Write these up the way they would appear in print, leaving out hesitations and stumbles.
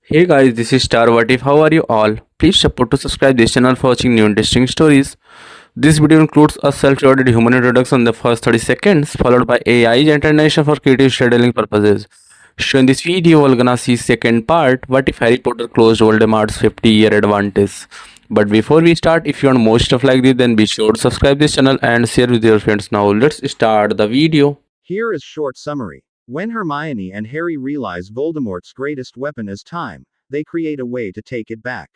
Hey guys, this is Star. What if? How are you all? Please support to subscribe this channel for watching new interesting stories. This video includes a self-recorded human introduction in the first 30 seconds, followed by AI generation for creative storytelling purposes. So in this video, we're gonna see second part. What if Harry Potter closed Voldemort's 50-year advantage? But before we start, if you want more stuff like this, then be sure to subscribe this channel and share with your friends. Now let's start the video. Here is short summary. When Hermione and Harry realize Voldemort's greatest weapon is time, they create a way to take it back.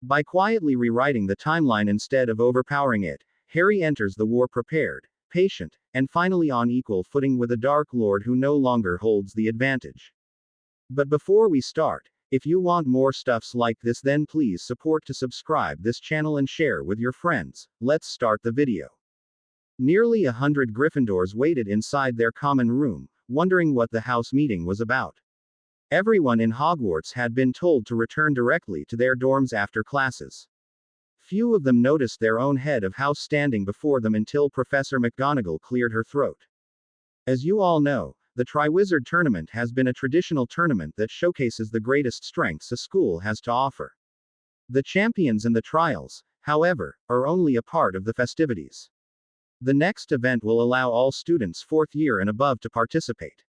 By quietly rewriting the timeline instead of overpowering it, Harry enters the war prepared, patient, and finally on equal footing with a Dark Lord who no longer holds the advantage. But before we start, if you want more stuffs like this, then please support to subscribe this channel and share with your friends. Let's start the video. Nearly 100 Gryffindors waited inside their common room, wondering what the house meeting was about. Everyone in Hogwarts had been told to return directly to their dorms after classes. Few of them noticed their own head of house standing before them until Professor McGonagall cleared her throat. As you all know, the Triwizard Tournament has been a traditional tournament that showcases the greatest strengths a school has to offer. The champions and the trials, however, are only a part of the festivities. The next event will allow all students fourth year and above to participate.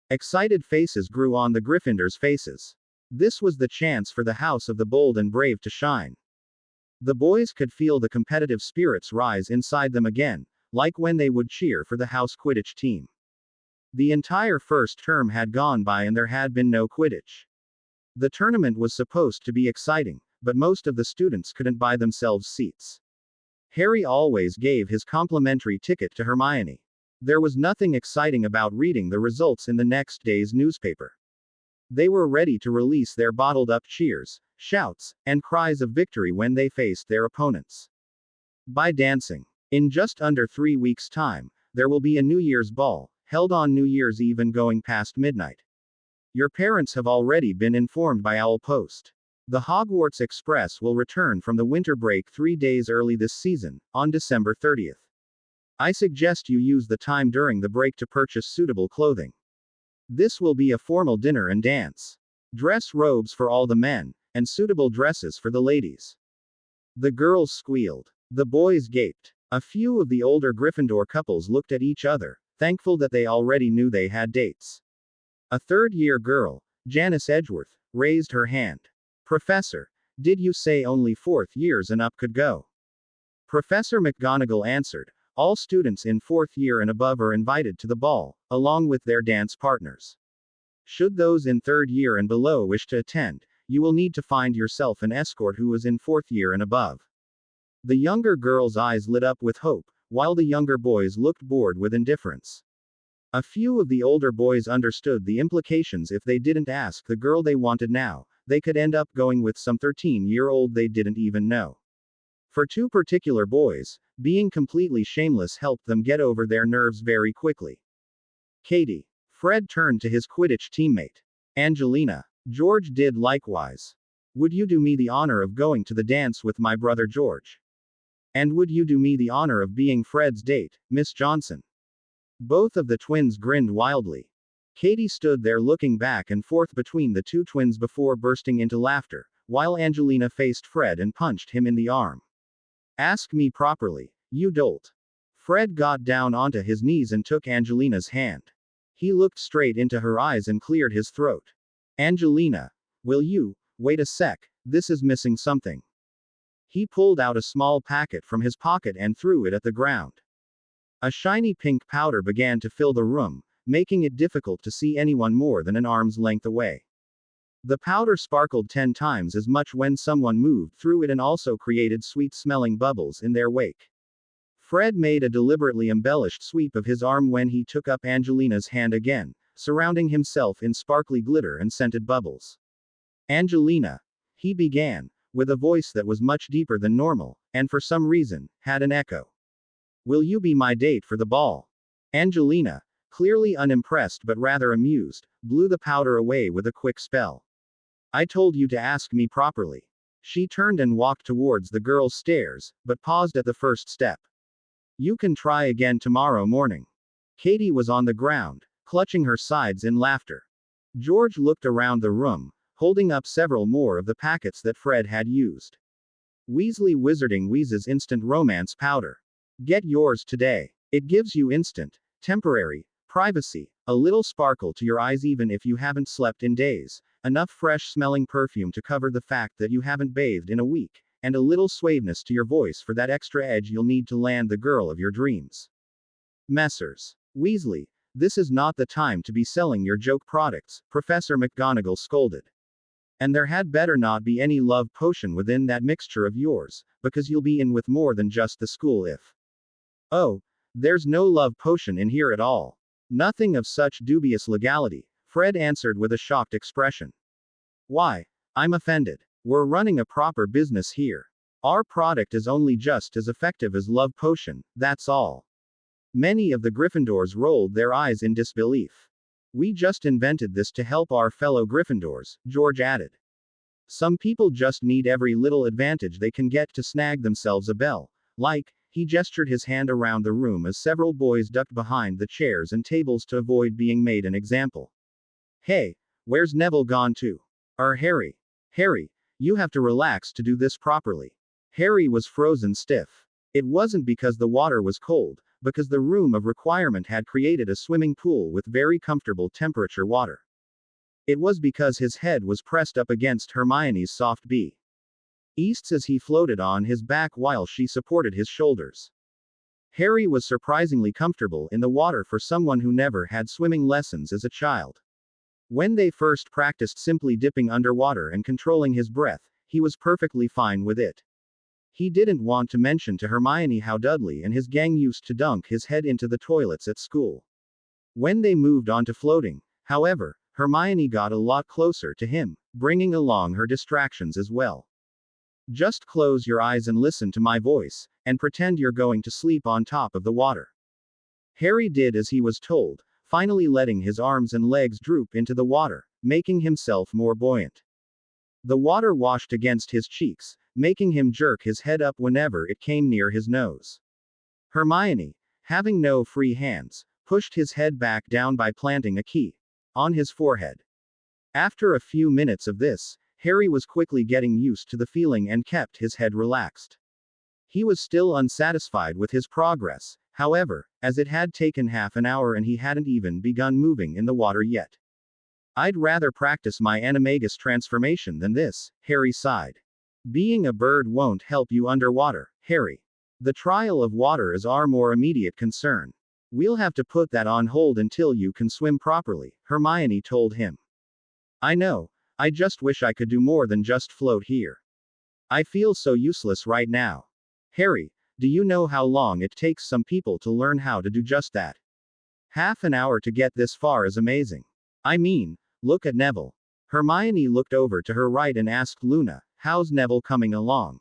Excited faces grew on the Gryffindors' faces. This was the chance for the House of the Bold and Brave to shine. The boys could feel the competitive spirits rise inside them again, like when they would cheer for the house Quidditch team. The entire first term had gone by and there had been no Quidditch. The tournament was supposed to be exciting, but most of the students couldn't buy themselves seats. Harry always gave his complimentary ticket to Hermione. There was nothing exciting about reading the results in the next day's newspaper. They were ready to release their bottled up cheers, shouts, and cries of victory when they faced their opponents. By dancing. In just under 3 weeks' time, there will be a New Year's ball, held on New Year's Eve and going past midnight. Your parents have already been informed by Owl Post. The Hogwarts Express will return from the winter break 3 days early this season, on December 30th. I suggest you use the time during the break to purchase suitable clothing. This will be a formal dinner and dance. Dress robes for all the men, and suitable dresses for the ladies. The girls squealed. The boys gaped. A few of the older Gryffindor couples looked at each other, thankful that they already knew they had dates. A third-year girl, Janice Edgeworth, raised her hand. Professor, did you say only fourth years and up could go? Professor McGonagall answered, all students in fourth year and above are invited to the ball, along with their dance partners. Should those in third year and below wish to attend, you will need to find yourself an escort who is in fourth year and above. The younger girl's eyes lit up with hope, while the younger boys looked bored with indifference. A few of the older boys understood the implications if they didn't ask the girl they wanted now. They could end up going with some 13-year-old they didn't even know. For two particular boys, being completely shameless helped them get over their nerves very quickly. Katie. Fred turned to his Quidditch teammate. Angelina. George did likewise. Would you do me the honor of going to the dance with my brother George? And would you do me the honor of being Fred's date, Miss Johnson? Both of the twins grinned wildly. Katie stood there looking back and forth between the two twins before bursting into laughter, while Angelina faced Fred and punched him in the arm. Ask me properly, you dolt. Fred got down onto his knees and took Angelina's hand. He looked straight into her eyes and cleared his throat. Angelina, will you, wait a sec, this is missing something. He pulled out a small packet from his pocket and threw it at the ground. A shiny pink powder began to fill the room, making it difficult to see anyone more than an arm's length away. The powder sparkled 10 times as much when someone moved through it and also created sweet-smelling bubbles in their wake. Fred made a deliberately embellished sweep of his arm when he took up Angelina's hand again, surrounding himself in sparkly glitter and scented bubbles. Angelina, he began, with a voice that was much deeper than normal, and for some reason, had an echo. Will you be my date for the ball? Angelina, clearly unimpressed but rather amused, blew the powder away with a quick spell. I told you to ask me properly. She turned and walked towards the girls' stairs, but paused at the first step. You can try again tomorrow morning. Katie was on the ground, clutching her sides in laughter. George looked around the room, holding up several more of the packets that Fred had used. Weasley Wizarding Wheezes Instant Romance Powder. Get yours today. It gives you instant, temporary, privacy, a little sparkle to your eyes even if you haven't slept in days, enough fresh-smelling perfume to cover the fact that you haven't bathed in a week, and a little suaveness to your voice for that extra edge you'll need to land the girl of your dreams. Messrs. Weasley, this is not the time to be selling your joke products, Professor McGonagall scolded. And there had better not be any love potion within that mixture of yours, because you'll be in with more than just the school if. Oh, there's no love potion in here at all. Nothing of such dubious legality, Fred answered with a shocked expression. Why? I'm offended. We're running a proper business here. Our product is only just as effective as love potion, that's all. Many of the Gryffindors rolled their eyes in disbelief. We just invented this to help our fellow Gryffindors, George added. Some people just need every little advantage they can get to snag themselves a belle. Like, he gestured his hand around the room as several boys ducked behind the chairs and tables to avoid being made an example. Hey, where's Neville gone to? Harry. Harry, you have to relax to do this properly. Harry was frozen stiff. It wasn't because the water was cold, because the room of requirement had created a swimming pool with very comfortable temperature water. It was because his head was pressed up against Hermione's soft breasts as he floated on his back while she supported his shoulders. Harry was surprisingly comfortable in the water for someone who never had swimming lessons as a child. When they first practiced simply dipping underwater and controlling his breath, he was perfectly fine with it. He didn't want to mention to Hermione how Dudley and his gang used to dunk his head into the toilets at school. When they moved on to floating, however, Hermione got a lot closer to him, bringing along her distractions as well. Just close your eyes and listen to my voice, and pretend you're going to sleep on top of the water. Harry did as he was told, finally letting his arms and legs droop into the water, making himself more buoyant. The water washed against his cheeks, making him jerk his head up whenever it came near his nose. Hermione, having no free hands, pushed his head back down by planting a key on his forehead. After a few minutes of this, Harry was quickly getting used to the feeling and kept his head relaxed. He was still unsatisfied with his progress, however, as it had taken half an hour and he hadn't even begun moving in the water yet. I'd rather practice my animagus transformation than this, Harry sighed. Being a bird won't help you underwater, Harry. The trial of water is our more immediate concern. We'll have to put that on hold until you can swim properly, Hermione told him. I know, I just wish I could do more than just float here. I feel so useless right now. Harry, do you know how long it takes some people to learn how to do just that? Half an hour to get this far is amazing. I mean, look at Neville. Hermione looked over to her right and asked Luna, how's Neville coming along?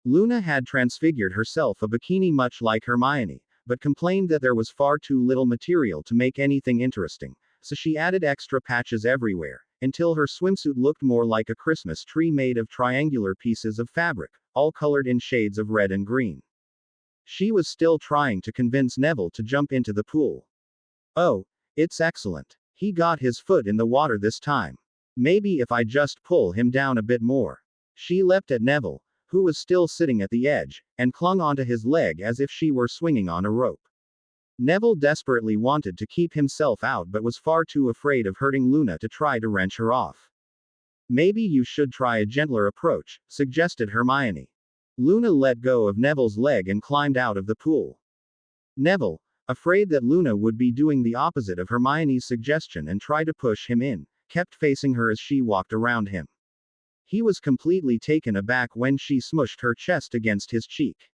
Luna had transfigured herself a bikini much like Hermione, but complained that there was far too little material to make anything interesting, so she added extra patches everywhere, until her swimsuit looked more like a Christmas tree made of triangular pieces of fabric, all colored in shades of red and green. She was still trying to convince Neville to jump into the pool. Oh, it's excellent. He got his foot in the water this time. Maybe if I just pull him down a bit more. She leapt at Neville, who was still sitting at the edge, and clung onto his leg as if she were swinging on a rope. Neville desperately wanted to keep himself out but was far too afraid of hurting Luna to try to wrench her off. Maybe you should try a gentler approach, suggested Hermione. Luna let go of Neville's leg and climbed out of the pool. Neville, afraid that Luna would be doing the opposite of Hermione's suggestion and try to push him in, kept facing her as she walked around him. He was completely taken aback when she smushed her chest against his cheek.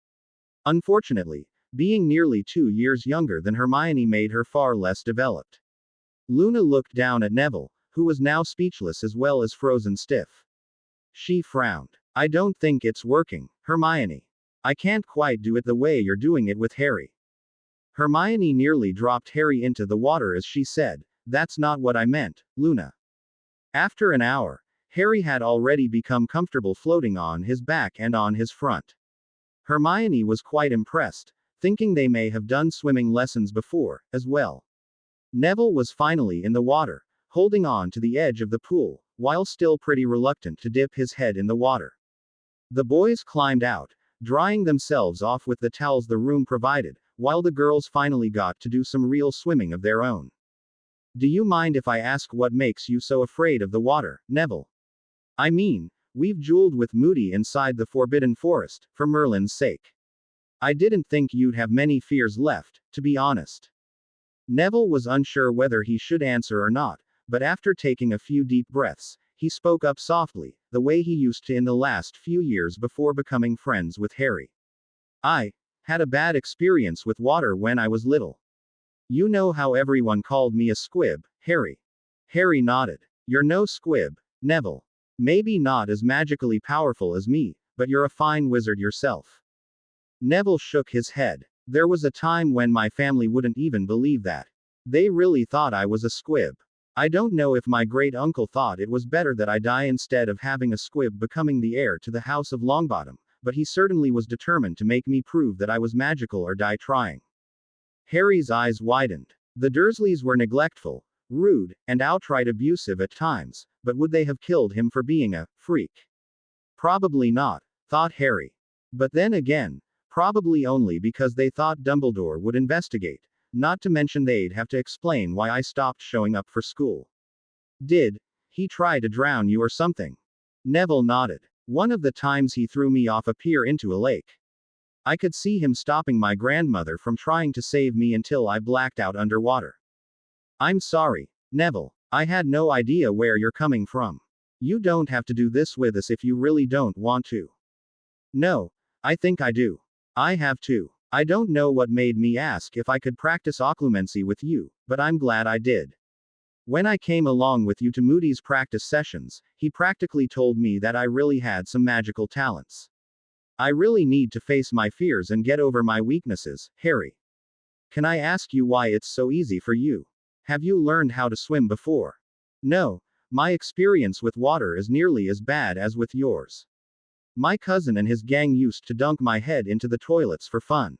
Unfortunately, being nearly 2 years younger than Hermione made her far less developed. Luna looked down at Neville, who was now speechless as well as frozen stiff. She frowned. I don't think it's working, Hermione. I can't quite do it the way you're doing it with Harry. Hermione nearly dropped Harry into the water as she said, that's not what I meant, Luna. After an hour, Harry had already become comfortable floating on his back and on his front. Hermione was quite impressed, thinking they may have done swimming lessons before, as well. Neville was finally in the water, holding on to the edge of the pool, while still pretty reluctant to dip his head in the water. The boys climbed out, drying themselves off with the towels the room provided, while the girls finally got to do some real swimming of their own. Do you mind if I ask what makes you so afraid of the water, Neville? I mean, we've jeweled with Moody inside the Forbidden Forest, for Merlin's sake. I didn't think you'd have many fears left, to be honest. Neville was unsure whether he should answer or not, but after taking a few deep breaths, he spoke up softly, the way he used to in the last few years before becoming friends with Harry. I had a bad experience with water when I was little. You know how everyone called me a squib, Harry. Harry nodded. You're no squib, Neville. Maybe not as magically powerful as me, but you're a fine wizard yourself. Neville shook his head. There was a time when my family wouldn't even believe that. They really thought I was a squib. I don't know if my great uncle thought it was better that I die instead of having a squib becoming the heir to the House of Longbottom, but he certainly was determined to make me prove that I was magical or die trying. Harry's eyes widened. The Dursleys were neglectful, rude, and outright abusive at times, but would they have killed him for being a freak? Probably not, thought Harry. But then again, probably only because they thought Dumbledore would investigate, not to mention they'd have to explain why I stopped showing up for school. Did he try to drown you or something? Neville nodded. One of the times he threw me off a pier into a lake. I could see him stopping my grandmother from trying to save me until I blacked out underwater. I'm sorry, Neville. I had no idea where you're coming from. You don't have to do this with us if you really don't want to. No, I think I do. I have to. I don't know what made me ask if I could practice occlumency with you, but I'm glad I did. When I came along with you to Moody's practice sessions, he practically told me that I really had some magical talents. I really need to face my fears and get over my weaknesses, Harry. Can I ask you why it's so easy for you? Have you learned how to swim before? No, my experience with water is nearly as bad as with yours. My cousin and his gang used to dunk my head into the toilets for fun.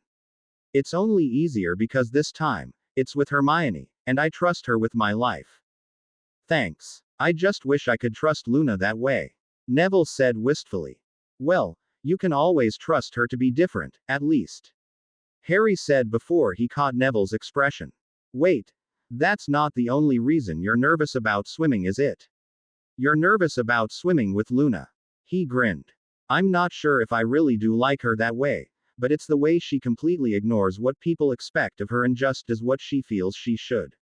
It's only easier because this time, it's with Hermione, and I trust her with my life. Thanks. I just wish I could trust Luna that way. Neville said wistfully. Well, you can always trust her to be different, at least. Harry said before he caught Neville's expression. Wait. That's not the only reason you're nervous about swimming, is it? You're nervous about swimming with Luna. He grinned. I'm not sure if I really do like her that way, but it's the way she completely ignores what people expect of her and just does what she feels she should.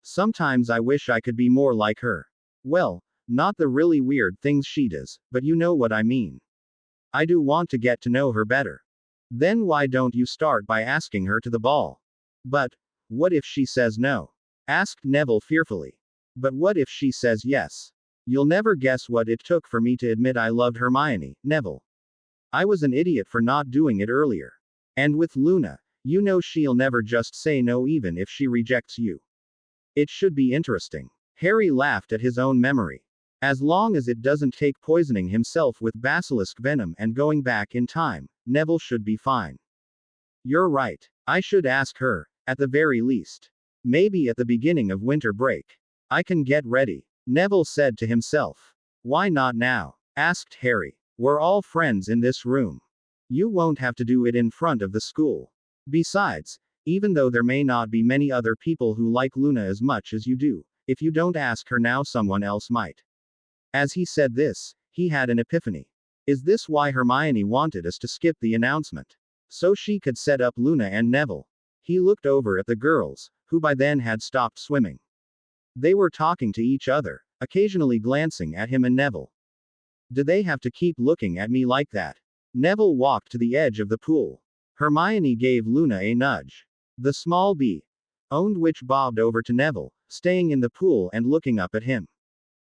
Sometimes I wish I could be more like her. Well, not the really weird things she does, but you know what I mean. I do want to get to know her better. Then why don't you start by asking her to the ball? But what if she says no? Asked Neville fearfully. But what if she says yes? You'll never guess what it took for me to admit I loved Hermione, Neville. I was an idiot for not doing it earlier. And with Luna, you know she'll never just say no even if she rejects you. It should be interesting. Harry laughed at his own memory. As long as it doesn't take poisoning himself with basilisk venom and going back in time, Neville should be fine. You're right. I should ask her, at the very least. Maybe at the beginning of winter break. I can get ready, Neville said to himself. Why not now? Asked Harry. We're all friends in this room. You won't have to do it in front of the school. Besides, even though there may not be many other people who like Luna as much as you do, if you don't ask her now, someone else might. As he said this, he had an epiphany. Is this why Hermione wanted us to skip the announcement? So she could set up Luna and Neville? He looked over at the girls, who by then had stopped swimming. They were talking to each other, occasionally glancing at him and Neville. Do they have to keep looking at me like that? Neville walked to the edge of the pool. Hermione gave Luna a nudge. The small bee owned which bobbed over to Neville, staying in the pool and looking up at him.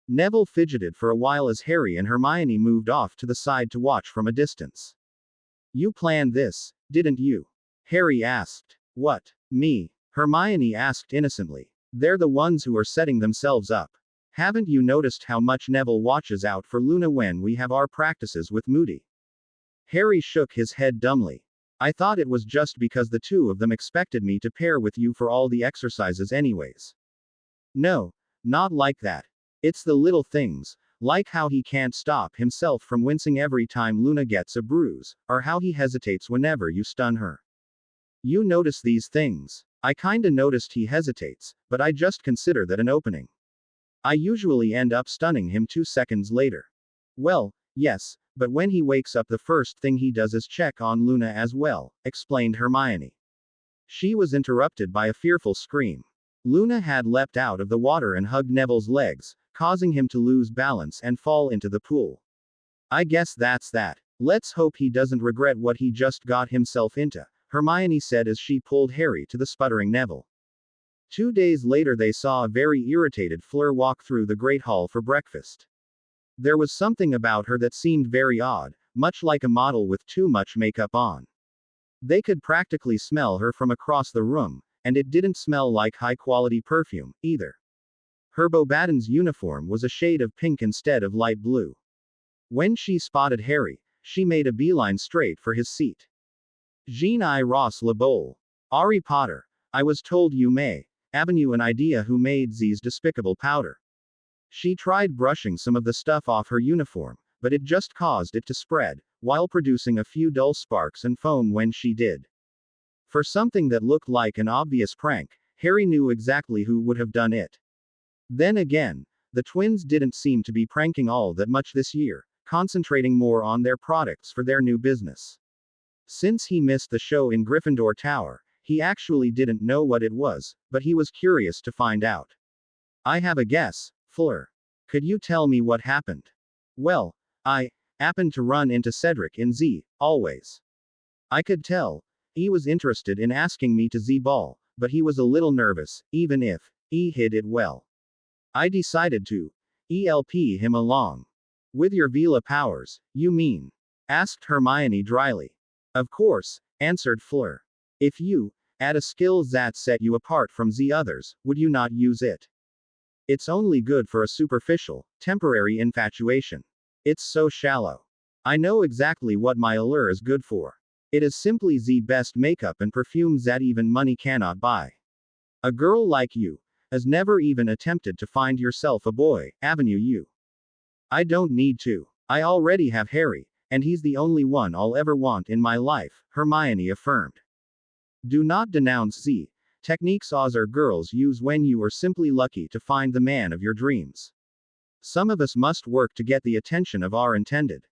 Neville fidgeted for a while as Harry and Hermione moved off to the side to watch from a distance. You planned this, didn't you? Harry asked. What? Me? Hermione asked innocently. They're the ones who are setting themselves up. Haven't you noticed how much Neville watches out for Luna when we have our practices with Moody? Harry shook his head dumbly. I thought it was just because the two of them expected me to pair with you for all the exercises anyways. No, not like that. It's the little things, like how he can't stop himself from wincing every time Luna gets a bruise, or how he hesitates whenever you stun her. You notice these things. I kinda noticed he hesitates, but I just consider that an opening. I usually end up stunning him 2 seconds later. Well, yes, but when he wakes up the first thing he does is check on Luna as well, explained Hermione. She was interrupted by a fearful scream. Luna had leapt out of the water and hugged Neville's legs, causing him to lose balance and fall into the pool. I guess that's that. Let's hope he doesn't regret what he just got himself into, Hermione said as she pulled Harry to the sputtering Neville. 2 days later they saw a very irritated Fleur walk through the Great Hall for breakfast. There was something about her that seemed very odd, much like a model with too much makeup on. They could practically smell her from across the room, and it didn't smell like high-quality perfume, either. Her Beauxbatons uniform was a shade of pink instead of light blue. When she spotted Harry, she made a beeline straight for his seat. Jean I Ross Le Bol. Harry Potter. I was told you may have an idea who made Z's despicable powder. She tried brushing some of the stuff off her uniform, but it just caused it to spread, while producing a few dull sparks and foam when she did. For something that looked like an obvious prank, Harry knew exactly who would have done it. Then again, the twins didn't seem to be pranking all that much this year, concentrating more on their products for their new business. Since he missed the show in Gryffindor Tower, he actually didn't know what it was, but he was curious to find out. I have a guess, Fleur. Could you tell me what happened? Well, I happened to run into Cedric in Z, always. I could tell. He was interested in asking me to Z-ball, but he was a little nervous, even if he hid it well. I decided to ELP him along. With your Vela powers, you mean? Asked Hermione dryly. Of course, answered Fleur. If you had a skill that set you apart from Z others, would you not use it? It's only good for a superficial, temporary infatuation. It's so shallow. I know exactly what my allure is good for. It is simply the best makeup and perfume that even money cannot buy. A girl like you has never even attempted to find yourself a boy, haven't you? I don't need to. I already have Harry, and he's the only one I'll ever want in my life, Hermione affirmed. Do not denounce Z techniques other girls use when you are simply lucky to find the man of your dreams. Some of us must work to get the attention of our intended.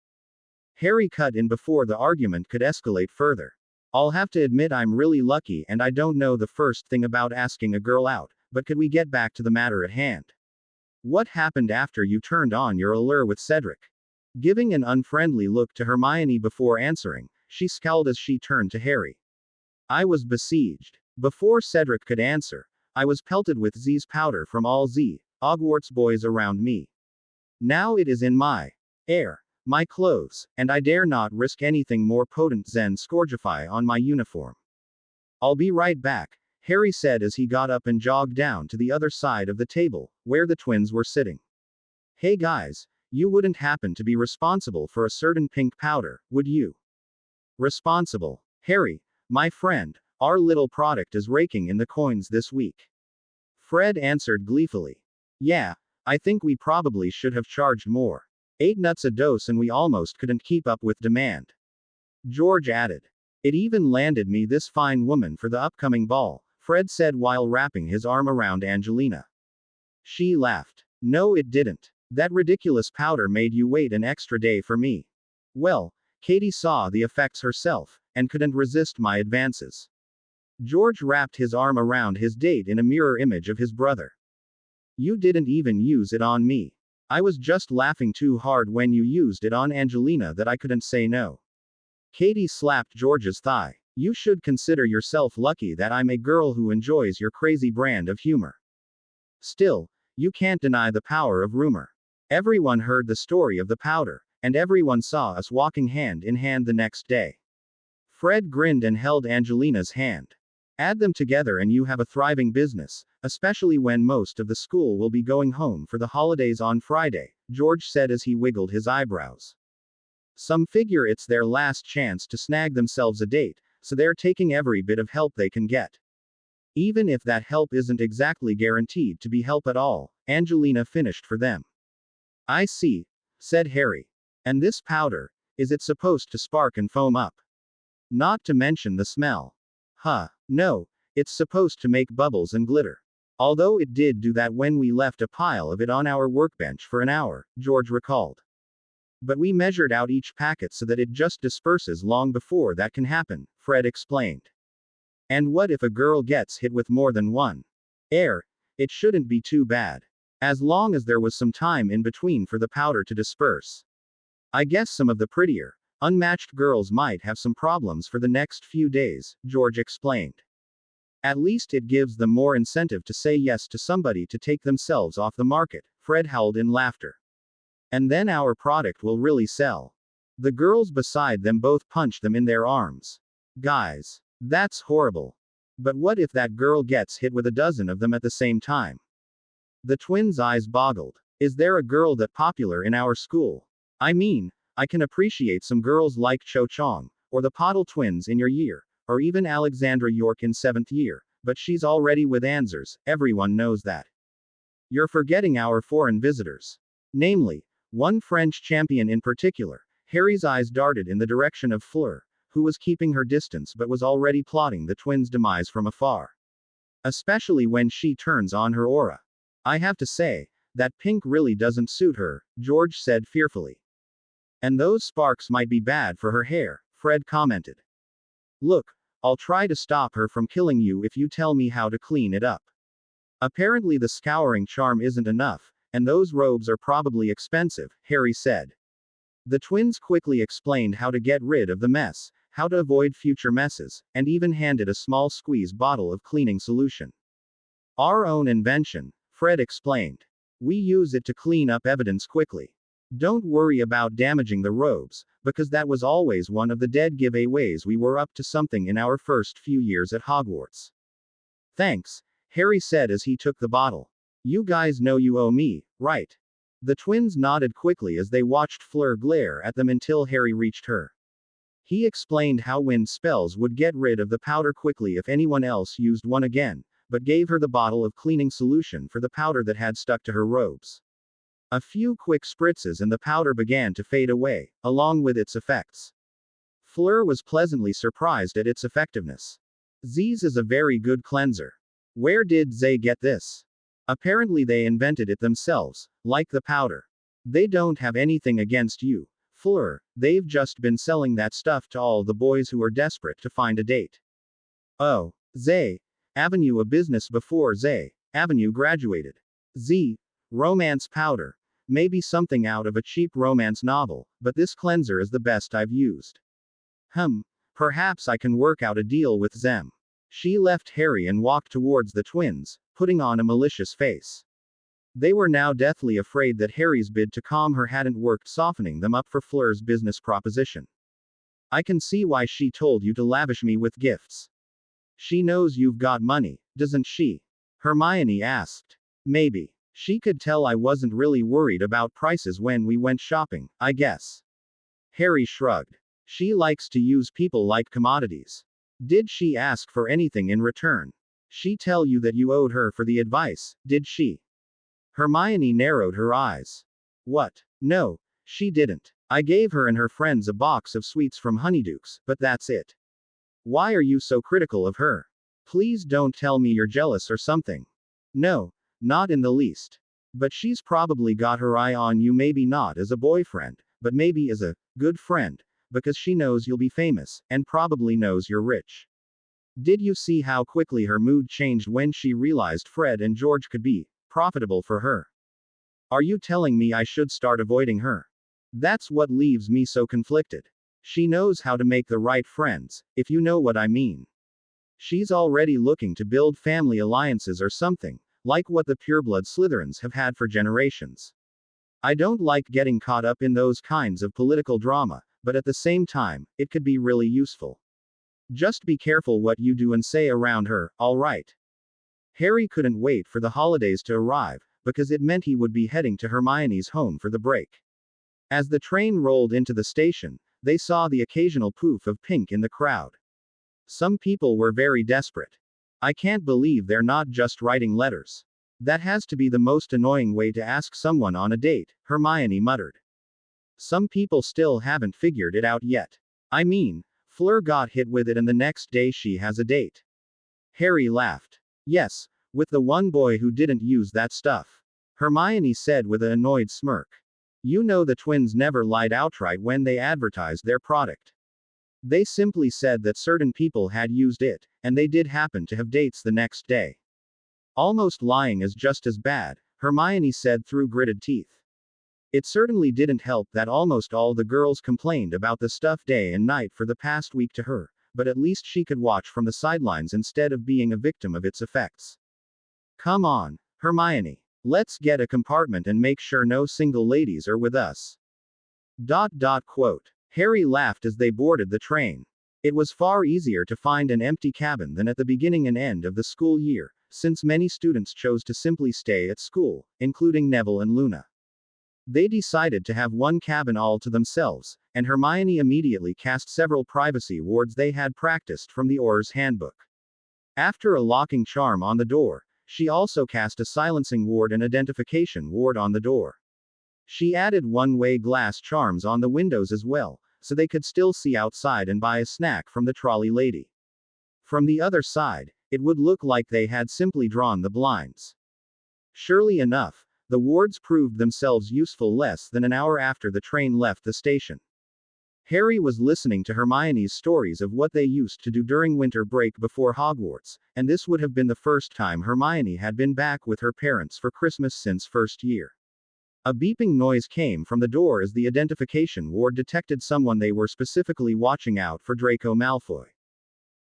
Harry cut in before the argument could escalate further. I'll have to admit I'm really lucky and I don't know the first thing about asking a girl out, but could we get back to the matter at hand? What happened after you turned on your allure with Cedric? Giving an unfriendly look to Hermione before answering, she scowled as she turned to Harry. I was besieged. Before Cedric could answer, I was pelted with Z's powder from all Z Hogwarts boys around me. Now it is in my air, my clothes, and I dare not risk anything more potent than Scourgify on my uniform. I'll be right back, Harry said as he got up and jogged down to the other side of the table, where the twins were sitting. Hey guys, you wouldn't happen to be responsible for a certain pink powder, would you? Responsible? Harry, my friend, our little product is raking in the coins this week. Fred answered gleefully. Yeah, I think we probably should have charged more. 8 nuts a dose and we almost couldn't keep up with demand. George added. It even landed me this fine woman for the upcoming ball, Fred said while wrapping his arm around Angelina. She laughed. No, it didn't. That ridiculous powder made you wait an extra day for me. Well, Katie saw the effects herself, and couldn't resist my advances. George wrapped his arm around his date in a mirror image of his brother. You didn't even use it on me. I was just laughing too hard when you used it on Angelina that I couldn't say no. Katie slapped George's thigh. You should consider yourself lucky that I'm a girl who enjoys your crazy brand of humor. Still, you can't deny the power of rumor. Everyone heard the story of the powder, and everyone saw us walking hand in hand the next day. Fred grinned and held Angelina's hand. Add them together and you have a thriving business, especially when most of the school will be going home for the holidays on Friday, George said as he wiggled his eyebrows. Some figure it's their last chance to snag themselves a date, so they're taking every bit of help they can get. Even if that help isn't exactly guaranteed to be help at all, Angelina finished for them. I see, said Harry. And this powder, is it supposed to spark and foam up? Not to mention the smell. Huh, no, it's supposed to make bubbles and glitter. Although it did do that when we left a pile of it on our workbench for an hour, George recalled. But we measured out each packet so that it just disperses long before that can happen, Fred explained. And what if a girl gets hit with more than one? It shouldn't be too bad. As long as there was some time in between for the powder to disperse. I guess some of the prettier, unmatched girls might have some problems for the next few days, George explained. At least it gives them more incentive to say yes to somebody to take themselves off the market, Fred howled in laughter. And then our product will really sell. The girls beside them both punched them in their arms. Guys, that's horrible. But what if that girl gets hit with a dozen of them at the same time? The twins' eyes boggled. Is there a girl that popular in our school? I mean, I can appreciate some girls like Cho Chong, or the Pottle twins in your year, or even Alexandra York in 7th year, but she's already with Answers, everyone knows that. You're forgetting our foreign visitors. Namely, one French champion in particular. Harry's eyes darted in the direction of Fleur, who was keeping her distance but was already plotting the twins' demise from afar. Especially when she turns on her aura. I have to say, that pink really doesn't suit her, George said fearfully. And those sparks might be bad for her hair, Fred commented. Look, I'll try to stop her from killing you if you tell me how to clean it up. Apparently the scouring charm isn't enough, and those robes are probably expensive, Harry said. The twins quickly explained how to get rid of the mess, how to avoid future messes, and even handed a small squeeze bottle of cleaning solution. Our own invention, Fred explained. We use it to clean up evidence quickly. Don't worry about damaging the robes, because that was always one of the dead giveaways we were up to something in our first few years at Hogwarts. Thanks, Harry said as he took the bottle. You guys know you owe me, right? The twins nodded quickly as they watched Fleur glare at them until Harry reached her. He explained how wind spells would get rid of the powder quickly if anyone else used one again, but gave her the bottle of cleaning solution for the powder that had stuck to her robes. A few quick spritzes and the powder began to fade away, along with its effects. Fleur was pleasantly surprised at its effectiveness. Z's is a very good cleanser. Where did they get this? Apparently they invented it themselves, like the powder. They don't have anything against you, Fleur, they've just been selling that stuff to all the boys who are desperate to find a date. Oh, they Avenue a business before they Avenue graduated. Z. Romance powder. Maybe something out of a cheap romance novel, but this cleanser is the best I've used. Perhaps I can work out a deal with them. She left Harry and walked towards the twins, putting on a malicious face. They were now deathly afraid that Harry's bid to calm her hadn't worked, softening them up for Fleur's business proposition. I can see why she told you to lavish me with gifts. She knows you've got money, doesn't she? Hermione asked. Maybe. She could tell I wasn't really worried about prices when we went shopping, I guess. Harry shrugged. She likes to use people like commodities. Did she ask for anything in return? She tell you that you owed her for the advice, did she? Hermione narrowed her eyes. What? No, she didn't. I gave her and her friends a box of sweets from Honeydukes, but that's it. Why are you so critical of her? Please don't tell me you're jealous or something. No, not in the least. But she's probably got her eye on you, maybe not as a boyfriend, but maybe as a good friend, because she knows you'll be famous, and probably knows you're rich. Did you see how quickly her mood changed when she realized Fred and George could be profitable for her? Are you telling me I should start avoiding her? That's what leaves me so conflicted. She knows how to make the right friends, if you know what I mean. She's already looking to build family alliances or something, like what the pureblood Slytherins have had for generations. I don't like getting caught up in those kinds of political drama, but at the same time, it could be really useful. Just be careful what you do and say around her, alright? Harry couldn't wait for the holidays to arrive, because it meant he would be heading to Hermione's home for the break. As the train rolled into the station, they saw the occasional poof of pink in the crowd. Some people were very desperate. I can't believe they're not just writing letters. That has to be the most annoying way to ask someone on a date, Hermione muttered. Some people still haven't figured it out yet. I mean, Fleur got hit with it and the next day she has a date. Harry laughed. Yes, with the one boy who didn't use that stuff. Hermione said with an annoyed smirk. You know the twins never lied outright when they advertised their product. They simply said that certain people had used it, and they did happen to have dates the next day. Almost lying is just as bad, Hermione said through gritted teeth. It certainly didn't help that almost all the girls complained about the stuff day and night for the past week to her, but at least she could watch from the sidelines instead of being a victim of its effects. Come on, Hermione. Let's get a compartment and make sure no single ladies are with us. Quote. Harry laughed as they boarded the train. It was far easier to find an empty cabin than at the beginning and end of the school year, since many students chose to simply stay at school, including Neville and Luna. They decided to have one cabin all to themselves, and Hermione immediately cast several privacy wards they had practiced from the Auror's handbook. After a locking charm on the door, she also cast a silencing ward and identification ward on the door. She added one-way glass charms on the windows as well, so they could still see outside and buy a snack from the trolley lady. From the other side, it would look like they had simply drawn the blinds. Surely enough, the wards proved themselves useful less than an hour after the train left the station. Harry was listening to Hermione's stories of what they used to do during winter break before Hogwarts, and this would have been the first time Hermione had been back with her parents for Christmas since first year. A beeping noise came from the door as the identification ward detected someone they were specifically watching out for: Draco Malfoy.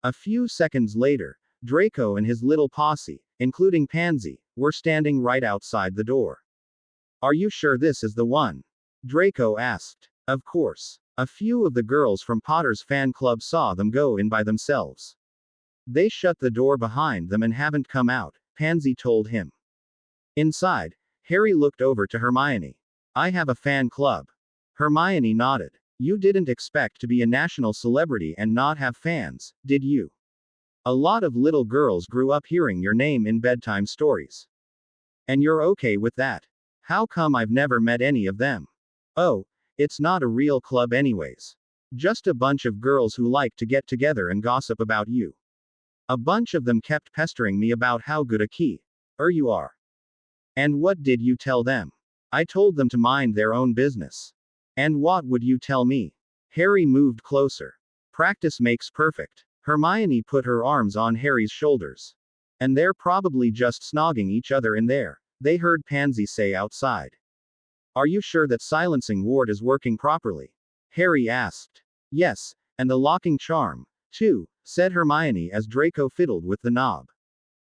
A few seconds later, Draco and his little posse, including Pansy, were standing right outside the door. Are you sure this is the one? Draco asked. Of course. A few of the girls from Potter's fan club saw them go in by themselves. They shut the door behind them and haven't come out, Pansy told him. Inside, Harry looked over to Hermione. I have a fan club. Hermione nodded. You didn't expect to be a national celebrity and not have fans, did you? A lot of little girls grew up hearing your name in bedtime stories. And you're okay with that? How come I've never met any of them? Oh, it's not a real club anyways. Just a bunch of girls who like to get together and gossip about you. A bunch of them kept pestering me about how good a keeper you are. And what did you tell them? I told them to mind their own business. And what would you tell me? Harry moved closer. Practice makes perfect. Hermione put her arms on Harry's shoulders. And they're probably just snogging each other in there, they heard Pansy say outside. Are you sure that silencing ward is working properly? Harry asked. Yes, and the locking charm, too, said Hermione as Draco fiddled with the knob.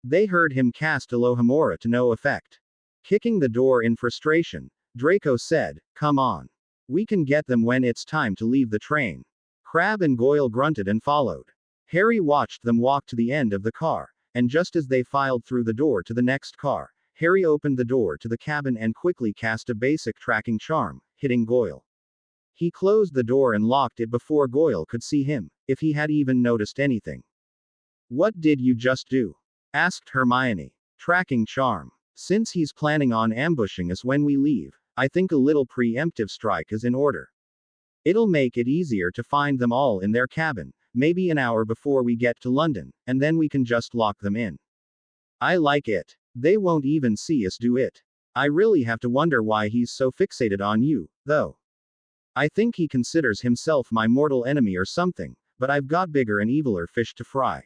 They heard him cast Alohomora to no effect. Kicking the door in frustration, Draco said, Come on. We can get them when it's time to leave the train. Crabbe and Goyle grunted and followed. Harry watched them walk to the end of the car, and just as they filed through the door to the next car, Harry opened the door to the cabin and quickly cast a basic tracking charm, hitting Goyle. He closed the door and locked it before Goyle could see him, if he had even noticed anything. What did you just do? Asked Hermione. Tracking charm. Since he's planning on ambushing us when we leave, I think a little preemptive strike is in order. It'll make it easier to find them all in their cabin, maybe an hour before we get to London, and then we can just lock them in. I like it. They won't even see us do it. I really have to wonder why he's so fixated on you, though. I think he considers himself my mortal enemy or something, but I've got bigger and eviler fish to fry.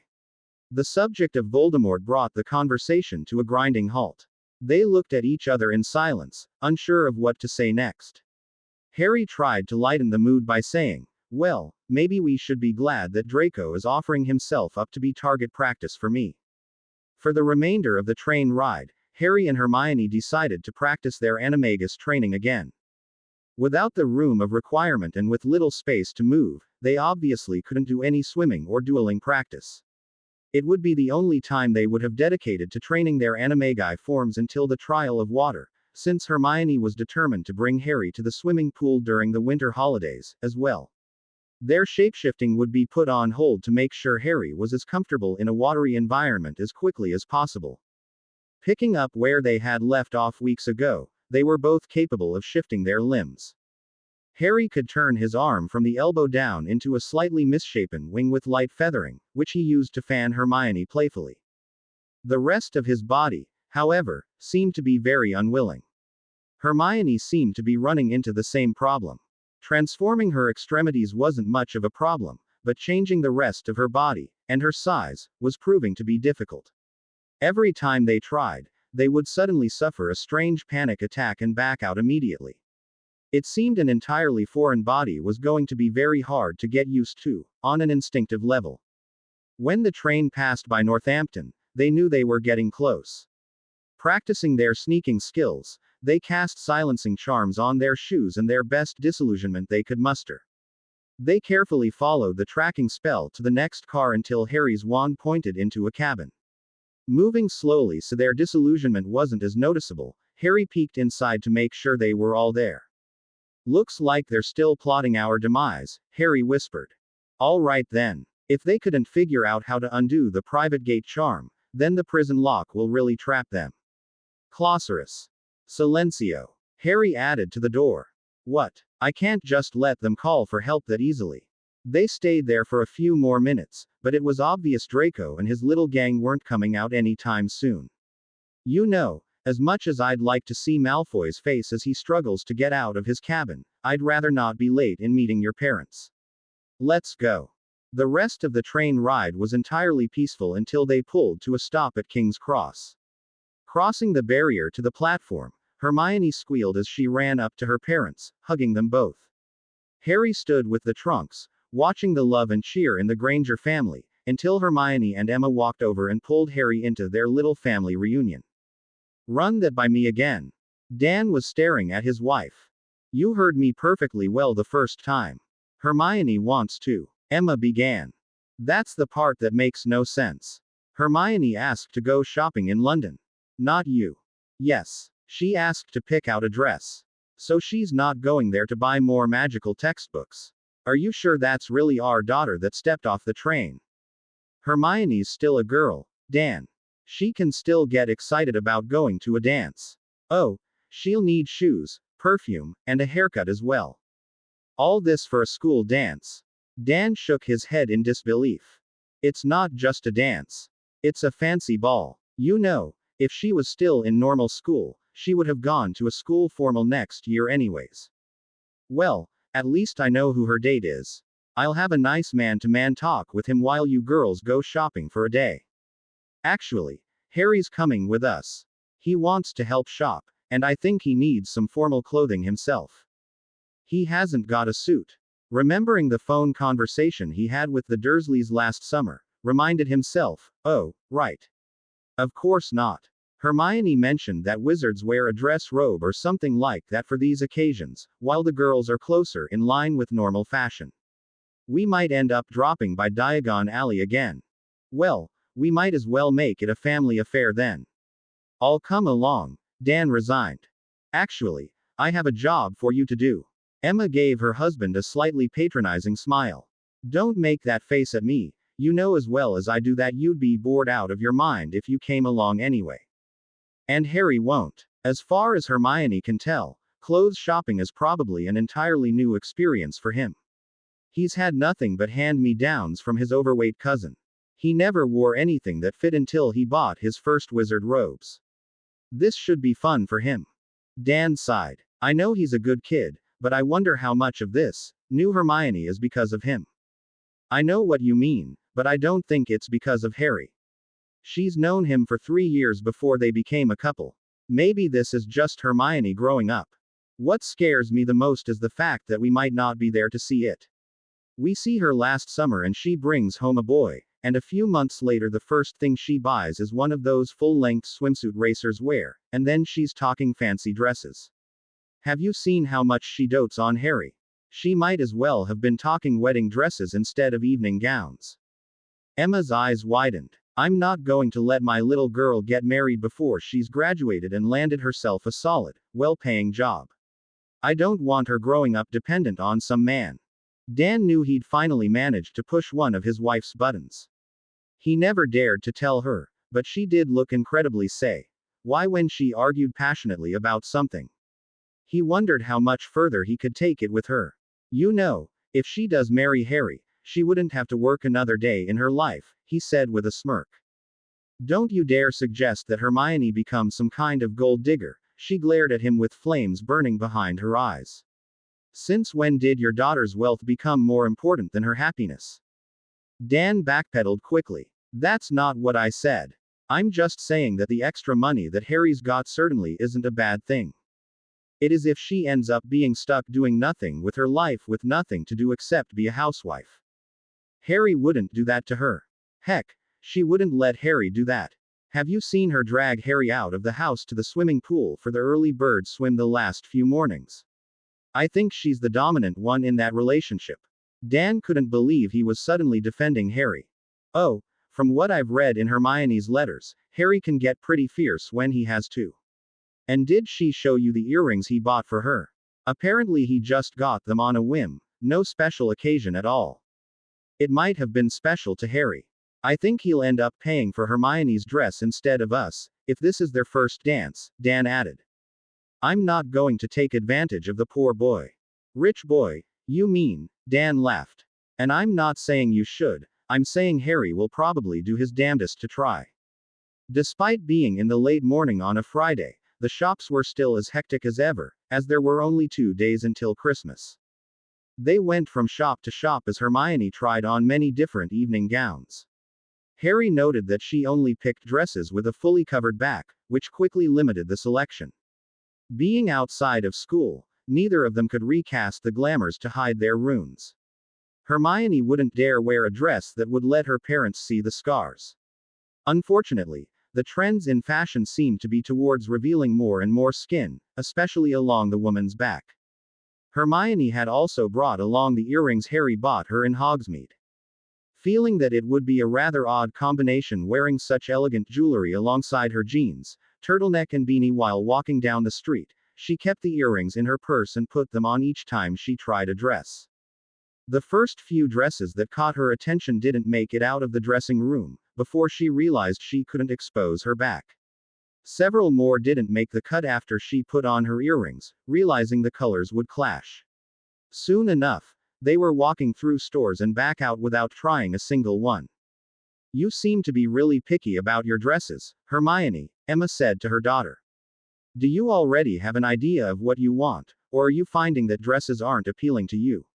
The subject of Voldemort brought the conversation to a grinding halt. They looked at each other in silence, unsure of what to say next. Harry tried to lighten the mood by saying, well, maybe we should be glad that Draco is offering himself up to be target practice for me. For the remainder of the train ride, Harry and Hermione decided to practice their animagus training again. Without the room of requirement and with little space to move, they obviously couldn't do any swimming or dueling practice. It would be the only time they would have dedicated to training their animagi forms until the trial of water, since Hermione was determined to bring Harry to the swimming pool during the winter holidays, as well. Their shapeshifting would be put on hold to make sure Harry was as comfortable in a watery environment as quickly as possible. Picking up where they had left off weeks ago, they were both capable of shifting their limbs. Harry could turn his arm from the elbow down into a slightly misshapen wing with light feathering, which he used to fan Hermione playfully. The rest of his body, however, seemed to be very unwilling. Hermione seemed to be running into the same problem. Transforming her extremities wasn't much of a problem, but changing the rest of her body, and her size, was proving to be difficult. Every time they tried, they would suddenly suffer a strange panic attack and back out immediately. It seemed an entirely foreign body was going to be very hard to get used to, on an instinctive level. When the train passed by Northampton, they knew they were getting close. Practicing their sneaking skills, they cast silencing charms on their shoes and their best disillusionment they could muster. They carefully followed the tracking spell to the next car until Harry's wand pointed into a cabin. Moving slowly so their disillusionment wasn't as noticeable, Harry peeked inside to make sure they were all there. "Looks like they're still plotting our demise," Harry whispered. "All right then. If they couldn't figure out how to undo the private gate charm, then the prison lock will really trap them." Clausurus. Silencio. Harry added to the door. "What? I can't just let them call for help that easily." They stayed there for a few more minutes, but it was obvious Draco and his little gang weren't coming out any time soon. "You know, as much as I'd like to see Malfoy's face as he struggles to get out of his cabin, I'd rather not be late in meeting your parents. Let's go." The rest of the train ride was entirely peaceful until they pulled to a stop at King's Cross. Crossing the barrier to the platform, Hermione squealed as she ran up to her parents, hugging them both. Harry stood with the trunks, watching the love and cheer in the Granger family, until Hermione and Emma walked over and pulled Harry into their little family reunion. "Run that by me again." Dan was staring at his wife. "You heard me perfectly well the first time." "Hermione wants to." Emma began. "That's the part that makes no sense. Hermione asked to go shopping in London. Not you." "Yes. She asked to pick out a dress. So she's not going there to buy more magical textbooks. Are you sure that's really our daughter that stepped off the train?" "Hermione's still a girl, Dan. She can still get excited about going to a dance. Oh, she'll need shoes, perfume, and a haircut as well. All this for a school dance." Dan shook his head in disbelief. "It's not just a dance. It's a fancy ball. You know, if she was still in normal school, she would have gone to a school formal next year anyways." "Well, at least I know who her date is. I'll have a nice man-to-man talk with him while you girls go shopping for a day. Actually, Harry's coming with us. He wants to help shop, and I think he needs some formal clothing himself. He hasn't got a suit." Remembering the phone conversation he had with the Dursleys last summer, reminded himself, "Oh, right. Of course not. Hermione mentioned that wizards wear a dress robe or something like that for these occasions, while the girls are closer in line with normal fashion. We might end up dropping by Diagon Alley again. Well, we might as well make it a family affair then." "I'll come along," Dan resigned. "Actually, I have a job for you to do." Emma gave her husband a slightly patronizing smile. "Don't make that face at me. You know as well as I do that you'd be bored out of your mind if you came along anyway. And Harry won't. As far as Hermione can tell, clothes shopping is probably an entirely new experience for him. He's had nothing but hand-me-downs from his overweight cousin. He never wore anything that fit until he bought his first wizard robes. This should be fun for him." Dan sighed. "I know he's a good kid, but I wonder how much of this new Hermione is because of him." "I know what you mean, but I don't think it's because of Harry. She's known him for 3 years before they became a couple. Maybe this is just Hermione growing up. What scares me the most is the fact that we might not be there to see it. We see her last summer and she brings home a boy, and a few months later the first thing she buys is one of those full-length swimsuit racers wear, and then she's talking fancy dresses. Have you seen how much she dotes on Harry? She might as well have been talking wedding dresses instead of evening gowns." Emma's eyes widened. "I'm not going to let my little girl get married before she's graduated and landed herself a solid, well-paying job. I don't want her growing up dependent on some man." Dan knew he'd finally managed to push one of his wife's buttons. He never dared to tell her, but she did look incredibly say, Why when she argued passionately about something? He wondered how much further he could take it with her. You know, if she does marry Harry, she wouldn't have to work another day in her life, he said with a smirk. Don't you dare suggest that Hermione becomes some kind of gold digger, she glared at him with flames burning behind her eyes. Since when did your daughter's wealth become more important than her happiness? Dan backpedaled quickly. That's not what I said. I'm just saying that the extra money that Harry's got certainly isn't a bad thing. It is if she ends up being stuck doing nothing with her life with nothing to do except be a housewife. Harry wouldn't do that to her. Heck, she wouldn't let Harry do that. Have you seen her drag Harry out of the house to the swimming pool for the early bird swim the last few mornings? I think she's the dominant one in that relationship. Dan couldn't believe he was suddenly defending Harry. Oh, from what I've read in Hermione's letters, Harry can get pretty fierce when he has to. And did she show you the earrings he bought for her? Apparently he just got them on a whim, no special occasion at all. It might have been special to Harry. I think he'll end up paying for Hermione's dress instead of us, if this is their first dance, Dan added. I'm not going to take advantage of the poor boy. Rich boy, you mean, Dan laughed. And I'm not saying you should, I'm saying Harry will probably do his damnedest to try. Despite being in the late morning on a Friday, the shops were still as hectic as ever, as there were only 2 days until Christmas. They went from shop to shop as Hermione tried on many different evening gowns. Harry noted that she only picked dresses with a fully covered back, which quickly limited the selection. Being outside of school, neither of them could recast the glamours to hide their runes. Hermione wouldn't dare wear a dress that would let her parents see the scars. Unfortunately, the trends in fashion seemed to be towards revealing more and more skin, especially along the woman's back. Hermione had also brought along the earrings Harry bought her in Hogsmeade. Feeling that it would be a rather odd combination wearing such elegant jewelry alongside her jeans, turtleneck and beanie while walking down the street, she kept the earrings in her purse and put them on each time she tried a dress. The first few dresses that caught her attention didn't make it out of the dressing room, before she realized she couldn't expose her back. Several more didn't make the cut after she put on her earrings, realizing the colors would clash. Soon enough, they were walking through stores and back out without trying a single one. You seem to be really picky about your dresses, Hermione, Emma said to her daughter. Do you already have an idea of what you want, or are you finding that dresses aren't appealing to you?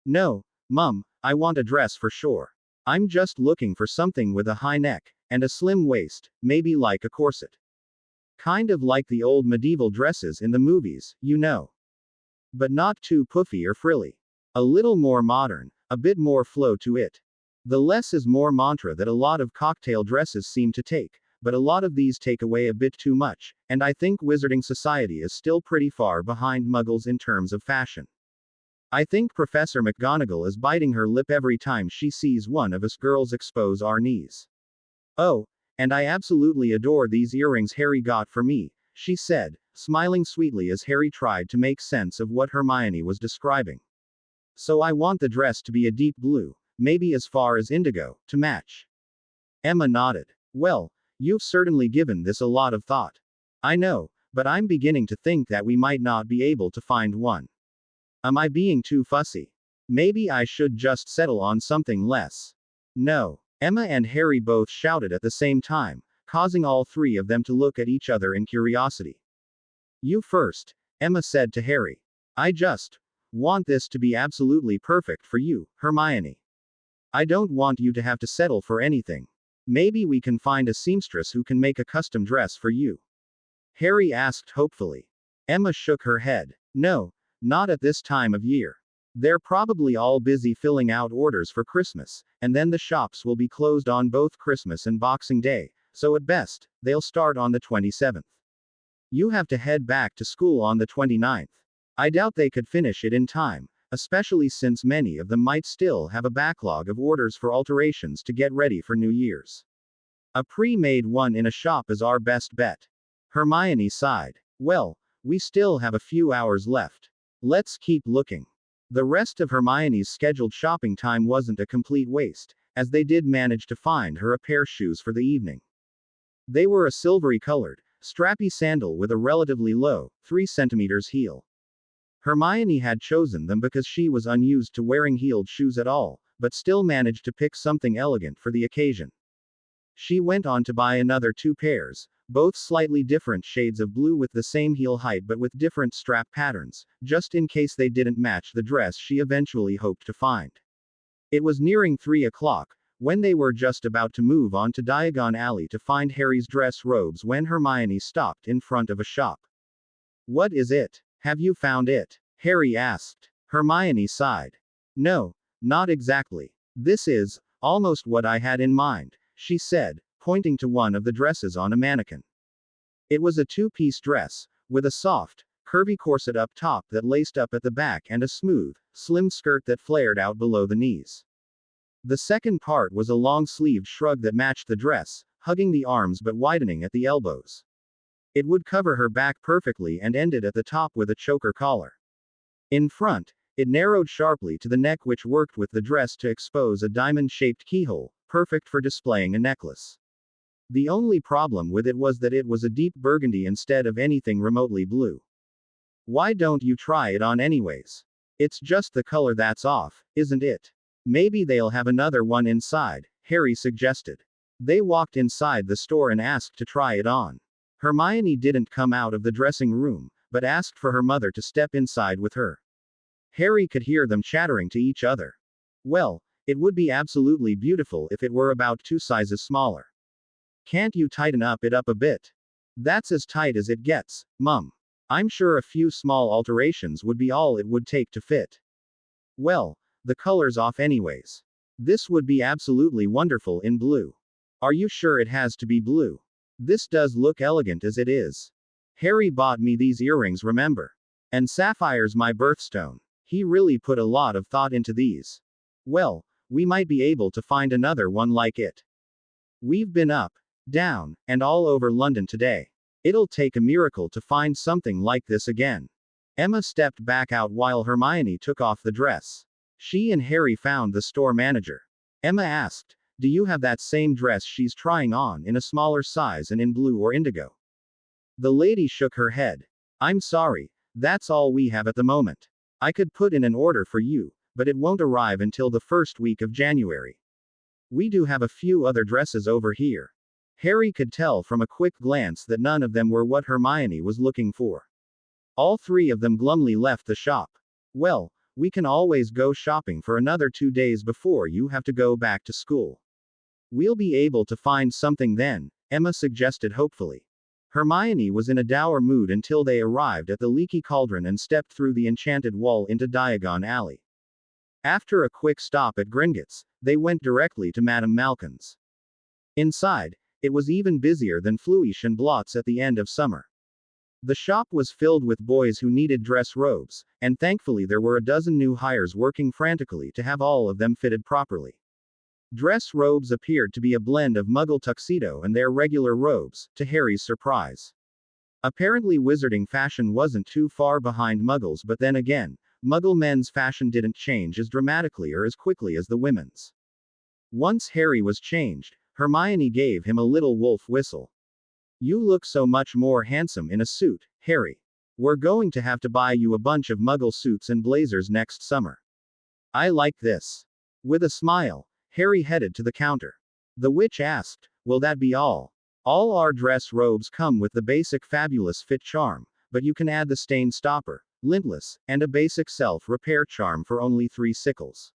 No, Mum, I want a dress for sure. I'm just looking for something with a high neck, and a slim waist, maybe like a corset. Kind of like the old medieval dresses in the movies, you know. But not too puffy or frilly. A little more modern, a bit more flow to it. The less is more mantra that a lot of cocktail dresses seem to take, but a lot of these take away a bit too much, and I think Wizarding Society is still pretty far behind Muggles in terms of fashion. I think Professor McGonagall is biting her lip every time she sees one of us girls expose our knees. Oh, and I absolutely adore these earrings Harry got for me, she said, smiling sweetly as Harry tried to make sense of what Hermione was describing. So I want the dress to be a deep blue, maybe as far as indigo, to match. Emma nodded. Well, you've certainly given this a lot of thought. I know, but I'm beginning to think that we might not be able to find one. Am I being too fussy? Maybe I should just settle on something less. No. Emma and Harry both shouted at the same time, causing all three of them to look at each other in curiosity. You first, Emma said to Harry. I just want this to be absolutely perfect for you, Hermione. I don't want you to have to settle for anything. Maybe we can find a seamstress who can make a custom dress for you. Harry asked hopefully. Emma shook her head. No, not at this time of year. They're probably all busy filling out orders for Christmas, and then the shops will be closed on both Christmas and Boxing Day, so at best, they'll start on the 27th. You have to head back to school on the 29th. I doubt they could finish it in time, especially since many of them might still have a backlog of orders for alterations to get ready for New Year's. A pre-made one in a shop is our best bet. Hermione sighed. Well, we still have a few hours left. Let's keep looking. The rest of Hermione's scheduled shopping time wasn't a complete waste, as they did manage to find her a pair of shoes for the evening. They were a silvery colored, strappy sandal with a relatively low, 3 centimeters heel. Hermione had chosen them because she was unused to wearing heeled shoes at all, but still managed to pick something elegant for the occasion. She went on to buy another 2 pairs, both slightly different shades of blue with the same heel height but with different strap patterns, just in case they didn't match the dress she eventually hoped to find. It was nearing 3 o'clock, when they were just about to move on to Diagon Alley to find Harry's dress robes when Hermione stopped in front of a shop. "What is it? Have you found it?" Harry asked. Hermione sighed. "No, not exactly. This is almost what I had in mind," she said, pointing to one of the dresses on a mannequin. It was a 2-piece dress, with a soft, curvy corset up top that laced up at the back and a smooth, slim skirt that flared out below the knees. The second part was a long-sleeved shrug that matched the dress, hugging the arms but widening at the elbows. It would cover her back perfectly and ended at the top with a choker collar. In front, it narrowed sharply to the neck, which worked with the dress to expose a diamond-shaped keyhole, perfect for displaying a necklace. The only problem with it was that it was a deep burgundy instead of anything remotely blue. "Why don't you try it on anyways? It's just the color that's off, isn't it? Maybe they'll have another one inside," Harry suggested. They walked inside the store and asked to try it on. Hermione didn't come out of the dressing room, but asked for her mother to step inside with her. Harry could hear them chattering to each other. "Well, it would be absolutely beautiful if it were about 2 sizes smaller. Can't you tighten it up a bit?" "That's as tight as it gets, Mum. I'm sure a few small alterations would be all it would take to fit." "Well, the color's off anyways. This would be absolutely wonderful in blue." "Are you sure it has to be blue? This does look elegant as it is. Harry bought me these earrings, remember? And sapphire's my birthstone. He really put a lot of thought into these. Well, we might be able to find another one like it. We've been up, down, and all over London today. It'll take a miracle to find something like this again." Emma stepped back out while Hermione took off the dress. She and Harry found the store manager. Emma asked, "Do you have that same dress she's trying on in a smaller size and in blue or indigo?" The lady shook her head. "I'm sorry, that's all we have at the moment. I could put in an order for you, but it won't arrive until the first week of January. We do have a few other dresses over here." Harry could tell from a quick glance that none of them were what Hermione was looking for. All 3 of them glumly left the shop. "Well, we can always go shopping for another 2 days before you have to go back to school. We'll be able to find something then," Emma suggested hopefully. Hermione was in a dour mood until they arrived at the Leaky Cauldron and stepped through the enchanted wall into Diagon Alley. After a quick stop at Gringotts, they went directly to Madame Malkin's. Inside, it was even busier than Fluish and Blotz at the end of summer. The shop was filled with boys who needed dress robes, and thankfully there were a dozen new hires working frantically to have all of them fitted properly. Dress robes appeared to be a blend of Muggle tuxedo and their regular robes, to Harry's surprise. Apparently wizarding fashion wasn't too far behind Muggles, but then again, Muggle men's fashion didn't change as dramatically or as quickly as the women's. Once Harry was changed, Hermione gave him a little wolf whistle. "You look so much more handsome in a suit, Harry. We're going to have to buy you a bunch of Muggle suits and blazers next summer. I like this." With a smile, Harry headed to the counter. The witch asked, "Will that be all?" "All our dress robes come with the basic fabulous fit charm, but you can add the stain stopper, lintless, and a basic self-repair charm for only 3 sickles."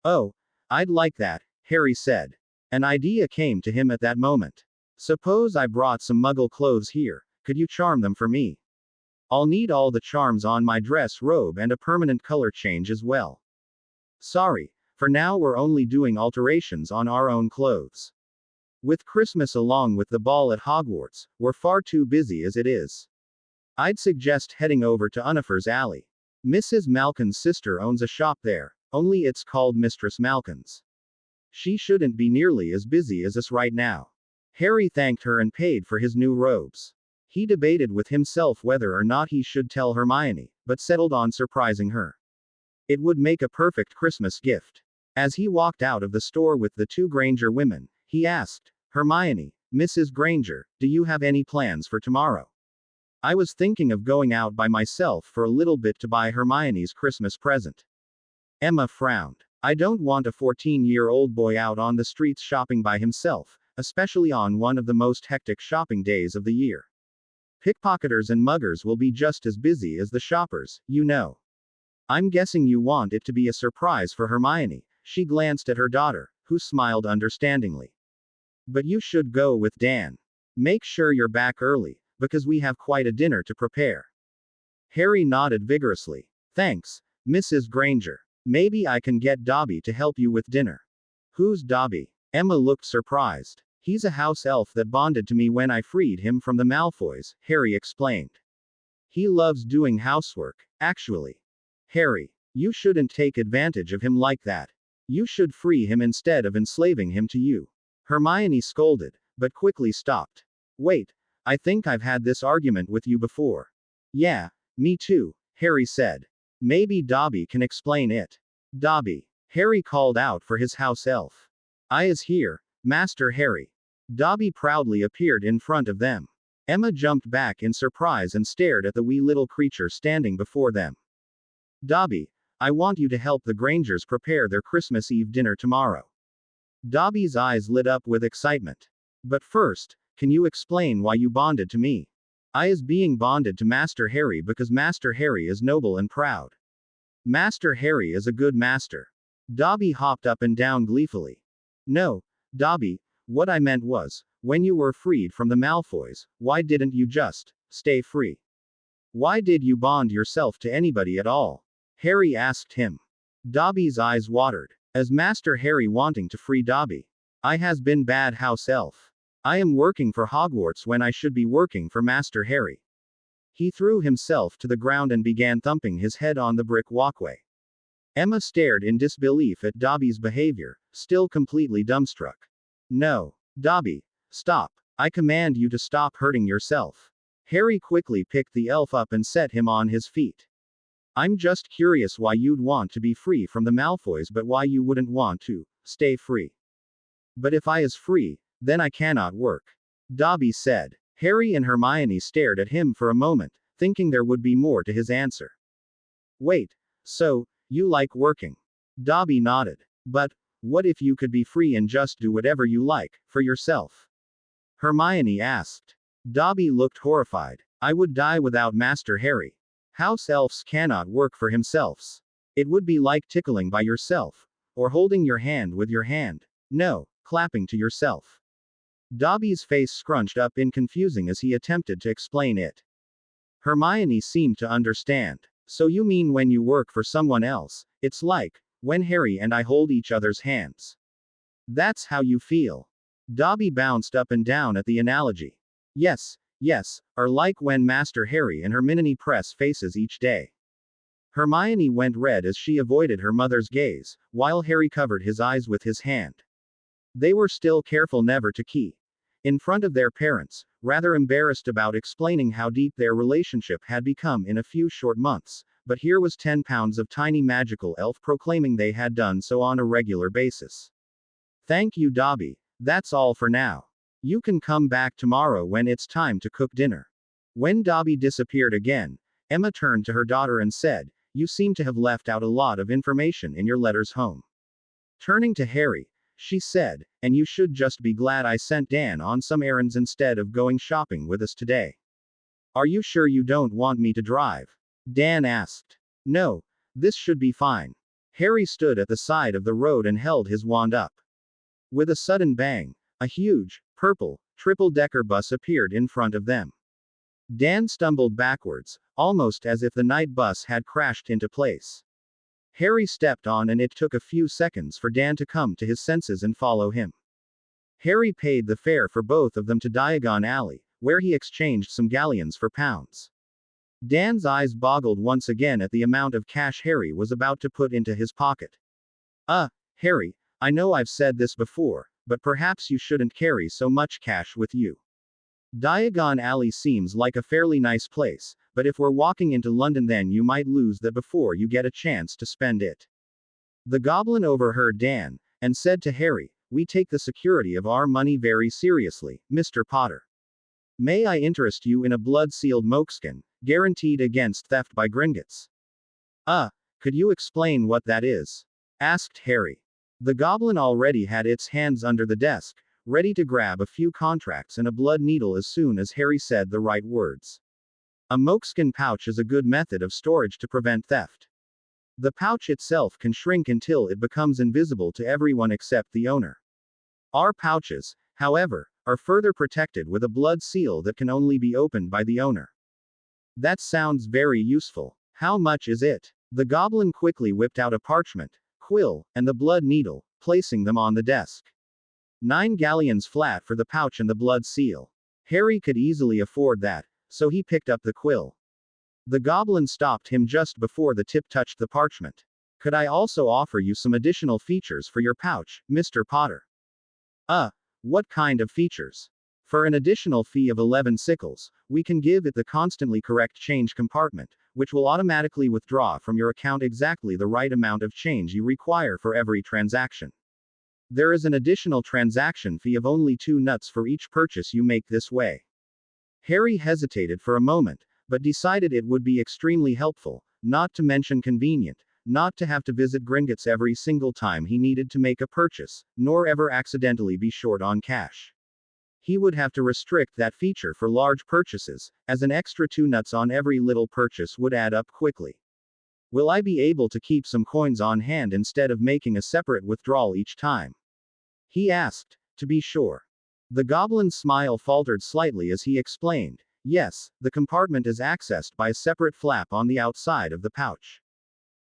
"Oh, I'd like that," Harry said. An idea came to him at that moment. "Suppose I brought some Muggle clothes here, could you charm them for me? I'll need all the charms on my dress robe and a permanent color change as well." "Sorry, for now we're only doing alterations on our own clothes. With Christmas along with the ball at Hogwarts, we're far too busy as it is. I'd suggest heading over to Unifer's Alley. Mrs. Malkin's sister owns a shop there, only it's called Mistress Malkin's. She shouldn't be nearly as busy as us right now." Harry thanked her and paid for his new robes. He debated with himself whether or not he should tell Hermione, but settled on surprising her. It would make a perfect Christmas gift. As he walked out of the store with the 2 Granger women, he asked, "Hermione, Mrs. Granger, do you have any plans for tomorrow? I was thinking of going out by myself for a little bit to buy Hermione's Christmas present. Emma frowned. I don't want a 14-year-old boy out on the streets shopping by himself, especially on one of the most hectic shopping days of the year. Pickpocketers and muggers will be just as busy as the shoppers, you know. I'm guessing you want it to be a surprise for Hermione. She glanced at her daughter, who smiled understandingly. But you should go with Dan. Make sure you're back early, because we have quite a dinner to prepare. Harry nodded vigorously. Thanks, Mrs. Granger. Maybe I can get Dobby to help you with dinner. Who's Dobby? Emma looked surprised. He's a house elf that bonded to me when I freed him from the Malfoys, Harry explained. He loves doing housework, actually. Harry, you shouldn't take advantage of him like that. You should free him instead of enslaving him to you. Hermione scolded, but quickly stopped. Wait, I think I've had this argument with you before. Yeah, me too, Harry said. Maybe Dobby can explain it. Dobby. Harry called out for his house elf. I is here, Master Harry. Dobby proudly appeared in front of them. Emma jumped back in surprise and stared at the wee little creature standing before them. Dobby, I want you to help the Grangers prepare their Christmas Eve dinner tomorrow. Dobby's eyes lit up with excitement. But first, can you explain why you bonded to me? I is being bonded to Master Harry because Master Harry is noble and proud. Master Harry is a good master. Dobby hopped up and down gleefully. No, Dobby, what I meant was, when you were freed from the Malfoys, why didn't you just stay free? Why did you bond yourself to anybody at all? Harry asked him. Dobby's eyes watered. As Master Harry wanting to free Dobby. I has been bad house elf. I am working for Hogwarts when I should be working for Master Harry. He threw himself to the ground and began thumping his head on the brick walkway. Emma stared in disbelief at Dobby's behavior, still completely dumbstruck. No, Dobby, stop. I command you to stop hurting yourself. Harry quickly picked the elf up and set him on his feet. I'm just curious why you'd want to be free from the Malfoys but why you wouldn't want to stay free. But if I is free, then I cannot work. Dobby said. Harry and Hermione stared at him for a moment, thinking there would be more to his answer. Wait, so, you like working? Dobby nodded. But, what if you could be free and just do whatever you like, for yourself? Hermione asked. Dobby looked horrified. I would die without Master Harry. House elves cannot work for themselves. It would be like tickling by yourself, or holding your hand with your hand. No, clapping to yourself. Dobby's face scrunched up in confusing as he attempted to explain it. Hermione seemed to understand. So you mean when you work for someone else, it's like, when Harry and I hold each other's hands. That's how you feel. Dobby bounced up and down at the analogy. Yes, or like when Master Harry and Hermione press faces each day. Hermione went red as she avoided her mother's gaze, while Harry covered his eyes with his hand. They were still careful never to key in front of their parents, rather embarrassed about explaining how deep their relationship had become in a few short months, but here was 10 pounds of tiny magical elf proclaiming they had done so on a regular basis. Thank you, Dobby, that's all for now. You can come back tomorrow when it's time to cook dinner. When Dobby disappeared again, Emma turned to her daughter and said, You seem to have left out a lot of information in your letters home. Turning to Harry, she said, and you should just be glad I sent Dan on some errands instead of going shopping with us today. Are you sure you don't want me to drive? Dan asked. No, this should be fine. Harry stood at the side of the road and held his wand up. With a sudden bang, a huge, purple, triple-decker bus appeared in front of them. Dan stumbled backwards, almost as if the night bus had crashed into place. Harry stepped on and it took a few seconds for Dan to come to his senses and follow him. Harry paid the fare for both of them to Diagon Alley, where he exchanged some galleons for pounds. Dan's eyes boggled once again at the amount of cash Harry was about to put into his pocket. Harry, I know I've said this before, but perhaps you shouldn't carry so much cash with you. Diagon Alley seems like a fairly nice place, but if we're walking into London then you might lose that before you get a chance to spend it. The goblin overheard Dan, and said to Harry, We take the security of our money very seriously, Mr. Potter. May I interest you in a blood-sealed moleskin, guaranteed against theft by Gringotts? Could you explain what that is? Asked Harry. The goblin already had its hands under the desk, ready to grab a few contracts and a blood needle as soon as Harry said the right words. A moleskin pouch is a good method of storage to prevent theft. The pouch itself can shrink until it becomes invisible to everyone except the owner. Our pouches, however, are further protected with a blood seal that can only be opened by the owner. That sounds very useful. How much is it? The goblin quickly whipped out a parchment, quill, and the blood needle, placing them on the desk. 9 galleons flat for the pouch and the blood seal. Harry could easily afford that, so he picked up the quill. The goblin stopped him just before the tip touched the parchment. Could I also offer you some additional features for your pouch, Mr. Potter? What kind of features? For an additional fee of 11 sickles, we can give it the constantly correct change compartment, which will automatically withdraw from your account exactly the right amount of change you require for every transaction. There is an additional transaction fee of only 2 nuts for each purchase you make this way. Harry hesitated for a moment, but decided it would be extremely helpful, not to mention convenient, not to have to visit Gringotts every single time he needed to make a purchase, nor ever accidentally be short on cash. He would have to restrict that feature for large purchases, as an extra 2 nuts on every little purchase would add up quickly. Will I be able to keep some coins on hand instead of making a separate withdrawal each time? He asked, to be sure. The goblin's smile faltered slightly as he explained, yes, the compartment is accessed by a separate flap on the outside of the pouch.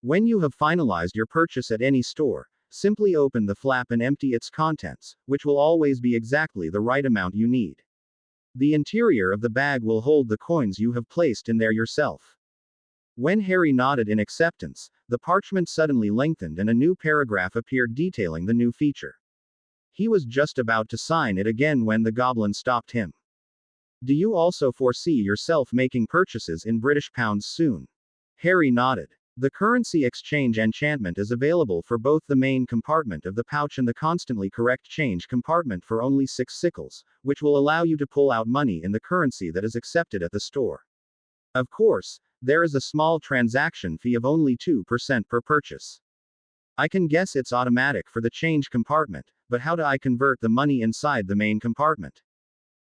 When you have finalized your purchase at any store, simply open the flap and empty its contents, which will always be exactly the right amount you need. The interior of the bag will hold the coins you have placed in there yourself. When Harry nodded in acceptance, the parchment suddenly lengthened and a new paragraph appeared detailing the new feature. He was just about to sign it again when the goblin stopped him. Do you also foresee yourself making purchases in British pounds soon? Harry nodded. The currency exchange enchantment is available for both the main compartment of the pouch and the constantly correct change compartment for only 6 sickles, which will allow you to pull out money in the currency that is accepted at the store. Of course, there is a small transaction fee of only 2% per purchase. I can guess it's automatic for the change compartment, but how do I convert the money inside the main compartment?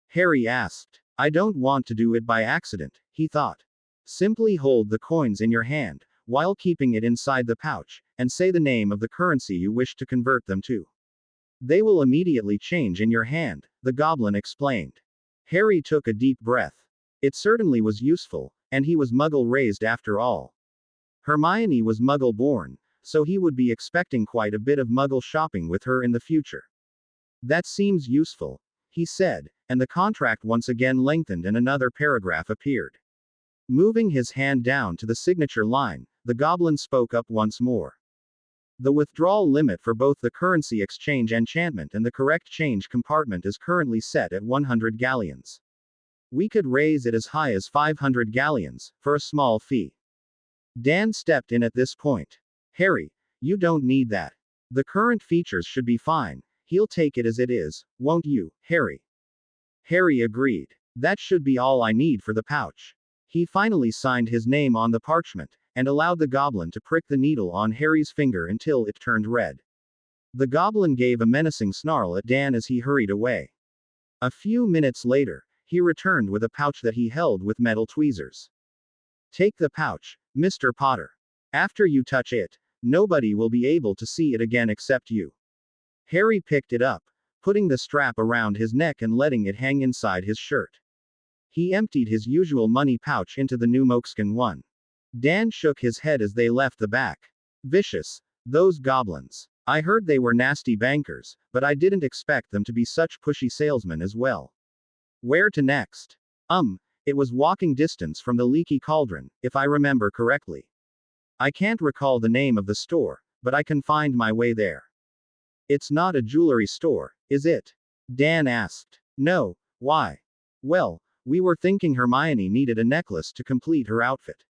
Harry asked. I don't want to do it by accident, he thought. Simply hold the coins in your hand, while keeping it inside the pouch, and say the name of the currency you wish to convert them to. They will immediately change in your hand, the goblin explained. Harry took a deep breath. It certainly was useful, and he was Muggle-raised after all. Hermione was Muggle-born, so he would be expecting quite a bit of Muggle shopping with her in the future. That seems useful, he said, and the contract once again lengthened and another paragraph appeared. Moving his hand down to the signature line, the goblin spoke up once more. The withdrawal limit for both the currency exchange enchantment and the correct change compartment is currently set at 100 galleons. We could raise it as high as 500 galleons, for a small fee. Dan stepped in at this point. Harry, you don't need that. The current features should be fine. He'll take it as it is, won't you, Harry? Harry agreed. That should be all I need for the pouch. He finally signed his name on the parchment, and allowed the goblin to prick the needle on Harry's finger until it turned red. The goblin gave a menacing snarl at Dan as he hurried away. A few minutes later, he returned with a pouch that he held with metal tweezers. Take the pouch, Mr. Potter. After you touch it, nobody will be able to see it again except you. Harry picked it up, putting the strap around his neck and letting it hang inside his shirt. He emptied his usual money pouch into the new moleskin one. Dan shook his head as they left the back. Vicious, those goblins. I heard they were nasty bankers, but I didn't expect them to be such pushy salesmen as well. Where to next? It was walking distance from the Leaky Cauldron, if I remember correctly. I can't recall the name of the store, but I can find my way there. It's not a jewelry store, is it? Dan asked. No, why? Well, we were thinking Hermione needed a necklace to complete her outfit.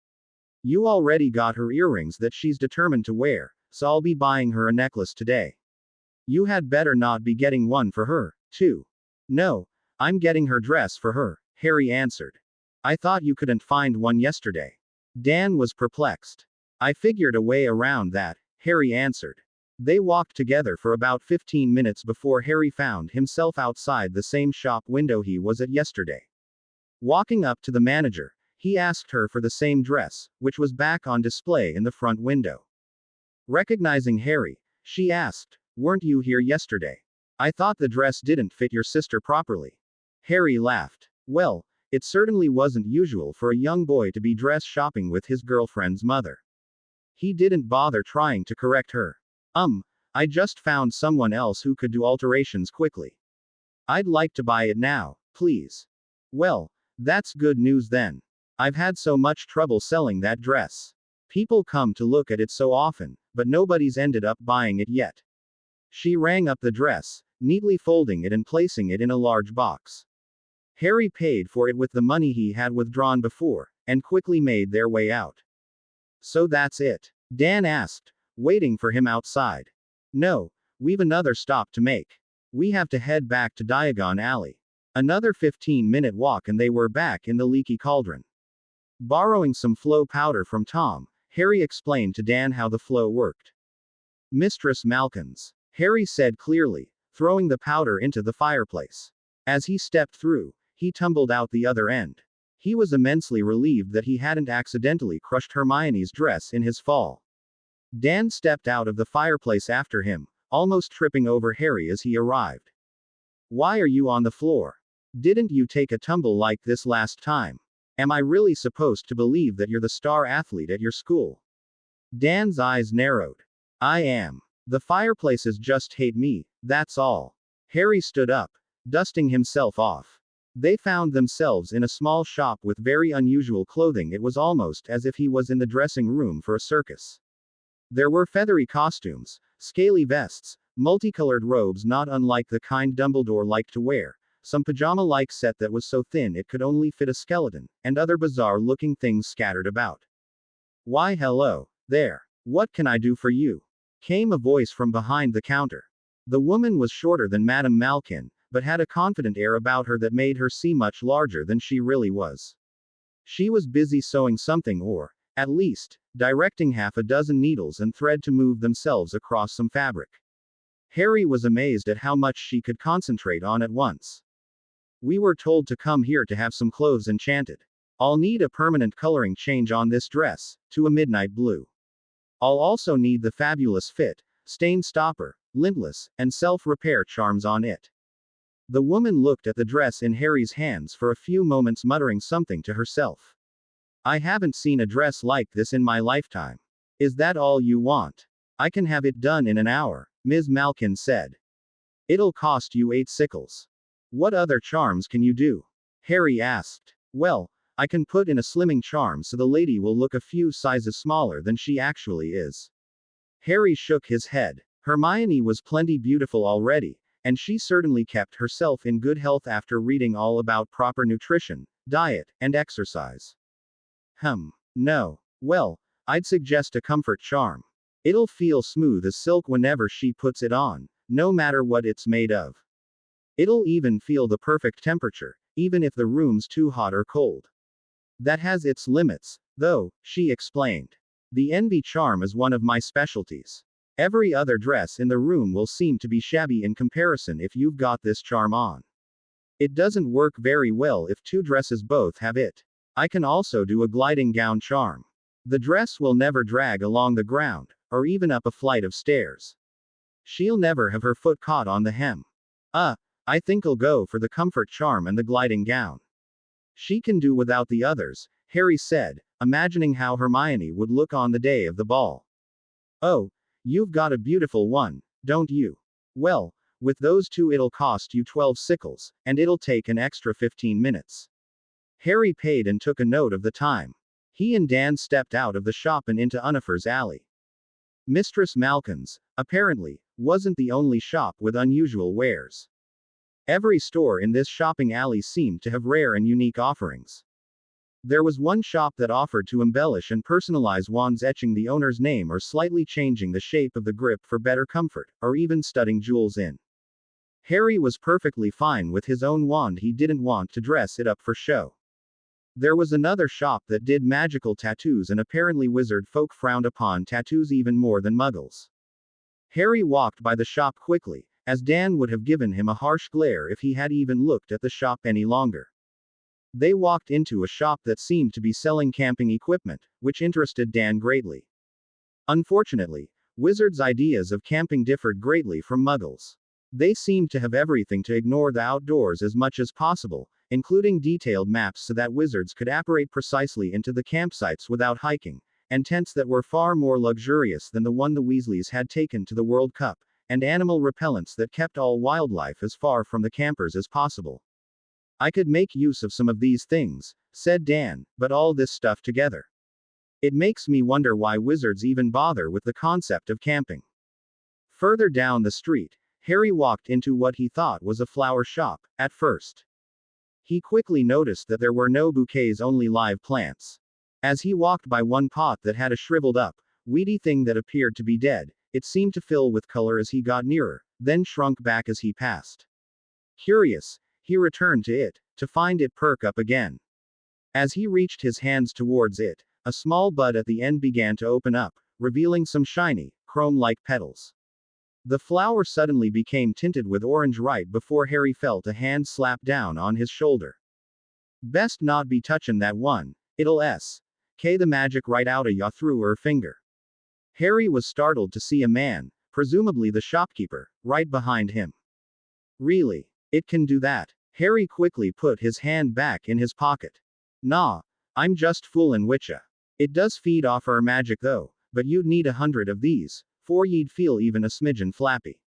You already got her earrings that she's determined to wear, so I'll be buying her a necklace today. You had better not be getting one for her, too. No, I'm getting her dress for her, Harry answered. I thought you couldn't find one yesterday. Dan was perplexed. I figured a way around that, Harry answered. They walked together for about 15 minutes before Harry found himself outside the same shop window he was at yesterday. Walking up to the manager, he asked her for the same dress, which was back on display in the front window. Recognizing Harry, she asked, "Weren't you here yesterday? I thought the dress didn't fit your sister properly." Harry laughed. Well, it certainly wasn't usual for a young boy to be dress shopping with his girlfriend's mother. He didn't bother trying to correct her. I just found someone else who could do alterations quickly. I'd like to buy it now, please. Well, that's good news then. I've had so much trouble selling that dress. People come to look at it so often, but nobody's ended up buying it yet. She rang up the dress, neatly folding it and placing it in a large box. Harry paid for it with the money he had withdrawn before, and quickly made their way out. So that's it? Dan asked, waiting for him outside. No, we've another stop to make. We have to head back to Diagon Alley. Another 15-minute walk and they were back in the leaky cauldron. Borrowing some flow powder from Tom, Harry explained to Dan how the flow worked. Mistress Malkin's, Harry said clearly, throwing the powder into the fireplace. As he stepped through, he tumbled out the other end. He was immensely relieved that he hadn't accidentally crushed Hermione's dress in his fall. Dan stepped out of the fireplace after him, almost tripping over Harry as he arrived. Why are you on the floor? Didn't you take a tumble like this last time? Am I really supposed to believe that you're the star athlete at your school? Dan's eyes narrowed. I am. The fireplaces just hate me, that's all. Harry stood up, dusting himself off. They found themselves in a small shop with very unusual clothing. It was almost as if he was in the dressing room for a circus. There were feathery costumes, scaly vests, multicolored robes not unlike the kind Dumbledore liked to wear, some pajama-like set that was so thin it could only fit a skeleton, and other bizarre-looking things scattered about. Why hello, there. What can I do for you? Came a voice from behind the counter. The woman was shorter than Madame Malkin, but had a confident air about her that made her seem much larger than she really was. She was busy sewing something or, at least, directing half a dozen needles and thread to move themselves across some fabric. Harry was amazed at how much she could concentrate on at once. We were told to come here to have some clothes enchanted. I'll need a permanent coloring change on this dress, to a midnight blue. I'll also need the fabulous fit, stain stopper, limitless, and self-repair charms on it. The woman looked at the dress in Harry's hands for a few moments, muttering something to herself. I haven't seen a dress like this in my lifetime. Is that all you want? I can have it done in an hour, Ms. Malkin said. It'll cost you 8 sickles. What other charms can you do? Harry asked. Well, I can put in a slimming charm so the lady will look a few sizes smaller than she actually is. Harry shook his head. Hermione was plenty beautiful already, and she certainly kept herself in good health after reading all about proper nutrition, diet, and exercise. No. Well, I'd suggest a comfort charm. It'll feel smooth as silk whenever she puts it on, no matter what it's made of. It'll even feel the perfect temperature, even if the room's too hot or cold. That has its limits, though, she explained. The envy charm is one of my specialties. Every other dress in the room will seem to be shabby in comparison if you've got this charm on. It doesn't work very well if 2 dresses both have it. I can also do a gliding gown charm. The dress will never drag along the ground, or even up a flight of stairs. She'll never have her foot caught on the hem. I think I'll go for the comfort charm and the gliding gown. She can do without the others, Harry said, imagining how Hermione would look on the day of the ball. Oh, you've got a beautiful one, don't you? Well, with those 2 it'll cost you 12 sickles, and it'll take an extra 15 minutes. Harry paid and took a note of the time. He and Dan stepped out of the shop and into Unifer's alley. Mistress Malkin's, apparently, wasn't the only shop with unusual wares. Every store in this shopping alley seemed to have rare and unique offerings. There was one shop that offered to embellish and personalize wands, etching the owner's name or slightly changing the shape of the grip for better comfort, or even studding jewels in. Harry was perfectly fine with his own wand, he didn't want to dress it up for show. There was another shop that did magical tattoos, and apparently wizard folk frowned upon tattoos even more than muggles. Harry walked by the shop quickly, as Dan would have given him a harsh glare if he had even looked at the shop any longer. They walked into a shop that seemed to be selling camping equipment, which interested Dan greatly. Unfortunately, wizards' ideas of camping differed greatly from muggles. They seemed to have everything to ignore the outdoors as much as possible, including detailed maps so that wizards could apparate precisely into the campsites without hiking, and tents that were far more luxurious than the one the Weasleys had taken to the World Cup, and animal repellents that kept all wildlife as far from the campers as possible. I could make use of some of these things, said Dan, but all this stuff together. It makes me wonder why wizards even bother with the concept of camping. Further down the street, Harry walked into what he thought was a flower shop. At first, he quickly noticed that there were no bouquets, only live plants. As he walked by one pot that had a shriveled up, weedy thing that appeared to be dead, it seemed to fill with color as he got nearer, then shrunk back as he passed. Curious, he returned to it, to find it perk up again. As he reached his hands towards it, a small bud at the end began to open up, revealing some shiny, chrome-like petals. The flower suddenly became tinted with orange right before Harry felt a hand slap down on his shoulder. Best not be touchin' that one, it'll k the magic right outta ya through her finger. Harry was startled to see a man, presumably the shopkeeper, right behind him. Really? It can do that? Harry quickly put his hand back in his pocket. Nah, I'm just foolin' witcha. It does feed off her magic though, but you'd need 100 of these, 'fore ye'd feel even a smidgen flappy.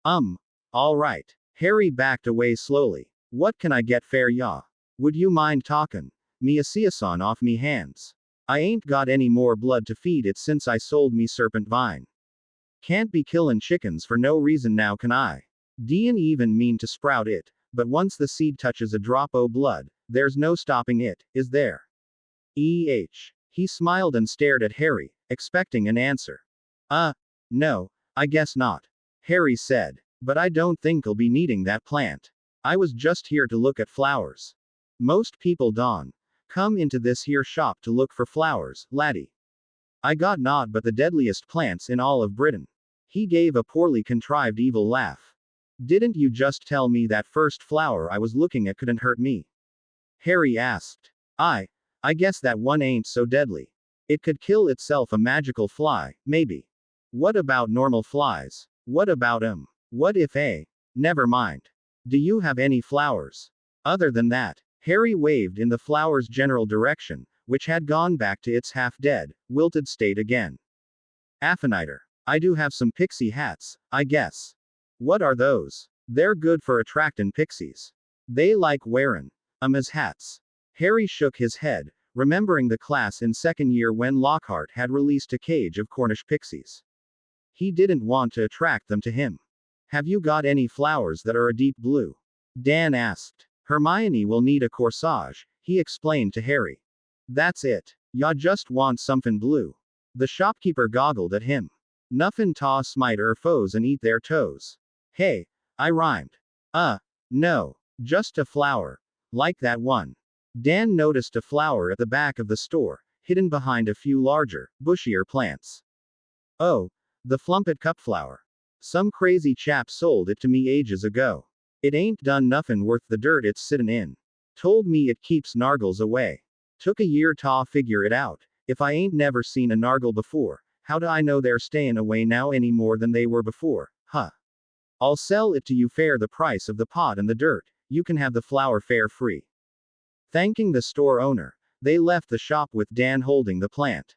All right. Harry backed away slowly. What can I get fair ya? Would you mind talkin' me a season off me hands? I ain't got any more blood to feed it since I sold me serpent vine. Can't be killin' chickens for no reason now, can I? D'in even mean to sprout it, but once the seed touches a drop o' blood, there's no stopping it, is there? He smiled and stared at Harry, expecting an answer. No, I guess not. Harry said. But I don't think I'll be needing that plant. I was just here to look at flowers. Most people don't come into this here shop to look for flowers, laddie. I got naught but the deadliest plants in all of Britain. He gave a poorly contrived evil laugh. Didn't you just tell me that first flower I was looking at couldn't hurt me? Harry asked. I guess that one ain't so deadly. It could kill itself, a magical fly, maybe. What about normal flies? What about 'em? What if Never mind. Do you have any flowers? Other than that, Harry waved in the flower's general direction, which had gone back to its half-dead, wilted state again. Affiniter. I do have some pixie hats, I guess. What are those? They're good for attractin' pixies. They like wearin' 'em as hats. Harry shook his head, remembering the class in second year when Lockhart had released a cage of Cornish pixies. He didn't want to attract them to him. Have you got any flowers that are a deep blue? Dan asked. Hermione will need a corsage, he explained to Harry. That's it. Ya just want somethin' blue. The shopkeeper goggled at him. Nuffin' ta smite er foes and eat their toes. Hey, I rhymed. No, just a flower. Like that one. Dan noticed a flower at the back of the store, hidden behind a few larger, bushier plants. Oh, the flumpet cup flower. Some crazy chap sold it to me ages ago. It ain't done nuffin' worth the dirt it's sittin' in. Told me it keeps nargles away. Took a year ta figure it out. If I ain't never seen a nargle before, how do I know they're stayin' away now any more than they were before, huh? I'll sell it to you fair the price of the pot and the dirt. You can have the flower fair free. Thanking the store owner, they left the shop with Dan holding the plant.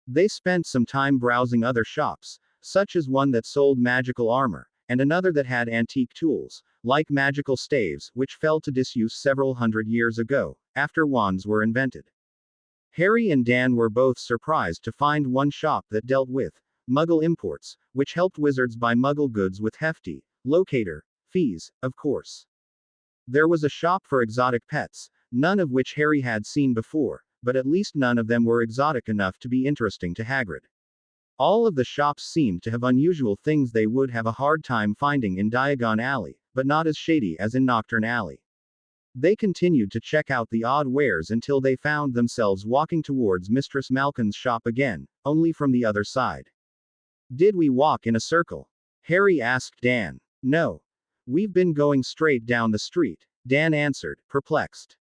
They spent some time browsing other shops, such as one that sold magical armor, and another that had antique tools, like magical staves, which fell to disuse several hundred years ago, after wands were invented. Harry and Dan were both surprised to find one shop that dealt with Muggle imports, which helped wizards buy Muggle goods with hefty locator fees, of course. There was a shop for exotic pets, none of which Harry had seen before, but at least none of them were exotic enough to be interesting to Hagrid. All of the shops seemed to have unusual things they would have a hard time finding in Diagon Alley, but not as shady as in Knockturn Alley. They continued to check out the odd wares until they found themselves walking towards Mistress Malkin's shop again, only from the other side. Did we walk in a circle? Harry asked Dan. No. We've been going straight down the street, Dan answered, perplexed.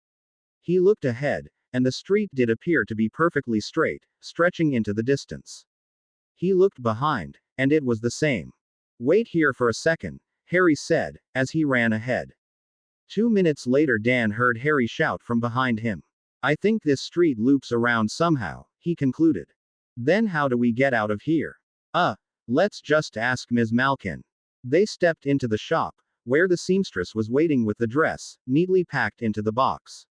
He looked ahead, and the street did appear to be perfectly straight, stretching into the distance. He looked behind, and it was the same. Wait here for a second, Harry said, as he ran ahead. 2 minutes later Dan heard Harry shout from behind him. I think this street loops around somehow, he concluded. Then how do we get out of here? Let's just ask Ms. Malkin. They stepped into the shop, where the seamstress was waiting with the dress, neatly packed into the box.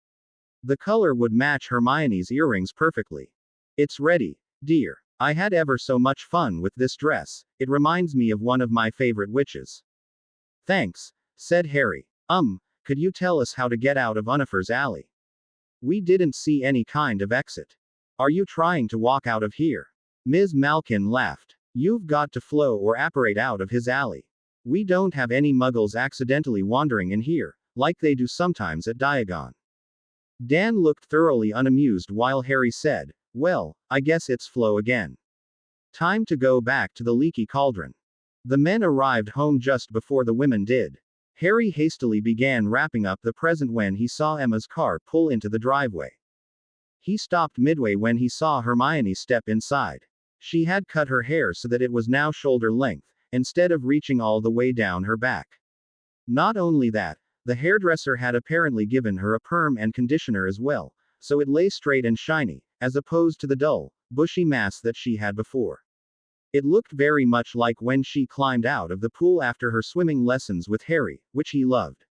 The color would match Hermione's earrings perfectly. It's ready, dear. I had ever so much fun with this dress, it reminds me of one of my favorite witches. Thanks, said Harry. Could you tell us how to get out of Unifer's alley? We didn't see any kind of exit. Are you trying to walk out of here? Ms. Malkin laughed. You've got to flow or apparate out of his alley. We don't have any muggles accidentally wandering in here, like they do sometimes at Diagon. Dan looked thoroughly unamused while Harry said, well, I guess it's flow again. Time to go back to the leaky cauldron. The men arrived home just before the women did. Harry hastily began wrapping up the present when he saw Emma's car pull into the driveway. He stopped midway when he saw Hermione step inside. She had cut her hair so that it was now shoulder length, instead of reaching all the way down her back. Not only that, the hairdresser had apparently given her a perm and conditioner as well, so it lay straight and shiny, as opposed to the dull, bushy mass that she had before. It looked very much like when she climbed out of the pool after her swimming lessons with Harry, which he loved.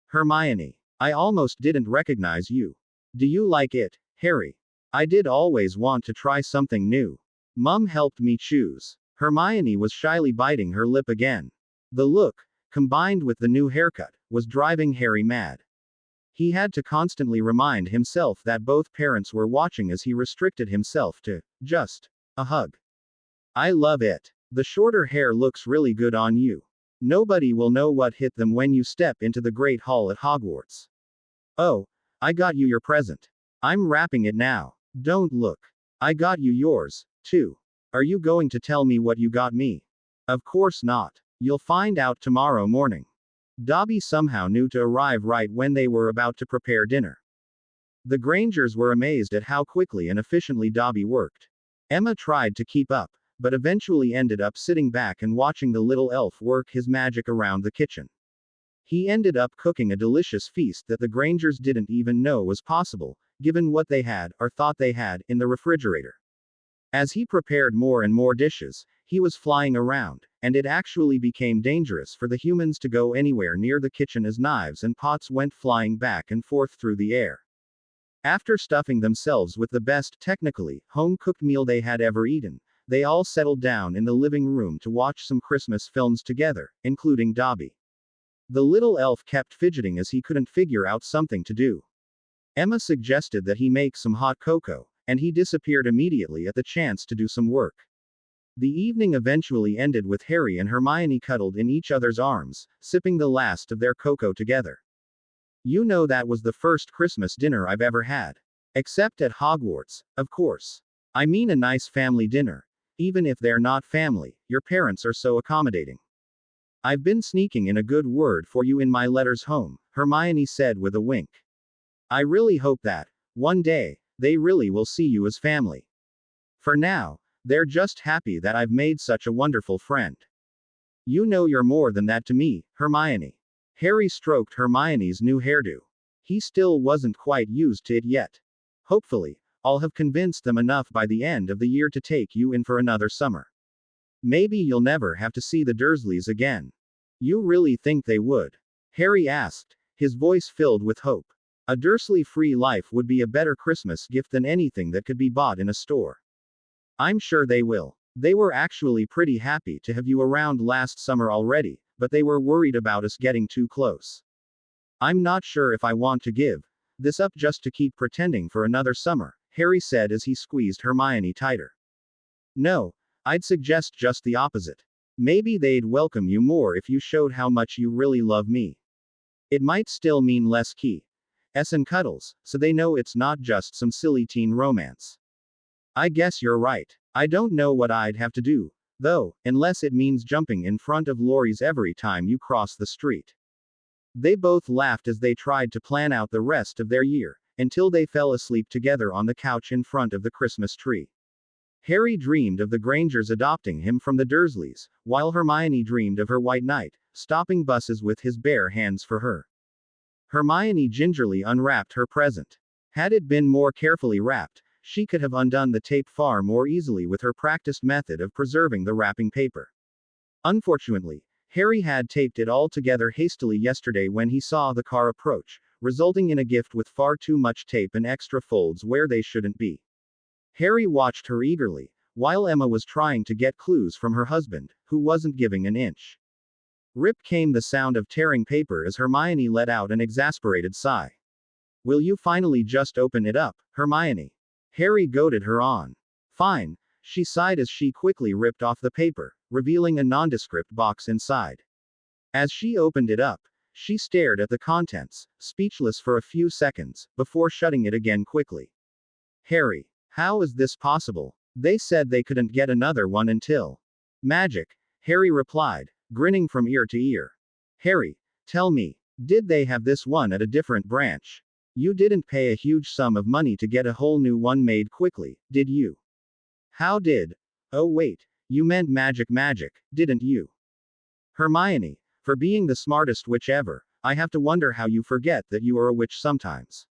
Hermione, I almost didn't recognize you. Do you like it, Harry? I did always want to try something new. Mum helped me choose. Hermione was shyly biting her lip again. The look, combined with the new haircut, was driving Harry mad. He had to constantly remind himself that both parents were watching as he restricted himself to just a hug. I love it. The shorter hair looks really good on you. Nobody will know what hit them when you step into the Great Hall at Hogwarts. Oh, I got you your present. I'm wrapping it now. Don't look. I got you yours, too. Are you going to tell me what you got me? Of course not. You'll find out tomorrow morning. Dobby somehow knew to arrive right when they were about to prepare dinner. The Grangers were amazed at how quickly and efficiently Dobby worked. Emma tried to keep up, but eventually ended up sitting back and watching the little elf work his magic around the kitchen. He ended up cooking a delicious feast that the Grangers didn't even know was possible, given what they had, or thought they had, in the refrigerator. As he prepared more and more dishes, he was flying around, and it actually became dangerous for the humans to go anywhere near the kitchen as knives and pots went flying back and forth through the air. After stuffing themselves with the best, technically, home-cooked meal they had ever eaten, they all settled down in the living room to watch some Christmas films together, including Dobby. The little elf kept fidgeting as he couldn't figure out something to do. Emma suggested that he make some hot cocoa, and he disappeared immediately at the chance to do some work. The evening eventually ended with Harry and Hermione cuddled in each other's arms, sipping the last of their cocoa together. You know, that was the first Christmas dinner I've ever had. Except at Hogwarts, of course. I mean a nice family dinner. Even if they're not family, your parents are so accommodating. I've been sneaking in a good word for you in my letters home, Hermione said with a wink. I really hope that, one day, they really will see you as family. For now, they're just happy that I've made such a wonderful friend. You know you're more than that to me, Hermione. Harry stroked Hermione's new hairdo. He still wasn't quite used to it yet. Hopefully, I'll have convinced them enough by the end of the year to take you in for another summer. Maybe you'll never have to see the Dursleys again. You really think they would? Harry asked, his voice filled with hope. A Dursley-free life would be a better Christmas gift than anything that could be bought in a store. I'm sure they will. They were actually pretty happy to have you around last summer already, but they were worried about us getting too close. I'm not sure if I want to give This up just to keep pretending for another summer, Harry said as he squeezed Hermione tighter. No, I'd suggest just the opposite. Maybe they'd welcome you more if you showed how much you really love me. It might still mean less kiss and cuddles, so they know it's not just some silly teen romance. I guess you're right. I don't know what I'd have to do, though, unless it means jumping in front of lorries every time you cross the street. They both laughed as they tried to plan out the rest of their year, until they fell asleep together on the couch in front of the Christmas tree. Harry dreamed of the Grangers adopting him from the Dursleys, while Hermione dreamed of her White Knight, stopping buses with his bare hands for her. Hermione gingerly unwrapped her present. Had it been more carefully wrapped, she could have undone the tape far more easily with her practiced method of preserving the wrapping paper. Unfortunately, Harry had taped it all together hastily yesterday when he saw the car approach, resulting in a gift with far too much tape and extra folds where they shouldn't be. Harry watched her eagerly, while Emma was trying to get clues from her husband, who wasn't giving an inch. Rip came the sound of tearing paper as Hermione let out an exasperated sigh. Will you finally just open it up, Hermione? Harry goaded her on. Fine, she sighed as she quickly ripped off the paper, revealing a nondescript box inside. As she opened it up, she stared at the contents, speechless for a few seconds, before shutting it again quickly. Harry, how is this possible? They said they couldn't get another one until magic, Harry replied, grinning from ear to ear. Harry, tell me, did they have this one at a different branch? You didn't pay a huge sum of money to get a whole new one made quickly, did you? How did? Oh wait, you meant magic, didn't you? Hermione, for being the smartest witch ever, I have to wonder how you forget that you are a witch sometimes.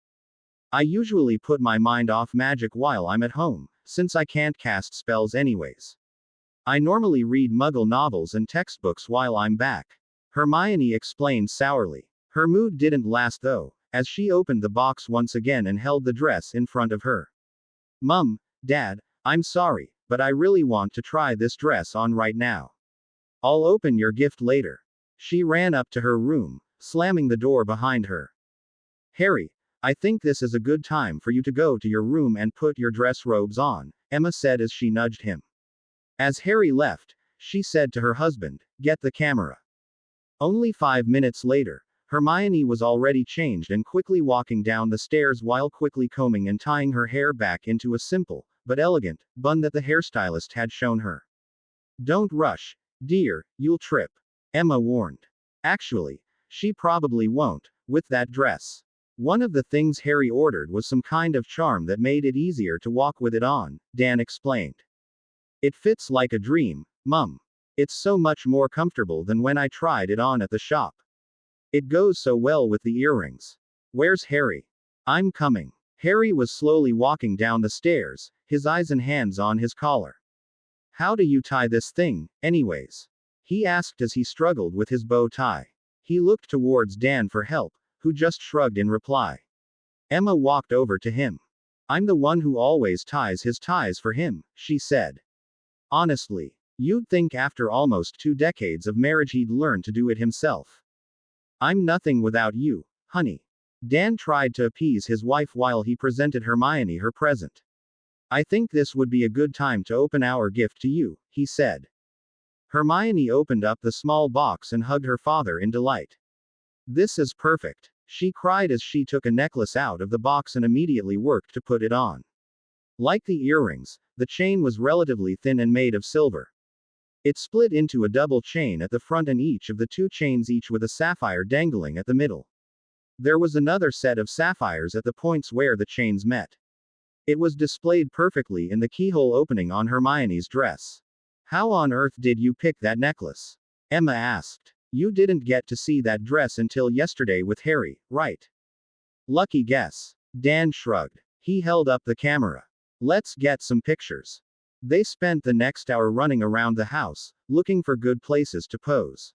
I usually put my mind off magic while I'm at home, since I can't cast spells anyways. I normally read Muggle novels and textbooks while I'm back. Hermione explained sourly. Her mood didn't last though, as she opened the box once again and held the dress in front of her. Mum, Dad, I'm sorry, but I really want to try this dress on right now. I'll open your gift later. She ran up to her room, slamming the door behind her. Harry, I think this is a good time for you to go to your room and put your dress robes on, Emma said as she nudged him. As Harry left, she said to her husband, get the camera. Only 5 minutes later, Hermione was already changed and quickly walking down the stairs while quickly combing and tying her hair back into a simple, but elegant, bun that the hairstylist had shown her. Don't rush, dear, you'll trip, Emma warned. Actually, she probably won't, with that dress. One of the things Harry ordered was some kind of charm that made it easier to walk with it on, Dan explained. It fits like a dream, Mum. It's so much more comfortable than when I tried it on at the shop. It goes so well with the earrings. Where's Harry? I'm coming. Harry was slowly walking down the stairs, his eyes and hands on his collar. How do you tie this thing, anyways? He asked as he struggled with his bow tie. He looked towards Dan for help, who just shrugged in reply. Emma walked over to him. I'm the one who always ties his ties for him, she said. Honestly, you'd think after almost 2 decades of marriage he'd learn to do it himself. I'm nothing without you, honey. Dan tried to appease his wife while he presented Hermione her present. I think this would be a good time to open our gift to you, he said. Hermione opened up the small box and hugged her father in delight. This is perfect, she cried as she took a necklace out of the box and immediately worked to put it on. Like the earrings, the chain was relatively thin and made of silver. It split into a double chain at the front and each of the 2 chains each with a sapphire dangling at the middle. There was another set of sapphires at the points where the chains met. It was displayed perfectly in the keyhole opening on Hermione's dress. How on earth did you pick that necklace? Emma asked. You didn't get to see that dress until yesterday with Harry, right? Lucky guess. Dan shrugged. He held up the camera. Let's get some pictures. They spent the next hour running around the house, looking for good places to pose.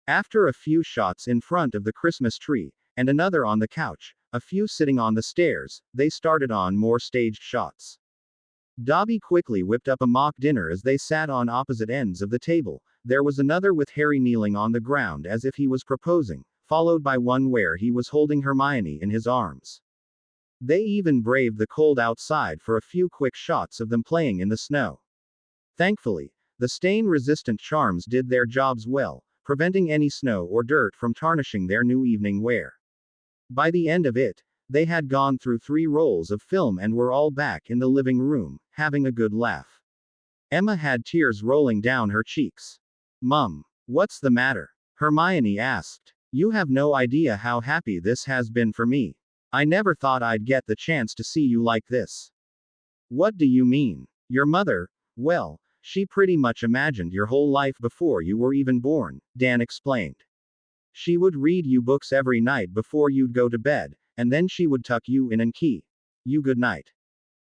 After a few shots in front of the Christmas tree, and another on the couch, a few sitting on the stairs, they started on more staged shots. Dobby quickly whipped up a mock dinner as they sat on opposite ends of the table. There was another with Harry kneeling on the ground as if he was proposing, followed by one where he was holding Hermione in his arms. They even braved the cold outside for a few quick shots of them playing in the snow. Thankfully, the stain-resistant charms did their jobs well, preventing any snow or dirt from tarnishing their new evening wear. By the end of it, they had gone through 3 rolls of film and were all back in the living room, having a good laugh. Emma had tears rolling down her cheeks. "Mum, what's the matter?" Hermione asked. "You have no idea how happy this has been for me. I never thought I'd get the chance to see you like this." "What do you mean? Your mother, well, she pretty much imagined your whole life before you were even born," Dan explained. "She would read you books every night before you'd go to bed, and then she would tuck you in and key you good night.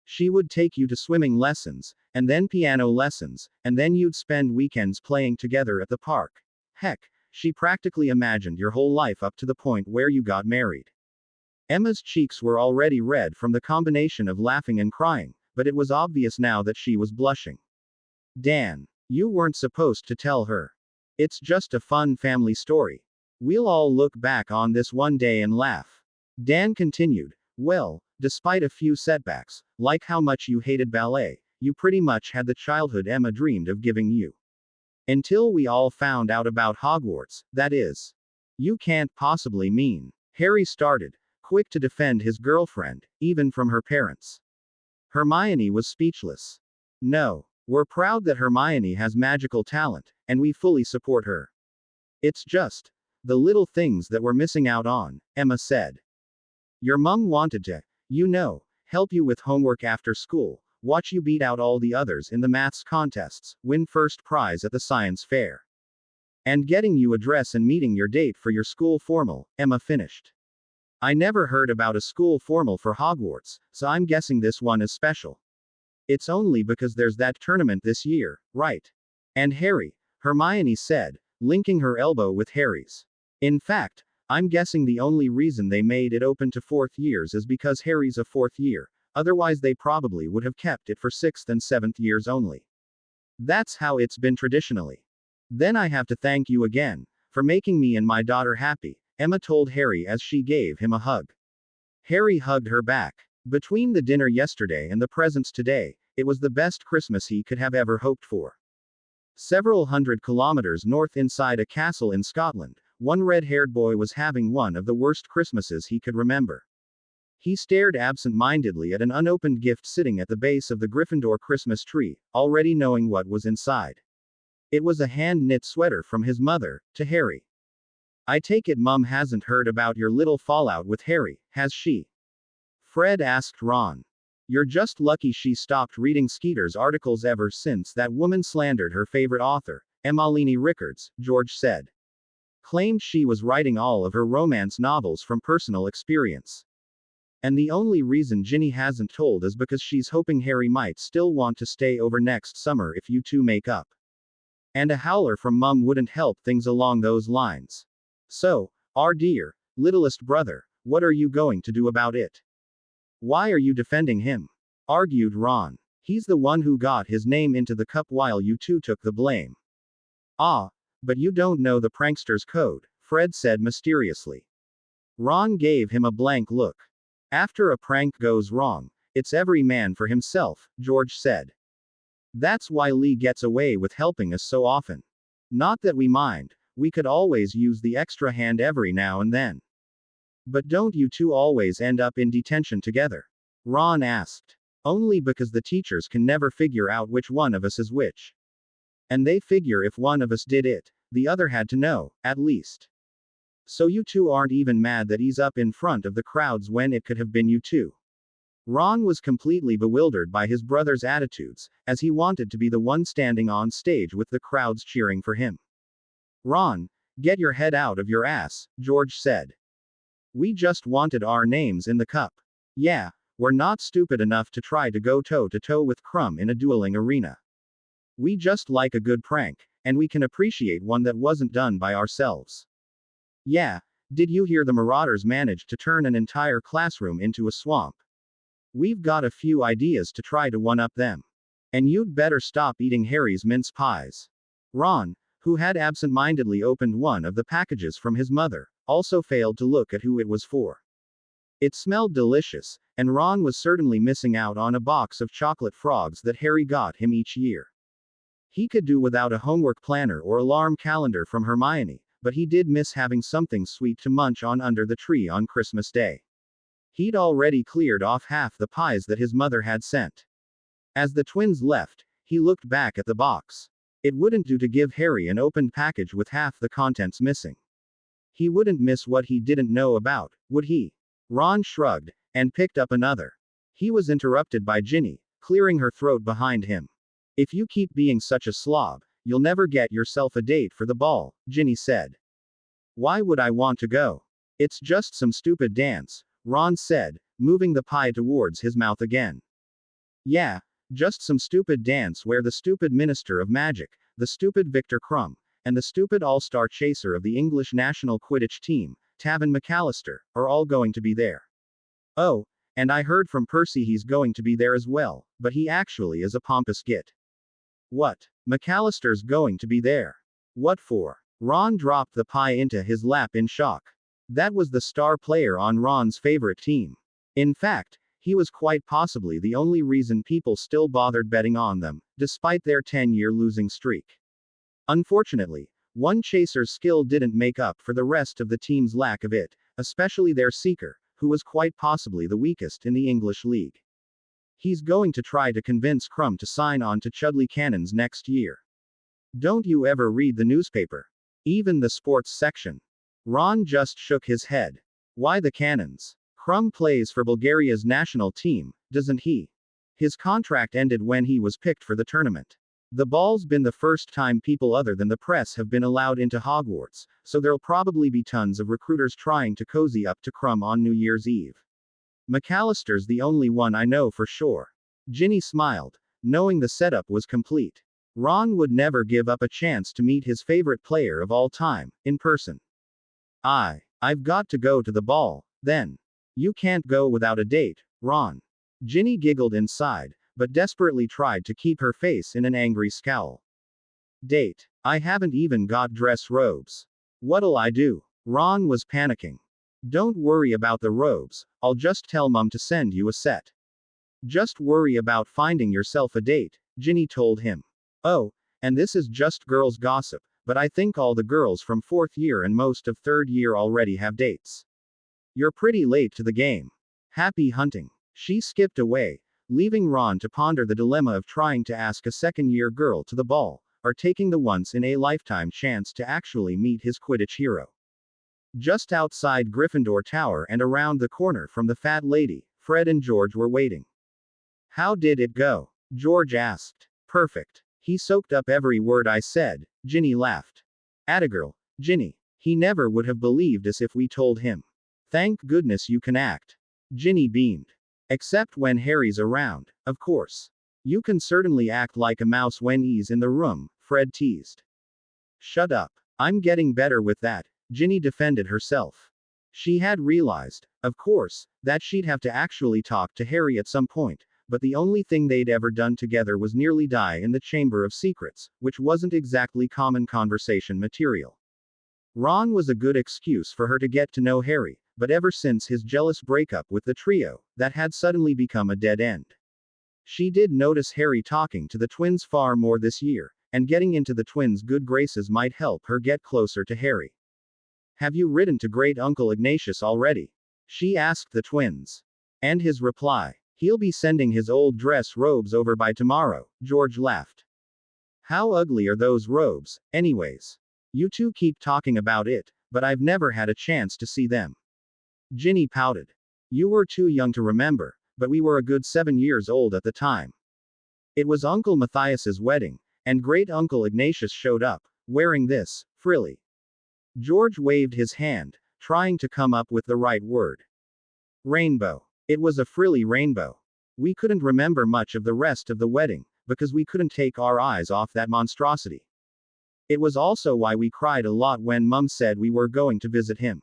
She would take you to swimming lessons, and then piano lessons, and then you'd spend weekends playing together at the park. Heck, she practically imagined your whole life up to the point where you got married." Emma's cheeks were already red from the combination of laughing and crying, but it was obvious now that she was blushing. "Dan, you weren't supposed to tell her. It's just a fun family story. We'll all look back on this one day and laugh." Dan continued, "Well, despite a few setbacks, like how much you hated ballet, you pretty much had the childhood Emma dreamed of giving you. Until we all found out about Hogwarts, that is." "You can't possibly mean." Harry started, quick to defend his girlfriend, even from her parents. Hermione was speechless. "No. We're proud that Hermione has magical talent, and we fully support her. It's just the little things that we're missing out on," Emma said. "Your mum wanted to, help you with homework after school, watch you beat out all the others in the maths contests, win first prize at the science fair. And getting you a dress and meeting your date for your school formal," Emma finished. "I never heard about a school formal for Hogwarts, so I'm guessing this one is special. It's only because there's that tournament this year, right?" "And Harry," Hermione said, linking her elbow with Harry's. "In fact, I'm guessing the only reason they made it open to 4th years is because Harry's a 4th year, otherwise they probably would have kept it for 6th and 7th years only. That's how it's been traditionally." "Then I have to thank you again for making me and my daughter happy," Emma told Harry as she gave him a hug. Harry hugged her back. Between the dinner yesterday and the presents today, it was the best Christmas he could have ever hoped for. Several hundred kilometers north inside a castle in Scotland, one red-haired boy was having one of the worst Christmases he could remember. He stared absent-mindedly at an unopened gift sitting at the base of the Gryffindor Christmas tree, already knowing what was inside. It was a hand-knit sweater from his mother, to Harry. "I take it Mum hasn't heard about your little fallout with Harry, has she?" Fred asked Ron. "You're just lucky she stopped reading Skeeter's articles ever since that woman slandered her favorite author, Emmeline Rickards," George said. "Claimed she was writing all of her romance novels from personal experience. And the only reason Ginny hasn't told is because she's hoping Harry might still want to stay over next summer if you two make up." And a howler from Mum wouldn't help things along those lines. "So, our dear, littlest brother, what are you going to do about it?" "Why are you defending him?" argued Ron. "He's the one who got his name into the cup while you two took the blame." "Ah, but you don't know the prankster's code," Fred said mysteriously. Ron gave him a blank look. "After a prank goes wrong, it's every man for himself," George said. "That's why Lee gets away with helping us so often. Not that we mind, we could always use the extra hand every now and then." "But don't you two always end up in detention together?" Ron asked. "Only because the teachers can never figure out which one of us is which. And they figure if one of us did it, the other had to know, at least. So you two aren't even mad that he's up in front of the crowds when it could have been you two." Ron was completely bewildered by his brother's attitudes, as he wanted to be the one standing on stage with the crowds cheering for him. "Ron, get your head out of your ass," George said. "We just wanted our names in the cup. Yeah, we're not stupid enough to try to go toe-to-toe with Crumb in a dueling arena. We just like a good prank, and we can appreciate one that wasn't done by ourselves. Yeah, did you hear the Marauders managed to turn an entire classroom into a swamp? We've got a few ideas to try to one-up them. And you'd better stop eating Harry's mince pies." Ron, who had absent-mindedly opened one of the packages from his mother, also failed to look at who it was for. It smelled delicious, And Ron was certainly missing out on a box of chocolate frogs that Harry got him each year. He could do without a homework planner or alarm calendar from Hermione, but he did miss having something sweet to munch on under the tree on Christmas Day. He'd already cleared off half the pies that his mother had sent. As the twins left, he looked back at the box. It wouldn't do to give Harry an opened package with half the contents missing. He wouldn't miss what he didn't know about, would he? Ron shrugged, and picked up another. He was interrupted by Ginny, clearing her throat behind him. If you keep being such a slob, you'll never get yourself a date for the ball, Ginny said. Why would I want to go? It's just some stupid dance, Ron said, moving the pie towards his mouth again. Yeah, just some stupid dance where the stupid Minister of Magic, the stupid Victor Crumb, and the stupid all-star chaser of the English national Quidditch team, Tavin McAllister, are all going to be there. Oh, and I heard from Percy he's going to be there as well, but he actually is a pompous git. What? McAllister's going to be there? What for? Ron dropped the pie into his lap in shock. That was the star player on Ron's favorite team. In fact, he was quite possibly the only reason people still bothered betting on them, despite their 10-year losing streak. Unfortunately, one chaser's skill didn't make up for the rest of the team's lack of it, especially their seeker, who was quite possibly the weakest in the English league. He's going to try to convince Crumb to sign on to Chudley Cannons next year. Don't you ever read the newspaper? Even the sports section? Ron just shook his head. Why the Cannons? Crumb plays for Bulgaria's national team, doesn't he? His contract ended when he was picked for the tournament. The ball's been the first time people other than the press have been allowed into Hogwarts, so there'll probably be tons of recruiters trying to cozy up to Crumb on New Year's Eve. McAllister's the only one I know for sure. Ginny smiled, knowing the setup was complete. Ron would never give up a chance to meet his favorite player of all time, in person. I've got to go to the ball, then. You can't go without a date, Ron. Ginny giggled inside, but desperately tried to keep her face in an angry scowl. Date? I haven't even got dress robes. What'll I do? Ron was panicking. Don't worry about the robes, I'll just tell Mum to send you a set. Just worry about finding yourself a date, Ginny told him. Oh, and this is just girls' gossip, but I think all the girls from 4th year and most of 3rd year already have dates. You're pretty late to the game. Happy hunting. She skipped away, leaving Ron to ponder the dilemma of trying to ask a 2nd-year girl to the ball, or taking the once-in-a-lifetime chance to actually meet his Quidditch hero. Just outside Gryffindor Tower and around the corner from the fat lady, Fred and George were waiting. How did it go? George asked. Perfect. He soaked up every word I said, Ginny laughed. Attagirl, Ginny. He never would have believed us if we told him. Thank goodness you can act. Ginny beamed. Except when Harry's around, of course. You can certainly act like a mouse when he's in the room, Fred teased. Shut up. I'm getting better with that, Ginny defended herself. She had realized, of course, that she'd have to actually talk to Harry at some point, but the only thing they'd ever done together was nearly die in the Chamber of Secrets, which wasn't exactly common conversation material. Ron was a good excuse for her to get to know Harry, but ever since his jealous breakup with the trio, that had suddenly become a dead end. She did notice Harry talking to the twins far more this year, and getting into the twins' good graces might help her get closer to Harry. Have you written to Great Uncle Ignatius already? She asked the twins. And his reply, he'll be sending his old dress robes over by tomorrow, George laughed. How ugly are those robes, anyways? You two keep talking about it, but I've never had a chance to see them. Ginny pouted. You were too young to remember, but we were a good 7 years old at the time. It was Uncle Matthias's wedding, and Great Uncle Ignatius showed up, wearing this, frilly. George waved his hand, trying to come up with the right word. Rainbow. It was a frilly rainbow. We couldn't remember much of the rest of the wedding, because we couldn't take our eyes off that monstrosity. It was also why we cried a lot when Mum said we were going to visit him.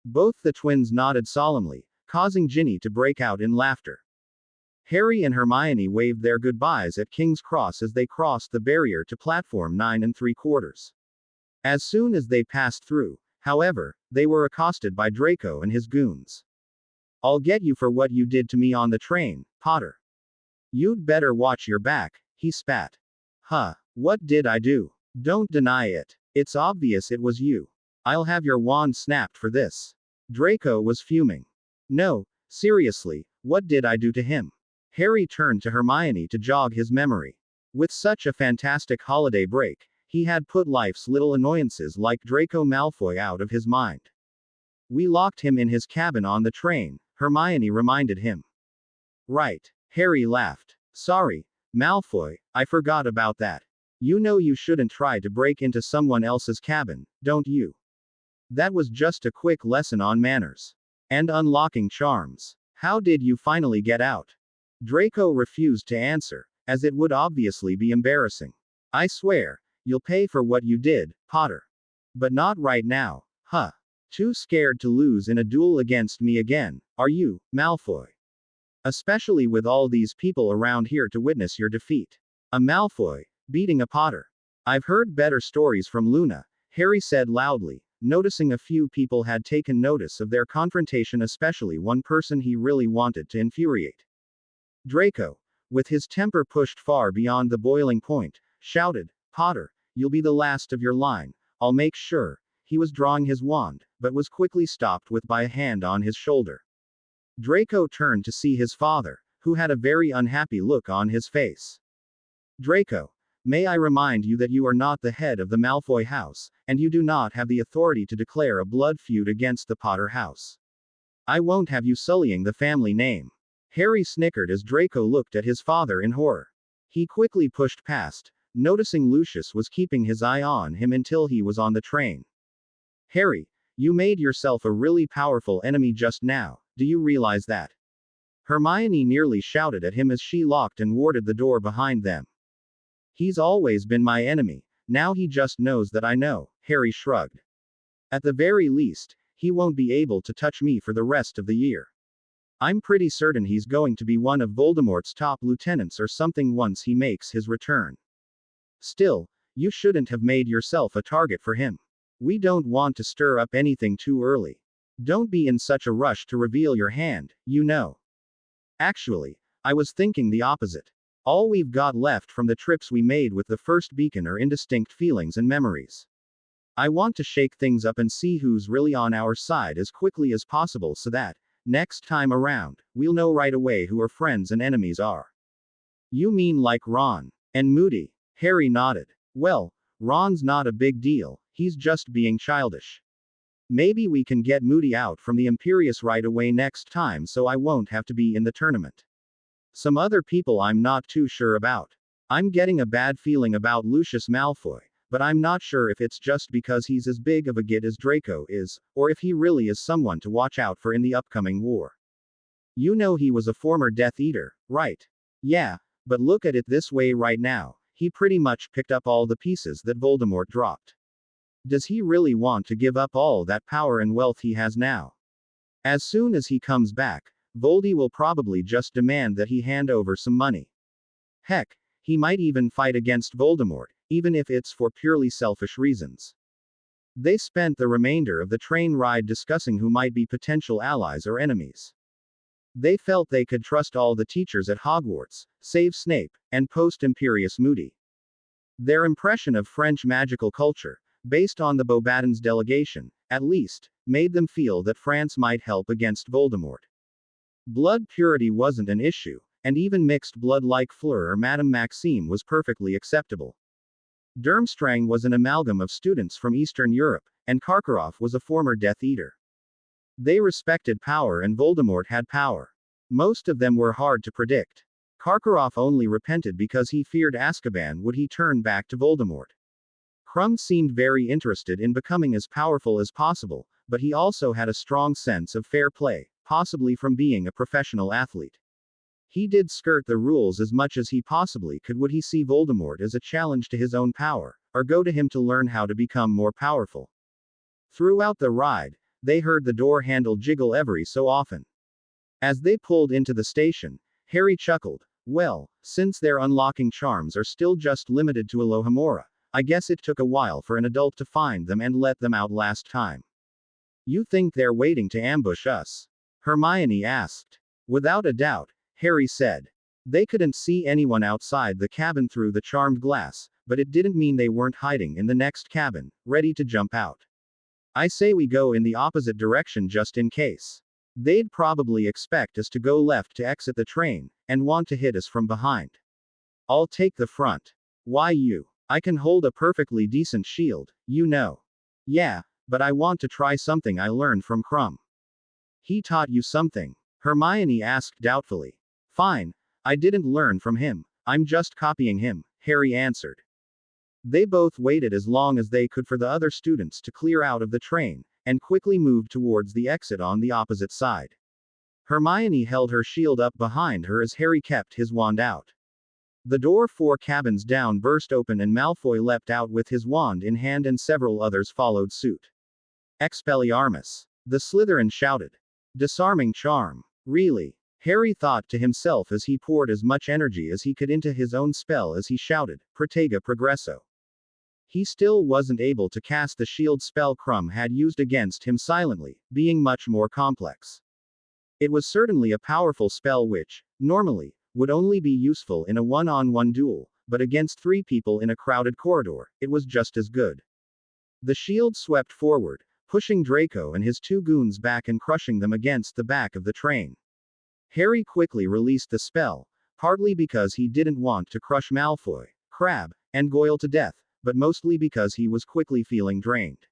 Both the twins nodded solemnly, causing Ginny to break out in laughter. Harry and Hermione waved their goodbyes at King's Cross as they crossed the barrier to platform 9 3/4. As soon as they passed through, however, they were accosted by Draco and his goons. I'll get you for what you did to me on the train, Potter. You'd better watch your back, he spat. Huh, what did I do? Don't deny it. It's obvious it was you. I'll have your wand snapped for this. Draco was fuming. No, seriously, what did I do to him? Harry turned to Hermione to jog his memory. With such a fantastic holiday break, he had put life's little annoyances like Draco Malfoy out of his mind. We locked him in his cabin on the train, Hermione reminded him. Right. Harry laughed. Sorry, Malfoy, I forgot about that. You know you shouldn't try to break into someone else's cabin, don't you? That was just a quick lesson on manners. And unlocking charms. How did you finally get out? Draco refused to answer, as it would obviously be embarrassing. I swear, you'll pay for what you did, Potter. But not right now, huh? Too scared to lose in a duel against me again, are you, Malfoy? Especially with all these people around here to witness your defeat. A Malfoy, beating a Potter. I've heard better stories from Luna, Harry said loudly, noticing a few people had taken notice of their confrontation, especially one person he really wanted to infuriate. Draco, with his temper pushed far beyond the boiling point, shouted, Potter, you'll be the last of your line, I'll make sure. He was drawing his wand, but was quickly stopped with by a hand on his shoulder. Draco turned to see his father, who had a very unhappy look on his face. Draco, may I remind you that you are not the head of the Malfoy house, and you do not have the authority to declare a blood feud against the Potter house. I won't have you sullying the family name. Harry snickered as Draco looked at his father in horror. He quickly pushed past, noticing Lucius was keeping his eye on him until he was on the train. Harry, you made yourself a really powerful enemy just now, do you realize that? Hermione nearly shouted at him as she locked and warded the door behind them. He's always been my enemy, now he just knows that I know, Harry shrugged. At the very least, he won't be able to touch me for the rest of the year. I'm pretty certain he's going to be one of Voldemort's top lieutenants or something once he makes his return. Still, you shouldn't have made yourself a target for him. We don't want to stir up anything too early. Don't be in such a rush to reveal your hand, you know. Actually, I was thinking the opposite. All we've got left from the trips we made with the first beacon are indistinct feelings and memories. I want to shake things up and see who's really on our side as quickly as possible so that, next time around, we'll know right away who our friends and enemies are. You mean like Ron and Moody? Harry nodded. Well, Ron's not a big deal, he's just being childish. Maybe we can get Moody out from the Imperius right away next time so I won't have to be in the tournament. Some other people I'm not too sure about. I'm getting a bad feeling about Lucius Malfoy, but I'm not sure if it's just because he's as big of a git as Draco is, or if he really is someone to watch out for in the upcoming war. You know he was a former Death Eater, right? Yeah, but look at it this way right now, he pretty much picked up all the pieces that Voldemort dropped. Does he really want to give up all that power and wealth he has now? As soon as he comes back, Voldy will probably just demand that he hand over some money. Heck, he might even fight against Voldemort, even if it's for purely selfish reasons. They spent the remainder of the train ride discussing who might be potential allies or enemies. They felt they could trust all the teachers at Hogwarts, save Snape, and post-Imperius Moody. Their impression of French magical culture, based on the Beauxbatons delegation, at least, made them feel that France might help against Voldemort. Blood purity wasn't an issue, and even mixed blood like Fleur or Madame Maxime was perfectly acceptable. Durmstrang was an amalgam of students from Eastern Europe, and Karkaroff was a former Death Eater. They respected power and Voldemort had power. Most of them were hard to predict. Karkaroff only repented because he feared Azkaban would he turn back to Voldemort. Krum seemed very interested in becoming as powerful as possible, but he also had a strong sense of fair play, possibly from being a professional athlete. He did skirt the rules as much as he possibly could. Would he see Voldemort as a challenge to his own power, or go to him to learn how to become more powerful? Throughout the ride, they heard the door handle jiggle every so often. As they pulled into the station, Harry chuckled. Well, since their unlocking charms are still just limited to Alohomora, I guess it took a while for an adult to find them and let them out last time. You think they're waiting to ambush us? Hermione asked. Without a doubt, Harry said. They couldn't see anyone outside the cabin through the charmed glass, but it didn't mean they weren't hiding in the next cabin, ready to jump out. I say we go in the opposite direction just in case. They'd probably expect us to go left to exit the train, and want to hit us from behind. I'll take the front. Why you? I can hold a perfectly decent shield, you know. Yeah, but I want to try something I learned from Crumb. He taught you something? Hermione asked doubtfully. Fine, I didn't learn from him, I'm just copying him, Harry answered. They both waited as long as they could for the other students to clear out of the train, and quickly moved towards the exit on the opposite side. Hermione held her shield up behind her as Harry kept his wand out. The door 4 cabins down burst open and Malfoy leapt out with his wand in hand and several others followed suit. Expelliarmus! The Slytherin shouted. Disarming charm. Really? Harry thought to himself as he poured as much energy as he could into his own spell as he shouted, Protega Progresso. He still wasn't able to cast the shield spell Crumb had used against him silently, being much more complex. It was certainly a powerful spell which, normally, would only be useful in a one-on-one duel, but against 3 people in a crowded corridor, it was just as good. The shield swept forward, pushing Draco and his 2 goons back and crushing them against the back of the train. Harry quickly released the spell, partly because he didn't want to crush Malfoy, Crabbe, and Goyle to death, but mostly because he was quickly feeling drained.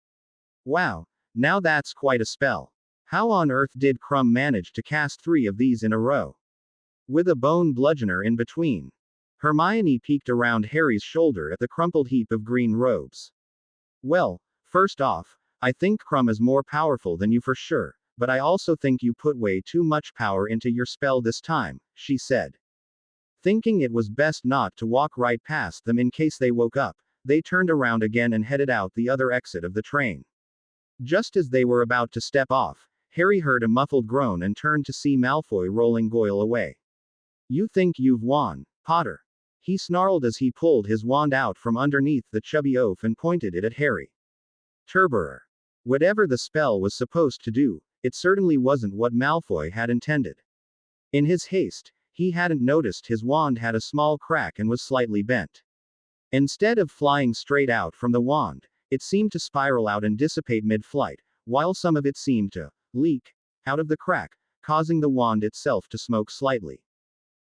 Wow, now that's quite a spell. How on earth did Crumb manage to cast 3 of these in a row? With a bone bludgeoner in between. Hermione peeked around Harry's shoulder at the crumpled heap of green robes. Well, first off, I think Crumb is more powerful than you for sure, but I also think you put way too much power into your spell this time, she said. Thinking it was best not to walk right past them in case they woke up, they turned around again and headed out the other exit of the train. Just as they were about to step off, Harry heard a muffled groan and turned to see Malfoy rolling Goyle away. You think you've won, Potter? He snarled as he pulled his wand out from underneath the chubby oaf and pointed it at Harry. Turberer. Whatever the spell was supposed to do, it certainly wasn't what Malfoy had intended. In his haste, he hadn't noticed his wand had a small crack and was slightly bent. Instead of flying straight out from the wand, it seemed to spiral out and dissipate mid-flight, while some of it seemed to leak out of the crack, causing the wand itself to smoke slightly.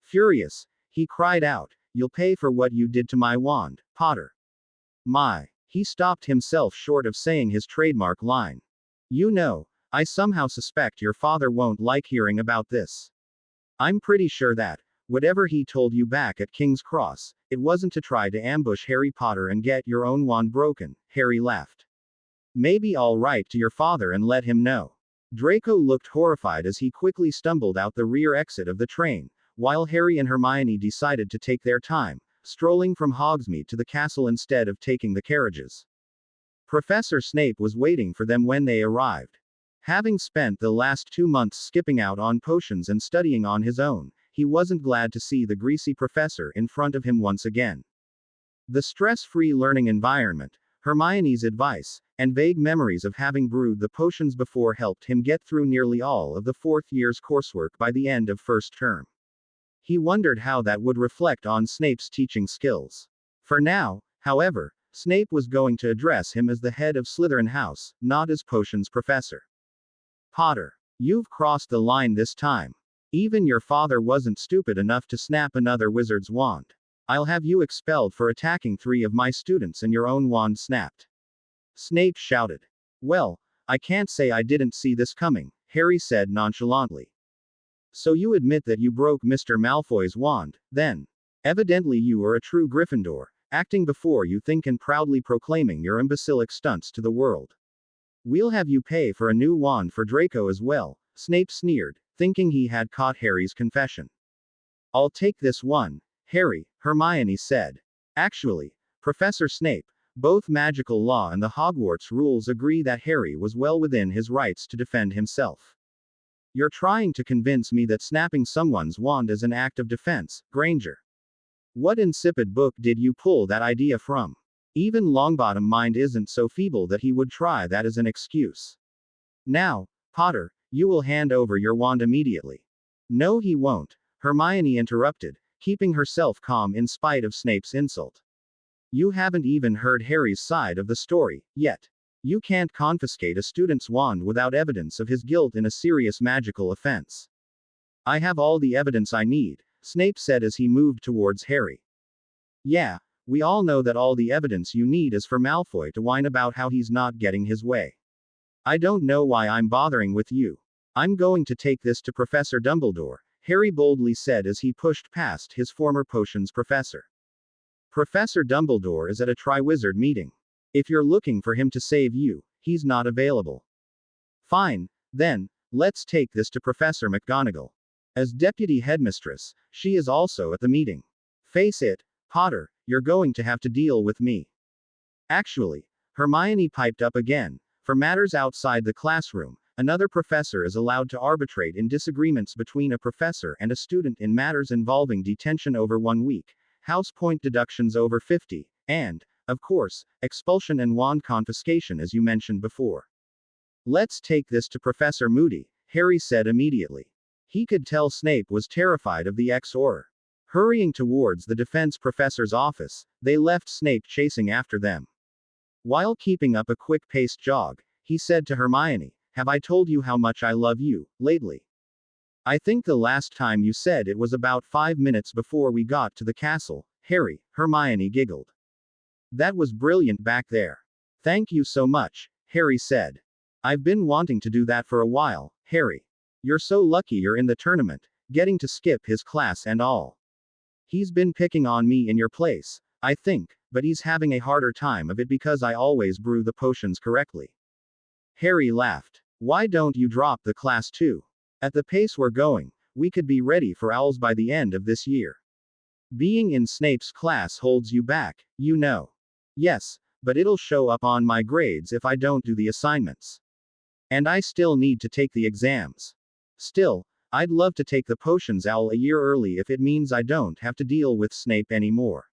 Furious, he cried out, "You'll pay for what you did to my wand, Potter." My. He stopped himself short of saying his trademark line. You know, I somehow suspect your father won't like hearing about this. I'm pretty sure that, whatever he told you back at King's Cross, it wasn't to try to ambush Harry Potter and get your own wand broken, Harry laughed. Maybe I'll write to your father and let him know. Draco looked horrified as he quickly stumbled out the rear exit of the train, while Harry and Hermione decided to take their time, strolling from Hogsmeade to the castle instead of taking the carriages. Professor Snape was waiting for them when they arrived. Having spent the last 2 months skipping out on potions and studying on his own, he wasn't glad to see the greasy professor in front of him once again. The stress-free learning environment, Hermione's advice, and vague memories of having brewed the potions before helped him get through nearly all of the 4th year's coursework by the end of first term. He wondered how that would reflect on Snape's teaching skills. For now, however, Snape was going to address him as the head of Slytherin House, not as potions professor. Potter, you've crossed the line this time. Even your father wasn't stupid enough to snap another wizard's wand. I'll have you expelled for attacking 3 of my students and your own wand snapped. Snape shouted. Well, I can't say I didn't see this coming, Harry said nonchalantly. So you admit that you broke Mr. Malfoy's wand, then? Evidently you are a true Gryffindor, acting before you think and proudly proclaiming your imbecilic stunts to the world. We'll have you pay for a new wand for Draco as well, Snape sneered, thinking he had caught Harry's confession. I'll take this one, Harry, Hermione said. Actually, Professor Snape, both magical law and the Hogwarts rules agree that Harry was well within his rights to defend himself. You're trying to convince me that snapping someone's wand is an act of defense, Granger. What insipid book did you pull that idea from? Even Longbottom mind isn't so feeble that he would try that as an excuse. Now, Potter, You will hand over your wand immediately. No, he won't, Hermione interrupted, keeping herself calm in spite of Snape's insult. You haven't even heard Harry's side of the story, yet. You can't confiscate a student's wand without evidence of his guilt in a serious magical offense. I have all the evidence I need, Snape said as he moved towards Harry. Yeah, we all know that all the evidence you need is for Malfoy to whine about how he's not getting his way. I don't know why I'm bothering with you. I'm going to take this to Professor Dumbledore, Harry boldly said as he pushed past his former potions professor. Professor Dumbledore is at a Triwizard meeting. If you're looking for him to save you, he's not available. Fine, then, let's take this to Professor McGonagall. As deputy headmistress, she is also at the meeting. Face it, Potter, you're going to have to deal with me. Actually, Hermione piped up again, for matters outside the classroom, another professor is allowed to arbitrate in disagreements between a professor and a student in matters involving detention over 1 week, house point deductions over 50, and, of course, expulsion and wand confiscation as you mentioned before. Let's take this to Professor Moody, Harry said immediately. He could tell Snape was terrified of the ex-Auror. Hurrying towards the defense professor's office, they left Snape chasing after them. While keeping up a quick-paced jog, he said to Hermione, "Have I told you how much I love you, lately? I think the last time you said it was about 5 minutes before we got to the castle, Harry," Hermione giggled. That was brilliant back there. Thank you so much, Harry said. I've been wanting to do that for a while, Harry. You're so lucky you're in the tournament, getting to skip his class and all. He's been picking on me in your place, I think, but he's having a harder time of it because I always brew the potions correctly. Harry laughed. Why don't you drop the class too? At the pace we're going, we could be ready for owls by the end of this year. Being in Snape's class holds you back, you know. Yes, but it'll show up on my grades if I don't do the assignments. And I still need to take the exams. Still, I'd love to take the potions owl a year early if it means I don't have to deal with Snape anymore.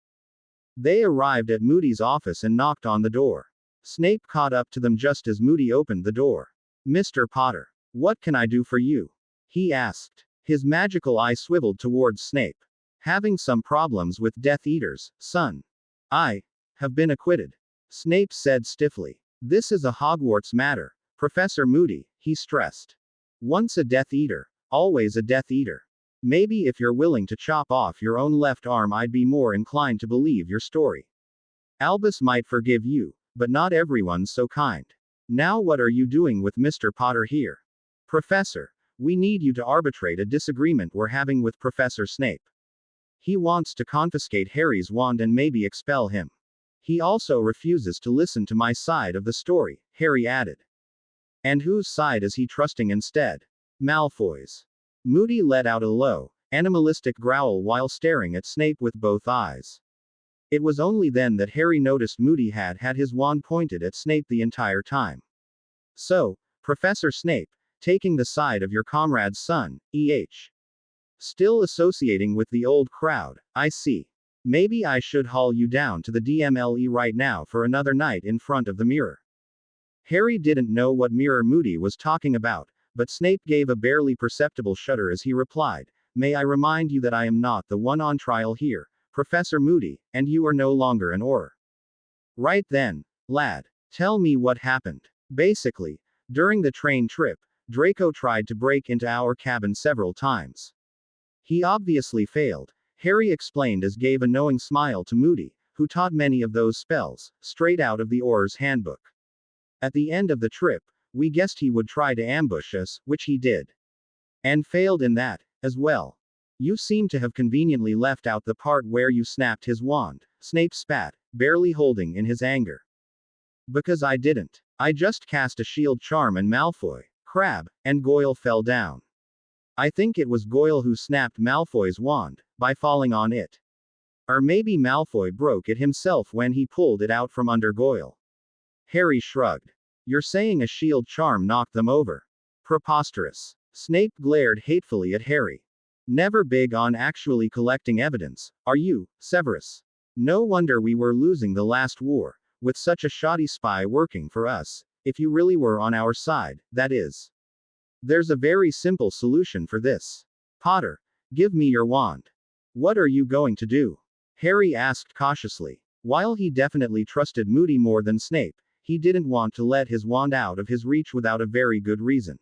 They arrived at Moody's office and knocked on the door. Snape caught up to them just as Moody opened the door. Mr. Potter, what can I do for you? He asked. His magical eye swiveled towards Snape. Having some problems with Death Eaters, son. I have been acquitted. Snape said stiffly. This is a Hogwarts matter, Professor Moody, he stressed. Once a Death Eater, always a Death Eater. Maybe if you're willing to chop off your own left arm, I'd be more inclined to believe your story. Albus might forgive you, but not everyone's so kind. Now what are you doing with Mr. Potter here? Professor, we need you to arbitrate a disagreement we're having with Professor Snape. He wants to confiscate Harry's wand and maybe expel him. He also refuses to listen to my side of the story, Harry added. And whose side is he trusting instead? Malfoy's. Moody let out a low, animalistic growl while staring at Snape with both eyes. It was only then that Harry noticed Moody had his wand pointed at Snape the entire time. So, Professor Snape, taking the side of your comrade's son, E.H. Still associating with the old crowd, I see. Maybe I should haul you down to the DMLE right now for another night in front of the mirror. Harry didn't know what mirror Moody was talking about, but Snape gave a barely perceptible shudder as he replied, May I remind you that I am not the one on trial here, Professor Moody, and you are no longer an Auror. Right then, lad. Tell me what happened. Basically, during the train trip, Draco tried to break into our cabin several times. He obviously failed, Harry explained as gave a knowing smile to Moody, who taught many of those spells, straight out of the Auror's handbook. At the end of the trip, we guessed he would try to ambush us, which he did. And failed in that, as well. You seem to have conveniently left out the part where you snapped his wand, Snape spat, barely holding in his anger. Because I didn't. I just cast a shield charm and Malfoy, Crabbe, and Goyle fell down. I think it was Goyle who snapped Malfoy's wand, by falling on it. Or maybe Malfoy broke it himself when he pulled it out from under Goyle. Harry shrugged. You're saying a shield charm knocked them over? Preposterous. Snape glared hatefully at Harry. Never big on actually collecting evidence, are you, Severus? No wonder we were losing the last war, with such a shoddy spy working for us, if you really were on our side, that is. There's a very simple solution for this. Potter, give me your wand. What are you going to do? Harry asked cautiously. While he definitely trusted Moody more than Snape, he didn't want to let his wand out of his reach without a very good reason.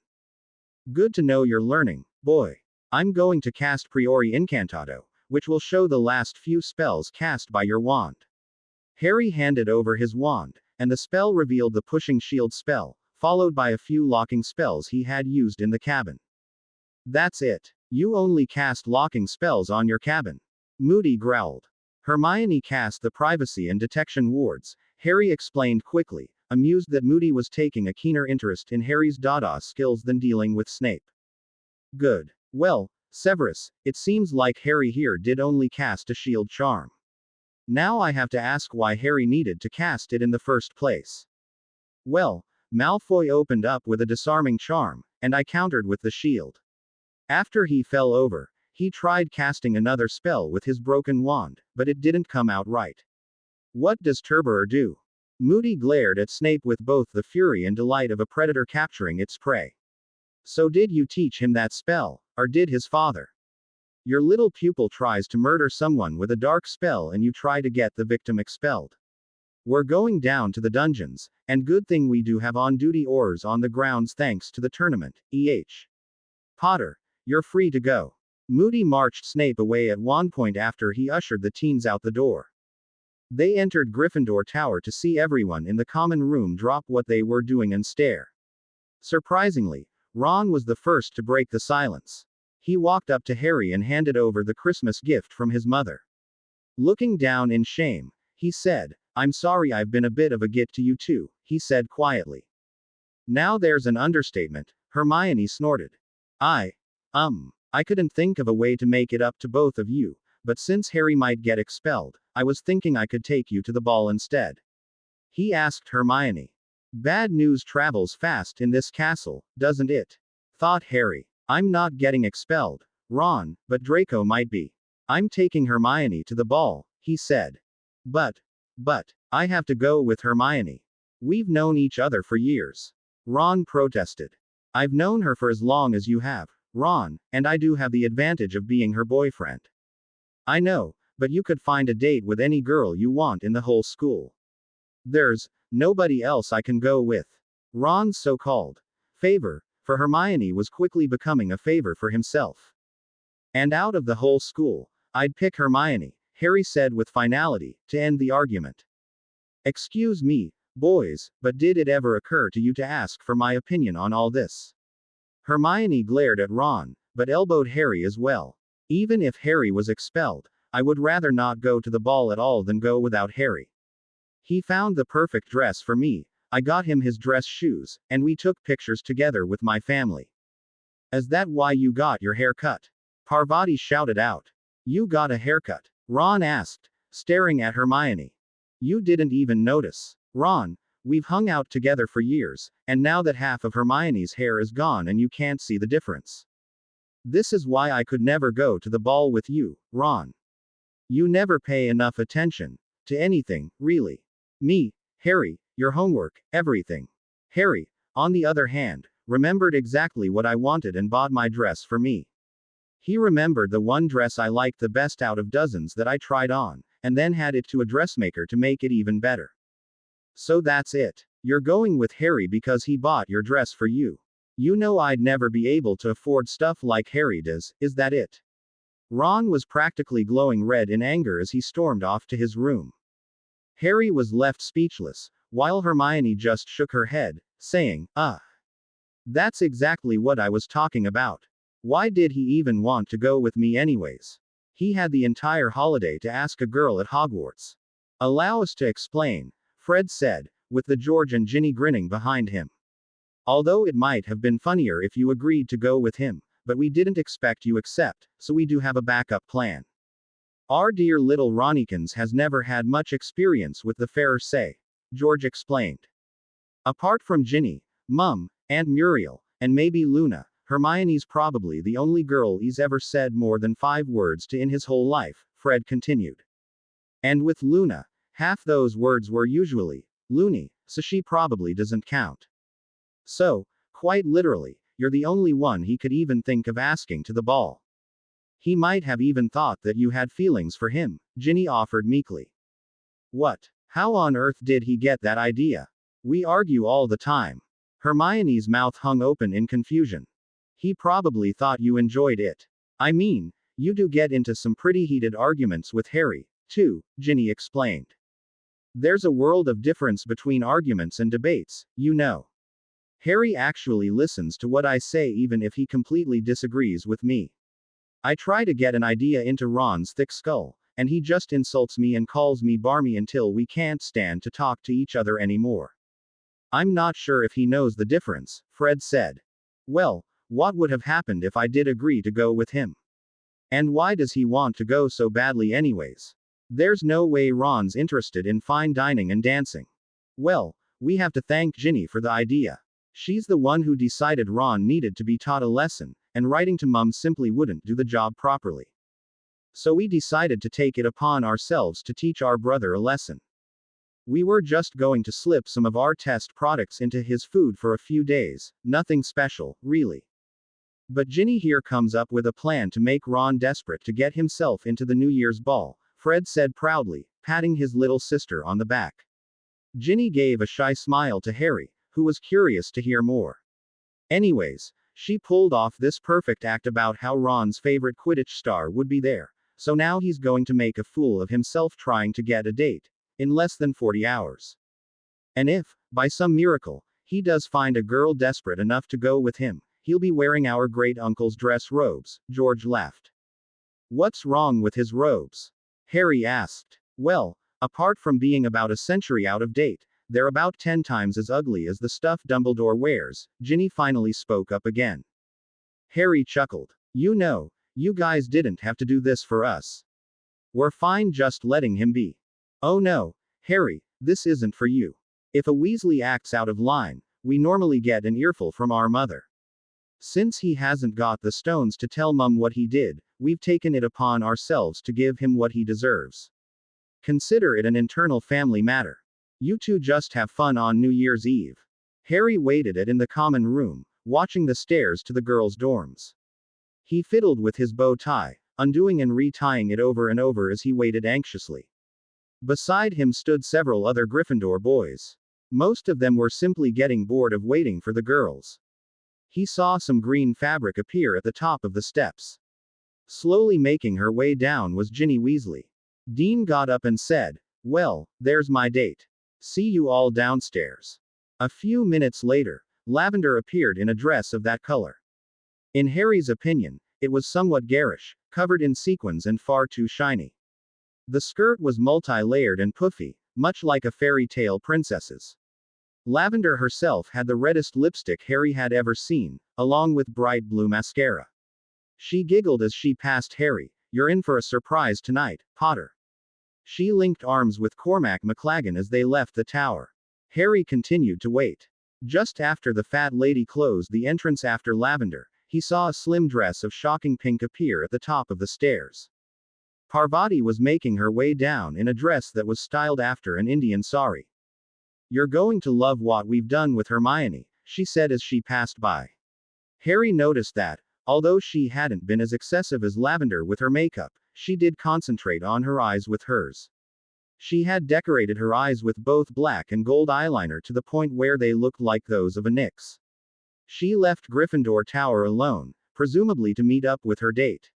Good to know you're learning, boy. I'm going to cast Priori Incantado, which will show the last few spells cast by your wand. Harry handed over his wand, and the spell revealed the Pushing Shield spell, followed by a few locking spells he had used in the cabin. That's it. You only cast locking spells on your cabin. Moody growled. Hermione cast the privacy and detection wards, Harry explained quickly, amused that Moody was taking a keener interest in Harry's Dada skills than dealing with Snape. Good. Well, Severus, it seems like Harry here did only cast a shield charm. Now I have to ask why Harry needed to cast it in the first place. Well, Malfoy opened up with a disarming charm, and I countered with the shield. After he fell over, he tried casting another spell with his broken wand, but it didn't come out right. What does Turberer do? Moody glared at Snape with both the fury and delight of a predator capturing its prey. So did you teach him that spell, or did his father? Your little pupil tries to murder someone with a dark spell and you try to get the victim expelled. We're going down to the dungeons, and good thing we do have on-duty oars on the grounds thanks to the tournament, Potter, you're free to go. Moody marched Snape away at one point after he ushered the teens out the door. They entered Gryffindor Tower to see everyone in the common room drop what they were doing and stare. Surprisingly, Ron was the first to break the silence. He walked up to Harry and handed over the Christmas gift from his mother. Looking down in shame, he said, I'm sorry I've been a bit of a git to you too, he said quietly. Now there's an understatement, Hermione snorted. I couldn't think of a way to make it up to both of you, but since Harry might get expelled, I was thinking I could take you to the ball instead. He asked Hermione. Bad news travels fast in this castle, doesn't it? Thought Harry. I'm not getting expelled, Ron, but Draco might be. I'm taking Hermione to the ball, he said. But, I have to go with Hermione. We've known each other for years. Ron protested. I've known her for as long as you have, Ron, and I do have the advantage of being her boyfriend. I know, but you could find a date with any girl you want in the whole school. There's nobody else I can go with. Ron's so-called favor for Hermione was quickly becoming a favor for himself. And out of the whole school, I'd pick Hermione, Harry said with finality, to end the argument. Excuse me, boys, but did it ever occur to you to ask for my opinion on all this? Hermione glared at Ron, but elbowed Harry as well. Even if Harry was expelled, I would rather not go to the ball at all than go without Harry. He found the perfect dress for me, I got him his dress shoes, and we took pictures together with my family. Is that why you got your hair cut? Parvati shouted out. You got a haircut? Ron asked, staring at Hermione. You didn't even notice. Ron, we've hung out together for years, and now that half of Hermione's hair is gone and you can't see the difference. This is why I could never go to the ball with you, Ron. You never pay enough attention to anything, really. Me, Harry, your homework, everything. Harry, on the other hand, remembered exactly what I wanted and bought my dress for me. He remembered the one dress I liked the best out of dozens that I tried on, and then had it to a dressmaker to make it even better. So that's it. You're going with Harry because he bought your dress for you. You know I'd never be able to afford stuff like Harry does, is that it? Ron was practically glowing red in anger as he stormed off to his room. Harry was left speechless, while Hermione just shook her head, saying, That's exactly what I was talking about. Why did he even want to go with me anyways? He had the entire holiday to ask a girl at Hogwarts. Allow us to explain, Fred said, with the George and Ginny grinning behind him. Although it might have been funnier if you agreed to go with him, but we didn't expect you accept, so we do have a backup plan. Our dear little Ronnikins has never had much experience with the fairer say, George explained. Apart from Ginny, Mum, and Muriel, and maybe Luna, Hermione's probably the only girl he's ever said more than 5 words to in his whole life, Fred continued. And with Luna, half those words were usually loony, so she probably doesn't count. So, quite literally, you're the only one he could even think of asking to the ball. He might have even thought that you had feelings for him, Ginny offered meekly. What? How on earth did he get that idea? We argue all the time. Hermione's mouth hung open in confusion. He probably thought you enjoyed it. I mean, you do get into some pretty heated arguments with Harry, too, Ginny explained. There's a world of difference between arguments and debates, you know. Harry actually listens to what I say even if he completely disagrees with me. I try to get an idea into Ron's thick skull, and he just insults me and calls me barmy until we can't stand to talk to each other anymore. I'm not sure if he knows the difference, Fred said. Well, what would have happened if I did agree to go with him? And why does he want to go so badly anyways? There's no way Ron's interested in fine dining and dancing. Well, we have to thank Ginny for the idea. She's the one who decided Ron needed to be taught a lesson, and writing to Mum simply wouldn't do the job properly. So we decided to take it upon ourselves to teach our brother a lesson. We were just going to slip some of our test products into his food for a few days, nothing special, really. But Ginny here comes up with a plan to make Ron desperate to get himself into the New Year's ball, Fred said proudly, patting his little sister on the back. Ginny gave a shy smile to Harry, who was curious to hear more. Anyways, she pulled off this perfect act about how Ron's favorite Quidditch star would be there, so now he's going to make a fool of himself trying to get a date, in less than 40 hours. And if, by some miracle, he does find a girl desperate enough to go with him, he'll be wearing our great uncle's dress robes, George laughed. What's wrong with his robes? Harry asked. Well, apart from being about a century out of date, they're about 10 times as ugly as the stuff Dumbledore wears, Ginny finally spoke up again. Harry chuckled. You know, you guys didn't have to do this for us. We're fine just letting him be. Oh no, Harry, this isn't for you. If a Weasley acts out of line, we normally get an earful from our mother. Since he hasn't got the stones to tell Mum what he did, we've taken it upon ourselves to give him what he deserves. Consider it an internal family matter. You two just have fun on New Year's Eve. Harry waited in the common room, watching the stairs to the girls' dorms. He fiddled with his bow tie, undoing and retying it over and over as he waited anxiously. Beside him stood several other Gryffindor boys. Most of them were simply getting bored of waiting for the girls. He saw some green fabric appear at the top of the steps. Slowly making her way down was Ginny Weasley. Dean got up and said, Well, there's my date. See you all downstairs. A few minutes later, Lavender appeared in a dress of that color. In Harry's opinion, it was somewhat garish, covered in sequins and far too shiny. The skirt was multi-layered and puffy, much like a fairy tale princess's. Lavender herself had the reddest lipstick Harry had ever seen, along with bright blue mascara. She giggled as she passed Harry. You're in for a surprise tonight, Potter. She linked arms with Cormac McLaggen as they left the tower. Harry continued to wait. Just after the fat lady closed the entrance after Lavender, he saw a slim dress of shocking pink appear at the top of the stairs. Parvati was making her way down in a dress that was styled after an Indian sari. You're going to love what we've done with Hermione, she said as she passed by. Harry noticed that, although she hadn't been as excessive as Lavender with her makeup, she did concentrate on her eyes with hers. She had decorated her eyes with both black and gold eyeliner to the point where they looked like those of a Nyx. She left Gryffindor Tower alone, presumably to meet up with her date.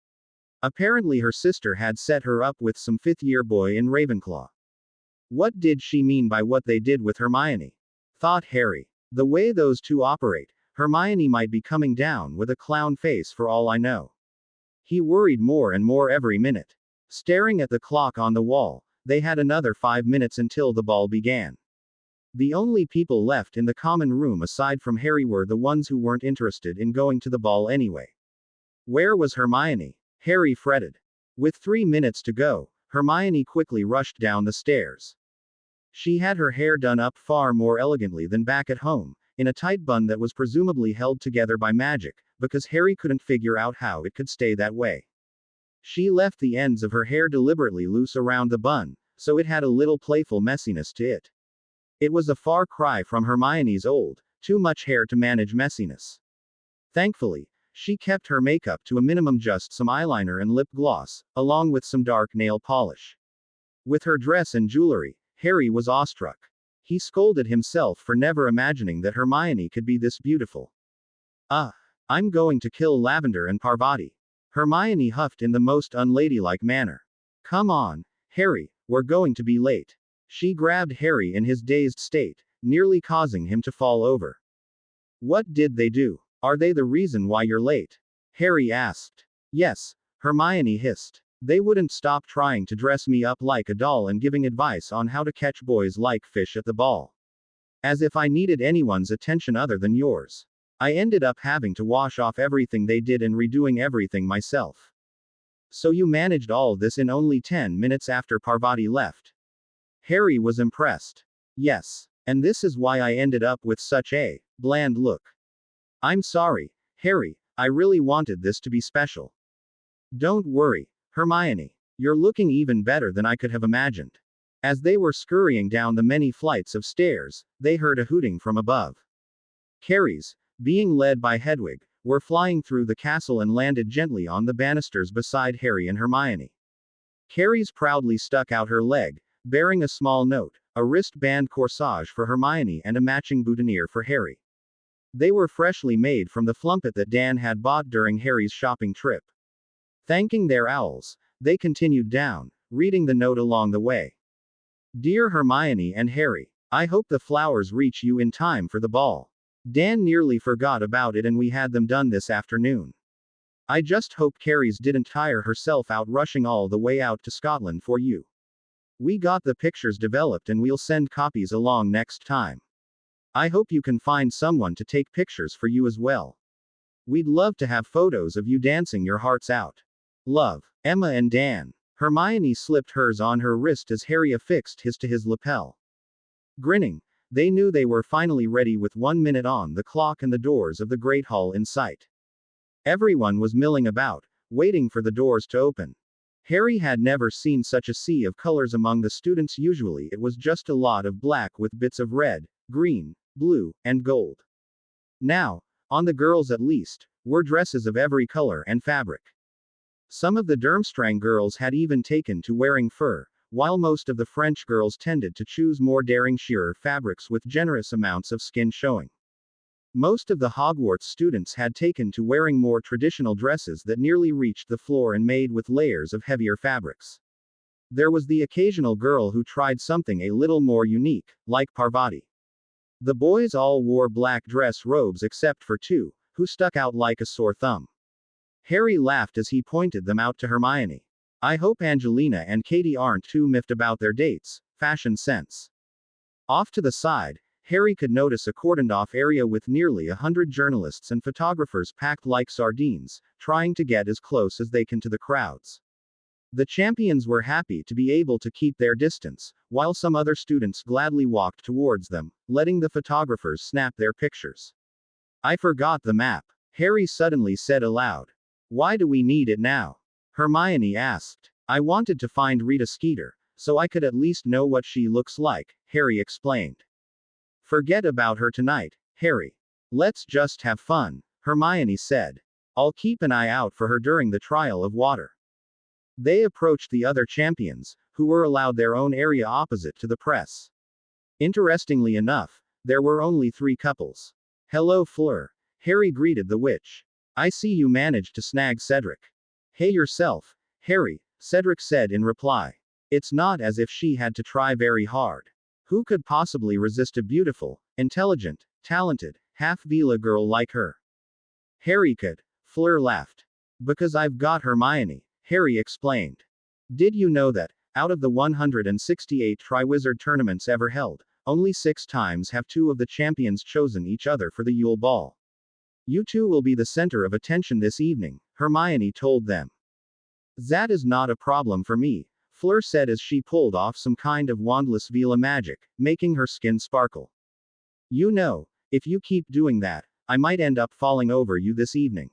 Apparently her sister had set her up with some fifth-year boy in Ravenclaw. What did she mean by what they did with Hermione? Thought Harry. The way those two operate, Hermione might be coming down with a clown face for all I know. He worried more and more every minute. Staring at the clock on the wall, they had another 5 minutes until the ball began. The only people left in the common room aside from Harry were the ones who weren't interested in going to the ball anyway. Where was Hermione? Harry fretted. With 3 minutes to go, Hermione quickly rushed down the stairs. She had her hair done up far more elegantly than back at home, in a tight bun that was presumably held together by magic, because Harry couldn't figure out how it could stay that way. She left the ends of her hair deliberately loose around the bun, so it had a little playful messiness to it. It was a far cry from Hermione's old, too much hair to manage messiness. Thankfully, she kept her makeup to a minimum, just some eyeliner and lip gloss, along with some dark nail polish. With her dress and jewelry, Harry was awestruck. He scolded himself for never imagining that Hermione could be this beautiful. Ah, I'm going to kill Lavender and Parvati. Hermione huffed in the most unladylike manner. Come on, Harry, we're going to be late. She grabbed Harry in his dazed state, nearly causing him to fall over. What did they do? Are they the reason why you're late? Harry asked. Yes, Hermione hissed. They wouldn't stop trying to dress me up like a doll and giving advice on how to catch boys like fish at the ball. As if I needed anyone's attention other than yours. I ended up having to wash off everything they did and redoing everything myself. So you managed all this in only 10 minutes after Parvati left? Harry was impressed. Yes, and this is why I ended up with such a bland look. I'm sorry, Harry, I really wanted this to be special. Don't worry, Hermione. You're looking even better than I could have imagined. As they were scurrying down the many flights of stairs, they heard a hooting from above. Carries, being led by Hedwig, were flying through the castle and landed gently on the banisters beside Harry and Hermione. Carries proudly stuck out her leg, bearing a small note, a wristband corsage for Hermione and a matching boutonniere for Harry. They were freshly made from the flumpet that Dan had bought during Harry's shopping trip. Thanking their owls, they continued down, reading the note along the way. Dear Hermione and Harry, I hope the flowers reach you in time for the ball. Dan nearly forgot about it and we had them done this afternoon. I just hope Carries didn't tire herself out rushing all the way out to Scotland for you. We got the pictures developed and we'll send copies along next time. I hope you can find someone to take pictures for you as well. We'd love to have photos of you dancing your hearts out. Love, Emma and Dan. Hermione slipped hers on her wrist as Harry affixed his to his lapel. Grinning, they knew they were finally ready with 1 minute on the clock and the doors of the Great Hall in sight. Everyone was milling about, waiting for the doors to open. Harry had never seen such a sea of colors among the students. Usually it was just a lot of black with bits of red, green, blue, and gold. Now, on the girls at least, were dresses of every color and fabric. Some of the Durmstrang girls had even taken to wearing fur, while most of the French girls tended to choose more daring shearer fabrics with generous amounts of skin showing. Most of the Hogwarts students had taken to wearing more traditional dresses that nearly reached the floor and made with layers of heavier fabrics. There was the occasional girl who tried something a little more unique, like Parvati. The boys all wore black dress robes except for two, who stuck out like a sore thumb. Harry laughed as he pointed them out to Hermione. I hope Angelina and Katie aren't too miffed about their dates, fashion sense. Off to the side, Harry could notice a cordoned-off area with nearly 100 journalists and photographers packed like sardines, trying to get as close as they can to the crowds. The champions were happy to be able to keep their distance, while some other students gladly walked towards them, letting the photographers snap their pictures. I forgot the map, Harry suddenly said aloud. Why do we need it now? Hermione asked. I wanted to find Rita Skeeter, so I could at least know what she looks like, Harry explained. Forget about her tonight, Harry. Let's just have fun, Hermione said. I'll keep an eye out for her during the trial of water. They approached the other champions, who were allowed their own area opposite to the press. Interestingly enough, there were only 3 couples. Hello Fleur. Harry greeted the witch. I see you managed to snag Cedric. Hey yourself, Harry, Cedric said in reply. It's not as if she had to try very hard. Who could possibly resist a beautiful, intelligent, talented, half-Vila girl like her? Harry could, Fleur laughed. Because I've got Hermione, Harry explained. Did you know that, out of the 168 Triwizard tournaments ever held, only 6 times have 2 of the champions chosen each other for the Yule Ball? You two will be the center of attention this evening, Hermione told them. That is not a problem for me, Fleur said as she pulled off some kind of wandless Vila magic, making her skin sparkle. You know, if you keep doing that, I might end up falling over you this evening.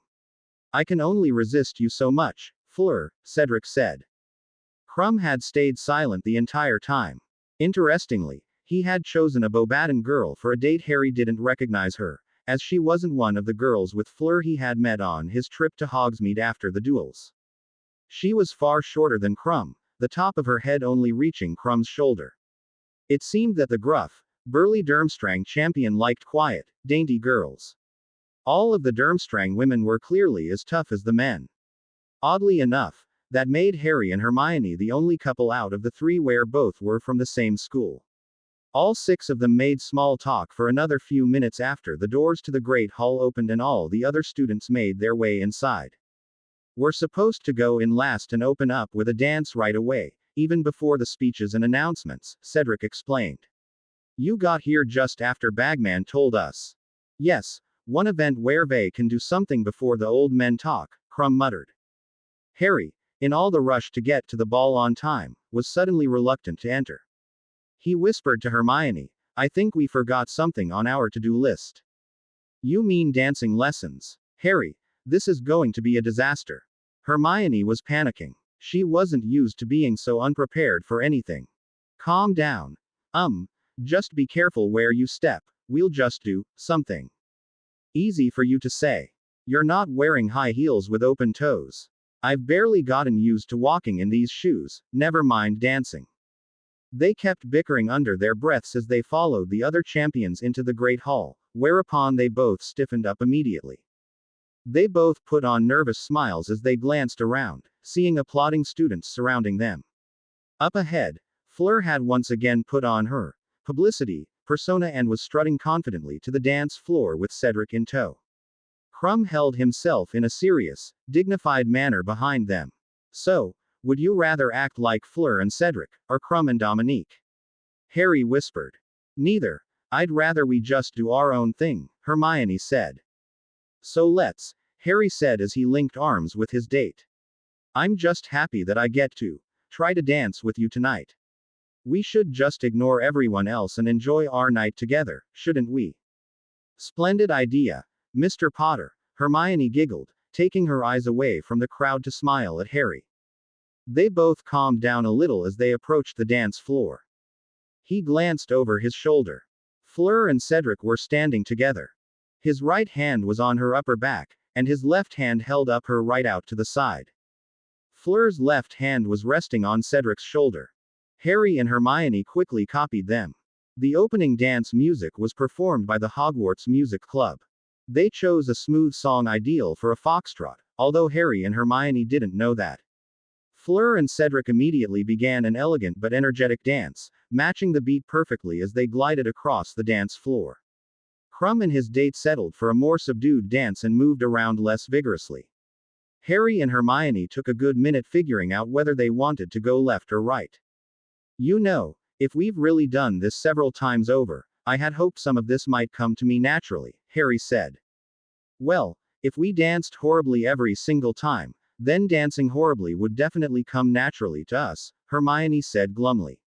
I can only resist you so much, Fleur, Cedric said. Crumb had stayed silent the entire time. Interestingly, he had chosen a Beauxbaton girl for a date. Harry didn't recognize her, as she wasn't one of the girls with Fleur he had met on his trip to Hogsmeade after the duels. She was far shorter than Crumb, the top of her head only reaching Crumb's shoulder. It seemed that the gruff, burly Durmstrang champion liked quiet, dainty girls. All of the Durmstrang women were clearly as tough as the men. Oddly enough, that made Harry and Hermione the only couple out of the three where both were from the same school. All six of them made small talk for another few minutes after the doors to the Great Hall opened and all the other students made their way inside. We're supposed to go in last and open up with a dance right away, even before the speeches and announcements, Cedric explained. You got here just after Bagman told us. Yes, one event where they can do something before the old men talk, Crumb muttered. Harry, in all the rush to get to the ball on time, was suddenly reluctant to enter. He whispered to Hermione, I think we forgot something on our to-do list. You mean dancing lessons? Harry, this is going to be a disaster. Hermione was panicking. She wasn't used to being so unprepared for anything. Calm down. Just be careful where you step, we'll just do something. Easy for you to say. You're not wearing high heels with open toes. I've barely gotten used to walking in these shoes, never mind dancing. They kept bickering under their breaths as they followed the other champions into the Great Hall, whereupon they both stiffened up immediately. They both put on nervous smiles as they glanced around, seeing applauding students surrounding them. Up ahead, Fleur had once again put on her publicity persona and was strutting confidently to the dance floor with Cedric in tow. Crumb held himself in a serious, dignified manner behind them. So, would you rather act like Fleur and Cedric, or Crumb and Dominique? Harry whispered. Neither. I'd rather we just do our own thing, Hermione said. So let's, Harry said as he linked arms with his date. I'm just happy that I get to try to dance with you tonight. We should just ignore everyone else and enjoy our night together, shouldn't we? Splendid idea, Mr. Potter, Hermione giggled, taking her eyes away from the crowd to smile at Harry. They both calmed down a little as they approached the dance floor. He glanced over his shoulder. Fleur and Cedric were standing together. His right hand was on her upper back, and his left hand held up her right out to the side. Fleur's left hand was resting on Cedric's shoulder. Harry and Hermione quickly copied them. The opening dance music was performed by the Hogwarts Music Club. They chose a smooth song ideal for a foxtrot, although Harry and Hermione didn't know that. Fleur and Cedric immediately began an elegant but energetic dance, matching the beat perfectly as they glided across the dance floor. Crumb and his date settled for a more subdued dance and moved around less vigorously. Harry and Hermione took a good minute figuring out whether they wanted to go left or right. You know, if we've really done this several times over, I had hoped some of this might come to me naturally, Harry said. Well, if we danced horribly every single time, then dancing horribly would definitely come naturally to us, Hermione said glumly.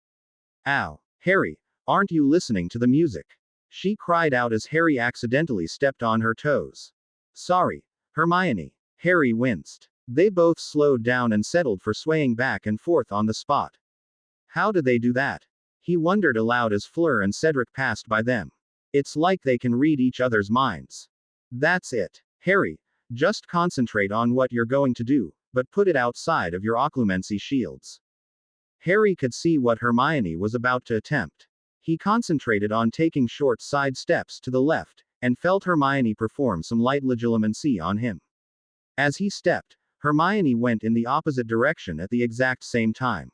Ow, Harry, aren't you listening to the music? She cried out as Harry accidentally stepped on her toes. Sorry, Hermione. Harry winced. They both slowed down and settled for swaying back and forth on the spot. How do they do that? He wondered aloud as Fleur and Cedric passed by them. It's like they can read each other's minds. That's it. Harry, just concentrate on what you're going to do, but put it outside of your occlumency shields. Harry could see what Hermione was about to attempt. He concentrated on taking short side steps to the left, and felt Hermione perform some light legilimency on him. As he stepped, Hermione went in the opposite direction at the exact same time.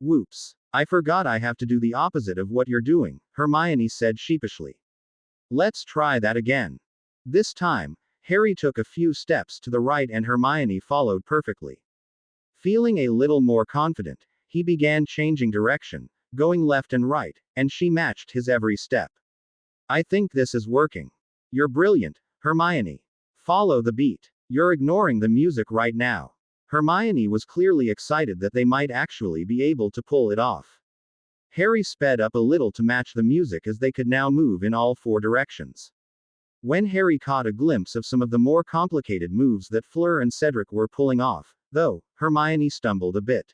Whoops. I forgot I have to do the opposite of what you're doing, Hermione said sheepishly. Let's try that again. This time, Harry took a few steps to the right and Hermione followed perfectly. Feeling a little more confident, he began changing direction, going left and right, and she matched his every step. I think this is working. You're brilliant, Hermione. Follow the beat. You're ignoring the music right now. Hermione was clearly excited that they might actually be able to pull it off. Harry sped up a little to match the music as they could now move in all four directions. When Harry caught a glimpse of some of the more complicated moves that Fleur and Cedric were pulling off, though, Hermione stumbled a bit.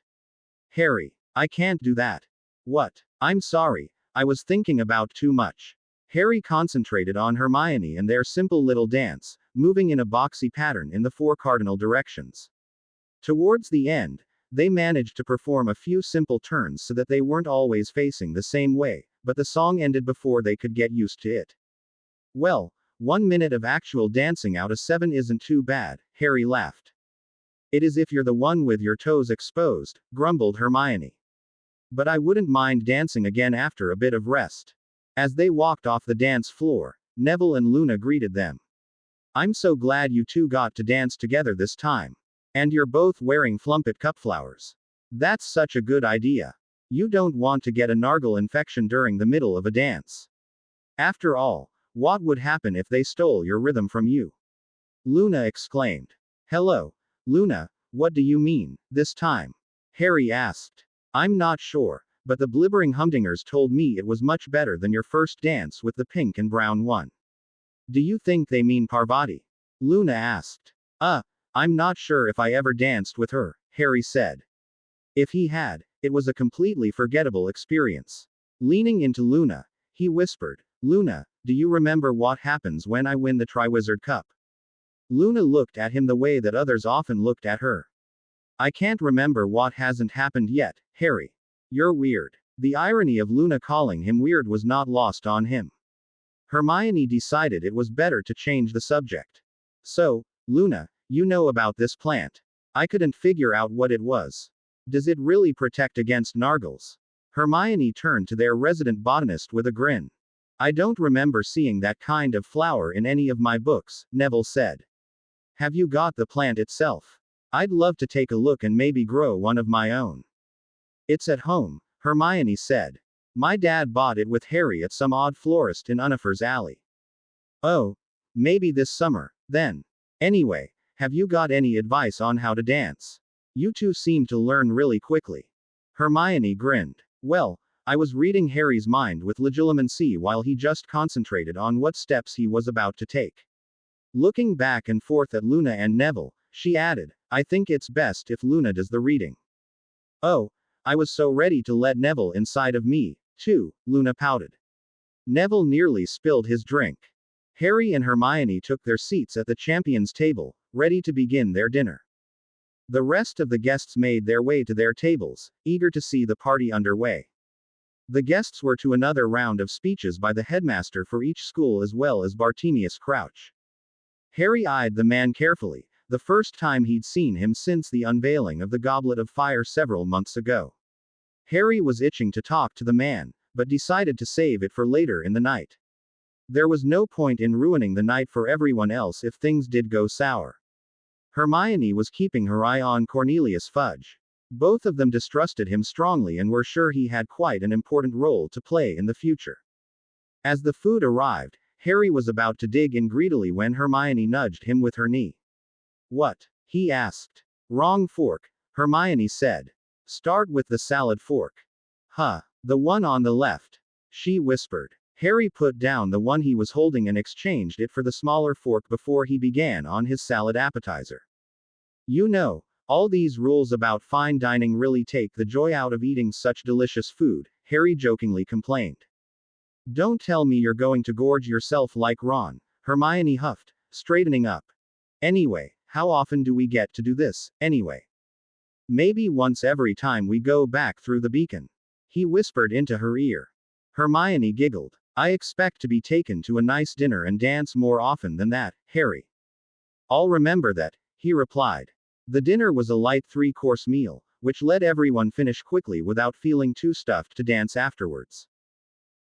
Harry, I can't do that. What? I'm sorry, I was thinking about too much. Harry concentrated on Hermione and their simple little dance, moving in a boxy pattern in the 4 cardinal directions. Towards the end, they managed to perform a few simple turns so that they weren't always facing the same way, but the song ended before they could get used to it. Well, 1 minute of actual dancing out of 7 isn't too bad, Harry laughed. It is if you're the one with your toes exposed, grumbled Hermione. But I wouldn't mind dancing again after a bit of rest. As they walked off the dance floor, Neville and Luna greeted them. I'm so glad you two got to dance together this time. And you're both wearing flumpet cupflowers. That's such a good idea. You don't want to get a nargle infection during the middle of a dance. After all, what would happen if they stole your rhythm from you? Luna exclaimed. Hello, Luna, what do you mean, this time? Harry asked. I'm not sure, but the blibbering humdingers told me it was much better than your first dance with the pink and brown one. Do you think they mean Parvati? Luna asked. I'm not sure if I ever danced with her, Harry said. If he had, it was a completely forgettable experience. Leaning into Luna, he whispered, Luna, do you remember what happens when I win the Triwizard Cup? Luna looked at him the way that others often looked at her. I can't remember what hasn't happened yet, Harry. You're weird. The irony of Luna calling him weird was not lost on him. Hermione decided it was better to change the subject. So, Luna, you know about this plant. I couldn't figure out what it was. Does it really protect against nargles? Hermione turned to their resident botanist with a grin. I don't remember seeing that kind of flower in any of my books, Neville said. Have you got the plant itself? I'd love to take a look and maybe grow one of my own. It's at home, Hermione said. My dad bought it with Harry at some odd florist in Unifer's alley. Oh, maybe this summer, then. Anyway, have you got any advice on how to dance? You two seem to learn really quickly. Hermione grinned. Well, I was reading Harry's mind with legilimency while he just concentrated on what steps he was about to take. Looking back and forth at Luna and Neville, she added, I think it's best if Luna does the reading. Oh, I was so ready to let Neville inside of me, too, Luna pouted. Neville nearly spilled his drink. Harry and Hermione took their seats at the champions' table, ready to begin their dinner. The rest of the guests made their way to their tables, eager to see the party underway. The guests were to another round of speeches by the headmaster for each school as well as Bartemius Crouch. Harry eyed the man carefully, the first time he'd seen him since the unveiling of the Goblet of Fire several months ago. Harry was itching to talk to the man, but decided to save it for later in the night. There was no point in ruining the night for everyone else if things did go sour. Hermione was keeping her eye on Cornelius Fudge. Both of them distrusted him strongly and were sure he had quite an important role to play in the future. As the food arrived, Harry was about to dig in greedily when Hermione nudged him with her knee. What? He asked. Wrong fork, Hermione said. Start with the salad fork. Huh. The one on the left. She whispered. Harry put down the one he was holding and exchanged it for the smaller fork before he began on his salad appetizer. You know, all these rules about fine dining really take the joy out of eating such delicious food, Harry jokingly complained. Don't tell me you're going to gorge yourself like Ron, Hermione huffed, straightening up. Anyway, how often do we get to do this, anyway? Maybe once every time we go back through the beacon. He whispered into her ear. Hermione giggled. I expect to be taken to a nice dinner and dance more often than that, Harry. I'll remember that, he replied. The dinner was a light 3-course meal, which let everyone finish quickly without feeling too stuffed to dance afterwards.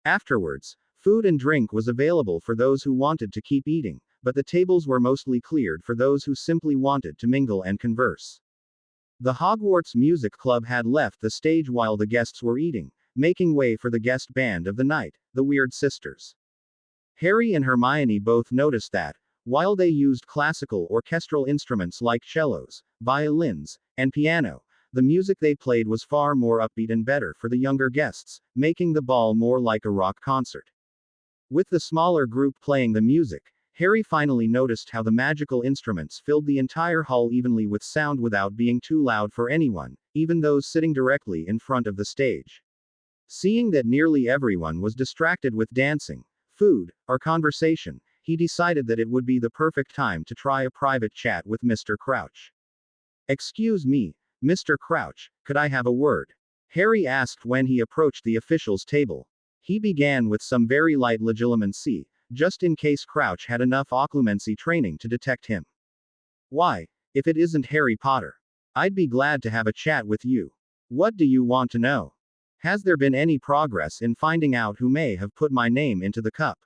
Afterwards, food and drink was available for those who wanted to keep eating, but the tables were mostly cleared for those who simply wanted to mingle and converse. The Hogwarts Music Club had left the stage while the guests were eating, making way for the guest band of the night, the Weird Sisters. Harry and Hermione both noticed that, while they used classical orchestral instruments like cellos, violins, and piano, the music they played was far more upbeat and better for the younger guests, making the ball more like a rock concert. With the smaller group playing the music, Harry finally noticed how the magical instruments filled the entire hall evenly with sound without being too loud for anyone, even those sitting directly in front of the stage. Seeing that nearly everyone was distracted with dancing, food, or conversation, he decided that it would be the perfect time to try a private chat with Mr. Crouch. "Excuse me, Mr. Crouch, could I have a word?" Harry asked when he approached the official's table. He began with some very light legilimency, just in case Crouch had enough occlumency training to detect him. "Why, if it isn't Harry Potter. I'd be glad to have a chat with you. What do you want to know? Has there been any progress in finding out who may have put my name into the cup?"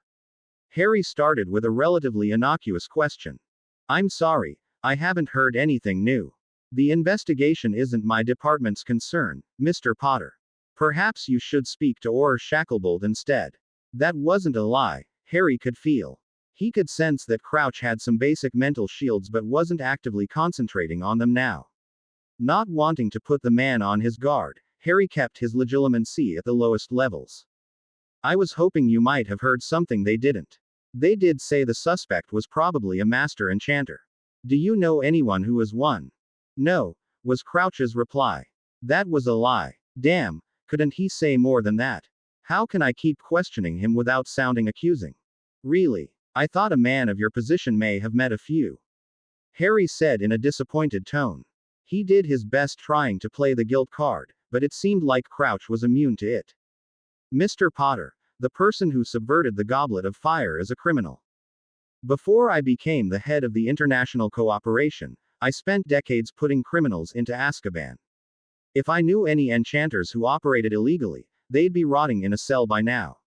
Harry started with a relatively innocuous question. "I'm sorry, I haven't heard anything new. The investigation isn't my department's concern, Mr. Potter. Perhaps you should speak to Orr Shacklebolt instead." That wasn't a lie, Harry could feel. He could sense that Crouch had some basic mental shields but wasn't actively concentrating on them now. Not wanting to put the man on his guard, Harry kept his legilimency at the lowest levels. "I was hoping you might have heard something they didn't. They did say the suspect was probably a master enchanter. Do you know anyone who is one?" "No," was Crouch's reply. That was a lie. Damn, couldn't he say more than that? How can I keep questioning him without sounding accusing? Really, I thought a man of your position may have met a few," Harry said in a disappointed tone. He did his best trying to play the guilt card, but it seemed like Crouch was immune to it. "Mr. Potter, the person who subverted the Goblet of Fire is a criminal. Before I became the head of the International Cooperation, I spent decades putting criminals into Azkaban. If I knew any enchanters who operated illegally, they'd be rotting in a cell by now."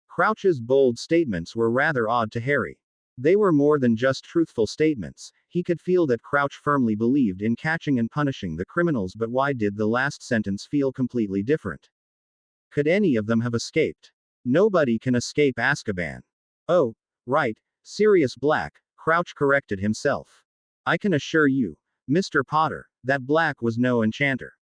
Crouch's bold statements were rather odd to Harry. They were more than just truthful statements. He could feel that Crouch firmly believed in catching and punishing the criminals, but why did the last sentence feel completely different? Could any of them have escaped? Nobody can escape Azkaban. "Oh, right, Sirius Black," Crouch corrected himself. "I can assure you, Mr. Potter, that Black was no enchanter.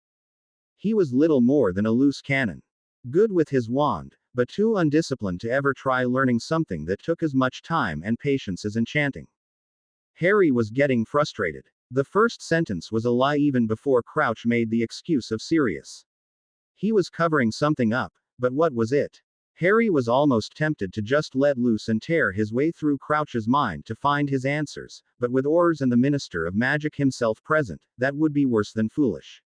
He was little more than a loose cannon. Good with his wand, but too undisciplined to ever try learning something that took as much time and patience as enchanting." Harry was getting frustrated. The first sentence was a lie even before Crouch made the excuse of Sirius. He was covering something up, but what was it? Harry was almost tempted to just let loose and tear his way through Crouch's mind to find his answers, but with Oars and the Minister of Magic himself present, that would be worse than foolish.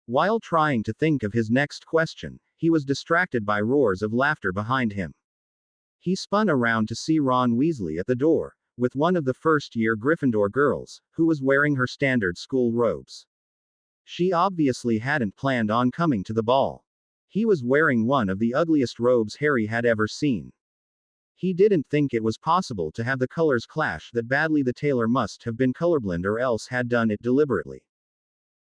While trying to think of his next question, he was distracted by roars of laughter behind him. He spun around to see Ron Weasley at the door, with one of the first-year Gryffindor girls, who was wearing her standard school robes. She obviously hadn't planned on coming to the ball. He was wearing one of the ugliest robes Harry had ever seen. He didn't think it was possible to have the colors clash that badly. The tailor must have been colorblind or else had done it deliberately.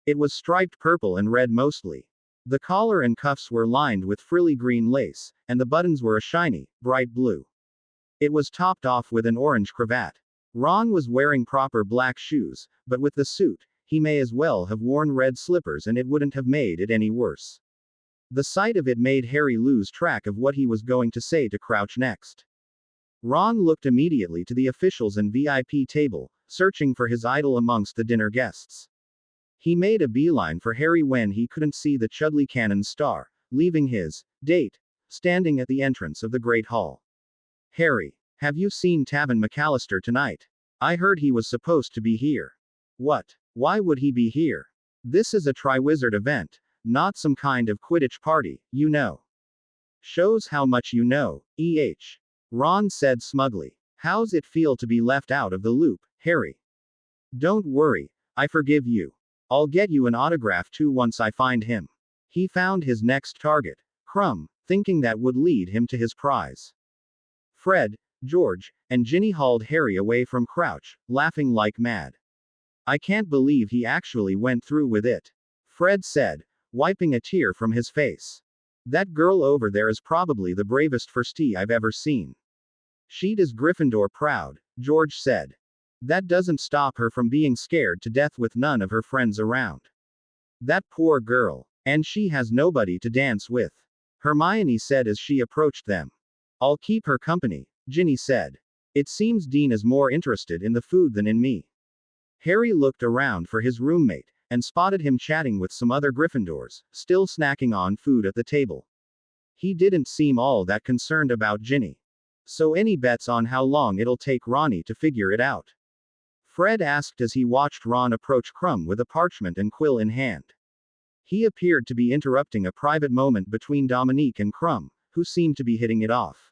It was striped purple and red mostly. The collar and cuffs were lined with frilly green lace, and the buttons were a shiny, bright blue. It was topped off with an orange cravat. Ron was wearing proper black shoes, but with the suit, he may as well have worn red slippers and it wouldn't have made it any worse. The sight of it made Harry lose track of what he was going to say to Crouch next. Ron looked immediately to the officials and VIP table, searching for his idol amongst the dinner guests. He made a beeline for Harry when he couldn't see the Chudley Cannon's star, leaving his date standing at the entrance of the Great Hall. "Harry, have you seen Tavin McAllister tonight? I heard he was supposed to be here." "What? Why would he be here? This is a Triwizard event, not some kind of Quidditch party, you know." "Shows how much you know, Ron said smugly. "How's it feel to be left out of the loop, Harry?" "Don't worry, I forgive you. I'll get you an autograph too once I find him." He found his next target, Crumb, thinking that would lead him to his prize. Fred, George, and Ginny hauled Harry away from Crouch, laughing like mad. "I can't believe he actually went through with it," Fred said, wiping a tear from his face. "That girl over there is probably the bravest firstie I've ever seen." "She does Gryffindor proud," George said. "That doesn't stop her from being scared to death with none of her friends around. That poor girl. And she has nobody to dance with," Hermione said as she approached them. "I'll keep her company," Ginny said. "It seems Dean is more interested in the food than in me." Harry looked around for his roommate, and spotted him chatting with some other Gryffindors, still snacking on food at the table. He didn't seem all that concerned about Ginny. So any bets on how long it'll take Ronnie to figure it out? Fred asked as he watched Ron approach Crumb with a parchment and quill in hand. He appeared to be interrupting a private moment between Dominique and Crumb, who seemed to be hitting it off.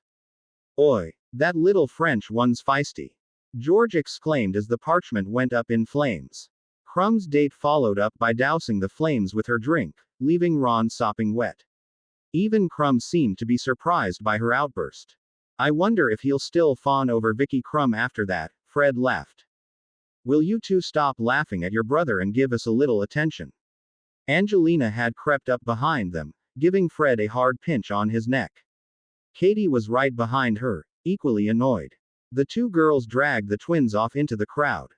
Oi, that little French one's feisty. George exclaimed as the parchment went up in flames. Crumb's date followed up by dousing the flames with her drink, leaving Ron sopping wet. Even Crumb seemed to be surprised by her outburst. I wonder if he'll still fawn over Vicky Crumb after that, Fred laughed. Will you two stop laughing at your brother and give us a little attention? Angelina had crept up behind them, giving Fred a hard pinch on his neck. Katie was right behind her, equally annoyed. The two girls dragged the twins off into the crowd.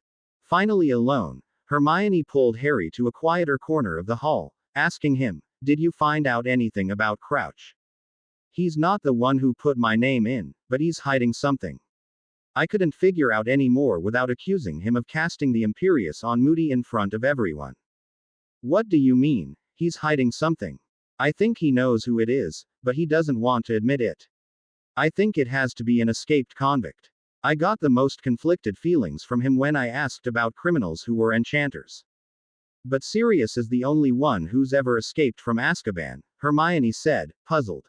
Finally alone, Hermione pulled Harry to a quieter corner of the hall, asking him, "Did you find out anything about Crouch? He's not the one who put my name in, but he's hiding something. I couldn't figure out any more without accusing him of casting the Imperius on Moody in front of everyone." What do you mean, he's hiding something? I think he knows who it is, but he doesn't want to admit it. I think it has to be an escaped convict. I got the most conflicted feelings from him when I asked about criminals who were enchanters. But Sirius is the only one who's ever escaped from Azkaban, Hermione said, puzzled.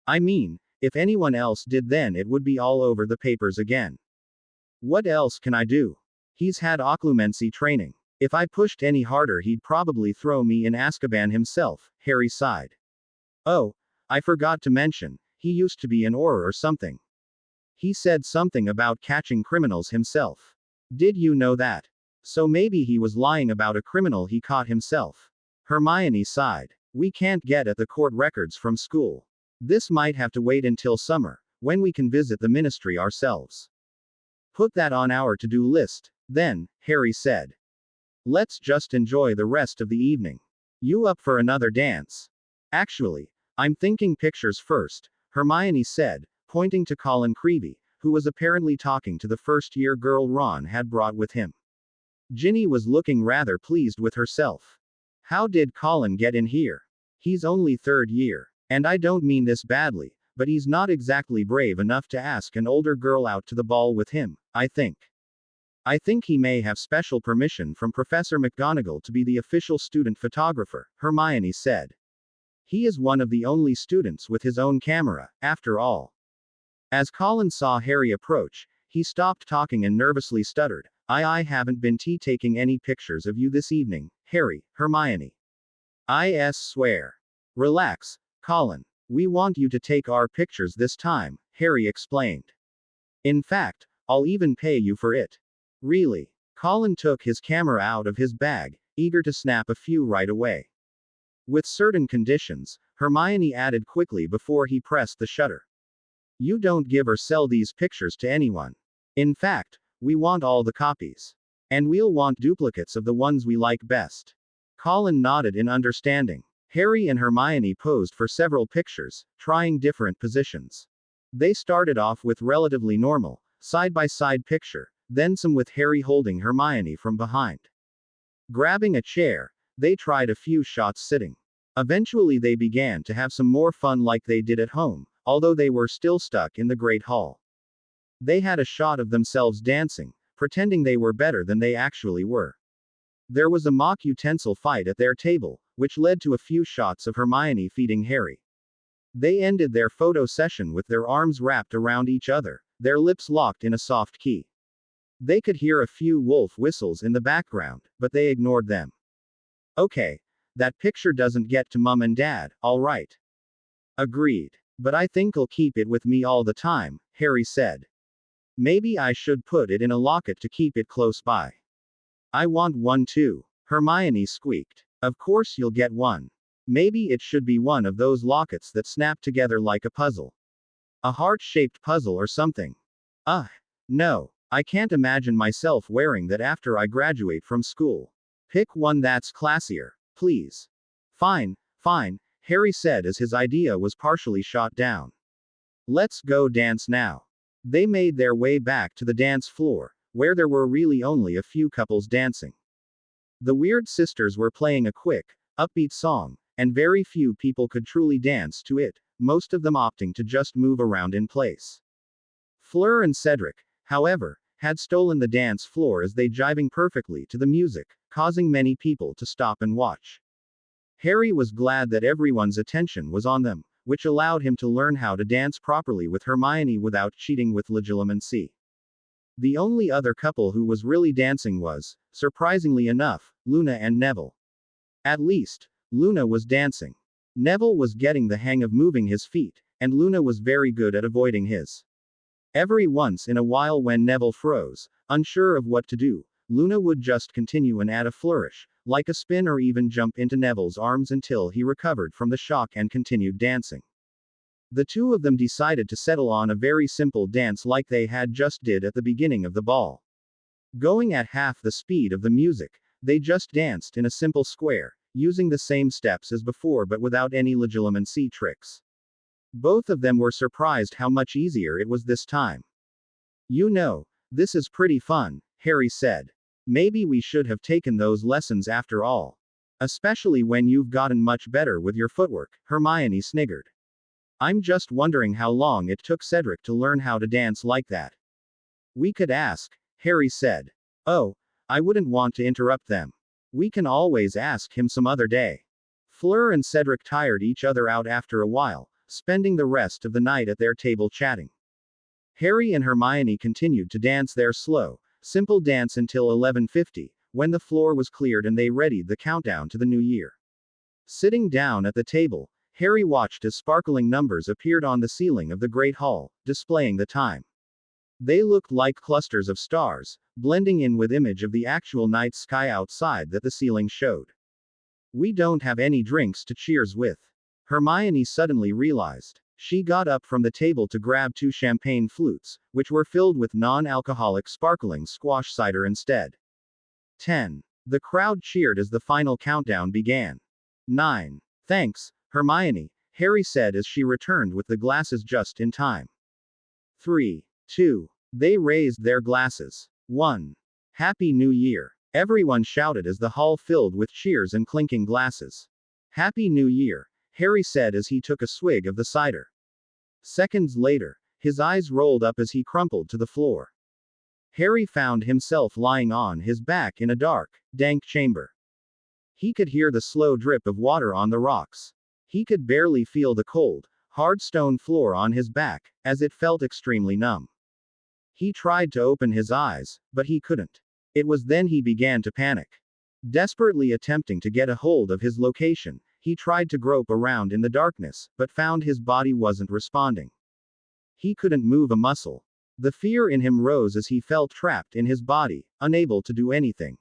I mean, if anyone else did, then it would be all over the papers again. What else can I do? He's had occlumency training. If I pushed any harder, he'd probably throw me in Azkaban himself, Harry sighed. Oh, I forgot to mention, he used to be an Auror or something. He said something about catching criminals himself. Did you know that? So maybe he was lying about a criminal he caught himself. Hermione sighed. We can't get at the court records from school. This might have to wait until summer, when we can visit the ministry ourselves. Put that on our to-do list, then, Harry said. Let's just enjoy the rest of the evening. You up for another dance? Actually, I'm thinking pictures first, Hermione said, pointing to Colin Creevey, who was apparently talking to the first-year girl Ron had brought with him. Ginny was looking rather pleased with herself. How did Colin get in here? He's only third year. And I don't mean this badly, but he's not exactly brave enough to ask an older girl out to the ball with him, I think. I think he may have special permission from Professor McGonagall to be the official student photographer, Hermione said. He is one of the only students with his own camera, after all. As Colin saw Harry approach, he stopped talking and nervously stuttered, I haven't been taking any pictures of you this evening, Harry, Hermione. I swear. Relax, Colin. We want you to take our pictures this time, Harry explained. In fact, I'll even pay you for it. Really? Colin took his camera out of his bag, eager to snap a few right away. With certain conditions, Hermione added quickly before he pressed the shutter. You don't give or sell these pictures to anyone. In fact, we want all the copies. And we'll want duplicates of the ones we like best. Colin nodded in understanding. Harry and Hermione posed for several pictures, trying different positions. They started off with relatively normal, side-by-side picture, then some with Harry holding Hermione from behind. Grabbing a chair, they tried a few shots sitting. Eventually they began to have some more fun like they did at home, although they were still stuck in the Great Hall. They had a shot of themselves dancing, pretending they were better than they actually were. There was a mock utensil fight at their table, which led to a few shots of Hermione feeding Harry. They ended their photo session with their arms wrapped around each other, their lips locked in a soft key. They could hear a few wolf whistles in the background, but they ignored them. Okay, that picture doesn't get to Mum and Dad, all right. Agreed. But I think I'll keep it with me all the time, Harry said. Maybe I should put it in a locket to keep it close by. I want one too, Hermione squeaked. Of course you'll get one. Maybe it should be one of those lockets that snap together like a puzzle. A heart-shaped puzzle or something. No, I can't imagine myself wearing that after I graduate from school. Pick one that's classier, please. Fine, Harry said as his idea was partially shot down. Let's go dance now. They made their way back to the dance floor, where there were really only a few couples dancing. The Weird Sisters were playing a quick, upbeat song, and very few people could truly dance to it, most of them opting to just move around in place. Fleur and Cedric, however, had stolen the dance floor as they jiving perfectly to the music, causing many people to stop and watch. Harry was glad that everyone's attention was on them, which allowed him to learn how to dance properly with Hermione without cheating with legilimency. The only other couple who was really dancing was, surprisingly enough, Luna and Neville. At least, Luna was dancing. Neville was getting the hang of moving his feet, and Luna was very good at avoiding his. Every once in a while when Neville froze, unsure of what to do, Luna would just continue and add a flourish, like a spin or even jump into Neville's arms until he recovered from the shock and continued dancing. The two of them decided to settle on a very simple dance like they had just did at the beginning of the ball. Going at half the speed of the music, they just danced in a simple square, using the same steps as before but without any legilimency tricks. Both of them were surprised how much easier it was this time. "You know, this is pretty fun," Harry said. "Maybe we should have taken those lessons after all. Especially when you've gotten much better with your footwork," Hermione sniggered. "I'm just wondering how long it took Cedric to learn how to dance like that." "We could ask," Harry said. "Oh, I wouldn't want to interrupt them. We can always ask him some other day." Fleur and Cedric tired each other out after a while, spending the rest of the night at their table chatting. Harry and Hermione continued to dance their slow, simple dance until 11:50, when the floor was cleared and they readied the countdown to the new year. Sitting down at the table, Harry watched as sparkling numbers appeared on the ceiling of the Great Hall, displaying the time. They looked like clusters of stars, blending in with image of the actual night sky outside that the ceiling showed. "We don't have any drinks to cheers with," Hermione suddenly realized. She got up from the table to grab 2 champagne flutes, which were filled with non-alcoholic sparkling squash cider instead. 10. The crowd cheered as the final countdown began. 9. "Thanks, Hermione," Harry said as she returned with the glasses just in time. 3. 2. They raised their glasses. 1. "Happy New Year," everyone shouted as the hall filled with cheers and clinking glasses. "Happy New Year," Harry said as he took a swig of the cider. Seconds later, his eyes rolled up as he crumpled to the floor. Harry found himself lying on his back in a dark, dank chamber. He could hear the slow drip of water on the rocks. He could barely feel the cold, hard stone floor on his back, as it felt extremely numb. He tried to open his eyes, but he couldn't. It was then he began to panic. Desperately attempting to get a hold of his location, he tried to grope around in the darkness, but found his body wasn't responding. He couldn't move a muscle. The fear in him rose as he felt trapped in his body, unable to do anything.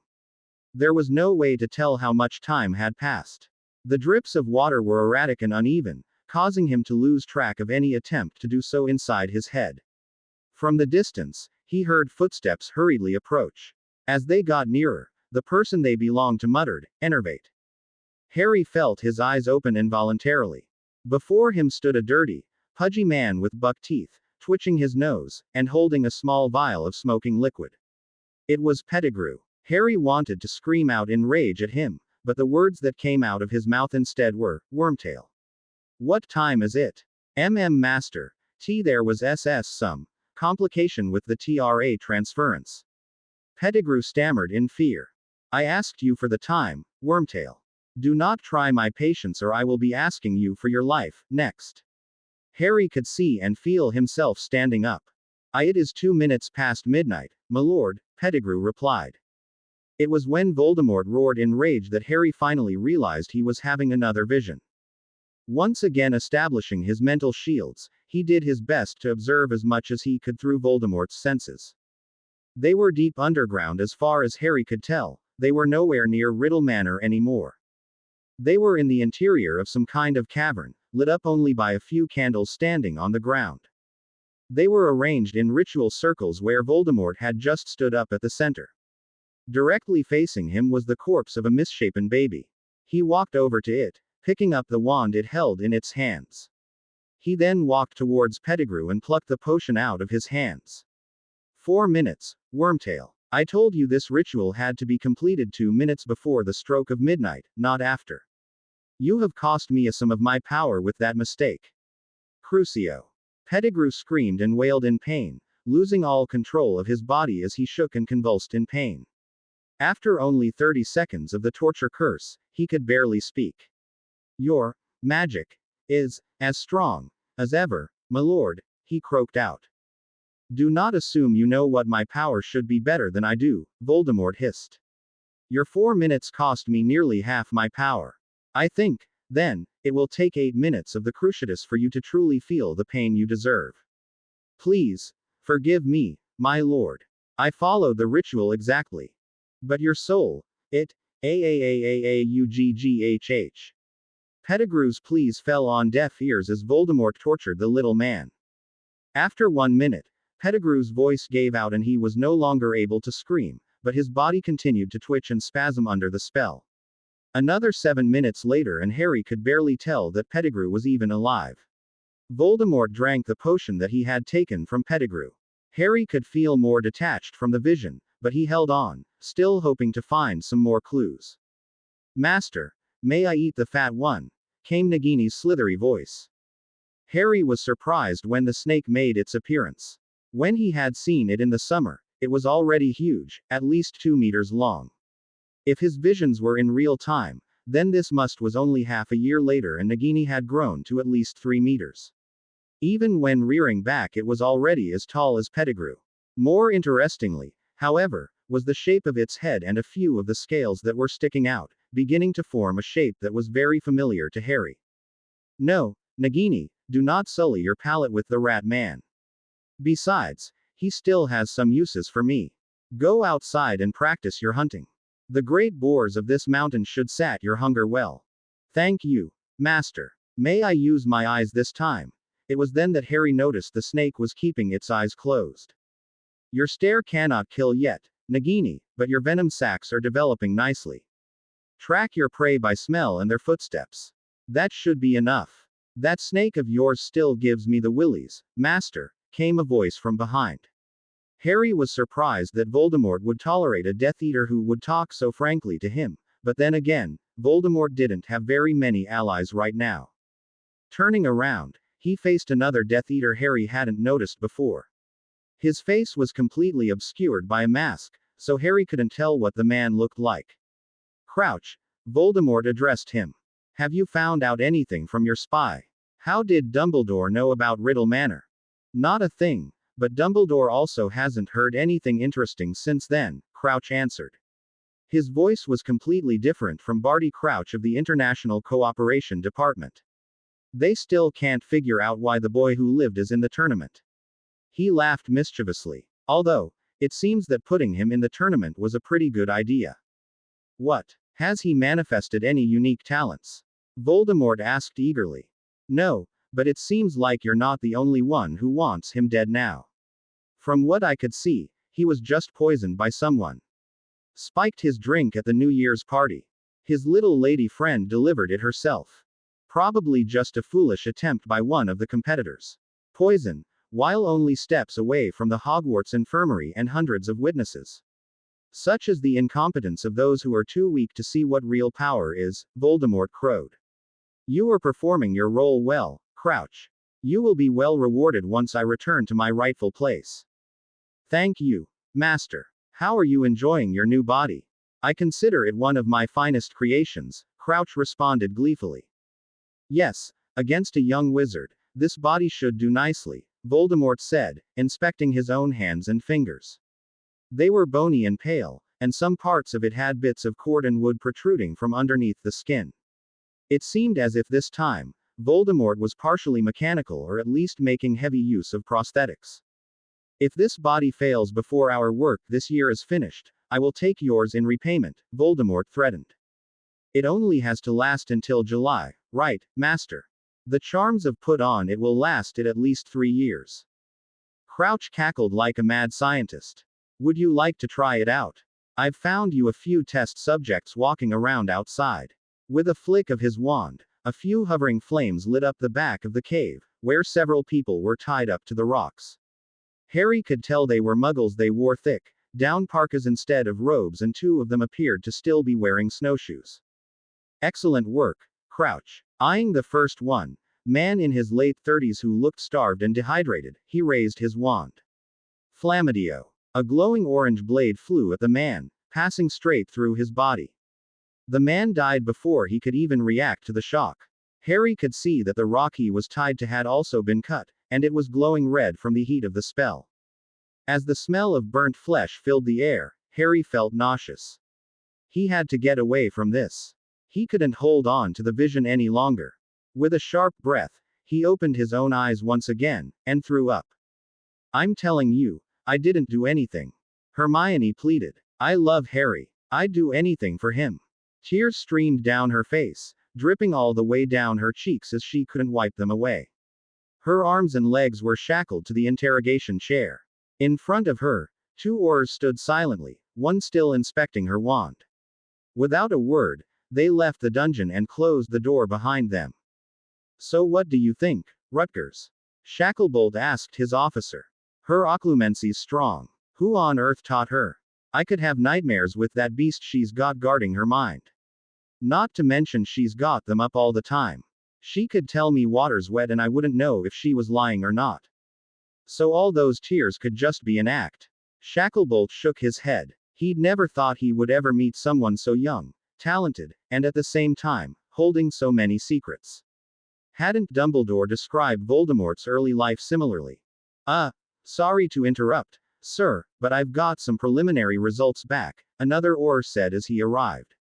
There was no way to tell how much time had passed. The drips of water were erratic and uneven, causing him to lose track of any attempt to do so inside his head. From the distance, he heard footsteps hurriedly approach. As they got nearer, the person they belonged to muttered, "Enervate." Harry felt his eyes open involuntarily. Before him stood a dirty, pudgy man with buck teeth, twitching his nose, and holding a small vial of smoking liquid. It was Pettigrew. Harry wanted to scream out in rage at him, but the words that came out of his mouth instead were, "Wormtail. What time is it?" Master. There was some complication with the TRA transference. Pettigrew stammered in fear. "I asked you for the time, Wormtail. Do not try my patience or I will be asking you for your life, next." Harry could see and feel himself standing up. "It is 2 minutes past midnight, my lord," Pettigrew replied. It was when Voldemort roared in rage that Harry finally realized he was having another vision. Once again establishing his mental shields, he did his best to observe as much as he could through Voldemort's senses. They were deep underground as far as Harry could tell. They were nowhere near Riddle Manor anymore. They were in the interior of some kind of cavern, lit up only by a few candles standing on the ground. They were arranged in ritual circles where Voldemort had just stood up at the center. Directly facing him was the corpse of a misshapen baby. He walked over to it, picking up the wand it held in its hands. He then walked towards Pettigrew and plucked the potion out of his hands. 4 minutes, Wormtail. I told you this ritual had to be completed 2 minutes before the stroke of midnight, not after. You have cost me some of my power with that mistake. Crucio. Pettigrew screamed and wailed in pain, losing all control of his body as he shook and convulsed in pain. After only 30 seconds of the torture curse, he could barely speak. Your magic is as strong as ever, my lord, he croaked out. Do not assume you know what my power should be better than I do, Voldemort hissed. Your 4 minutes cost me nearly half my power. I think, then, it will take 8 minutes of the cruciatus for you to truly feel the pain you deserve. Please, forgive me, my lord. I followed the ritual exactly. But your soul, it, Aaaaaughh. Pettigrew's pleas fell on deaf ears as Voldemort tortured the little man. After 1 minute, Pettigrew's voice gave out and he was no longer able to scream, but his body continued to twitch and spasm under the spell. Another 7 minutes later and Harry could barely tell that Pettigrew was even alive. Voldemort drank the potion that he had taken from Pettigrew. Harry could feel more detached from the vision, but he held on, still hoping to find some more clues. Master, may I eat the fat one? Came Nagini's slithery voice. Harry was surprised when the snake made its appearance. When he had seen it in the summer, it was already huge, at least 2 meters long. If his visions were in real time, then this was only half a year later and Nagini had grown to at least 3 meters. Even when rearing back it was already as tall as Pettigrew. More interestingly, however, was the shape of its head and a few of the scales that were sticking out, beginning to form a shape that was very familiar to Harry. No, Nagini, do not sully your palate with the rat man. Besides, he still has some uses for me. Go outside and practice your hunting. The great boars of this mountain should sat your hunger well. Thank you, master. May I use my eyes this time? It was then that Harry noticed the snake was keeping its eyes closed. Your stare cannot kill yet, Nagini, but your venom sacs are developing nicely. Track your prey by smell and their footsteps. That should be enough. That snake of yours still gives me the willies, master, came a voice from behind. Harry was surprised that Voldemort would tolerate a Death Eater who would talk so frankly to him, but then again, Voldemort didn't have very many allies right now. Turning around, he faced another Death Eater Harry hadn't noticed before. His face was completely obscured by a mask, so Harry couldn't tell what the man looked like. Crouch, Voldemort addressed him. Have you found out anything from your spy? How did Dumbledore know about Riddle Manor? Not a thing, but Dumbledore also hasn't heard anything interesting since then, Crouch answered. His voice was completely different from Barty Crouch of the International Cooperation Department. They still can't figure out why the boy who lived is in the tournament. He laughed mischievously. Although, it seems that putting him in the tournament was a pretty good idea. What? Has he manifested any unique talents? Voldemort asked eagerly. No, but it seems like you're not the only one who wants him dead now. From what I could see, he was just poisoned by someone. Spiked his drink at the New Year's party. His little lady friend delivered it herself. Probably just a foolish attempt by one of the competitors. Poison, while only steps away from the Hogwarts infirmary and hundreds of witnesses. Such is the incompetence of those who are too weak to see what real power is, Voldemort crowed. You are performing your role well, Crouch. You will be well rewarded once I return to my rightful place. Thank you, Master. How are you enjoying your new body? I consider it one of my finest creations, Crouch responded gleefully. Yes, against a young wizard, this body should do nicely, Voldemort said, inspecting his own hands and fingers. They were bony and pale, and some parts of it had bits of cord and wood protruding from underneath the skin. It seemed as if this time, Voldemort was partially mechanical or at least making heavy use of prosthetics. If this body fails before our work this year is finished, I will take yours in repayment, Voldemort threatened. It only has to last until July, right, Master? The charms have put on it will last it at least 3 years. Crouch cackled like a mad scientist. Would you like to try it out? I've found you a few test subjects walking around outside. With a flick of his wand, a few hovering flames lit up the back of the cave, where several people were tied up to the rocks. Harry could tell they were muggles. They wore thick, down parkas instead of robes and 2 of them appeared to still be wearing snowshoes. Excellent work, Crouch. Eyeing the first one, man in his late 30s who looked starved and dehydrated, he raised his wand. Flammadio. A glowing orange blade flew at the man, passing straight through his body. The man died before he could even react to the shock. Harry could see that the rock he was tied to had also been cut, and it was glowing red from the heat of the spell. As the smell of burnt flesh filled the air, Harry felt nauseous. He had to get away from this. He couldn't hold on to the vision any longer. With a sharp breath, he opened his own eyes once again, and threw up. I'm telling you, I didn't do anything. Hermione pleaded. I love Harry. I'd do anything for him. Tears streamed down her face, dripping all the way down her cheeks as she couldn't wipe them away. Her arms and legs were shackled to the interrogation chair. In front of her, two Aurors stood silently, one still inspecting her wand. Without a word, they left the dungeon and closed the door behind them. So what do you think, Rutgers? Shacklebolt asked his officer. Her occlumency's strong. Who on earth taught her? I could have nightmares with that beast she's got guarding her mind. Not to mention she's got them up all the time. She could tell me water's wet and I wouldn't know if she was lying or not. So all those tears could just be an act. Shacklebolt shook his head. He'd never thought he would ever meet someone so young, talented, and at the same time, holding so many secrets. Hadn't Dumbledore described Voldemort's early life similarly? Sorry to interrupt, sir, but I've got some preliminary results back, another Auror said as he arrived.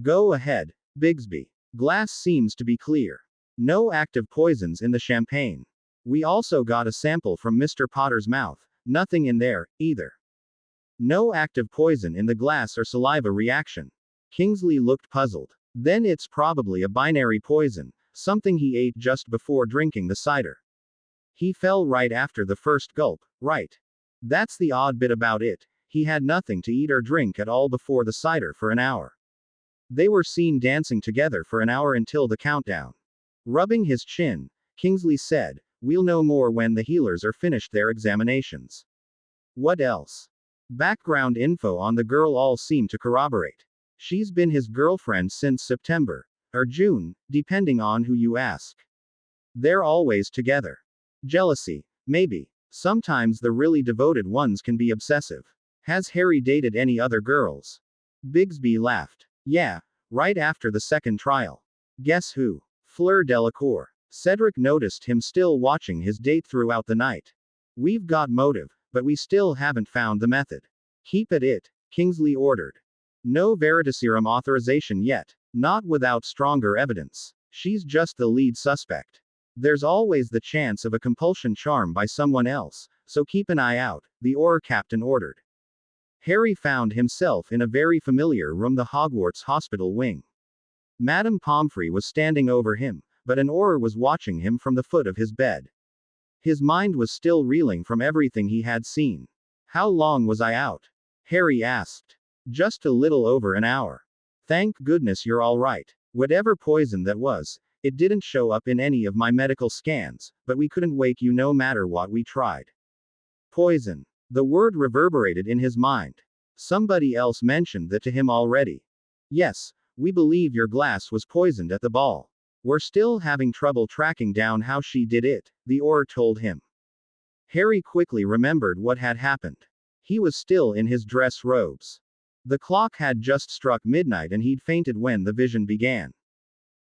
Go ahead, Bigsby. Glass seems to be clear. No active poisons in the champagne. We also got a sample from Mr. Potter's mouth, nothing in there, either. No active poison in the glass or saliva reaction. Kingsley looked puzzled. Then it's probably a binary poison, something he ate just before drinking the cider. He fell right after the first gulp, right? That's the odd bit about it, he had nothing to eat or drink at all before the cider for an hour. They were seen dancing together for an hour until the countdown. Rubbing his chin, Kingsley said, we'll know more when the healers are finished their examinations. What else? Background info on the girl all seem to corroborate. She's been his girlfriend since September, or June, depending on who you ask. They're always together. Jealousy, maybe. Sometimes the really devoted ones can be obsessive. Has Harry dated any other girls? Bigsby laughed. Yeah, right after the second trial. Guess who? Fleur Delacour. Cedric noticed him still watching his date throughout the night. We've got motive, but we still haven't found the method. Keep at it, Kingsley ordered. No Veritaserum authorization yet, not without stronger evidence. She's just the lead suspect. There's always the chance of a compulsion charm by someone else, so keep an eye out, the Auror captain ordered. Harry found himself in a very familiar room, the Hogwarts hospital wing. Madame Pomfrey was standing over him, but an Auror was watching him from the foot of his bed. His mind was still reeling from everything he had seen. How long was I out? Harry asked. Just a little over an hour. Thank goodness you're all right. Whatever poison that was, it didn't show up in any of my medical scans, but we couldn't wake you no matter what we tried. Poison. The word reverberated in his mind. Somebody else mentioned that to him already. Yes, we believe your glass was poisoned at the ball. We're still having trouble tracking down how she did it, the Auror told him. Harry quickly remembered what had happened. He was still in his dress robes. The clock had just struck midnight and he'd fainted when the vision began.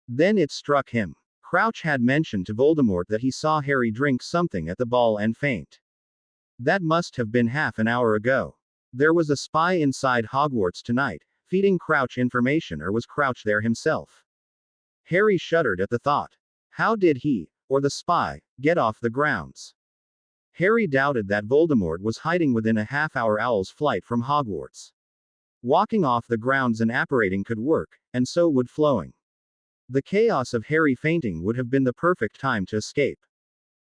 Then it struck him. Crouch had mentioned to Voldemort that he saw Harry drink something at the ball and faint. That must have been half an hour ago. There was a spy inside Hogwarts tonight, feeding Crouch information, or was Crouch there himself? Harry shuddered at the thought. How did he, or the spy, get off the grounds? Harry doubted that Voldemort was hiding within a half-hour owl's flight from Hogwarts. Walking off the grounds and apparating could work, and so would flowing. The chaos of Harry fainting would have been the perfect time to escape.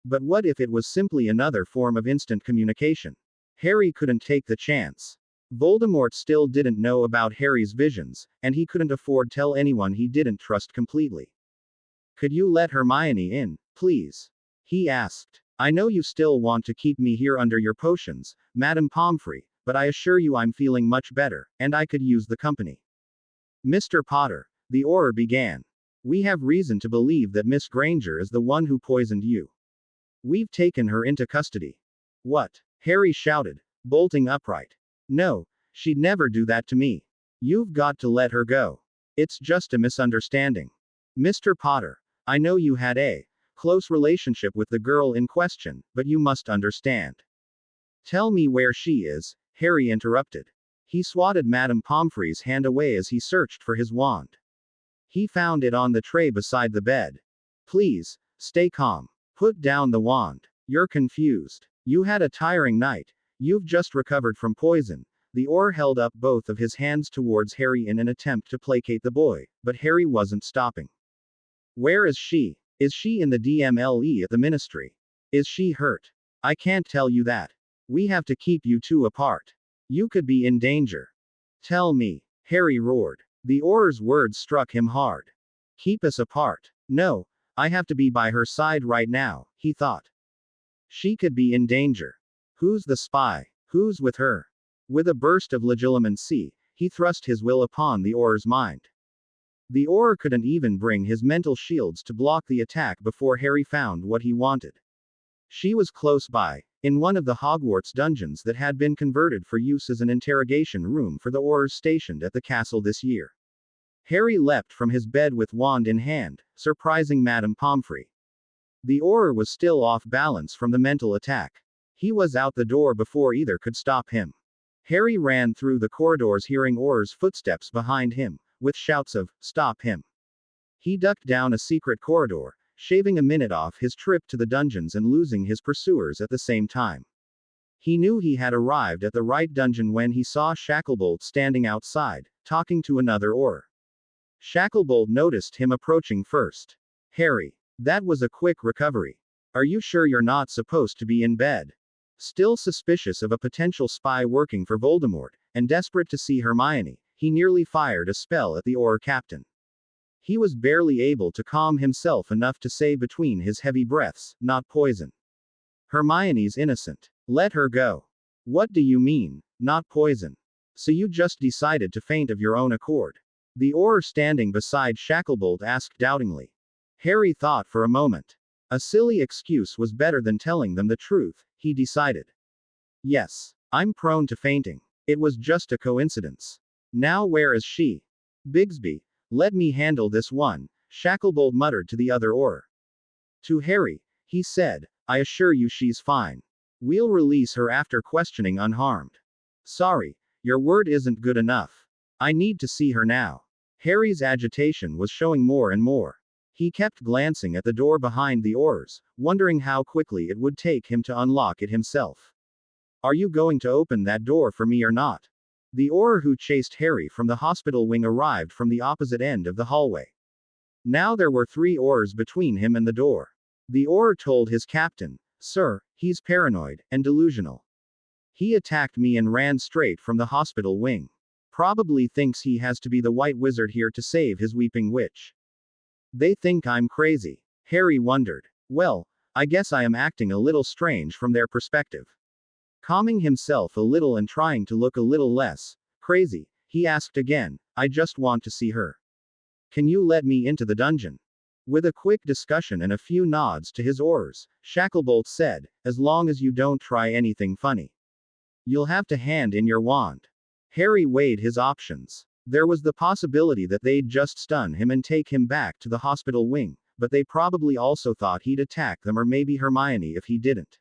But what if it was simply another form of instant communication? Harry couldn't take the chance. Voldemort still didn't know about Harry's visions, and he couldn't afford to tell anyone he didn't trust completely. Could you let Hermione in, please? He asked. I know you still want to keep me here under your potions, Madame Pomfrey, but I assure you I'm feeling much better, and I could use the company. Mr. Potter, the Auror began. We have reason to believe that Miss Granger is the one who poisoned you. We've taken her into custody. What? Harry shouted, bolting upright. No, she'd never do that to me. You've got to let her go. It's just a misunderstanding. Mr. Potter, I know you had a close relationship with the girl in question, but you must understand. Tell me where she is, Harry interrupted. He swatted Madame Pomfrey's hand away as he searched for his wand. He found it on the tray beside the bed. Please, stay calm. Put down the wand. You're confused. You had a tiring night. You've just recovered from poison. The Auror held up both of his hands towards Harry in an attempt to placate the boy, but Harry wasn't stopping. Where is she? Is she in the DMLE at the ministry? Is she hurt? I can't tell you that. We have to keep you two apart. You could be in danger. Tell me, Harry roared. The Auror's words struck him hard. Keep us apart. No, I have to be by her side right now, he thought. She could be in danger. Who's the spy? Who's with her? With a burst of legitimacy, he thrust his will upon the Auror's mind. The Auror couldn't even bring his mental shields to block the attack before Harry found what he wanted. She was close by, in one of the Hogwarts dungeons that had been converted for use as an interrogation room for the Aurors stationed at the castle this year. Harry leapt from his bed with wand in hand, surprising Madame Pomfrey. The Auror was still off balance from the mental attack. He was out the door before either could stop him. Harry ran through the corridors hearing Auror's footsteps behind him, with shouts of, "Stop him!" He ducked down a secret corridor, shaving a minute off his trip to the dungeons and losing his pursuers at the same time. He knew he had arrived at the right dungeon when he saw Shacklebolt standing outside, talking to another Auror. Shacklebolt noticed him approaching first. Harry, that was a quick recovery. Are you sure you're not supposed to be in bed? Still suspicious of a potential spy working for Voldemort, and desperate to see Hermione, he nearly fired a spell at the Auror captain. He was barely able to calm himself enough to say between his heavy breaths, "Not poison. Hermione's innocent. Let her go." "What do you mean, not poison? So you just decided to faint of your own accord?" The Auror standing beside Shacklebolt asked doubtingly. Harry thought for a moment. A silly excuse was better than telling them the truth, he decided. "Yes. I'm prone to fainting. It was just a coincidence. Now where is she?" "Bigsby, let me handle this one," Shacklebolt muttered to the other Auror. To Harry, he said, "I assure you she's fine. We'll release her after questioning unharmed." "Sorry, your word isn't good enough. I need to see her now." Harry's agitation was showing more and more. He kept glancing at the door behind the Aurors, wondering how quickly it would take him to unlock it himself. "Are you going to open that door for me or not?" The Auror who chased Harry from the hospital wing arrived from the opposite end of the hallway. Now there were 3 Aurors between him and the door. The Auror told his captain, "Sir, he's paranoid and delusional. He attacked me and ran straight from the hospital wing. Probably thinks he has to be the White Wizard here to save his weeping witch. They think I'm crazy." Harry wondered. "Well, I guess I am acting a little strange from their perspective." Calming himself a little and trying to look a little less crazy, he asked again, "I just want to see her. Can you let me into the dungeon?" With a quick discussion and a few nods to his Aurors, Shacklebolt said, "As long as you don't try anything funny. You'll have to hand in your wand." Harry weighed his options. There was the possibility that they'd just stun him and take him back to the hospital wing, but they probably also thought he'd attack them or maybe Hermione if he didn't.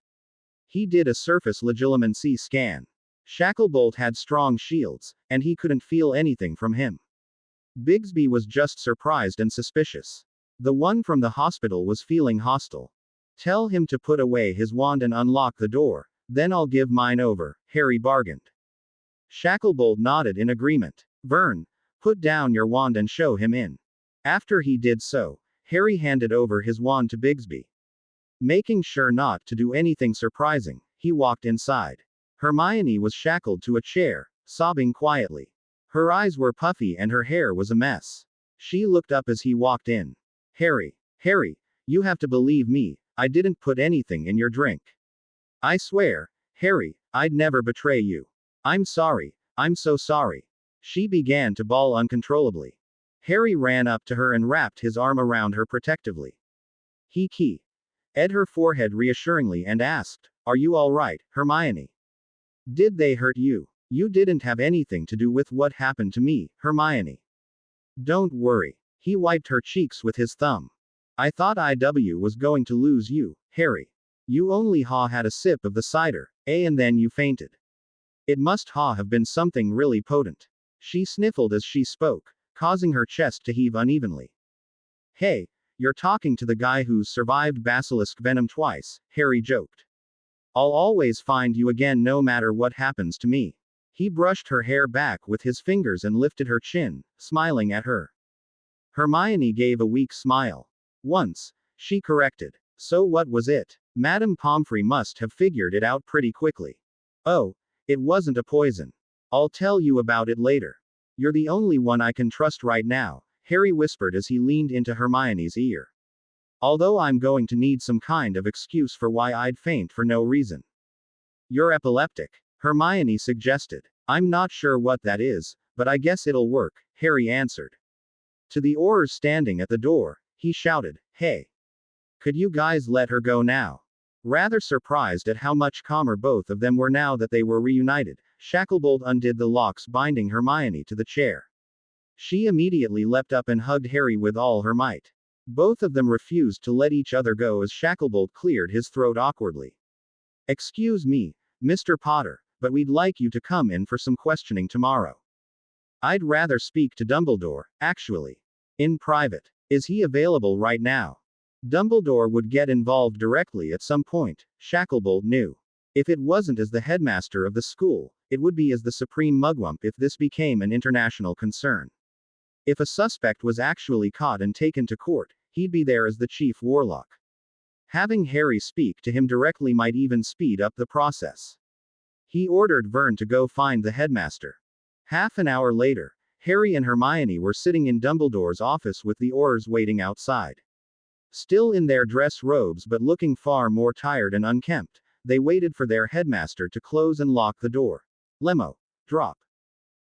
He did a surface legitimacy scan. Shacklebolt had strong shields, and he couldn't feel anything from him. Bigsby was just surprised and suspicious. The one from the hospital was feeling hostile. "Tell him to put away his wand and unlock the door, then I'll give mine over," Harry bargained. Shacklebolt nodded in agreement. "Vern, put down your wand and show him in." After he did so, Harry handed over his wand to Bigsby. Making sure not to do anything surprising, he walked inside. Hermione was shackled to a chair, sobbing quietly. Her eyes were puffy and her hair was a mess. She looked up as he walked in. Harry, you have to believe me, I didn't put anything in your drink. I swear, Harry, I'd never betray you. I'm sorry, I'm so sorry." She began to bawl uncontrollably. Harry ran up to her and wrapped his arm around her protectively. He kissed her forehead reassuringly and asked, "Are you all right, Hermione?" Did they hurt you? You didn't have anything to do with what happened to me, Hermione. Don't worry. He wiped her cheeks with his thumb. I thought IW was going to lose you, Harry. You only had a sip of the cider, and then you fainted. It must have been something really potent. She sniffled as she spoke, causing her chest to heave unevenly. Hey, you're talking to the guy who's survived basilisk venom twice, Harry joked. I'll always find you again no matter what happens to me. He brushed her hair back with his fingers and lifted her chin, smiling at her. Hermione gave a weak smile. Once, she corrected. So what was it? Madame Pomfrey must have figured it out pretty quickly. Oh, it wasn't a poison. I'll tell you about it later. You're the only one I can trust right now, Harry whispered as he leaned into Hermione's ear. Although I'm going to need some kind of excuse for why I'd faint for no reason. You're epileptic, Hermione suggested. I'm not sure what that is, but I guess it'll work, Harry answered. To the Aurors standing at the door, he shouted, Hey! Could you guys let her go now? Rather surprised at how much calmer both of them were now that they were reunited, Shacklebolt undid the locks binding Hermione to the chair. She immediately leapt up and hugged Harry with all her might. Both of them refused to let each other go as Shacklebolt cleared his throat awkwardly. Excuse me, Mr. Potter, but we'd like you to come in for some questioning tomorrow. I'd rather speak to Dumbledore, actually. In private. Is he available right now? Dumbledore would get involved directly at some point, Shacklebolt knew. If it wasn't as the headmaster of the school, it would be as the supreme mugwump if this became an international concern. If a suspect was actually caught and taken to court, he'd be there as the chief warlock. Having Harry speak to him directly might even speed up the process. He ordered Vern to go find the headmaster. Half an hour later, Harry and Hermione were sitting in Dumbledore's office with the Aurors waiting outside. Still in their dress robes but looking far more tired and unkempt, they waited for their headmaster to close and lock the door. Lemo. Drop.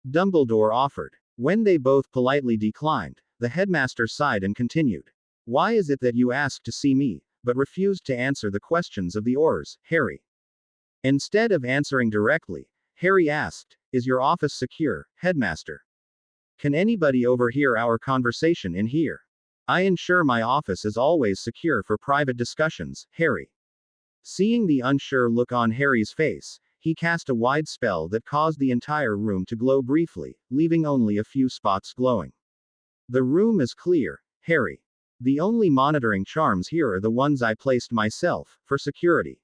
Dumbledore offered. When they both politely declined, the headmaster sighed and continued. Why is it that you ask to see me, but refused to answer the questions of the Aurors, Harry? Instead of answering directly, Harry asked, Is your office secure, headmaster? Can anybody overhear our conversation in here? I ensure my office is always secure for private discussions, Harry. Seeing the unsure look on Harry's face, he cast a wide spell that caused the entire room to glow briefly, leaving only a few spots glowing. The room is clear, Harry. The only monitoring charms here are the ones I placed myself, for security.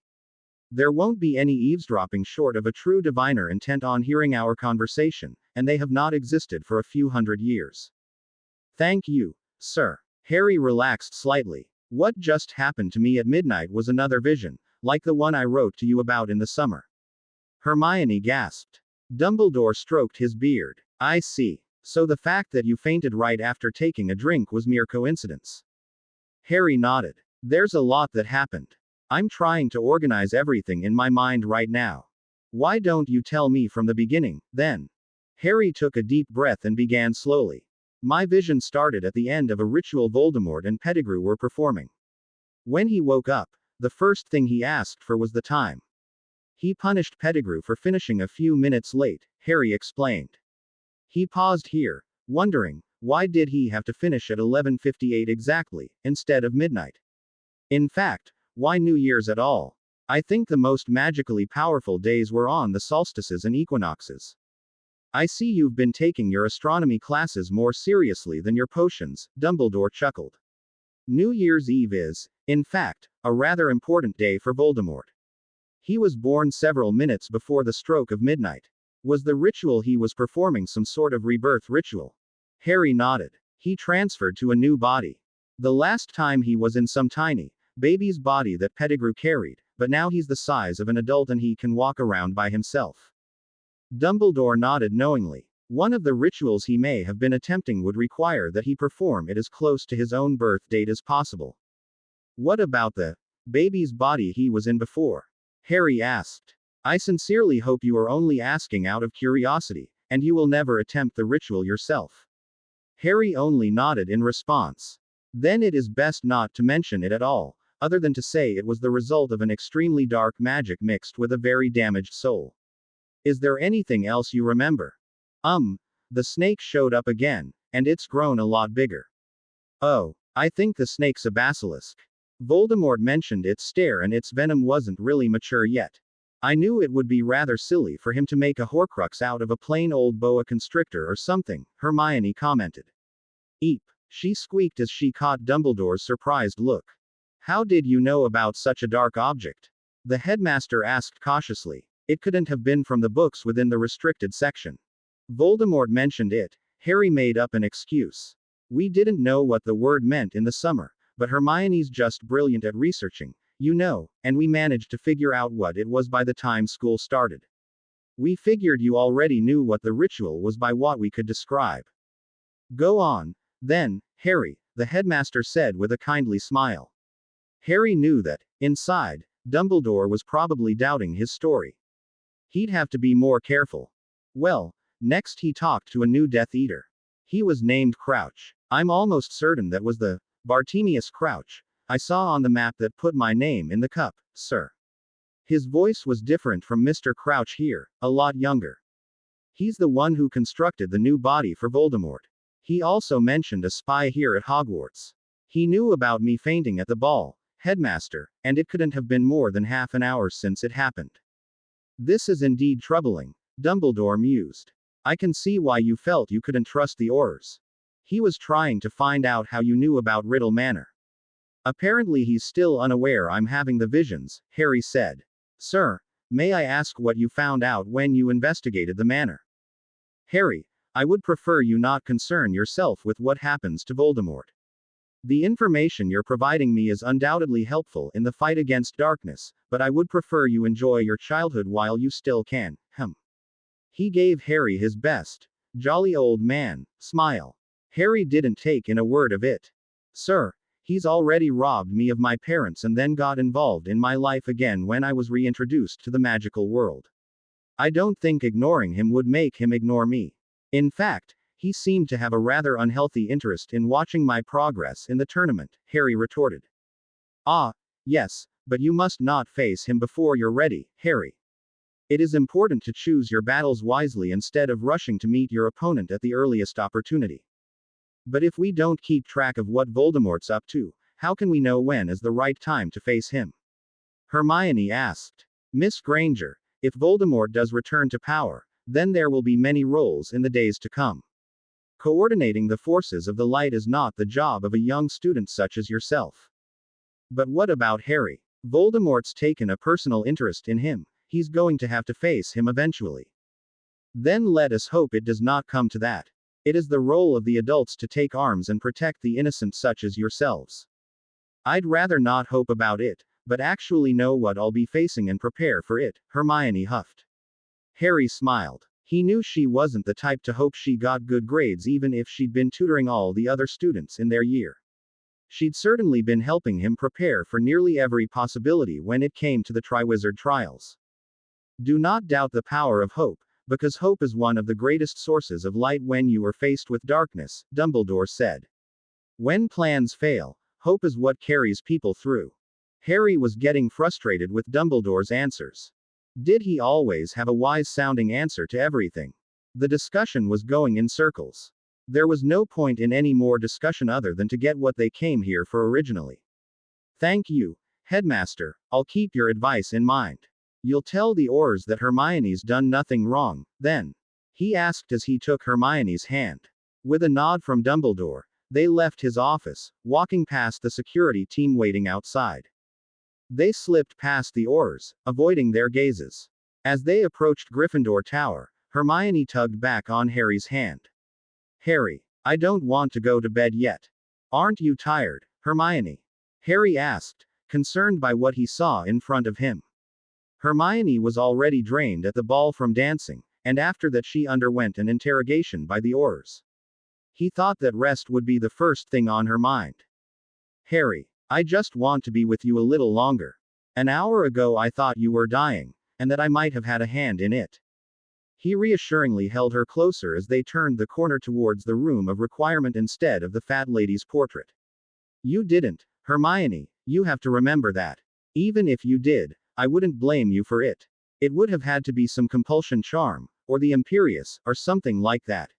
There won't be any eavesdropping short of a true diviner intent on hearing our conversation, and they have not existed for a few hundred years. Thank you, sir. Harry relaxed slightly. What just happened to me at midnight was another vision, like the one I wrote to you about in the summer. Hermione gasped. Dumbledore stroked his beard. I see. So the fact that you fainted right after taking a drink was mere coincidence. Harry nodded. There's a lot that happened. I'm trying to organize everything in my mind right now. Why don't you tell me from the beginning, then? Harry took a deep breath and began slowly. My vision started at the end of a ritual Voldemort and Pettigrew were performing. When he woke up, the first thing he asked for was the time. He punished Pettigrew for finishing a few minutes late, Harry explained. He paused here, wondering, why did he have to finish at 11:58 exactly, instead of midnight? In fact, why New Year's at all? I think the most magically powerful days were on the solstices and equinoxes. I see you've been taking your astronomy classes more seriously than your potions, Dumbledore chuckled. New Year's Eve is, in fact, a rather important day for Voldemort. He was born several minutes before the stroke of midnight. Was the ritual he was performing some sort of rebirth ritual? Harry nodded. He transferred to a new body. The last time he was in some tiny, baby's body that Pettigrew carried, but now he's the size of an adult and he can walk around by himself. Dumbledore nodded knowingly. One of the rituals he may have been attempting would require that he perform it as close to his own birth date as possible. What about the baby's body he was in before? Harry asked. I sincerely hope you are only asking out of curiosity, and you will never attempt the ritual yourself. Harry only nodded in response. Then it is best not to mention it at all, other than to say it was the result of an extremely dark magic mixed with a very damaged soul. Is there anything else you remember? The snake showed up again, and it's grown a lot bigger. Oh, I think the snake's a basilisk. Voldemort mentioned its stare and its venom wasn't really mature yet. I knew it would be rather silly for him to make a Horcrux out of a plain old boa constrictor or something, Hermione commented. Eep, she squeaked as she caught Dumbledore's surprised look. How did you know about such a dark object? The headmaster asked cautiously. It couldn't have been from the books within the restricted section. Voldemort mentioned it. Harry made up an excuse. We didn't know what the word meant in the summer, but Hermione's just brilliant at researching, you know, and we managed to figure out what it was by the time school started. We figured you already knew what the ritual was by what we could describe. Go on, then, Harry, the headmaster said with a kindly smile. Harry knew that, inside, Dumbledore was probably doubting his story. He'd have to be more careful. Well, next he talked to a new Death Eater. He was named Crouch. I'm almost certain that was the Bartemius Crouch I saw on the map that put my name in the cup, sir. His voice was different from Mr. Crouch here, a lot younger. He's the one who constructed the new body for Voldemort. He also mentioned a spy here at Hogwarts. He knew about me fainting at the ball, headmaster, and it couldn't have been more than half an hour since it happened. This is indeed troubling, Dumbledore mused. I can see why you felt you couldn't trust the Aurors. He was trying to find out how you knew about Riddle Manor. Apparently he's still unaware I'm having the visions, Harry said. Sir, may I ask what you found out when you investigated the manor? Harry, I would prefer you not concern yourself with what happens to Voldemort. The information you're providing me is undoubtedly helpful in the fight against darkness, but I would prefer you enjoy your childhood while you still can. He gave Harry his best, jolly old man, smile. Harry didn't take in a word of it. Sir, he's already robbed me of my parents and then got involved in my life again when I was reintroduced to the magical world. I don't think ignoring him would make him ignore me. In fact, he seemed to have a rather unhealthy interest in watching my progress in the tournament, Harry retorted. Ah, yes, but you must not face him before you're ready, Harry. It is important to choose your battles wisely instead of rushing to meet your opponent at the earliest opportunity. But if we don't keep track of what Voldemort's up to, how can we know when is the right time to face him? Hermione asked. Miss Granger, if Voldemort does return to power, then there will be many roles in the days to come. Coordinating the forces of the light is not the job of a young student such as yourself. But what about Harry? Voldemort's taken a personal interest in him. He's going to have to face him eventually. Then let us hope it does not come to that. It is the role of the adults to take arms and protect the innocent such as yourselves. I'd rather not hope about it, but actually know what I'll be facing and prepare for it, Hermione huffed. Harry smiled. He knew she wasn't the type to hope she got good grades even if she'd been tutoring all the other students in their year. She'd certainly been helping him prepare for nearly every possibility when it came to the Triwizard Trials. Do not doubt the power of hope, because hope is one of the greatest sources of light when you are faced with darkness, Dumbledore said. When plans fail, hope is what carries people through. Harry was getting frustrated with Dumbledore's answers. Did he always have a wise-sounding answer to everything? The discussion was going in circles. There was no point in any more discussion other than to get what they came here for originally. Thank you, Headmaster, I'll keep your advice in mind. You'll tell the Aurors that Hermione's done nothing wrong, then? He asked as he took Hermione's hand. With a nod from Dumbledore, they left his office, walking past the security team waiting outside. They slipped past the Aurors, avoiding their gazes. As they approached Gryffindor Tower, Hermione tugged back on Harry's hand. Harry, I don't want to go to bed yet. Aren't you tired, Hermione? Harry asked, concerned by what he saw in front of him. Hermione was already drained at the ball from dancing, and after that she underwent an interrogation by the Aurors. He thought that rest would be the first thing on her mind. Harry, I just want to be with you a little longer. An hour ago I thought you were dying, and that I might have had a hand in it. He reassuringly held her closer as they turned the corner towards the room of requirement instead of the fat lady's portrait. You didn't, Hermione, you have to remember that. Even if you did, I wouldn't blame you for it. It would have had to be some compulsion charm, or the Imperious, or something like that.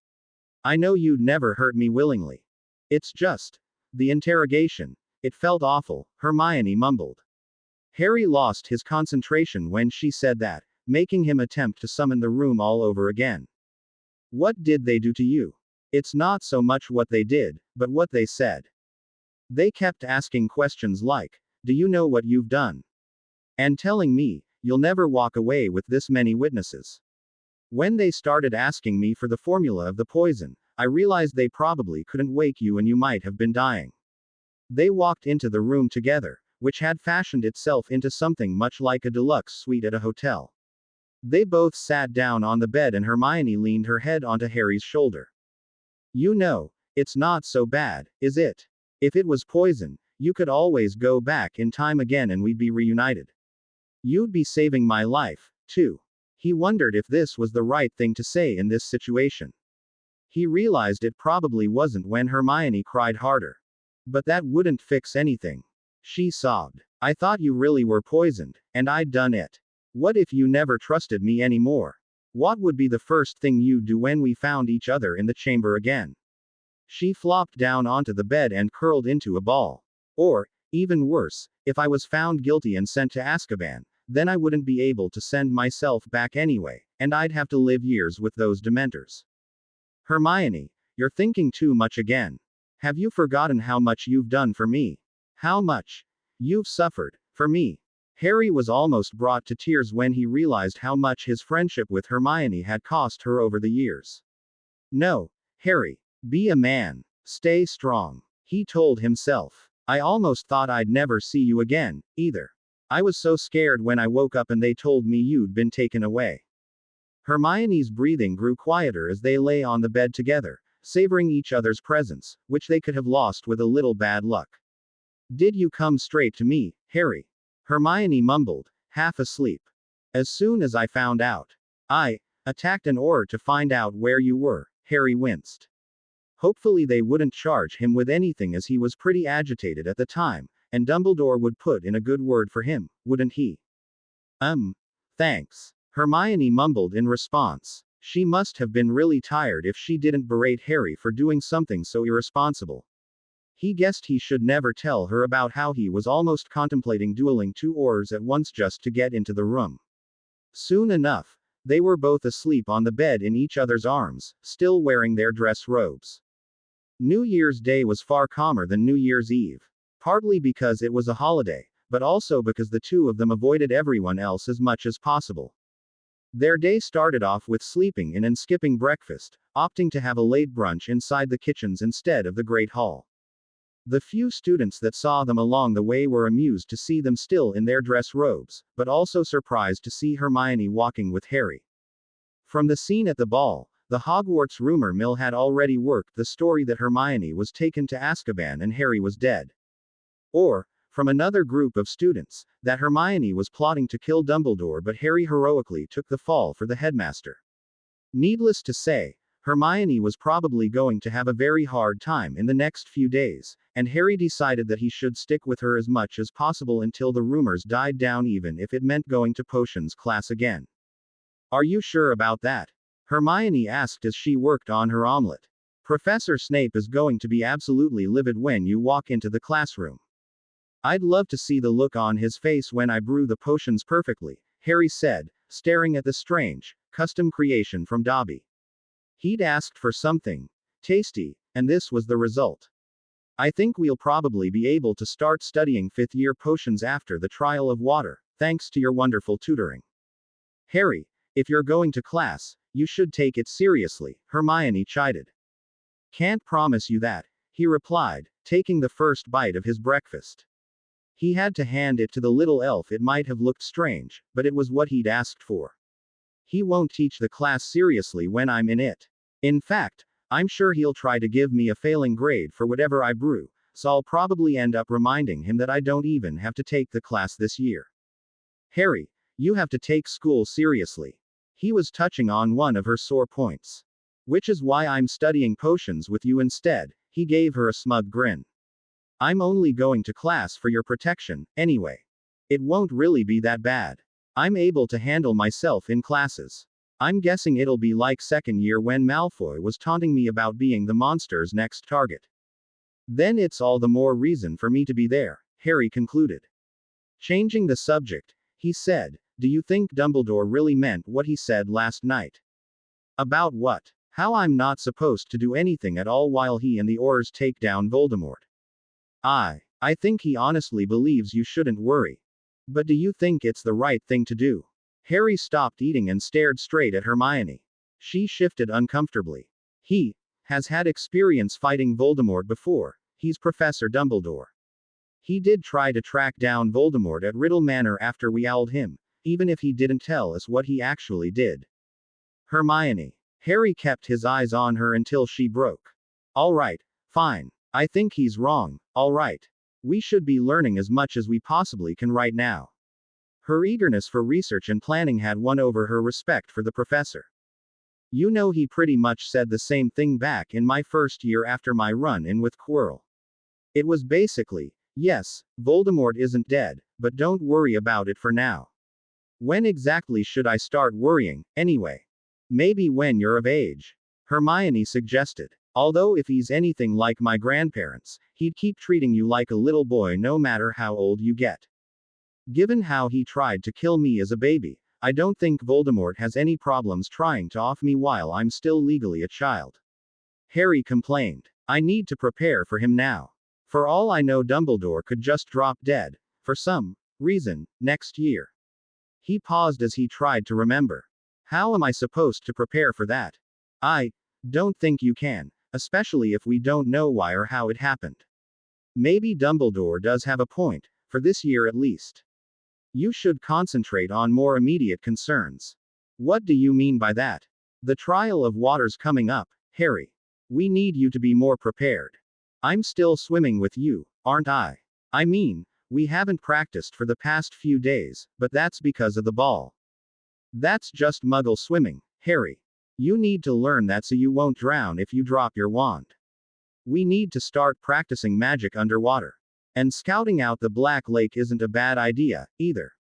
I know you'd never hurt me willingly. It's just. The interrogation. It felt awful, Hermione mumbled. Harry lost his concentration when she said that, making him attempt to summon the room all over again. What did they do to you? It's not so much what they did, but what they said. They kept asking questions like, do you know what you've done? And telling me, you'll never walk away with this many witnesses. When they started asking me for the formula of the poison, I realized they probably couldn't wake you and you might have been dying. They walked into the room together, which had fashioned itself into something much like a deluxe suite at a hotel. They both sat down on the bed and Hermione leaned her head onto Harry's shoulder. You know, it's not so bad, is it? If it was poison, you could always go back in time again and we'd be reunited. You'd be saving my life, too. He wondered if this was the right thing to say in this situation. He realized it probably wasn't when Hermione cried harder. But that wouldn't fix anything. She sobbed. I thought you really were poisoned, and I'd done it. What if you never trusted me anymore? What would be the first thing you'd do when we found each other in the chamber again? She flopped down onto the bed and curled into a ball. Or, even worse, if I was found guilty and sent to Azkaban, then I wouldn't be able to send myself back anyway, and I'd have to live years with those Dementors. Hermione, you're thinking too much again. Have you forgotten how much you've done for me? How much you've suffered for me? Harry was almost brought to tears when he realized how much his friendship with Hermione had cost her over the years. No, Harry, be a man. Stay strong. He told himself. I almost thought I'd never see you again, either. I was so scared when I woke up and they told me you'd been taken away. Hermione's breathing grew quieter as they lay on the bed together, savoring each other's presence, which they could have lost with a little bad luck. Did you come straight to me, Harry? Hermione mumbled, half asleep. As soon as I found out. I attacked an Auror to find out where you were, Harry winced. Hopefully they wouldn't charge him with anything as he was pretty agitated at the time, and Dumbledore would put in a good word for him, wouldn't he? Thanks. Hermione mumbled in response. She must have been really tired if she didn't berate Harry for doing something so irresponsible. He guessed he should never tell her about how he was almost contemplating dueling two Aurors at once just to get into the room. Soon enough, they were both asleep on the bed in each other's arms, still wearing their dress robes. New Year's Day was far calmer than New Year's Eve. Partly because it was a holiday, but also because the two of them avoided everyone else as much as possible. Their day started off with sleeping in and skipping breakfast, opting to have a late brunch inside the kitchens instead of the Great Hall. The few students that saw them along the way were amused to see them still in their dress robes, but also surprised to see Hermione walking with Harry. From the scene at the ball, the Hogwarts rumor mill had already worked the story that Hermione was taken to Azkaban and Harry was dead. Or, from another group of students, that Hermione was plotting to kill Dumbledore but Harry heroically took the fall for the headmaster. Needless to say, Hermione was probably going to have a very hard time in the next few days, and Harry decided that he should stick with her as much as possible until the rumors died down, even if it meant going to potions class again. Are you sure about that? Hermione asked as she worked on her omelet. Professor Snape is going to be absolutely livid when you walk into the classroom. I'd love to see the look on his face when I brew the potions perfectly, Harry said, staring at the strange, custom creation from Dobby. He'd asked for something tasty, and this was the result. I think we'll probably be able to start studying fifth-year potions after the trial of water, thanks to your wonderful tutoring. Harry, if you're going to class, you should take it seriously, Hermione chided. Can't promise you that, he replied, taking the first bite of his breakfast. He had to hand it to the little elf. It might have looked strange, but it was what he'd asked for. He won't teach the class seriously when I'm in it. In fact, I'm sure he'll try to give me a failing grade for whatever I brew, so I'll probably end up reminding him that I don't even have to take the class this year. Harry, you have to take school seriously. He was touching on one of her sore points. Which is why I'm studying potions with you instead, he gave her a smug grin. I'm only going to class for your protection, anyway. It won't really be that bad. I'm able to handle myself in classes. I'm guessing it'll be like second year when Malfoy was taunting me about being the monster's next target. Then it's all the more reason for me to be there, Harry concluded. Changing the subject, he said, do you think Dumbledore really meant what he said last night? About what? How I'm not supposed to do anything at all while he and the Aurors take down Voldemort. I think he honestly believes you shouldn't worry. But do you think it's the right thing to do? Harry stopped eating and stared straight at Hermione. She shifted uncomfortably. He has had experience fighting Voldemort before. He's Professor Dumbledore. He did try to track down Voldemort at Riddle Manor after we owled him, even if he didn't tell us what he actually did. Hermione. Harry kept his eyes on her until she broke. All right, fine. I think he's wrong, all right. We should be learning as much as we possibly can right now. Her eagerness for research and planning had won over her respect for the professor. You know, he pretty much said the same thing back in my first year after my run-in with Quirrell. It was basically, yes, Voldemort isn't dead, but don't worry about it for now. When exactly should I start worrying, anyway? Maybe when you're of age. Hermione suggested. Although if he's anything like my grandparents, he'd keep treating you like a little boy no matter how old you get. Given how he tried to kill me as a baby, I don't think Voldemort has any problems trying to off me while I'm still legally a child. Harry complained. I need to prepare for him now. For all I know, Dumbledore could just drop dead, for some reason, next year. He paused as he tried to remember. How am I supposed to prepare for that? I don't think you can, especially if we don't know why or how it happened. Maybe Dumbledore does have a point, for this year at least. You should concentrate on more immediate concerns. What do you mean by that? The trial of water's coming up, Harry. We need you to be more prepared. I'm still swimming with you, aren't I? I mean, we haven't practiced for the past few days, but that's because of the ball. That's just muggle swimming, Harry. You need to learn that so you won't drown if you drop your wand. We need to start practicing magic underwater. And scouting out the Black Lake isn't a bad idea, either.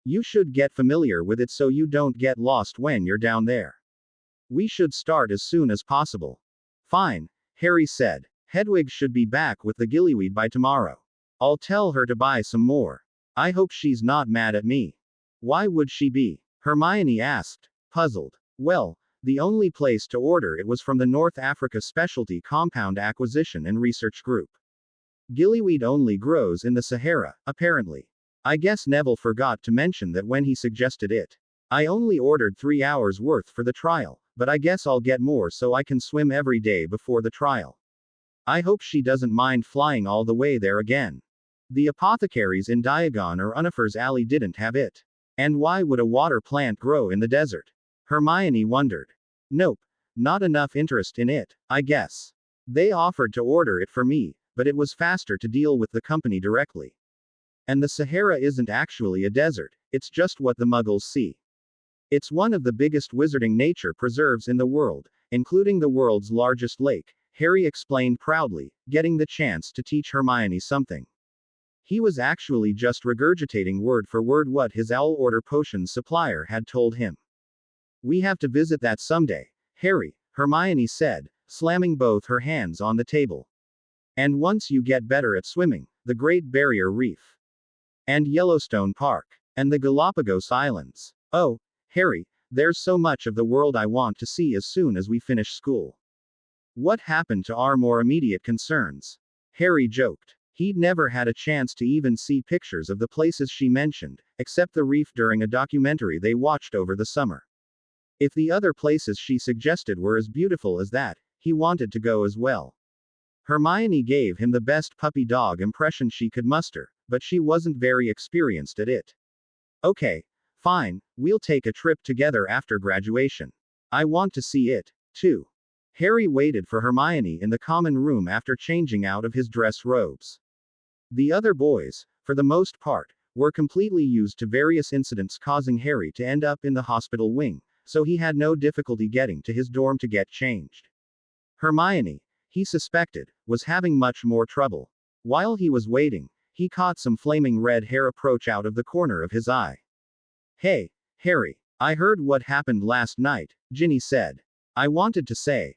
You should get familiar with it so you don't get lost when you're down there. We should start as soon as possible. Fine, Harry said. Hedwig should be back with the gillyweed by tomorrow. I'll tell her to buy some more. I hope she's not mad at me. Why would she be? Hermione asked, puzzled. Well, the only place to order it was from the North Africa Specialty Compound Acquisition and Research Group. Gillyweed only grows in the Sahara, apparently. I guess Neville forgot to mention that when he suggested it. I only ordered 3 hours worth for the trial, but I guess I'll get more so I can swim every day before the trial. I hope she doesn't mind flying all the way there again. The apothecaries in Diagon or Unifer's Alley didn't have it. And why would a water plant grow in the desert? Hermione wondered. Nope, not enough interest in it, I guess. They offered to order it for me, but it was faster to deal with the company directly. And the Sahara isn't actually a desert, it's just what the Muggles see. It's one of the biggest wizarding nature preserves in the world, including the world's largest lake, Harry explained proudly, getting the chance to teach Hermione something. He was actually just regurgitating word for word what his owl order potions supplier had told him. We have to visit that someday, Harry, Hermione said, slamming both her hands on the table. And once you get better at swimming, the Great Barrier Reef. And Yellowstone Park. And the Galapagos Islands. Oh, Harry, there's so much of the world I want to see as soon as we finish school. What happened to our more immediate concerns? Harry joked. He'd never had a chance to even see pictures of the places she mentioned, except the reef during a documentary they watched over the summer. If the other places she suggested were as beautiful as that, he wanted to go as well. Hermione gave him the best puppy dog impression she could muster, but she wasn't very experienced at it. Okay, fine, we'll take a trip together after graduation. I want to see it, too. Harry waited for Hermione in the common room after changing out of his dress robes. The other boys, for the most part, were completely used to various incidents causing Harry to end up in the hospital wing, so he had no difficulty getting to his dorm to get changed. Hermione, he suspected, was having much more trouble. While he was waiting, he caught some flaming red hair approach out of the corner of his eye. Hey, Harry, I heard what happened last night, Ginny said. I wanted to say,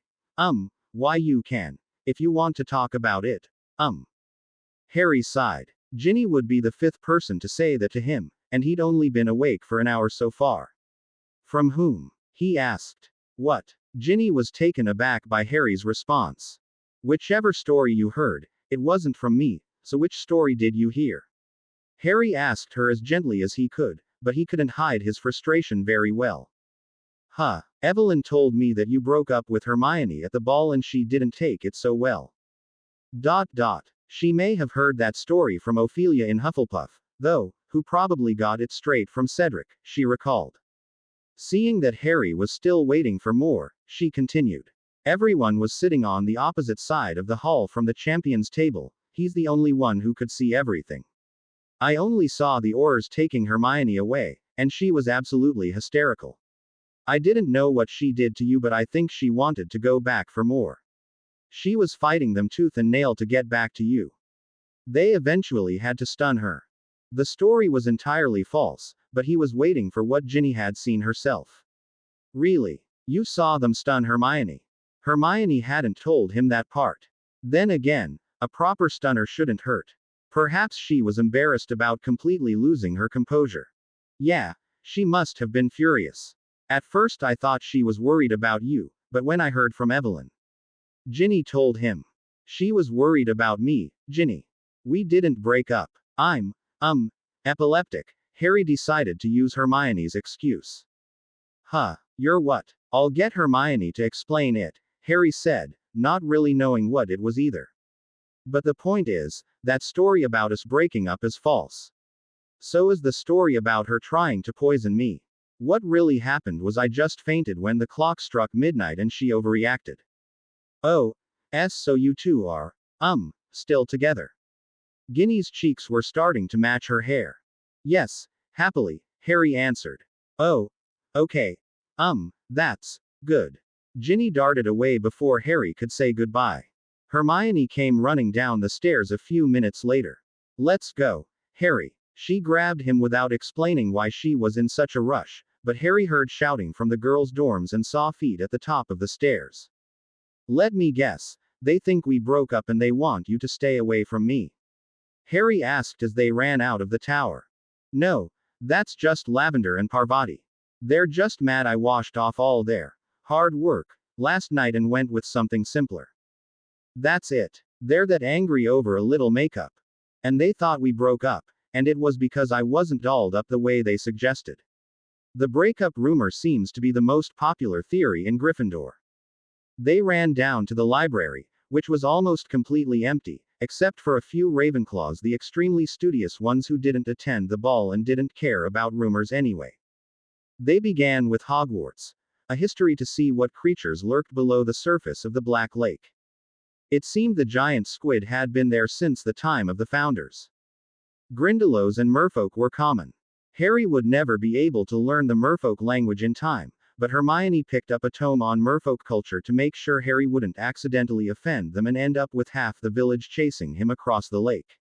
why you can, if you want to talk about it. Harry sighed. Ginny would be the fifth person to say that to him, and he'd only been awake for an hour so far. From whom? He asked. What? Ginny was taken aback by Harry's response. Whichever story you heard, it wasn't from me, so which story did you hear? Harry asked her as gently as he could, but he couldn't hide his frustration very well. Evelyn told me that you broke up with Hermione at the ball and she didn't take it so well. She may have heard that story from Ophelia in Hufflepuff, though, who probably got it straight from Cedric, she recalled. Seeing that Harry was still waiting for more, she continued. Everyone was sitting on the opposite side of the hall from the champion's table, he's the only one who could see everything. I only saw the Aurors taking Hermione away, and she was absolutely hysterical. I didn't know what she did to you, but I think she wanted to go back for more. She was fighting them tooth and nail to get back to you. They eventually had to stun her. The story was entirely false, but he was waiting for what Ginny had seen herself. Really? You saw them stun Hermione? Hermione hadn't told him that part. Then again, a proper stunner shouldn't hurt. Perhaps she was embarrassed about completely losing her composure. Yeah, she must have been furious. At first I thought she was worried about you, but when I heard from Evelyn. Ginny told him. She was worried about me, Ginny. We didn't break up. I'm, epileptic. Harry decided to use Hermione's excuse. You're what? I'll get Hermione to explain it, Harry said, not really knowing what it was either. But the point is, that story about us breaking up is false. So is the story about her trying to poison me. What really happened was I just fainted when the clock struck midnight and she overreacted. Oh, so you two are, still together. Ginny's cheeks were starting to match her hair. Yes, happily, Harry answered. Oh, okay. That's good. Ginny darted away before Harry could say goodbye. Hermione came running down the stairs a few minutes later. Let's go, Harry. She grabbed him without explaining why she was in such a rush, but Harry heard shouting from the girls' dorms and saw feet at the top of the stairs. Let me guess, they think we broke up and they want you to stay away from me. Harry asked as they ran out of the tower. No, that's just Lavender and Parvati. They're just mad I washed off all their hard work last night and went with something simpler. That's it. They're that angry over a little makeup. And they thought we broke up, and it was because I wasn't dolled up the way they suggested. The breakup rumor seems to be the most popular theory in Gryffindor. They ran down to the library, which was almost completely empty, except for a few Ravenclaws, the extremely studious ones who didn't attend the ball and didn't care about rumors anyway. They began with Hogwarts, a history to see what creatures lurked below the surface of the Black Lake. It seemed the giant squid had been there since the time of the founders. Grindylows and merfolk were common. Harry would never be able to learn the merfolk language in time, but Hermione picked up a tome on merfolk culture to make sure Harry wouldn't accidentally offend them and end up with half the village chasing him across the lake.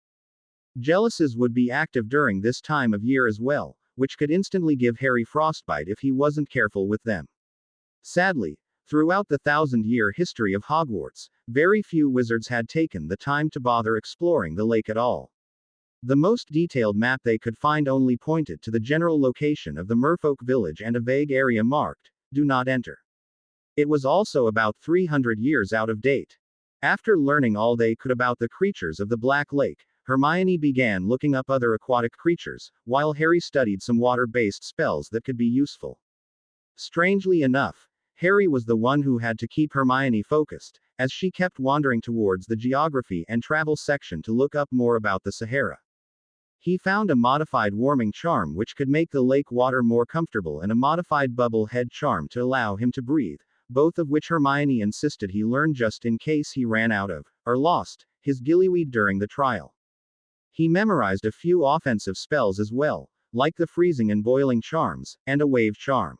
Jealousies would be active during this time of year as well, which could instantly give Harry frostbite if he wasn't careful with them. Sadly, throughout the 1,000-year history of Hogwarts, very few wizards had taken the time to bother exploring the lake at all. The most detailed map they could find only pointed to the general location of the merfolk village and a vague area marked, "Do not enter." It was also about 300 years out of date. After learning all they could about the creatures of the Black Lake, Hermione began looking up other aquatic creatures, while Harry studied some water-based spells that could be useful. Strangely enough, Harry was the one who had to keep Hermione focused, as she kept wandering towards the geography and travel section to look up more about the Sahara. He found a modified warming charm which could make the lake water more comfortable and a modified bubble head charm to allow him to breathe, both of which Hermione insisted he learn just in case he ran out of, or lost, his gillyweed during the trial. He memorized a few offensive spells as well, like the freezing and boiling charms, and a wave charm.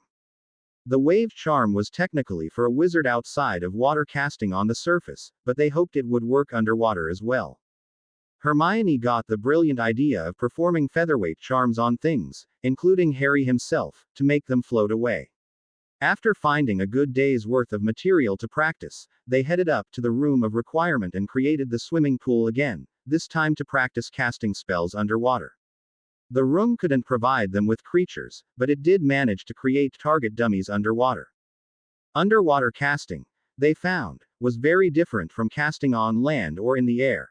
The wave charm was technically for a wizard outside of water casting on the surface, but they hoped it would work underwater as well. Hermione got the brilliant idea of performing featherweight charms on things, including Harry himself, to make them float away. After finding a good day's worth of material to practice, they headed up to the room of requirement and created the swimming pool again, this time to practice casting spells underwater. The room couldn't provide them with creatures, but it did manage to create target dummies underwater. Underwater casting, they found, was very different from casting on land or in the air.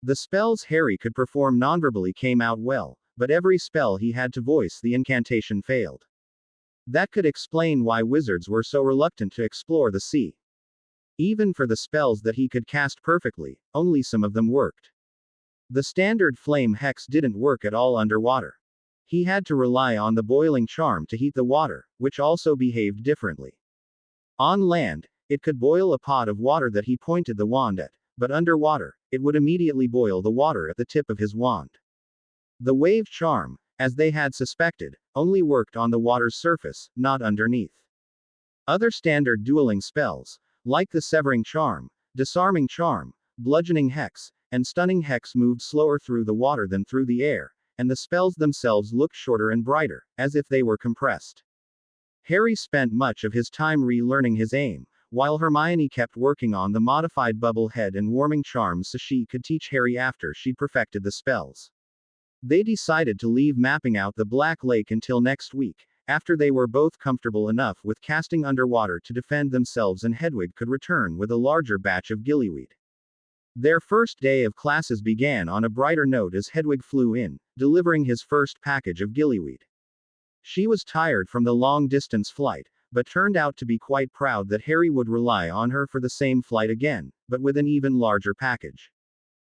The spells Harry could perform nonverbally came out well, but every spell he had to voice the incantation failed. That could explain why wizards were so reluctant to explore the sea. Even for the spells that he could cast perfectly, only some of them worked. The standard flame hex didn't work at all underwater. He had to rely on the boiling charm to heat the water, which also behaved differently. On land, it could boil a pot of water that he pointed the wand at, but underwater, it would immediately boil the water at the tip of his wand. The wave charm, as they had suspected, only worked on the water's surface, not underneath. Other standard dueling spells, like the severing charm, disarming charm, bludgeoning hex, and stunning hex moved slower through the water than through the air, and the spells themselves looked shorter and brighter, as if they were compressed. Harry spent much of his time relearning his aim, while Hermione kept working on the modified bubble head and warming charms so she could teach Harry after she perfected the spells. They decided to leave mapping out the Black Lake until next week, after they were both comfortable enough with casting underwater to defend themselves and Hedwig could return with a larger batch of gillyweed. Their first day of classes began on a brighter note as Hedwig flew in, delivering his first package of gillyweed. She was tired from the long-distance flight, but turned out to be quite proud that Harry would rely on her for the same flight again, but with an even larger package.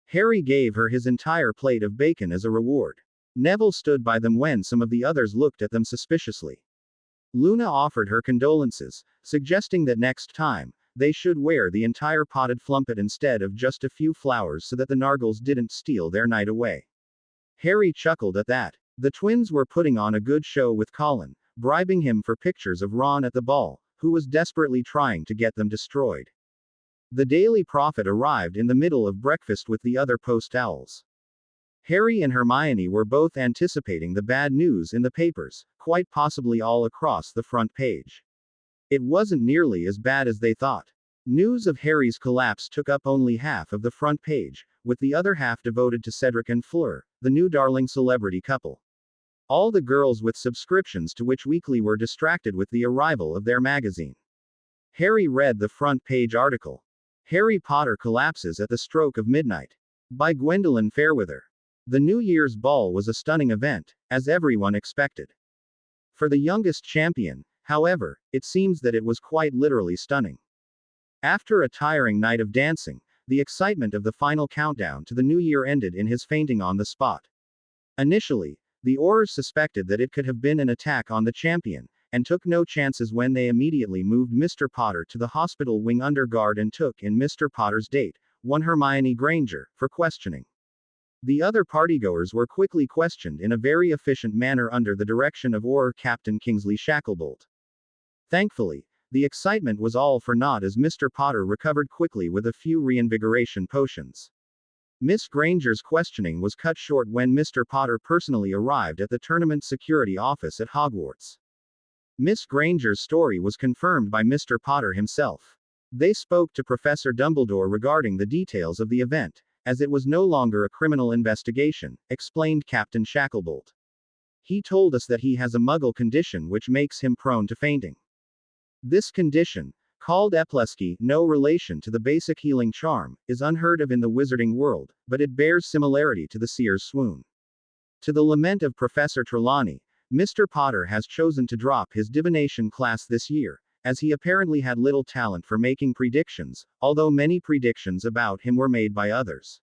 Harry gave her his entire plate of bacon as a reward. Neville stood by them when some of the others looked at them suspiciously. Luna offered her condolences, suggesting that next time, they should wear the entire potted flumpet instead of just a few flowers so that the Nargles didn't steal their night away. Harry chuckled at that. The twins were putting on a good show with Colin, bribing him for pictures of Ron at the ball, who was desperately trying to get them destroyed. The Daily Prophet arrived in the middle of breakfast with the other post owls. Harry and Hermione were both anticipating the bad news in the papers, quite possibly all across the front page. It wasn't nearly as bad as they thought. News of Harry's collapse took up only half of the front page, with the other half devoted to Cedric and Fleur, the new darling celebrity couple. All the girls with subscriptions to Which Weekly were distracted with the arrival of their magazine. Harry read the front page article. Harry Potter collapses at the stroke of midnight. By Gwendolyn Fairweather. The New Year's ball was a stunning event, as everyone expected. For the youngest champion, however, it seems that it was quite literally stunning. After a tiring night of dancing, the excitement of the final countdown to the new year ended in his fainting on the spot. Initially, the Aurors suspected that it could have been an attack on the champion, and took no chances when they immediately moved Mr. Potter to the hospital wing under guard and took in Mr. Potter's date, one Hermione Granger, for questioning. The other partygoers were quickly questioned in a very efficient manner under the direction of Auror Captain Kingsley Shacklebolt. Thankfully, the excitement was all for naught as Mr. Potter recovered quickly with a few reinvigoration potions. Miss Granger's questioning was cut short when Mr. Potter personally arrived at the tournament security office at Hogwarts. Miss Granger's story was confirmed by Mr. Potter himself. They spoke to Professor Dumbledore regarding the details of the event, as it was no longer a criminal investigation, explained Captain Shacklebolt. He told us that he has a muggle condition which makes him prone to fainting. This condition, called epilepsy, no relation to the basic healing charm, is unheard of in the wizarding world, but it bears similarity to the seer's swoon. To the lament of Professor Trelawney, Mr. Potter has chosen to drop his divination class this year, as he apparently had little talent for making predictions, although many predictions about him were made by others.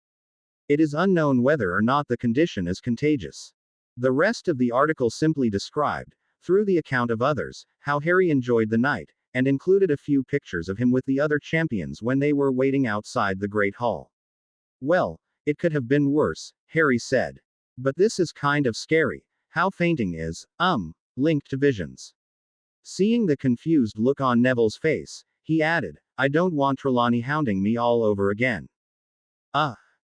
It is unknown whether or not the condition is contagious. The rest of the article simply described, through the account of others, how Harry enjoyed the night, and included a few pictures of him with the other champions when they were waiting outside the Great Hall. Well, it could have been worse, Harry said. But this is kind of scary. How fainting is, linked to visions. Seeing the confused look on Neville's face, he added, I don't want Trelawney hounding me all over again.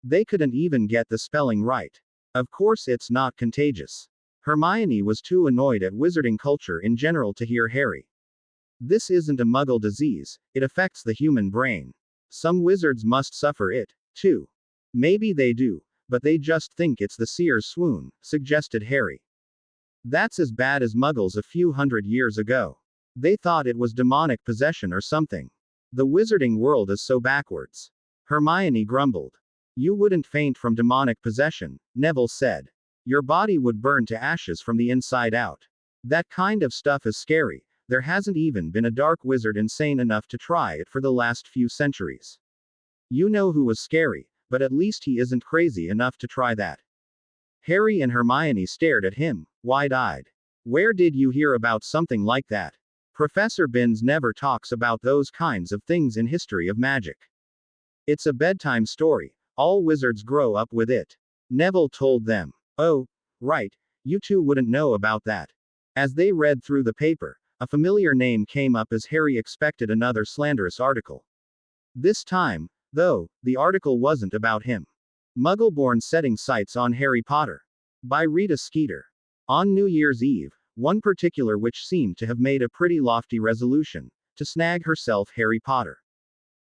They couldn't even get the spelling right. Of course it's not contagious. Hermione was too annoyed at wizarding culture in general to hear Harry. This isn't a muggle disease, it affects the human brain. Some wizards must suffer it, too. Maybe they do, but they just think it's the seer's swoon, suggested Harry. That's as bad as muggles a few hundred years ago. They thought it was demonic possession or something. The wizarding world is so backwards. Hermione grumbled. You wouldn't faint from demonic possession, Neville said. Your body would burn to ashes from the inside out. That kind of stuff is scary. There hasn't even been a dark wizard insane enough to try it for the last few centuries. You know who was scary, but at least he isn't crazy enough to try that. Harry and Hermione stared at him, wide-eyed. Where did you hear about something like that? Professor Binns never talks about those kinds of things in History of Magic. It's a bedtime story. All wizards grow up with it. Neville told them. Oh, right, you two wouldn't know about that. As they read through the paper, a familiar name came up as Harry expected another slanderous article. This time, though, the article wasn't about him. Muggleborn Setting Sights on Harry Potter. By Rita Skeeter. On New Year's Eve, one particular witch seemed to have made a pretty lofty resolution to snag herself Harry Potter.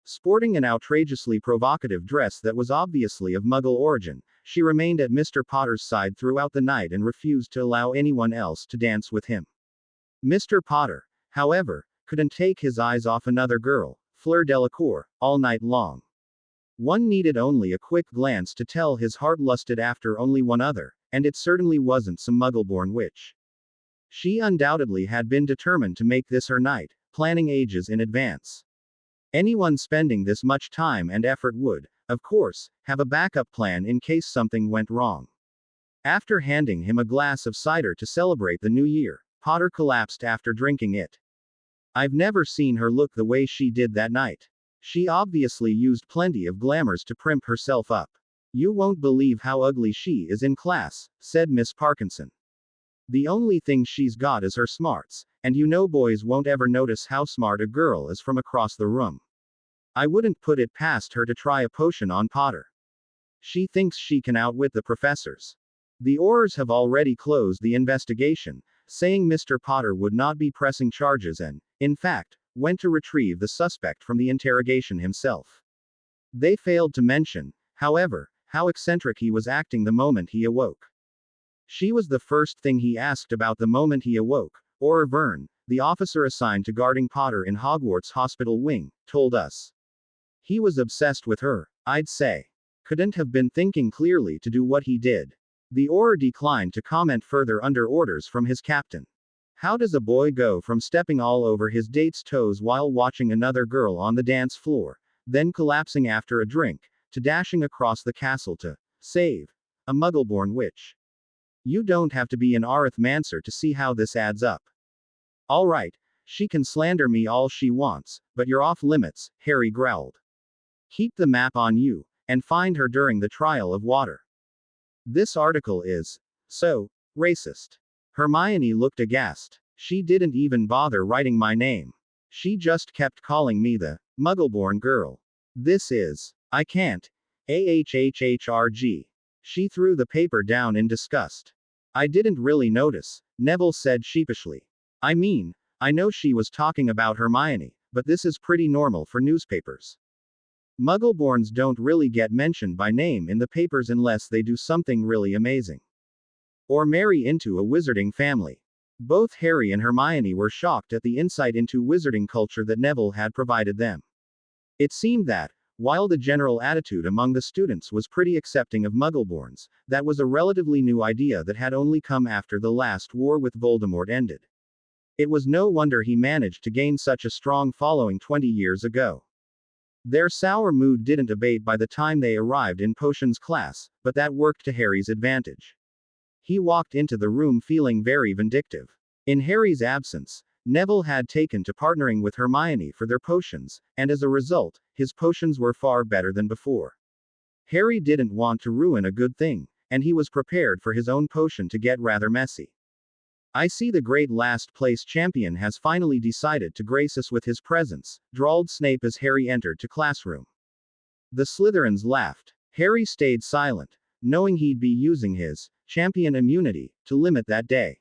Sporting an outrageously provocative dress that was obviously of Muggle origin, she remained at Mr. Potter's side throughout the night and refused to allow anyone else to dance with him. Mr. Potter, however, couldn't take his eyes off another girl, Fleur Delacour, all night long. One needed only a quick glance to tell his heart lusted after only one other, and it certainly wasn't some Muggle-born witch. She undoubtedly had been determined to make this her night, planning ages in advance. Anyone spending this much time and effort would, of course, have a backup plan in case something went wrong. After handing him a glass of cider to celebrate the new year, Potter collapsed after drinking it. I've never seen her look the way she did that night. She obviously used plenty of glamours to primp herself up. You won't believe how ugly she is in class, said Miss Parkinson. The only thing she's got is her smarts, and you know boys won't ever notice how smart a girl is from across the room. I wouldn't put it past her to try a potion on Potter. She thinks she can outwit the professors. The Aurors have already closed the investigation, saying Mr. Potter would not be pressing charges and, in fact, went to retrieve the suspect from the interrogation himself. They failed to mention, however, how eccentric he was acting the moment he awoke. She was the first thing he asked about the moment he awoke, Auror Verne, the officer assigned to guarding Potter in Hogwarts Hospital Wing, told us. He was obsessed with her, I'd say. Couldn't have been thinking clearly to do what he did. The Auror declined to comment further under orders from his captain. How does a boy go from stepping all over his date's toes while watching another girl on the dance floor, then collapsing after a drink, to dashing across the castle to save a Muggle-born witch? You don't have to be an arithmancer to see how this adds up. All right, she can slander me all she wants, but you're off limits, Harry growled. Keep the map on you, and find her during the trial of water. This article is so racist. Hermione looked aghast. She didn't even bother writing my name. She just kept calling me the Muggle-born girl. This is, I can't. AHHHRG. She threw the paper down in disgust. I didn't really notice, Neville said sheepishly. I mean, I know she was talking about Hermione, but this is pretty normal for newspapers. Muggle-borns don't really get mentioned by name in the papers unless they do something really amazing. Or marry into a wizarding family. Both Harry and Hermione were shocked at the insight into wizarding culture that Neville had provided them. It seemed that, while the general attitude among the students was pretty accepting of Muggleborns, that was a relatively new idea that had only come after the last war with Voldemort ended. It was no wonder he managed to gain such a strong following 20 years ago. Their sour mood didn't abate by the time they arrived in potions class, but that worked to Harry's advantage. He walked into the room feeling very vindictive. In Harry's absence, Neville had taken to partnering with Hermione for their potions, and as a result, his potions were far better than before. Harry didn't want to ruin a good thing, and he was prepared for his own potion to get rather messy. I see the great last place champion has finally decided to grace us with his presence, drawled Snape as Harry entered the classroom. The Slytherins laughed. Harry stayed silent, knowing he'd be using his champion immunity to limit that day.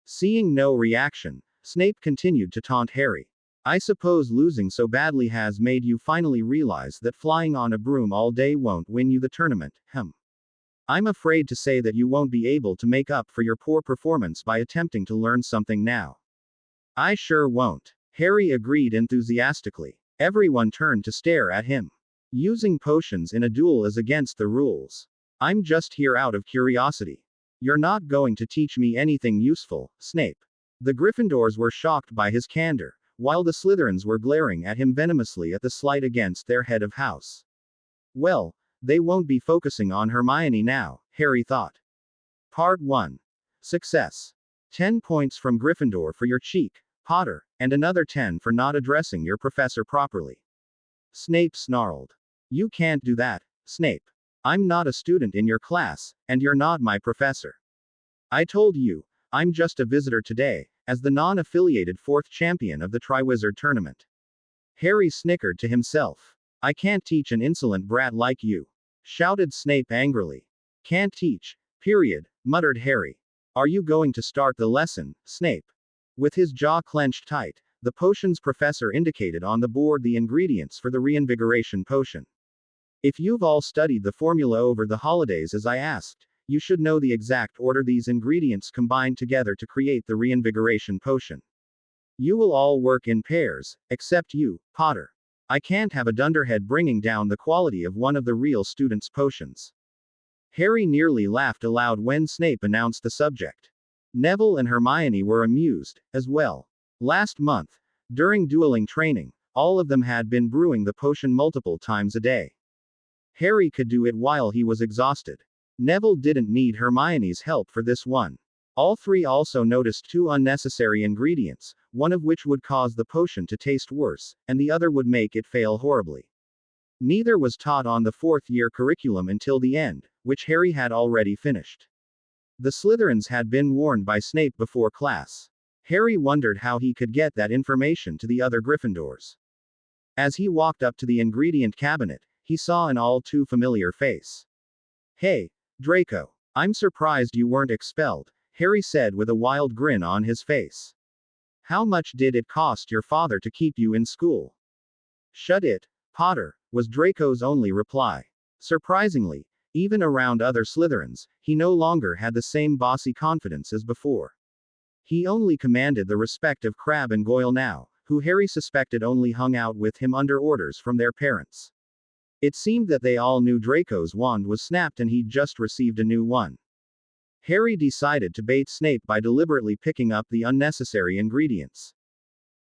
Seeing no reaction, Snape continued to taunt Harry. I suppose losing so badly has made you finally realize that flying on a broom all day won't win you the tournament, I'm afraid to say that you won't be able to make up for your poor performance by attempting to learn something now. I sure won't. Harry agreed enthusiastically. Everyone turned to stare at him. Using potions in a duel is against the rules. I'm just here out of curiosity. You're not going to teach me anything useful, Snape. The Gryffindors were shocked by his candor, while the Slytherins were glaring at him venomously at the slight against their head of house. Well, they won't be focusing on Hermione now, Harry thought. Part 1. Success. 10 points from Gryffindor for your cheek, Potter, and another 10 for not addressing your professor properly. Snape snarled. You can't do that, Snape. I'm not a student in your class, and you're not my professor. I told you, I'm just a visitor today, as the non-affiliated 4th champion of the Triwizard Tournament. Harry snickered to himself. I can't teach an insolent brat like you, shouted Snape angrily. Can't teach, period, muttered Harry. Are you going to start the lesson, Snape? With his jaw clenched tight, the potions professor indicated on the board the ingredients for the reinvigoration potion. If you've all studied the formula over the holidays as I asked, you should know the exact order these ingredients combine together to create the reinvigoration potion. You will all work in pairs, except you, Potter. I can't have a dunderhead bringing down the quality of one of the real students' potions. Harry nearly laughed aloud when Snape announced the subject. Neville and Hermione were amused, as well. Last month, during dueling training, all of them had been brewing the potion multiple times a day. Harry could do it while he was exhausted. Neville didn't need Hermione's help for this one. All three also noticed 2 unnecessary ingredients, one of which would cause the potion to taste worse, and the other would make it fail horribly. Neither was taught on the 4th-year curriculum until the end, which Harry had already finished. The Slytherins had been warned by Snape before class. Harry wondered how he could get that information to the other Gryffindors. As he walked up to the ingredient cabinet, he saw an all too familiar face. Hey, Draco. I'm surprised you weren't expelled, Harry said with a wild grin on his face. How much did it cost your father to keep you in school? Shut it, Potter, was Draco's only reply. Surprisingly, even around other Slytherins, he no longer had the same bossy confidence as before. He only commanded the respect of Crabbe and Goyle now, who Harry suspected only hung out with him under orders from their parents. It seemed that they all knew Draco's wand was snapped and he'd just received a new one. Harry decided to bait Snape by deliberately picking up the unnecessary ingredients.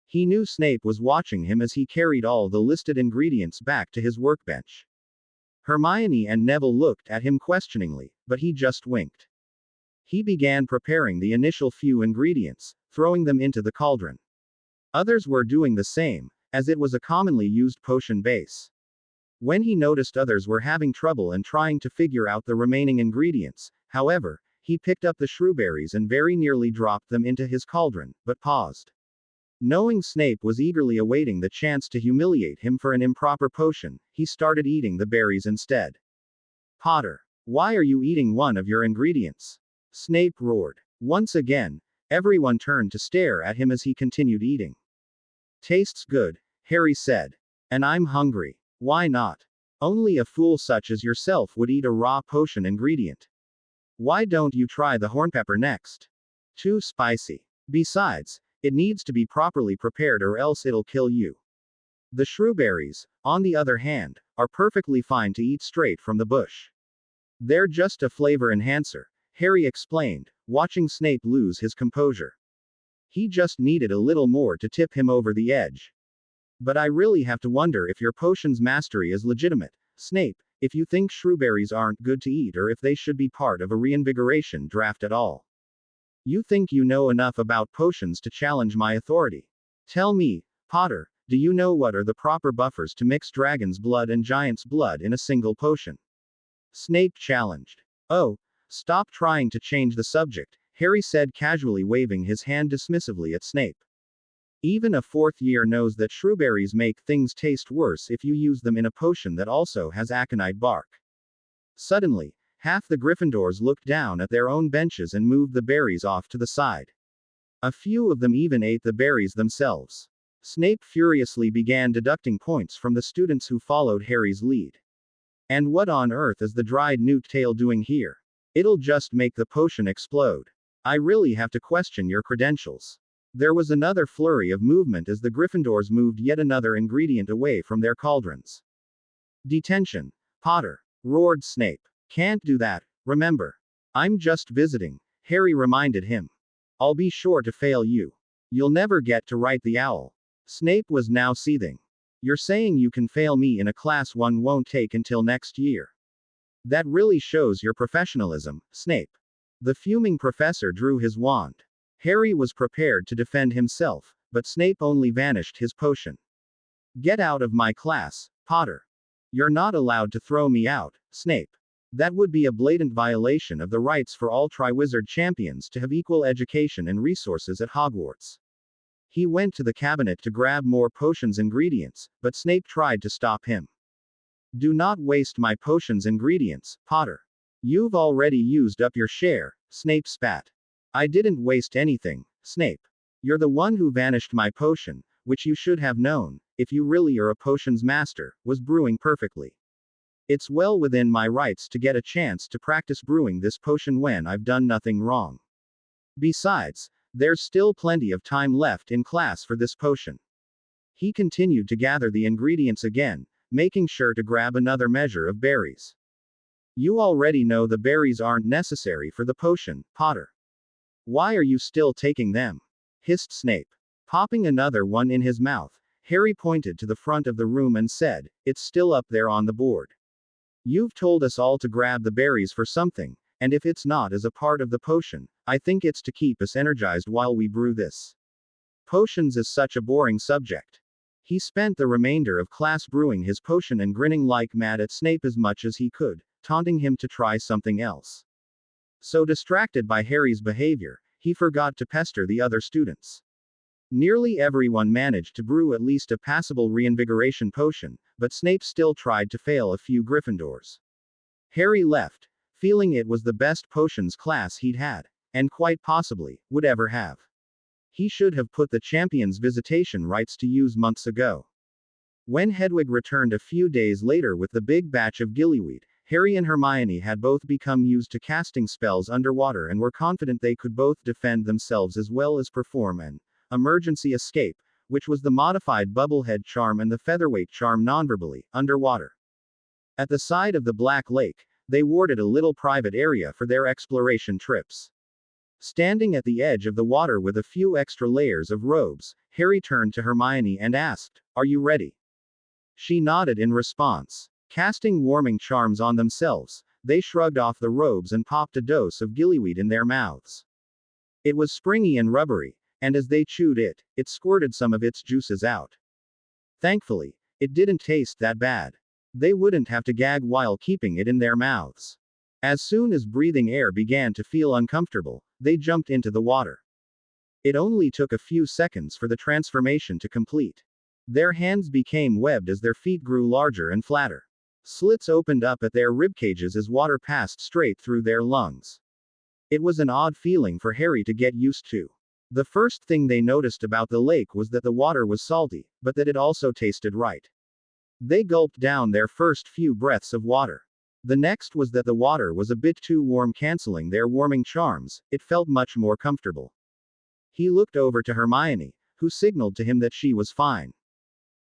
He knew Snape was watching him as he carried all the listed ingredients back to his workbench. Hermione and Neville looked at him questioningly, but he just winked. He began preparing the initial few ingredients, throwing them into the cauldron. Others were doing the same, as it was a commonly used potion base. When he noticed others were having trouble and trying to figure out the remaining ingredients, however, he picked up the shrewberries and very nearly dropped them into his cauldron, but paused. Knowing Snape was eagerly awaiting the chance to humiliate him for an improper potion, he started eating the berries instead. Potter, why are you eating one of your ingredients? Snape roared. Once again, everyone turned to stare at him as he continued eating. Tastes good, Harry said. And I'm hungry. Why not? Only a fool such as yourself would eat a raw potion ingredient. Why don't you try the hornpepper next? Too spicy. Besides, it needs to be properly prepared or else it'll kill you. The shrewberries, on the other hand, are perfectly fine to eat straight from the bush. They're just a flavor enhancer, Harry explained, watching Snape lose his composure. He just needed a little more to tip him over the edge. But I really have to wonder if your potion's mastery is legitimate, Snape, if you think shrewberries aren't good to eat or if they should be part of a reinvigoration draft at all. You think you know enough about potions to challenge my authority? Tell me, Potter, do you know what are the proper buffers to mix dragon's blood and giant's blood in a single potion? Snape challenged. Oh, stop trying to change the subject, Harry said casually, waving his hand dismissively at Snape. Even a 4th year knows that shrewberries make things taste worse if you use them in a potion that also has aconite bark. Suddenly, half the Gryffindors looked down at their own benches and moved the berries off to the side. A few of them even ate the berries themselves. Snape furiously began deducting points from the students who followed Harry's lead. And what on earth is the dried newt tail doing here? It'll just make the potion explode. I really have to question your credentials. There was another flurry of movement as the Gryffindors moved yet another ingredient away from their cauldrons. Detention. Potter, roared Snape. Can't do that, remember. I'm just visiting, Harry reminded him. I'll be sure to fail you. You'll never get to write the owl. Snape was now seething. You're saying you can fail me in a class one won't take until next year. That really shows your professionalism, Snape. The fuming professor drew his wand. Harry was prepared to defend himself, but Snape only vanished his potion. Get out of my class, Potter. You're not allowed to throw me out, Snape. That would be a blatant violation of the rights for all Triwizard champions to have equal education and resources at Hogwarts. He went to the cabinet to grab more potions ingredients, but Snape tried to stop him. Do not waste my potions ingredients, Potter. You've already used up your share, Snape spat. I didn't waste anything, Snape. You're the one who vanished my potion, which you should have known, if you really are a potions master, was brewing perfectly. It's well within my rights to get a chance to practice brewing this potion when I've done nothing wrong. Besides, there's still plenty of time left in class for this potion. He continued to gather the ingredients again, making sure to grab another measure of berries. You already know the berries aren't necessary for the potion, Potter. Why are you still taking them? Hissed Snape. Popping another one in his mouth, Harry pointed to the front of the room and said, It's still up there on the board. You've told us all to grab the berries for something, and if it's not as a part of the potion, I think it's to keep us energized while we brew this. Potions is such a boring subject. He spent the remainder of class brewing his potion and grinning like mad at Snape as much as he could, taunting him to try something else. So distracted by Harry's behavior, he forgot to pester the other students. Nearly everyone managed to brew at least a passable reinvigoration potion, but Snape still tried to fail a few Gryffindors. Harry left, feeling it was the best potions class he'd had, and quite possibly, would ever have. He should have put the champion's visitation rights to use months ago. When Hedwig returned a few days later with the big batch of gillyweed, Harry and Hermione had both become used to casting spells underwater and were confident they could both defend themselves as well as perform an emergency escape, which was the modified bubblehead charm and the featherweight charm nonverbally, underwater. At the side of the Black Lake, they warded a little private area for their exploration trips. Standing at the edge of the water with a few extra layers of robes, Harry turned to Hermione and asked, Are you ready? She nodded in response. Casting warming charms on themselves, they shrugged off the robes and popped a dose of gillyweed in their mouths. It was springy and rubbery, and as they chewed it, it squirted some of its juices out. Thankfully, it didn't taste that bad. They wouldn't have to gag while keeping it in their mouths. As soon as breathing air began to feel uncomfortable, they jumped into the water. It only took a few seconds for the transformation to complete. Their hands became webbed as their feet grew larger and flatter. Slits opened up at their ribcages as water passed straight through their lungs. It was an odd feeling for Harry to get used to. The first thing they noticed about the lake was that the water was salty, but that it also tasted right. They gulped down their first few breaths of water. The next was that the water was a bit too warm, canceling their warming charms. It felt much more comfortable. He looked over to Hermione, who signaled to him that she was fine.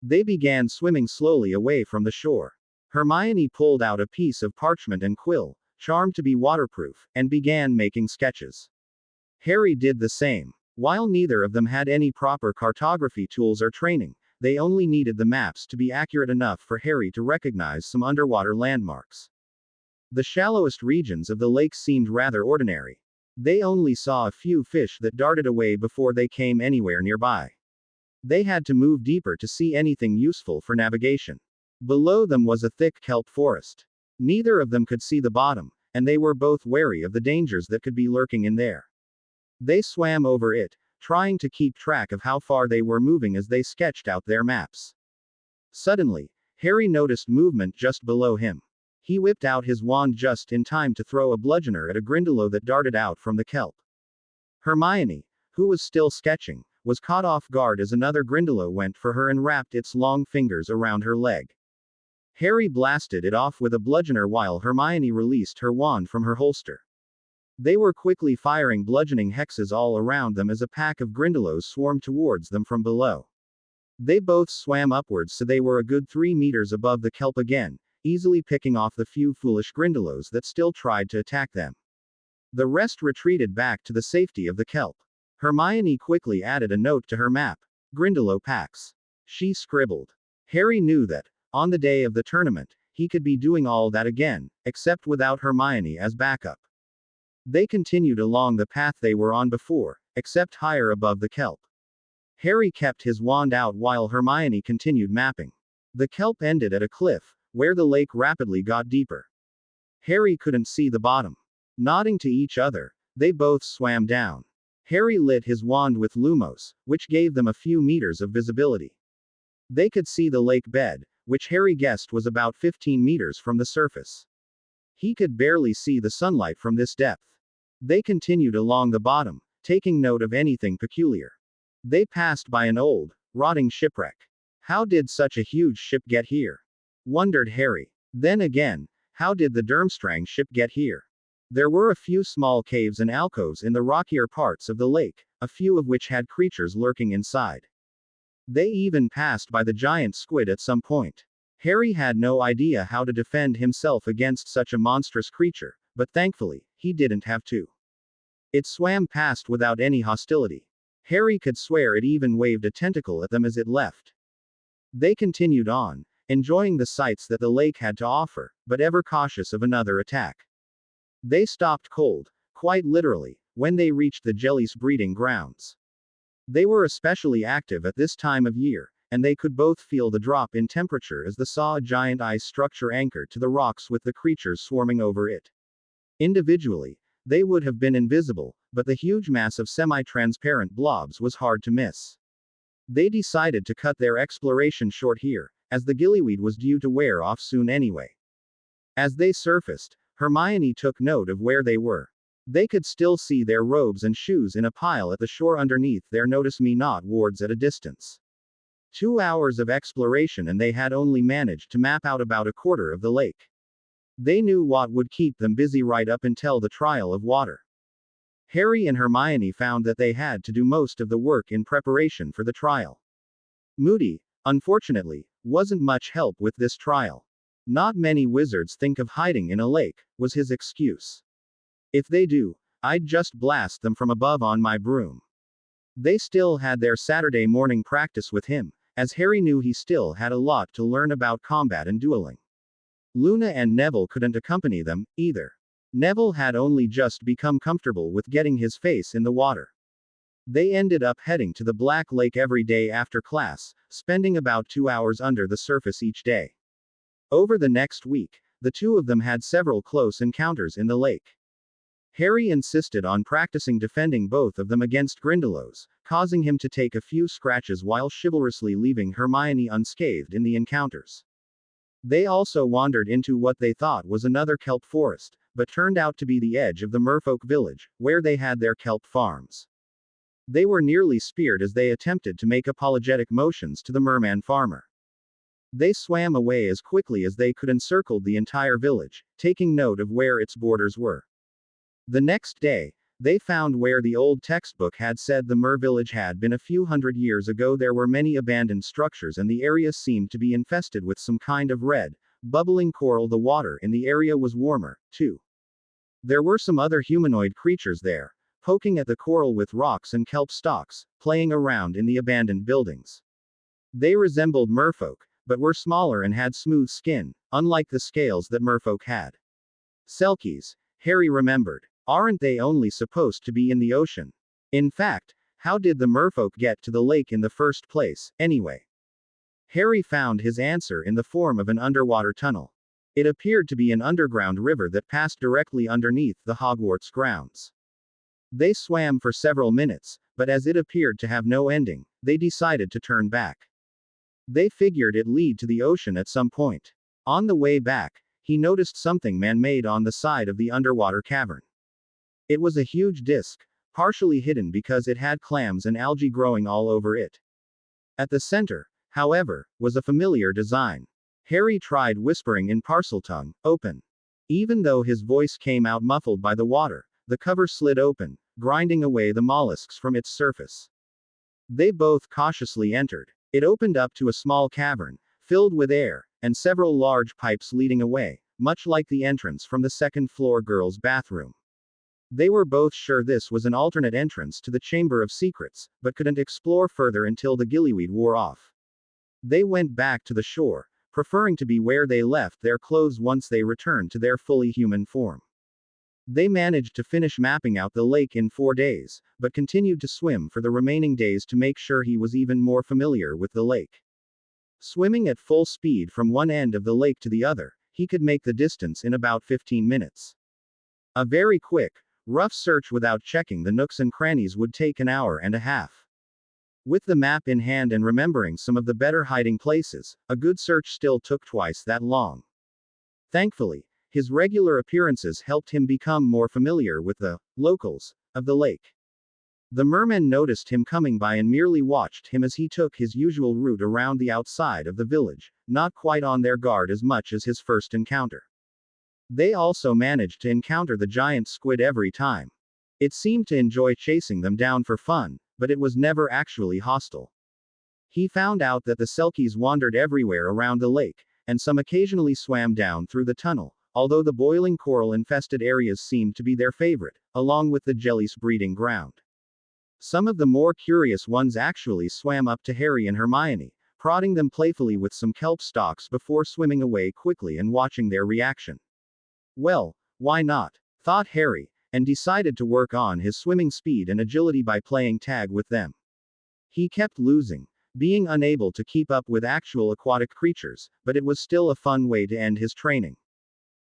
They began swimming slowly away from the shore. Hermione pulled out a piece of parchment and quill, charmed to be waterproof, and began making sketches. Harry did the same. While neither of them had any proper cartography tools or training, they only needed the maps to be accurate enough for Harry to recognize some underwater landmarks. The shallowest regions of the lake seemed rather ordinary. They only saw a few fish that darted away before they came anywhere nearby. They had to move deeper to see anything useful for navigation. Below them was a thick kelp forest. Neither of them could see the bottom, and they were both wary of the dangers that could be lurking in there. They swam over it, trying to keep track of how far they were moving as they sketched out their maps. Suddenly, Harry noticed movement just below him. He whipped out his wand just in time to throw a bludgeoner at a Grindylow that darted out from the kelp. Hermione, who was still sketching, was caught off guard as another Grindylow went for her and wrapped its long fingers around her leg. Harry blasted it off with a bludgeoner while Hermione released her wand from her holster. They were quickly firing bludgeoning hexes all around them as a pack of Grindylows swarmed towards them from below. They both swam upwards so they were a good 3 meters above the kelp again, easily picking off the few foolish Grindylows that still tried to attack them. The rest retreated back to the safety of the kelp. Hermione quickly added a note to her map. Grindylow packs. She scribbled. Harry knew that, on the day of the tournament, he could be doing all that again, except without Hermione as backup. They continued along the path they were on before, except higher above the kelp. Harry kept his wand out while Hermione continued mapping. The kelp ended at a cliff, where the lake rapidly got deeper. Harry couldn't see the bottom. Nodding to each other, they both swam down. Harry lit his wand with lumos, which gave them a few meters of visibility. They could see the lake bed, which Harry guessed was about 15 meters from the surface. He could barely see the sunlight from this depth. They continued along the bottom, taking note of anything peculiar. They passed by an old, rotting shipwreck. How did such a huge ship get here? Wondered Harry. Then again, how did the Durmstrang ship get here? There were a few small caves and alcoves in the rockier parts of the lake, a few of which had creatures lurking inside. They even passed by the giant squid at some point. Harry had no idea how to defend himself against such a monstrous creature, but thankfully, he didn't have to. It swam past without any hostility. Harry could swear it even waved a tentacle at them as it left. They continued on, enjoying the sights that the lake had to offer, but ever cautious of another attack. They stopped cold, quite literally, when they reached the jellies' breeding grounds. They were especially active at this time of year, and they could both feel the drop in temperature as they saw a giant ice structure anchored to the rocks with the creatures swarming over it. Individually, they would have been invisible, but the huge mass of semi-transparent blobs was hard to miss. They decided to cut their exploration short here, as the gillyweed was due to wear off soon anyway. As they surfaced, Hermione took note of where they were. They could still see their robes and shoes in a pile at the shore underneath their notice-me-not wards at a distance. 2 hours of exploration and they had only managed to map out about a quarter of the lake. They knew what would keep them busy right up until the trial of water. Harry and Hermione found that they had to do most of the work in preparation for the trial. Moody, unfortunately, wasn't much help with this trial. Not many wizards think of hiding in a lake, was his excuse. If they do, I'd just blast them from above on my broom. They still had their Saturday morning practice with him, as Harry knew he still had a lot to learn about combat and dueling. Luna and Neville couldn't accompany them, either. Neville had only just become comfortable with getting his face in the water. They ended up heading to the Black Lake every day after class, spending about 2 hours under the surface each day. Over the next week, the two of them had several close encounters in the lake. Harry insisted on practicing defending both of them against Grindylows, causing him to take a few scratches while chivalrously leaving Hermione unscathed in the encounters. They also wandered into what they thought was another kelp forest, but turned out to be the edge of the merfolk village, where they had their kelp farms. They were nearly speared as they attempted to make apologetic motions to the merman farmer. They swam away as quickly as they could and circled the entire village, taking note of where its borders were. The next day, they found where the old textbook had said the Mer village had been a few hundred years ago. There were many abandoned structures and the area seemed to be infested with some kind of red, bubbling coral. The water in the area was warmer, too. There were some other humanoid creatures there, poking at the coral with rocks and kelp stalks, playing around in the abandoned buildings. They resembled merfolk, but were smaller and had smooth skin, unlike the scales that merfolk had. Selkies, Harry remembered. Aren't they only supposed to be in the ocean? In fact, how did the merfolk get to the lake in the first place, anyway? Harry found his answer in the form of an underwater tunnel. It appeared to be an underground river that passed directly underneath the Hogwarts grounds. They swam for several minutes, but as it appeared to have no ending, they decided to turn back. They figured it'd lead to the ocean at some point. On the way back, he noticed something man-made on the side of the underwater cavern. It was a huge disc, partially hidden because it had clams and algae growing all over it. At the center, however, was a familiar design. Harry tried whispering in Parseltongue, "Open." Even though his voice came out muffled by the water, the cover slid open, grinding away the mollusks from its surface. They both cautiously entered. It opened up to a small cavern, filled with air, and several large pipes leading away, much like the entrance from the second-floor girls' bathroom. They were both sure this was an alternate entrance to the Chamber of Secrets, but couldn't explore further until the gillyweed wore off. They went back to the shore, preferring to be where they left their clothes once they returned to their fully human form. They managed to finish mapping out the lake in 4 days, but continued to swim for the remaining days to make sure he was even more familiar with the lake. Swimming at full speed from one end of the lake to the other, he could make the distance in about 15 minutes. A very quick, rough search without checking the nooks and crannies would take an hour and a half. With the map in hand and remembering some of the better hiding places, a good search still took twice that long. Thankfully, his regular appearances helped him become more familiar with the locals of the lake. The mermen noticed him coming by and merely watched him as he took his usual route around the outside of the village, not quite on their guard as much as his first encounter. They also managed to encounter the giant squid every time. It seemed to enjoy chasing them down for fun, but it was never actually hostile. He found out that the selkies wandered everywhere around the lake, and some occasionally swam down through the tunnel, although the boiling coral-infested areas seemed to be their favorite, along with the jellies breeding ground. Some of the more curious ones actually swam up to Harry and Hermione, prodding them playfully with some kelp stalks before swimming away quickly and watching their reaction. Well, why not? Thought Harry, and decided to work on his swimming speed and agility by playing tag with them. He kept losing, being unable to keep up with actual aquatic creatures, but it was still a fun way to end his training.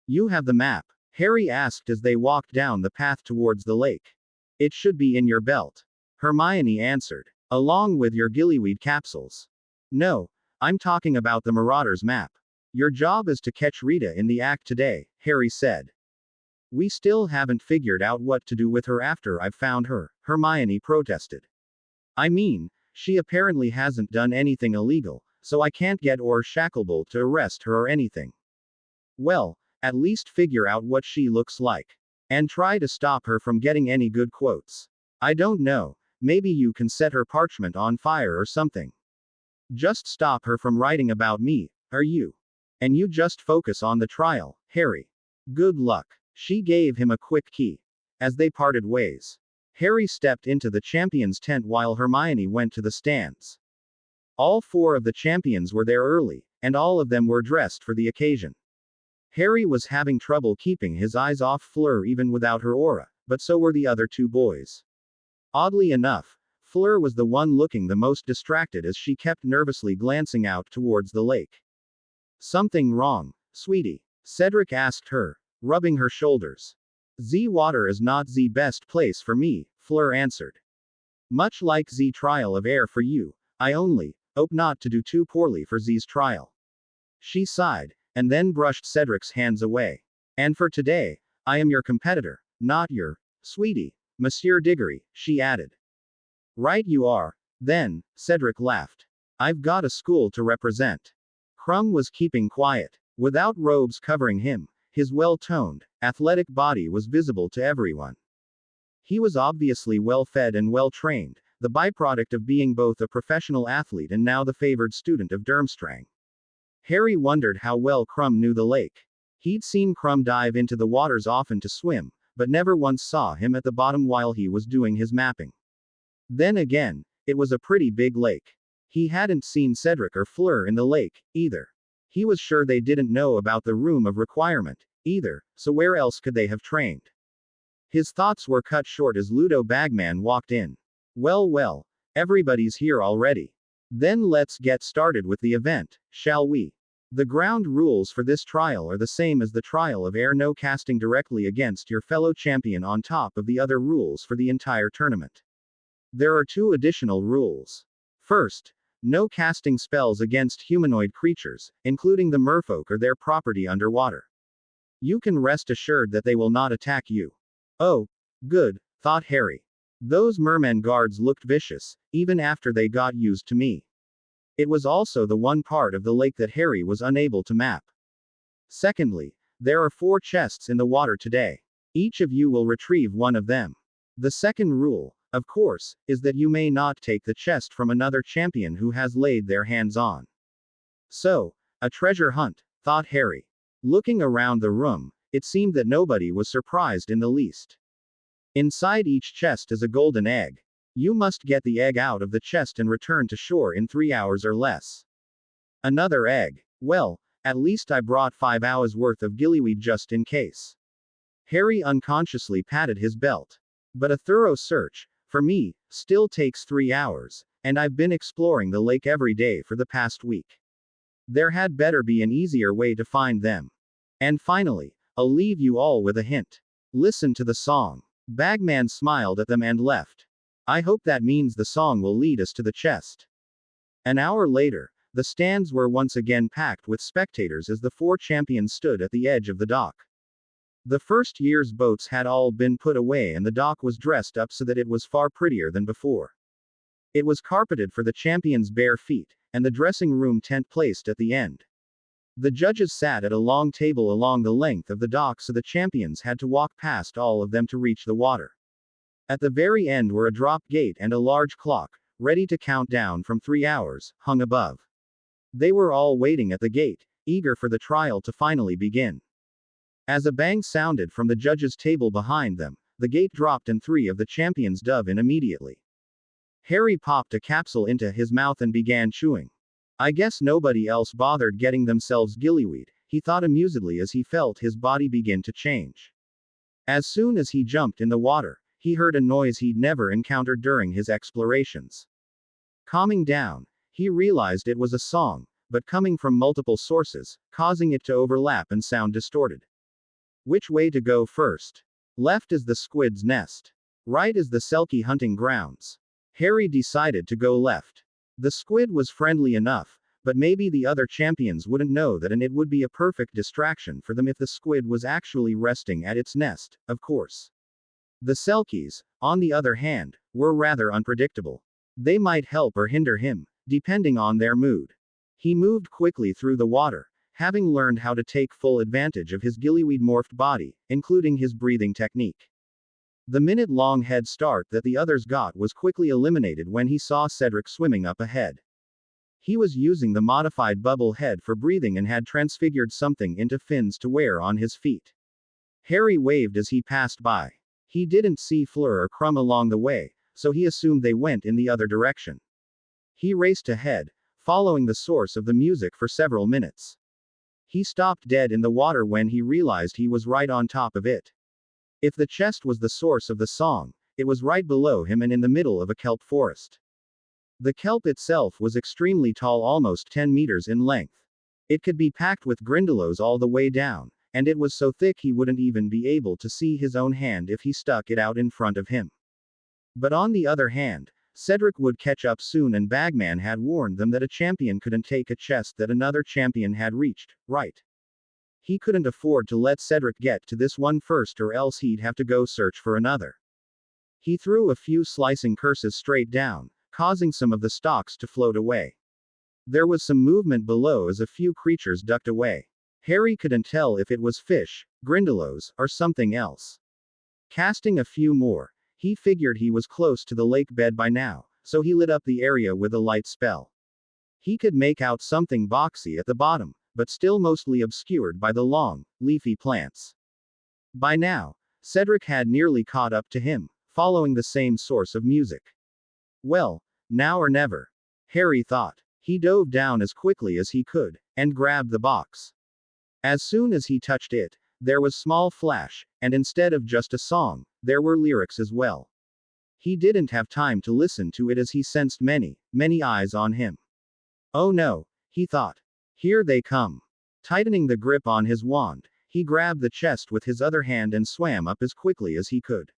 "You have the map?" Harry asked as they walked down the path towards the lake. "It should be in your belt," Hermione answered. "Along with your gillyweed capsules." "No, I'm talking about the Marauder's map. Your job is to catch Rita in the act today," Harry said. "We still haven't figured out what to do with her after I've found her," Hermione protested. "I mean, she apparently hasn't done anything illegal, so I can't get or Shacklebolt to arrest her or anything." "Well, at least figure out what she looks like. And try to stop her from getting any good quotes. I don't know, maybe you can set her parchment on fire or something. Just stop her from writing about me, are you? And you just focus on the trial, Harry. Good luck." She gave him a quick key. As they parted ways, Harry stepped into the champion's tent while Hermione went to the stands. All 4 of the champions were there early, and all of them were dressed for the occasion. Harry was having trouble keeping his eyes off Fleur even without her aura, but so were the other 2 boys. Oddly enough, Fleur was the one looking the most distracted as she kept nervously glancing out towards the lake. "Something wrong, sweetie?" Cedric asked her, rubbing her shoulders. "Z water is not the best place for me," Fleur answered. "Much like Z trial of air for you, I only hope not to do too poorly for Z's trial." She sighed, and then brushed Cedric's hands away. "And for today, I am your competitor, not your sweetie, Monsieur Diggory," she added. "Right you are, then," Cedric laughed. "I've got a school to represent." Crumb was keeping quiet. Without robes covering him, his well-toned, athletic body was visible to everyone. He was obviously well-fed and well-trained, the byproduct of being both a professional athlete and now the favored student of Durmstrang. Harry wondered how well Crumb knew the lake. He'd seen Crumb dive into the waters often to swim, but never once saw him at the bottom while he was doing his mapping. Then again, it was a pretty big lake. He hadn't seen Cedric or Fleur in the lake, either. He was sure they didn't know about the room of requirement, either, so where else could they have trained? His thoughts were cut short as Ludo Bagman walked in. Well, everybody's here already. Then let's get started with the event, shall we? The ground rules for this trial are the same as the trial of air: no casting directly against your fellow champion on top of the other rules for the entire tournament. There are 2 additional rules. First, no casting spells against humanoid creatures, including the merfolk or their property underwater. You can rest assured that they will not attack you. Oh, good, thought Harry. Those merman guards looked vicious, even after they got used to me. It was also the one part of the lake that Harry was unable to map. Secondly, there are 4 chests in the water today. Each of you will retrieve one of them. The second rule, of course, is that you may not take the chest from another champion who has laid their hands on. So, a treasure hunt, thought Harry. Looking around the room, it seemed that nobody was surprised in the least. Inside each chest is a golden egg. You must get the egg out of the chest and return to shore in 3 hours or less. Another egg. Well, at least I brought 5 hours worth of gillyweed just in case. Harry unconsciously patted his belt. But a thorough search, for me, still takes 3 hours, and I've been exploring the lake every day for the past week. There had better be an easier way to find them. And finally, I'll leave you all with a hint. Listen to the song. Bagman smiled at them and left. I hope that means the song will lead us to the chest. An hour later, the stands were once again packed with spectators as the 4 champions stood at the edge of the dock. The first year's boats had all been put away and the dock was dressed up so that it was far prettier than before. It was carpeted for the champions' bare feet, and the dressing room tent placed at the end. The judges sat at a long table along the length of the dock so the champions had to walk past all of them to reach the water. At the very end were a drop gate and a large clock, ready to count down from 3 hours, hung above. They were all waiting at the gate, eager for the trial to finally begin. As a bang sounded from the judges' table behind them, the gate dropped and 3 of the champions dove in immediately. Harry popped a capsule into his mouth and began chewing. I guess nobody else bothered getting themselves gillyweed, he thought amusedly as he felt his body begin to change. As soon as he jumped in the water, he heard a noise he'd never encountered during his explorations. Calming down, he realized it was a song, but coming from multiple sources, causing it to overlap and sound distorted. Which way to go first? Left is the squid's nest. Right is the Selkie hunting grounds. Harry decided to go left. The squid was friendly enough, but maybe the other champions wouldn't know that, and it would be a perfect distraction for them if the squid was actually resting at its nest, of course. The Selkies, on the other hand, were rather unpredictable. They might help or hinder him, depending on their mood. He moved quickly through the water, having learned how to take full advantage of his gillyweed morphed body, including his breathing technique. The minute-long head start that the others got was quickly eliminated when he saw Cedric swimming up ahead. He was using the modified bubble head for breathing and had transfigured something into fins to wear on his feet. Harry waved as he passed by. He didn't see Fleur or Crumb along the way, so he assumed they went in the other direction. He raced ahead, following the source of the music for several minutes. He stopped dead in the water when he realized he was right on top of it. If the chest was the source of the song, it was right below him and in the middle of a kelp forest. The kelp itself was extremely tall, almost 10 meters in length. It could be packed with grindylows all the way down, and it was so thick he wouldn't even be able to see his own hand if he stuck it out in front of him. But on the other hand, Cedric would catch up soon, and Bagman had warned them that a champion couldn't take a chest that another champion had reached, right? He couldn't afford to let Cedric get to this one first, or else he'd have to go search for another. He threw a few slicing curses straight down, causing some of the stalks to float away. There was some movement below as a few creatures ducked away. Harry couldn't tell if it was fish, grindylows, or something else. Casting a few more, he figured he was close to the lake bed by now, so he lit up the area with a light spell. He could make out something boxy at the bottom, but still mostly obscured by the long, leafy plants. By now, Cedric had nearly caught up to him, following the same source of music. Well, now or never, Harry thought. He dove down as quickly as he could, and grabbed the box. As soon as he touched it, there was small flash, and instead of just a song, there were lyrics as well. He didn't have time to listen to it as he sensed many, many eyes on him. Oh no, he thought. Here they come. Tightening the grip on his wand, he grabbed the chest with his other hand and swam up as quickly as he could.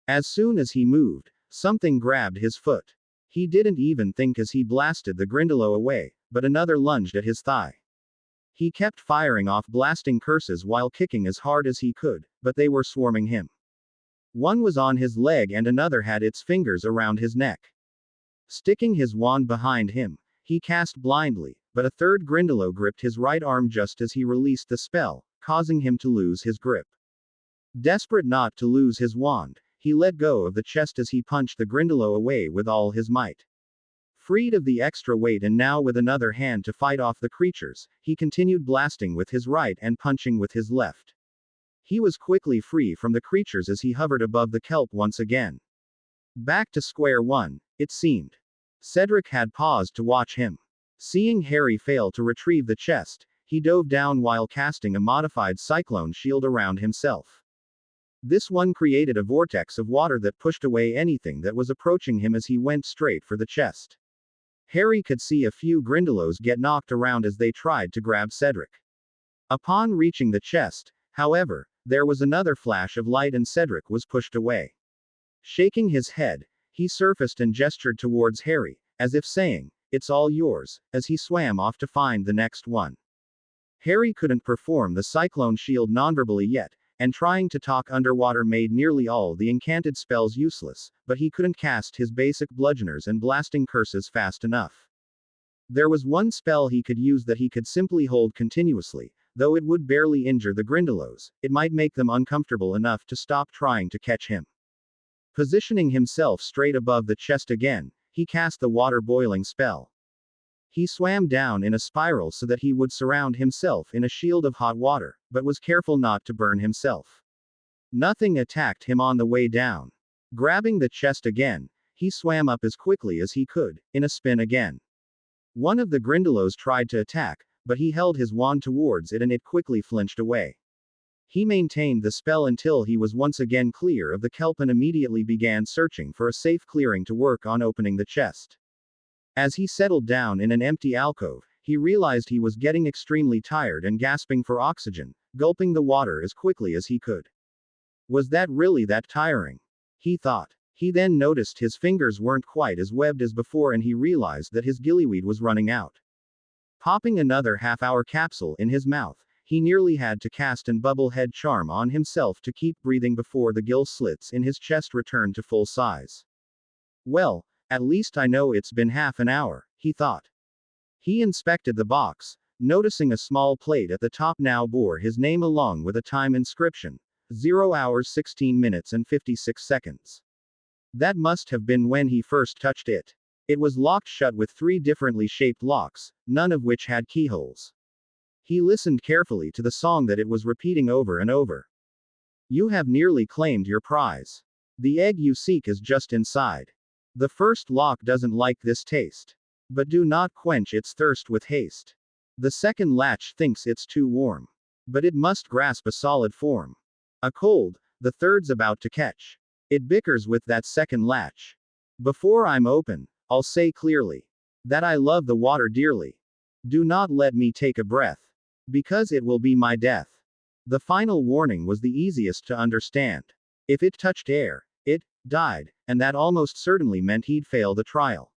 As soon as he moved, something grabbed his foot. He didn't even think as he blasted the grindylow away, but another lunged at his thigh. He kept firing off blasting curses while kicking as hard as he could, but they were swarming him. One was on his leg and another had its fingers around his neck. Sticking his wand behind him, he cast blindly, but a third Grindylow gripped his right arm just as he released the spell, causing him to lose his grip. Desperate not to lose his wand, he let go of the chest as he punched the Grindylow away with all his might. Freed of the extra weight and now with another hand to fight off the creatures, he continued blasting with his right and punching with his left. He was quickly free from the creatures as he hovered above the kelp once again. Back to square one, it seemed. Cedric had paused to watch him. Seeing Harry fail to retrieve the chest, he dove down while casting a modified cyclone shield around himself. This one created a vortex of water that pushed away anything that was approaching him as he went straight for the chest. Harry could see a few Grindylows get knocked around as they tried to grab Cedric. Upon reaching the chest, however, there was another flash of light and Cedric was pushed away. Shaking his head, he surfaced and gestured towards Harry, as if saying, "It's all yours," as he swam off to find the next one. Harry couldn't perform the cyclone shield nonverbally yet, and trying to talk underwater made nearly all the incanted spells useless, but he couldn't cast his basic bludgeoners and blasting curses fast enough. There was one spell he could use that he could simply hold continuously. Though it would barely injure the Grindylows, it might make them uncomfortable enough to stop trying to catch him. Positioning himself straight above the chest again, he cast the water-boiling spell. He swam down in a spiral so that he would surround himself in a shield of hot water, but was careful not to burn himself. Nothing attacked him on the way down. Grabbing the chest again, he swam up as quickly as he could, in a spin again. One of the Grindylows tried to attack, but he held his wand towards it and it quickly flinched away. He maintained the spell until he was once again clear of the kelp and immediately began searching for a safe clearing to work on opening the chest. As he settled down in an empty alcove, he realized he was getting extremely tired and gasping for oxygen, gulping the water as quickly as he could. Was that really that tiring? He thought. He then noticed his fingers weren't quite as webbed as before and he realized that his gillyweed was running out. Popping another half-hour capsule in his mouth, he nearly had to cast an bubble head charm on himself to keep breathing before the gill slits in his chest returned to full size. Well, at least I know it's been half an hour, he thought. He inspected the box, noticing a small plate at the top now bore his name along with a time inscription, 0 hours 16 minutes and 56 seconds. That must have been when he first touched it. It was locked shut with 3 differently shaped locks, none of which had keyholes. He listened carefully to the song that it was repeating over and over. You have nearly claimed your prize. The egg you seek is just inside. The first lock doesn't like this taste. But do not quench its thirst with haste. The second latch thinks it's too warm. But it must grasp a solid form. A cold, the third's about to catch. It bickers with that second latch. Before I'm open, I'll say clearly that I love the water dearly. Do not let me take a breath. Because it will be my death. The final warning was the easiest to understand. If it touched air, it died, and that almost certainly meant he'd fail the trial.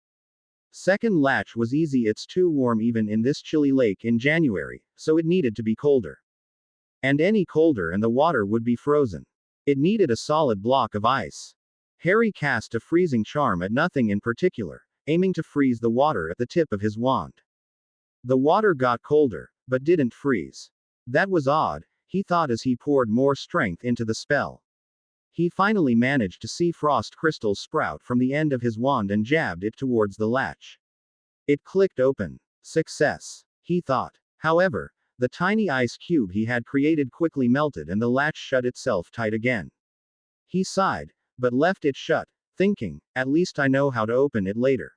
Second latch was easy, it's too warm even in this chilly lake in January, so it needed to be colder. And any colder and the water would be frozen. It needed a solid block of ice. Harry cast a freezing charm at nothing in particular, aiming to freeze the water at the tip of his wand. The water got colder, but didn't freeze. That was odd, he thought as he poured more strength into the spell. He finally managed to see frost crystals sprout from the end of his wand and jabbed it towards the latch. It clicked open. Success, he thought. However, the tiny ice cube he had created quickly melted and the latch shut itself tight again. He sighed, but left it shut, thinking, at least I know how to open it later.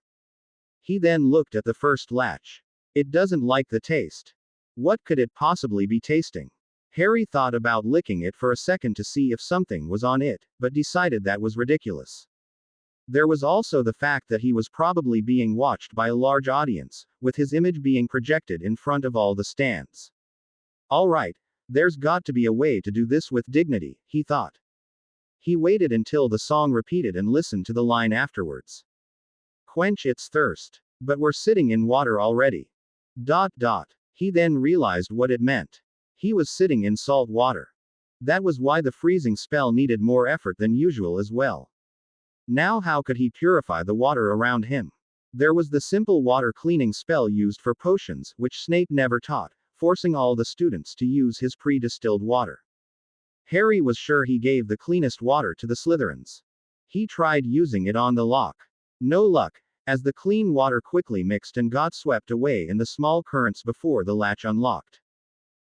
He then looked at the first latch. It doesn't like the taste. What could it possibly be tasting? Harry thought about licking it for a second to see if something was on it, but decided that was ridiculous. There was also the fact that he was probably being watched by a large audience, with his image being projected in front of all the stands. Alright, there's got to be a way to do this with dignity, he thought. He waited until the song repeated and listened to the line afterwards. Quench its thirst. But we're sitting in water already. He then realized what it meant. He was sitting in salt water. That was why the freezing spell needed more effort than usual as well. Now how could he purify the water around him? There was the simple water cleaning spell used for potions, which Snape never taught, forcing all the students to use his pre-distilled water. Harry was sure he gave the cleanest water to the Slytherins. He tried using it on the lock. No luck, as the clean water quickly mixed and got swept away in the small currents before the latch unlocked.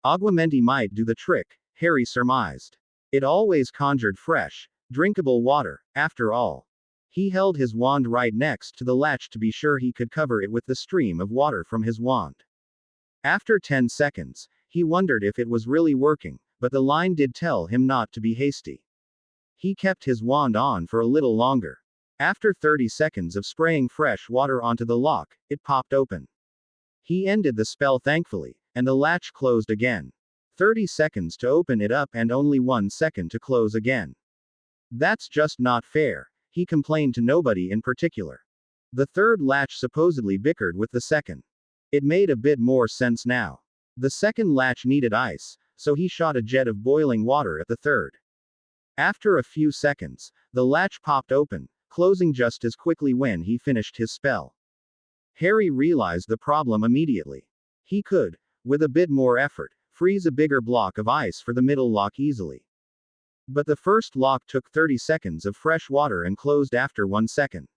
Aguamenti might do the trick, Harry surmised. It always conjured fresh, drinkable water, after all. He held his wand right next to the latch to be sure he could cover it with the stream of water from his wand. After 10 seconds, he wondered if it was really working, but the line did tell him not to be hasty. He kept his wand on for a little longer. After 30 seconds of spraying fresh water onto the lock, it popped open. He ended the spell thankfully, and the latch closed again. 30 seconds to open it up and only 1 second to close again. That's just not fair, he complained to nobody in particular. The third latch supposedly bickered with the second. It made a bit more sense now. The second latch needed ice, so he shot a jet of boiling water at the third. After a few seconds, the latch popped open, closing just as quickly when he finished his spell. Harry realized the problem immediately. He could, with a bit more effort, freeze a bigger block of ice for the middle lock easily. But the first lock took 30 seconds of fresh water and closed after 1 second.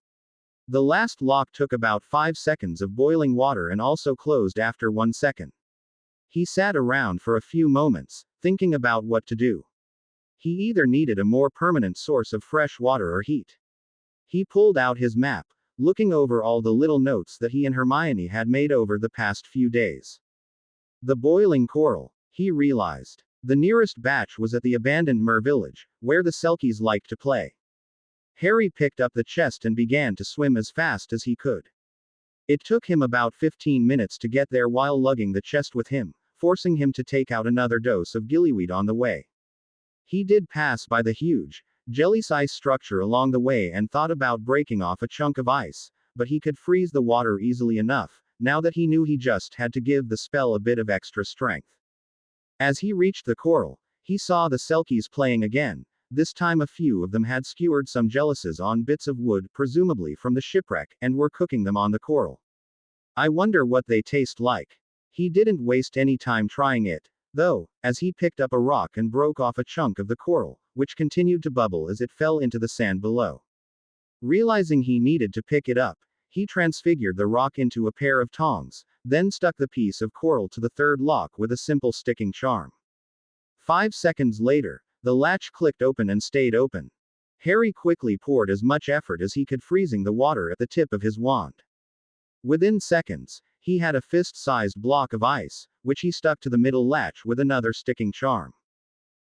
The last lock took about 5 seconds of boiling water and also closed after 1 second. He sat around for a few moments, thinking about what to do. He either needed a more permanent source of fresh water or heat. He pulled out his map, looking over all the little notes that he and Hermione had made over the past few days. The boiling coral, he realized. The nearest batch was at the abandoned Mer village, where the Selkies liked to play. Harry picked up the chest and began to swim as fast as he could. It took him about 15 minutes to get there while lugging the chest with him, forcing him to take out another dose of gillyweed on the way. He did pass by the huge, jelly-sized structure along the way and thought about breaking off a chunk of ice, but he could freeze the water easily enough, now that he knew he just had to give the spell a bit of extra strength. As he reached the coral, he saw the Selkies playing again. This time a few of them had skewered some jellices on bits of wood, presumably from the shipwreck, and were cooking them on the coral. I wonder what they taste like. He didn't waste any time trying it, though, as he picked up a rock and broke off a chunk of the coral, which continued to bubble as it fell into the sand below. Realizing he needed to pick it up, he transfigured the rock into a pair of tongs, then stuck the piece of coral to the third lock with a simple sticking charm. 5 seconds later, the latch clicked open and stayed open. Harry quickly poured as much effort as he could, freezing the water at the tip of his wand. Within seconds, he had a fist-sized block of ice, which he stuck to the middle latch with another sticking charm.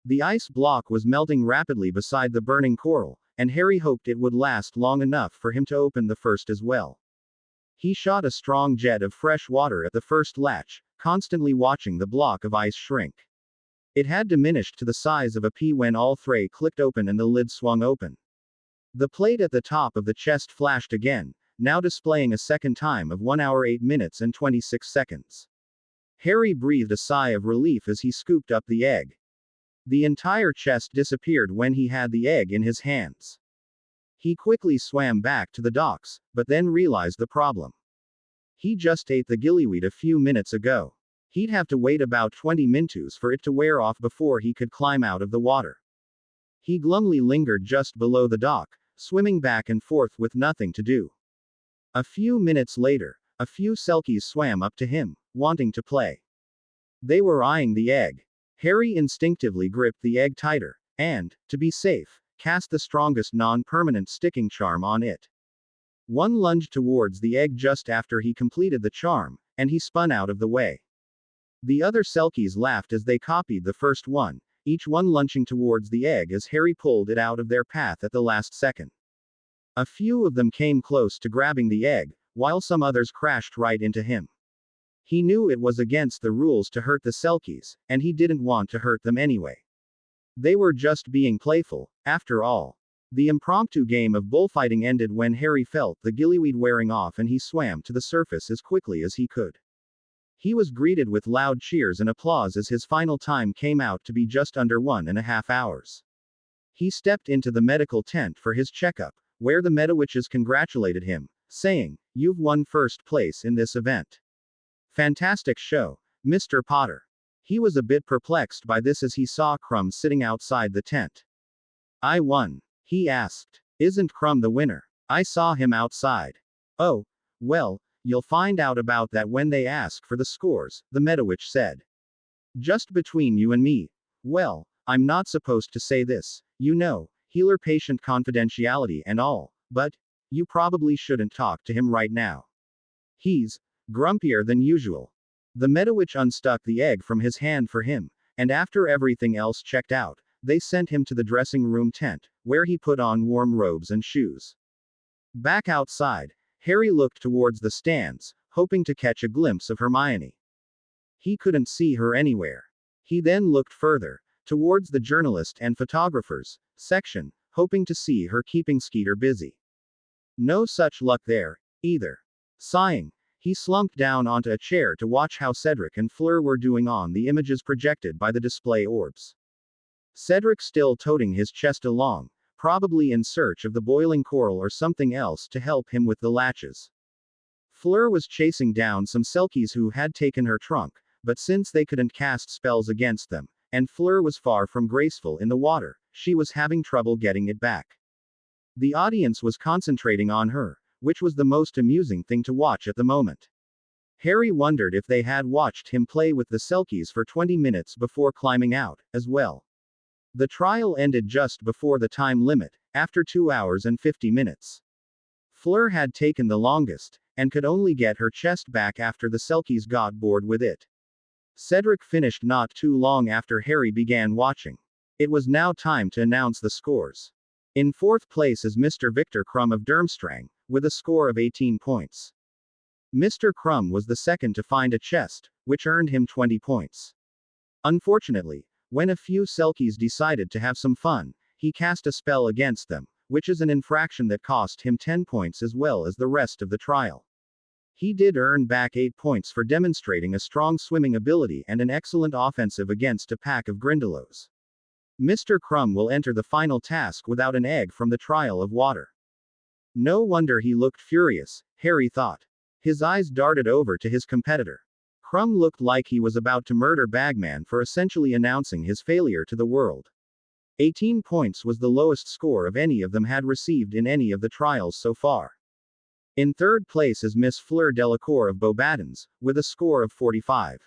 The ice block was melting rapidly beside the burning coral, and Harry hoped it would last long enough for him to open the first as well. He shot a strong jet of fresh water at the first latch, constantly watching the block of ice shrink. It had diminished to the size of a pea when all three clicked open and the lid swung open. The plate at the top of the chest flashed again, now displaying a second time of 1 hour 8 minutes and 26 seconds. Harry breathed a sigh of relief as he scooped up the egg. The entire chest disappeared when he had the egg in his hands. He quickly swam back to the docks, but then realized the problem. He just ate the gillyweed a few minutes ago. He'd have to wait about 20 minutes for it to wear off before he could climb out of the water. He glumly lingered just below the dock, swimming back and forth with nothing to do. A few minutes later, a few Selkies swam up to him, wanting to play. They were eyeing the egg. Harry instinctively gripped the egg tighter, and, to be safe, cast the strongest non-permanent sticking charm on it. One lunged towards the egg just after he completed the charm, and he spun out of the way. The other Selkies laughed as they copied the first one, each one lunging towards the egg as Harry pulled it out of their path at the last second. A few of them came close to grabbing the egg, while some others crashed right into him. He knew it was against the rules to hurt the Selkies, and he didn't want to hurt them anyway. They were just being playful, after all. The impromptu game of bullfighting ended when Harry felt the gillyweed wearing off and he swam to the surface as quickly as he could. He was greeted with loud cheers and applause as his final time came out to be just under 1.5 hours. He stepped into the medical tent for his checkup, where the Medawitches congratulated him, saying, "You've won first place in this event. Fantastic show, Mr. Potter." He was a bit perplexed by this as he saw Crumb sitting outside the tent. "I won?" he asked. "Isn't Crumb the winner? I saw him outside." "Oh, well, you'll find out about that when they ask for the scores," the Medawitch said. "Just between you and me. Well, I'm not supposed to say this, you know, healer-patient confidentiality and all, but you probably shouldn't talk to him right now. He's grumpier than usual." The Medawitch unstuck the egg from his hand for him, and after everything else checked out, they sent him to the dressing room tent, where he put on warm robes and shoes. Back outside, Harry looked towards the stands, hoping to catch a glimpse of Hermione. He couldn't see her anywhere. He then looked further, towards the journalist and photographers section, hoping to see her keeping Skeeter busy. No such luck there, either. Sighing, he slumped down onto a chair to watch how Cedric and Fleur were doing on the images projected by the display orbs. Cedric still toting his chest along, probably in search of the boiling coral or something else to help him with the latches. Fleur was chasing down some Selkies who had taken her trunk, but since they couldn't cast spells against them, and Fleur was far from graceful in the water, she was having trouble getting it back. The audience was concentrating on her, which was the most amusing thing to watch at the moment. Harry wondered if they had watched him play with the Selkies for 20 minutes before climbing out, as well. The trial ended just before the time limit, after 2 hours and 50 minutes. Fleur had taken the longest, and could only get her chest back after the Selkies got bored with it. Cedric finished not too long after Harry began watching. It was now time to announce the scores. In fourth place is Mr. Victor Crumb of Durmstrang, with a score of 18 points. Mr. Crumb was the second to find a chest, which earned him 20 points. Unfortunately, when a few Selkies decided to have some fun, he cast a spell against them, which is an infraction that cost him 10 points as well as the rest of the trial. He did earn back 8 points for demonstrating a strong swimming ability and an excellent offensive against a pack of Grindylows. Mr. Crumb will enter the final task without an egg from the trial of water. No wonder he looked furious, Harry thought. His eyes darted over to his competitor. Crumb looked like he was about to murder Bagman for essentially announcing his failure to the world. 18 points was the lowest score of any of them had received in any of the trials so far. In third place is Miss Fleur Delacour of Beauxbatons, with a score of 45.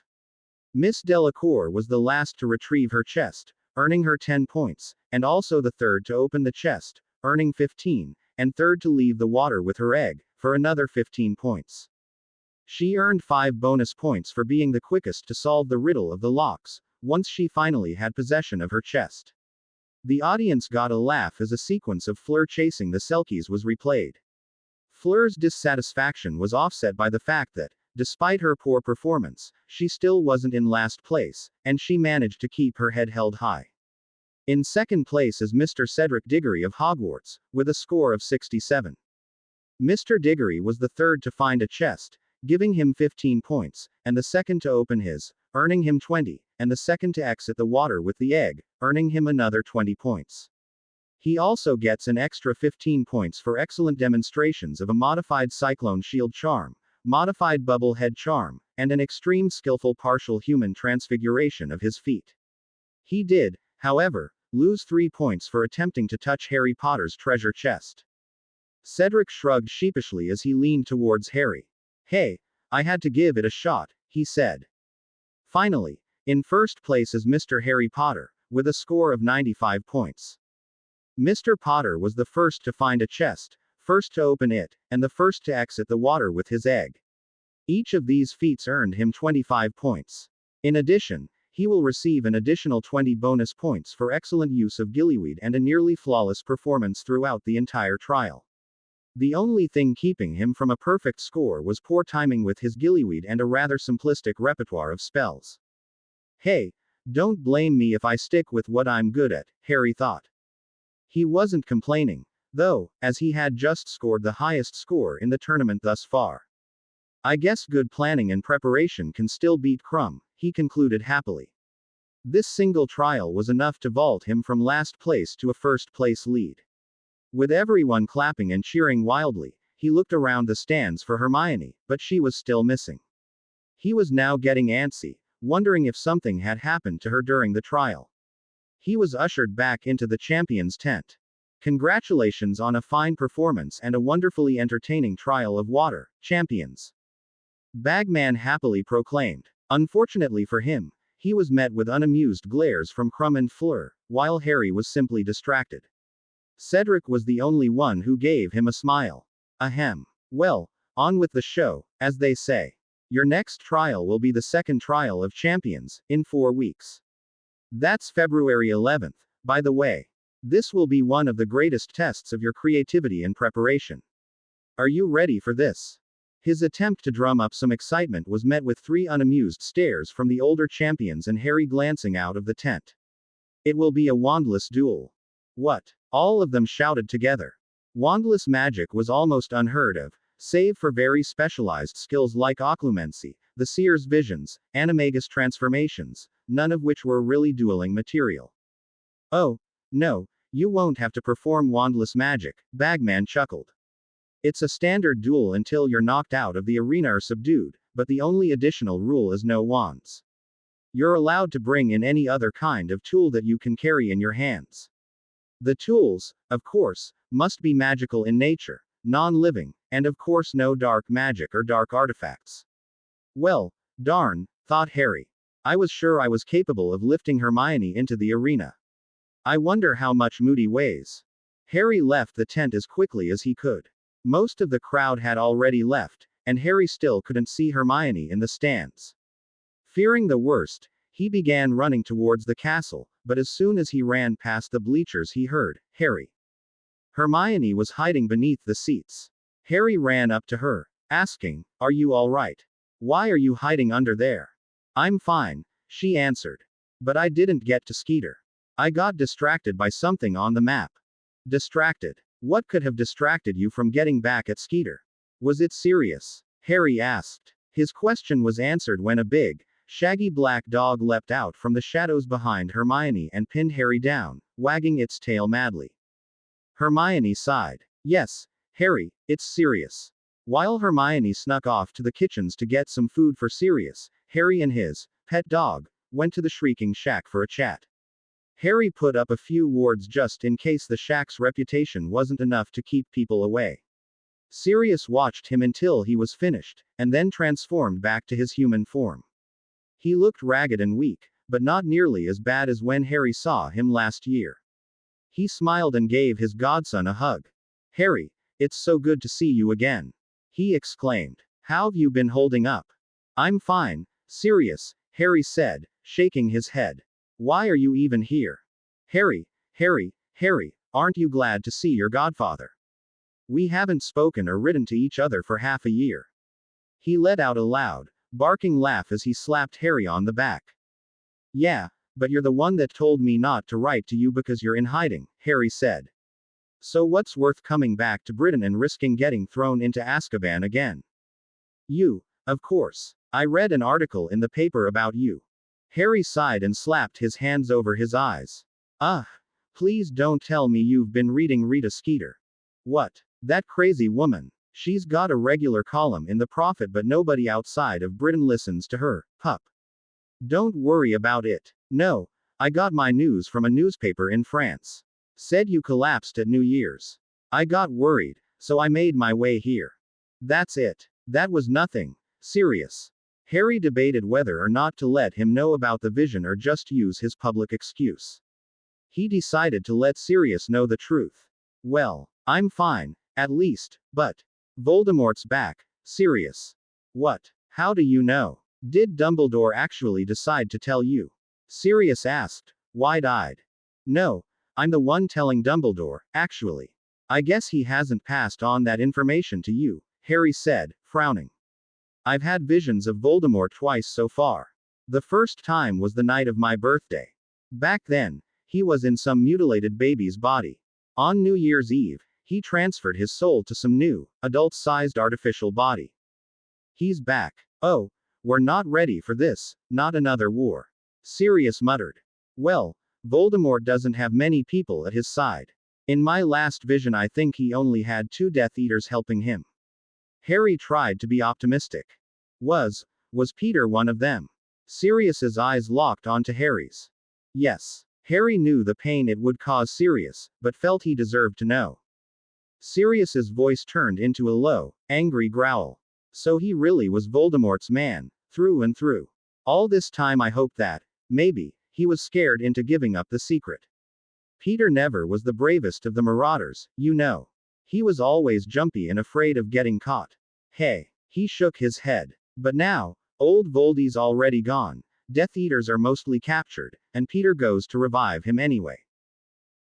Miss Delacour was the last to retrieve her chest, earning her 10 points, and also the third to open the chest, earning 15, and third to leave the water with her egg, for another 15 points. She earned 5 bonus points for being the quickest to solve the riddle of the locks, once she finally had possession of her chest. The audience got a laugh as a sequence of Fleur chasing the Selkies was replayed. Fleur's dissatisfaction was offset by the fact that, despite her poor performance, she still wasn't in last place, and she managed to keep her head held high. In second place is Mr. Cedric Diggory of Hogwarts, with a score of 67. Mr. Diggory was the third to find a chest, giving him 15 points, and the second to open his, earning him 20, and the second to exit the water with the egg, earning him another 20 points. He also gets an extra 15 points for excellent demonstrations of a modified Cyclone Shield charm, modified Bubble Head charm, and an extreme skillful partial human transfiguration of his feet. He did, however, lose 3 points for attempting to touch Harry Potter's treasure chest. Cedric shrugged sheepishly as he leaned towards Harry. "Hey, I had to give it a shot," he said. Finally, in first place is Mr. Harry Potter, with a score of 95 points. Mr. Potter was the first to find a chest, first to open it, and the first to exit the water with his egg. Each of these feats earned him 25 points. In addition, he will receive an additional 20 bonus points for excellent use of Gillyweed and a nearly flawless performance throughout the entire trial. The only thing keeping him from a perfect score was poor timing with his Gillyweed and a rather simplistic repertoire of spells. Hey, don't blame me if I stick with what I'm good at, Harry thought. He wasn't complaining, though, as he had just scored the highest score in the tournament thus far. I guess good planning and preparation can still beat crumb, he concluded happily. This single trial was enough to vault him from last place to a first place lead. With everyone clapping and cheering wildly, he looked around the stands for Hermione, but she was still missing. He was now getting antsy, wondering if something had happened to her during the trial. He was ushered back into the champion's tent. Congratulations on a fine performance and a wonderfully entertaining trial of water, champions. Bagman happily proclaimed. Unfortunately for him, he was met with unamused glares from Crumb and Fleur, while Harry was simply distracted. Cedric was the only one who gave him a smile. Ahem. Well, on with the show, as they say. Your next trial will be the second trial of champions, in 4 weeks. That's February 11th, by the way. This will be one of the greatest tests of your creativity and preparation. Are you ready for this? His attempt to drum up some excitement was met with 3 unamused stares from the older champions and Harry glancing out of the tent. It will be a wandless duel. What? All of them shouted together. Wandless magic was almost unheard of, save for very specialized skills like occlumency, the seer's visions, animagus transformations, none of which were really dueling material. Oh, no, you won't have to perform wandless magic, Bagman chuckled. It's a standard duel until you're knocked out of the arena or subdued, but the only additional rule is no wands. You're allowed to bring in any other kind of tool that you can carry in your hands. The tools, of course, must be magical in nature, non-living, and of course no dark magic or dark artifacts. Well, darn, thought Harry. I was sure I was capable of lifting Hermione into the arena. I wonder how much Moody weighs. Harry left the tent as quickly as he could. Most of the crowd had already left, and Harry still couldn't see Hermione in the stands. Fearing the worst, he began running towards the castle, but as soon as he ran past the bleachers he heard, Harry. Hermione was hiding beneath the seats. Harry ran up to her, asking, "Are you all right? Why are you hiding under there?" "I'm fine," she answered. "But I didn't get to Skeeter. I got distracted by something on the map." Distracted? What could have distracted you from getting back at Skeeter? Was it serious? Harry asked. His question was answered when a big, shaggy black dog leapt out from the shadows behind Hermione and pinned Harry down, wagging its tail madly. Hermione sighed. "Yes, Harry, it's Sirius." While Hermione snuck off to the kitchens to get some food for Sirius, Harry and his pet dog went to the Shrieking Shack for a chat. Harry put up a few wards just in case the shack's reputation wasn't enough to keep people away. Sirius watched him until he was finished, and then transformed back to his human form. He looked ragged and weak, but not nearly as bad as when Harry saw him last year. He smiled and gave his godson a hug. "Harry, it's so good to see you again," he exclaimed. "How've you been holding up?" "I'm fine, Sirius," Harry said, shaking his head. "Why are you even here?" Harry, aren't you glad to see your godfather? We haven't spoken or written to each other for half a year." He let out a loud, barking laugh as he slapped Harry on the back. "Yeah, but you're the one that told me not to write to you because you're in hiding," Harry said. "So what's worth coming back to Britain and risking getting thrown into Azkaban again?" "You, of course. I read an article in the paper about you." Harry sighed and slapped his hands over his eyes. "Ugh. Please don't tell me you've been reading Rita Skeeter." "What? That crazy woman. She's got a regular column in the Prophet but nobody outside of Britain listens to her, pup." "Don't worry about it. No, I got my news from a newspaper in France. Said you collapsed at New Year's. I got worried, so I made my way here. That's it. That was nothing serious." Harry debated whether or not to let him know about the vision or just use his public excuse. He decided to let Sirius know the truth. "Well, I'm fine, at least, but Voldemort's back, Sirius." "What? How do you know? Did Dumbledore actually decide to tell you?" Sirius asked, wide-eyed. "No, I'm the one telling Dumbledore, actually. I guess he hasn't passed on that information to you," Harry said, frowning. "I've had visions of Voldemort twice so far. The first time was the night of my birthday. Back then, he was in some mutilated baby's body. On New Year's Eve, he transferred his soul to some new, adult-sized artificial body. He's back. Oh, we're not ready for this, not another war. Sirius muttered. Well, Voldemort doesn't have many people at his side. In my last vision, I think he only had 2 Death Eaters helping him. Harry tried to be optimistic. Was Peter one of them? Sirius's eyes locked onto Harry's. Yes. Harry knew the pain it would cause Sirius, but felt he deserved to know. Sirius's voice turned into a low, angry growl. So he really was Voldemort's man, through and through. All this time I hoped that, maybe, he was scared into giving up the secret. Peter never was the bravest of the Marauders, you know. He was always jumpy and afraid of getting caught. Hey. He shook his head. But now, old Voldy's already gone. Death Eaters are mostly captured, and Peter goes to revive him anyway.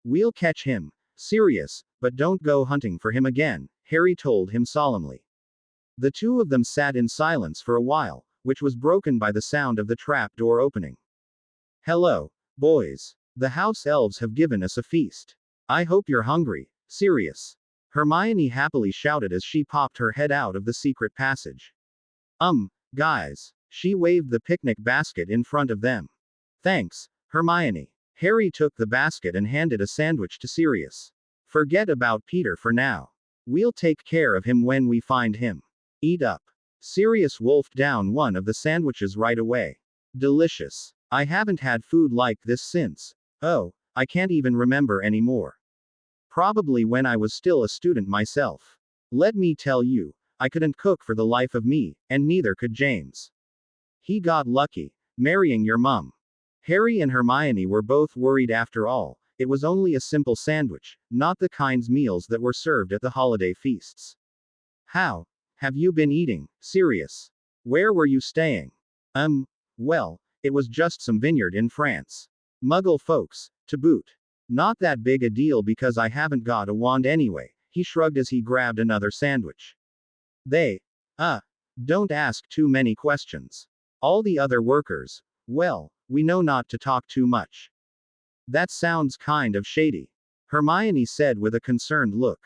We'll catch him, Sirius, but don't go hunting for him again, Harry told him solemnly. The two of them sat in silence for a while, which was broken by the sound of the trap door opening. Hello, boys. The house elves have given us a feast. I hope you're hungry, Sirius. Hermione happily shouted as she popped her head out of the secret passage. Guys. She waved the picnic basket in front of them. Thanks, Hermione. Harry took the basket and handed a sandwich to Sirius. Forget about Peter for now. We'll take care of him when we find him. Eat up. Sirius wolfed down one of the sandwiches right away. Delicious. I haven't had food like this since, I can't even remember anymore. Probably when I was still a student myself. Let me tell you, I couldn't cook for the life of me, and neither could James. He got lucky, marrying your mum. Harry and Hermione were both worried after all, it was only a simple sandwich, not the kinds meals that were served at the holiday feasts. How have you been eating, Sirius? Where were you staying? Well, it was just some vineyard in France. Muggle folks, to boot. Not that big a deal because I haven't got a wand anyway, he shrugged as he grabbed another sandwich. Don't ask too many questions. All the other workers, well, we know not to talk too much. That sounds kind of shady. Hermione said with a concerned look.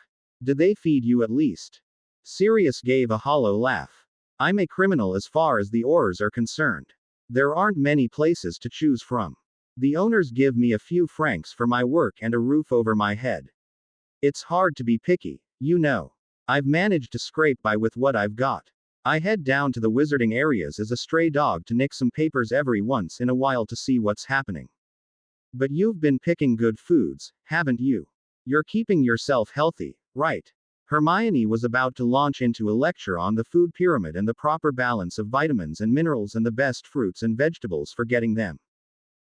Did they feed you at least? Sirius gave a hollow laugh. I'm a criminal as far as the Aurors are concerned. There aren't many places to choose from. The owners give me a few francs for my work and a roof over my head. It's hard to be picky, you know. I've managed to scrape by with what I've got. I head down to the wizarding areas as a stray dog to nick some papers every once in a while to see what's happening. But you've been picking good foods, haven't you? You're keeping yourself healthy, right? Hermione was about to launch into a lecture on the food pyramid and the proper balance of vitamins and minerals and the best fruits and vegetables for getting them.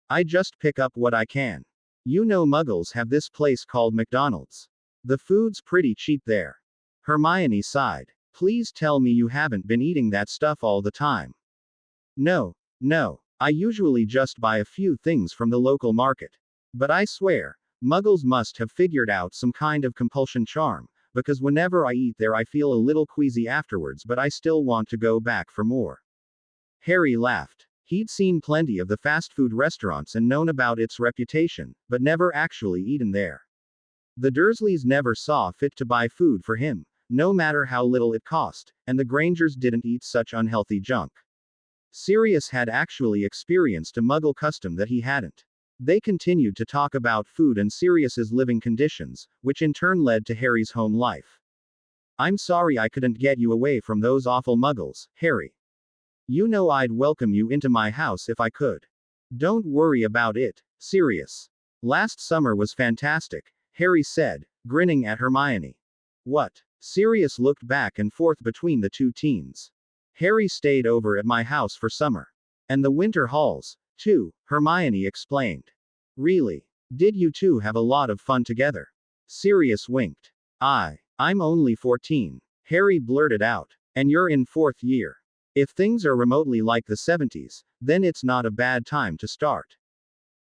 I just pick up what I can. You know Muggles have this place called McDonald's. The food's pretty cheap there. Hermione sighed. Please tell me you haven't been eating that stuff all the time. No. I usually just buy a few things from the local market. But I swear, Muggles must have figured out some kind of compulsion charm, because whenever I eat there I feel a little queasy afterwards, but I still want to go back for more. Harry laughed. He'd seen plenty of the fast food restaurants and known about its reputation, but never actually eaten there. The Dursleys never saw fit to buy food for him, no matter how little it cost, and the Grangers didn't eat such unhealthy junk. Sirius had actually experienced a Muggle custom that he hadn't. They continued to talk about food and Sirius's living conditions, which in turn led to Harry's home life. I'm sorry I couldn't get you away from those awful Muggles, Harry. You know I'd welcome you into my house if I could. Don't worry about it, Sirius. Last summer was fantastic, Harry said, grinning at Hermione. What? Sirius looked back and forth between the two teens. Harry stayed over at my house for summer. And the winter halls, too, Hermione explained. Really? Did you two have a lot of fun together? Sirius winked. I'm only 14, Harry blurted out. And you're in 4th year. If things are remotely like the 70s, then it's not a bad time to start.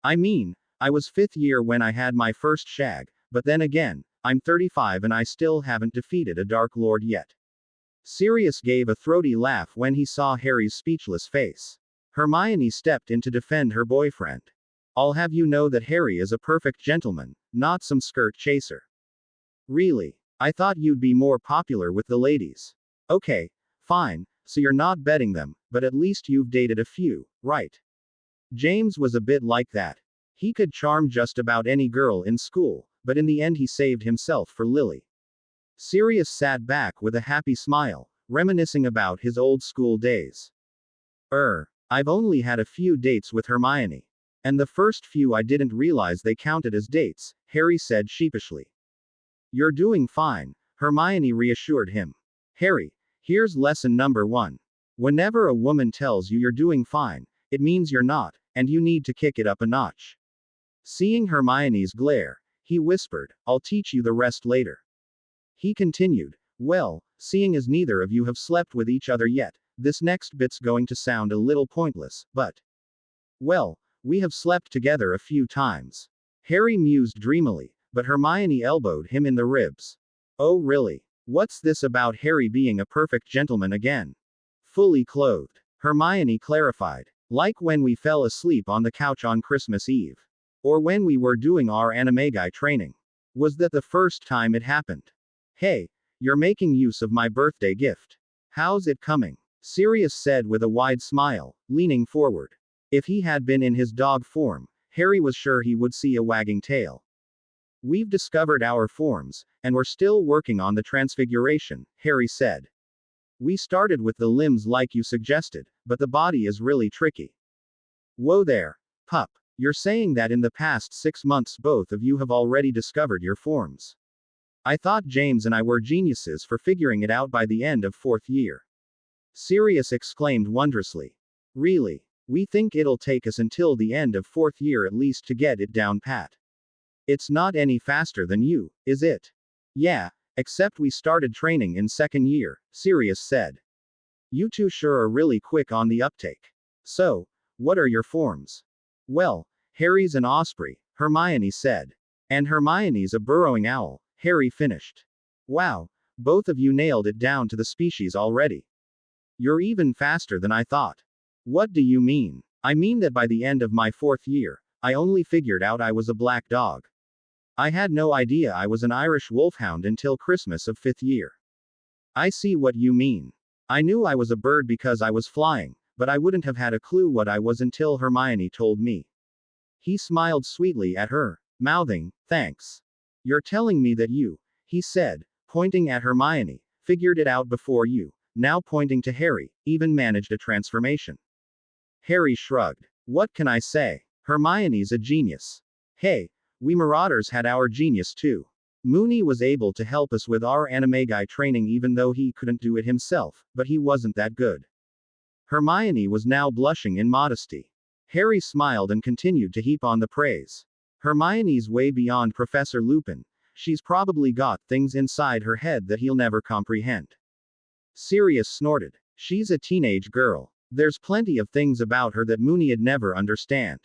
I mean, I was 5th year when I had my first shag, but then again, I'm 35 and I still haven't defeated a Dark Lord yet. Sirius gave a throaty laugh when he saw Harry's speechless face. Hermione stepped in to defend her boyfriend. I'll have you know that Harry is a perfect gentleman, not some skirt chaser. Really? I thought you'd be more popular with the ladies. Okay, fine, so you're not betting them, but at least you've dated a few, right? James was a bit like that. He could charm just about any girl in school, but in the end he saved himself for Lily. Sirius sat back with a happy smile, reminiscing about his old school days. I've only had a few dates with Hermione. And the first few I didn't realize they counted as dates, Harry said sheepishly. You're doing fine, Hermione reassured him. Harry, here's lesson number 1. Whenever a woman tells you you're doing fine, it means you're not, and you need to kick it up a notch. Seeing Hermione's glare, he whispered, I'll teach you the rest later. He continued, well, seeing as neither of you have slept with each other yet, this next bit's going to sound a little pointless, but. Well, we have slept together a few times. Harry mused dreamily, but Hermione elbowed him in the ribs. Oh really? What's this about Harry being a perfect gentleman again? Fully clothed. Hermione clarified. Like when we fell asleep on the couch on Christmas Eve. Or when we were doing our animagi training. Was that the first time it happened? Hey, you're making use of my birthday gift. How's it coming? Sirius said with a wide smile, leaning forward. If he had been in his dog form, Harry was sure he would see a wagging tail. We've discovered our forms, and we're still working on the transfiguration, Harry said. We started with the limbs like you suggested, but the body is really tricky. Whoa there, pup. You're saying that in the past 6 months both of you have already discovered your forms. I thought James and I were geniuses for figuring it out by the end of 4th year. Sirius exclaimed wondrously. Really? We think it'll take us until the end of 4th year at least to get it down pat. It's not any faster than you, is it? Yeah, except we started training in 2nd year, Sirius said. You two sure are really quick on the uptake. So, what are your forms? Well, Harry's an osprey, Hermione said. And Hermione's a burrowing owl, Harry finished. Wow, both of you nailed it down to the species already. You're even faster than I thought. What do you mean? I mean that by the end of my 4th year, I only figured out I was a black dog. I had no idea I was an Irish wolfhound until Christmas of 5th year. I see what you mean. I knew I was a bird because I was flying, but I wouldn't have had a clue what I was until Hermione told me. He smiled sweetly at her, mouthing, thanks. You're telling me that you, he said, pointing at Hermione, figured it out before you, now pointing to Harry, even managed a transformation. Harry shrugged. What can I say? Hermione's a genius. Hey, we Marauders had our genius too. Moony was able to help us with our animagi training even though he couldn't do it himself, but he wasn't that good. Hermione was now blushing in modesty. Harry smiled and continued to heap on the praise. Hermione's way beyond Professor Lupin. She's probably got things inside her head that he'll never comprehend. Sirius snorted. She's a teenage girl. There's plenty of things about her that Moony'd never understand.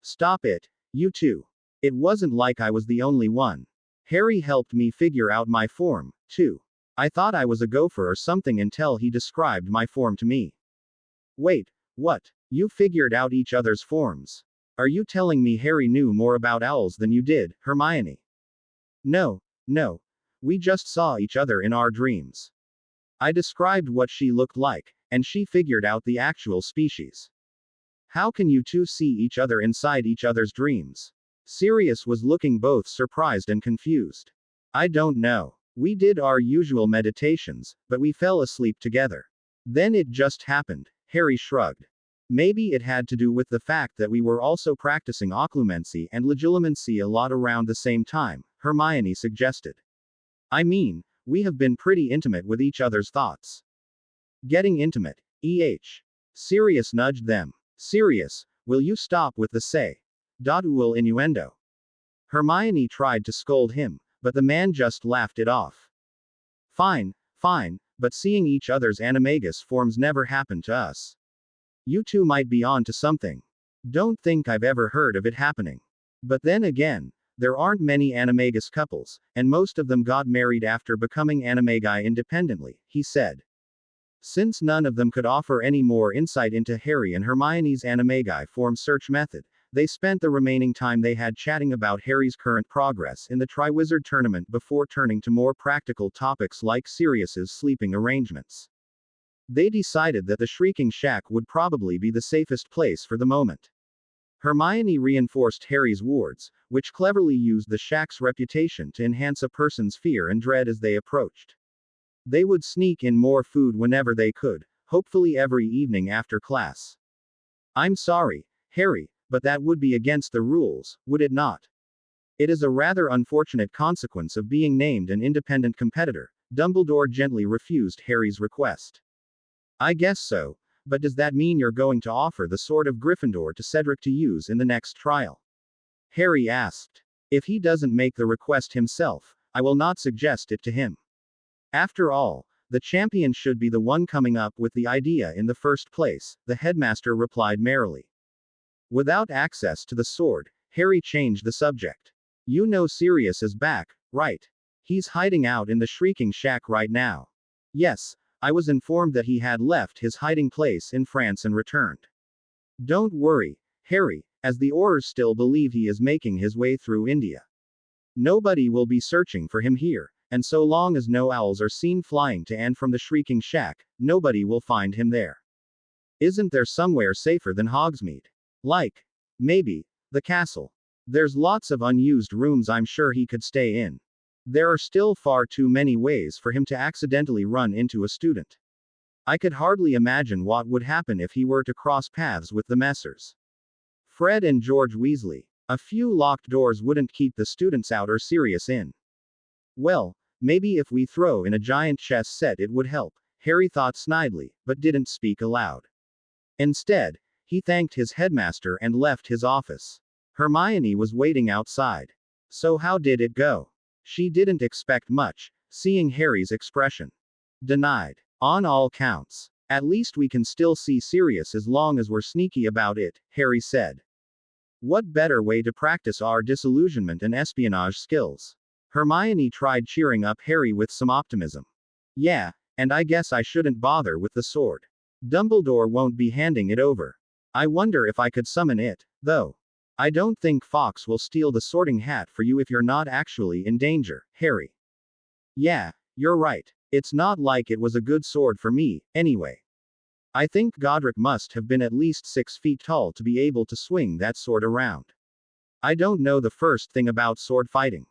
Stop it, you two. It wasn't like I was the only one. Harry helped me figure out my form, too. I thought I was a gopher or something until he described my form to me. Wait, what? You figured out each other's forms? Are you telling me Harry knew more about owls than you did, Hermione? No. We just saw each other in our dreams. I described what she looked like, and she figured out the actual species. How can you two see each other inside each other's dreams? Sirius was looking both surprised and confused. I don't know. We did our usual meditations, but we fell asleep together. Then it just happened, Harry shrugged. Maybe it had to do with the fact that we were also practicing occlumency and legilimency a lot around the same time, Hermione suggested. I mean, we have been pretty intimate with each other's thoughts. Getting intimate, Sirius nudged them. Sirius, will you stop with the say? Dodul innuendo. Hermione tried to scold him, but the man just laughed it off. Fine, but seeing each other's animagus forms never happened to us. You two might be on to something. Don't think I've ever heard of it happening. But then again, there aren't many animagus couples, and most of them got married after becoming animagi independently, he said. Since none of them could offer any more insight into Harry and Hermione's animagi form search method, they spent the remaining time they had chatting about Harry's current progress in the Triwizard Tournament before turning to more practical topics like Sirius's sleeping arrangements. They decided that the Shrieking Shack would probably be the safest place for the moment. Hermione reinforced Harry's wards, which cleverly used the shack's reputation to enhance a person's fear and dread as they approached. They would sneak in more food whenever they could, hopefully every evening after class. I'm sorry, Harry, but that would be against the rules, would it not? It is a rather unfortunate consequence of being named an independent competitor. Dumbledore gently refused Harry's request. I guess so, but does that mean you're going to offer the Sword of Gryffindor to Cedric to use in the next trial? Harry asked. If he doesn't make the request himself, I will not suggest it to him. After all, the champion should be the one coming up with the idea in the first place, the headmaster replied merrily. Without access to the sword, Harry changed the subject. You know Sirius is back, right? He's hiding out in the Shrieking Shack right now. Yes, I was informed that he had left his hiding place in France and returned. Don't worry, Harry, as the Aurors still believe he is making his way through India. Nobody will be searching for him here, and so long as no owls are seen flying to and from the Shrieking Shack, nobody will find him there. Isn't there somewhere safer than Hogsmeade? Like, maybe, the castle. There's lots of unused rooms I'm sure he could stay in. There are still far too many ways for him to accidentally run into a student. I could hardly imagine what would happen if he were to cross paths with the Messrs. Fred and George Weasley. A few locked doors wouldn't keep the students out or Sirius in. Well, maybe if we throw in a giant chess set it would help, Harry thought snidely, but didn't speak aloud. Instead, he thanked his headmaster and left his office. Hermione was waiting outside. So how did it go? She didn't expect much, seeing Harry's expression. Denied. On all counts. At least we can still see Sirius as long as we're sneaky about it, Harry said. What better way to practice our disillusionment and espionage skills? Hermione tried cheering up Harry with some optimism. Yeah, and I guess I shouldn't bother with the sword. Dumbledore won't be handing it over. I wonder if I could summon it, though. I don't think Fawkes will steal the sorting hat for you if you're not actually in danger, Harry. Yeah, you're right. It's not like it was a good sword for me, anyway. I think Godric must have been at least 6 feet tall to be able to swing that sword around. I don't know the first thing about sword fighting.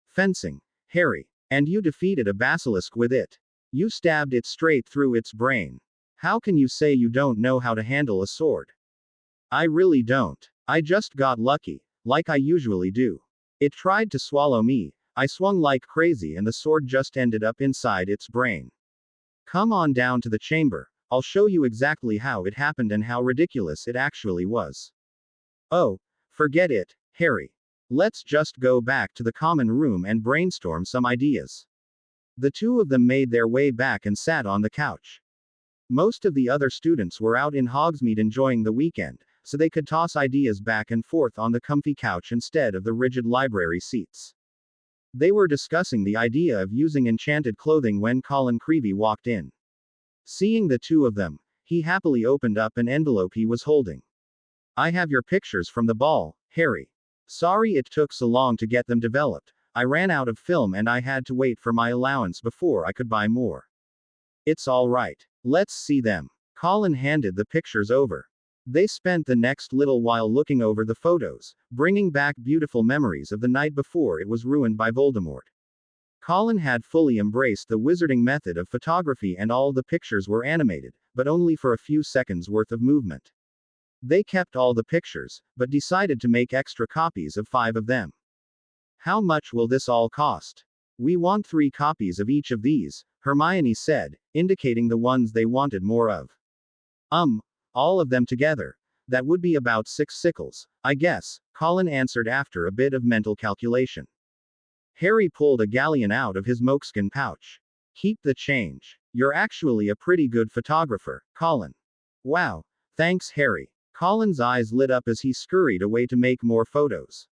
Fencing, Harry. And you defeated a basilisk with it. You stabbed it straight through its brain. How can you say you don't know how to handle a sword? I really don't. I just got lucky, like I usually do. It tried to swallow me, I swung like crazy and the sword just ended up inside its brain. Come on down to the chamber, I'll show you exactly how it happened and how ridiculous it actually was. Oh, forget it, Harry. Let's just go back to the common room and brainstorm some ideas. The two of them made their way back and sat on the couch. Most of the other students were out in Hogsmeade enjoying the weekend, so they could toss ideas back and forth on the comfy couch instead of the rigid library seats. They were discussing the idea of using enchanted clothing when Colin Creevey walked in. Seeing the two of them, he happily opened up an envelope he was holding. I have your pictures from the ball, Harry. Sorry it took so long to get them developed. I ran out of film and I had to wait for my allowance before I could buy more. It's all right. Let's see them. Colin handed the pictures over. They spent the next little while looking over the photos, bringing back beautiful memories of the night before it was ruined by Voldemort. Colin had fully embraced the wizarding method of photography and all the pictures were animated, but only for a few seconds worth of movement. They kept all the pictures, but decided to make extra copies of 5 of them. How much will this all cost? We want 3 copies of each of these, Hermione said, indicating the ones they wanted more of. All of them together. That would be about 6 sickles, I guess, Colin answered after a bit of mental calculation. Harry pulled a galleon out of his moleskin pouch. Keep the change. You're actually a pretty good photographer, Colin. Wow. Thanks, Harry. Colin's eyes lit up as he scurried away to make more photos.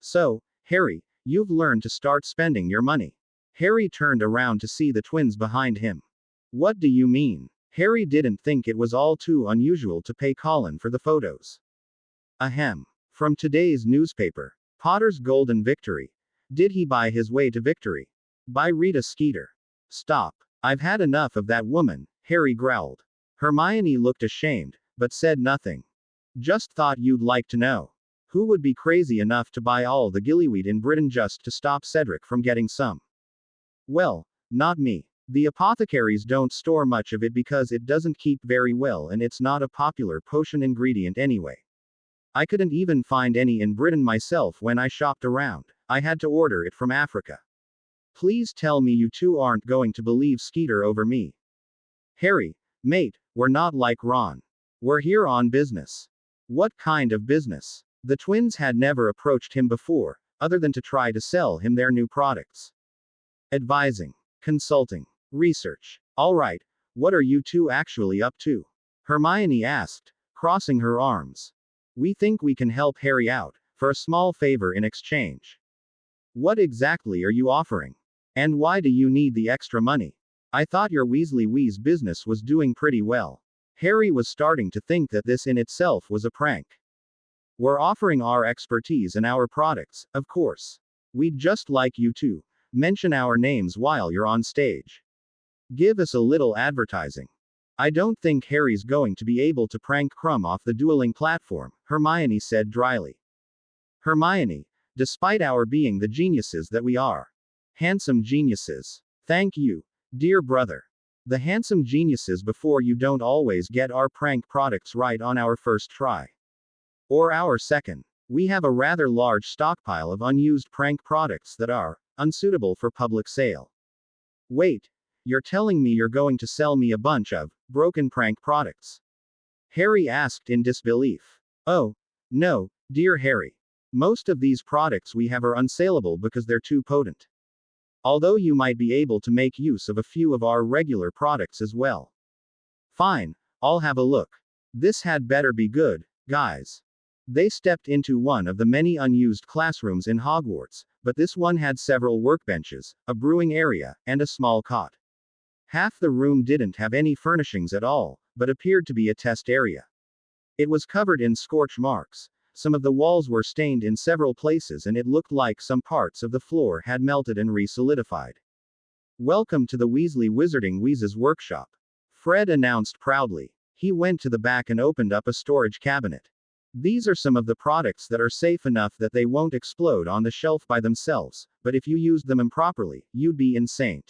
So, Harry, you've learned to start spending your money. Harry turned around to see the twins behind him. What do you mean? Harry didn't think it was all too unusual to pay Colin for the photos. Ahem. From today's newspaper. Potter's Golden Victory. Did he buy his way to victory? By Rita Skeeter. Stop. I've had enough of that woman, Harry growled. Hermione looked ashamed, but said nothing. Just thought you'd like to know. Who would be crazy enough to buy all the gillyweed in Britain just to stop Cedric from getting some? Well, not me. The apothecaries don't store much of it because it doesn't keep very well and it's not a popular potion ingredient anyway. I couldn't even find any in Britain myself when I shopped around. I had to order it from Africa. Please tell me you two aren't going to believe Skeeter over me. Harry, mate, we're not like Ron. We're here on business. What kind of business? The twins had never approached him before, other than to try to sell him their new products. Advising, consulting, research. All right, what are you two actually up to? Hermione asked, crossing her arms. We think we can help Harry out, for a small favor in exchange. What exactly are you offering? And why do you need the extra money? I thought your Weasley Wheeze business was doing pretty well. Harry was starting to think that this in itself was a prank. We're offering our expertise and our products, of course. We'd just like you to mention our names while you're on stage. Give us a little advertising. I don't think Harry's going to be able to prank Krum off the dueling platform, Hermione said dryly. Hermione, despite our being the geniuses that we are. Handsome geniuses. Thank you, dear brother. The handsome geniuses before you don't always get our prank products right on our first try. Or our second. We have a rather large stockpile of unused prank products that are unsuitable for public sale. Wait, you're telling me you're going to sell me a bunch of broken prank products? Harry asked in disbelief. Oh, no, dear Harry. Most of these products we have are unsaleable because they're too potent. Although you might be able to make use of a few of our regular products as well. Fine, I'll have a look. This had better be good, guys. They stepped into one of the many unused classrooms in Hogwarts, but this one had several workbenches, a brewing area, and a small cot. Half the room didn't have any furnishings at all, but appeared to be a test area. It was covered in scorch marks. Some of the walls were stained in several places and it looked like some parts of the floor had melted and re-solidified. Welcome to the Weasley Wizarding Wheezes workshop. Fred announced proudly. He went to the back and opened up a storage cabinet. These are some of the products that are safe enough that they won't explode on the shelf by themselves, but if you used them improperly, you'd be insane.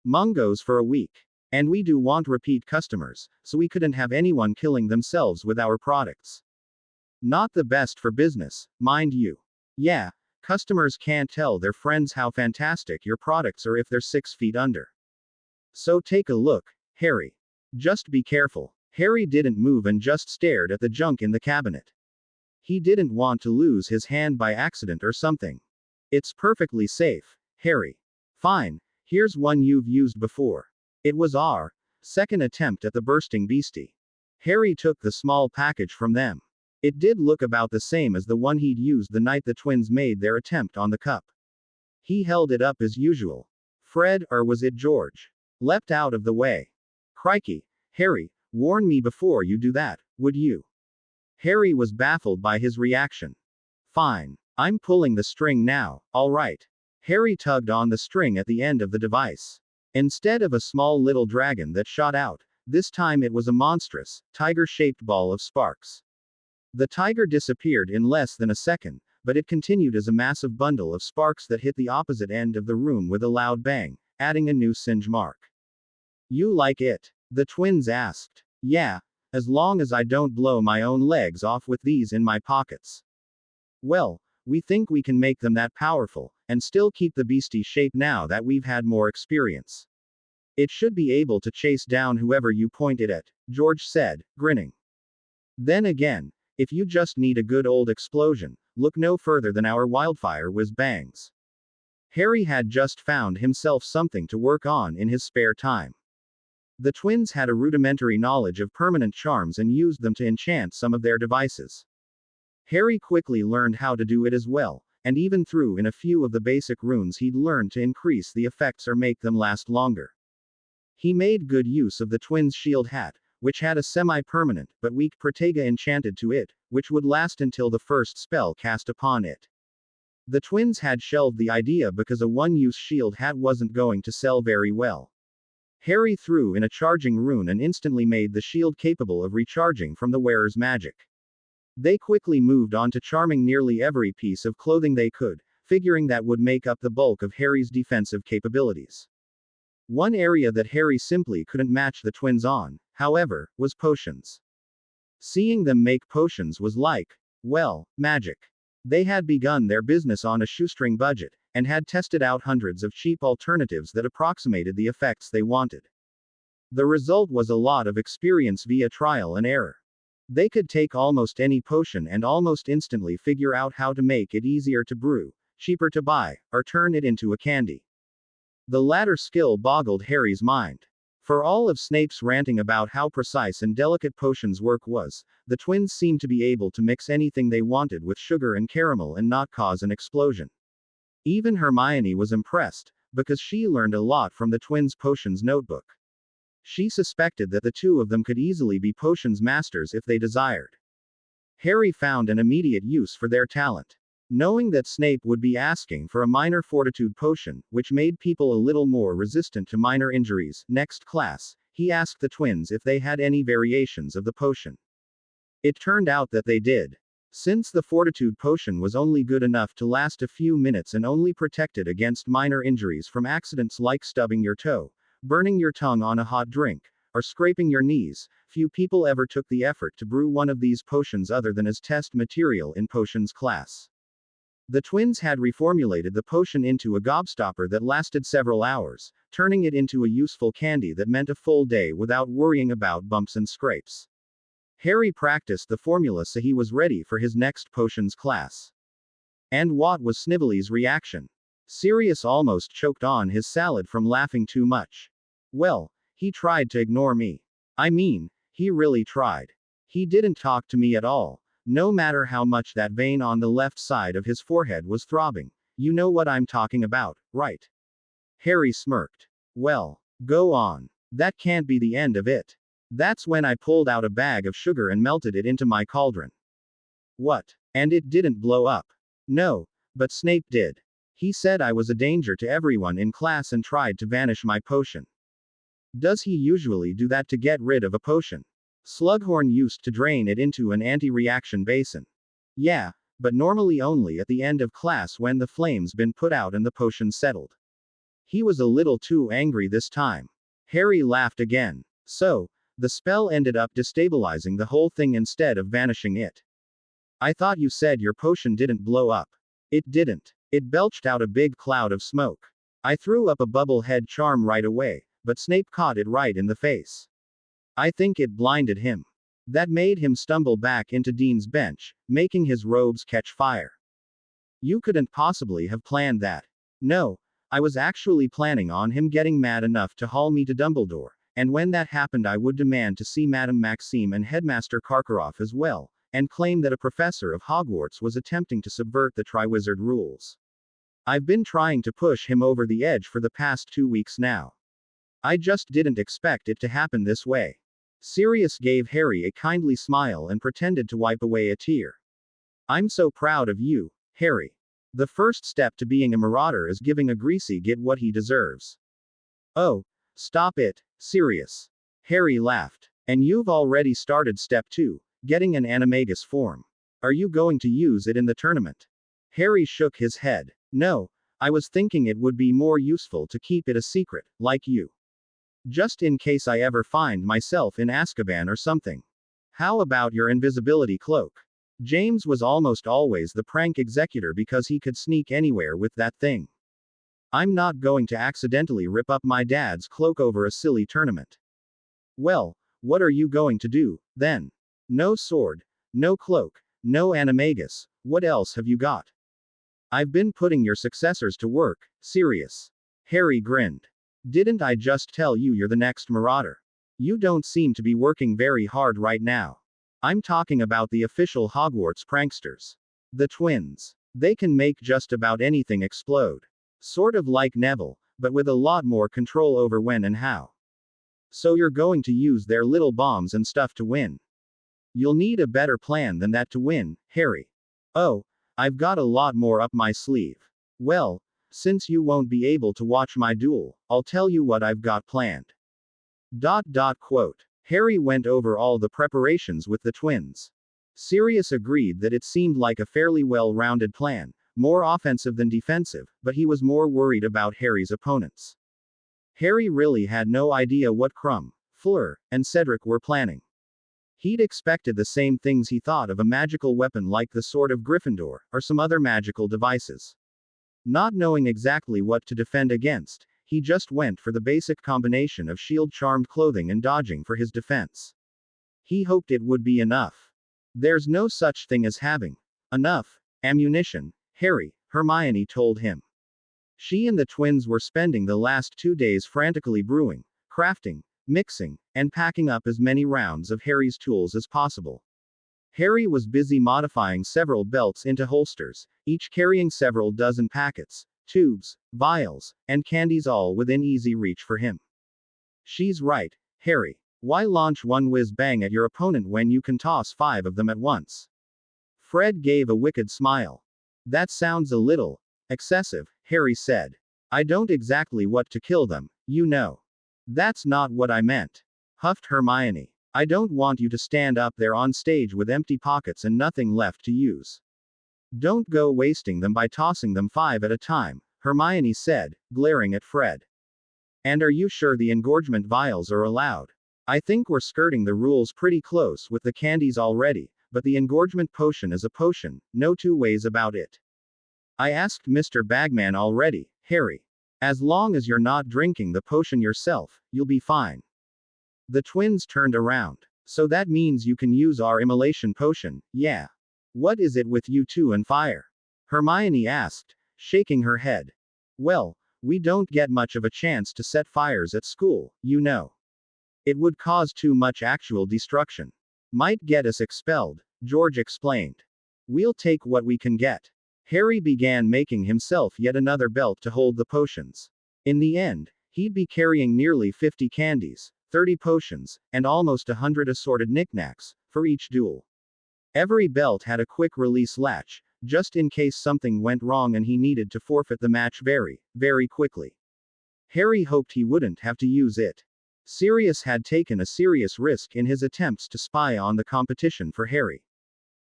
Mungos for a week. And we do want repeat customers, so we couldn't have anyone killing themselves with our products. Not the best for business, mind you. Yeah, customers can't tell their friends how fantastic your products are if they're 6 feet under. So take a look, Harry. Just be careful. Harry didn't move and just stared at the junk in the cabinet. He didn't want to lose his hand by accident or something. It's perfectly safe, Harry. Fine, here's one you've used before. It was our second attempt at the bursting beastie. Harry took the small package from them. It did look about the same as the one he'd used the night the twins made their attempt on the cup. He held it up as usual. Fred, or was it George, leapt out of the way. Crikey, Harry, warn me before you do that, would you? Harry was baffled by his reaction. Fine, I'm pulling the string now, all right. Harry tugged on the string at the end of the device. Instead of a small little dragon that shot out, this time it was a monstrous, tiger-shaped ball of sparks. The tiger disappeared in less than a second, but it continued as a massive bundle of sparks that hit the opposite end of the room with a loud bang, adding a new singe mark. You like it? The twins asked. Yeah, as long as I don't blow my own legs off with these in my pockets. Well, we think we can make them that powerful, and still keep the beastie shape now that we've had more experience. It should be able to chase down whoever you point it at, George said, grinning. Then again, if you just need a good old explosion, look no further than our wildfire whiz bangs. Harry had just found himself something to work on in his spare time. The twins had a rudimentary knowledge of permanent charms and used them to enchant some of their devices. Harry quickly learned how to do it as well, and even threw in a few of the basic runes he'd learned to increase the effects or make them last longer. He made good use of the twins' shield hat, which had a semi-permanent, but weak Protega enchanted to it, which would last until the first spell cast upon it. The twins had shelved the idea because a one-use shield hat wasn't going to sell very well. Harry threw in a charging rune and instantly made the shield capable of recharging from the wearer's magic. They quickly moved on to charming nearly every piece of clothing they could, figuring that would make up the bulk of Harry's defensive capabilities. One area that Harry simply couldn't match the twins on, however, was potions. Seeing them make potions was like, well, magic. They had begun their business on a shoestring budget, and had tested out hundreds of cheap alternatives that approximated the effects they wanted. The result was a lot of experience via trial and error. They could take almost any potion and almost instantly figure out how to make it easier to brew, cheaper to buy, or turn it into a candy. The latter skill boggled Harry's mind. For all of Snape's ranting about how precise and delicate potions' work was, the twins seemed to be able to mix anything they wanted with sugar and caramel and not cause an explosion. Even Hermione was impressed, because she learned a lot from the twins' potions notebook. She suspected that the two of them could easily be potions masters if they desired. Harry found an immediate use for their talent. Knowing that Snape would be asking for a minor fortitude potion, which made people a little more resistant to minor injuries, next class, he asked the twins if they had any variations of the potion. It turned out that they did. Since the fortitude potion was only good enough to last a few minutes and only protected against minor injuries from accidents like stubbing your toe, burning your tongue on a hot drink, or scraping your knees, few people ever took the effort to brew one of these potions other than as test material in potions class. The twins had reformulated the potion into a gobstopper that lasted several hours, turning it into a useful candy that meant a full day without worrying about bumps and scrapes. Harry practiced the formula so he was ready for his next potions class. And what was Snively's reaction? Sirius almost choked on his salad from laughing too much. Well, he tried to ignore me. I mean, he really tried. He didn't talk to me at all, no matter how much that vein on the left side of his forehead was throbbing. You know what I'm talking about, right? Harry smirked. Well, go on. That can't be the end of it. That's when I pulled out a bag of sugar and melted it into my cauldron. What? And it didn't blow up? No, but Snape did. He said I was a danger to everyone in class and tried to vanish my potion. Does he usually do that to get rid of a potion? Slughorn used to drain it into an anti-reaction basin. Yeah, but normally only at the end of class when the flame's been put out and the potion settled. He was a little too angry this time. Harry laughed again. So, the spell ended up destabilizing the whole thing instead of vanishing it. I thought you said your potion didn't blow up. It didn't. It belched out a big cloud of smoke. I threw up a bubble head charm right away, but Snape caught it right in the face. I think it blinded him. That made him stumble back into Dean's bench, making his robes catch fire. You couldn't possibly have planned that. No, I was actually planning on him getting mad enough to haul me to Dumbledore. And when that happened I would demand to see Madame Maxime and Headmaster Karkaroff as well, and claim that a professor of Hogwarts was attempting to subvert the Triwizard rules. I've been trying to push him over the edge for the past 2 weeks now. I just didn't expect it to happen this way. Sirius gave Harry a kindly smile and pretended to wipe away a tear. I'm so proud of you, Harry. The first step to being a marauder is giving a greasy git what he deserves. Oh, stop it, Sirius. Harry laughed. And you've already started step 2, getting an animagus form. Are you going to use it in the tournament? Harry shook his head. No, I was thinking it would be more useful to keep it a secret, like you. Just in case I ever find myself in Azkaban or something. How about your invisibility cloak? James was almost always the prank executor because he could sneak anywhere with that thing. I'm not going to accidentally rip up my dad's cloak over a silly tournament. Well, what are you going to do, then? No sword, no cloak, no animagus, what else have you got? I've been putting your successors to work, Sirius. Harry grinned. Didn't I just tell you you're the next marauder? You don't seem to be working very hard right now. I'm talking about the official Hogwarts pranksters. The twins. They can make just about anything explode. Sort of like Neville, but with a lot more control over when and how. So you're going to use their little bombs and stuff to win. You'll need a better plan than that to win, Harry. Oh, I've got a lot more up my sleeve. Well, since you won't be able to watch my duel, I'll tell you what I've got planned. Quote. Harry went over all the preparations with the twins. Sirius agreed that it seemed like a fairly well-rounded plan, more offensive than defensive, but he was more worried about Harry's opponents. Harry really had no idea what Crumb, Fleur, and Cedric were planning. He'd expected the same things he thought of a magical weapon like the Sword of Gryffindor, or some other magical devices. Not knowing exactly what to defend against, he just went for the basic combination of shield-charmed clothing and dodging for his defense. He hoped it would be enough. There's no such thing as having enough ammunition, Harry, Hermione told him. She and the twins were spending the last 2 days frantically brewing, crafting, mixing, and packing up as many rounds of Harry's tools as possible. Harry was busy modifying several belts into holsters, each carrying several dozen packets, tubes, vials, and candies all within easy reach for him. She's right, Harry. Why launch one whiz-bang at your opponent when you can toss 5 of them at once? Fred gave a wicked smile. That sounds a little excessive, Harry said. I don't exactly want to kill them, you know. That's not what I meant, huffed Hermione. I don't want you to stand up there on stage with empty pockets and nothing left to use. Don't go wasting them by tossing them 5 at a time, Hermione said, glaring at Fred. And are you sure the engorgement vials are allowed? I think we're skirting the rules pretty close with the candies already, but the engorgement potion is a potion, no two ways about it. I asked Mr. Bagman already, Harry. As long as you're not drinking the potion yourself, you'll be fine. The twins turned around. So that means you can use our immolation potion, yeah. What is it with you two and fire? Hermione asked, shaking her head. Well, we don't get much of a chance to set fires at school, you know. It would cause too much actual destruction. Might get us expelled, George explained. We'll take what we can get. Harry began making himself yet another belt to hold the potions. In the end, he'd be carrying nearly 50 candies, 30 potions, and almost 100 assorted knickknacks, for each duel. Every belt had a quick release latch, just in case something went wrong and he needed to forfeit the match very, very quickly. Harry hoped he wouldn't have to use it. Sirius had taken a serious risk in his attempts to spy on the competition for Harry.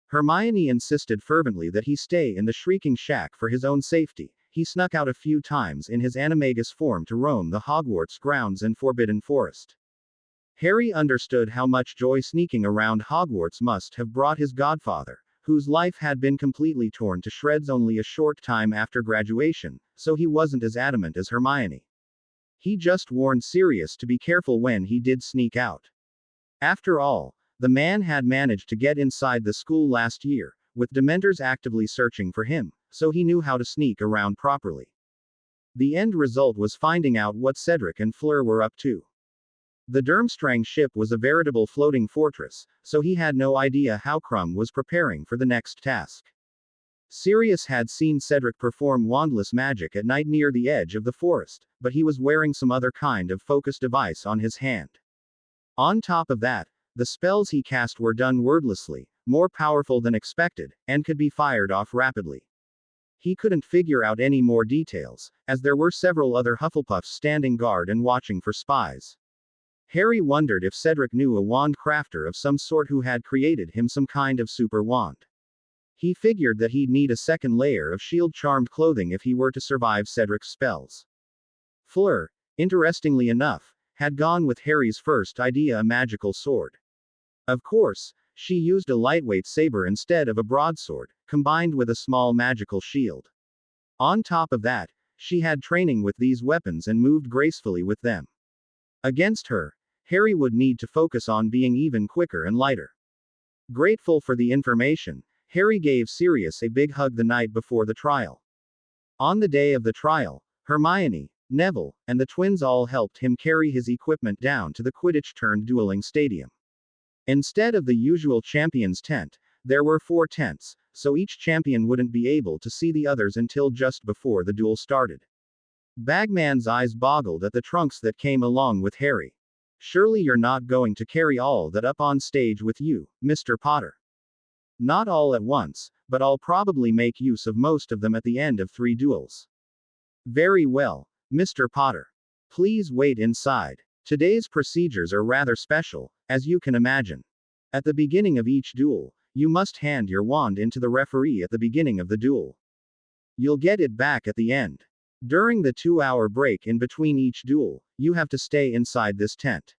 Hermione insisted fervently that he stay in the Shrieking Shack for his own safety. He snuck out a few times in his animagus form to roam the Hogwarts grounds and Forbidden Forest. Harry understood how much joy sneaking around Hogwarts must have brought his godfather, whose life had been completely torn to shreds only a short time after graduation, so he wasn't as adamant as Hermione. He just warned Sirius to be careful when he did sneak out. After all, the man had managed to get inside the school last year, with Dementors actively searching for him, so he knew how to sneak around properly. The end result was finding out what Cedric and Fleur were up to. The Durmstrang ship was a veritable floating fortress, so he had no idea how Crumb was preparing for the next task. Sirius had seen Cedric perform wandless magic at night near the edge of the forest, but he was wearing some other kind of focus device on his hand. On top of that, the spells he cast were done wordlessly, more powerful than expected, and could be fired off rapidly. He couldn't figure out any more details, as there were several other Hufflepuffs standing guard and watching for spies. Harry wondered if Cedric knew a wand crafter of some sort who had created him some kind of super wand. He figured that he'd need a second layer of shield-charmed clothing if he were to survive Cedric's spells. Fleur, interestingly enough, had gone with Harry's first idea, a magical sword. Of course, she used a lightweight saber instead of a broadsword, combined with a small magical shield. On top of that, she had training with these weapons and moved gracefully with them. Against her, Harry would need to focus on being even quicker and lighter. Grateful for the information, Harry gave Sirius a big hug the night before the trial. On the day of the trial, Hermione, Neville, and the twins all helped him carry his equipment down to the Quidditch-turned-dueling stadium. Instead of the usual champion's tent, there were 4 tents, so each champion wouldn't be able to see the others until just before the duel started. Bagman's eyes boggled at the trunks that came along with Harry. Surely you're not going to carry all that up on stage with you, Mr. Potter. Not all at once, but I'll probably make use of most of them at the end of 3 duels. Very well, Mr. Potter. Please wait inside. Today's procedures are rather special, as you can imagine. At the beginning of each duel, you must hand your wand into the referee at the beginning of the duel. You'll get it back at the end. During the 2-hour break in between each duel, you have to stay inside this tent.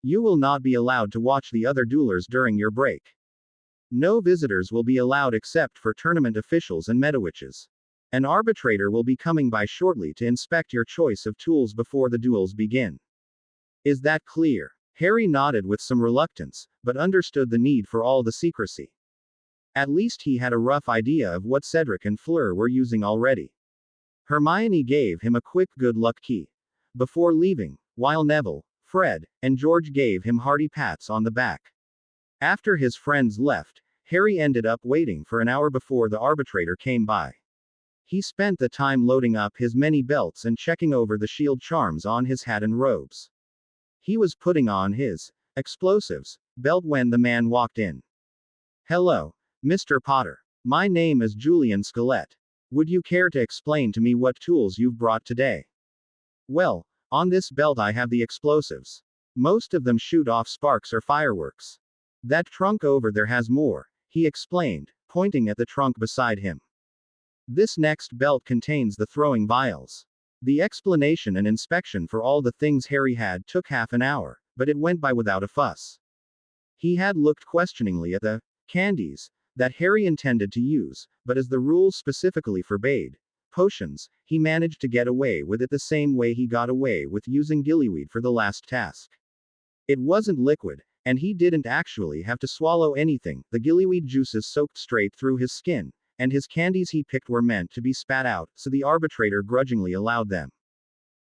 You will not be allowed to watch the other duelers during your break. No visitors will be allowed except for tournament officials and metawitches. An arbitrator will be coming by shortly to inspect your choice of tools before the duels begin. Is that clear? Harry nodded with some reluctance, but understood the need for all the secrecy. At least he had a rough idea of what Cedric and Fleur were using already. Hermione gave him a quick good luck key before leaving, while Neville, Fred, and George gave him hearty pats on the back. After his friends left, Harry ended up waiting for an hour before the arbitrator came by. He spent the time loading up his many belts and checking over the shield charms on his hat and robes. He was putting on his explosives belt when the man walked in. "Hello, Mr. Potter. My name is Julian Skelet. Would you care to explain to me what tools you've brought today?" "Well, on this belt I have the explosives. Most of them shoot off sparks or fireworks. That trunk over there has more," he explained, pointing at the trunk beside him. "This next belt contains the throwing vials." The explanation and inspection for all the things Harry had took half an hour, but it went by without a fuss. He had looked questioningly at the candies that Harry intended to use, but as the rules specifically forbade potions, he managed to get away with it the same way he got away with using gillyweed for the last task. It wasn't liquid, and he didn't actually have to swallow anything. The gillyweed juices soaked straight through his skin, and his candies he picked were meant to be spat out, so the arbitrator grudgingly allowed them.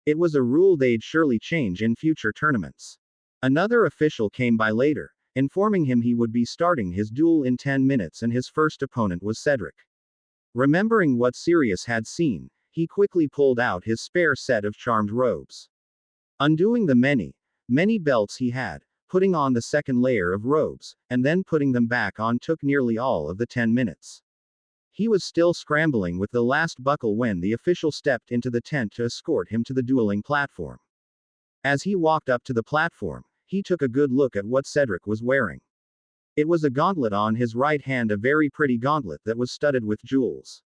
It was a rule they'd surely change in future tournaments. Another official came by later, informing him he would be starting his duel in 10 minutes and his first opponent was Cedric. Remembering what Sirius had seen, he quickly pulled out his spare set of charmed robes. Undoing the many belts he had, putting on the second layer of robes, and then putting them back on took nearly all of the 10 minutes. He was still scrambling with the last buckle when the official stepped into the tent to escort him to the dueling platform. As he walked up to the platform, he took a good look at what Cedric was wearing. It was a gauntlet on his right hand, a very pretty gauntlet that was studded with jewels.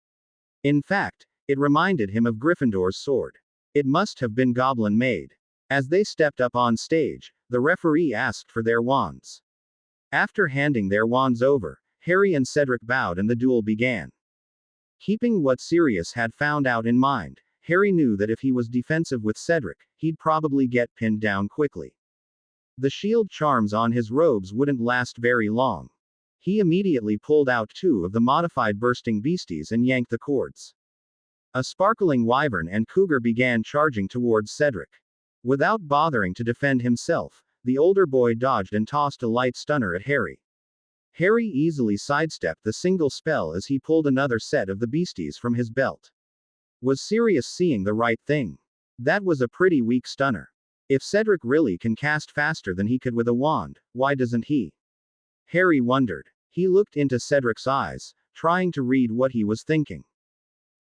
In fact, it reminded him of Gryffindor's sword. It must have been goblin made. As they stepped up on stage, the referee asked for their wands. After handing their wands over, Harry and Cedric bowed and the duel began. Keeping what Sirius had found out in mind, Harry knew that if he was defensive with Cedric, he'd probably get pinned down quickly. The shield charms on his robes wouldn't last very long. He immediately pulled out 2 of the modified bursting beasties and yanked the cords. A sparkling wyvern and cougar began charging towards Cedric. Without bothering to defend himself, the older boy dodged and tossed a light stunner at Harry. Harry easily sidestepped the single spell as he pulled another set of the beasties from his belt. Was Sirius seeing the right thing? That was a pretty weak stunner. If Cedric really can cast faster than he could with a wand, why doesn't he? Harry wondered. He looked into Cedric's eyes, trying to read what he was thinking.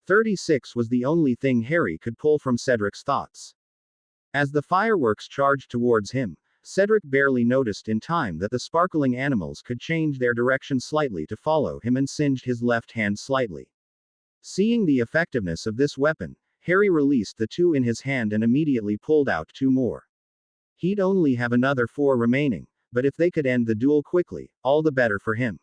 36 was the only thing Harry could pull from Cedric's thoughts. As the fireworks charged towards him, Cedric barely noticed in time that the sparkling animals could change their direction slightly to follow him and singed his left hand slightly. Seeing the effectiveness of this weapon, Harry released the 2 in his hand and immediately pulled out 2 more. He'd only have another 4 remaining, but if they could end the duel quickly, all the better for him.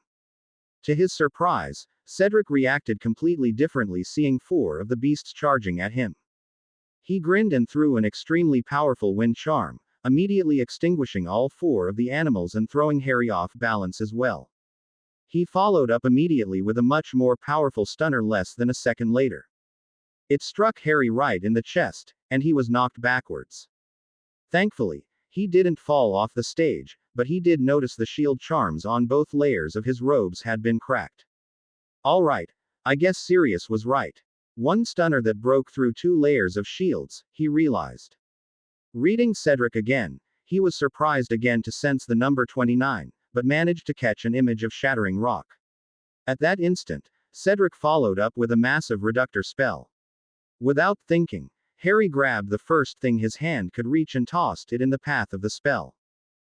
To his surprise, Cedric reacted completely differently seeing 4 of the beasts charging at him. He grinned and threw an extremely powerful wind charm, immediately extinguishing all 4 of the animals and throwing Harry off balance as well. He followed up immediately with a much more powerful stunner less than a second later. It struck Harry right in the chest, and he was knocked backwards. Thankfully, he didn't fall off the stage, but he did notice the shield charms on both layers of his robes had been cracked. All right, I guess Sirius was right. One stunner that broke through 2 layers of shields, he realized. Reading Cedric again, he was surprised again to sense the number 29, but managed to catch an image of shattering rock. At that instant, Cedric followed up with a massive reductor spell. Without thinking, Harry grabbed the first thing his hand could reach and tossed it in the path of the spell.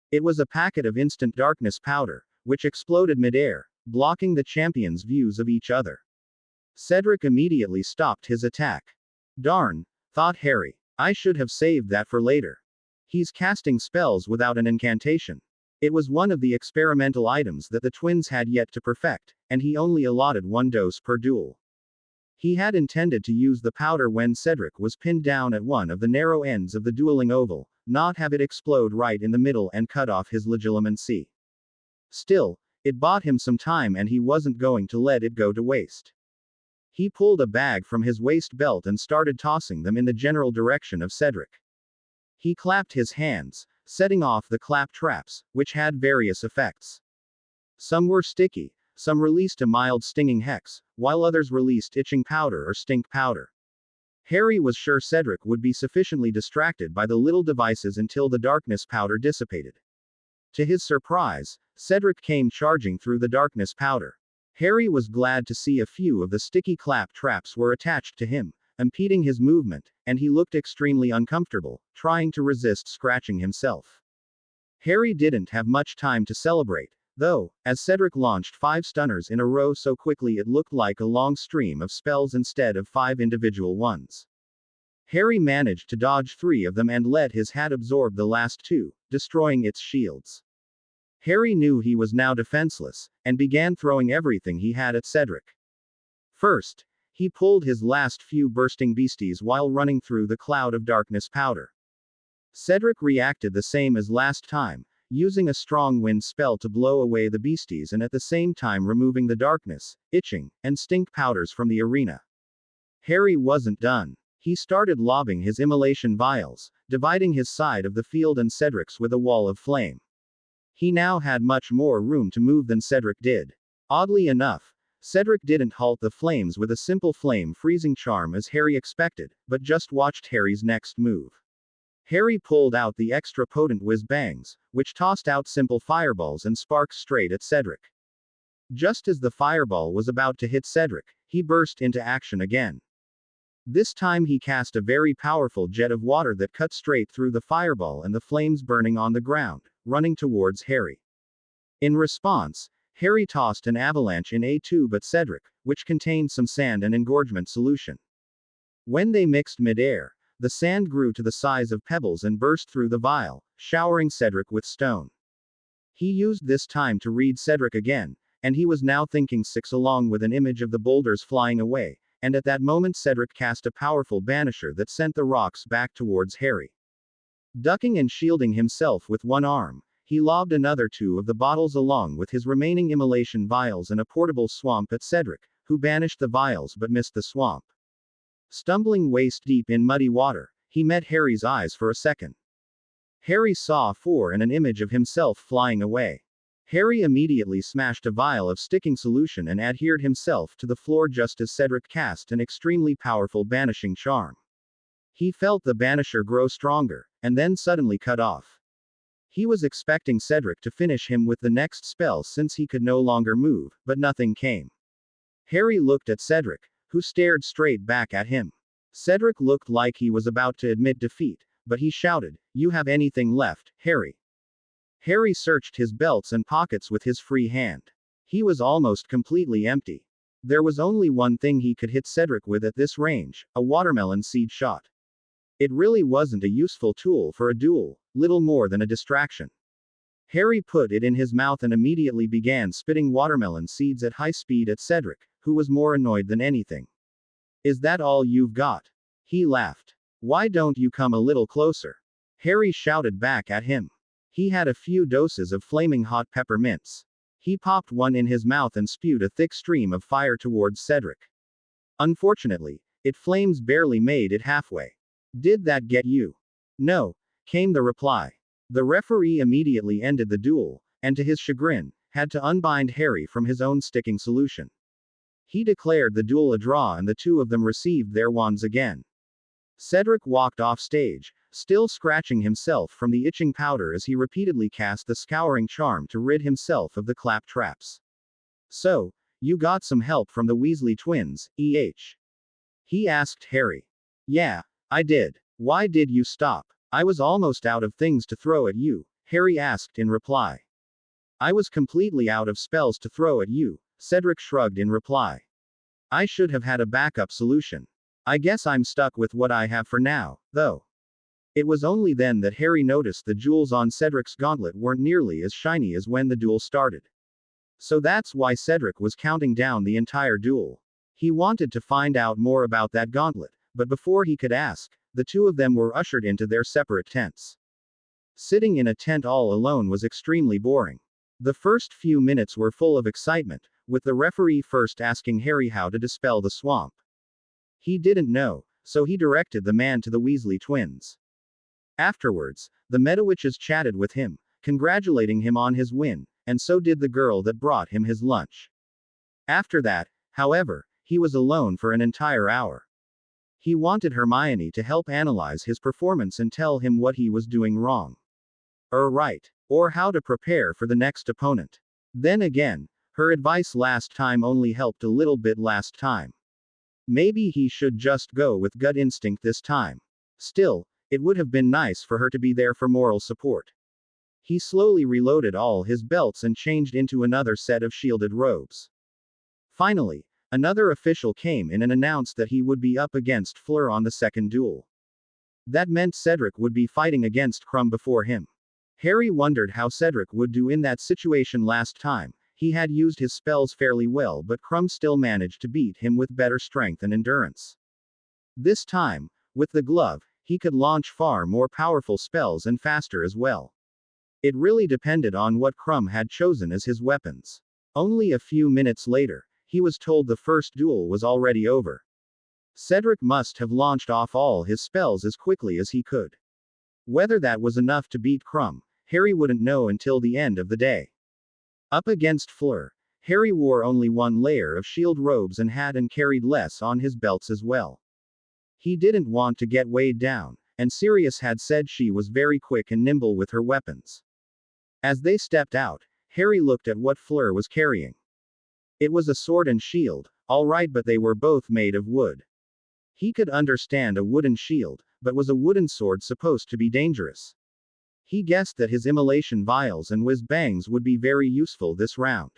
It was a packet of instant darkness powder, which exploded midair, blocking the champions' views of each other. Cedric immediately stopped his attack. Darn, thought Harry. I should have saved that for later. He's casting spells without an incantation. It was one of the experimental items that the twins had yet to perfect, and he only allotted one dose per duel. He had intended to use the powder when Cedric was pinned down at one of the narrow ends of the dueling oval, not have it explode right in the middle and cut off his legitimacy. Still, it bought him some time and he wasn't going to let it go to waste. He pulled a bag from his waist belt and started tossing them in the general direction of Cedric. He clapped his hands, setting off the clap traps, which had various effects. Some were sticky, some released a mild stinging hex, while others released itching powder or stink powder. Harry was sure Cedric would be sufficiently distracted by the little devices until the darkness powder dissipated. To his surprise, Cedric came charging through the darkness powder. Harry was glad to see a few of the sticky clap traps were attached to him, impeding his movement, and he looked extremely uncomfortable, trying to resist scratching himself. Harry didn't have much time to celebrate, though, as Cedric launched 5 stunners in a row so quickly it looked like a long stream of spells instead of 5 individual ones. Harry managed to dodge 3 of them and let his hat absorb the last 2, destroying its shields. Harry knew he was now defenseless, and began throwing everything he had at Cedric. First, he pulled his last few bursting beasties while running through the cloud of darkness powder. Cedric reacted the same as last time, using a strong wind spell to blow away the beasties and at the same time removing the darkness, itching, and stink powders from the arena. Harry wasn't done. He started lobbing his immolation vials, dividing his side of the field and Cedric's with a wall of flame. He now had much more room to move than Cedric did. Oddly enough, Cedric didn't halt the flames with a simple flame freezing charm as Harry expected, but just watched Harry's next move. Harry pulled out the extra potent whiz-bangs, which tossed out simple fireballs and sparks straight at Cedric. Just as the fireball was about to hit Cedric, he burst into action again. This time he cast a very powerful jet of water that cut straight through the fireball and the flames burning on the ground, running towards Harry. In response, Harry tossed an avalanche in a tube at Cedric, which contained some sand and engorgement solution. When they mixed midair, the sand grew to the size of pebbles and burst through the vial, showering Cedric with stone. He used this time to read Cedric again, and he was now thinking 6 along with an image of the boulders flying away, and at that moment Cedric cast a powerful banisher that sent the rocks back towards Harry. Ducking and shielding himself with one arm, he lobbed another 2 of the bottles along with his remaining immolation vials and a portable swamp at Cedric, who banished the vials but missed the swamp. Stumbling waist-deep in muddy water, he met Harry's eyes for a second. Harry saw 4 and an image of himself flying away. Harry immediately smashed a vial of sticking solution and adhered himself to the floor just as Cedric cast an extremely powerful banishing charm. He felt the banisher grow stronger, and then suddenly cut off. He was expecting Cedric to finish him with the next spell since he could no longer move, but nothing came. Harry looked at Cedric, who stared straight back at him. Cedric looked like he was about to admit defeat, but he shouted, "You have anything left, Harry?" Harry searched his belts and pockets with his free hand. He was almost completely empty. There was only one thing he could hit Cedric with at this range, a watermelon seed shot. It really wasn't a useful tool for a duel, little more than a distraction. Harry put it in his mouth and immediately began spitting watermelon seeds at high speed at Cedric, who was more annoyed than anything. "Is that all you've got?" He laughed. "Why don't you come a little closer?" Harry shouted back at him. He had a few doses of flaming hot peppermints. He popped one in his mouth and spewed a thick stream of fire towards Cedric. Unfortunately, its flames barely made it halfway. "Did that get you?" "No," came the reply. The referee immediately ended the duel, and to his chagrin, had to unbind Harry from his own sticking solution. He declared the duel a draw and the 2 of them received their wands again. Cedric walked off stage, still scratching himself from the itching powder as he repeatedly cast the scouring charm to rid himself of the clap traps. "So, you got some help from the Weasley twins, eh?" he asked Harry. "Yeah, I did. Why did you stop? I was almost out of things to throw at you, Harry asked in reply. I was completely out of spells to throw at you, Cedric shrugged in reply. I should have had a backup solution. I guess I'm stuck with what I have for now, though. It was only then that Harry noticed the jewels on Cedric's gauntlet weren't nearly as shiny as when the duel started. So that's why Cedric was counting down the entire duel. He wanted to find out more about that gauntlet, but before he could ask, the two of them were ushered into their separate tents. Sitting in a tent all alone was extremely boring. The first few minutes were full of excitement, with the referee first asking Harry how to dispel the swamp. He didn't know, so he directed the man to the Weasley twins. Afterwards, the Medowitches chatted with him, congratulating him on his win, and so did the girl that brought him his lunch. After that, however, he was alone for an entire hour. He wanted Hermione to help analyze his performance and tell him what he was doing wrong. Or right. Or how to prepare for the next opponent. Then again, her advice last time only helped a little bit last time. Maybe he should just go with gut instinct this time. Still, it would have been nice for her to be there for moral support. He slowly reloaded all his belts and changed into another set of shielded robes. Finally, another official came in and announced that he would be up against Fleur on the second duel. That meant Cedric would be fighting against Krum before him. Harry wondered how Cedric would do in that situation last time. He had used his spells fairly well, but Krum still managed to beat him with better strength and endurance. This time, with the glove, he could launch far more powerful spells and faster as well. It really depended on what Krum had chosen as his weapons. Only a few minutes later, he was told the first duel was already over. Cedric must have launched off all his spells as quickly as he could. Whether that was enough to beat Krum, Harry wouldn't know until the end of the day. Up against Fleur, Harry wore only one layer of shield robes and carried less on his belts as well. He didn't want to get weighed down, and Sirius had said she was very quick and nimble with her weapons. As they stepped out, Harry looked at what Fleur was carrying. It was a sword and shield, all right, but they were both made of wood. He could understand a wooden shield, but was a wooden sword supposed to be dangerous? He guessed that his immolation vials and whiz-bangs would be very useful this round.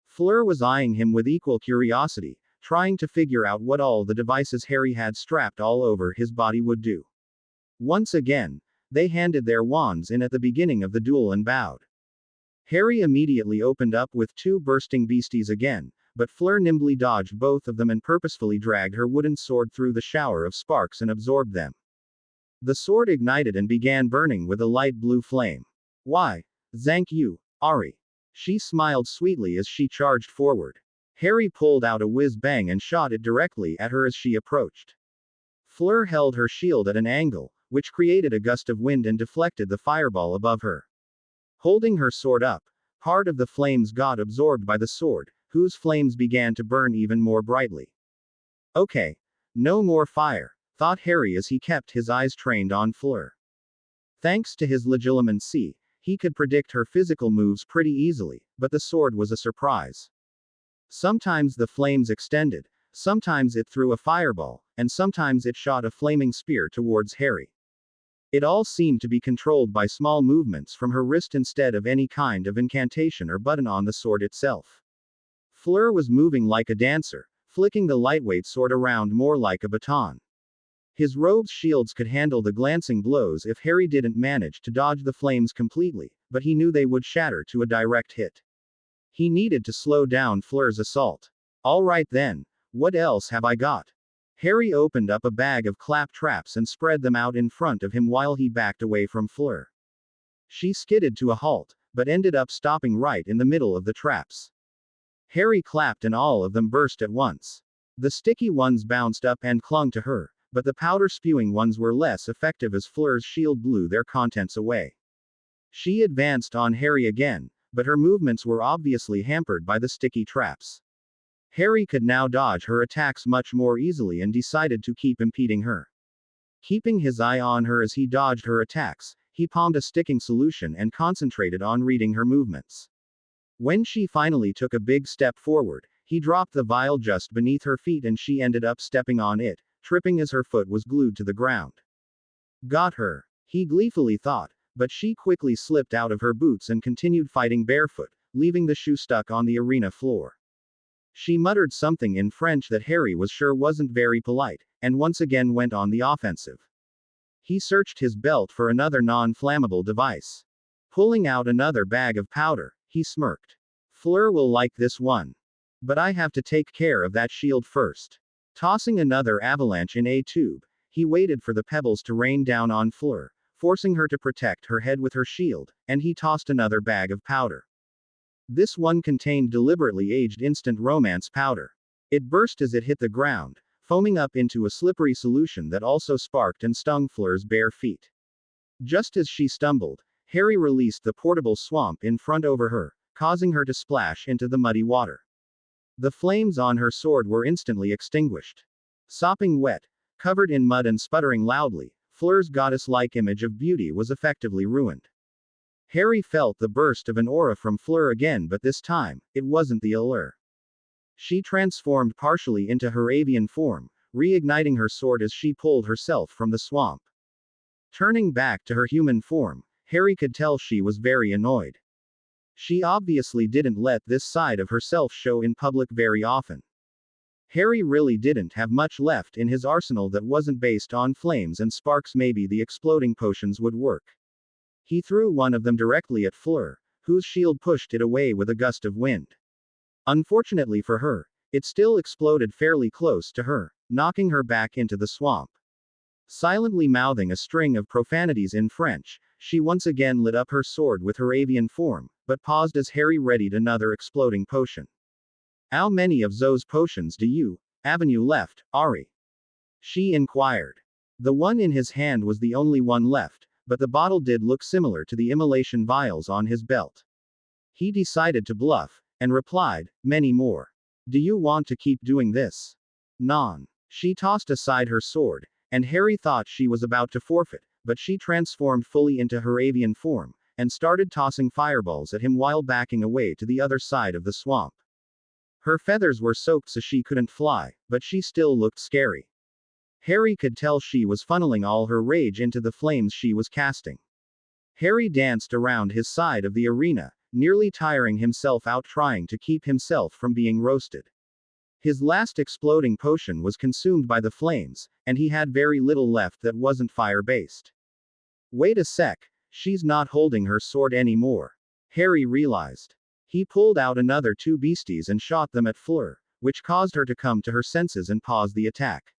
Fleur was eyeing him with equal curiosity, trying to figure out what all the devices Harry had strapped all over his body would do. Once again, they handed their wands in at the beginning of the duel and bowed. Harry immediately opened up with two bursting beasties again, but Fleur nimbly dodged both of them and purposefully dragged her wooden sword through the shower of sparks and absorbed them. The sword ignited and began burning with a light blue flame. Why, thank you, Ari. She smiled sweetly as she charged forward. Harry pulled out a whiz-bang and shot it directly at her as she approached. Fleur held her shield at an angle, which created a gust of wind and deflected the fireball above her. Holding her sword up, part of the flames got absorbed by the sword, whose flames began to burn even more brightly. Okay. No more fire, thought Harry as he kept his eyes trained on Fleur. Thanks to his legilimency, he could predict her physical moves pretty easily, but the sword was a surprise. Sometimes the flames extended, sometimes it threw a fireball, and sometimes it shot a flaming spear towards Harry. It all seemed to be controlled by small movements from her wrist instead of any kind of incantation or button on the sword itself. Fleur was moving like a dancer, flicking the lightweight sword around more like a baton. His robe's shields could handle the glancing blows if Harry didn't manage to dodge the flames completely, but he knew they would shatter to a direct hit. He needed to slow down Fleur's assault. All right then, what else have I got? Harry opened up a bag of clap traps and spread them out in front of him while he backed away from Fleur. She skidded to a halt, but ended up stopping right in the middle of the traps. Harry clapped and all of them burst at once. The sticky ones bounced up and clung to her, but the powder-spewing ones were less effective as Fleur's shield blew their contents away. She advanced on Harry again, but her movements were obviously hampered by the sticky traps. Harry could now dodge her attacks much more easily and decided to keep impeding her. Keeping his eye on her as he dodged her attacks, he palmed a sticking solution and concentrated on reading her movements. When she finally took a big step forward, he dropped the vial just beneath her feet and she ended up stepping on it, tripping as her foot was glued to the ground. Got her, he gleefully thought, but she quickly slipped out of her boots and continued fighting barefoot, leaving the shoe stuck on the arena floor. She muttered something in French that Harry was sure wasn't very polite, and once again went on the offensive. He searched his belt for another non-flammable device. Pulling out another bag of powder, he smirked. Fleur will like this one. But I have to take care of that shield first. Tossing another avalanche in a tube, he waited for the pebbles to rain down on Fleur, forcing her to protect her head with her shield, and he tossed another bag of powder. This one contained deliberately aged instant romance powder. It burst as it hit the ground, foaming up into a slippery solution that also sparked and stung Fleur's bare feet. Just as she stumbled, Harry released the portable swamp in front over her, causing her to splash into the muddy water. The flames on her sword were instantly extinguished. Sopping wet, covered in mud and sputtering loudly, Fleur's goddess-like image of beauty was effectively ruined. Harry felt the burst of an aura from Fleur again, but this time, it wasn't the allure. She transformed partially into her avian form, reigniting her sword as she pulled herself from the swamp. Turning back to her human form, Harry could tell she was very annoyed. She obviously didn't let this side of herself show in public very often. Harry really didn't have much left in his arsenal that wasn't based on flames and sparks. Maybe the exploding potions would work. He threw one of them directly at Fleur, whose shield pushed it away with a gust of wind. Unfortunately for her, it still exploded fairly close to her, knocking her back into the swamp. Silently mouthing a string of profanities in French, she once again lit up her sword with her avian form, but paused as Harry readied another exploding potion. How many of those potions do you have left, Ari? She inquired. The one in his hand was the only one left, but the bottle did look similar to the immolation vials on his belt. He decided to bluff, and replied, many more. Do you want to keep doing this? Non. She tossed aside her sword, and Harry thought she was about to forfeit, but she transformed fully into her avian form, and started tossing fireballs at him while backing away to the other side of the swamp. Her feathers were soaked so she couldn't fly, but she still looked scary. Harry could tell she was funneling all her rage into the flames she was casting. Harry danced around his side of the arena, nearly tiring himself out trying to keep himself from being roasted. His last exploding potion was consumed by the flames, and he had very little left that wasn't fire-based. Wait a sec, she's not holding her sword anymore. Harry realized. He pulled out another two beasties and shot them at Fleur, which caused her to come to her senses and pause the attack.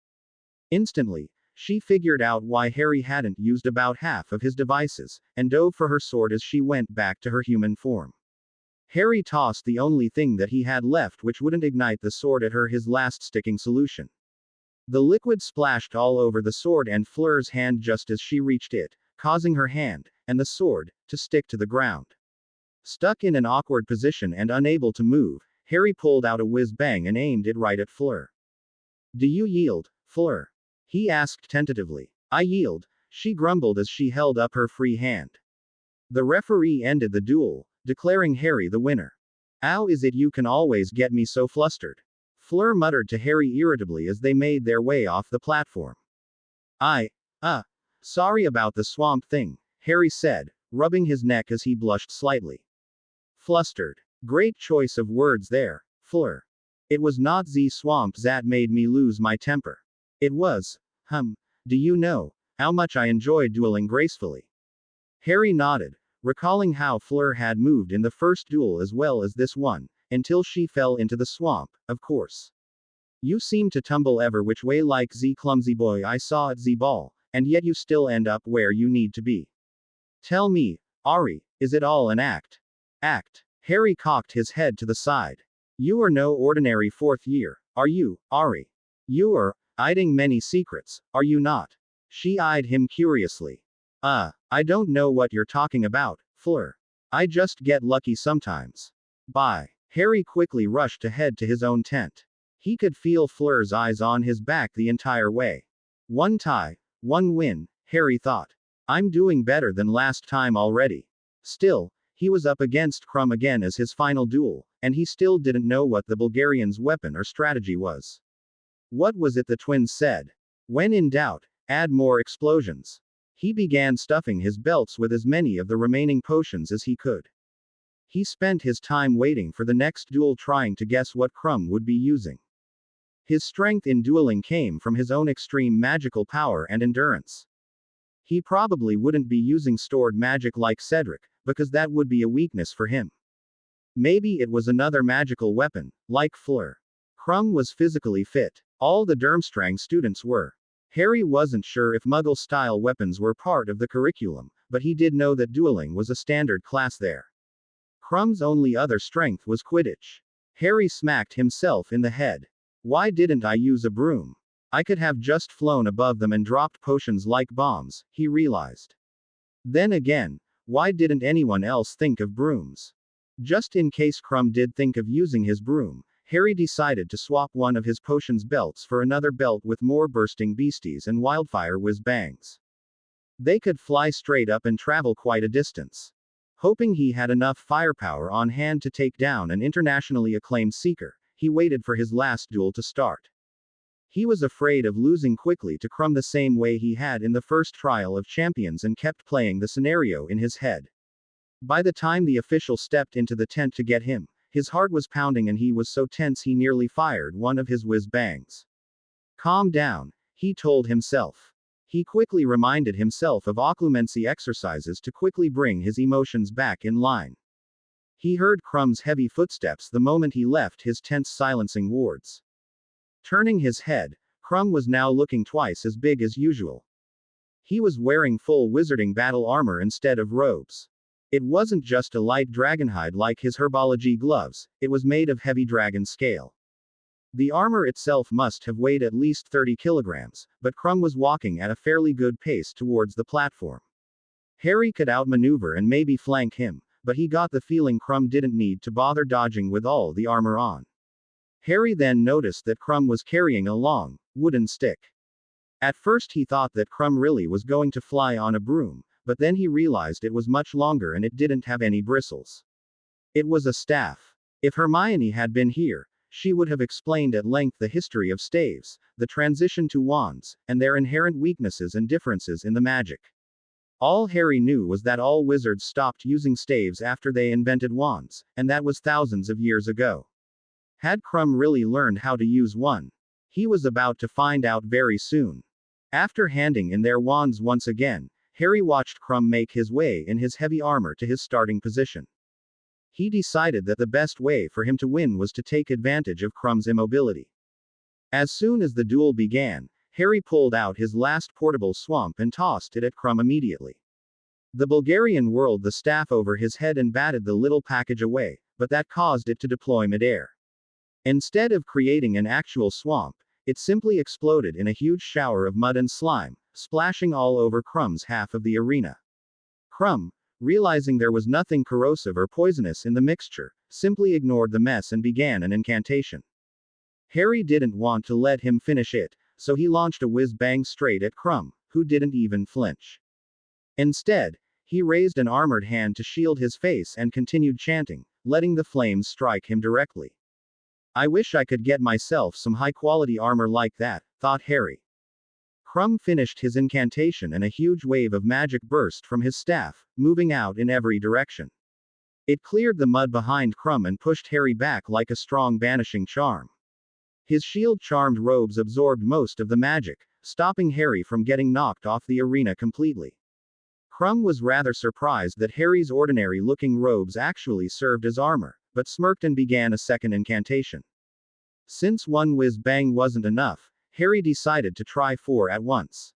Instantly, she figured out why Harry hadn't used about half of his devices, and dove for her sword as she went back to her human form. Harry tossed the only thing that he had left which wouldn't ignite the sword at her, his last sticking solution. The liquid splashed all over the sword and Fleur's hand just as she reached it, causing her hand, and the sword, to stick to the ground. Stuck in an awkward position and unable to move, Harry pulled out a whiz-bang and aimed it right at Fleur. Do you yield, Fleur? He asked tentatively. I yield, she grumbled as she held up her free hand. The referee ended the duel, declaring Harry the winner. How is it you can always get me so flustered? Fleur muttered to Harry irritably as they made their way off the platform. Sorry about the swamp thing, Harry said, rubbing his neck as he blushed slightly. Flustered. Great choice of words there, Fleur. It was not the swamp that made me lose my temper. It was, do you know how much I enjoyed dueling gracefully? Harry nodded, recalling how Fleur had moved in the first duel as well as this one, until she fell into the swamp, of course. You seem to tumble ever which way like the clumsy boy I saw at the ball, and yet you still end up where you need to be. Tell me, Ari, is it all an act? Act. Harry cocked his head to the side. You are no ordinary fourth year, are you, Ari? You are hiding many secrets, are you not? She eyed him curiously. I don't know what you're talking about, Fleur. I just get lucky sometimes. Bye. Harry quickly rushed ahead to his own tent. He could feel Fleur's eyes on his back the entire way. One tie, one win, Harry thought. I'm doing better than last time already. Still, he was up against Crumb again as his final duel, and he still didn't know what the Bulgarian's weapon or strategy was. What was it the twins said? When in doubt, add more explosions. He began stuffing his belts with as many of the remaining potions as he could. He spent his time waiting for the next duel, trying to guess what Crumb would be using. His strength in dueling came from his own extreme magical power and endurance. He probably wouldn't be using stored magic like Cedric, because that would be a weakness for him. Maybe it was another magical weapon, like Fleur. Crumb was physically fit. All the Durmstrang students were. Harry wasn't sure if Muggle-style weapons were part of the curriculum, but he did know that dueling was a standard class there. Crumb's only other strength was Quidditch. Harry smacked himself in the head. Why didn't I use a broom? I could have just flown above them and dropped potions like bombs, he realized. Then again, why didn't anyone else think of brooms? Just in case Crumb did think of using his broom, Harry decided to swap one of his potions belts for another belt with more bursting beasties and wildfire whiz-bangs. They could fly straight up and travel quite a distance. Hoping he had enough firepower on hand to take down an internationally acclaimed seeker, he waited for his last duel to start. He was afraid of losing quickly to Crumb the same way he had in the first trial of champions and kept playing the scenario in his head. By the time the official stepped into the tent to get him, his heart was pounding and he was so tense he nearly fired one of his whiz-bangs. Calm down, he told himself. He quickly reminded himself of occlumency exercises to quickly bring his emotions back in line. He heard Crumb's heavy footsteps the moment he left his tent's silencing wards. Turning his head, Crumb was now looking twice as big as usual. He was wearing full wizarding battle armor instead of robes. It wasn't just a light dragonhide like his herbology gloves, it was made of heavy dragon scale. The armor itself must have weighed at least 30 kilograms, but Crumb was walking at a fairly good pace towards the platform. Harry could outmaneuver and maybe flank him, but he got the feeling Crumb didn't need to bother dodging with all the armor on. Harry then noticed that Crumb was carrying a long, wooden stick. At first he thought that Crumb really was going to fly on a broom, but then he realized it was much longer and it didn't have any bristles. It was a staff. If Hermione had been here, she would have explained at length the history of staves, the transition to wands, and their inherent weaknesses and differences in the magic. All Harry knew was that all wizards stopped using staves after they invented wands, and that was thousands of years ago. Had Crumb really learned how to use one? He was about to find out very soon. After handing in their wands once again, Harry watched Crumb make his way in his heavy armor to his starting position. He decided that the best way for him to win was to take advantage of Crumb's immobility. As soon as the duel began, Harry pulled out his last portable swamp and tossed it at Crumb immediately. The Bulgarian whirled the staff over his head and batted the little package away, but that caused it to deploy midair. Instead of creating an actual swamp, it simply exploded in a huge shower of mud and slime, splashing all over Crumb's half of the arena. Crumb, realizing there was nothing corrosive or poisonous in the mixture, simply ignored the mess and began an incantation. Harry didn't want to let him finish it, so he launched a whiz-bang straight at Crumb, who didn't even flinch. Instead, he raised an armored hand to shield his face and continued chanting, letting the flames strike him directly. I wish I could get myself some high-quality armor like that, thought Harry. Crumb finished his incantation and a huge wave of magic burst from his staff, moving out in every direction. It cleared the mud behind Crumb and pushed Harry back like a strong banishing charm. His shield-charmed robes absorbed most of the magic, stopping Harry from getting knocked off the arena completely. Crumb was rather surprised that Harry's ordinary-looking robes actually served as armor, but smirked and began a second incantation. Since one whiz-bang wasn't enough, Harry decided to try 4 at once.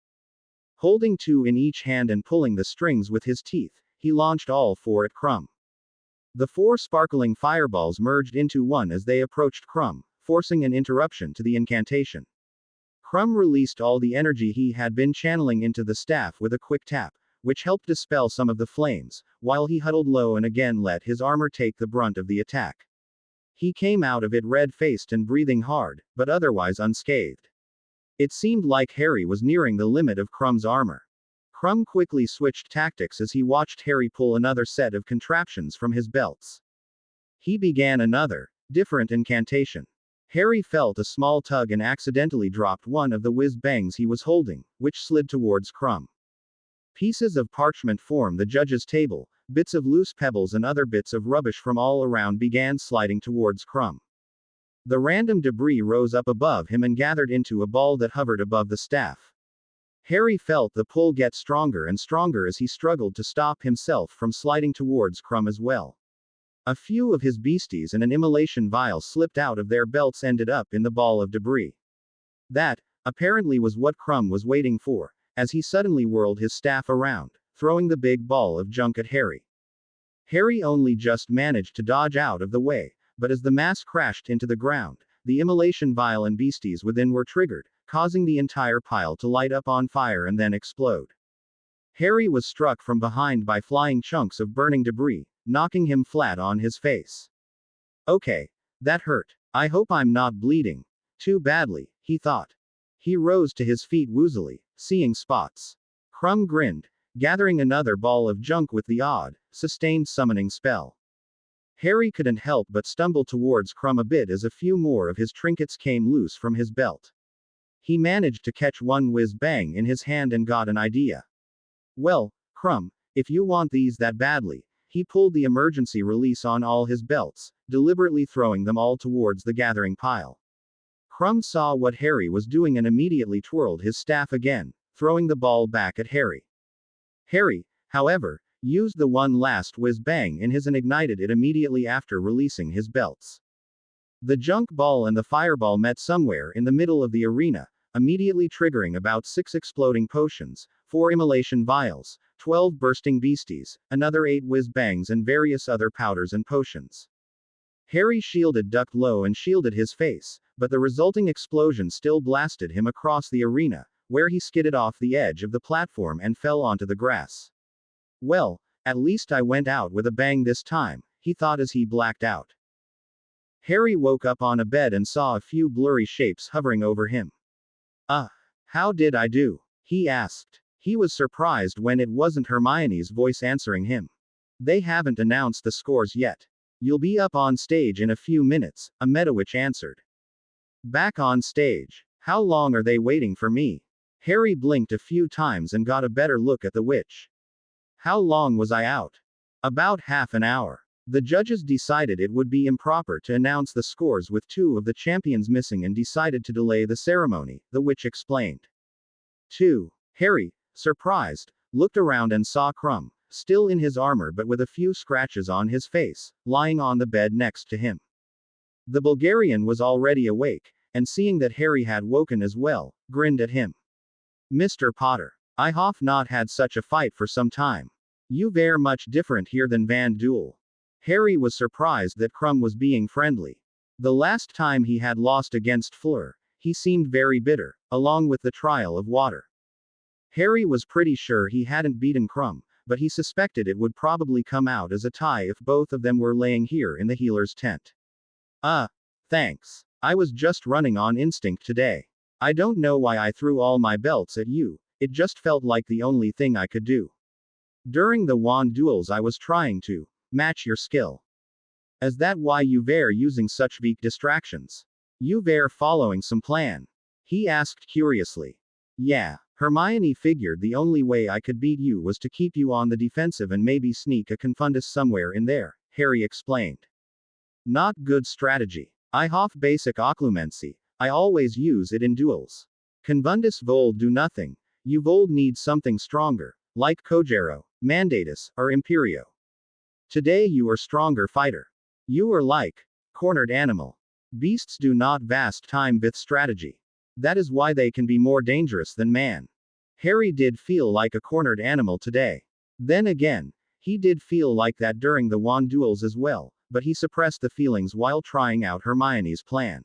Holding 2 in each hand and pulling the strings with his teeth, he launched all 4 at Crumb. The 4 sparkling fireballs merged into one as they approached Crumb, forcing an interruption to the incantation. Crumb released all the energy he had been channeling into the staff with a quick tap, which helped dispel some of the flames, while he huddled low and again let his armor take the brunt of the attack. He came out of it red-faced and breathing hard, but otherwise unscathed. It seemed like Harry was nearing the limit of Crumb's armor. Crumb quickly switched tactics as he watched Harry pull another set of contraptions from his belts. He began another, different incantation. Harry felt a small tug and accidentally dropped one of the whiz-bangs he was holding, which slid towards Crumb. Pieces of parchment formed the judge's table, bits of loose pebbles and other bits of rubbish from all around began sliding towards Crumb. The random debris rose up above him and gathered into a ball that hovered above the staff. Harry felt the pull get stronger and stronger as he struggled to stop himself from sliding towards Crumb as well. A few of his beasties and an immolation vial slipped out of their belts ended up in the ball of debris. That, apparently, was what Crumb was waiting for, as he suddenly whirled his staff around, throwing the big ball of junk at Harry. Harry only just managed to dodge out of the way, but as the mass crashed into the ground, the immolation vial and beasties within were triggered, causing the entire pile to light up on fire and then explode. Harry was struck from behind by flying chunks of burning debris, knocking him flat on his face. Okay. That hurt. I hope I'm not bleeding too badly, he thought. He rose to his feet woozily, seeing spots. Crumb grinned, gathering another ball of junk with the odd, sustained summoning spell. Harry couldn't help but stumble towards Crumb a bit as a few more of his trinkets came loose from his belt. He managed to catch one whiz-bang in his hand and got an idea. Well, Crumb, if you want these that badly, he pulled the emergency release on all his belts, deliberately throwing them all towards the gathering pile. Crumb saw what Harry was doing and immediately twirled his staff again, throwing the ball back at Harry. Harry, however, used the one last whiz-bang in his and ignited it immediately after releasing his belts. The junk ball and the fireball met somewhere in the middle of the arena, immediately triggering about 6 exploding potions, 4 immolation vials, 12 bursting beasties, another 8 whiz-bangs and various other powders and potions. Harry ducked low and shielded his face, but the resulting explosion still blasted him across the arena, where he skidded off the edge of the platform and fell onto the grass. Well, at least I went out with a bang this time, he thought as he blacked out. Harry woke up on a bed and saw a few blurry shapes hovering over him. How did I do? He asked. He was surprised when it wasn't Hermione's voice answering him. They haven't announced the scores yet. You'll be up on stage in a few minutes, a Medowitch answered. Back on stage. How long are they waiting for me? Harry blinked a few times and got a better look at the witch. How long was I out? About half an hour. The judges decided it would be improper to announce the scores with 2 of the champions missing and decided to delay the ceremony, the witch explained. 2. Harry, surprised, looked around and saw Crumb, still in his armor but with a few scratches on his face, lying on the bed next to him. The Bulgarian was already awake, and seeing that Harry had woken as well, grinned at him. Mr. Potter, I have not had such a fight for some time. You vere much different here than Van Duel. Harry was surprised that Crumb was being friendly. The last time he had lost against Fleur, he seemed very bitter, along with the trial of water. Harry was pretty sure he hadn't beaten Crumb, but he suspected it would probably come out as a tie if both of them were laying here in the healer's tent. Thanks. I was just running on instinct today. I don't know why I threw all my belts at you, it just felt like the only thing I could do. During the wand duels I was trying to match your skill. Is that why you were using such weak distractions? You were following some plan? He asked curiously. Yeah, Hermione figured the only way I could beat you was to keep you on the defensive and maybe sneak a confundus somewhere in there, Harry explained. Not good strategy. I have basic occlumency. I always use it in duels. Confundus vold do nothing. You vold need something stronger, like Kojero, Mandatus, or Imperio. Today you are stronger fighter. You are like cornered animal. Beasts do not vast time with strategy. That is why they can be more dangerous than man. Harry did feel like a cornered animal today. Then again, he did feel like that during the wand duels as well, but he suppressed the feelings while trying out Hermione's plan.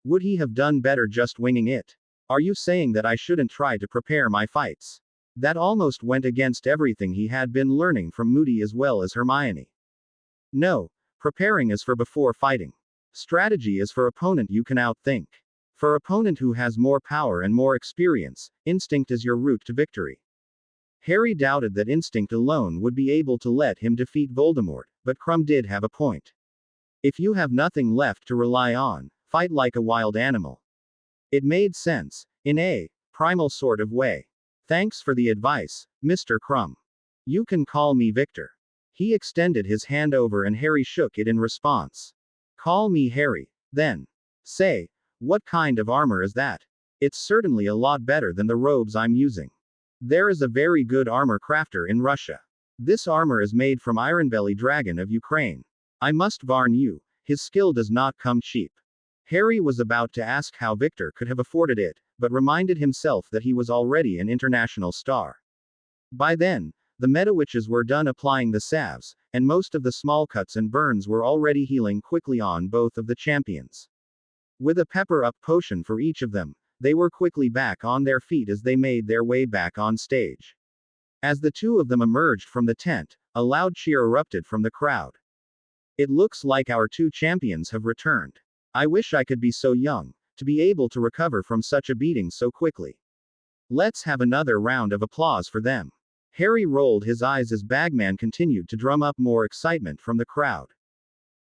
Would he have done better just winging it? Are you saying that I shouldn't try to prepare my fights? That almost went against everything he had been learning from Moody as well as Hermione. No, preparing is for before fighting. Strategy is for opponent you can outthink. For opponent who has more power and more experience, instinct is your route to victory. Harry doubted that instinct alone would be able to let him defeat Voldemort, but Crumb did have a point. If you have nothing left to rely on, Fight like a wild animal. It made sense, in a primal sort of way. Thanks for the advice, Mr. Crumb. You can call me Victor. He extended his hand over and Harry shook it in response. Call me Harry, then. Say, what kind of armor is that? It's certainly a lot better than the robes I'm using. There is a very good armor crafter in Russia. This armor is made from Ironbelly Dragon of Ukraine. I must warn you, his skill does not come cheap. Harry was about to ask how Victor could have afforded it, but reminded himself that he was already an international star. By then, the Medawitches were done applying the salves, and most of the small cuts and burns were already healing quickly on both of the champions. With a pepper-up potion for each of them, they were quickly back on their feet as they made their way back on stage. As the two of them emerged from the tent, a loud cheer erupted from the crowd. It looks like our two champions have returned. I wish I could be so young, to be able to recover from such a beating so quickly. Let's have another round of applause for them. Harry rolled his eyes as Bagman continued to drum up more excitement from the crowd.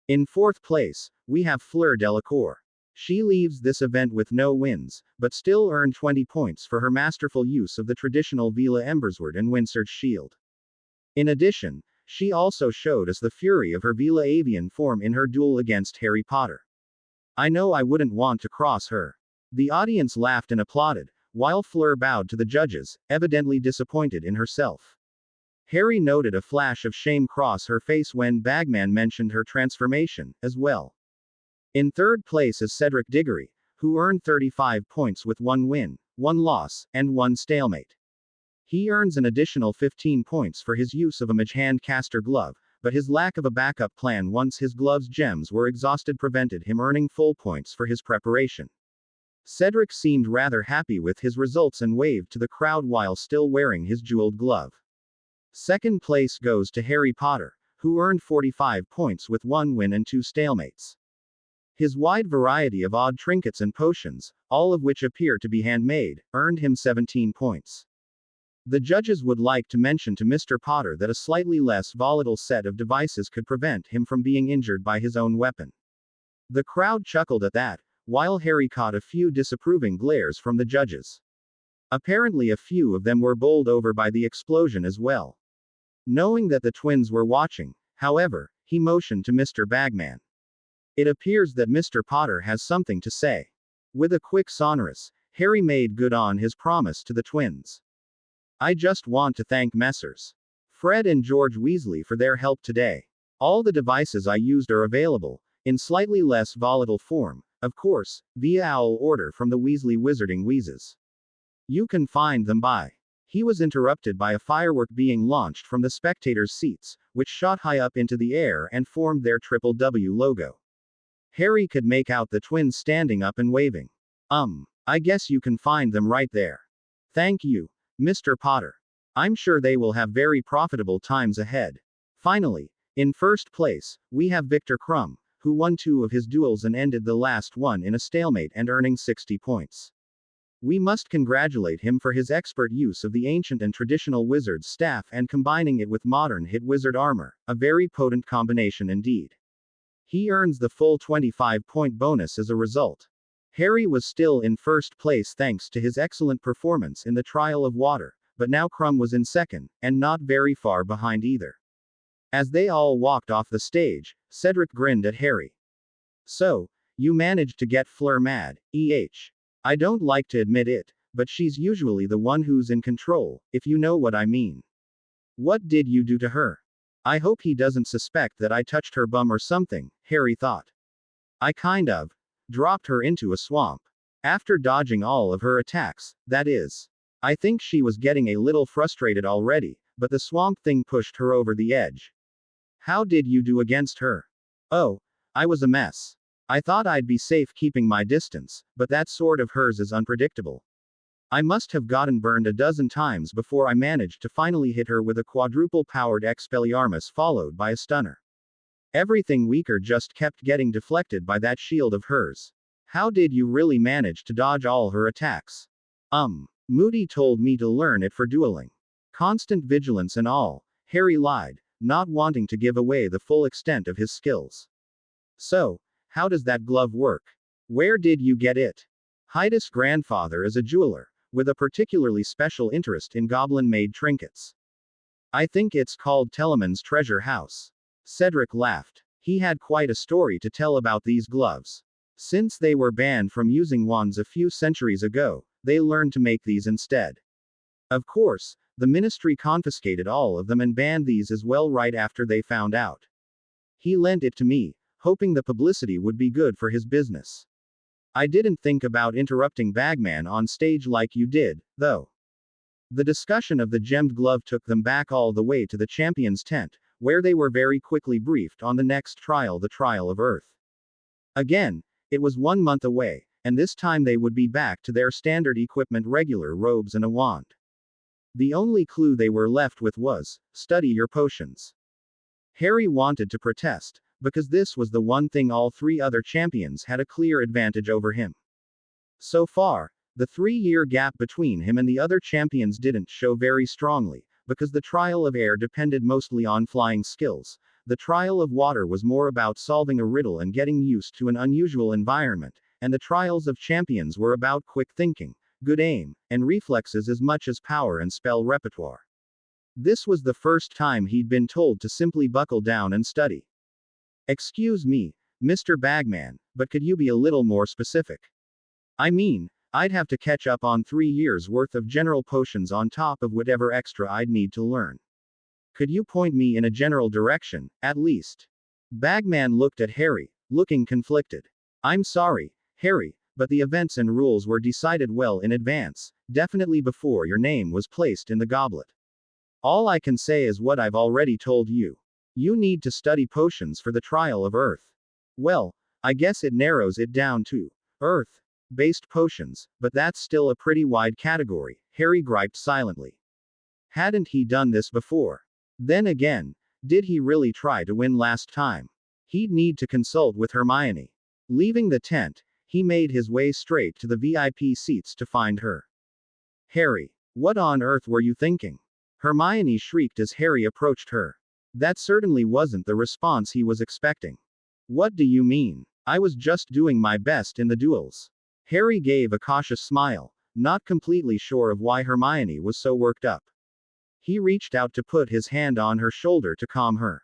In fourth place, we have Fleur Delacour. She leaves this event with no wins, but still earned 20 points for her masterful use of the traditional Vila Embersword and Windsurge shield. In addition, she also showed us the fury of her Vila Avian form in her duel against Harry Potter. I know I wouldn't want to cross her. The audience laughed and applauded, while Fleur bowed to the judges, evidently disappointed in herself. Harry noted a flash of shame cross her face when Bagman mentioned her transformation, as well. In third place is Cedric Diggory, who earned 35 points with 1 win, 1 loss, and 1 stalemate. He earns an additional 15 points for his use of a mage hand caster glove, but his lack of a backup plan once his glove's gems were exhausted prevented him earning full points for his preparation. Cedric seemed rather happy with his results and waved to the crowd while still wearing his jeweled glove. Second place goes to Harry Potter, who earned 45 points with 1 win and 2 stalemates. His wide variety of odd trinkets and potions, all of which appear to be handmade, earned him 17 points. The judges would like to mention to Mr. Potter that a slightly less volatile set of devices could prevent him from being injured by his own weapon. The crowd chuckled at that, while Harry caught a few disapproving glares from the judges. Apparently a few of them were bowled over by the explosion as well. Knowing that the twins were watching, however, he motioned to Mr. Bagman. It appears that Mr. Potter has something to say. With a quick sonorous, Harry made good on his promise to the twins. I just want to thank Messrs. Fred and George Weasley for their help today. All the devices I used are available, in slightly less volatile form, of course, via owl order from the Weasley Wizarding Wheezes. You can find them by. He was interrupted by a firework being launched from the spectators' seats, which shot high up into the air and formed their triple W logo. Harry could make out the twins standing up and waving. I guess you can find them right there. Thank you, Mr. Potter. I'm sure they will have very profitable times ahead. Finally, in first place, we have Victor Crumb, who won 2 of his duels and ended the last one in a stalemate and earning 60 points. We must congratulate him for his expert use of the ancient and traditional wizard's staff and combining it with modern hit wizard armor, a very potent combination indeed. He earns the full 25-point bonus as a result. Harry was still in first place thanks to his excellent performance in the Trial of Water, but now Crumb was in second, and not very far behind either. As they all walked off the stage, Cedric grinned at Harry. So, you managed to get Fleur mad, I don't like to admit it, but she's usually the one who's in control, if you know what I mean. What did you do to her? I hope he doesn't suspect that I touched her bum or something, Harry thought. I kind of dropped her into a swamp. After dodging all of her attacks, that is. I think she was getting a little frustrated already, but the swamp thing pushed her over the edge. How did you do against her? Oh, I was a mess. I thought I'd be safe keeping my distance, but that sword of hers is unpredictable. I must have gotten burned a dozen times before I managed to finally hit her with a quadruple-powered Expelliarmus followed by a stunner. Everything weaker just kept getting deflected by that shield of hers. How did you really manage to dodge all her attacks? Moody told me to learn it for dueling. Constant vigilance and all, Harry lied, not wanting to give away the full extent of his skills. So, how does that glove work? Where did you get it? Hyda's grandfather is a jeweler, with a particularly special interest in goblin-made trinkets. I think it's called Telemon's Treasure House. Cedric laughed. He had quite a story to tell about these gloves. Since they were banned from using wands a few centuries ago, they learned to make these instead. Of course, the ministry confiscated all of them and banned these as well right after they found out. He lent it to me, hoping the publicity would be good for his business. I didn't think about interrupting Bagman on stage like you did, though. The discussion of the gemmed glove took them back all the way to the champion's tent, where they were very quickly briefed on the next trial, the trial of Earth. Again, it was 1 month away, and this time they would be back to their standard equipment, regular robes and a wand. The only clue they were left with was, study your potions. Harry wanted to protest, because this was the one thing all 3 other champions had a clear advantage over him. So far, the 3-year gap between him and the other champions didn't show very strongly, because the trial of air depended mostly on flying skills. The trial of water was more about solving a riddle and getting used to an unusual environment, and the trials of champions were about quick thinking, good aim, and reflexes as much as power and spell repertoire. This was the first time he'd been told to simply buckle down and study. Excuse me, Mr. Bagman, but could you be a little more specific? I mean, I'd have to catch up on 3 years worth of general potions on top of whatever extra I'd need to learn. Could you point me in a general direction, at least? Bagman looked at Harry, looking conflicted. I'm sorry, Harry, but the events and rules were decided well in advance, definitely before your name was placed in the goblet. All I can say is what I've already told you. You need to study potions for the trial of Earth. Well, I guess it narrows it down to Earth-based potions, but that's still a pretty wide category, Harry griped silently. Hadn't he done this before? Then again, did he really try to win last time? He'd need to consult with Hermione. Leaving the tent, he made his way straight to the VIP seats to find her. Harry, what on earth were you thinking? Hermione shrieked as Harry approached her. That certainly wasn't the response he was expecting. What do you mean? I was just doing my best in the duels. Harry gave a cautious smile, not completely sure of why Hermione was so worked up. He reached out to put his hand on her shoulder to calm her.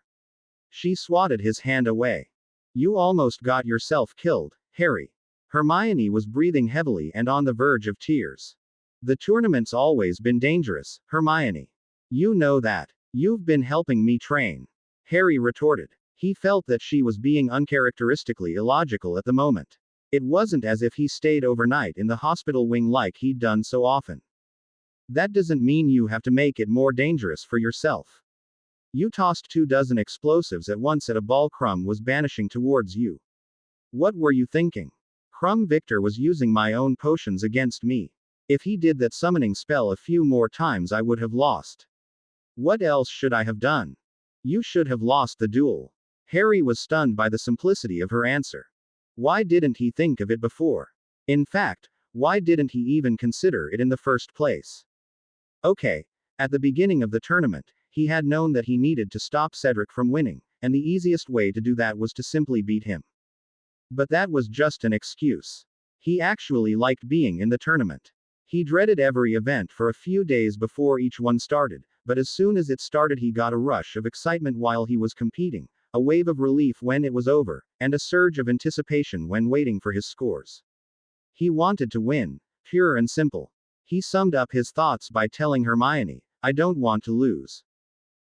She swatted his hand away. You almost got yourself killed, Harry. Hermione was breathing heavily and on the verge of tears. The tournament's always been dangerous, Hermione. You know that. You've been helping me train. Harry retorted. He felt that she was being uncharacteristically illogical at the moment. It wasn't as if he stayed overnight in the hospital wing like he'd done so often. That doesn't mean you have to make it more dangerous for yourself. You tossed 24 explosives at once at a ball Crumb was banishing towards you. What were you thinking? Crumb Victor was using my own potions against me. If he did that summoning spell a few more times I would have lost. What else should I have done? You should have lost the duel. Harry was stunned by the simplicity of her answer. Why didn't he think of it before? In fact, why didn't he even consider it in the first place? Okay, at the beginning of the tournament, he had known that he needed to stop Cedric from winning, and the easiest way to do that was to simply beat him. But that was just an excuse. He actually liked being in the tournament. He dreaded every event for a few days before each one started, but as soon as it started he got a rush of excitement while he was competing, a wave of relief when it was over, and a surge of anticipation when waiting for his scores. He wanted to win, pure and simple. He summed up his thoughts by telling Hermione, I don't want to lose.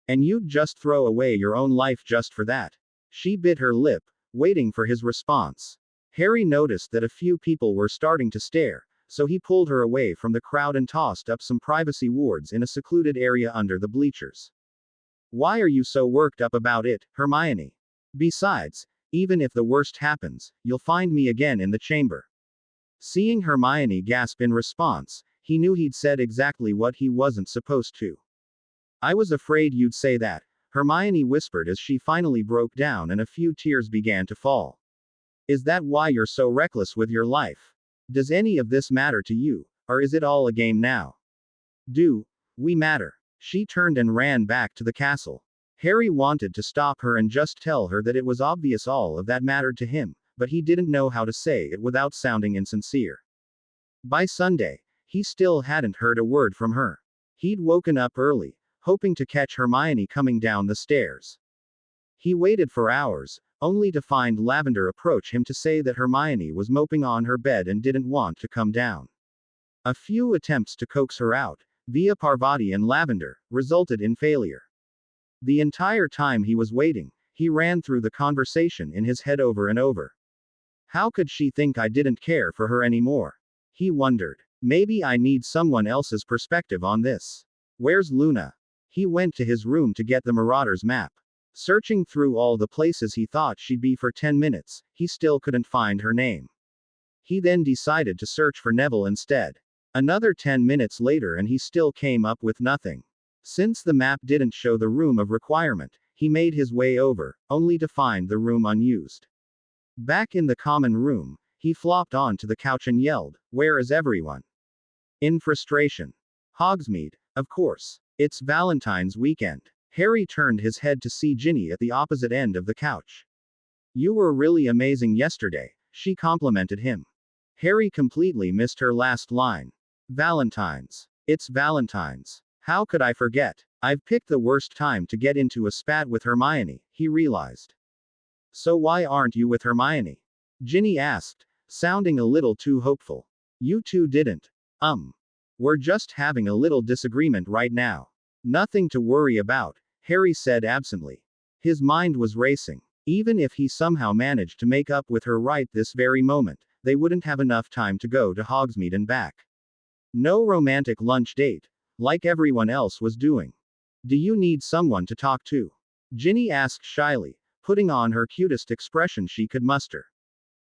And you'd just throw away your own life just for that. She bit her lip, waiting for his response. Harry noticed that a few people were starting to stare, so he pulled her away from the crowd and tossed up some privacy wards in a secluded area under the bleachers. Why are you so worked up about it, Hermione? Besides, even if the worst happens, you'll find me again in the chamber. Seeing Hermione gasp in response, he knew he'd said exactly what he wasn't supposed to. I was afraid you'd say that, Hermione whispered as she finally broke down and a few tears began to fall. Is that why you're so reckless with your life? Does any of this matter to you, or is it all a game now? Do we matter? She turned and ran back to the castle. Harry wanted to stop her and just tell her that it was obvious all of that mattered to him, but he didn't know how to say it without sounding insincere. By Sunday, he still hadn't heard a word from her. He'd woken up early, hoping to catch Hermione coming down the stairs. He waited for hours, only to find Lavender approach him to say that Hermione was moping on her bed and didn't want to come down. A few attempts to coax her out, via Parvati and Lavender, resulted in failure. The entire time he was waiting, he ran through the conversation in his head over and over. How could she think I didn't care for her anymore? He wondered. Maybe I need someone else's perspective on this. Where's Luna? He went to his room to get the Marauder's map. Searching through all the places he thought she'd be for 10 minutes, he still couldn't find her name. He then decided to search for Neville instead. Another 10 minutes later and he still came up with nothing. Since the map didn't show the room of requirement, he made his way over, only to find the room unused. Back in the common room, he flopped onto the couch and yelled, "Where is everyone?" In frustration. Hogsmeade, of course. It's Valentine's weekend. Harry turned his head to see Ginny at the opposite end of the couch. "You were really amazing yesterday," she complimented him. Harry completely missed her last line. Valentine's. It's Valentine's. How could I forget? I've picked the worst time to get into a spat with Hermione, he realized. So why aren't you with Hermione? Ginny asked, sounding a little too hopeful. You two didn't. We're just having a little disagreement right now. Nothing to worry about, Harry said absently. His mind was racing. Even if he somehow managed to make up with her right this very moment, they wouldn't have enough time to go to Hogsmeade and back. No romantic lunch date, like everyone else was doing. Do you need someone to talk to? Ginny asked shyly, putting on her cutest expression she could muster.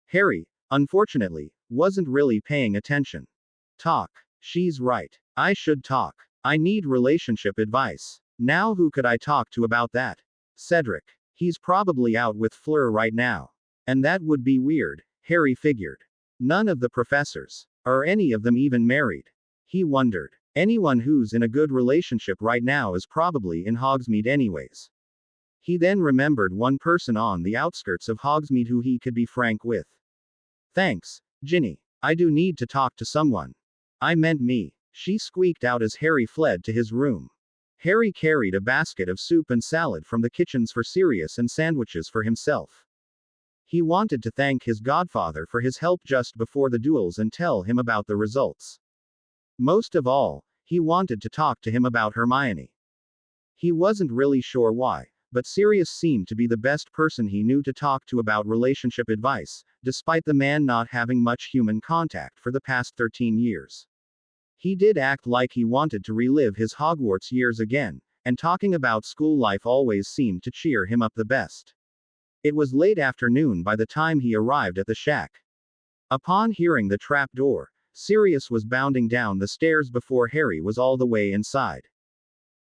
Harry, unfortunately, wasn't really paying attention. Talk. She's right. I should talk. I need relationship advice. Now who could I talk to about that? Cedric. He's probably out with Fleur right now. And that would be weird, Harry figured. None of the professors. Are any of them even married? He wondered. Anyone who's in a good relationship right now is probably in Hogsmeade anyways. He then remembered one person on the outskirts of Hogsmeade who he could be frank with. Thanks, Ginny. I do need to talk to someone. I meant me, she squeaked out as Harry fled to his room. Harry carried a basket of soup and salad from the kitchens for Sirius and sandwiches for himself. He wanted to thank his godfather for his help just before the duels and tell him about the results. Most of all, he wanted to talk to him about Hermione. He wasn't really sure why, but Sirius seemed to be the best person he knew to talk to about relationship advice, despite the man not having much human contact for the past 13 years. He did act like he wanted to relive his Hogwarts years again, and talking about school life always seemed to cheer him up the best. It was late afternoon by the time he arrived at the shack. Upon hearing the trap door, Sirius was bounding down the stairs before Harry was all the way inside.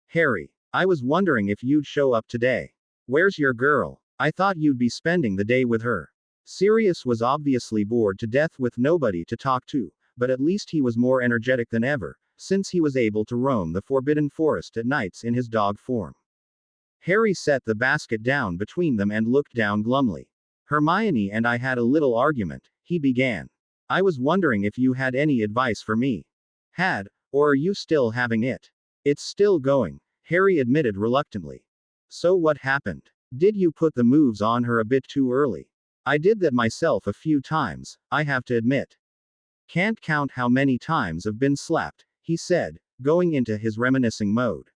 Harry, I was wondering if you'd show up today. Where's your girl? I thought you'd be spending the day with her. Sirius was obviously bored to death with nobody to talk to, but at least he was more energetic than ever, since he was able to roam the Forbidden Forest at nights in his dog form. Harry set the basket down between them and looked down glumly. Hermione and I had a little argument, he began. I was wondering if you had any advice for me. Had, or are you still having it? It's still going, Harry admitted reluctantly. So what happened? Did you put the moves on her a bit too early? I did that myself a few times, I have to admit. Can't count how many times I've been slapped, he said, going into his reminiscing mode.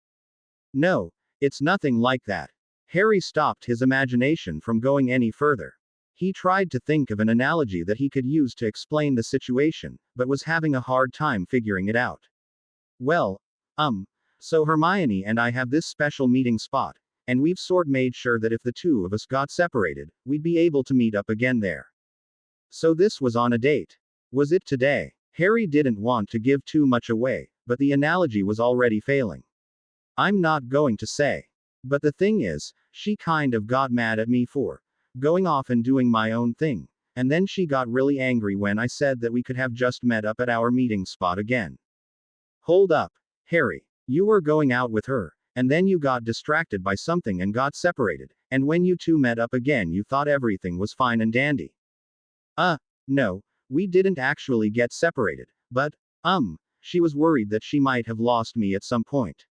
No, it's nothing like that. Harry stopped his imagination from going any further. He tried to think of an analogy that he could use to explain the situation, but was having a hard time figuring it out. Well, so Hermione and I have this special meeting spot, and we've made sure that if the two of us got separated, we'd be able to meet up again there. So this was on a date. Was it today? Harry didn't want to give too much away, but the analogy was already failing. I'm not going to say. But the thing is, she kind of got mad at me for going off and doing my own thing, and then she got really angry when I said that we could have just met up at our meeting spot again. Hold up, Harry. You were going out with her, and then you got distracted by something and got separated, and when you two met up again you thought everything was fine and dandy. Uh, no, we didn't actually get separated, but, she was worried that she might have lost me at some point.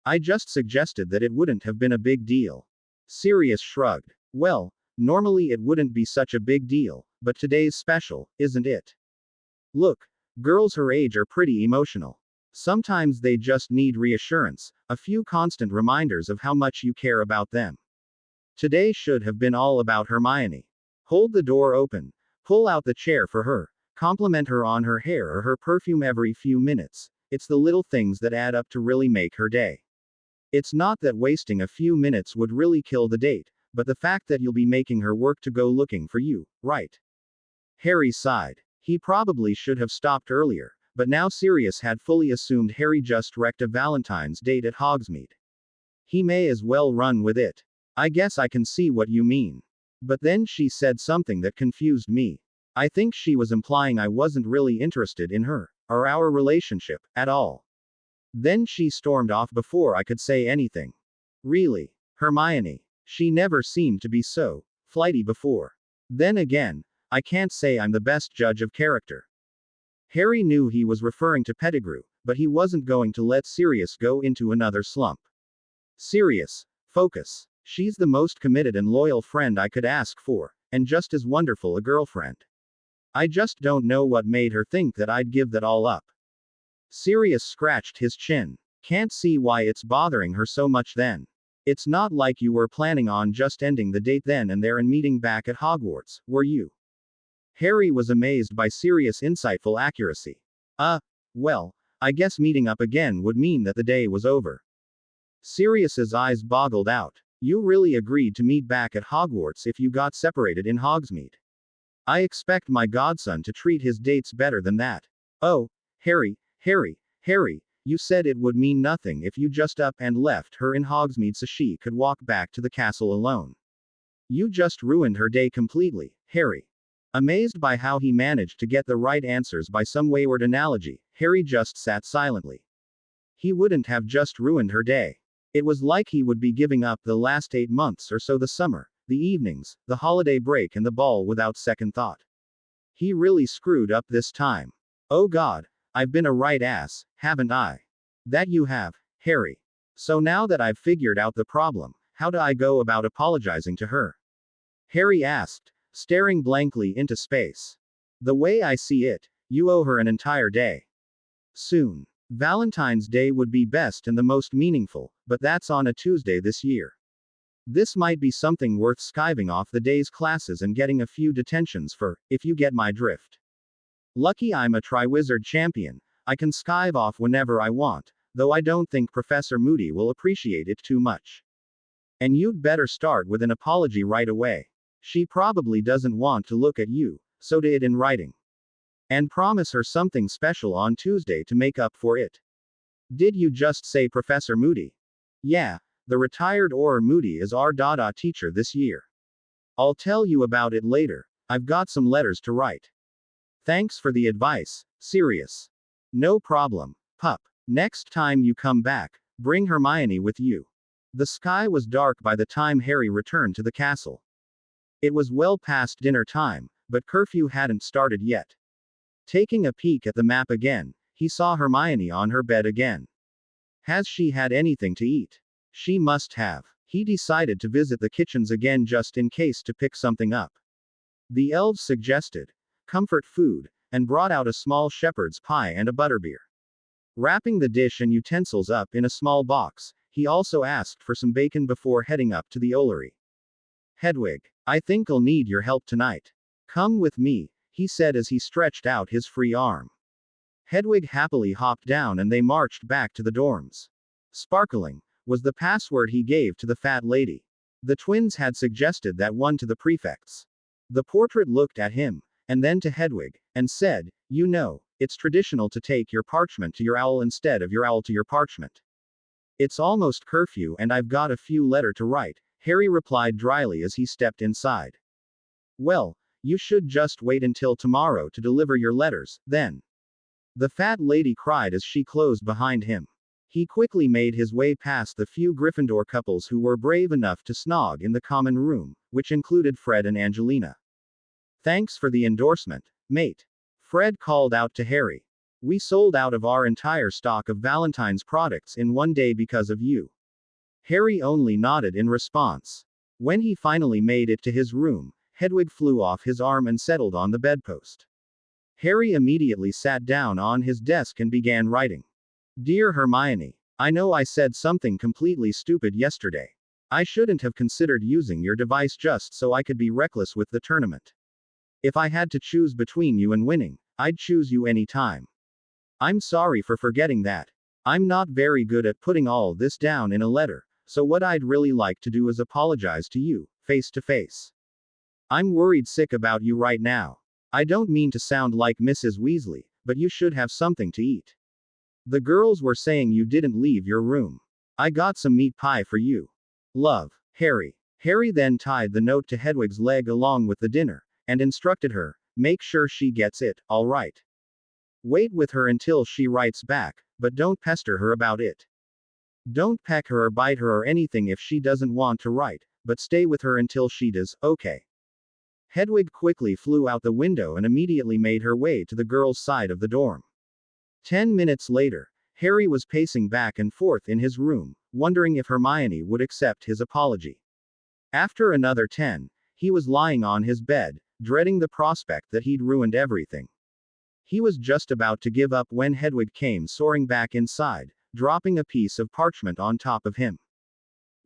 I just suggested that it wouldn't have been a big deal. Sirius shrugged. Well, normally it wouldn't be such a big deal, but today's special, isn't it? Look, girls her age are pretty emotional. Sometimes they just need reassurance, a few constant reminders of how much you care about them. Today should have been all about Hermione. Hold the door open, pull out the chair for her, compliment her on her hair or her perfume every few minutes. It's the little things that add up to really make her day. It's not that wasting a few minutes would really kill the date, but the fact that you'll be making her work to go looking for you, right? Harry sighed. He probably should have stopped earlier, but now Sirius had fully assumed Harry just wrecked a Valentine's date at Hogsmeade. He may as well run with it. I guess I can see what you mean. But then she said something that confused me. I think she was implying I wasn't really interested in her, or our relationship, at all. Then she stormed off before I could say anything. Really? Hermione. She never seemed to be so flighty before. Then again, I can't say I'm the best judge of character. Harry knew he was referring to Pettigrew, but he wasn't going to let Sirius go into another slump. Sirius, focus. She's the most committed and loyal friend I could ask for, and just as wonderful a girlfriend. I just don't know what made her think that I'd give that all up. Sirius scratched his chin. Can't see why it's bothering her so much then. It's not like you were planning on just ending the date then and there and meeting back at Hogwarts, were you? Harry was amazed by Sirius' insightful accuracy. Well, I guess meeting up again would mean that the day was over. Sirius's eyes boggled out. You really agreed to meet back at Hogwarts if you got separated in Hogsmeade. I expect my godson to treat his dates better than that. Oh, Harry, you said it would mean nothing if you just up and left her in Hogsmeade so she could walk back to the castle alone. You just ruined her day completely, Harry. Amazed by how he managed to get the right answers by some wayward analogy, Harry just sat silently. He wouldn't have just ruined her day. It was like he would be giving up the last 8 months or so, the summer, the evenings, the holiday break and the ball without second thought. He really screwed up this time. Oh God, I've been a right ass, haven't I? That you have, Harry. So now that I've figured out the problem, how do I go about apologizing to her? Harry asked, staring blankly into space. The way I see it, you owe her an entire day. Soon. Valentine's Day would be best and the most meaningful, but that's on a Tuesday this year. This might be something worth skiving off the day's classes and getting a few detentions for, if you get my drift. Lucky I'm a Triwizard champion, I can skive off whenever I want, though I don't think Professor Moody will appreciate it too much. And you'd better start with an apology right away. She probably doesn't want to look at you, so do it in writing. And promise her something special on Tuesday to make up for it. Did you just say Professor Moody? Yeah, the retired Or Moody is our Dada teacher this year. I'll tell you about it later, I've got some letters to write. Thanks for the advice, Sirius. No problem, pup. Next time you come back, bring Hermione with you. The sky was dark by the time Harry returned to the castle. It was well past dinner time, but curfew hadn't started yet. Taking a peek at the map again, he saw Hermione on her bed again. Has she had anything to eat? She must have. He decided to visit the kitchens again just in case to pick something up. The elves suggested comfort food, and brought out a small shepherd's pie and a butterbeer. Wrapping the dish and utensils up in a small box, he also asked for some bacon before heading up to the Ollery. Hedwig, I think I'll need your help tonight. Come with me, he said as he stretched out his free arm. Hedwig happily hopped down and they marched back to the dorms. Sparkling was the password he gave to the fat lady. The twins had suggested that one to the prefects. The portrait looked at him, and then to Hedwig, and said, you know, it's traditional to take your parchment to your owl instead of your owl to your parchment. It's almost curfew and I've got a few letters to write, Harry replied dryly as he stepped inside. Well, you should just wait until tomorrow to deliver your letters, then. The fat lady cried as she closed behind him. He quickly made his way past the few Gryffindor couples who were brave enough to snog in the common room, which included Fred and Angelina. Thanks for the endorsement, mate. Fred called out to Harry. We sold out of our entire stock of Valentine's products in one day because of you. Harry only nodded in response. When he finally made it to his room, Hedwig flew off his arm and settled on the bedpost. Harry immediately sat down on his desk and began writing. Dear Hermione, I know I said something completely stupid yesterday. I shouldn't have considered using your device just so I could be reckless with the tournament. If I had to choose between you and winning, I'd choose you any time. I'm sorry for forgetting that. I'm not very good at putting all this down in a letter, so what I'd really like to do is apologize to you, face to face. I'm worried sick about you right now. I don't mean to sound like Mrs. Weasley, but you should have something to eat. The girls were saying you didn't leave your room. I got some meat pie for you. Love, Harry. Harry then tied the note to Hedwig's leg along with the dinner, and instructed her, make sure she gets it, all right. Wait with her until she writes back, but don't pester her about it. Don't peck her or bite her or anything if she doesn't want to write, but stay with her until she does, okay. Hedwig quickly flew out the window and immediately made her way to the girls' side of the dorm. 10 minutes later, Harry was pacing back and forth in his room, wondering if Hermione would accept his apology. After another 10, he was lying on his bed, dreading the prospect that he'd ruined everything. He was just about to give up when Hedwig came soaring back inside, dropping a piece of parchment on top of him.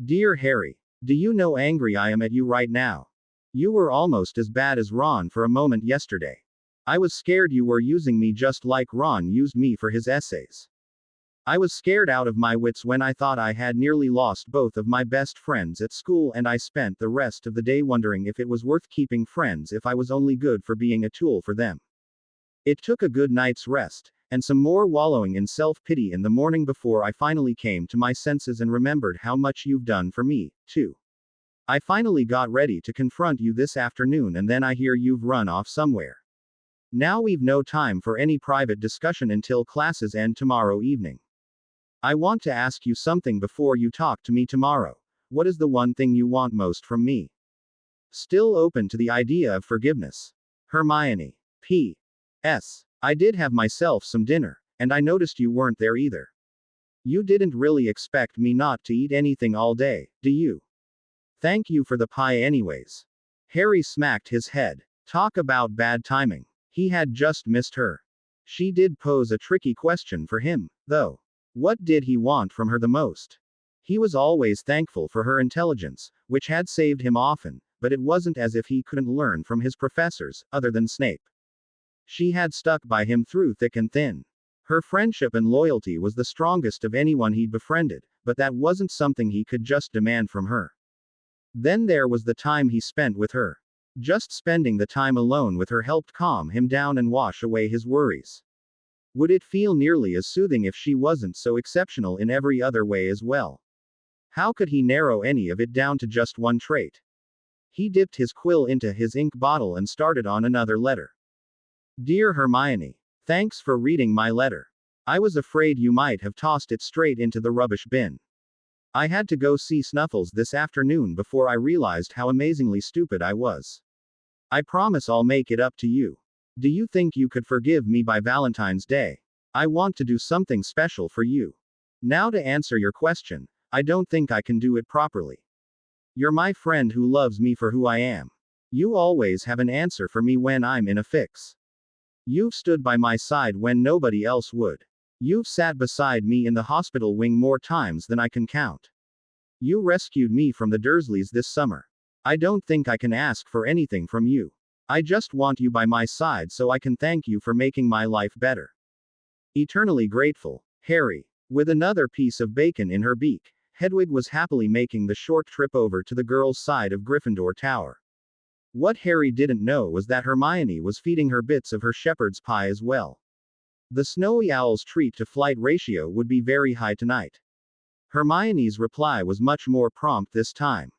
Dear Harry, do you know angry I am at you right now? You were almost as bad as Ron for a moment yesterday. I was scared you were using me just like Ron used me for his essays. I was scared out of my wits when I thought I had nearly lost both of my best friends at school, and I spent the rest of the day wondering if it was worth keeping friends if I was only good for being a tool for them. It took a good night's rest, and some more wallowing in self-pity in the morning before I finally came to my senses and remembered how much you've done for me, too. I finally got ready to confront you this afternoon, and then I hear you've run off somewhere. Now we've no time for any private discussion until classes end tomorrow evening. I want to ask you something before you talk to me tomorrow. What is the one thing you want most from me? Still open to the idea of forgiveness. Hermione. P.S. I did have myself some dinner, and I noticed you weren't there either. You didn't really expect me not to eat anything all day, do you? Thank you for the pie anyways. Harry smacked his head. Talk about bad timing. He had just missed her. She did pose a tricky question for him, though. What did he want from her the most? He was always thankful for her intelligence, which had saved him often, but it wasn't as if he couldn't learn from his professors, other than Snape. She had stuck by him through thick and thin. Her friendship and loyalty was the strongest of anyone he'd befriended, but that wasn't something he could just demand from her. Then there was the time he spent with her. Just spending the time alone with her helped calm him down and wash away his worries. Would it feel nearly as soothing if she wasn't so exceptional in every other way as well? How could he narrow any of it down to just one trait? He dipped his quill into his ink bottle and started on another letter. Dear Hermione, thanks for reading my letter. I was afraid you might have tossed it straight into the rubbish bin. I had to go see Snuffles this afternoon before I realized how amazingly stupid I was. I promise I'll make it up to you. Do you think you could forgive me by Valentine's Day? I want to do something special for you. Now to answer your question, I don't think I can do it properly. You're my friend who loves me for who I am. You always have an answer for me when I'm in a fix. You've stood by my side when nobody else would. You've sat beside me in the hospital wing more times than I can count. You rescued me from the Dursleys this summer. I don't think I can ask for anything from you. I just want you by my side so I can thank you for making my life better. Eternally grateful, Harry. With another piece of bacon in her beak, Hedwig was happily making the short trip over to the girls' side of Gryffindor Tower. What Harry didn't know was that Hermione was feeding her bits of her shepherd's pie as well. The Snowy Owl's treat-to-flight ratio would be very high tonight. Hermione's reply was much more prompt this time.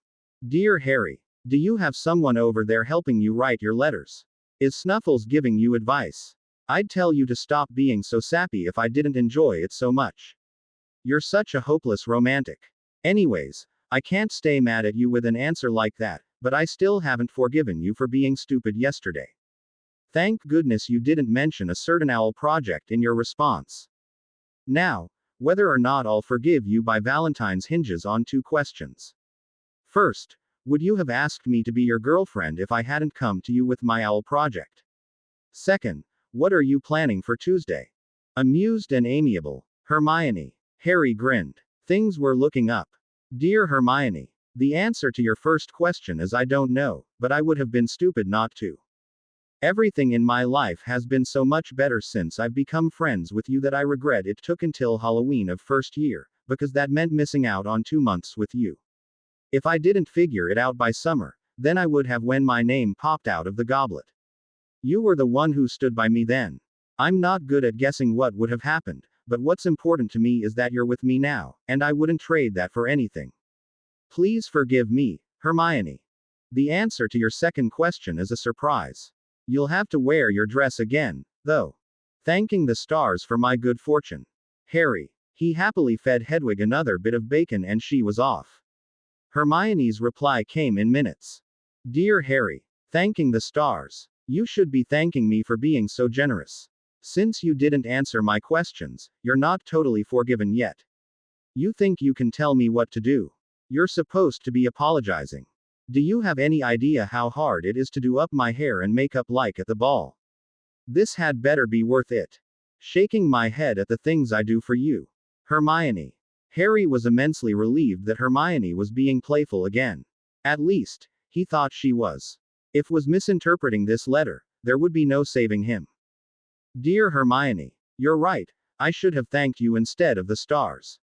Dear Harry, do you have someone over there helping you write your letters? Is Snuffles giving you advice? I'd tell you to stop being so sappy if I didn't enjoy it so much. You're such a hopeless romantic. Anyways, I can't stay mad at you with an answer like that, But I still haven't forgiven you for being stupid yesterday. Thank goodness you didn't mention a certain owl project in your response. Now, whether or not I'll forgive you by Valentine's hinges on two questions. First, would you have asked me to be your girlfriend if I hadn't come to you with my owl project? Second, what are you planning for Tuesday? Amused and amiable, Hermione. Harry grinned. Things were looking up. Dear Hermione, the answer to your first question is I don't know, but I would have been stupid not to. Everything in my life has been so much better since I've become friends with you that I regret it took until Halloween of first year, because that meant missing out on 2 months with you. If I didn't figure it out by summer, then I would have when my name popped out of the goblet. You were the one who stood by me then. I'm not good at guessing what would have happened, but what's important to me is that you're with me now, and I wouldn't trade that for anything. Please forgive me, Hermione. The answer to your second question is a surprise. You'll have to wear your dress again, though. Thanking the stars for my good fortune. Harry. He happily fed Hedwig another bit of bacon and she was off. Hermione's reply came in minutes. Dear Harry. Thanking the stars. You should be thanking me for being so generous. Since you didn't answer my questions, you're not totally forgiven yet. You think you can tell me what to do. You're supposed to be apologizing. Do you have any idea how hard it is to do up my hair and makeup like at the ball? This had better be worth it. Shaking my head at the things I do for you. Hermione. Harry was immensely relieved that Hermione was being playful again. At least, he thought she was. If was misinterpreting this letter, there would be no saving him. Dear Hermione, you're right, I should have thanked you instead of the stars.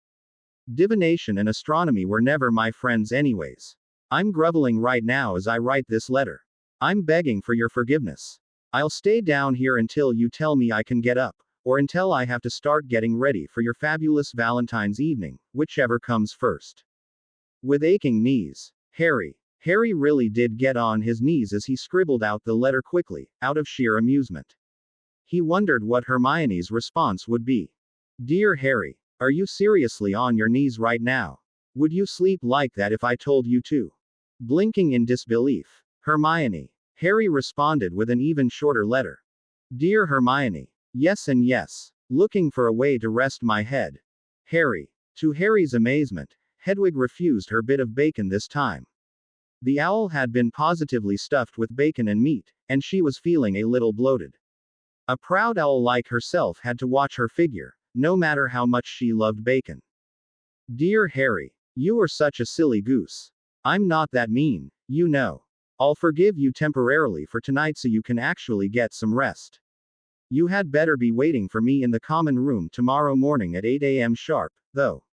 Divination and astronomy were never my friends anyways. I'm groveling right now as I write this letter. I'm begging for your forgiveness. I'll stay down here until you tell me I can get up, or until I have to start getting ready for your fabulous Valentine's evening, whichever comes first. With aching knees, Harry. Harry really did get on his knees as he scribbled out the letter quickly, out of sheer amusement. He wondered what Hermione's response would be. Dear Harry, are you seriously on your knees right now? Would you sleep like that if I told you to? Blinking in disbelief, Hermione. Harry responded with an even shorter letter. Dear Hermione, yes and yes. Looking for a way to rest my head. Harry. To Harry's amazement, Hedwig refused her bit of bacon this time. The owl had been positively stuffed with bacon and meat, and she was feeling a little bloated. A proud owl like herself had to watch her figure, no matter how much she loved bacon. Dear Harry, you are such a silly goose. I'm not that mean, you know. I'll forgive you temporarily for tonight so you can actually get some rest. You had better be waiting for me in the common room tomorrow morning at 8 a.m. sharp, though.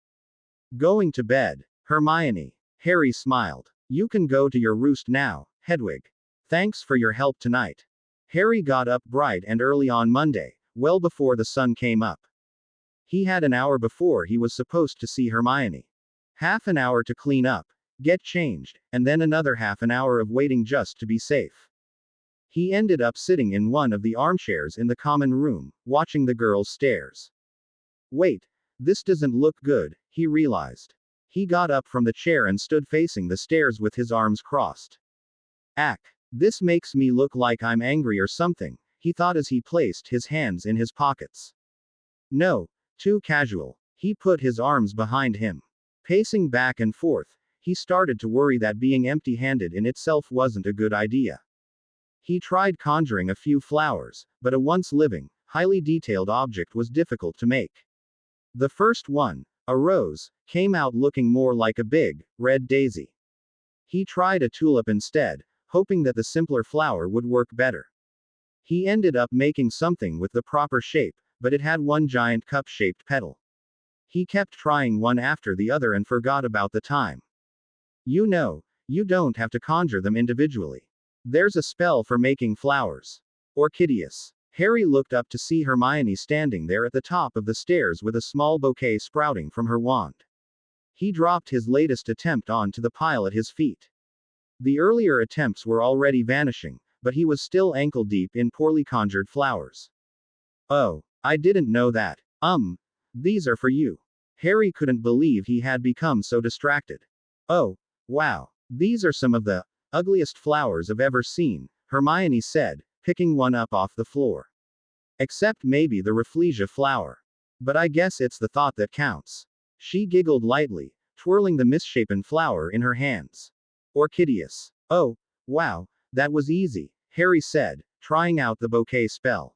Going to bed, Hermione. Harry smiled. You can go to your roost now, Hedwig. Thanks for your help tonight. Harry got up bright and early on Monday, well before the sun came up. He had an hour before he was supposed to see Hermione. Half an hour to clean up, get changed, and then another half an hour of waiting just to be safe. He ended up sitting in one of the armchairs in the common room, watching the girls' stares. Wait, this doesn't look good, he realized. He got up from the chair and stood facing the stairs with his arms crossed. Ack, this makes me look like I'm angry or something, he thought as he placed his hands in his pockets. No, too casual. He put his arms behind him. Pacing back and forth, he started to worry that being empty-handed in itself wasn't a good idea. He tried conjuring a few flowers, but a once living, highly detailed object was difficult to make. The first one, a rose, came out looking more like a big, red daisy. He tried a tulip instead, hoping that the simpler flower would work better. He ended up making something with the proper shape, but it had one giant cup-shaped petal. He kept trying one after the other and forgot about the time. You know, you don't have to conjure them individually. There's a spell for making flowers. Orchideus. Harry looked up to see Hermione standing there at the top of the stairs with a small bouquet sprouting from her wand. He dropped his latest attempt onto the pile at his feet. The earlier attempts were already vanishing, but he was still ankle-deep in poorly conjured flowers. Oh, I didn't know that. These are for you. Harry couldn't believe he had become so distracted. Oh, wow. These are some of the, Ugliest flowers I've ever seen, Hermione said, picking one up off the floor. Except maybe the Rafflesia flower. But I guess it's the thought that counts. She giggled lightly, twirling the misshapen flower in her hands. Orchideus. Oh, wow, that was easy, Harry said, trying out the bouquet spell.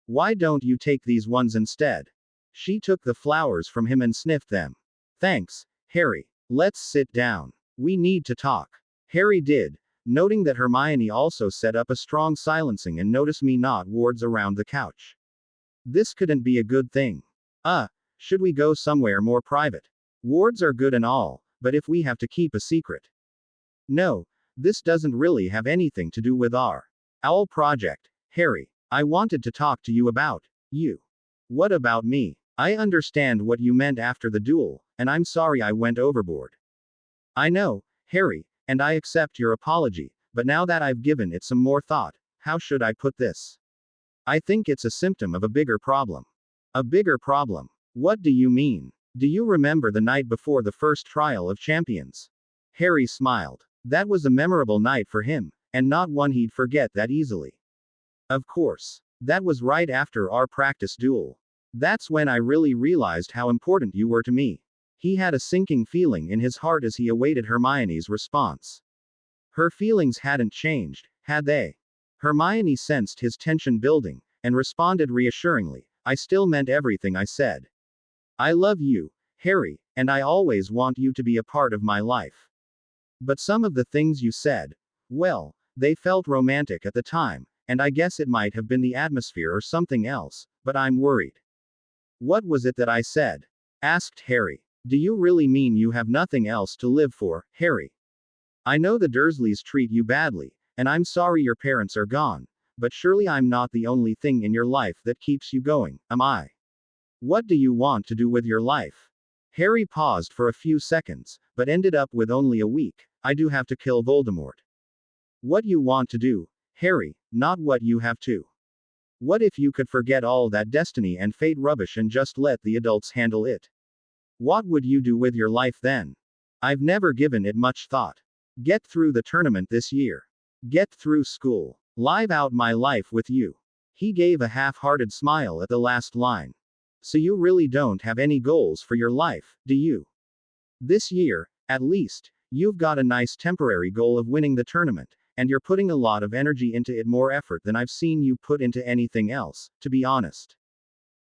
Why don't you take these ones instead? She took the flowers from him and sniffed them. Thanks, Harry. Let's sit down. We need to talk. Harry did, noting that Hermione also set up a strong silencing and notice me not wards around the couch. This couldn't be a good thing. Should we go somewhere more private? Wards are good and all, but if we have to keep a secret. No, this doesn't really have anything to do with our owl project, Harry. I wanted to talk to you about you. What about me? I understand what you meant after the duel, and I'm sorry I went overboard. I know, Harry, and I accept your apology, but now that I've given it some more thought, how should I put this? I think it's a symptom of a bigger problem. A bigger problem? What do you mean? Do you remember the night before the first trial of champions? Harry smiled. That was a memorable night for him, and not one he'd forget that easily. Of course. That was right after our practice duel. That's when I really realized how important you were to me. He had a sinking feeling in his heart as he awaited Hermione's response. Her feelings hadn't changed, had they? Hermione sensed his tension building, and responded reassuringly, I still meant everything I said. I love you, Harry, and I always want you to be a part of my life. But some of the things you said, well, they felt romantic at the time, and I guess it might have been the atmosphere or something else, but I'm worried. What was it that I said? Asked Harry. Do you really mean you have nothing else to live for, Harry? I know the Dursleys treat you badly, and I'm sorry your parents are gone, but surely I'm not the only thing in your life that keeps you going, am I? What do you want to do with your life? Harry paused for a few seconds, but ended up with only a week. I do have to kill Voldemort. What you want to do, Harry, not what you have to. What if you could forget all that destiny and fate rubbish and just let the adults handle it? What would you do with your life then? I've never given it much thought. Get through the tournament this year. Get through school. Live out my life with you. He gave a half-hearted smile at the last line. So you really don't have any goals for your life, do you? This year, at least, you've got a nice temporary goal of winning the tournament, and you're putting a lot of energy into it, more effort than I've seen you put into anything else, to be honest.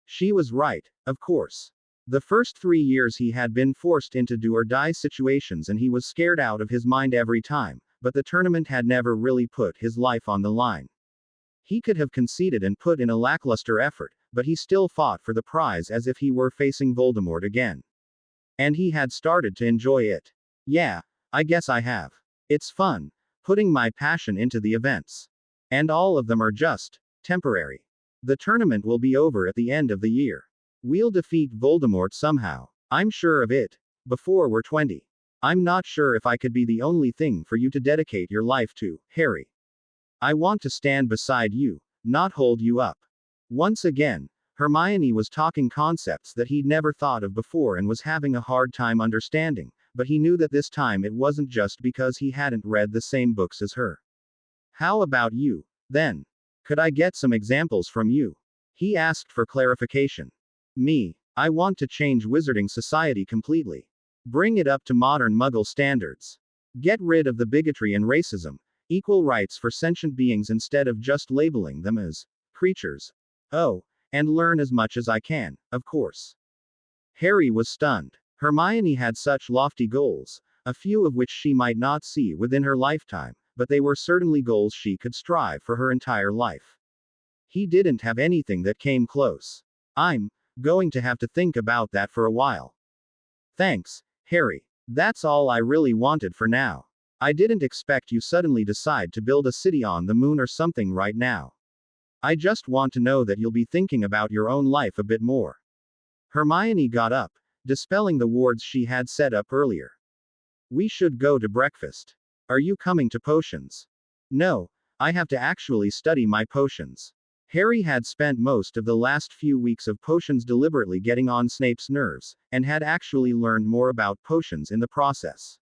She was right, of course. The first 3 years he had been forced into do-or-die situations and he was scared out of his mind every time, but the tournament had never really put his life on the line. He could have conceded and put in a lackluster effort, but he still fought for the prize as if he were facing Voldemort again. And he had started to enjoy it. Yeah, I guess I have. It's fun, putting my passion into the events. And all of them are just temporary. The tournament will be over at the end of the year. We'll defeat Voldemort somehow. I'm sure of it. Before we're 20. I'm not sure if I could be the only thing for you to dedicate your life to, Harry. I want to stand beside you, not hold you up. Once again, Hermione was talking concepts that he'd never thought of before and was having a hard time understanding, but he knew that this time it wasn't just because he hadn't read the same books as her. How about you, then? Could I get some examples from you? He asked for clarification. Me. I want to change Wizarding Society completely. Bring it up to modern Muggle standards. Get rid of the bigotry and racism, equal rights for sentient beings instead of just labeling them as creatures. Oh, and learn as much as I can, of course. Harry was stunned. Hermione had such lofty goals, a few of which she might not see within her lifetime, but they were certainly goals she could strive for her entire life. He didn't have anything that came close. I'm going to have to think about that for a while. Thanks, Harry. That's all I really wanted for now. I didn't expect you suddenly decide to build a city on the moon or something right now. I just want to know that you'll be thinking about your own life a bit more. Hermione got up, dispelling the wards she had set up earlier. We should go to breakfast. Are you coming to potions? No, I have to actually study my potions. Harry had spent most of the last few weeks of potions deliberately getting on Snape's nerves, and had actually learned more about potions in the process.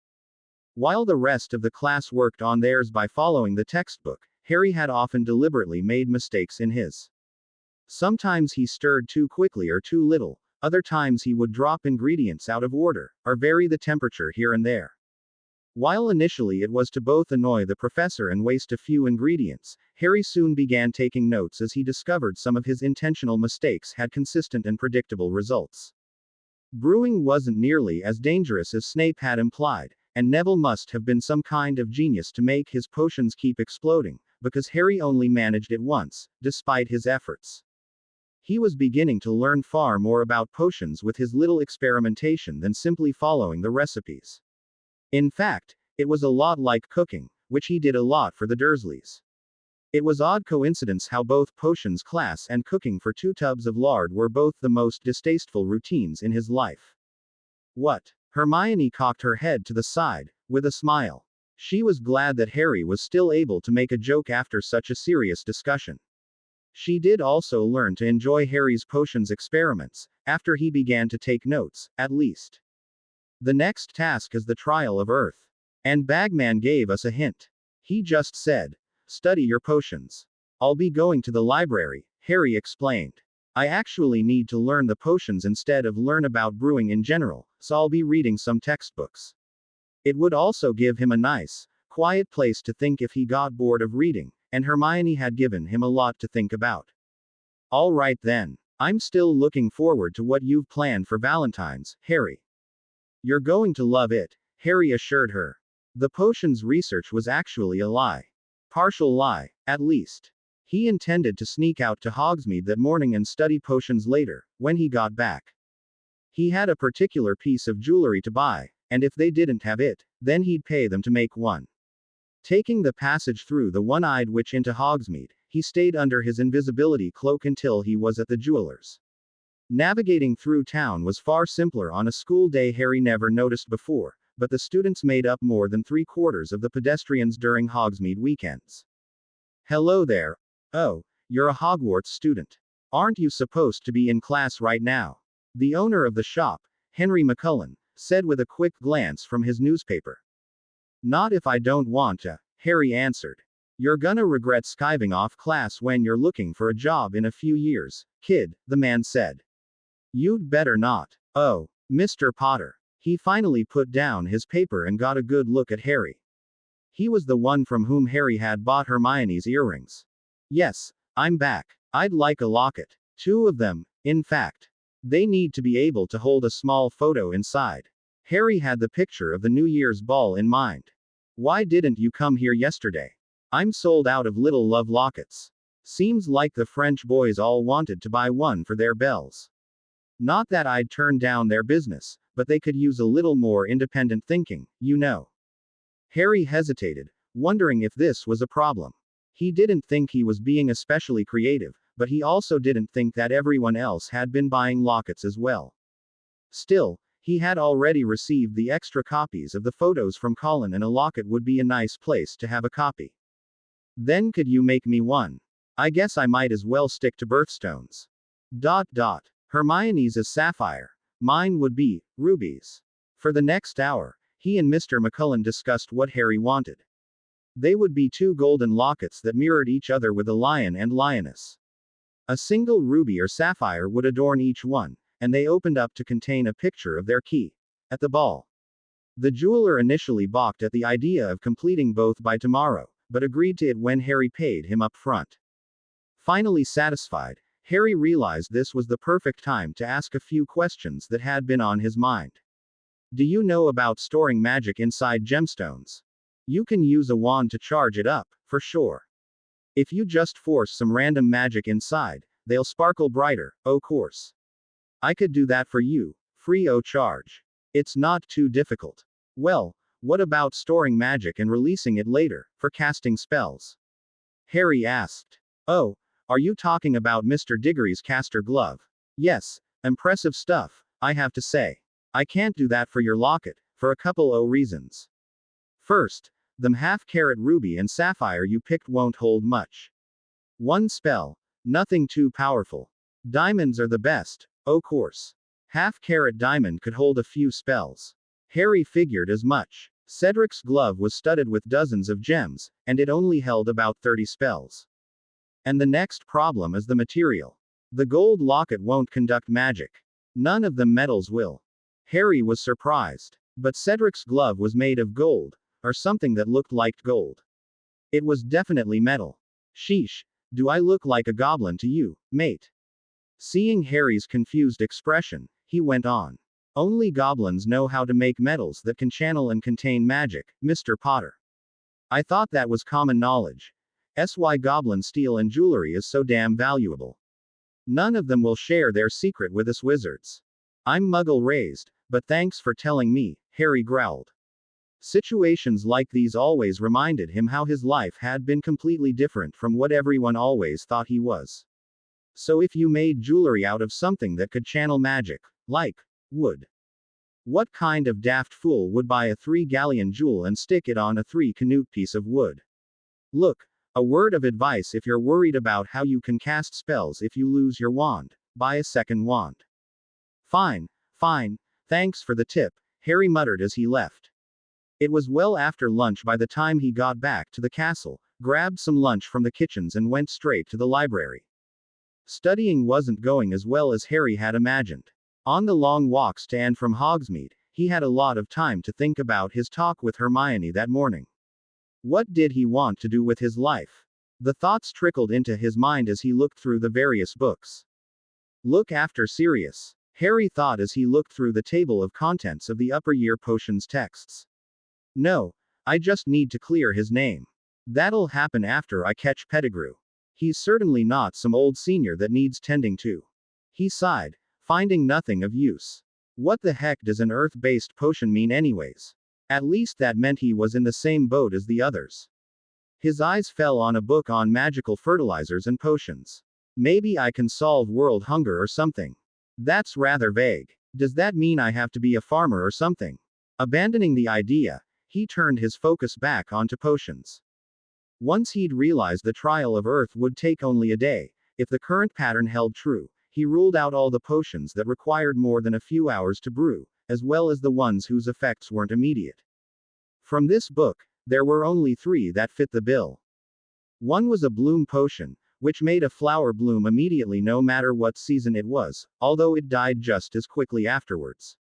While the rest of the class worked on theirs by following the textbook, Harry had often deliberately made mistakes in his. Sometimes he stirred too quickly or too little, other times he would drop ingredients out of order, or vary the temperature here and there. While initially it was to both annoy the professor and waste a few ingredients, Harry soon began taking notes as he discovered some of his intentional mistakes had consistent and predictable results. Brewing wasn't nearly as dangerous as Snape had implied, and Neville must have been some kind of genius to make his potions keep exploding, because Harry only managed it once, despite his efforts. He was beginning to learn far more about potions with his little experimentation than simply following the recipes. In fact, it was a lot like cooking, which he did a lot for the Dursleys. It was odd coincidence how both potions class and cooking for 2 tubs of lard were both the most distasteful routines in his life. What? Hermione cocked her head to the side, with a smile. She was glad that Harry was still able to make a joke after such a serious discussion. She did also learn to enjoy Harry's potions experiments, after he began to take notes, at least. The next task is the trial of Earth. And Bagman gave us a hint. He just said, "Study your potions." "I'll be going to the library," Harry explained. "I actually need to learn the potions instead of learn about brewing in general, so I'll be reading some textbooks." It would also give him a nice, quiet place to think if he got bored of reading, and Hermione had given him a lot to think about. "All right then. I'm still looking forward to what you've planned for Valentine's, Harry." "You're going to love it," Harry assured her. The potions research was actually a lie. Partial lie, at least. He intended to sneak out to Hogsmeade that morning and study potions later, when he got back. He had a particular piece of jewelry to buy, and if they didn't have it, then he'd pay them to make one. Taking the passage through the One-Eyed Witch into Hogsmeade, he stayed under his invisibility cloak until he was at the jeweler's. Navigating through town was far simpler on a school day Harry never noticed before, but the students made up more than 3/4 of the pedestrians during Hogsmeade weekends. "Hello there. Oh, you're a Hogwarts student. Aren't you supposed to be in class right now?" The owner of the shop, Henry McCullen, said with a quick glance from his newspaper. "Not if I don't want to," Harry answered. "You're gonna regret skiving off class when you're looking for a job in a few years, kid," the man said. "You'd better not." "Oh, Mr. Potter." He finally put down his paper and got a good look at Harry. He was the one from whom Harry had bought Hermione's earrings. "Yes, I'm back. I'd like a locket. 2 of them, in fact. They need to be able to hold a small photo inside." Harry had the picture of the New Year's ball in mind. "Why didn't you come here yesterday? I'm sold out of little love lockets. Seems like the French boys all wanted to buy one for their bells. Not that I'd turn down their business, but they could use a little more independent thinking, you know." Harry hesitated, wondering if this was a problem. He didn't think he was being especially creative, but he also didn't think that everyone else had been buying lockets as well. Still, he had already received the extra copies of the photos from Colin, and a locket would be a nice place to have a copy. "Then could you make me one? I guess I might as well stick to birthstones. Hermione's is sapphire. Mine would be rubies." For the next hour, he and Mr. McCullen discussed what Harry wanted. They would be 2 golden lockets that mirrored each other with a lion and lioness. A single ruby or sapphire would adorn each one, and they opened up to contain a picture of their key. At the ball. The jeweler initially balked at the idea of completing both by tomorrow, but agreed to it when Harry paid him up front. Finally satisfied, Harry realized this was the perfect time to ask a few questions that had been on his mind. "Do you know about storing magic inside gemstones? You can use a wand to charge it up, for sure. If you just force some random magic inside, they'll sparkle brighter, o' course. I could do that for you, free o' charge. It's not too difficult." "Well, what about storing magic and releasing it later, for casting spells?" Harry asked. "Oh, are you talking about Mr. Diggory's caster glove?" "Yes, impressive stuff, I have to say. I can't do that for your locket, for a couple o' reasons. First, the half-carat ruby and sapphire you picked won't hold much. One spell, nothing too powerful. Diamonds are the best, o' course. Half-carat diamond could hold a few spells." Harry figured as much. Cedric's glove was studded with dozens of gems, and it only held about 30 spells. And the next problem is the material. The gold locket won't conduct magic. None of the metals will. Harry was surprised. But Cedric's glove was made of gold, or something that looked like gold. It was definitely metal. Sheesh, do I look like a goblin to you, mate? Seeing Harry's confused expression, he went on. Only goblins know how to make metals that can channel and contain magic, Mr. Potter. I thought that was common knowledge. Why goblin steel and jewelry is so damn valuable. None of them will share their secret with us wizards. I'm muggle raised, but thanks for telling me, Harry growled. Situations like these always reminded him how his life had been completely different from what everyone always thought he was. So if you made jewelry out of something that could channel magic, like wood. What kind of daft fool would buy a 3-galleon jewel and stick it on a 3-canute piece of wood? Look, a word of advice: if you're worried about how you can cast spells if you lose your wand, buy a second wand. Fine, thanks for the tip, Harry muttered as he left. It was well after lunch by the time he got back to the castle, grabbed some lunch from the kitchens and went straight to the library. Studying wasn't going as well as Harry had imagined. On the long walks to and from Hogsmeade, he had a lot of time to think about his talk with Hermione that morning. What did he want to do with his life? The thoughts trickled into his mind as he looked through the various books. Look after Sirius, Harry thought as he looked through the table of contents of the upper year potions texts. No, I just need to clear his name. That'll happen after I catch Pettigrew. He's certainly not some old senior that needs tending to. He sighed, finding nothing of use. What the heck does an earth-based potion mean anyways? At least that meant he was in the same boat as the others. His eyes fell on a book on magical fertilizers and potions. Maybe I can solve world hunger or something. That's rather vague. Does that mean I have to be a farmer or something? Abandoning the idea, he turned his focus back onto potions. Once he'd realized the trial of Earth would take only a day, if the current pattern held true, he ruled out all the potions that required more than a few hours to brew, as well as the ones whose effects weren't immediate. From this book, there were only 3 that fit the bill. One was a bloom potion, which made a flower bloom immediately no matter what season it was, although it died just as quickly afterwards.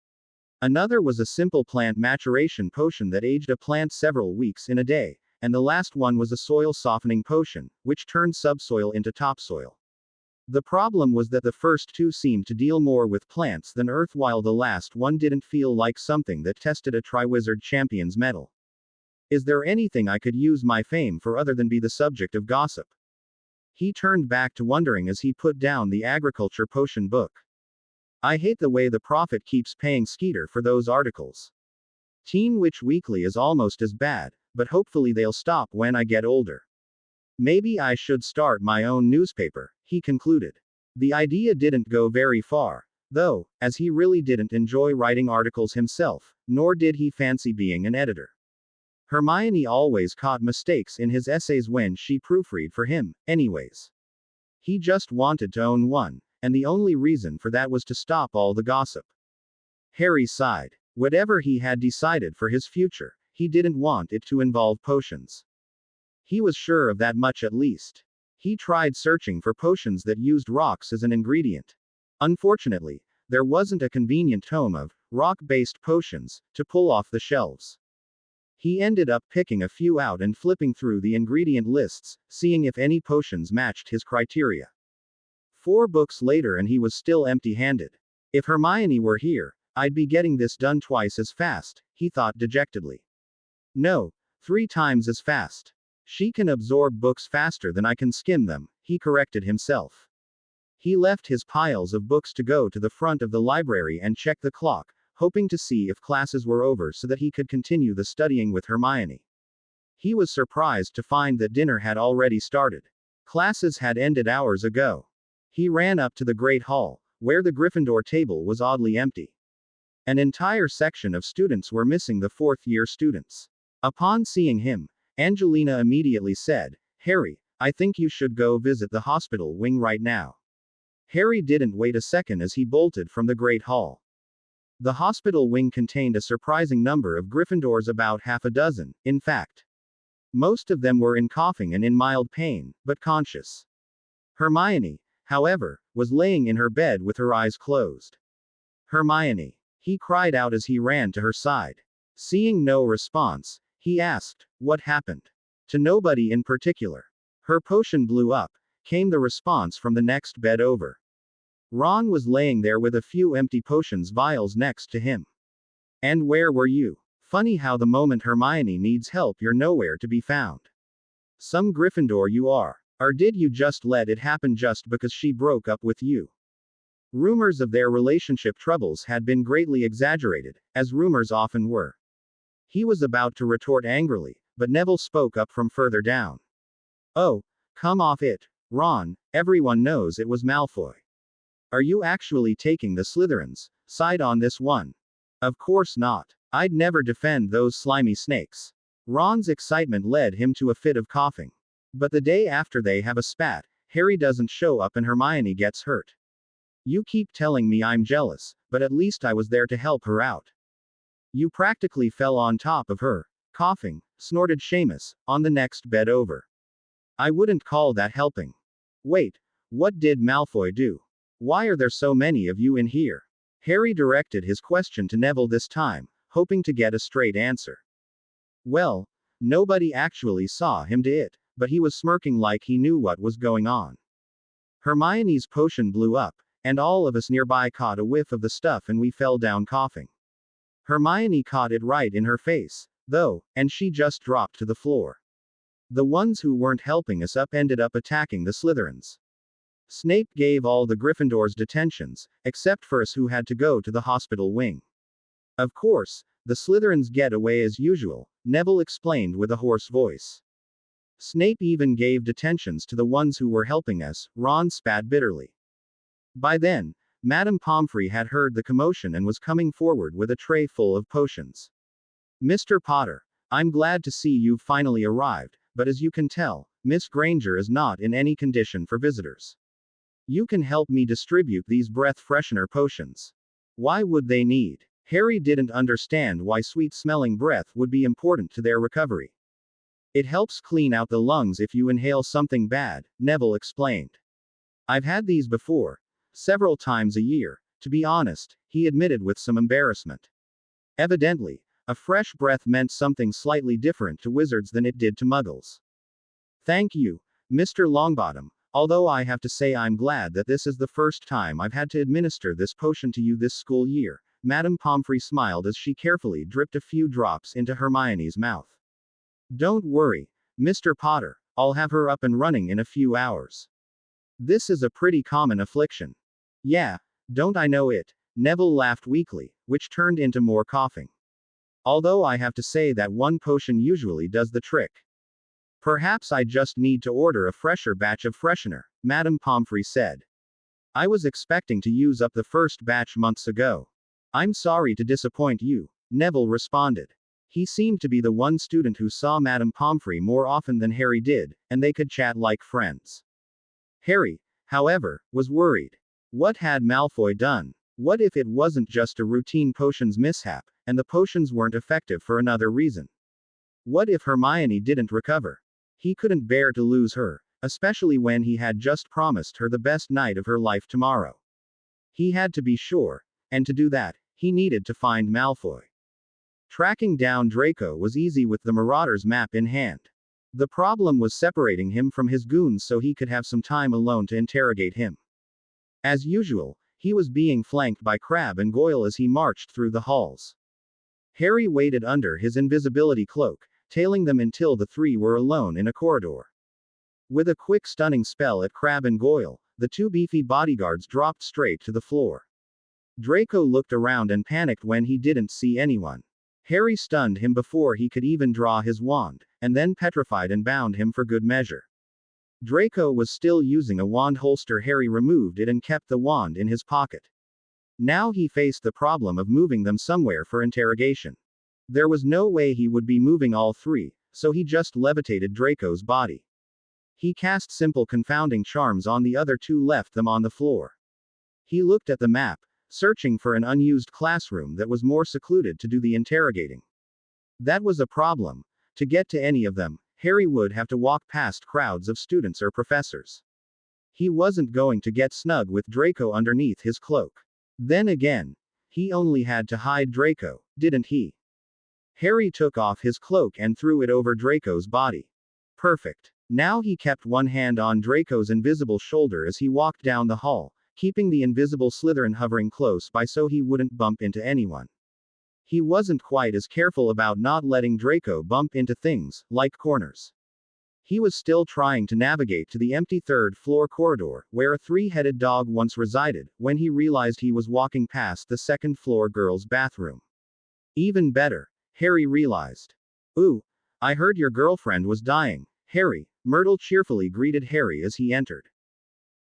Another was a simple plant maturation potion that aged a plant several weeks in a day, and the last one was a soil softening potion, which turned subsoil into topsoil. The problem was that the first 2 seemed to deal more with plants than earth, while the last one didn't feel like something that tested a Triwizard Champion's mettle. Is there anything I could use my fame for other than be the subject of gossip? He turned back to wondering as he put down the agriculture potion book. I hate the way the Prophet keeps paying Skeeter for those articles. Teen Witch Weekly is almost as bad, but hopefully they'll stop when I get older. Maybe I should start my own newspaper, he concluded. The idea didn't go very far, though, as he really didn't enjoy writing articles himself, nor did he fancy being an editor. Hermione always caught mistakes in his essays when she proofread for him, anyways. He just wanted to own one, and the only reason for that was to stop all the gossip. Harry sighed. Whatever he had decided for his future, he didn't want it to involve potions. He was sure of that much at least. He tried searching for potions that used rocks as an ingredient. Unfortunately, there wasn't a convenient tome of rock-based potions to pull off the shelves. He ended up picking a few out and flipping through the ingredient lists, seeing if any potions matched his criteria. 4 books later and he was still empty-handed. If Hermione were here, I'd be getting this done twice as fast, he thought dejectedly. No, 3 times as fast. She can absorb books faster than I can skim them, he corrected himself. He left his piles of books to go to the front of the library and check the clock, hoping to see if classes were over so that he could continue the studying with Hermione. He was surprised to find that dinner had already started. Classes had ended hours ago. He ran up to the Great Hall, where the Gryffindor table was oddly empty. An entire section of students were missing the 4th-year students. Upon seeing him, Angelina immediately said, Harry, I think you should go visit the hospital wing right now. Harry didn't wait a second as he bolted from the Great Hall. The hospital wing contained a surprising number of Gryffindors, about half a dozen, in fact. Most of them were in coughing and in mild pain, but conscious. Hermione, however, was laying in her bed with her eyes closed. Hermione, he cried out as he ran to her side. Seeing no response, he asked, "What happened?" To nobody in particular. "Her potion blew up," came the response from the next bed over. Ron was laying there with a few empty potions vials next to him. "And where were you?" Funny how the moment Hermione needs help you're nowhere to be found. Some Gryffindor you are. Or did you just let it happen just because she broke up with you? Rumors of their relationship troubles had been greatly exaggerated, as rumors often were. He was about to retort angrily, but Neville spoke up from further down. "Oh, come off it, Ron, everyone knows it was Malfoy. Are you actually taking the Slytherins' side on this one?" "Of course not. I'd never defend those slimy snakes." Ron's excitement led him to a fit of coughing. But the day after they have a spat, Harry doesn't show up and Hermione gets hurt. "You keep telling me I'm jealous, but at least I was there to help her out." "You practically fell on top of her," coughing, snorted Seamus, on the next bed over. "I wouldn't call that helping." "Wait, what did Malfoy do? Why are there so many of you in here?" Harry directed his question to Neville this time, hoping to get a straight answer. "Well, nobody actually saw him do it, but he was smirking like he knew what was going on. Hermione's potion blew up, and all of us nearby caught a whiff of the stuff and we fell down coughing. Hermione caught it right in her face, though, and she just dropped to the floor. The ones who weren't helping us up ended up attacking the Slytherins. Snape gave all the Gryffindors detentions, except for us who had to go to the hospital wing. Of course, the Slytherins get away as usual," Neville explained with a hoarse voice. "Snape even gave detentions to the ones who were helping us," Ron spat bitterly. By then, Madame Pomfrey had heard the commotion and was coming forward with a tray full of potions. "Mr. Potter, I'm glad to see you've finally arrived, but as you can tell, Miss Granger is not in any condition for visitors. You can help me distribute these breath freshener potions." Why would they need? Harry didn't understand why sweet-smelling breath would be important to their recovery. "It helps clean out the lungs if you inhale something bad," Neville explained. "I've had these before. Several times a year. To be honest," he admitted with some embarrassment. Evidently, a fresh breath meant something slightly different to wizards than it did to muggles. "Thank you, Mr. Longbottom, although I have to say I'm glad that this is the first time I've had to administer this potion to you this school year," Madame Pomfrey smiled as she carefully dripped a few drops into Hermione's mouth. "Don't worry, Mr. Potter, I'll have her up and running in a few hours. This is a pretty common affliction." "Yeah, don't I know it?" Neville laughed weakly, which turned into more coughing. "Although I have to say that one potion usually does the trick. Perhaps I just need to order a fresher batch of freshener," Madame Pomfrey said. "I was expecting to use up the first batch months ago." "I'm sorry to disappoint you," Neville responded. He seemed to be the one student who saw Madame Pomfrey more often than Harry did, and they could chat like friends. Harry, however, was worried. What had Malfoy done? What if it wasn't just a routine potions mishap, and the potions weren't effective for another reason? What if Hermione didn't recover? He couldn't bear to lose her, especially when he had just promised her the best night of her life tomorrow. He had to be sure, and to do that, he needed to find Malfoy. Tracking down Draco was easy with the Marauder's map in hand. The problem was separating him from his goons so he could have some time alone to interrogate him. As usual, he was being flanked by Crabbe and Goyle as he marched through the halls. Harry waited under his invisibility cloak, tailing them until the three were alone in a corridor. With a quick stunning spell at Crabbe and Goyle, the two beefy bodyguards dropped straight to the floor. Draco looked around and panicked when he didn't see anyone. Harry stunned him before he could even draw his wand, and then petrified and bound him for good measure. Draco was still using a wand holster. Harry removed it and kept the wand in his pocket. Now he faced the problem of moving them somewhere for interrogation. There was no way he would be moving all three, so he just levitated Draco's body. He cast simple confounding charms on the other two, left them on the floor. He looked at the map, searching for an unused classroom that was more secluded to do the interrogating. That was a problem. To get to any of them, Harry would have to walk past crowds of students or professors. He wasn't going to get snug with Draco underneath his cloak. Then again, he only had to hide Draco, didn't he? Harry took off his cloak and threw it over Draco's body. Perfect. Now he kept one hand on Draco's invisible shoulder as he walked down the hall, keeping the invisible Slytherin hovering close by so he wouldn't bump into anyone. He wasn't quite as careful about not letting Draco bump into things, like corners. He was still trying to navigate to the empty third-floor corridor, where a three-headed dog once resided, when he realized he was walking past the second-floor girls' bathroom. Even better, Harry realized. Ooh, I heard your girlfriend was dying, Harry, Myrtle cheerfully greeted Harry as he entered.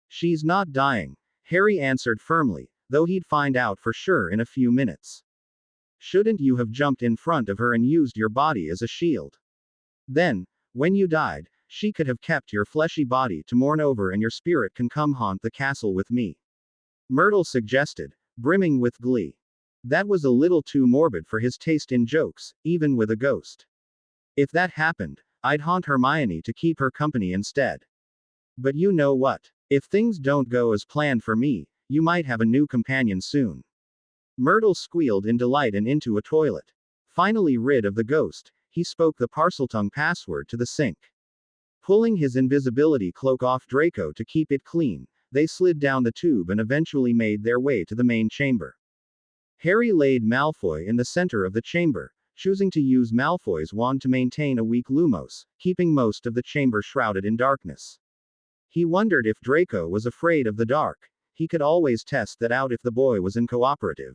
She's not dying, Harry answered firmly, though he'd find out for sure in a few minutes. Shouldn't you have jumped in front of her and used your body as a shield? Then, when you died, she could have kept your fleshy body to mourn over and your spirit can come haunt the castle with me. Myrtle suggested, brimming with glee. That was a little too morbid for his taste in jokes, even with a ghost. If that happened, I'd haunt Hermione to keep her company instead. But you know what? If things don't go as planned for me, you might have a new companion soon. Myrtle squealed in delight and into a toilet. Finally rid of the ghost, he spoke the Parseltongue password to the sink. Pulling his invisibility cloak off Draco to keep it clean, they slid down the tube and eventually made their way to the main chamber. Harry laid Malfoy in the center of the chamber, choosing to use Malfoy's wand to maintain a weak lumos, keeping most of the chamber shrouded in darkness. He wondered if Draco was afraid of the dark. He could always test that out if the boy was uncooperative.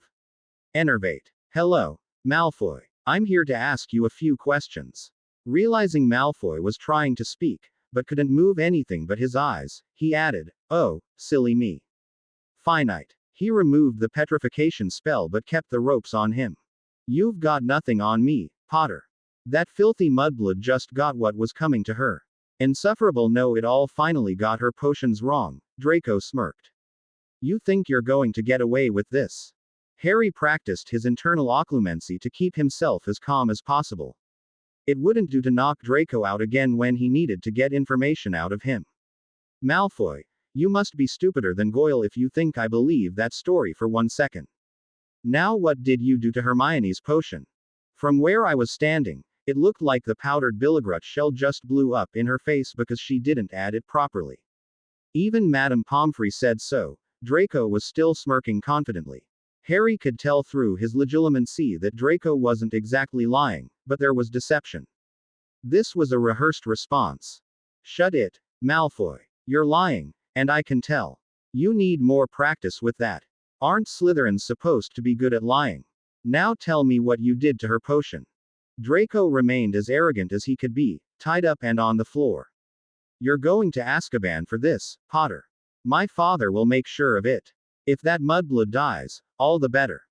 Enervate. Hello, Malfoy. I'm here to ask you a few questions. Realizing Malfoy was trying to speak, but couldn't move anything but his eyes, he added, oh, silly me. Finite. He removed the petrification spell but kept the ropes on him. You've got nothing on me, Potter. That filthy mudblood just got what was coming to her. Insufferable know-it-all finally got her potions wrong, Draco smirked. You think you're going to get away with this? Harry practiced his internal occlumency to keep himself as calm as possible. It wouldn't do to knock Draco out again when he needed to get information out of him. Malfoy, you must be stupider than Goyle if you think I believe that story for 1 second. Now what did you do to Hermione's potion? From where I was standing, it looked like the powdered billigrut shell just blew up in her face because she didn't add it properly. Even Madame Pomfrey said so. Draco was still smirking confidently. Harry could tell through his legilimency that Draco wasn't exactly lying, but there was deception. This was a rehearsed response. Shut it, Malfoy. You're lying, and I can tell. You need more practice with that. Aren't Slytherins supposed to be good at lying? Now tell me what you did to her potion. Draco remained as arrogant as he could be, tied up and on the floor. You're going to Azkaban for this, Potter. My father will make sure of it. If that mudblood dies, all the better.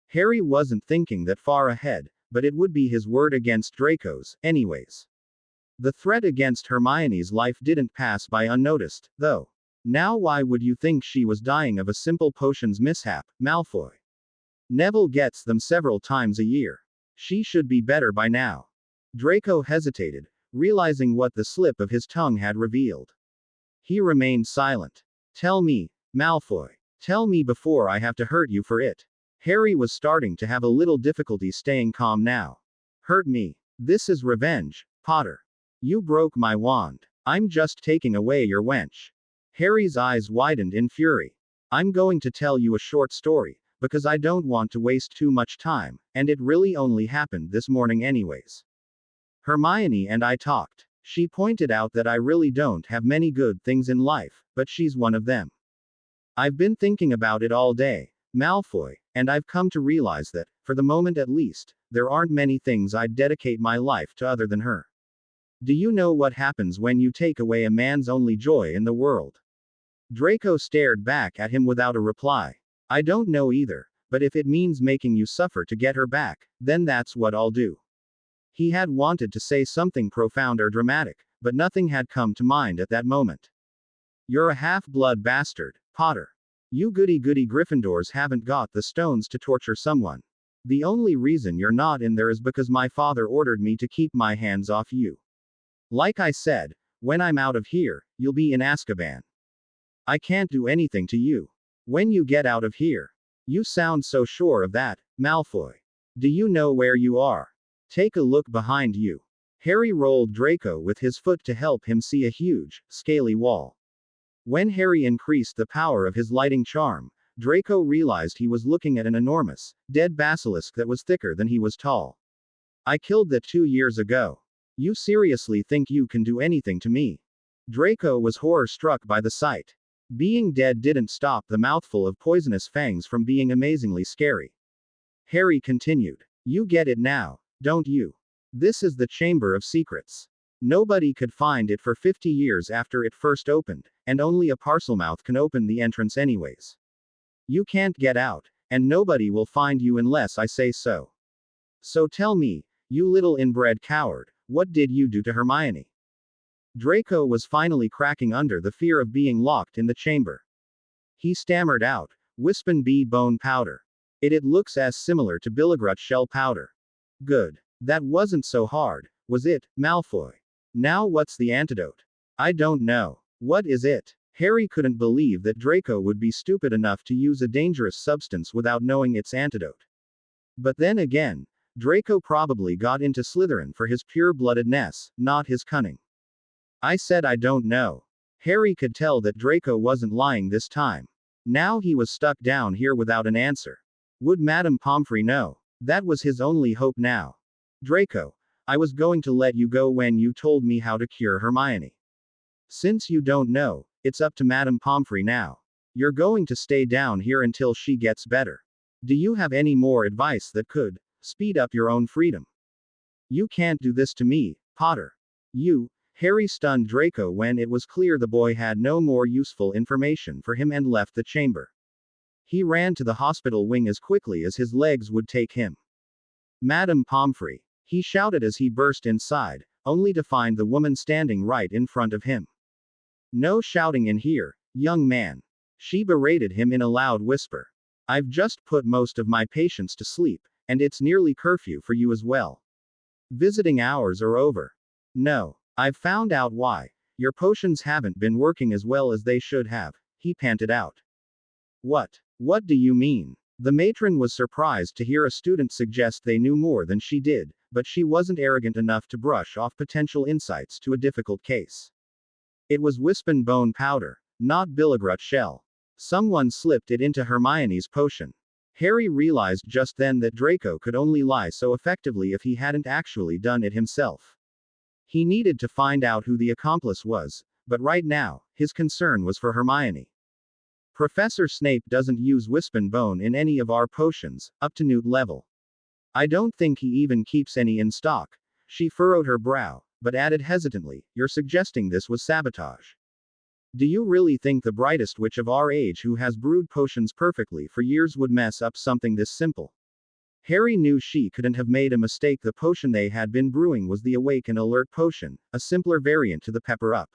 Harry wasn't thinking that far ahead, but it would be his word against Draco's, anyways. The threat against Hermione's life didn't pass by unnoticed, though. Now why would you think she was dying of a simple potions mishap, Malfoy? Neville gets them several times a year. She should be better by now. Draco hesitated, realizing what the slip of his tongue had revealed. He remained silent. Tell me, Malfoy. Tell me before I have to hurt you for it. Harry was starting to have a little difficulty staying calm now. Hurt me. This is revenge, Potter. You broke my wand. I'm just taking away your wench. Harry's eyes widened in fury. I'm going to tell you a short story, because I don't want to waste too much time, and it really only happened this morning anyways. Hermione and I talked. She pointed out that I really don't have many good things in life, but she's one of them. I've been thinking about it all day, Malfoy, and I've come to realize that, for the moment at least, there aren't many things I'd dedicate my life to other than her. Do you know what happens when you take away a man's only joy in the world? Draco stared back at him without a reply. I don't know either, but if it means making you suffer to get her back, then that's what I'll do. He had wanted to say something profound or dramatic, but nothing had come to mind at that moment. You're a half-blood bastard, Potter. You goody-goody Gryffindors haven't got the stones to torture someone. The only reason you're not in there is because my father ordered me to keep my hands off you. Like I said, when I'm out of here, you'll be in Azkaban. I can't do anything to you. When you get out of here. You sound so sure of that, Malfoy. Do you know where you are? Take a look behind you. Harry rolled Draco with his foot to help him see a huge, scaly wall. When Harry increased the power of his lighting charm, Draco realized he was looking at an enormous, dead basilisk that was thicker than he was tall. I killed that 2 years ago. You seriously think you can do anything to me? Draco was horror-struck by the sight. Being dead didn't stop the mouthful of poisonous fangs from being amazingly scary. Harry continued. You get it now, don't you? This is the Chamber of Secrets. Nobody could find it for 50 years after it first opened, and only a Parselmouth can open the entrance anyways. You can't get out, and nobody will find you unless I say so. So tell me, you little inbred coward, what did you do to Hermione? Draco was finally cracking under the fear of being locked in the chamber. He stammered out, Wispin bee bone powder. It looks as similar to Billigrut shell powder. Good. That wasn't so hard, was it, Malfoy? Now what's the antidote? I don't know. What is it? Harry couldn't believe that Draco would be stupid enough to use a dangerous substance without knowing its antidote. But then again, Draco probably got into Slytherin for his pure-bloodedness, not his cunning. I said I don't know. Harry could tell that Draco wasn't lying this time. Now he was stuck down here without an answer. Would Madame Pomfrey know? That was his only hope now. Draco, I was going to let you go when you told me how to cure Hermione. Since you don't know, it's up to Madame Pomfrey now. You're going to stay down here until she gets better. Do you have any more advice that could speed up your own freedom? You can't do this to me, Potter. Harry stunned Draco when it was clear the boy had no more useful information for him and left the chamber. He ran to the hospital wing as quickly as his legs would take him. Madame Pomfrey, he shouted as he burst inside, only to find the woman standing right in front of him. No shouting in here, young man. She berated him in a loud whisper. I've just put most of my patients to sleep, and it's nearly curfew for you as well. Visiting hours are over. No. I've found out why. Your potions haven't been working as well as they should have, he panted out. What? What do you mean? The matron was surprised to hear a student suggest they knew more than she did, but she wasn't arrogant enough to brush off potential insights to a difficult case. It was Wispin bone powder, not Billigrut shell. Someone slipped it into Hermione's potion. Harry realized just then that Draco could only lie so effectively if he hadn't actually done it himself. He needed to find out who the accomplice was, but right now, his concern was for Hermione. Professor Snape doesn't use Wispin bone in any of our potions, up to Newt level. I don't think he even keeps any in stock. She furrowed her brow, but added hesitantly, you're suggesting this was sabotage. Do you really think the brightest witch of our age who has brewed potions perfectly for years would mess up something this simple? Harry knew she couldn't have made a mistake. The potion they had been brewing was the Awake and Alert potion, a simpler variant to the Pepper Up.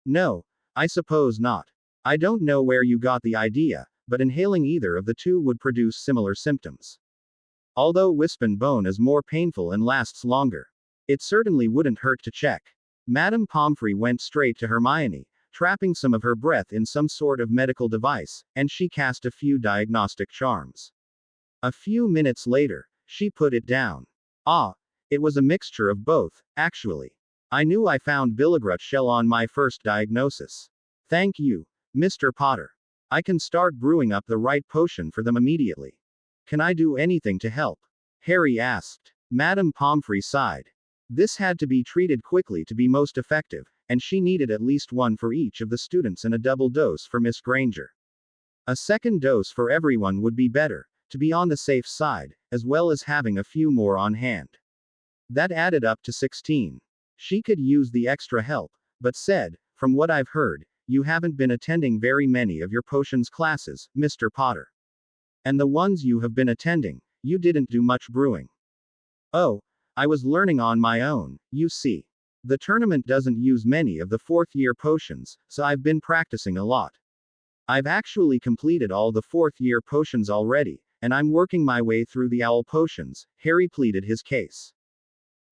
No, I suppose not. I don't know where you got the idea, but inhaling either of the two would produce similar symptoms. Although Wispin bone is more painful and lasts longer. It certainly wouldn't hurt to check. Madame Pomfrey went straight to Hermione, trapping some of her breath in some sort of medical device, and she cast a few diagnostic charms. A few minutes later, she put it down. Ah, it was a mixture of both, actually. I knew I found Billigrut shell on my first diagnosis. Thank you, Mr. Potter. I can start brewing up the right potion for them immediately. Can I do anything to help? Harry asked. Madame Pomfrey sighed. This had to be treated quickly to be most effective, and she needed at least one for each of the students and a double dose for Miss Granger. A second dose for everyone would be better, to be on the safe side, as well as having a few more on hand. That added up to 16. She could use the extra help, but said, from what I've heard, you haven't been attending very many of your potions classes, Mr. Potter. And the ones you have been attending, you didn't do much brewing. Oh, I was learning on my own, you see. The tournament doesn't use many of the fourth-year potions, so I've been practicing a lot. I've actually completed all the fourth year potions already, and I'm working my way through the owl potions, Harry pleaded his case.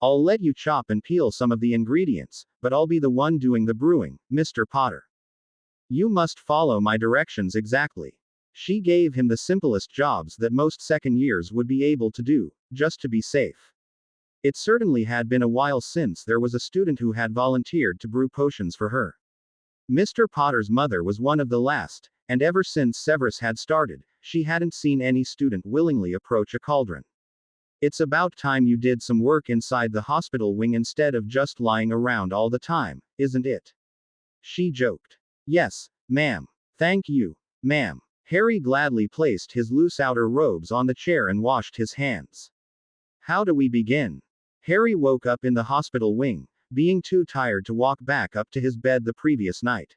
I'll let you chop and peel some of the ingredients, but I'll be the one doing the brewing, Mr. Potter. You must follow my directions exactly. She gave him the simplest jobs that most second years would be able to do, just to be safe. It certainly had been a while since there was a student who had volunteered to brew potions for her. Mr. Potter's mother was one of the last, and ever since Severus had started, she hadn't seen any student willingly approach a cauldron. It's about time you did some work inside the hospital wing instead of just lying around all the time, isn't it? She joked. Yes, ma'am. Thank you, ma'am. Harry gladly placed his loose outer robes on the chair and washed his hands. How do we begin? Harry woke up in the hospital wing, being too tired to walk back up to his bed the previous night.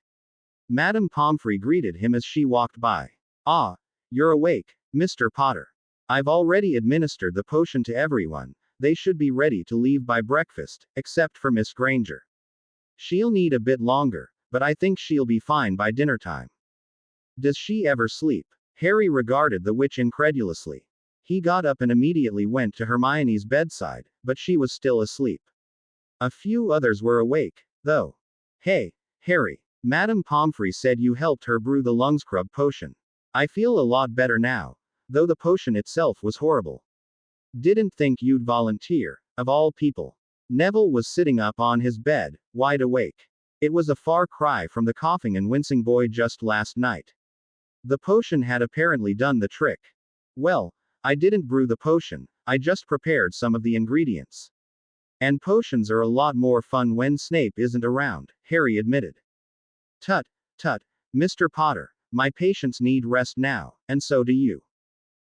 Madame Pomfrey greeted him as she walked by. Ah, you're awake, Mr. Potter. I've already administered the potion to everyone. They should be ready to leave by breakfast, except for Miss Granger. She'll need a bit longer, but I think she'll be fine by dinner time. Does she ever sleep? Harry regarded the witch incredulously. He got up and immediately went to Hermione's bedside, but she was still asleep. A few others were awake, though. Hey, Harry. Madame Pomfrey said you helped her brew the lung scrub potion. I feel a lot better now, though the potion itself was horrible. Didn't think you'd volunteer, of all people. Neville was sitting up on his bed, wide awake. It was a far cry from the coughing and wincing boy just last night. The potion had apparently done the trick. Well, I didn't brew the potion, I just prepared some of the ingredients. And potions are a lot more fun when Snape isn't around, Harry admitted. Tut, tut, Mr. Potter, my patients need rest now, and so do you.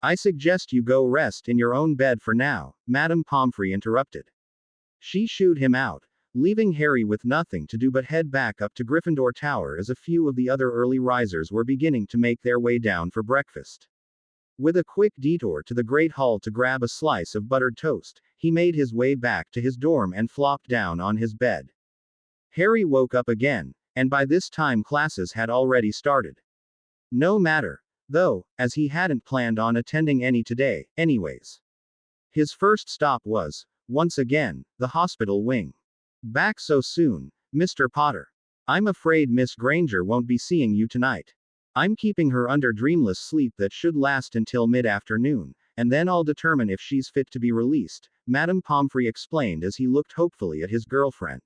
I suggest you go rest in your own bed for now, Madame Pomfrey interrupted. She shooed him out, leaving Harry with nothing to do but head back up to Gryffindor Tower as a few of the other early risers were beginning to make their way down for breakfast. With a quick detour to the Great Hall to grab a slice of buttered toast, he made his way back to his dorm and flopped down on his bed. Harry woke up again, and by this time classes had already started. No matter, though, as he hadn't planned on attending any today, anyways. His first stop was, once again, the hospital wing. Back so soon, Mr. Potter. I'm afraid Miss Granger won't be seeing you tonight. I'm keeping her under dreamless sleep that should last until mid-afternoon, and then I'll determine if she's fit to be released, Madame Pomfrey explained as he looked hopefully at his girlfriend.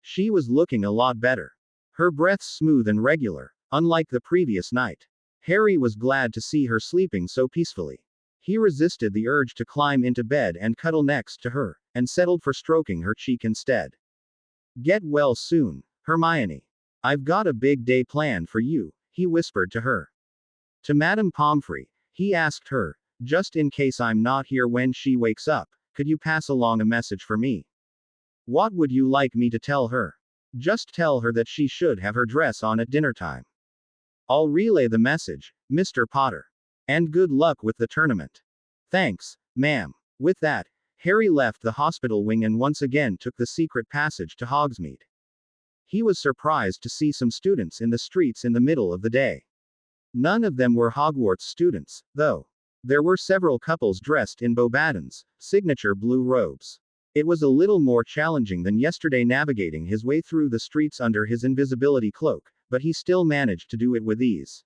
She was looking a lot better. Her breaths smooth and regular, unlike the previous night. Harry was glad to see her sleeping so peacefully. He resisted the urge to climb into bed and cuddle next to her, and settled for stroking her cheek instead. Get well soon, Hermione. I've got a big day planned for you, he whispered to her. To Madame Pomfrey, he asked her, just in case I'm not here when she wakes up, could you pass along a message for me? What would you like me to tell her? Just tell her that she should have her dress on at dinner time. I'll relay the message, Mr. Potter. And good luck with the tournament. Thanks, ma'am. With that, Harry left the hospital wing and once again took the secret passage to Hogsmeade. He was surprised to see some students in the streets in the middle of the day. None of them were Hogwarts students, though. There were several couples dressed in Bobadden's signature blue robes. It was a little more challenging than yesterday navigating his way through the streets under his invisibility cloak, but he still managed to do it with ease.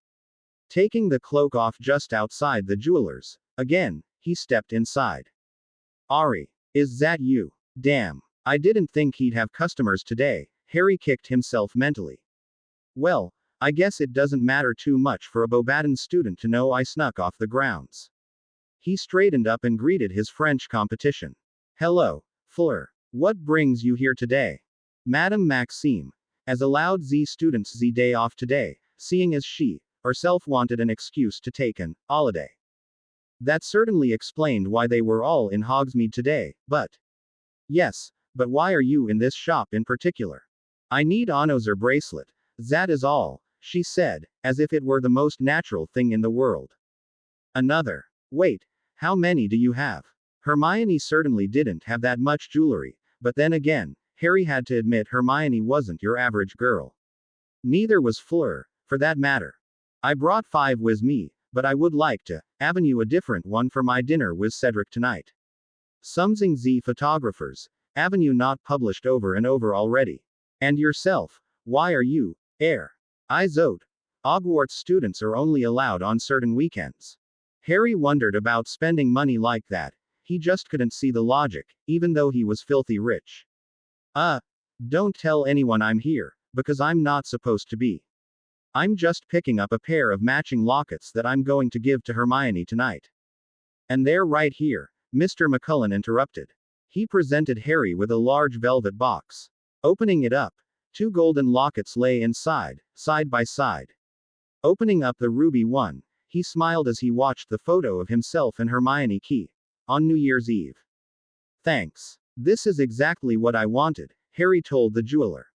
Taking the cloak off just outside the jeweler's, again, he stepped inside. Ari, is that you? Damn. I didn't think he'd have customers today, Harry kicked himself mentally. Well, I guess it doesn't matter too much for a Bobadden student to know I snuck off the grounds. He straightened up and greeted his French competition. Hello, Fleur. What brings you here today? Madame Maxime, as allowed Z students Z day off today, seeing as she, herself wanted an excuse to take an holiday. That certainly explained why they were all in Hogsmeade today, but... Yes, but why are you in this shop in particular? I need Another bracelet. That is all, she said, as if it were the most natural thing in the world. Another. Wait, how many do you have? Hermione certainly didn't have that much jewelry, but then again, Harry had to admit Hermione wasn't your average girl. Neither was Fleur, for that matter. I brought 5 with me, but I would like to avenue a different one for my dinner with Cedric tonight. Something Z photographers. Avenue not published over and over already. And yourself, why are you, air? I zote. Hogwarts students are only allowed on certain weekends. Harry wondered about spending money like that. He just couldn't see the logic, even though he was filthy rich. Don't tell anyone I'm here, because I'm not supposed to be. I'm just picking up a pair of matching lockets that I'm going to give to Hermione tonight. And they're right here, Mr. McCullen interrupted. He presented Harry with a large velvet box. Opening it up, 2 golden lockets lay inside, side by side. Opening up the ruby one, he smiled as he watched the photo of himself and Hermione Key. On New Year's Eve. Thanks. This is exactly what I wanted, Harry told the jeweler.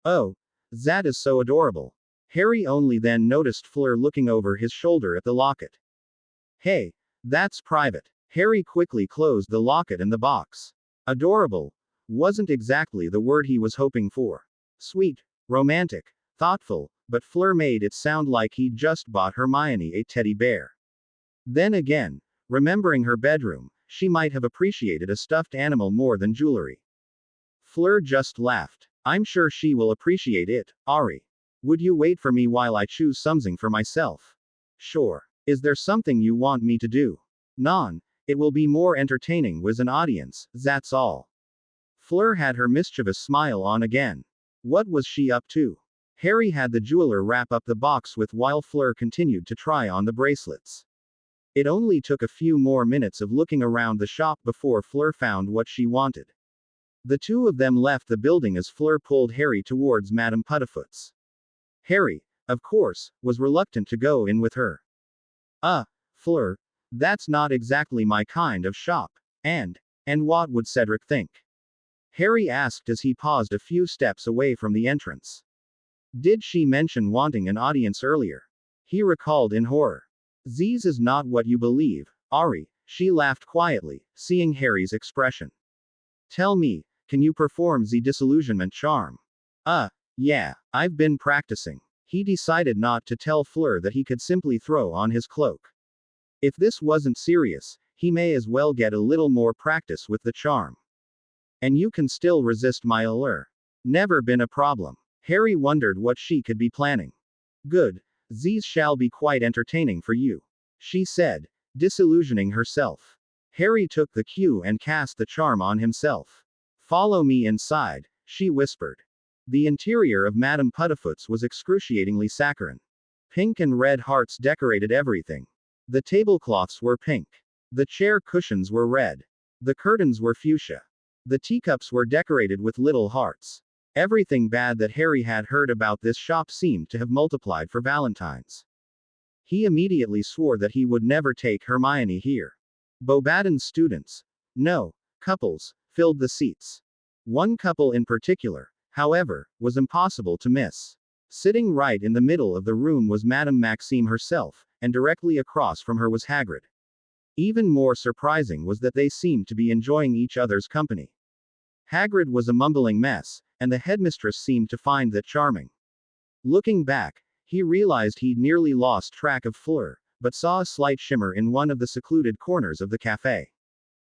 Oh, that is so adorable. Harry only then noticed Fleur looking over his shoulder at the locket. Hey, that's private. Harry quickly closed the locket and the box. Adorable wasn't exactly the word he was hoping for. Sweet, romantic, thoughtful, but Fleur made it sound like he'd just bought Hermione a teddy bear. Then again, remembering her bedroom, she might have appreciated a stuffed animal more than jewelry. Fleur just laughed. I'm sure she will appreciate it, Ari. Would you wait for me while I choose something for myself? Sure. Is there something you want me to do? Non. It will be more entertaining with an audience, that's all. Fleur had her mischievous smile on again. What was she up to? Harry had the jeweler wrap up the box with while Fleur continued to try on the bracelets. It only took a few more minutes of looking around the shop before Fleur found what she wanted. The two of them left the building as Fleur pulled Harry towards Madame Puddifoot's. Harry, of course, was reluctant to go in with her. Fleur, that's not exactly my kind of shop. And what would Cedric think? Harry asked as he paused a few steps away from the entrance. Did she mention wanting an audience earlier? He recalled in horror. Z's is not what you believe, Ari, she laughed quietly, seeing Harry's expression. Tell me, can you perform the disillusionment charm? Yeah, I've been practicing. He decided not to tell Fleur that he could simply throw on his cloak. If this wasn't serious, he may as well get a little more practice with the charm. And you can still resist my allure. Never been a problem. Harry wondered what she could be planning. Good. These shall be quite entertaining for you, she said, disillusioning herself. Harry took the cue and cast the charm on himself. Follow me inside, she whispered. The interior of Madame Puddifoot's was excruciatingly saccharine. Pink and red hearts decorated everything. The tablecloths were pink. The chair cushions were red. The curtains were fuchsia. The teacups were decorated with little hearts. Everything bad that Harry had heard about this shop seemed to have multiplied for Valentine's. He immediately swore that he would never take Hermione here. Beauxbaden's students, no, couples, filled the seats. One couple in particular, however, was impossible to miss. Sitting right in the middle of the room was Madame Maxime herself, and directly across from her was Hagrid. Even more surprising was that they seemed to be enjoying each other's company. Hagrid was a mumbling mess, and the headmistress seemed to find that charming. Looking back, he realized he'd nearly lost track of Fleur, but saw a slight shimmer in one of the secluded corners of the cafe.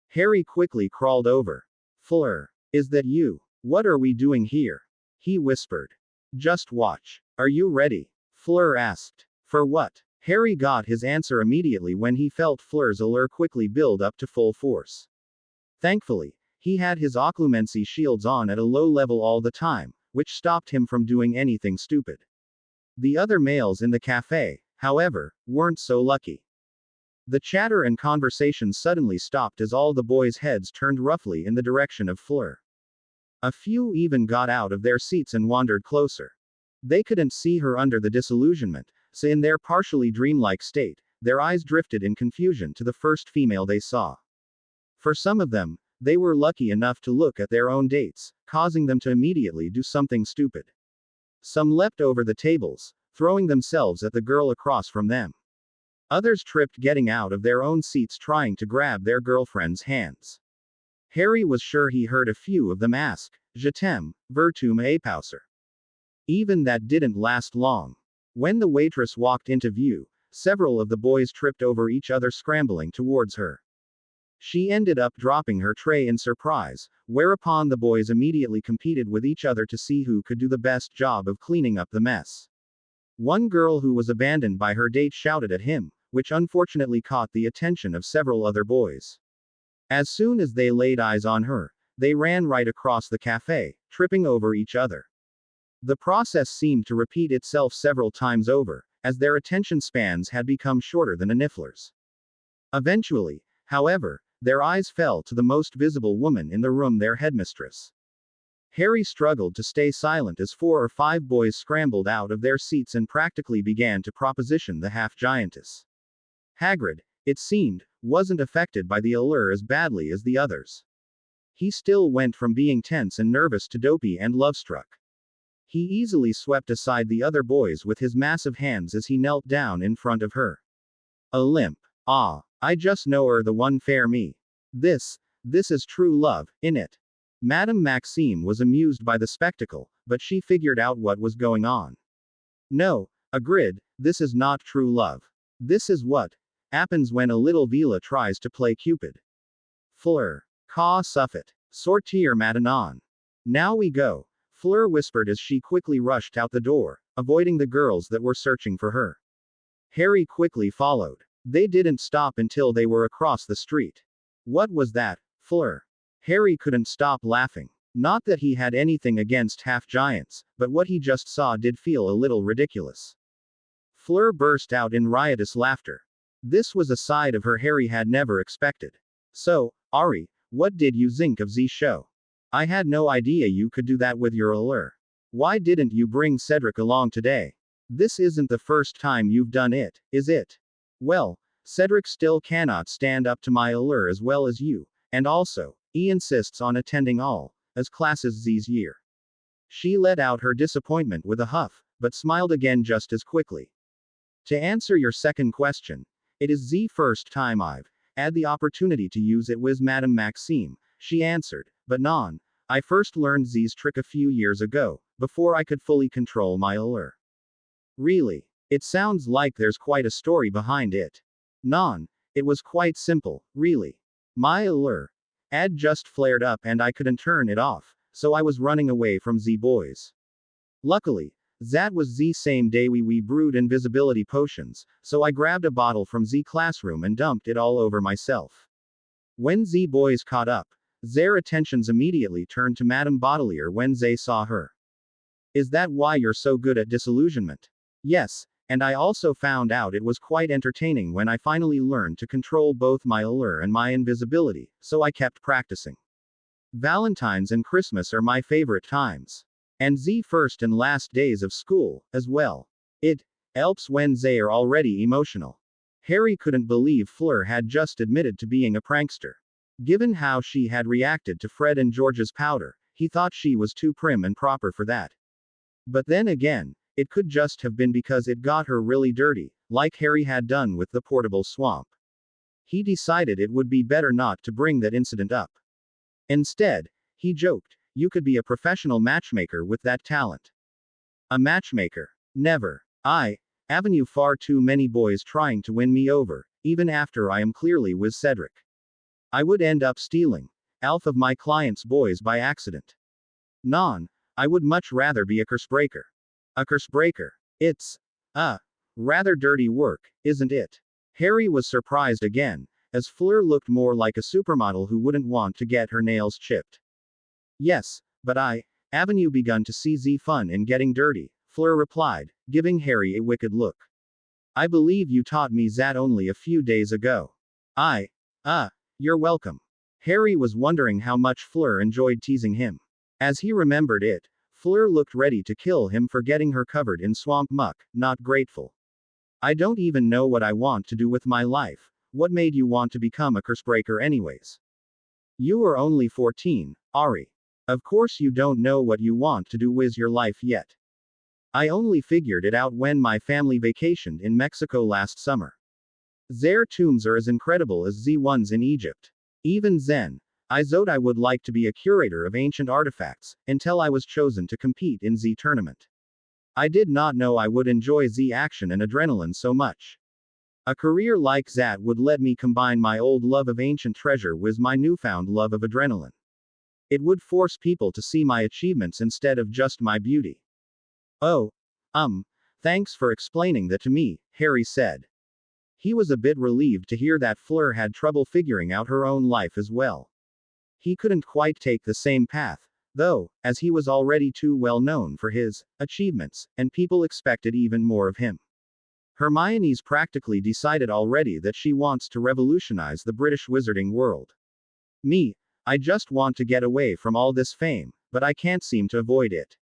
Harry quickly crawled over. Fleur, is that you? What are we doing here? He whispered. Just watch. Are you ready? Fleur asked. For what? Harry got his answer immediately when he felt Fleur's allure quickly build up to full force. Thankfully, he had his occlumency shields on at a low level all the time, which stopped him from doing anything stupid. The other males in the cafe, however, weren't so lucky. The chatter and conversation suddenly stopped as all the boys' heads turned roughly in the direction of Fleur. A few even got out of their seats and wandered closer. They couldn't see her under the disillusionment, so in their partially dreamlike state, their eyes drifted in confusion to the first female they saw. For some of them, they were lucky enough to look at their own dates, causing them to immediately do something stupid. Some leapt over the tables, throwing themselves at the girl across from them. Others tripped getting out of their own seats trying to grab their girlfriend's hands. Harry was sure he heard a few of them ask, Je t'aime, veux-tu m'épouser? Even that didn't last long. When the waitress walked into view, several of the boys tripped over each other scrambling towards her. She ended up dropping her tray in surprise, whereupon the boys immediately competed with each other to see who could do the best job of cleaning up the mess. One girl who was abandoned by her date shouted at him, which unfortunately caught the attention of several other boys. As soon as they laid eyes on her, they ran right across the cafe, tripping over each other. The process seemed to repeat itself several times over, as their attention spans had become shorter than a niffler's. Eventually, however, their eyes fell to the most visible woman in the room, their headmistress. Harry struggled to stay silent as 4 or 5 boys scrambled out of their seats and practically began to proposition the half-giantess. Hagrid, it seemed, wasn't affected by the allure as badly as the others. He still went from being tense and nervous to dopey and love-struck. He easily swept aside the other boys with his massive hands as he knelt down in front of her. A limp. Ah, I just know the one fair me. This is true love, innit? Madame Maxime was amused by the spectacle, but she figured out what was going on. No, Hagrid, this is not true love. This is what happens when a little Vila tries to play Cupid. Fleur. Ca suffit. Sortir maintenant. Now we go. Fleur whispered as she quickly rushed out the door, avoiding the girls that were searching for her. Harry quickly followed. They didn't stop until they were across the street. What was that, Fleur? Harry couldn't stop laughing. Not that he had anything against half-giants, but what he just saw did feel a little ridiculous. Fleur burst out in riotous laughter. This was a side of her Harry had never expected. So, Ari, what did you think of the show? I had no idea you could do that with your allure. Why didn't you bring Cedric along today? This isn't the first time you've done it, is it? Well, Cedric still cannot stand up to my allure as well as you, and also, he insists on attending all as classes this year. She let out her disappointment with a huff, but smiled again just as quickly. To answer your second question, it is the first time I've had the opportunity to use it with Madame Maxime, she answered, but non, I first learned this trick a few years ago, before I could fully control my allure. Really? It sounds like there's quite a story behind it. Non, it was quite simple, really. My allure had just flared up and I couldn't turn it off, so I was running away from the boys. Luckily, that was the same day we brewed invisibility potions, so I grabbed a bottle from the classroom and dumped it all over myself. When the boys caught up, their attentions immediately turned to Madame Baudelaire when they saw her. Is that why you're so good at disillusionment? Yes, and I also found out it was quite entertaining when I finally learned to control both my allure and my invisibility, so I kept practicing. Valentine's and Christmas are my favorite times. And the first and last days of school, as well. It helps when they are already emotional. Harry couldn't believe Fleur had just admitted to being a prankster. Given how she had reacted to Fred and George's powder, he thought she was too prim and proper for that. But then again, it could just have been because it got her really dirty, like Harry had done with the portable swamp. He decided it would be better not to bring that incident up. Instead, he joked, you could be a professional matchmaker with that talent. A matchmaker? Never. Haven't you far too many boys trying to win me over, even after I am clearly with Cedric. I would end up stealing half of my clients' boys by accident. Non, I would much rather be a curse breaker. A curse breaker. It's rather dirty work, isn't it? Harry was surprised again, as Fleur looked more like a supermodel who wouldn't want to get her nails chipped. Yes, but haven't you begun to see the fun in getting dirty? Fleur replied, giving Harry a wicked look. I believe you taught me that only a few days ago. You're welcome. Harry was wondering how much Fleur enjoyed teasing him. As he remembered it, Fleur looked ready to kill him for getting her covered in swamp muck, not grateful. I don't even know what I want to do with my life. What made you want to become a cursebreaker anyways? You are only 14, Ari. Of course you don't know what you want to do with your life yet. I only figured it out when my family vacationed in Mexico last summer. Their tombs are as incredible as the ones in Egypt. Even then, I thought I would like to be a curator of ancient artifacts, until I was chosen to compete in the tournament. I did not know I would enjoy Z action and adrenaline so much. A career like that would let me combine my old love of ancient treasure with my newfound love of adrenaline. It would force people to see my achievements instead of just my beauty. Oh, thanks for explaining that to me, Harry said. He was a bit relieved to hear that Fleur had trouble figuring out her own life as well. He couldn't quite take the same path, though, as he was already too well known for his achievements, and people expected even more of him. Hermione's practically decided already that she wants to revolutionize the British wizarding world. Me, I just want to get away from all this fame, but I can't seem to avoid it.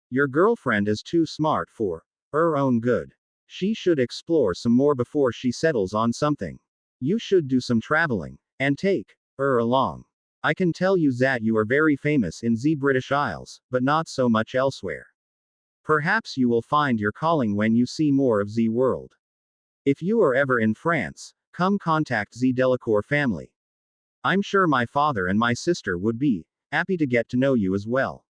Your girlfriend is too smart for her own good. She should explore some more before she settles on something. You should do some traveling, and take her along. I can tell you that you are very famous in the British Isles, but not so much elsewhere. Perhaps you will find your calling when you see more of the world. If you are ever in France, come contact the Delacour family. I'm sure my father and my sister would be happy to get to know you as well.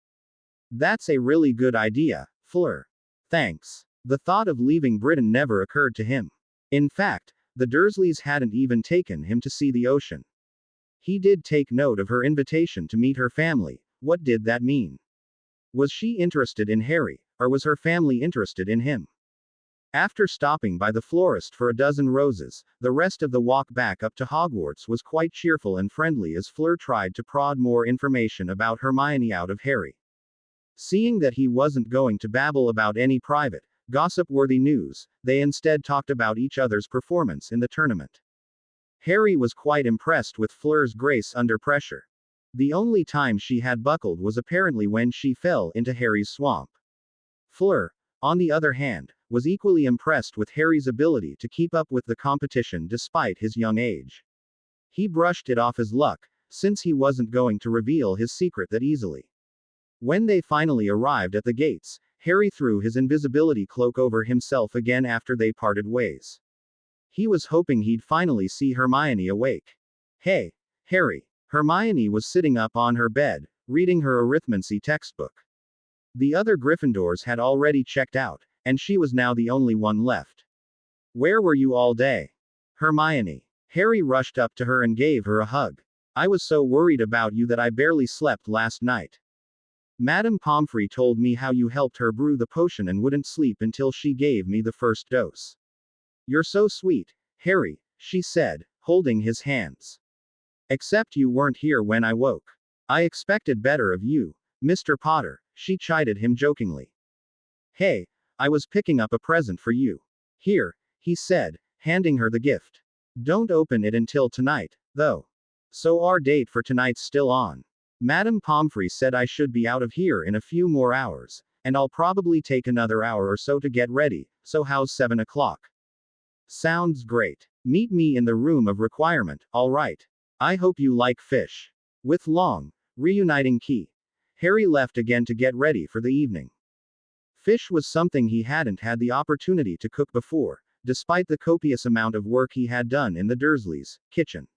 That's a really good idea, Fleur. Thanks. The thought of leaving Britain never occurred to him. In fact, the Dursleys hadn't even taken him to see the ocean. He did take note of her invitation to meet her family. What did that mean? Was she interested in Harry, or was her family interested in him? After stopping by the florist for a dozen roses, the rest of the walk back up to Hogwarts was quite cheerful and friendly as Fleur tried to prod more information about Hermione out of Harry. Seeing that he wasn't going to babble about any private, gossip-worthy news, they instead talked about each other's performance in the tournament. Harry was quite impressed with Fleur's grace under pressure. The only time she had buckled was apparently when she fell into Harry's swamp. Fleur, on the other hand, was equally impressed with Harry's ability to keep up with the competition despite his young age. He brushed it off as luck, since he wasn't going to reveal his secret that easily. When they finally arrived at the gates, Harry threw his invisibility cloak over himself again after they parted ways. He was hoping he'd finally see Hermione awake. Hey, Harry. Hermione was sitting up on her bed, reading her arithmancy textbook. The other Gryffindors had already checked out, and she was now the only one left. Where were you all day? Hermione. Harry rushed up to her and gave her a hug. I was so worried about you that I barely slept last night. Madame Pomfrey told me how you helped her brew the potion and wouldn't sleep until she gave me the first dose. You're so sweet, Harry, she said, holding his hands. Except you weren't here when I woke. I expected better of you, Mr. Potter, she chided him jokingly. Hey, I was picking up a present for you. Here, he said, handing her the gift. Don't open it until tonight, though. So our date for tonight's still on. Madame Pomfrey said I should be out of here in a few more hours, and I'll probably take another hour or so to get ready, so how's 7 o'clock? Sounds great. Meet me in the room of requirement, alright. I hope you like fish. With long, reuniting key, Harry left again to get ready for the evening. Fish was something he hadn't had the opportunity to cook before, despite the copious amount of work he had done in the Dursleys' kitchen.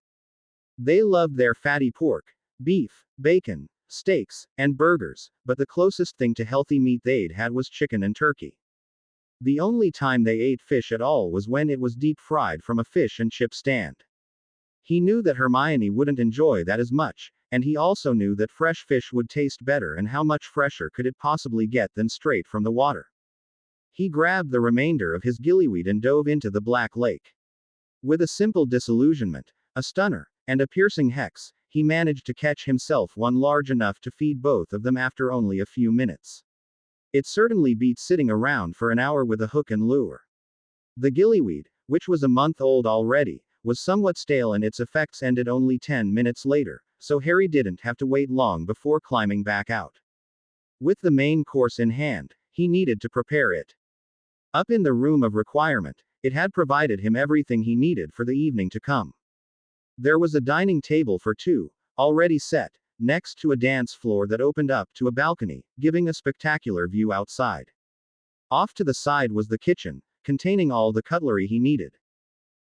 They loved their fatty pork, beef, bacon, steaks, and burgers, but the closest thing to healthy meat they'd had was chicken and turkey. The only time they ate fish at all was when it was deep fried from a fish and chip stand. He knew that Hermione wouldn't enjoy that as much, and he also knew that fresh fish would taste better, and how much fresher could it possibly get than straight from the water. He grabbed the remainder of his gillyweed and dove into the Black Lake. With a simple disillusionment, a stunner, and a piercing hex, he managed to catch himself one large enough to feed both of them after only a few minutes. It certainly beat sitting around for an hour with a hook and lure. The gillyweed, which was a month old already, was somewhat stale and its effects ended only 10 minutes later, so Harry didn't have to wait long before climbing back out. With the main course in hand, he needed to prepare it. Up in the room of requirement, it had provided him everything he needed for the evening to come. There was a dining table for two, already set, next to a dance floor that opened up to a balcony, giving a spectacular view outside. Off to the side was the kitchen, containing all the cutlery he needed.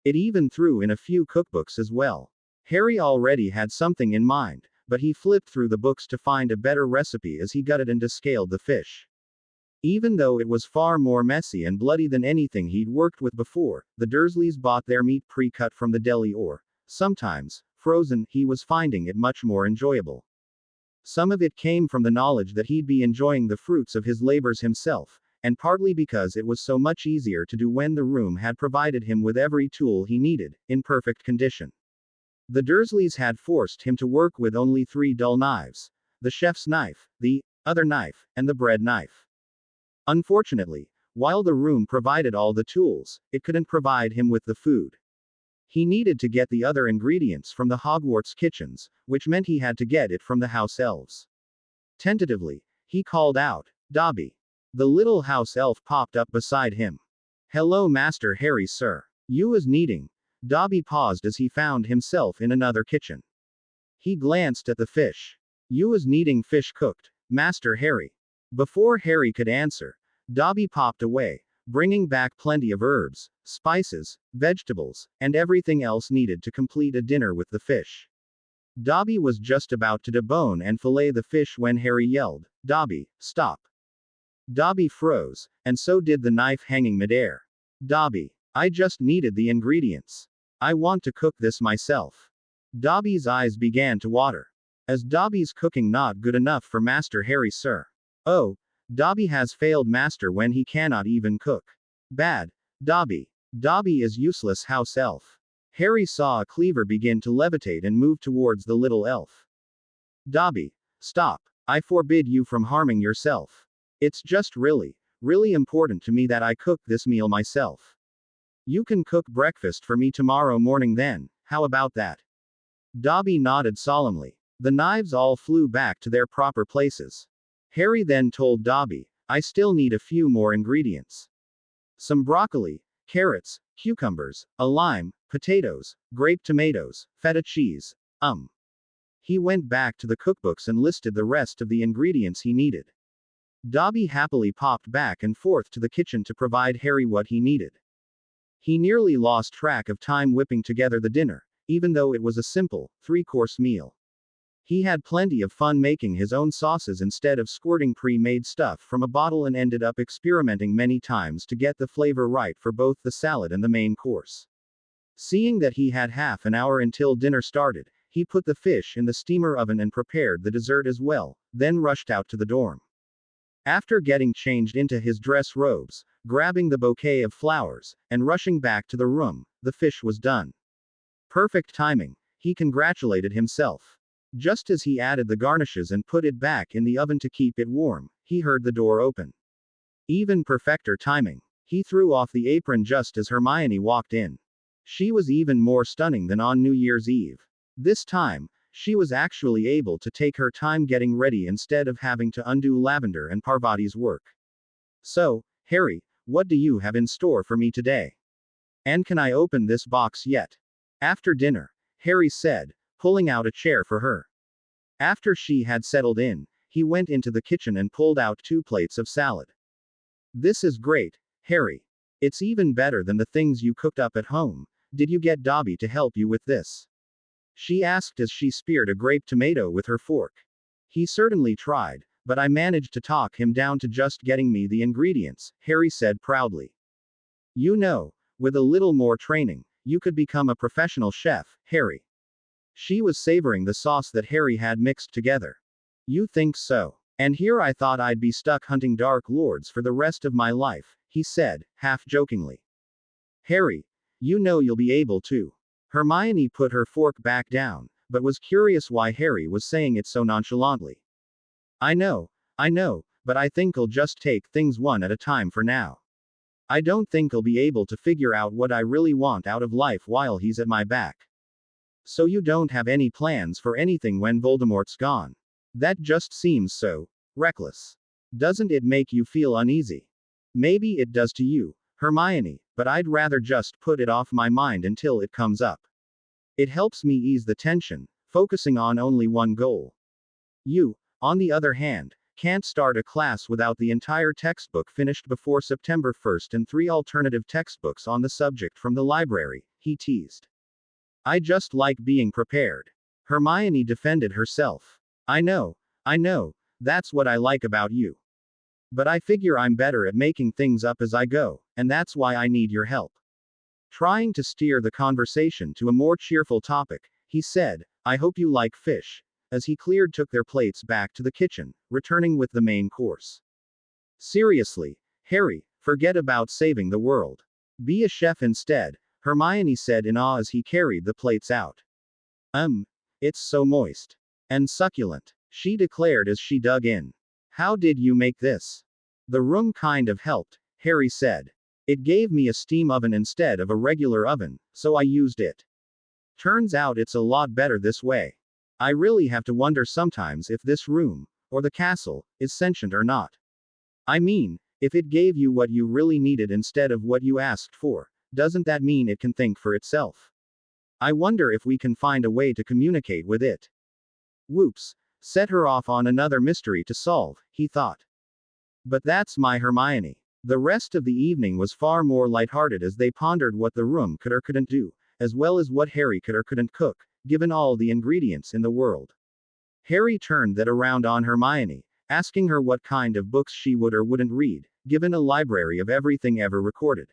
It even threw in a few cookbooks as well. Harry already had something in mind, but he flipped through the books to find a better recipe as he gutted and descaled the fish. Even though it was far more messy and bloody than anything he'd worked with before, the Dursleys bought their meat pre-cut from the deli or, sometimes, frozen. He was finding it much more enjoyable. Some of it came from the knowledge that he'd be enjoying the fruits of his labors himself, and partly because it was so much easier to do when the room had provided him with every tool he needed, in perfect condition. The Dursleys had forced him to work with only 3 dull knives: the chef's knife, the other knife, and the bread knife. Unfortunately, while the room provided all the tools, it couldn't provide him with the food. He needed to get the other ingredients from the Hogwarts kitchens, which meant he had to get it from the house elves. Tentatively, he called out, "Dobby." The little house elf popped up beside him. "Hello, Master Harry, sir. You was needing." Dobby paused as he found himself in another kitchen. He glanced at the fish. "You was needing fish cooked, Master Harry." Before Harry could answer, Dobby popped away, bringing back plenty of herbs, spices, vegetables, and everything else needed to complete a dinner with the fish. Dobby was just about to debone and fillet the fish when Harry yelled, "Dobby, stop." Dobby froze, and so did the knife hanging midair. "Dobby, I just needed the ingredients. I want to cook this myself." Dobby's eyes began to water. "Is Dobby's cooking not good enough for Master Harry, sir?" "Oh, Dobby has failed Master when he cannot even cook. Bad. Dobby. Dobby is useless house elf." Harry saw a cleaver begin to levitate and move towards the little elf. "Dobby, stop. I forbid you from harming yourself. It's just really important to me that I cook this meal myself. You can cook breakfast for me tomorrow morning then, how about that?" Dobby nodded solemnly. The knives all flew back to their proper places. Harry then told Dobby, "I still need a few more ingredients. Some broccoli, carrots, cucumbers, a lime, potatoes, grape tomatoes, feta cheese." He went back to the cookbooks and listed the rest of the ingredients he needed. Dobby happily popped back and forth to the kitchen to provide Harry what he needed. He nearly lost track of time whipping together the dinner, even though it was a simple, 3-course meal. He had plenty of fun making his own sauces instead of squirting pre-made stuff from a bottle and ended up experimenting many times to get the flavor right for both the salad and the main course. Seeing that he had half an hour until dinner started, he put the fish in the steamer oven and prepared the dessert as well, then rushed out to the dorm. After getting changed into his dress robes, grabbing the bouquet of flowers, and rushing back to the room, the fish was done. Perfect timing, he congratulated himself. Just as he added the garnishes and put it back in the oven to keep it warm, he heard the door open. Even perfecter timing. He threw off the apron just as Hermione walked in. She was even more stunning than on New Year's Eve. This time, she was actually able to take her time getting ready instead of having to undo Lavender and Parvati's work. "So, Harry, what do you have in store for me today? And can I open this box yet?" "After dinner," Harry said, pulling out a chair for her. After she had settled in, he went into the kitchen and pulled out 2 plates of salad. "This is great, Harry. It's even better than the things you cooked up at home. Did you get Dobby to help you with this?" she asked as she speared a grape tomato with her fork. "He certainly tried, but I managed to talk him down to just getting me the ingredients," Harry said proudly. "You know, with a little more training, you could become a professional chef, Harry." She was savoring the sauce that Harry had mixed together. "You think so? And here I thought I'd be stuck hunting Dark Lords for the rest of my life," he said, half jokingly. "Harry, you know you'll be able to." Hermione put her fork back down, but was curious why Harry was saying it so nonchalantly. I know, but I think I'll just take things one at a time for now. I don't think I'll be able to figure out what I really want out of life while he's at my back." "So you don't have any plans for anything when Voldemort's gone? That just seems so reckless. Doesn't it make you feel uneasy?" "Maybe it does to you, Hermione, but I'd rather just put it off my mind until it comes up. It helps me ease the tension, focusing on only one goal. You, on the other hand, can't start a class without the entire textbook finished before September 1st and 3 alternative textbooks on the subject from the library," he teased. "I just like being prepared." Hermione defended herself. I know, that's what I like about you." But I figure I'm better at making things up as I go, and that's why I need your help. Trying to steer the conversation to a more cheerful topic, he said, I hope you like fish, as he took their plates back to the kitchen, returning with the main course. Seriously, Harry, forget about saving the world. Be a chef instead, Hermione said in awe as he carried the plates out. It's so moist. And succulent, she declared as she dug in. How did you make this? The room kind of helped, Harry said. It gave me a steam oven instead of a regular oven, so I used it. Turns out it's a lot better this way. I really have to wonder sometimes if this room, or the castle, is sentient or not. I mean, if it gave you what you really needed instead of what you asked for, doesn't that mean it can think for itself? I wonder if we can find a way to communicate with it. Whoops, set her off on another mystery to solve, he thought. But that's my Hermione. The rest of the evening was far more lighthearted as they pondered what the room could or couldn't do, as well as what Harry could or couldn't cook, given all the ingredients in the world. Harry turned that around on Hermione, asking her what kind of books she would or wouldn't read, given a library of everything ever recorded.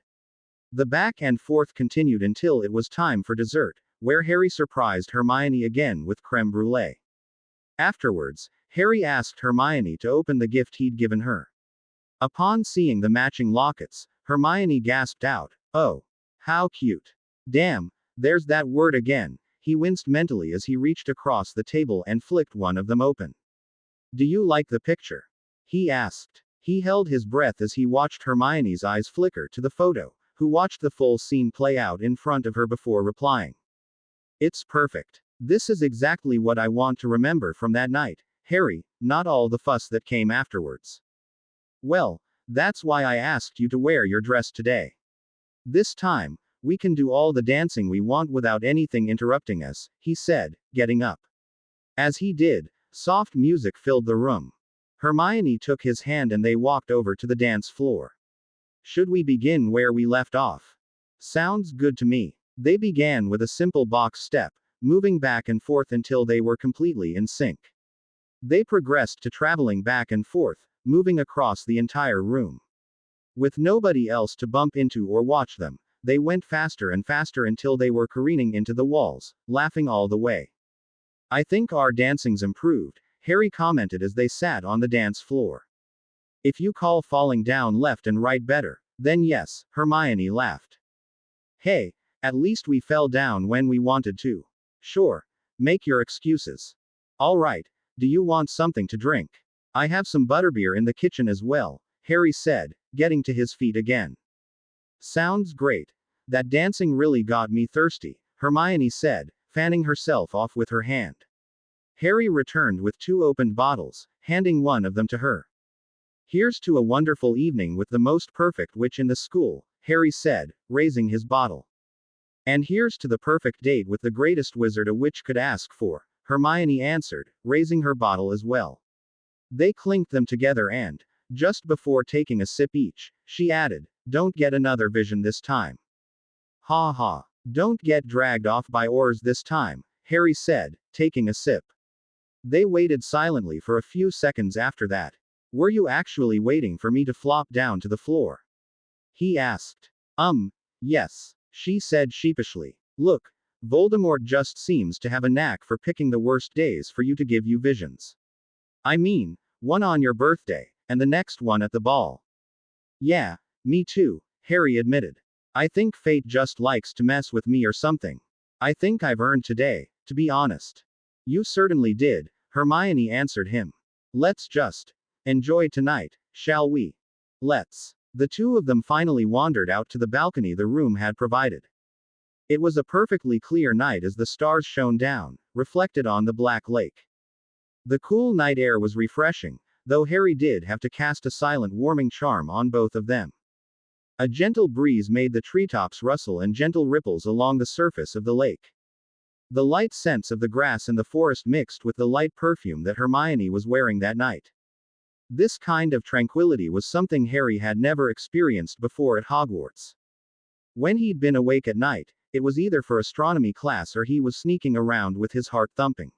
The back and forth continued until it was time for dessert, where Harry surprised Hermione again with creme brulee. Afterwards, Harry asked Hermione to open the gift he'd given her. Upon seeing the matching lockets, Hermione gasped out, "Oh, how cute. Damn, there's that word again." He winced mentally as he reached across the table and flicked one of them open. "Do you like the picture?" he asked. He held his breath as he watched Hermione's eyes flicker to the photo, who watched the full scene play out in front of her before replying. "It's perfect. This is exactly what I want to remember from that night, Harry, not all the fuss that came afterwards." "Well, that's why I asked you to wear your dress today. This time, we can do all the dancing we want without anything interrupting us," he said, getting up. As he did, soft music filled the room. Hermione took his hand and they walked over to the dance floor. "Should we begin where we left off?" "Sounds good to me." They began with a simple box step, moving back and forth until they were completely in sync. They progressed to traveling back and forth, moving across the entire room. With nobody else to bump into or watch them, they went faster and faster until they were careening into the walls, laughing all the way. "I think our dancing's improved," Harry commented as they sat on the dance floor. "If you call falling down left and right better, then yes," Hermione laughed. "Hey, at least we fell down when we wanted to." "Sure. Make your excuses." "All right, do you want something to drink?" "I have some butterbeer in the kitchen as well," Harry said, getting to his feet again. "Sounds great. That dancing really got me thirsty," Hermione said, fanning herself off with her hand. Harry returned with 2 opened bottles, handing one of them to her. "Here's to a wonderful evening with the most perfect witch in the school," Harry said, raising his bottle. "And here's to the perfect date with the greatest wizard a witch could ask for," Hermione answered, raising her bottle as well. They clinked them together and, just before taking a sip each, she added, "Don't get another vision this time." "Ha ha. Don't get dragged off by oars this time," Harry said, taking a sip. They waited silently for a few seconds after that. "Were you actually waiting for me to flop down to the floor?" he asked. Yes," she said sheepishly. "Look, Voldemort just seems to have a knack for picking the worst days for you to give you visions. I mean, one on your birthday, and the next one at the ball." "Yeah, me too," Harry admitted. "I think fate just likes to mess with me or something. I think I've earned today, to be honest." "You certainly did," Hermione answered him. "Let's just enjoy tonight, shall we?" "Let's." The two of them finally wandered out to the balcony the room had provided. It was a perfectly clear night as the stars shone down, reflected on the black lake. The cool night air was refreshing, though Harry did have to cast a silent warming charm on both of them. A gentle breeze made the treetops rustle and gentle ripples along the surface of the lake. The light scents of the grass and the forest mixed with the light perfume that Hermione was wearing that night. This kind of tranquility was something Harry had never experienced before at Hogwarts. When he'd been awake at night, it was either for astronomy class or he was sneaking around with his heart thumping.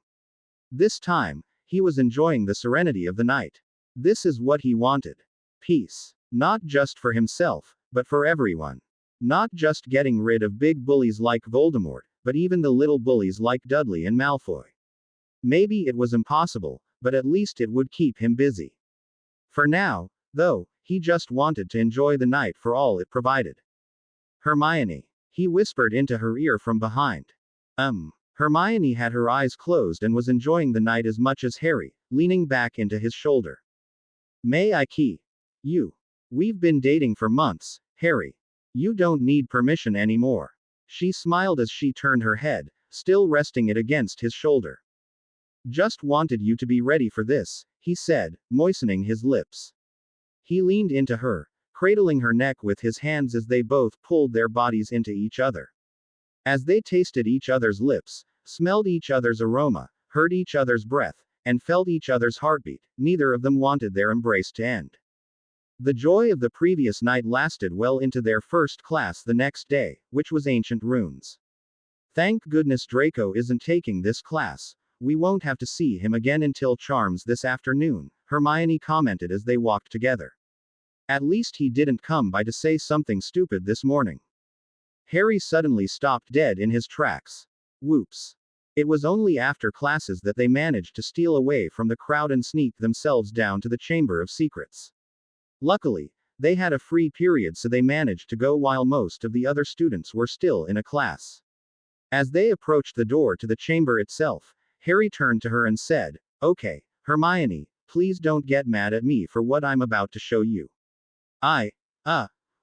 This time, he was enjoying the serenity of the night. This is what he wanted. Peace. Not just for himself, but for everyone. Not just getting rid of big bullies like Voldemort, but even the little bullies like Dudley and Malfoy. Maybe it was impossible, but at least it would keep him busy. For now, though, he just wanted to enjoy the night for all it provided. Hermione. He whispered into her ear from behind. Hermione had her eyes closed and was enjoying the night as much as Harry, leaning back into his shoulder. May I key you? We've been dating for months, Harry. You don't need permission anymore. She smiled as she turned her head, still resting it against his shoulder. Just wanted you to be ready for this, he said, moistening his lips. He leaned into her, cradling her neck with his hands as they both pulled their bodies into each other. As they tasted each other's lips, smelled each other's aroma, heard each other's breath, and felt each other's heartbeat, neither of them wanted their embrace to end. The joy of the previous night lasted well into their first class the next day, which was Ancient Runes. Thank goodness Draco isn't taking this class. We won't have to see him again until Charms this afternoon, Hermione commented as they walked together. At least he didn't come by to say something stupid this morning. Harry suddenly stopped dead in his tracks. Whoops. It was only after classes that they managed to steal away from the crowd and sneak themselves down to the Chamber of Secrets. Luckily, they had a free period, so they managed to go while most of the other students were still in a class. As they approached the door to the chamber itself, Harry turned to her and said, "Okay, Hermione, please don't get mad at me for what I'm about to show you. I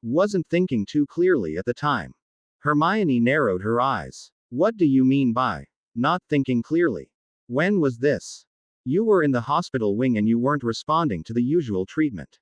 wasn't thinking too clearly at the time." Hermione narrowed her eyes. "What do you mean by not thinking clearly? When was this? You were in the hospital wing and you weren't responding to the usual treatment.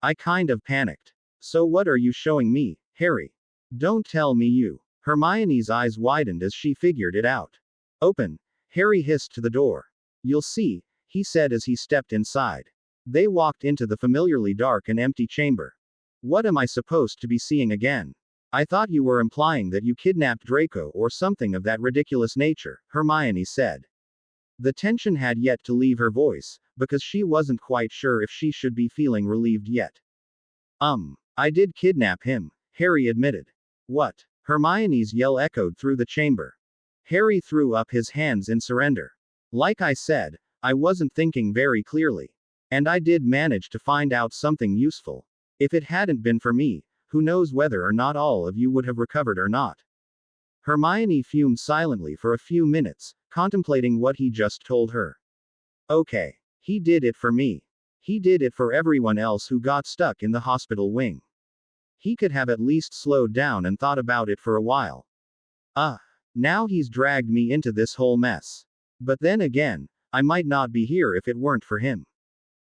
I kind of panicked. So what are you showing me, Harry? Don't tell me you." Hermione's eyes widened as she figured it out. "Open," Harry hissed to the door. "You'll see," he said as he stepped inside. They walked into the familiarly dark and empty chamber. "What am I supposed to be seeing again? I thought you were implying that you kidnapped Draco or something of that ridiculous nature," Hermione said. The tension had yet to leave her voice, because she wasn't quite sure if she should be feeling relieved yet. I did kidnap him," Harry admitted. "What?" Hermione's yell echoed through the chamber. Harry threw up his hands in surrender. "Like I said, I wasn't thinking very clearly. And I did manage to find out something useful. If it hadn't been for me, who knows whether or not all of you would have recovered or not." Hermione fumed silently for a few minutes, contemplating what he just told her. Okay. He did it for me. He did it for everyone else who got stuck in the hospital wing. He could have at least slowed down and thought about it for a while. Now he's dragged me into this whole mess. But then again, I might not be here if it weren't for him.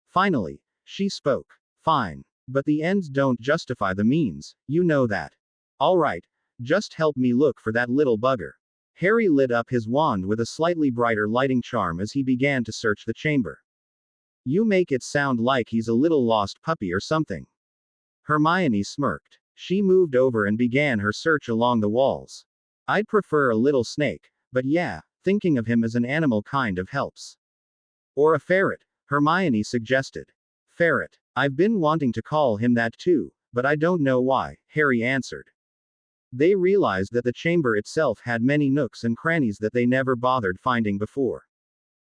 Finally, she spoke. "Fine. But the ends don't justify the means, you know that. Alright, just help me look for that little bugger." Harry lit up his wand with a slightly brighter lighting charm as he began to search the chamber. "You make it sound like he's a little lost puppy or something." Hermione smirked. She moved over and began her search along the walls. "I'd prefer a little snake, but yeah, thinking of him as an animal kind of helps." "Or a ferret," Hermione suggested. "Ferret. I've been wanting to call him that too, but I don't know why," Harry answered. They realized that the chamber itself had many nooks and crannies that they never bothered finding before.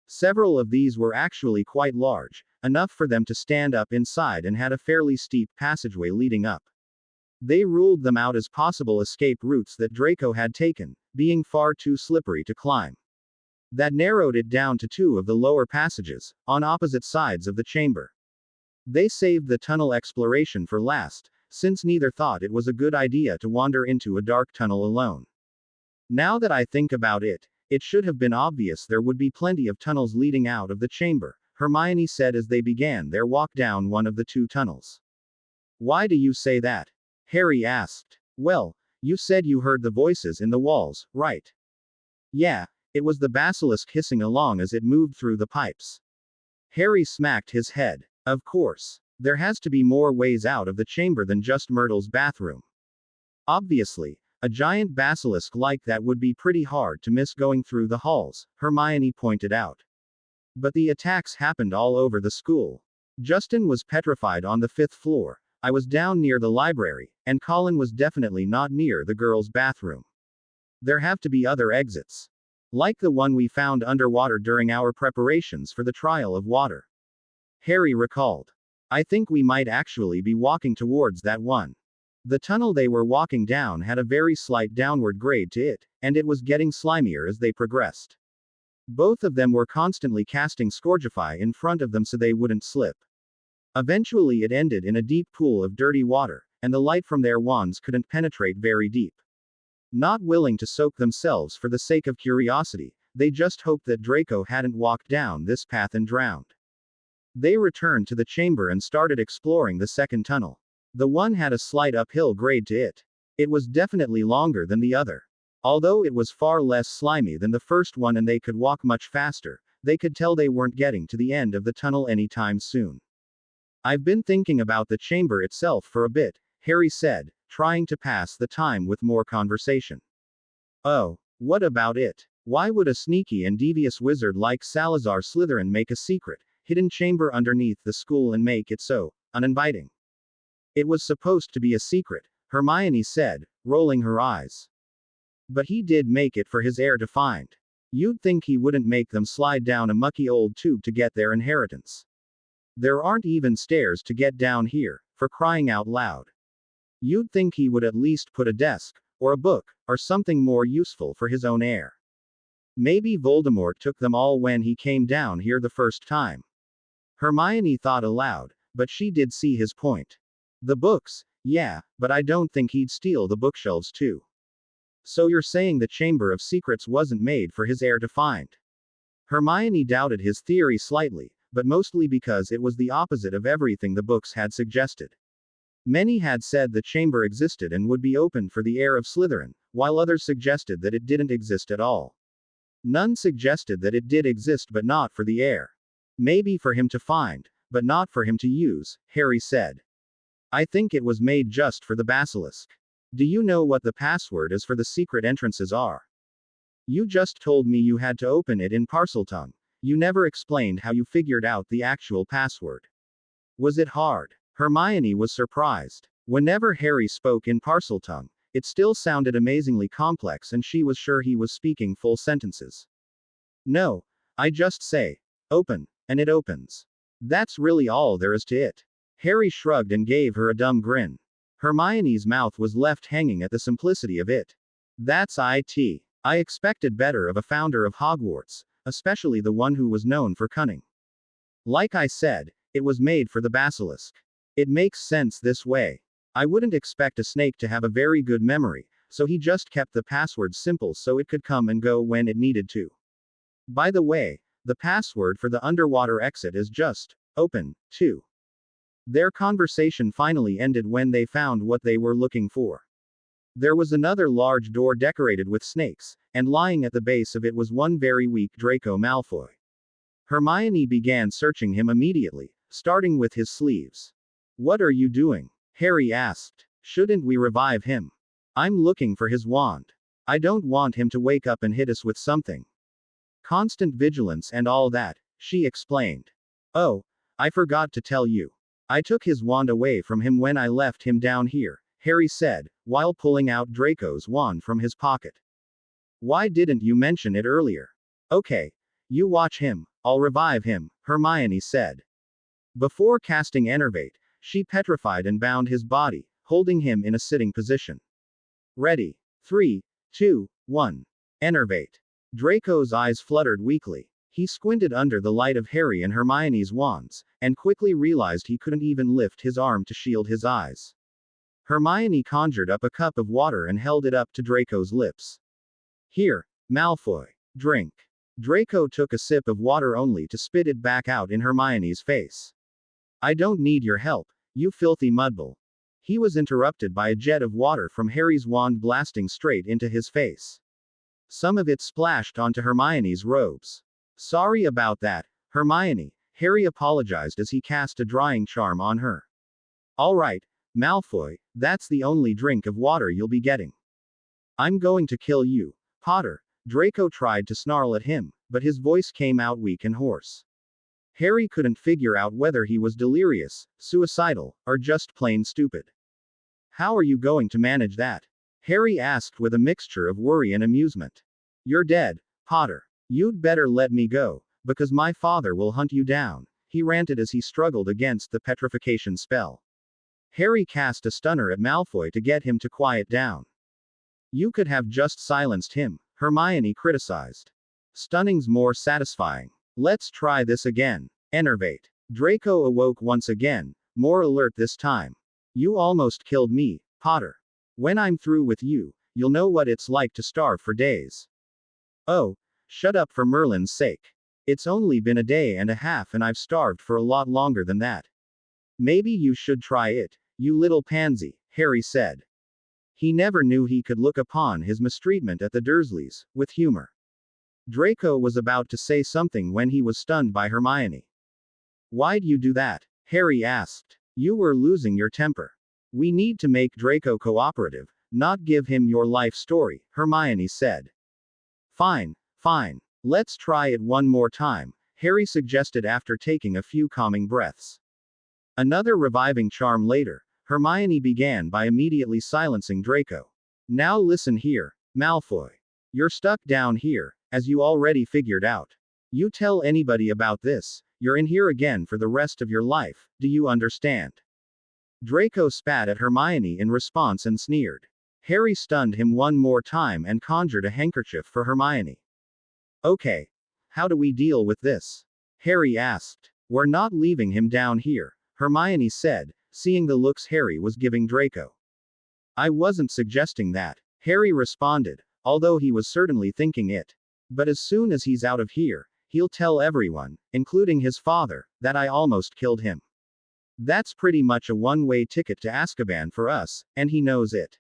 Several of these were actually quite large, enough for them to stand up inside, and had a fairly steep passageway leading up. They ruled them out as possible escape routes that Draco had taken, being far too slippery to climb. That narrowed it down to two of the lower passages, on opposite sides of the chamber. They saved the tunnel exploration for last, since neither thought it was a good idea to wander into a dark tunnel alone. "Now that I think about it, it should have been obvious there would be plenty of tunnels leading out of the chamber," Hermione said as they began their walk down one of the two tunnels. "Why do you say that?" Harry asked. "Well, you said you heard the voices in the walls, right?" "Yeah, it was the basilisk hissing along as it moved through the pipes." Harry smacked his head. "Of course. There has to be more ways out of the chamber than just Myrtle's bathroom. Obviously, a giant basilisk like that would be pretty hard to miss going through the halls," Hermione pointed out. "But the attacks happened all over the school. Justin was petrified on the 5th floor. I was down near the library, and Colin was definitely not near the girls' bathroom. There have to be other exits. Like the one we found underwater during our preparations for the trial of water. Harry recalled. I think we might actually be walking towards that one. The tunnel they were walking down had a very slight downward grade to it, and it was getting slimier as they progressed. Both of them were constantly casting Scourgify in front of them so they wouldn't slip. Eventually it ended in a deep pool of dirty water, and the light from their wands couldn't penetrate very deep. Not willing to soak themselves for the sake of curiosity, they just hoped that Draco hadn't walked down this path and drowned. They returned to the chamber and started exploring the second tunnel. The one had a slight uphill grade to it. It was definitely longer than the other. Although it was far less slimy than the first one and they could walk much faster, they could tell they weren't getting to the end of the tunnel anytime soon. I've been thinking about the chamber itself for a bit, Harry said, trying to pass the time with more conversation. Oh, what about it? Why would a sneaky and devious wizard like Salazar Slytherin make a secret, hidden chamber underneath the school and make it so uninviting? It was supposed to be a secret, Hermione said, rolling her eyes. But he did make it for his heir to find. You'd think he wouldn't make them slide down a mucky old tube to get their inheritance. There aren't even stairs to get down here, for crying out loud. You'd think he would at least put a desk, or a book, or something more useful for his own heir. Maybe Voldemort took them all when he came down here the first time. Hermione thought aloud, but she did see his point. The books, yeah, but I don't think he'd steal the bookshelves too. So you're saying the Chamber of Secrets wasn't made for his heir to find? Hermione doubted his theory slightly, but mostly because it was the opposite of everything the books had suggested. Many had said the chamber existed and would be open for the heir of Slytherin, while others suggested that it didn't exist at all. None suggested that it did exist but not for the heir. Maybe for him to find, but not for him to use, Harry said. I think it was made just for the basilisk. Do you know what the password is for the secret entrances are? You just told me you had to open it in Parseltongue. You never explained how you figured out the actual password. Was it hard? Hermione was surprised. Whenever Harry spoke in Parseltongue, it still sounded amazingly complex and she was sure he was speaking full sentences. No, I just say, open, and it opens. That's really all there is to it. Harry shrugged and gave her a dumb grin. Hermione's mouth was left hanging at the simplicity of it. That's it. I expected better of a founder of Hogwarts, especially the one who was known for cunning. Like I said, it was made for the basilisk. It makes sense this way. I wouldn't expect a snake to have a very good memory, so he just kept the password simple so it could come and go when it needed to. By the way, the password for the underwater exit is just, open, too. Their conversation finally ended when they found what they were looking for. There was another large door decorated with snakes, and lying at the base of it was one very weak Draco Malfoy. Hermione began searching him immediately, starting with his sleeves. What are you doing? Harry asked. Shouldn't we revive him? I'm looking for his wand. I don't want him to wake up and hit us with something. Constant vigilance and all that, she explained. Oh, I forgot to tell you. I took his wand away from him when I left him down here, Harry said, while pulling out Draco's wand from his pocket. Why didn't you mention it earlier? Okay. You watch him, I'll revive him, Hermione said. Before casting Enervate, she petrified and bound his body, holding him in a sitting position. Ready. 3, 2, 1. Enervate. Draco's eyes fluttered weakly. He squinted under the light of Harry and Hermione's wands, and quickly realized he couldn't even lift his arm to shield his eyes. Hermione conjured up a cup of water and held it up to Draco's lips. Here, Malfoy. Drink. Draco took a sip of water only to spit it back out in Hermione's face. I don't need your help, you filthy mudball. He was interrupted by a jet of water from Harry's wand blasting straight into his face. Some of it splashed onto Hermione's robes. Sorry about that, Hermione, Harry apologized as he cast a drying charm on her. All right, Malfoy, that's the only drink of water you'll be getting. I'm going to kill you, Potter. Draco tried to snarl at him, but his voice came out weak and hoarse. Harry couldn't figure out whether he was delirious, suicidal, or just plain stupid. How are you going to manage that? Harry asked with a mixture of worry and amusement. You're dead, Potter. You'd better let me go, because my father will hunt you down, he ranted as he struggled against the petrification spell. Harry cast a stunner at Malfoy to get him to quiet down. You could have just silenced him, Hermione criticized. Stunning's more satisfying. Let's try this again. Enervate. Draco awoke once again, more alert this time. You almost killed me, Potter. When I'm through with you, you'll know what it's like to starve for days. Oh, shut up for Merlin's sake. It's only been a day and a half and I've starved for a lot longer than that. Maybe you should try it, you little pansy, Harry said. He never knew he could look upon his mistreatment at the Dursleys with humor. Draco was about to say something when he was stunned by Hermione. Why'd you do that? Harry asked. You were losing your temper. We need to make Draco cooperative, not give him your life story, Hermione said. Fine, fine. Let's try it one more time, Harry suggested after taking a few calming breaths. Another reviving charm later, Hermione began by immediately silencing Draco. Now listen here, Malfoy. You're stuck down here, as you already figured out. You tell anybody about this, you're in here again for the rest of your life, do you understand? Draco spat at Hermione in response and sneered. Harry stunned him one more time and conjured a handkerchief for Hermione. Okay. How do we deal with this? Harry asked. We're not leaving him down here, Hermione said, seeing the looks Harry was giving Draco. I wasn't suggesting that, Harry responded, although he was certainly thinking it. But as soon as he's out of here, he'll tell everyone, including his father, that I almost killed him. That's pretty much a one-way ticket to Azkaban for us, and he knows it.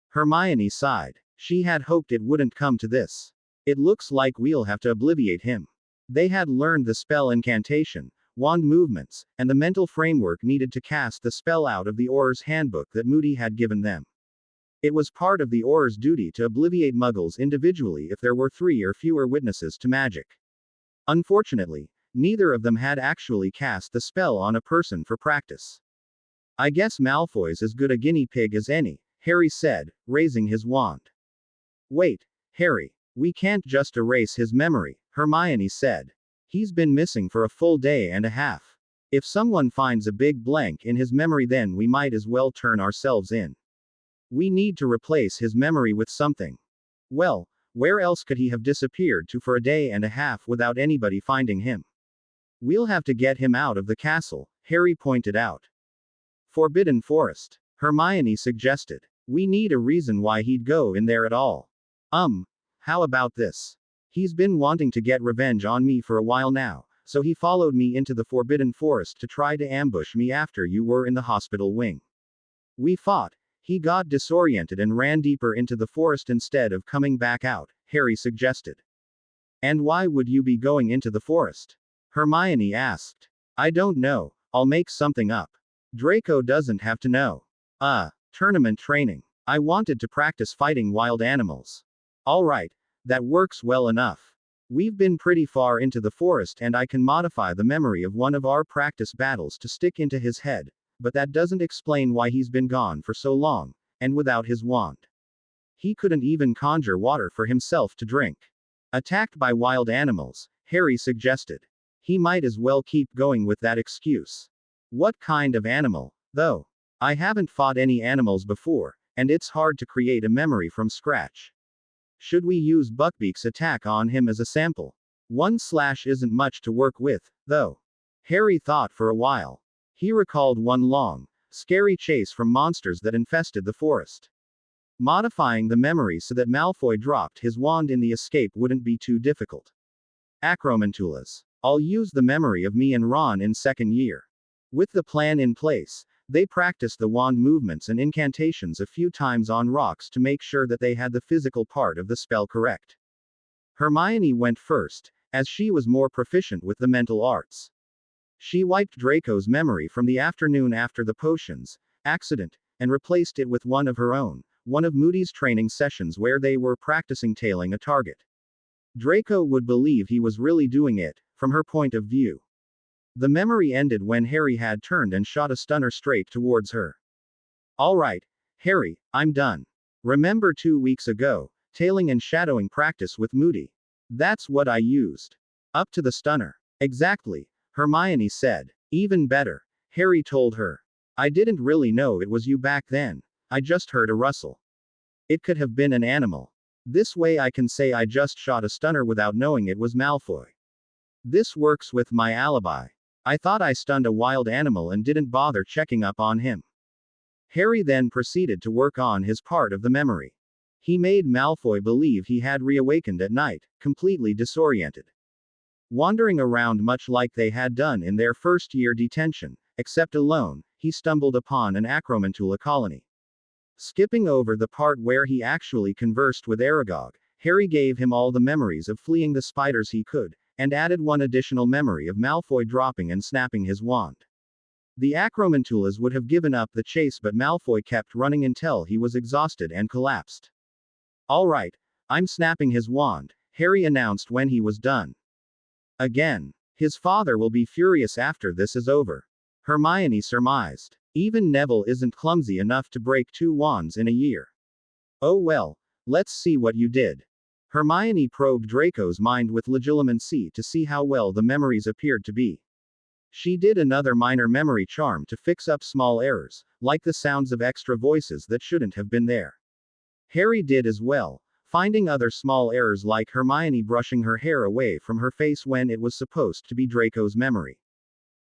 Hermione sighed. She had hoped it wouldn't come to this. It looks like we'll have to obliviate him. They had learned the spell incantation, wand movements, and the mental framework needed to cast the spell out of the Auror's handbook that Moody had given them. It was part of the Auror's duty to obliviate Muggles individually if there were 3 or fewer witnesses to magic. Unfortunately, neither of them had actually cast the spell on a person for practice. I guess Malfoy's as good a guinea pig as any, Harry said, raising his wand. Wait, Harry, we can't just erase his memory, Hermione said. He's been missing for a full day and a half. If someone finds a big blank in his memory, then we might as well turn ourselves in. We need to replace his memory with something. Well, where else could he have disappeared to for a day and a half without anybody finding him? We'll have to get him out of the castle, Harry pointed out. Forbidden Forest, Hermione suggested. We need a reason why he'd go in there at all. How about this? He's been wanting to get revenge on me for a while now, so he followed me into the Forbidden Forest to try to ambush me after you were in the hospital wing. We fought. He got disoriented and ran deeper into the forest instead of coming back out, Harry suggested. And why would you be going into the forest? Hermione asked. I don't know, I'll make something up. Draco doesn't have to know. Tournament training. I wanted to practice fighting wild animals. Alright, that works well enough. We've been pretty far into the forest and I can modify the memory of one of our practice battles to stick into his head, but that doesn't explain why he's been gone for so long, and without his wand. He couldn't even conjure water for himself to drink. Attacked by wild animals, Harry suggested. He might as well keep going with that excuse. What kind of animal, though? I haven't fought any animals before, and it's hard to create a memory from scratch. Should we use Buckbeak's attack on him as a sample? 1 slash isn't much to work with, though. Harry thought for a while. He recalled one long, scary chase from monsters that infested the forest. Modifying the memory so that Malfoy dropped his wand in the escape wouldn't be too difficult. Acromantulas. I'll use the memory of me and Ron in second year. With the plan in place, they practiced the wand movements and incantations a few times on rocks to make sure that they had the physical part of the spell correct. Hermione went first, as she was more proficient with the mental arts. She wiped Draco's memory from the afternoon after the potions accident, and replaced it with one of her own, one of Moody's training sessions where they were practicing tailing a target. Draco would believe he was really doing it, from her point of view. The memory ended when Harry had turned and shot a stunner straight towards her. All right, Harry, I'm done. Remember 2 weeks ago, tailing and shadowing practice with Moody? That's what I used. Up to the stunner. Exactly, Hermione said. Even better, Harry told her. I didn't really know it was you back then. I just heard a rustle. It could have been an animal. This way I can say I just shot a stunner without knowing it was Malfoy. This works with my alibi. I thought I stunned a wild animal and didn't bother checking up on him. Harry then proceeded to work on his part of the memory. He made Malfoy believe he had reawakened at night, completely disoriented. Wandering around much like they had done in their first-year detention, except alone, he stumbled upon an Acromantula colony. Skipping over the part where he actually conversed with Aragog, Harry gave him all the memories of fleeing the spiders he could, and added one additional memory of Malfoy dropping and snapping his wand. The Acromantulas would have given up the chase, but Malfoy kept running until he was exhausted and collapsed. All right, I'm snapping his wand, Harry announced when he was done. Again. His father will be furious after this is over. Hermione surmised. Even Neville isn't clumsy enough to break 2 wands in a year. Oh well, let's see what you did. Hermione probed Draco's mind with legilimency to see how well the memories appeared to be. She did another minor memory charm to fix up small errors, like the sounds of extra voices that shouldn't have been there. Harry did as well, finding other small errors like Hermione brushing her hair away from her face when it was supposed to be Draco's memory.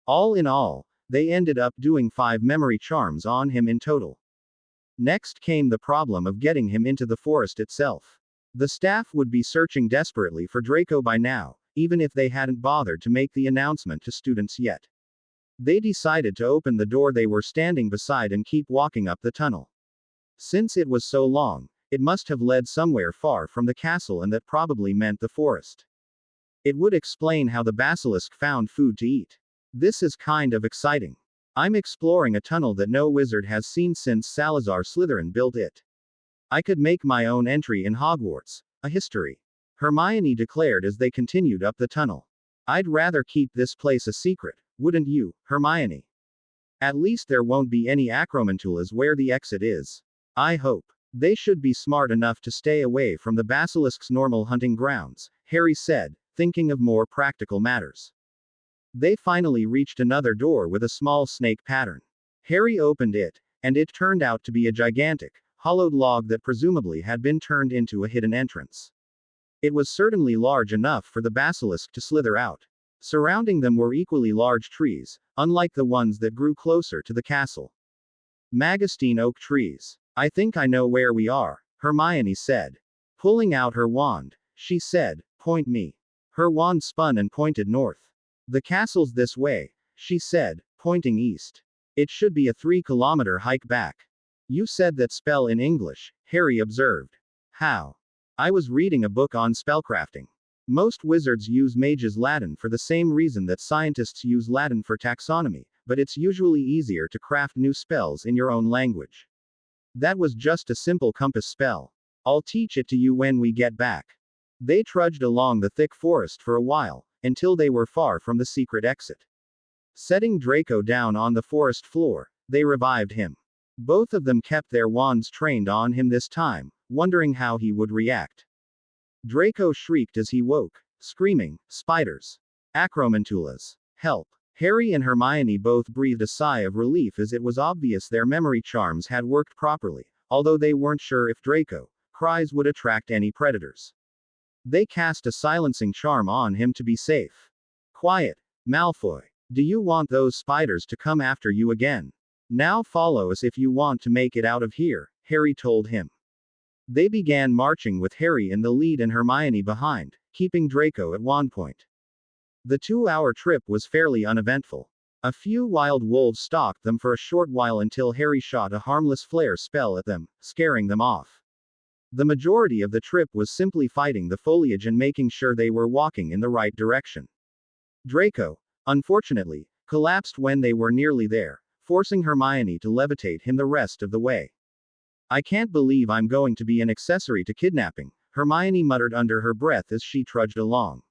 All in all, they ended up doing 5 memory charms on him in total. Next came the problem of getting him into the forest itself. The staff would be searching desperately for Draco by now, even if they hadn't bothered to make the announcement to students yet. They decided to open the door they were standing beside and keep walking up the tunnel. Since it was so long, it must have led somewhere far from the castle, and that probably meant the forest. It would explain how the basilisk found food to eat. This is kind of exciting. I'm exploring a tunnel that no wizard has seen since Salazar Slytherin built it. I could make my own entry in Hogwarts, a history. Hermione declared as they continued up the tunnel. I'd rather keep this place a secret, wouldn't you, Hermione? At least there won't be any Acromantulas where the exit is. I hope. They should be smart enough to stay away from the basilisk's normal hunting grounds, Harry said, thinking of more practical matters. They finally reached another door with a small snake pattern. Harry opened it, and it turned out to be a gigantic, hollowed log that presumably had been turned into a hidden entrance. It was certainly large enough for the basilisk to slither out. Surrounding them were equally large trees, unlike the ones that grew closer to the castle. Magostine oak trees. I think I know where we are, Hermione said. Pulling out her wand, she said, point me. Her wand spun and pointed north. The castle's this way, she said, pointing east. It should be a 3-kilometer hike back. You said that spell in English, Harry observed. How? I was reading a book on spellcrafting. Most wizards use mages Latin for the same reason that scientists use Latin for taxonomy, but it's usually easier to craft new spells in your own language. That was just a simple compass spell. I'll teach it to you when we get back. They trudged along the thick forest for a while, until they were far from the secret exit. Setting Draco down on the forest floor, they revived him. Both of them kept their wands trained on him this time, wondering how he would react. Draco shrieked as he woke, screaming, spiders. Acromantulas. Help. Harry and Hermione both breathed a sigh of relief, as it was obvious their memory charms had worked properly, although they weren't sure if Draco cries would attract any predators. They cast a silencing charm on him to be safe. Quiet, Malfoy. Do you want those spiders to come after you again? Now follow us if you want to make it out of here, Harry told him. They began marching with Harry in the lead and Hermione behind, keeping Draco at wand point. The 2-hour trip was fairly uneventful. A few wild wolves stalked them for a short while until Harry shot a harmless flare spell at them, scaring them off. The majority of the trip was simply fighting the foliage and making sure they were walking in the right direction. Draco, unfortunately, collapsed when they were nearly there, forcing Hermione to levitate him the rest of the way. I can't believe I'm going to be an accessory to kidnapping, Hermione muttered under her breath as she trudged along.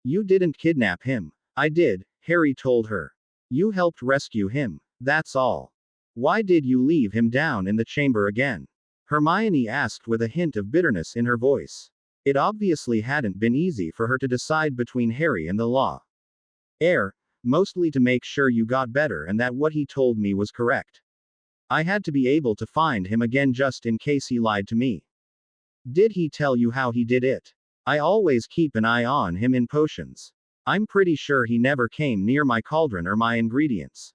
You didn't kidnap him. I did, Harry told her. You helped rescue him, that's all. Why did you leave him down in the chamber again? Hermione asked with a hint of bitterness in her voice. It obviously hadn't been easy for her to decide between Harry and the law. Mostly to make sure you got better and that what he told me was correct. I had to be able to find him again just in case he lied to me. Did he tell you how he did it? I always keep an eye on him in potions. I'm pretty sure he never came near my cauldron or my ingredients.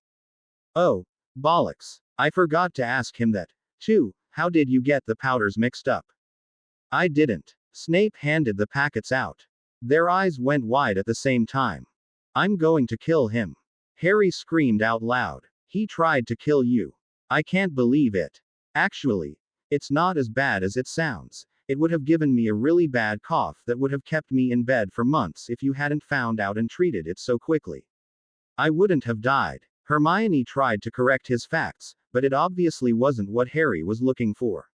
Oh, bollocks. I forgot to ask him that, too. How did you get the powders mixed up? I didn't. Snape handed the packets out. Their eyes went wide at the same time. I'm going to kill him. Harry screamed out loud. He tried to kill you. I can't believe it. Actually, it's not as bad as it sounds. It would have given me a really bad cough that would have kept me in bed for months if you hadn't found out and treated it so quickly. I wouldn't have died. Hermione tried to correct his facts, but it obviously wasn't what Harry was looking for.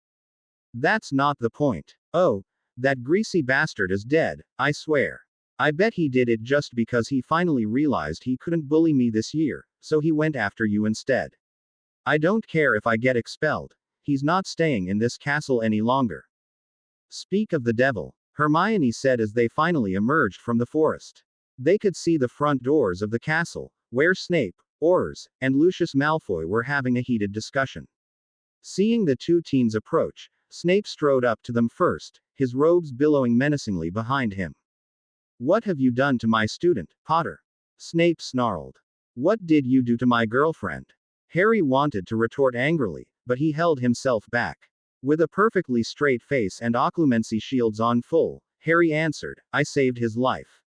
That's not the point. Oh, that greasy bastard is dead, I swear. I bet he did it just because he finally realized he couldn't bully me this year, so he went after you instead. I don't care if I get expelled. He's not staying in this castle any longer. Speak of the devil, Hermione said as they finally emerged from the forest. They could see the front doors of the castle, where Snape, Aurors, and Lucius Malfoy were having a heated discussion. Seeing the two teens approach, Snape strode up to them first, his robes billowing menacingly behind him. What have you done to my student, Potter? Snape snarled. What did you do to my girlfriend? Harry wanted to retort angrily, but he held himself back. With a perfectly straight face and occlumency shields on full, Harry answered, I saved his life.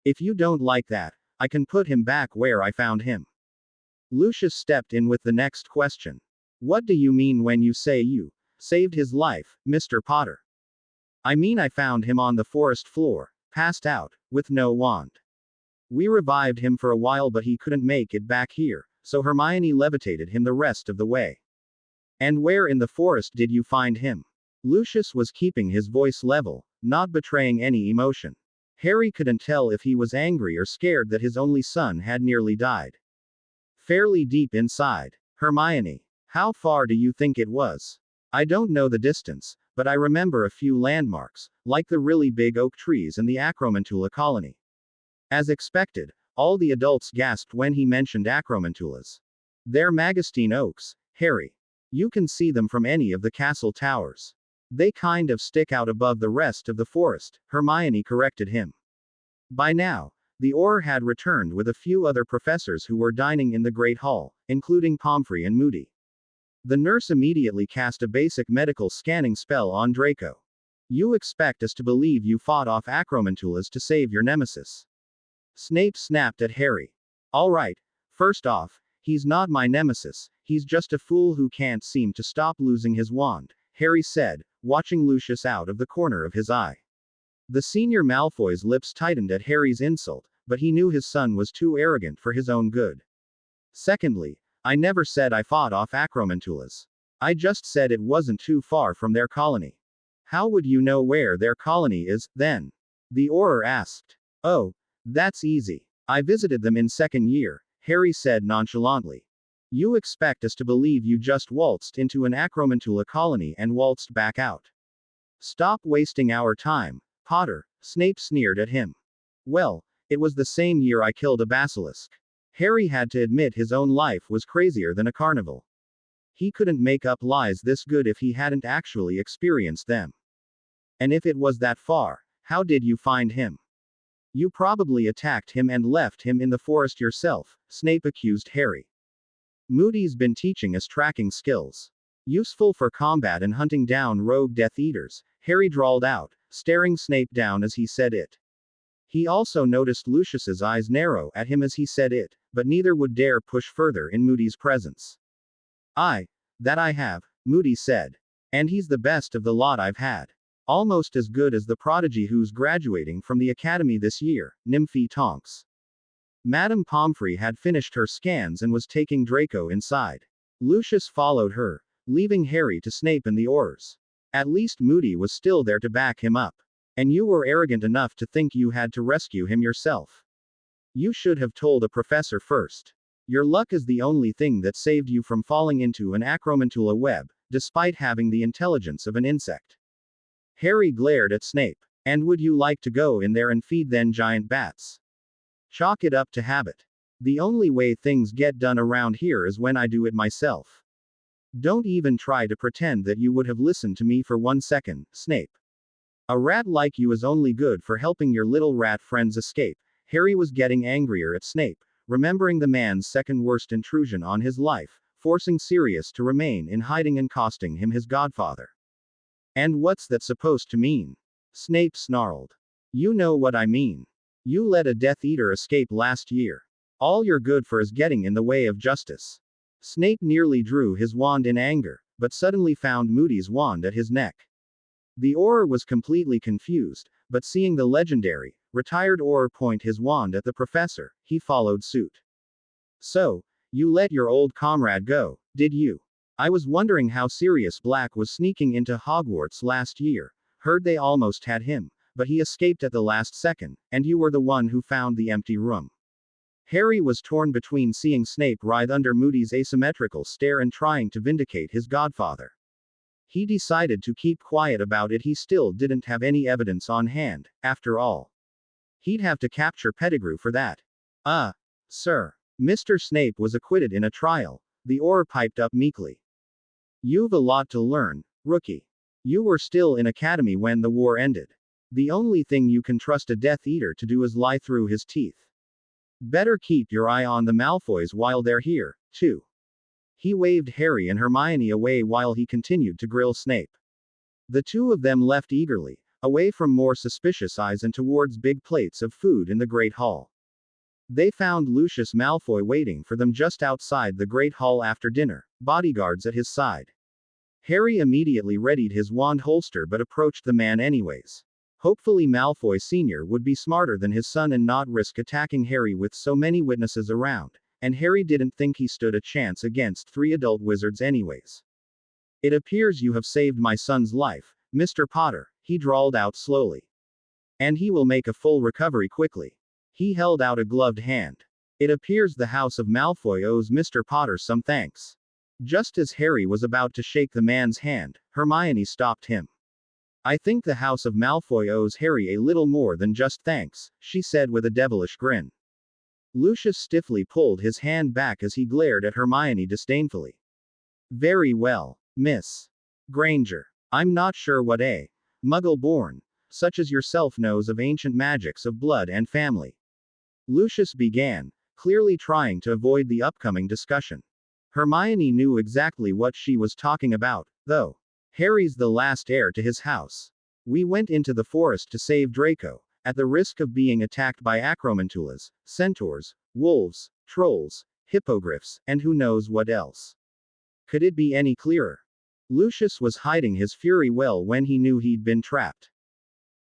If you don't like that, I can put him back where I found him. Lucius stepped in with the next question. What do you mean when you say you saved his life, Mr. Potter? I mean I found him on the forest floor, passed out, with no wand. We revived him for a while but he couldn't make it back here, so Hermione levitated him the rest of the way. And where in the forest did you find him? Lucius was keeping his voice level, not betraying any emotion. Harry couldn't tell if he was angry or scared that his only son had nearly died. Fairly deep inside. Hermione, how far do you think it was? I don't know the distance, but I remember a few landmarks, like the really big oak trees and the Acromantula colony. As expected, all the adults gasped when he mentioned Acromantulas. They're Magostine oaks, Harry. You can see them from any of the castle towers. They kind of stick out above the rest of the forest, Hermione corrected him. By now, the Auror had returned with a few other professors who were dining in the Great Hall, including Pomfrey and Moody. The nurse immediately cast a basic medical scanning spell on Draco. You expect us to believe you fought off Acromantulas to save your nemesis? Snape snapped at Harry. All right, first off, he's not my nemesis, he's just a fool who can't seem to stop losing his wand, Harry said, watching Lucius out of the corner of his eye. The senior Malfoy's lips tightened at Harry's insult, but he knew his son was too arrogant for his own good. Secondly, I never said I fought off Acromantulas. I just said it wasn't too far from their colony. How would you know where their colony is, then? The Auror asked. Oh, that's easy. I visited them in second year, Harry said nonchalantly. You expect us to believe you just waltzed into an Acromantula colony and waltzed back out. Stop wasting our time, Potter, Snape sneered at him. Well, it was the same year I killed a basilisk. Harry had to admit his own life was crazier than a carnival. He couldn't make up lies this good if he hadn't actually experienced them. And if it was that far, how did you find him? You probably attacked him and left him in the forest yourself, Snape accused Harry. Moody's been teaching us tracking skills. Useful for combat and hunting down rogue Death Eaters, Harry drawled out, staring Snape down as he said it. He also noticed Lucius's eyes narrow at him as he said it, but neither would dare push further in Moody's presence. That I have, Moody said. And he's the best of the lot I've had. Almost as good as the prodigy who's graduating from the academy this year, Nymphy Tonks. Madame Pomfrey had finished her scans and was taking Draco inside. Lucius followed her, leaving Harry to Snape and the Aurors. At least Moody was still there to back him up. And you were arrogant enough to think you had to rescue him yourself. You should have told a professor first. Your luck is the only thing that saved you from falling into an acromantula web, despite having the intelligence of an insect. Harry glared at Snape. And would you like to go in there and feed them giant bats? Chalk it up to habit. The only way things get done around here is when I do it myself. Don't even try to pretend that you would have listened to me for 1 second, Snape. A rat like you is only good for helping your little rat friends escape. Harry was getting angrier at Snape, remembering the man's second worst intrusion on his life, forcing Sirius to remain in hiding and costing him his godfather. And what's that supposed to mean? Snape snarled. You know what I mean. You let a Death Eater escape last year. All you're good for is getting in the way of justice. Snape nearly drew his wand in anger, but suddenly found Moody's wand at his neck. The Auror was completely confused, but seeing the legendary, retired Auror point his wand at the professor, he followed suit. So, you let your old comrade go, did you? I was wondering how Sirius Black was sneaking into Hogwarts last year. Heard they almost had him, but he escaped at the last second, and you were the one who found the empty room. Harry was torn between seeing Snape writhe under Moody's asymmetrical stare and trying to vindicate his godfather. He decided to keep quiet about it. He still didn't have any evidence on hand, after all. He'd have to capture Pettigrew for that. Sir. Mr. Snape was acquitted in a trial, the Auror piped up meekly. You've a lot to learn, rookie. You were still in academy when the war ended. The only thing you can trust a Death Eater to do is lie through his teeth. Better keep your eye on the Malfoys while they're here, too. He waved Harry and Hermione away while he continued to grill Snape. The two of them left eagerly, away from more suspicious eyes and towards big plates of food in the Great Hall. They found Lucius Malfoy waiting for them just outside the Great Hall after dinner, bodyguards at his side. Harry immediately readied his wand holster but approached the man anyways. Hopefully Malfoy Sr. would be smarter than his son and not risk attacking Harry with so many witnesses around, and Harry didn't think he stood a chance against 3 adult wizards anyways. It appears you have saved my son's life, Mr. Potter, he drawled out slowly. And he will make a full recovery quickly. He held out a gloved hand. It appears the House of Malfoy owes Mr. Potter some thanks. Just as Harry was about to shake the man's hand, Hermione stopped him. I think the House of Malfoy owes Harry a little more than just thanks, she said with a devilish grin. Lucius stiffly pulled his hand back as he glared at Hermione disdainfully. Very well, Miss Granger. I'm not sure what a muggle-born, such as yourself knows of ancient magics of blood and family. Lucius began, clearly trying to avoid the upcoming discussion. Hermione knew exactly what she was talking about, though. Harry's the last heir to his house. We went into the forest to save Draco, at the risk of being attacked by acromantulas, centaurs, wolves, trolls, hippogriffs, and who knows what else. Could it be any clearer? Lucius was hiding his fury well when he knew he'd been trapped.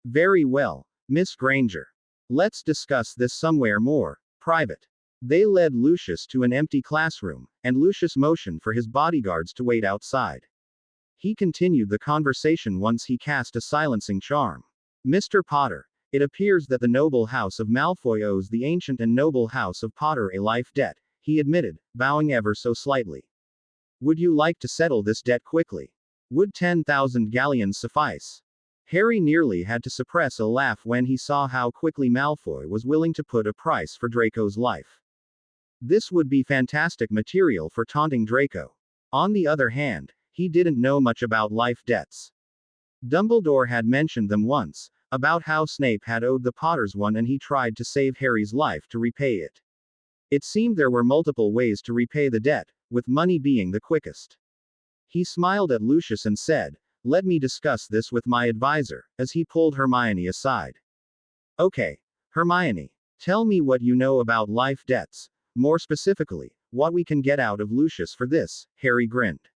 Very well, Miss Granger. Let's discuss this somewhere more private. They led Lucius to an empty classroom, and Lucius motioned for his bodyguards to wait outside. He continued the conversation once he cast a silencing charm. Mr. Potter, it appears that the noble house of Malfoy owes the ancient and noble house of Potter a life debt, he admitted, bowing ever so slightly. Would you like to settle this debt quickly? Would 10,000 galleons suffice? Harry nearly had to suppress a laugh when he saw how quickly Malfoy was willing to put a price for Draco's life. This would be fantastic material for taunting Draco. On the other hand, he didn't know much about life debts. Dumbledore had mentioned them once, about how Snape had owed the Potters one and he tried to save Harry's life to repay it. It seemed there were multiple ways to repay the debt, with money being the quickest. He smiled at Lucius and said, "Let me discuss this with my advisor," as he pulled Hermione aside. Okay, Hermione, tell me what you know about life debts. More specifically, what we can get out of Lucius for this, Harry grinned.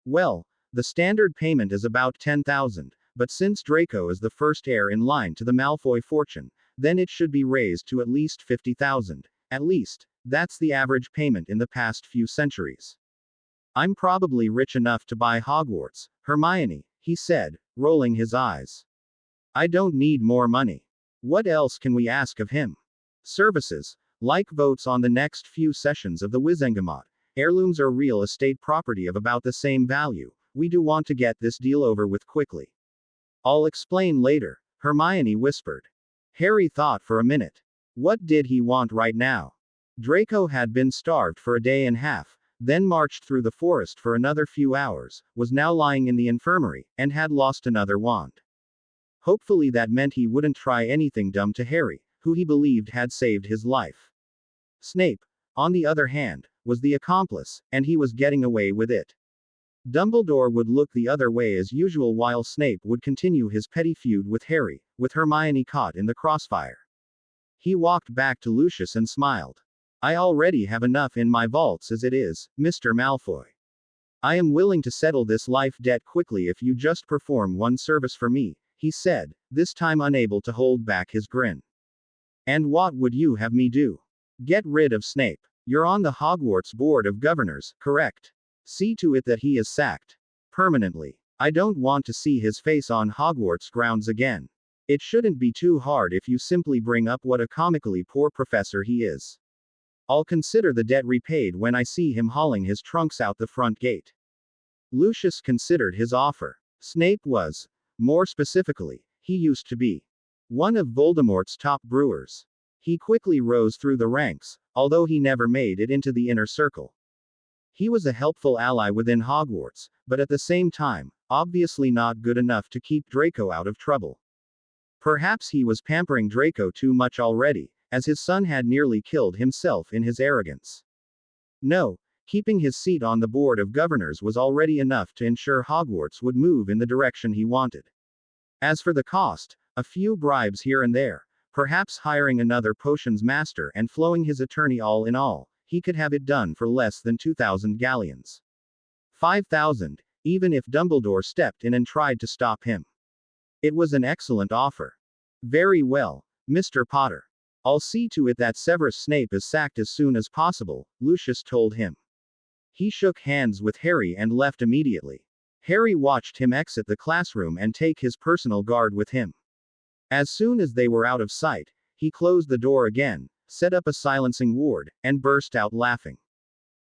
Well, the standard payment is about 10,000, but since Draco is the first heir in line to the Malfoy fortune, then it should be raised to at least 50,000. At least, that's the average payment in the past few centuries. I'm probably rich enough to buy Hogwarts, Hermione, he said, rolling his eyes. I don't need more money. What else can we ask of him? Services. Like votes on the next few sessions of the Wizengamot. Heirlooms are real estate property of about the same value. We do want to get this deal over with quickly. I'll explain later, Hermione whispered. Harry thought for a minute. What did he want right now? Draco had been starved for a day and a half, then marched through the forest for another few hours, was now lying in the infirmary, and had lost another wand. Hopefully that meant he wouldn't try anything dumb to Harry, who he believed had saved his life. Snape, on the other hand, was the accomplice, and he was getting away with it. Dumbledore would look the other way as usual while Snape would continue his petty feud with Harry, with Hermione caught in the crossfire. He walked back to Lucius and smiled. I already have enough in my vaults as it is, Mr. Malfoy. I am willing to settle this life debt quickly if you just perform one service for me, he said, this time unable to hold back his grin. And what would you have me do? Get rid of Snape. You're on the Hogwarts Board of Governors, correct? See to it that he is sacked. Permanently. I don't want to see his face on Hogwarts grounds again. It shouldn't be too hard if you simply bring up what a comically poor professor he is. I'll consider the debt repaid when I see him hauling his trunks out the front gate. Lucius considered his offer. Snape was, more specifically, he used to be, one of Voldemort's top brewers. He quickly rose through the ranks, although he never made it into the inner circle. He was a helpful ally within Hogwarts, but at the same time, obviously not good enough to keep Draco out of trouble. Perhaps he was pampering Draco too much already, as his son had nearly killed himself in his arrogance. No, keeping his seat on the Board of Governors was already enough to ensure Hogwarts would move in the direction he wanted. As for the cost, a few bribes here and there, perhaps hiring another potions master and flowing his attorney, all in all, he could have it done for less than 2,000 galleons. 5,000, even if Dumbledore stepped in and tried to stop him. It was an excellent offer. Very well, Mr. Potter. I'll see to it that Severus Snape is sacked as soon as possible, Lucius told him. He shook hands with Harry and left immediately. Harry watched him exit the classroom and take his personal guard with him. As soon as they were out of sight, he closed the door again, set up a silencing ward, and burst out laughing.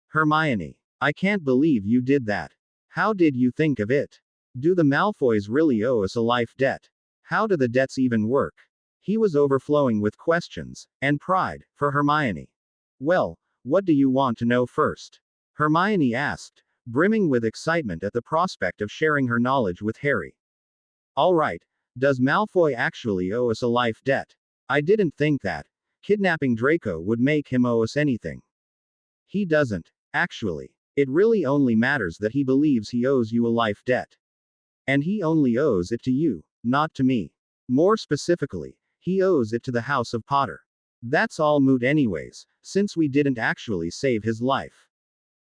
Hermione, I can't believe you did that. How did you think of it? Do the Malfoys really owe us a life debt? How do the debts even work? He was overflowing with questions, and pride, for Hermione. Well, what do you want to know first? Hermione asked, brimming with excitement at the prospect of sharing her knowledge with Harry. All right, does Malfoy actually owe us a life debt? I didn't think that. Kidnapping Draco would make him owe us anything. He doesn't, actually. It really only matters that he believes he owes you a life debt. And he only owes it to you, not to me. More specifically, he owes it to the House of Potter. That's all moot anyways, since we didn't actually save his life.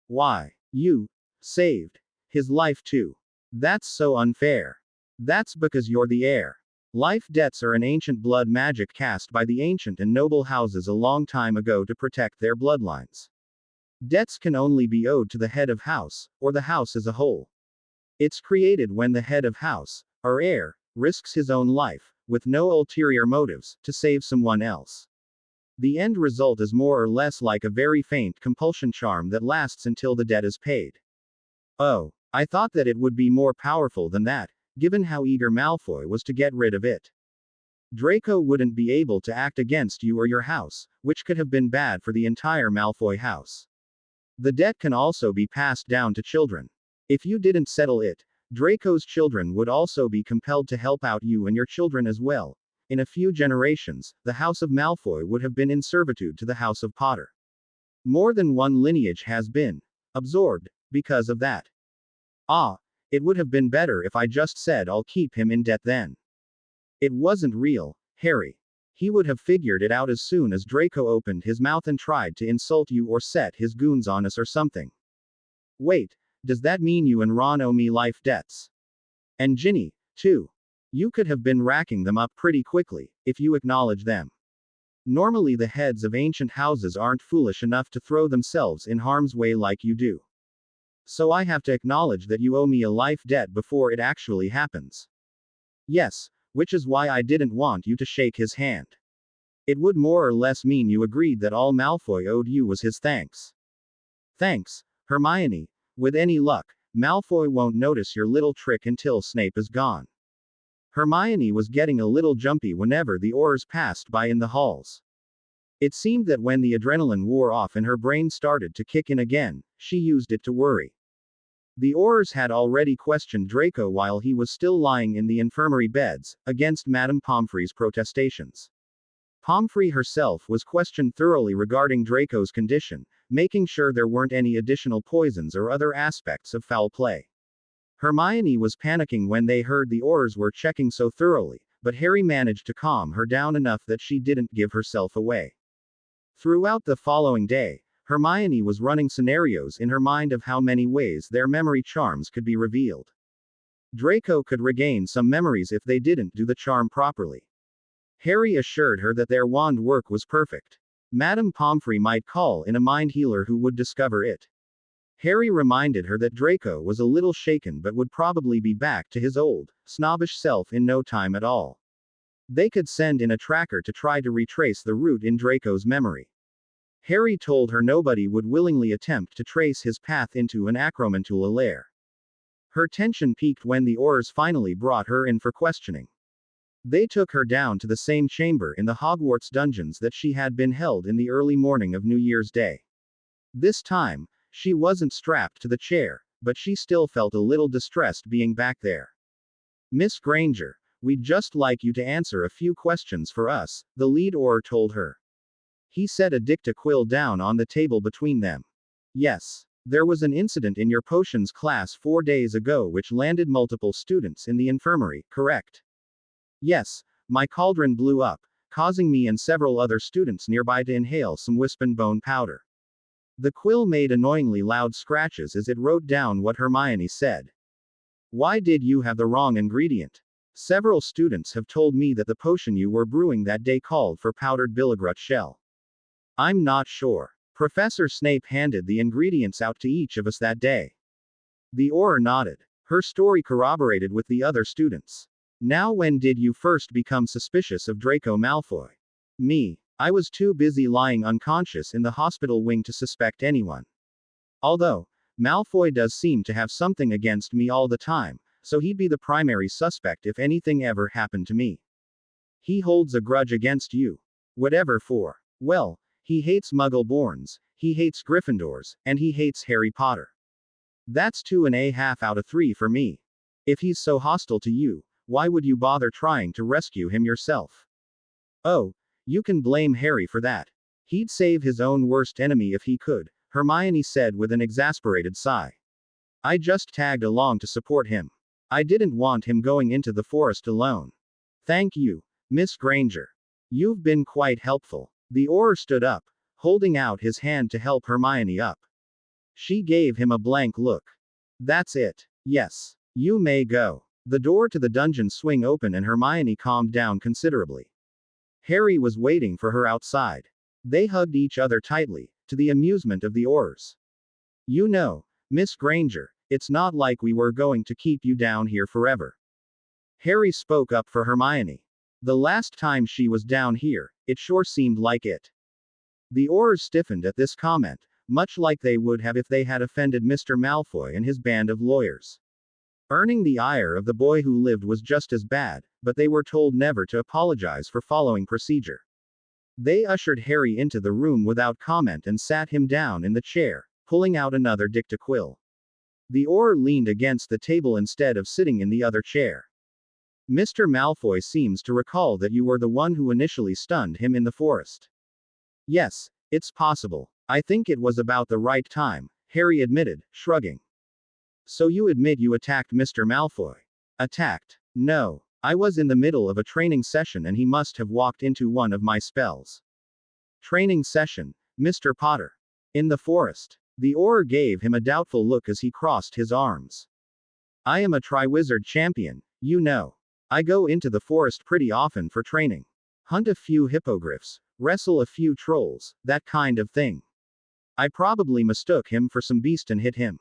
Why? You saved his life too. That's so unfair. That's because you're the heir. Life debts are an ancient blood magic cast by the ancient and noble houses a long time ago to protect their bloodlines. Debts can only be owed to the head of house, or the house as a whole. It's created when the head of house, or heir, risks his own life, with no ulterior motives, to save someone else. The end result is more or less like a very faint compulsion charm that lasts until the debt is paid. Oh, I thought that it would be more powerful than that, given how eager Malfoy was to get rid of it. Draco wouldn't be able to act against you or your house, which could have been bad for the entire Malfoy house. The debt can also be passed down to children. If you didn't settle it, Draco's children would also be compelled to help out you and your children as well. In a few generations, the House of Malfoy would have been in servitude to the House of Potter. More than one lineage has been absorbed because of that. Ah, it would have been better if I just said I'll keep him in debt then. It wasn't real, Harry. He would have figured it out as soon as Draco opened his mouth and tried to insult you or set his goons on us or something. Wait, does that mean you and Ron owe me life debts? And Ginny, too. You could have been racking them up pretty quickly, if you acknowledge them. Normally the heads of ancient houses aren't foolish enough to throw themselves in harm's way like you do. So I have to acknowledge that you owe me a life debt before it actually happens. Yes, which is why I didn't want you to shake his hand. It would more or less mean you agreed that all Malfoy owed you was his thanks. Thanks, Hermione. With any luck, Malfoy won't notice your little trick until Snape is gone. Hermione was getting a little jumpy whenever the Aurors passed by in the halls. It seemed that when the adrenaline wore off and her brain started to kick in again, she used it to worry. The Aurors had already questioned Draco while he was still lying in the infirmary beds, against Madame Pomfrey's protestations. Pomfrey herself was questioned thoroughly regarding Draco's condition, making sure there weren't any additional poisons or other aspects of foul play. Hermione was panicking when they heard the Aurors were checking so thoroughly, but Harry managed to calm her down enough that she didn't give herself away. Throughout the following day, Hermione was running scenarios in her mind of how many ways their memory charms could be revealed. Draco could regain some memories if they didn't do the charm properly. Harry assured her that their wand work was perfect. Madame Pomfrey might call in a mind healer who would discover it. Harry reminded her that Draco was a little shaken but would probably be back to his old, snobbish self in no time at all. They could send in a tracker to try to retrace the route in Draco's memory. Harry told her nobody would willingly attempt to trace his path into an Acromantula lair. Her tension peaked when the Aurors finally brought her in for questioning. They took her down to the same chamber in the Hogwarts dungeons that she had been held in the early morning of New Year's Day. This time, she wasn't strapped to the chair, but she still felt a little distressed being back there. Miss Granger, we'd just like you to answer a few questions for us, the lead Auror told her. He set a dicta-quill down on the table between them. Yes. There was an incident in your potions class 4 days ago which landed multiple students in the infirmary, correct? Yes, my cauldron blew up, causing me and several other students nearby to inhale some wispen bone powder. The quill made annoyingly loud scratches as it wrote down what Hermione said. Why did you have the wrong ingredient? Several students have told me that the potion you were brewing that day called for powdered billigrut shell. I'm not sure. Professor Snape handed the ingredients out to each of us that day. The Auror nodded. Her story corroborated with the other students. Now, when did you first become suspicious of Draco Malfoy? Me. I was too busy lying unconscious in the hospital wing to suspect anyone. Although, Malfoy does seem to have something against me all the time, so he'd be the primary suspect if anything ever happened to me. He holds a grudge against you. Whatever for. Well, he hates Muggle-borns, he hates Gryffindors, and he hates Harry Potter. That's 2.5 out of 3 for me. If he's so hostile to you, why would you bother trying to rescue him yourself? Oh, you can blame Harry for that. He'd save his own worst enemy if he could, Hermione said with an exasperated sigh. I just tagged along to support him. I didn't want him going into the forest alone. Thank you, Miss Granger. You've been quite helpful. The Auror stood up, holding out his hand to help Hermione up. She gave him a blank look. That's it. Yes. You may go. The door to the dungeon swung open and Hermione calmed down considerably. Harry was waiting for her outside. They hugged each other tightly, to the amusement of the Aurors. You know, Miss Granger, it's not like we were going to keep you down here forever. Harry spoke up for Hermione. The last time she was down here, it sure seemed like it. The Aurors stiffened at this comment, much like they would have if they had offended Mr. Malfoy and his band of lawyers. Earning the ire of the boy who lived was just as bad, but they were told never to apologize for following procedure. They ushered Harry into the room without comment and sat him down in the chair, pulling out another dicta-quill. The Auror leaned against the table instead of sitting in the other chair. Mr. Malfoy seems to recall that you were the one who initially stunned him in the forest. Yes, it's possible. I think it was about the right time, Harry admitted, shrugging. So you admit you attacked Mr. Malfoy? Attacked? No. I was in the middle of a training session and he must have walked into one of my spells. Training session, Mr. Potter. In the forest. The Auror gave him a doubtful look as he crossed his arms. I am a Triwizard champion, you know. I go into the forest pretty often for training. Hunt a few hippogriffs, wrestle a few trolls, that kind of thing. I probably mistook him for some beast and hit him.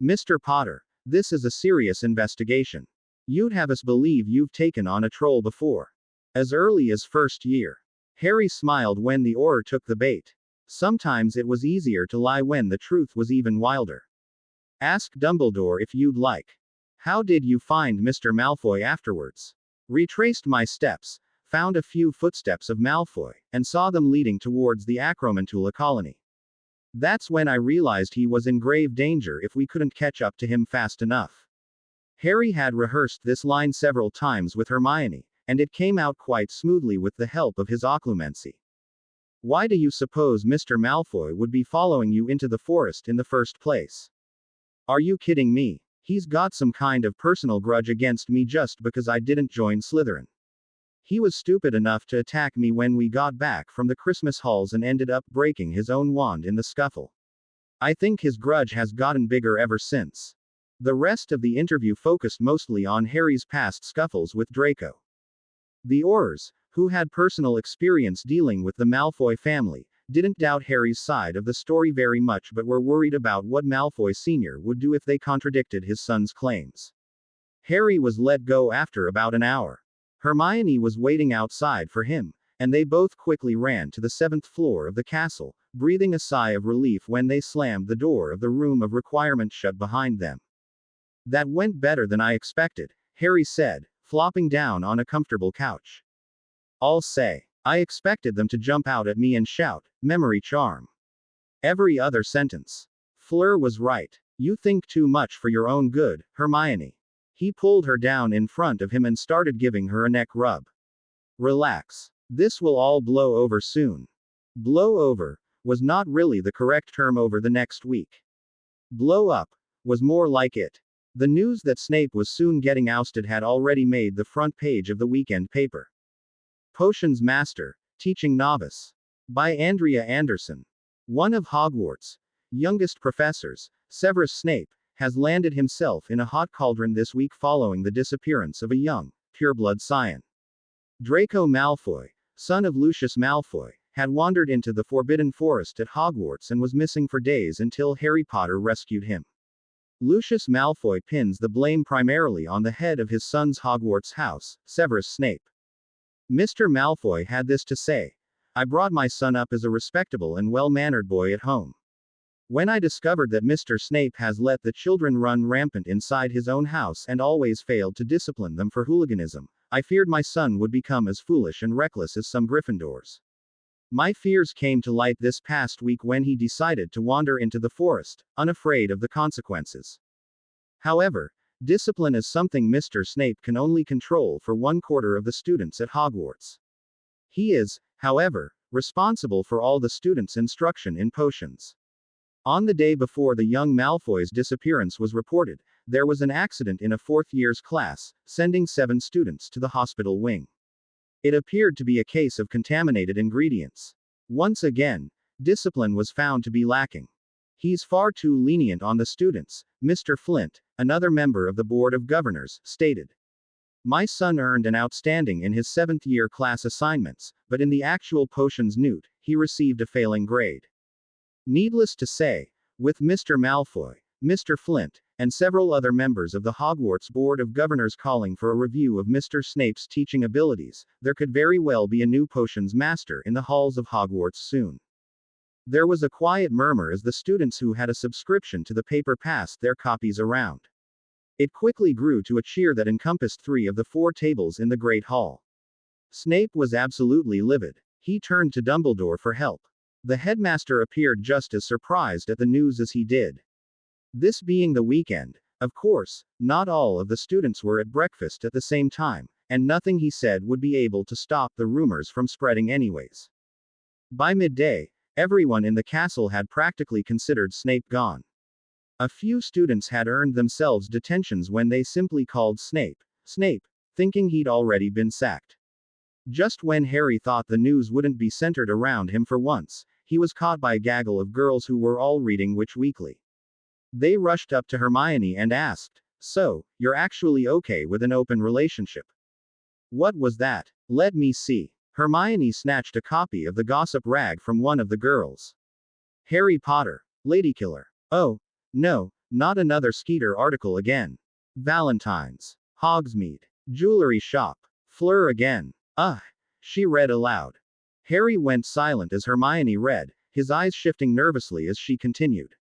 Mr. Potter, this is a serious investigation. You'd have us believe you've taken on a troll before. As early as first year. Harry smiled when the Auror took the bait. Sometimes it was easier to lie when the truth was even wilder. Ask Dumbledore if you'd like. How did you find Mr. Malfoy afterwards? Retraced my steps, found a few footsteps of Malfoy, and saw them leading towards the Acromantula colony. That's when I realized he was in grave danger if we couldn't catch up to him fast enough. Harry had rehearsed this line several times with Hermione, and it came out quite smoothly with the help of his occlumency. Why do you suppose Mr. Malfoy would be following you into the forest in the first place? Are you kidding me? He's got some kind of personal grudge against me just because I didn't join Slytherin. He was stupid enough to attack me when we got back from the Christmas halls and ended up breaking his own wand in the scuffle. I think his grudge has gotten bigger ever since. The rest of the interview focused mostly on Harry's past scuffles with Draco. The Aurors, who had personal experience dealing with the Malfoy family, didn't doubt Harry's side of the story very much but were worried about what Malfoy Sr. would do if they contradicted his son's claims. Harry was let go after about an hour. Hermione was waiting outside for him, and they both quickly ran to the 7th floor of the castle, breathing a sigh of relief when they slammed the door of the room of requirement shut behind them. That went better than I expected, Harry said, flopping down on a comfortable couch. I'll say, I expected them to jump out at me and shout, "Memory charm." Every other sentence. Fleur was right. You think too much for your own good, Hermione. He pulled her down in front of him and started giving her a neck rub. Relax. This will all blow over soon. Blow over was not really the correct term over the next week. Blow up was more like it. The news that Snape was soon getting ousted had already made the front page of the weekend paper. Potions Master, Teaching Novice. By Andrea Anderson. One of Hogwarts' youngest professors, Severus Snape, has landed himself in a hot cauldron this week following the disappearance of a young, pureblood scion. Draco Malfoy, son of Lucius Malfoy, had wandered into the Forbidden Forest at Hogwarts and was missing for days until Harry Potter rescued him. Lucius Malfoy pins the blame primarily on the head of his son's Hogwarts house, Severus Snape. Mr. Malfoy had this to say: "I brought my son up as a respectable and well-mannered boy at home. When I discovered that Mr. Snape has let the children run rampant inside his own house and always failed to discipline them for hooliganism, I feared my son would become as foolish and reckless as some Gryffindors. My fears came to light this past week when he decided to wander into the forest, unafraid of the consequences. However, discipline is something Mr. Snape can only control for 1/4 of the students at Hogwarts. He is, however, responsible for all the students' instruction in potions. On the day before the young Malfoy's disappearance was reported, there was an accident in a 4th year's class, sending 7 students to the hospital wing. It appeared to be a case of contaminated ingredients. Once again, discipline was found to be lacking. He's far too lenient on the students, Mr. Flint, another member of the Board of Governors, stated. My son earned an outstanding in his 7th year class assignments, but in the actual potions newt, he received a failing grade. Needless to say, with Mr. Malfoy, Mr. Flint, and several other members of the Hogwarts Board of Governors calling for a review of Mr. Snape's teaching abilities, there could very well be a new potions master in the halls of Hogwarts soon. There was a quiet murmur as the students who had a subscription to the paper passed their copies around. It quickly grew to a cheer that encompassed 3 of the 4 tables in the Great Hall. Snape was absolutely livid. He turned to Dumbledore for help. The headmaster appeared just as surprised at the news as he did. This being the weekend, of course, not all of the students were at breakfast at the same time, and nothing he said would be able to stop the rumors from spreading anyways. By midday, everyone in the castle had practically considered Snape gone. A few students had earned themselves detentions when they simply called Snape, Snape, thinking he'd already been sacked. Just when Harry thought the news wouldn't be centered around him for once, he was caught by a gaggle of girls who were all reading Witch Weekly. They rushed up to Hermione and asked, "So, you're actually okay with an open relationship?" What was that? Let me see. Hermione snatched a copy of the gossip rag from one of the girls. Harry Potter, Ladykiller. Oh, no, not another Skeeter article again. Valentine's, Hogsmeade, jewelry shop, Fleur again. Ugh, she read aloud. Harry went silent as Hermione read, his eyes shifting nervously as she continued.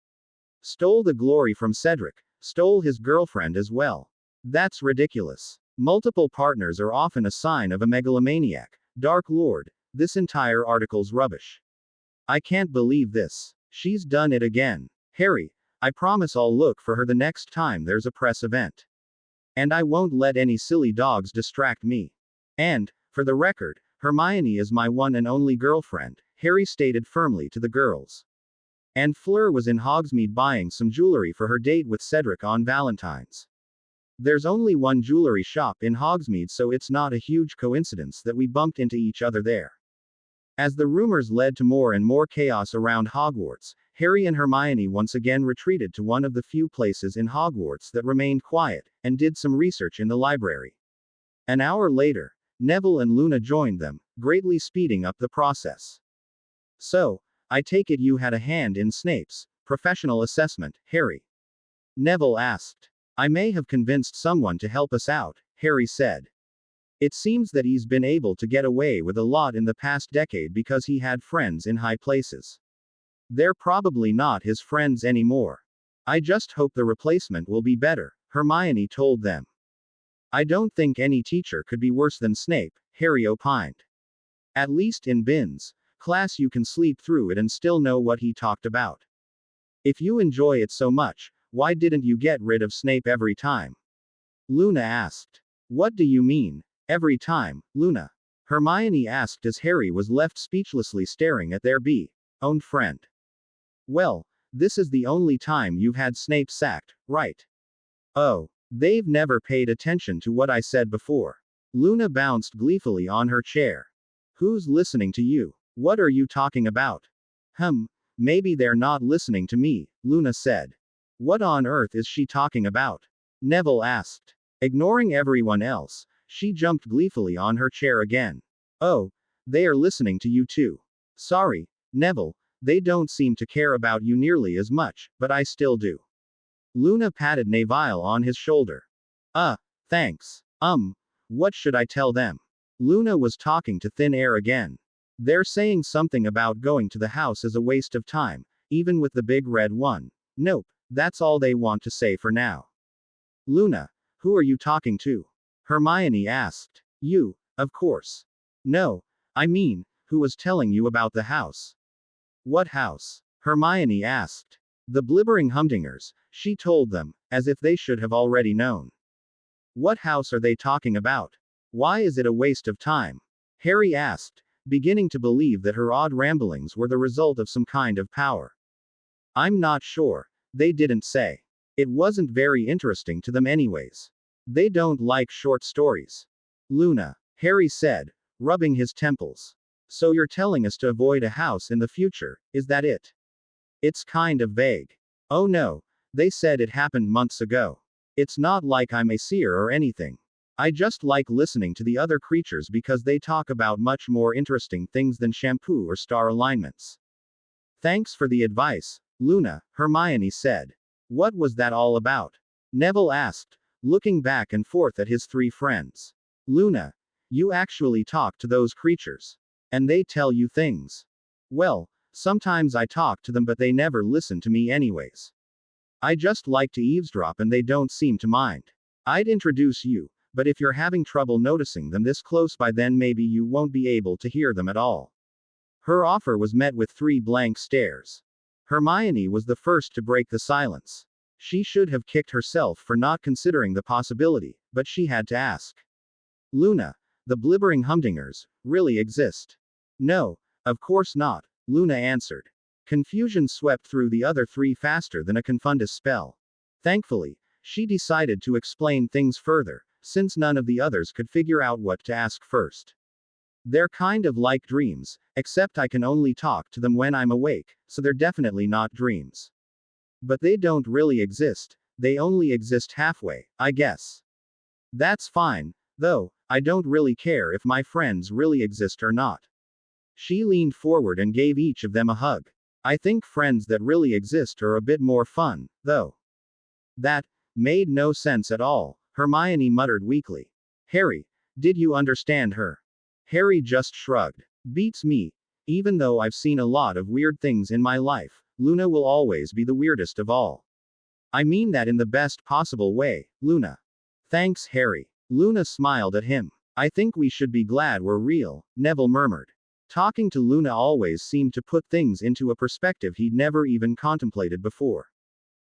Stole the glory from Cedric, stole his girlfriend as well. That's ridiculous. Multiple partners are often a sign of a megalomaniac. Dark Lord, this entire article's rubbish. I can't believe this. She's done it again. Harry, I promise I'll look for her the next time there's a press event. And I won't let any silly dogs distract me. And, for the record, Hermione is my one and only girlfriend, Harry stated firmly to the girls. And Fleur was in Hogsmeade buying some jewelry for her date with Cedric on Valentine's. There's only one jewelry shop in Hogsmeade, so it's not a huge coincidence that we bumped into each other there. As the rumors led to more and more chaos around Hogwarts, Harry and Hermione once again retreated to one of the few places in Hogwarts that remained quiet, and did some research in the library. An hour later, Neville and Luna joined them, greatly speeding up the process. So, I take it you had a hand in Snape's professional assessment, Harry? Neville asked. I may have convinced someone to help us out, Harry said. It seems that he's been able to get away with a lot in the past decade because he had friends in high places. They're probably not his friends anymore. I just hope the replacement will be better, Hermione told them. I don't think any teacher could be worse than Snape, Harry opined. At least in Bin's class you can sleep through it and still know what he talked about. If you enjoy it so much, why didn't you get rid of Snape every time? Luna asked. What do you mean, every time, Luna? Hermione asked as Harry was left speechlessly staring at their own friend. Well, this is the only time you've had Snape sacked, right? Oh, they've never paid attention to what I said before. Luna bounced gleefully on her chair. Who's listening to you? What are you talking about? Maybe they're not listening to me, Luna said. What on earth is she talking about? Neville asked. Ignoring everyone else, she jumped gleefully on her chair again. Oh, they are listening to you too. Sorry, Neville, they don't seem to care about you nearly as much, but I still do. Luna patted Neville on his shoulder. Thanks. What should I tell them? Luna was talking to thin air again. They're saying something about going to the house is a waste of time, even with the big red one. Nope, that's all they want to say for now. Luna, who are you talking to? Hermione asked. You, of course. No, I mean, who was telling you about the house? What house? Hermione asked. The blibbering Humdingers, she told them, as if they should have already known. What house are they talking about? Why is it a waste of time? Harry asked, beginning to believe that her odd ramblings were the result of some kind of power. I'm not sure, they didn't say. It wasn't very interesting to them anyways. They don't like short stories. Luna, Harry said, rubbing his temples. So you're telling us to avoid a house in the future, is that it? It's kind of vague. Oh no, they said it happened months ago. It's not like I'm a seer or anything. I just like listening to the other creatures because they talk about much more interesting things than shampoo or star alignments. Thanks for the advice, Luna, Hermione said. What was that all about? Neville asked, looking back and forth at his three friends. Luna, you actually talk to those creatures. And they tell you things. Well, sometimes I talk to them but they never listen to me anyways. I just like to eavesdrop and they don't seem to mind. I'd introduce you, but if you're having trouble noticing them this close by then maybe you won't be able to hear them at all. Her offer was met with 3 blank stares. Hermione was the first to break the silence. She should have kicked herself for not considering the possibility, but she had to ask. Luna, the blibbering Humdingers, really exist? No, of course not, Luna answered. Confusion swept through the other 3 faster than a confundus spell. Thankfully, she decided to explain things further, since none of the others could figure out what to ask first. They're kind of like dreams, except I can only talk to them when I'm awake, so they're definitely not dreams. But they don't really exist, they only exist halfway, I guess. That's fine, though, I don't really care if my friends really exist or not. She leaned forward and gave each of them a hug. I think friends that really exist are a bit more fun, though. That made no sense at all, Hermione muttered weakly. Harry, did you understand her? Harry just shrugged. Beats me. Even though I've seen a lot of weird things in my life, Luna will always be the weirdest of all. I mean that in the best possible way, Luna. Thanks, Harry. Luna smiled at him. I think we should be glad we're real, Neville murmured. Talking to Luna always seemed to put things into a perspective he'd never even contemplated before.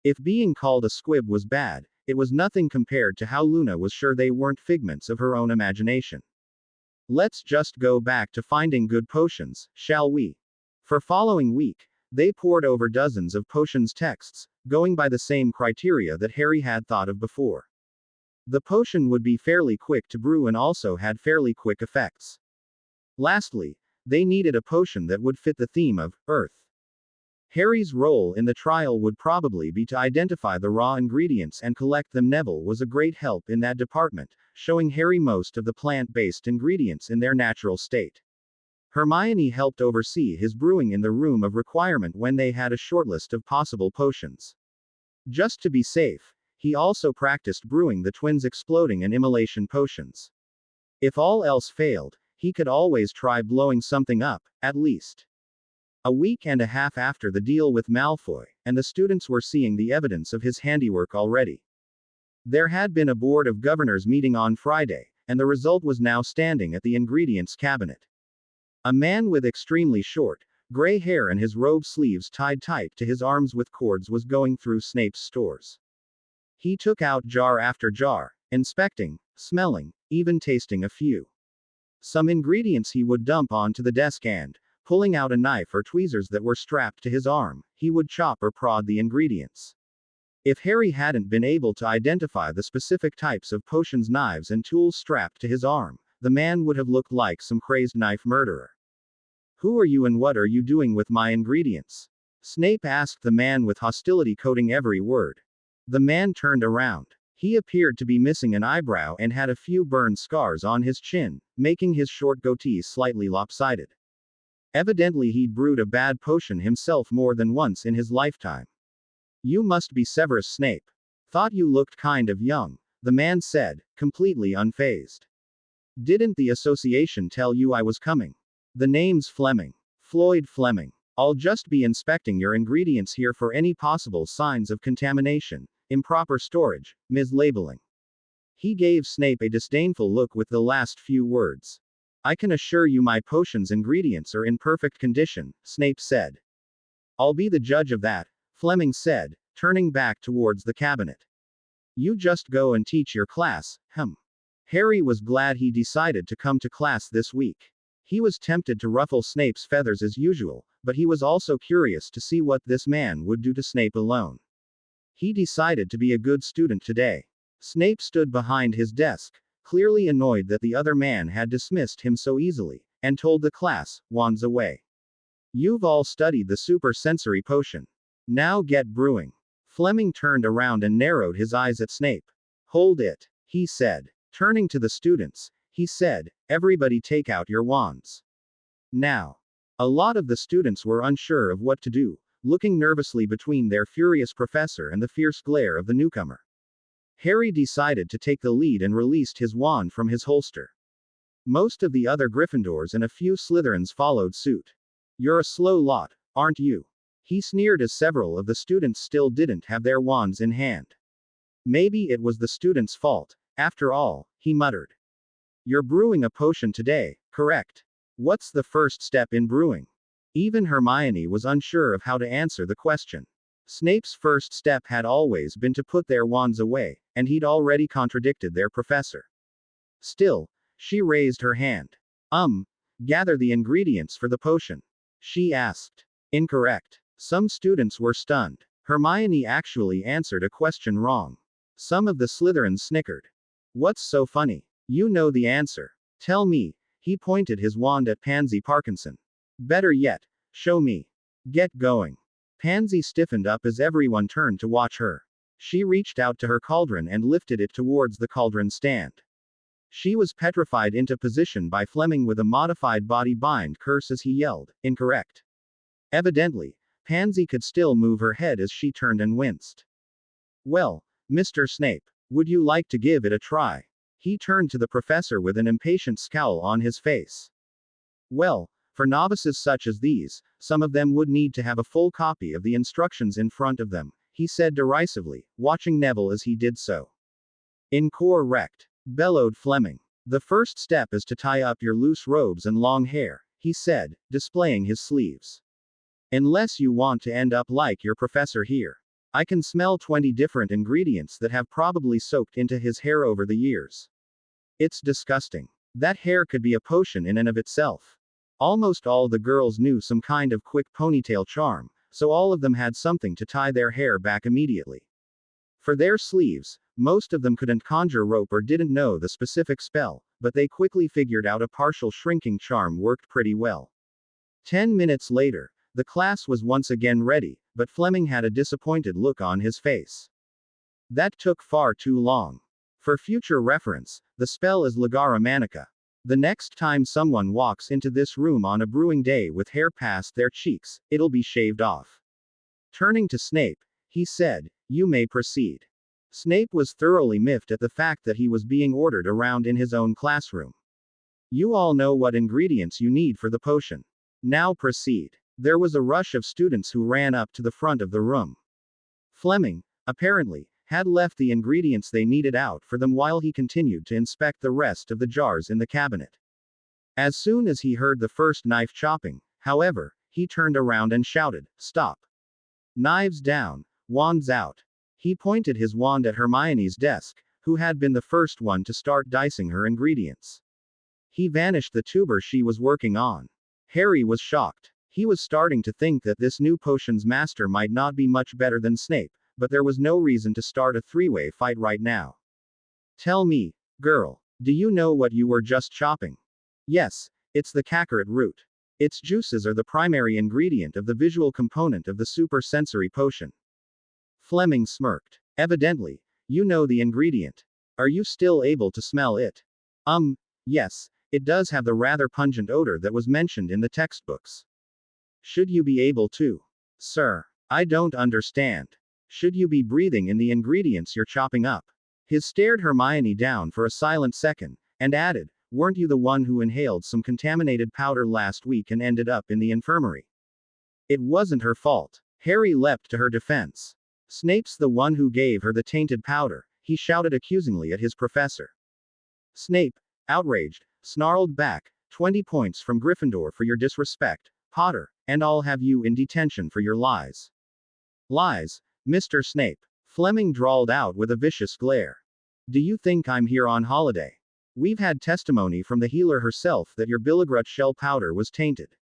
If being called a squib was bad, it was nothing compared to how Luna was sure they weren't figments of her own imagination. Let's just go back to finding good potions, shall we? For following week, they pored over dozens of potions texts, going by the same criteria that Harry had thought of before. The potion would be fairly quick to brew and also had fairly quick effects. Lastly, they needed a potion that would fit the theme of Earth. Harry's role in the trial would probably be to identify the raw ingredients and collect them. Neville was a great help in that department, showing Harry most of the plant-based ingredients in their natural state. Hermione helped oversee his brewing in the room of requirement when they had a shortlist of possible potions. Just to be safe, he also practiced brewing the twins' exploding and immolation potions. If all else failed, he could always try blowing something up, at least. A week and a half after the deal with Malfoy, and the students were seeing the evidence of his handiwork already. There had been a Board of Governors meeting on Friday, and the result was now standing at the ingredients cabinet. A man with extremely short, gray hair and his robe sleeves tied tight to his arms with cords was going through Snape's stores. He took out jar after jar, inspecting, smelling, even tasting a few. Some ingredients he would dump onto the desk and, pulling out a knife or tweezers that were strapped to his arm, he would chop or prod the ingredients. If Harry hadn't been able to identify the specific types of potions, knives, and tools strapped to his arm, the man would have looked like some crazed knife murderer. Who are you and what are you doing with my ingredients? Snape asked the man with hostility coating every word. The man turned around. He appeared to be missing an eyebrow and had a few burn scars on his chin, making his short goatee slightly lopsided. Evidently he'd brewed a bad potion himself more than once in his lifetime. You must be Severus Snape. Thought you looked kind of young, the man said, completely unfazed. Didn't the association tell you I was coming? The name's Fleming. Floyd Fleming. I'll just be inspecting your ingredients here for any possible signs of contamination, improper storage, mislabeling. He gave Snape a disdainful look with the last few words. I can assure you my potion's ingredients are in perfect condition, Snape said. I'll be the judge of that, Fleming said, turning back towards the cabinet. You just go and teach your class, Harry was glad he decided to come to class this week. He was tempted to ruffle Snape's feathers as usual, but he was also curious to see what this man would do to Snape alone. He decided to be a good student today. Snape stood behind his desk, clearly annoyed that the other man had dismissed him so easily, and told the class, wands away. You've all studied the super sensory potion. Now get brewing. Fleming turned around and narrowed his eyes at Snape. Hold it, he said. Turning to the students, he said, everybody take out your wands. Now. A lot of the students were unsure of what to do, looking nervously between their furious professor and the fierce glare of the newcomer. Harry decided to take the lead and released his wand from his holster. Most of the other Gryffindors and a few Slytherins followed suit. You're a slow lot, aren't you? He sneered as several of the students still didn't have their wands in hand. Maybe it was the students' fault, after all, he muttered. You're brewing a potion today, correct? What's the first step in brewing? Even Hermione was unsure of how to answer the question. Snape's first step had always been to put their wands away, and he'd already contradicted their professor. Still, she raised her hand. Gather the ingredients for the potion. She asked. Incorrect. Some students were stunned. Hermione actually answered a question wrong. Some of the Slytherins snickered. What's so funny? You know the answer. Tell me. He pointed his wand at Pansy Parkinson. Better yet, show me. Get going. Pansy stiffened up as everyone turned to watch her. She reached out to her cauldron and lifted it towards the cauldron stand. She was petrified into position by Fleming with a modified body bind curse as he yelled, incorrect. Evidently, Pansy could still move her head as she turned and winced. Well, Mr. Snape, would you like to give it a try? He turned to the professor with an impatient scowl on his face. Well, For novices such as these, some of them would need to have a full copy of the instructions in front of them, he said derisively, watching Neville as he did so. Incorrect, bellowed Fleming. The first step is to tie up your loose robes and long hair, he said, displaying his sleeves. Unless you want to end up like your professor here. I can smell 20 different ingredients that have probably soaked into his hair over the years. It's disgusting. That hair could be a potion in and of itself. Almost all the girls knew some kind of quick ponytail charm, so all of them had something to tie their hair back immediately. For their sleeves, most of them couldn't conjure rope or didn't know the specific spell, but they quickly figured out a partial shrinking charm worked pretty well. 10 minutes later, the class was once again ready, but Fleming had a disappointed look on his face. That took far too long. For future reference, the spell is Ligara Manica. The next time someone walks into this room on a brewing day with hair past their cheeks, it'll be shaved off. Turning to Snape, he said, "You may proceed." Snape was thoroughly miffed at the fact that he was being ordered around in his own classroom. "You all know what ingredients you need for the potion. Now proceed." There was a rush of students who ran up to the front of the room. Fleming, apparently, had left the ingredients they needed out for them while he continued to inspect the rest of the jars in the cabinet. As soon as he heard the first knife chopping, however, he turned around and shouted, "Stop! Knives down, wands out." He pointed his wand at Hermione's desk, who had been the first one to start dicing her ingredients. He vanished the tuber she was working on. Harry was shocked. He was starting to think that this new potions master might not be much better than Snape, but there was no reason to start a three-way fight right now. "Tell me, girl, do you know what you were just chopping?" "Yes, it's the kakarot root. Its juices are the primary ingredient of the visual component of the super sensory potion." Fleming smirked. "Evidently, you know the ingredient. Are you still able to smell it?" Yes, it does have the rather pungent odor that was mentioned in the textbooks." "Should you be able to?" "Sir, I don't understand. Should you be breathing in the ingredients you're chopping up?" He stared Hermione down for a silent second, and added, "Weren't you the one who inhaled some contaminated powder last week and ended up in the infirmary?" "It wasn't her fault." Harry leapt to her defense. "Snape's the one who gave her the tainted powder," he shouted accusingly at his professor. Snape, outraged, snarled back, 20 points from Gryffindor for your disrespect, Potter, and I'll have you in detention for your lies." "Lies, Mr. Snape," Fleming drawled out with a vicious glare. "Do you think I'm here on holiday? We've had testimony from the healer herself that your Billigrut shell powder was tainted.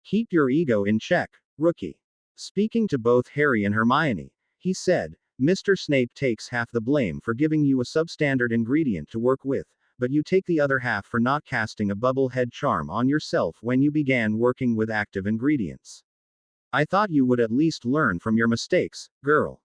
Keep your ego in check, rookie." Speaking to both Harry and Hermione, he said, "Mr. Snape takes half the blame for giving you a substandard ingredient to work with, but you take the other half for not casting a bubble head charm on yourself when you began working with active ingredients. I thought you would at least learn from your mistakes, girl."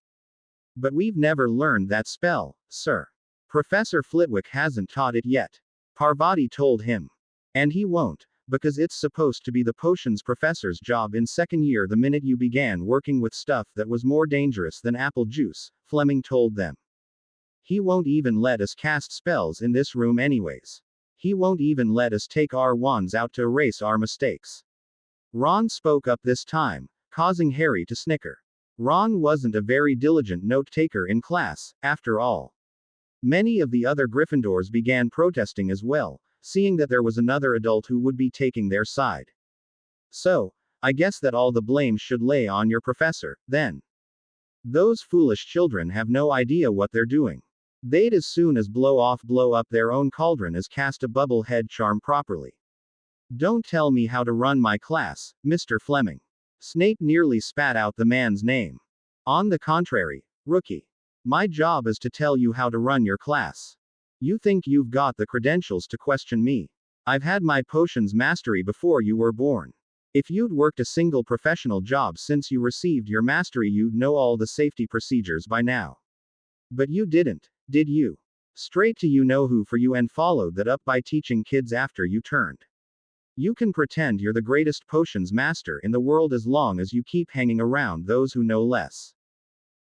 "But we've never learned that spell, sir. Professor Flitwick hasn't taught it yet," Parvati told him. "And he won't, because it's supposed to be the potions professor's job in second year the minute you began working with stuff that was more dangerous than apple juice," Fleming told them. "He won't even let us cast spells in this room anyways. He won't even let us take our wands out to erase our mistakes." Ron spoke up this time, causing Harry to snicker. Ron wasn't a very diligent note-taker in class, after all. Many of the other Gryffindors began protesting as well, seeing that there was another adult who would be taking their side. "So, I guess that all the blame should lay on your professor, then. Those foolish children have no idea what they're doing. They'd as soon as blow up their own cauldron as cast a bubble head charm properly. Don't tell me how to run my class, Mr. Fleming." Snape nearly spat out the man's name. "On the contrary, rookie. My job is to tell you how to run your class. You think you've got the credentials to question me? I've had my potions mastery before you were born. If you'd worked a single professional job since you received your mastery, you'd know all the safety procedures by now. But you didn't, did you? Straight to you know who for you and followed that up by teaching kids after you turned. You can pretend you're the greatest potions master in the world as long as you keep hanging around those who know less."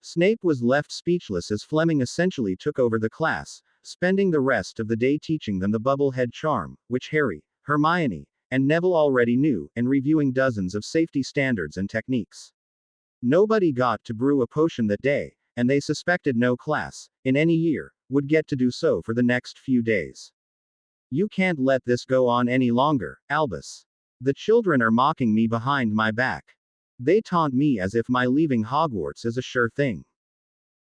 Snape was left speechless as Fleming essentially took over the class, spending the rest of the day teaching them the bubble head charm, which Harry, Hermione, and Neville already knew, and reviewing dozens of safety standards and techniques. Nobody got to brew a potion that day, and they suspected no class, in any year, would get to do so for the next few days. You can't let this go on any longer, Albus. The children are mocking me behind my back. They taunt me as if my leaving Hogwarts is a sure thing.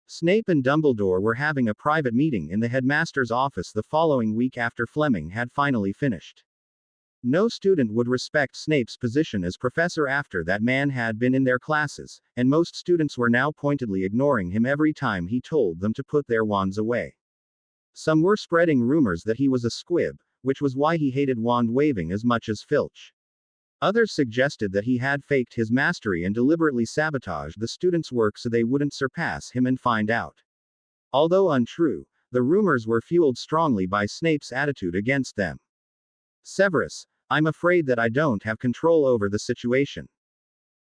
Snape and Dumbledore were having a private meeting in the headmaster's office the following week after Fleming had finally finished. No student would respect Snape's position as professor after that man had been in their classes, and most students were now pointedly ignoring him every time he told them to put their wands away. Some were spreading rumors that he was a squib, which was why he hated wand waving as much as Filch. Others suggested that he had faked his mastery and deliberately sabotaged the students' work so they wouldn't surpass him and find out. Although untrue, the rumors were fueled strongly by Snape's attitude against them. Severus, I'm afraid that I don't have control over the situation.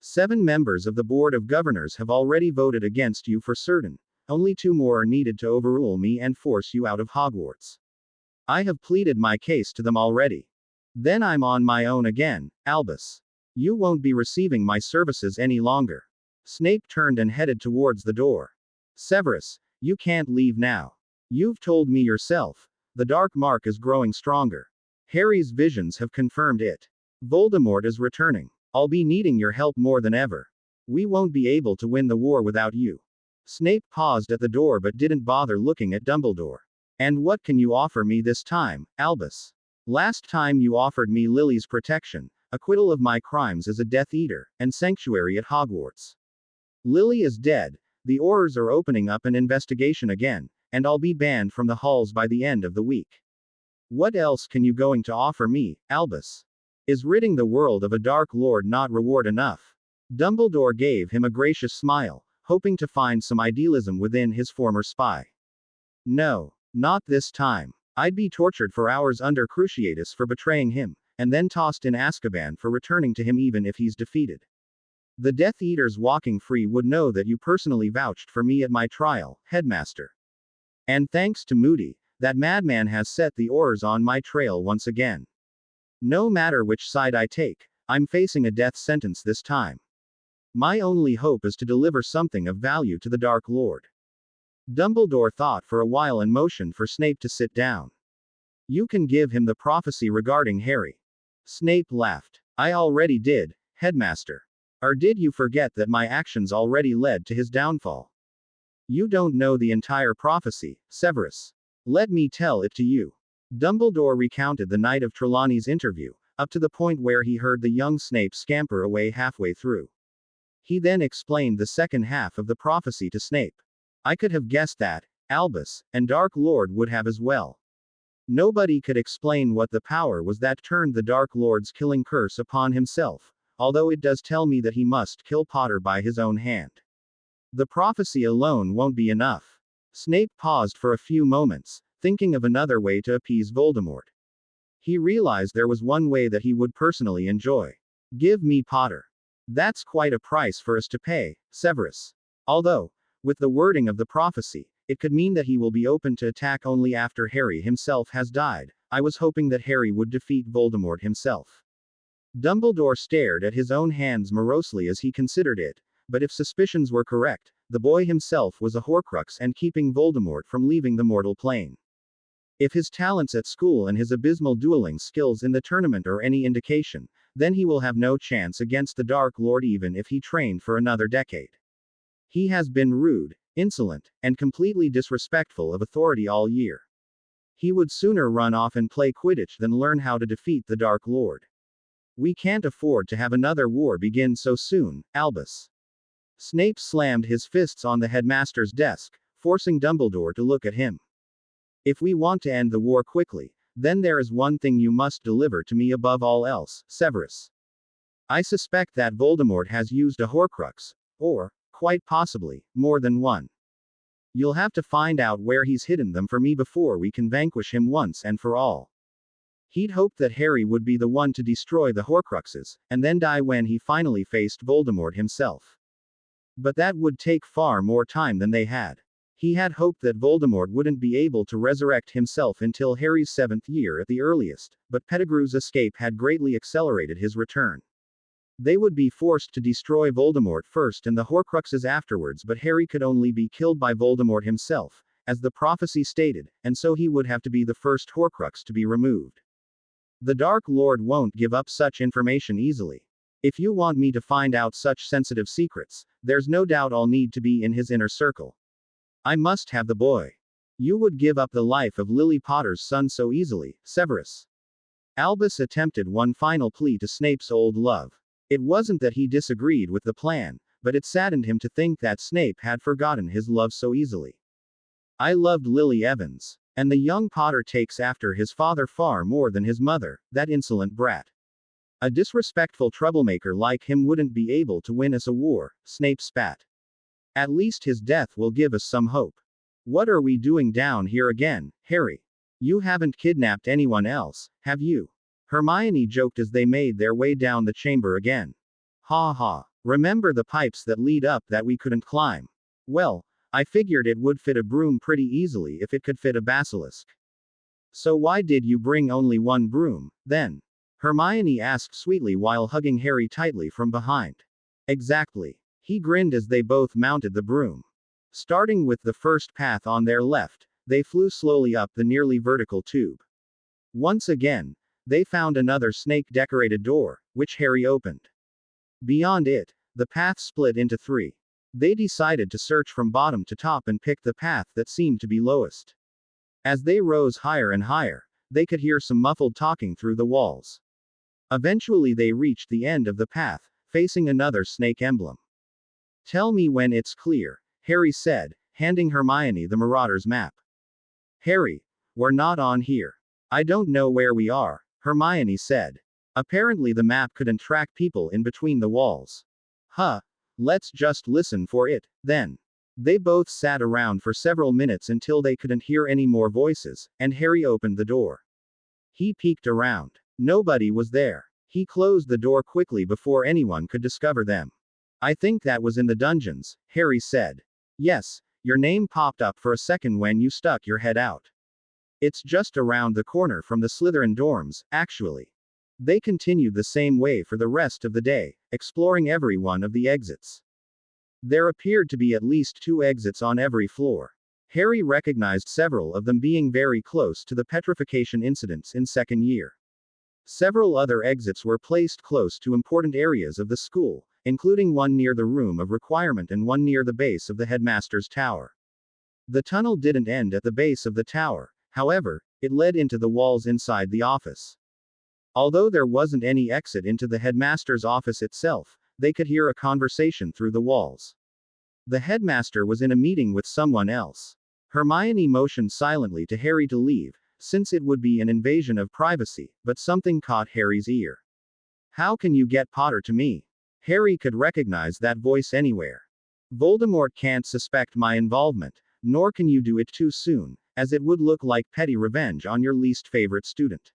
7 members of the Board of Governors have already voted against you for certain. Only 2 more are needed to overrule me and force you out of Hogwarts. I have pleaded my case to them already. Then I'm on my own again, Albus. You won't be receiving my services any longer. Snape turned and headed towards the door. Severus, you can't leave now. You've told me yourself. The dark mark is growing stronger. Harry's visions have confirmed it. Voldemort is returning. I'll be needing your help more than ever. We won't be able to win the war without you. Snape paused at the door but didn't bother looking at Dumbledore. And what can you offer me this time, Albus? Last time you offered me Lily's protection, acquittal of my crimes as a Death Eater, and sanctuary at Hogwarts. Lily is dead, the Aurors are opening up an investigation again, and I'll be banned from the halls by the end of the week. What else can you going to offer me, Albus? Is ridding the world of a Dark Lord not reward enough? Dumbledore gave him a gracious smile, hoping to find some idealism within his former spy. No, not this time. I'd be tortured for hours under Cruciatus for betraying him, and then tossed in Azkaban for returning to him even if he's defeated. The Death Eaters walking free would know that you personally vouched for me at my trial, Headmaster. And thanks to Moody, that madman has set the Aurors on my trail once again. No matter which side I take, I'm facing a death sentence this time. My only hope is to deliver something of value to the Dark Lord. Dumbledore thought for a while and motioned for Snape to sit down. You can give him the prophecy regarding Harry. Snape laughed. I already did, Headmaster. Or did you forget that my actions already led to his downfall? You don't know the entire prophecy, Severus. Let me tell it to you. Dumbledore recounted the night of Trelawney's interview, up to the point where he heard the young Snape scamper away halfway through. He then explained the second half of the prophecy to Snape. I could have guessed that, Albus, and Dark Lord would have as well. Nobody could explain what the power was that turned the Dark Lord's killing curse upon himself, although it does tell me that he must kill Potter by his own hand. The prophecy alone won't be enough. Snape paused for a few moments, thinking of another way to appease Voldemort. He realized there was one way that he would personally enjoy. Give me Potter. That's quite a price for us to pay, Severus. Although, with the wording of the prophecy, it could mean that he will be open to attack only after Harry himself has died. I was hoping that Harry would defeat Voldemort himself. Dumbledore stared at his own hands morosely as he considered it, but if suspicions were correct, the boy himself was a Horcrux and keeping Voldemort from leaving the mortal plane. If his talents at school and his abysmal dueling skills in the tournament are any indication, then he will have no chance against the Dark Lord even if he trained for another decade. He has been rude, insolent, and completely disrespectful of authority all year. He would sooner run off and play Quidditch than learn how to defeat the Dark Lord. We can't afford to have another war begin so soon, Albus. Snape slammed his fists on the headmaster's desk, forcing Dumbledore to look at him. If we want to end the war quickly, then there is one thing you must deliver to me above all else, Severus. I suspect that Voldemort has used a Horcrux, or, quite possibly, more than one. You'll have to find out where he's hidden them for me before we can vanquish him once and for all. He'd hoped that Harry would be the one to destroy the Horcruxes, and then die when he finally faced Voldemort himself. But that would take far more time than they had. He had hoped that Voldemort wouldn't be able to resurrect himself until Harry's 7th year at the earliest, but Pettigrew's escape had greatly accelerated his return. They would be forced to destroy Voldemort first and the Horcruxes afterwards, but Harry could only be killed by Voldemort himself, as the prophecy stated, and so he would have to be the first Horcrux to be removed. The Dark Lord won't give up such information easily. If you want me to find out such sensitive secrets, there's no doubt I'll need to be in his inner circle. I must have the boy. You would give up the life of Lily Potter's son so easily, Severus. Albus attempted one final plea to Snape's old love. It wasn't that he disagreed with the plan, but it saddened him to think that Snape had forgotten his love so easily. I loved Lily Evans. And the young Potter takes after his father far more than his mother, that insolent brat. A disrespectful troublemaker like him wouldn't be able to win us a war, Snape spat. At least his death will give us some hope. What are we doing down here again, Harry? You haven't kidnapped anyone else, have you? Hermione joked as they made their way down the chamber again. Ha ha. Remember the pipes that lead up that we couldn't climb? Well, I figured it would fit a broom pretty easily if it could fit a basilisk. So why did you bring only one broom, then? Hermione asked sweetly while hugging Harry tightly from behind. Exactly. He grinned as they both mounted the broom. Starting with the first path on their left, they flew slowly up the nearly vertical tube. Once again, they found another snake-decorated door, which Harry opened. Beyond it, the path split into 3. They decided to search from bottom to top and picked the path that seemed to be lowest. As they rose higher and higher, they could hear some muffled talking through the walls. Eventually they reached the end of the path, facing another snake emblem. Tell me when it's clear, Harry said, handing Hermione the Marauder's map. Harry, we're not on here. I don't know where we are, Hermione said. Apparently the map couldn't track people in between the walls. Huh. Let's just listen for it, then. They both sat around for several minutes until they couldn't hear any more voices, and Harry opened the door. He peeked around. Nobody was there. He closed the door quickly before anyone could discover them. I think that was in the dungeons, Harry said. Yes, your name popped up for a second when you stuck your head out. It's just around the corner from the Slytherin dorms, actually. They continued the same way for the rest of the day, exploring every one of the exits. There appeared to be at least 2 exits on every floor. Harry recognized several of them being very close to the petrification incidents in 2nd year. Several other exits were placed close to important areas of the school, including one near the room of requirement and one near the base of the headmaster's tower. The tunnel didn't end at the base of the tower, however, it led into the walls inside the office. Although there wasn't any exit into the headmaster's office itself, they could hear a conversation through the walls. The headmaster was in a meeting with someone else. Hermione motioned silently to Harry to leave, since it would be an invasion of privacy, but something caught Harry's ear. How can you get Potter to me? Harry could recognize that voice anywhere. Voldemort can't suspect my involvement, nor can you do it too soon, as it would look like petty revenge on your least favorite student.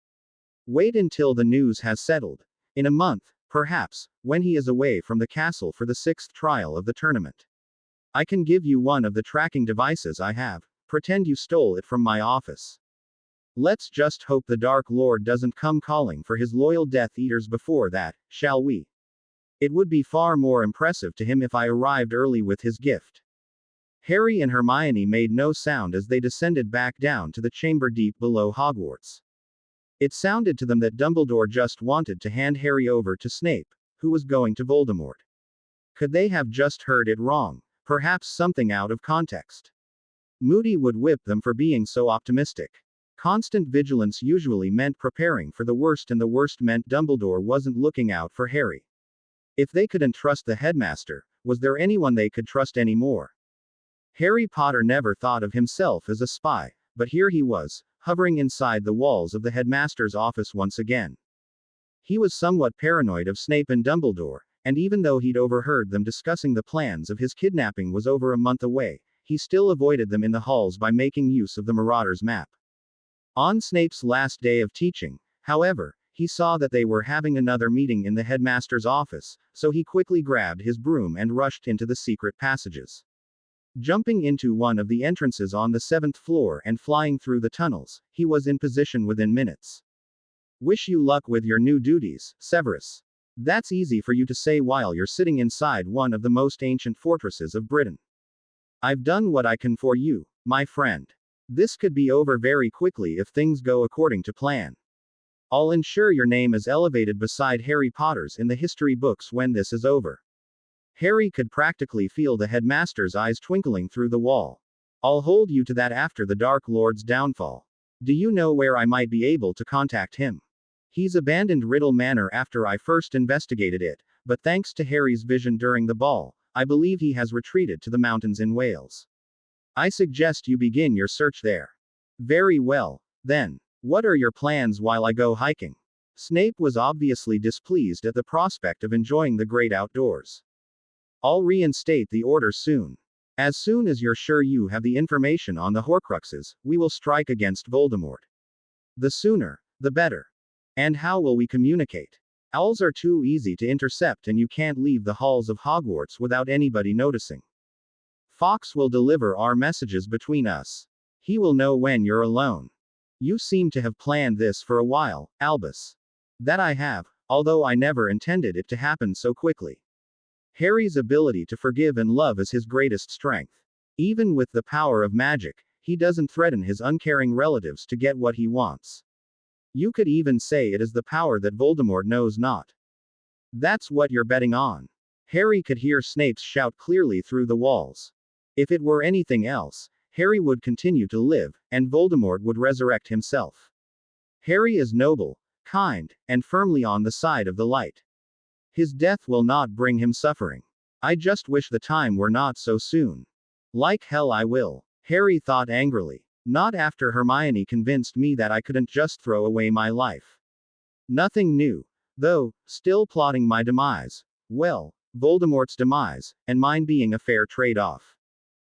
Wait until the news has settled. In a month, perhaps, when he is away from the castle for the 6th trial of the tournament. I can give you one of the tracking devices I have. Pretend you stole it from my office. Let's just hope the Dark Lord doesn't come calling for his loyal Death Eaters before that, shall we? It would be far more impressive to him if I arrived early with his gift. Harry and Hermione made no sound as they descended back down to the chamber deep below Hogwarts. It sounded to them that Dumbledore just wanted to hand Harry over to Snape, who was going to Voldemort. Could they have just heard it wrong? Perhaps something out of context. Moody would whip them for being so optimistic. Constant vigilance usually meant preparing for the worst, and the worst meant Dumbledore wasn't looking out for Harry. If they couldn't trust the headmaster, was there anyone they could trust anymore? Harry Potter never thought of himself as a spy, but here he was, hovering inside the walls of the headmaster's office once again. He was somewhat paranoid of Snape and Dumbledore, and even though he'd overheard them discussing the plans of his kidnapping was over a month away, he still avoided them in the halls by making use of the Marauder's map. On Snape's last day of teaching, however, he saw that they were having another meeting in the headmaster's office, so he quickly grabbed his broom and rushed into the secret passages. Jumping into one of the entrances on the 7th floor and flying through the tunnels, he was in position within minutes. Wish you luck with your new duties, Severus. That's easy for you to say while you're sitting inside one of the most ancient fortresses of Britain. I've done what I can for you, my friend. This could be over very quickly if things go according to plan. I'll ensure your name is elevated beside Harry Potter's in the history books when this is over. Harry could practically feel the headmaster's eyes twinkling through the wall. I'll hold you to that after the Dark Lord's downfall. Do you know where I might be able to contact him? He's abandoned Riddle Manor after I first investigated it, but thanks to Harry's vision during the ball, I believe he has retreated to the mountains in Wales. I suggest you begin your search there. Very well, then. What are your plans while I go hiking? Snape was obviously displeased at the prospect of enjoying the great outdoors. I'll reinstate the order soon. As soon as you're sure you have the information on the Horcruxes, we will strike against Voldemort. The sooner, the better. And how will we communicate? Owls are too easy to intercept and you can't leave the halls of Hogwarts without anybody noticing. Fox will deliver our messages between us. He will know when you're alone. You seem to have planned this for a while, Albus. That I have, although I never intended it to happen so quickly. Harry's ability to forgive and love is his greatest strength. Even with the power of magic, he doesn't threaten his uncaring relatives to get what he wants. You could even say it is the power that Voldemort knows not. That's what you're betting on. Harry could hear Snape's shout clearly through the walls. If it were anything else, Harry would continue to live, and Voldemort would resurrect himself. Harry is noble, kind, and firmly on the side of the light. His death will not bring him suffering. I just wish the time were not so soon. Like hell I will, Harry thought angrily. Not after Hermione convinced me that I couldn't just throw away my life. Nothing new, though, still plotting my demise. Well, Voldemort's demise, and mine being a fair trade-off.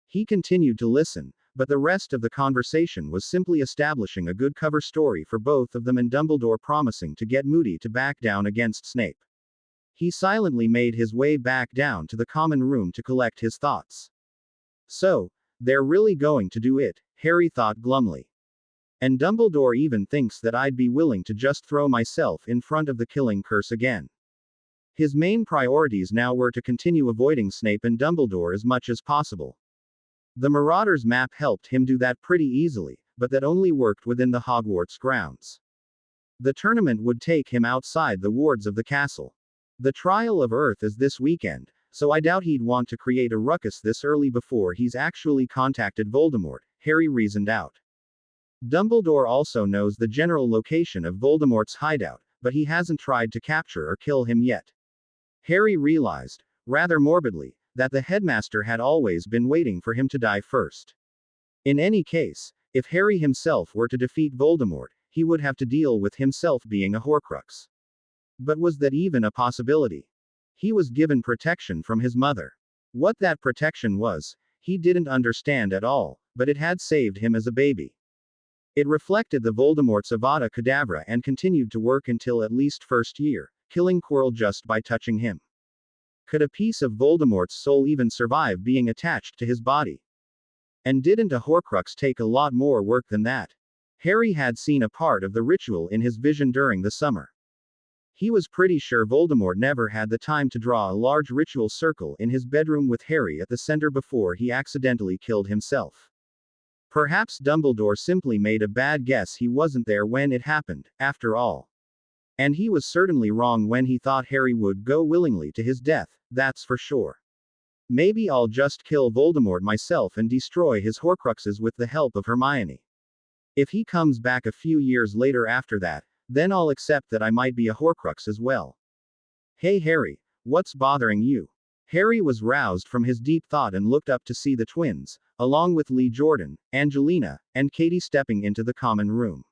He continued to listen, but the rest of the conversation was simply establishing a good cover story for both of them and Dumbledore promising to get Moody to back down against Snape. He silently made his way back down to the common room to collect his thoughts. So, they're really going to do it, Harry thought glumly. And Dumbledore even thinks that I'd be willing to just throw myself in front of the killing curse again. His main priorities now were to continue avoiding Snape and Dumbledore as much as possible. The Marauders map helped him do that pretty easily, but that only worked within the Hogwarts grounds. The tournament would take him outside the wards of the castle. The Trial of Earth is this weekend, so I doubt he'd want to create a ruckus this early before he's actually contacted Voldemort, Harry reasoned out. Dumbledore also knows the general location of Voldemort's hideout, but he hasn't tried to capture or kill him yet. Harry realized, rather morbidly, that the headmaster had always been waiting for him to die first. In any case, if Harry himself were to defeat Voldemort, he would have to deal with himself being a Horcrux. But was that even a possibility? He was given protection from his mother. What that protection was, he didn't understand at all, but it had saved him as a baby. It reflected the Voldemort's Avada Kedavra and continued to work until at least first year, killing Quirrell just by touching him. Could a piece of Voldemort's soul even survive being attached to his body? And didn't a Horcrux take a lot more work than that? Harry had seen a part of the ritual in his vision during the summer. He was pretty sure Voldemort never had the time to draw a large ritual circle in his bedroom with Harry at the center before he accidentally killed himself. Perhaps Dumbledore simply made a bad guess. He wasn't there when it happened, after all. And he was certainly wrong when he thought Harry would go willingly to his death, that's for sure. Maybe I'll just kill Voldemort myself and destroy his Horcruxes with the help of Hermione. If he comes back a few years later after that, then I'll accept that I might be a Horcrux as well. Hey Harry, what's bothering you? Harry was roused from his deep thought and looked up to see the twins, along with Lee Jordan, Angelina, and Katie stepping into the common room.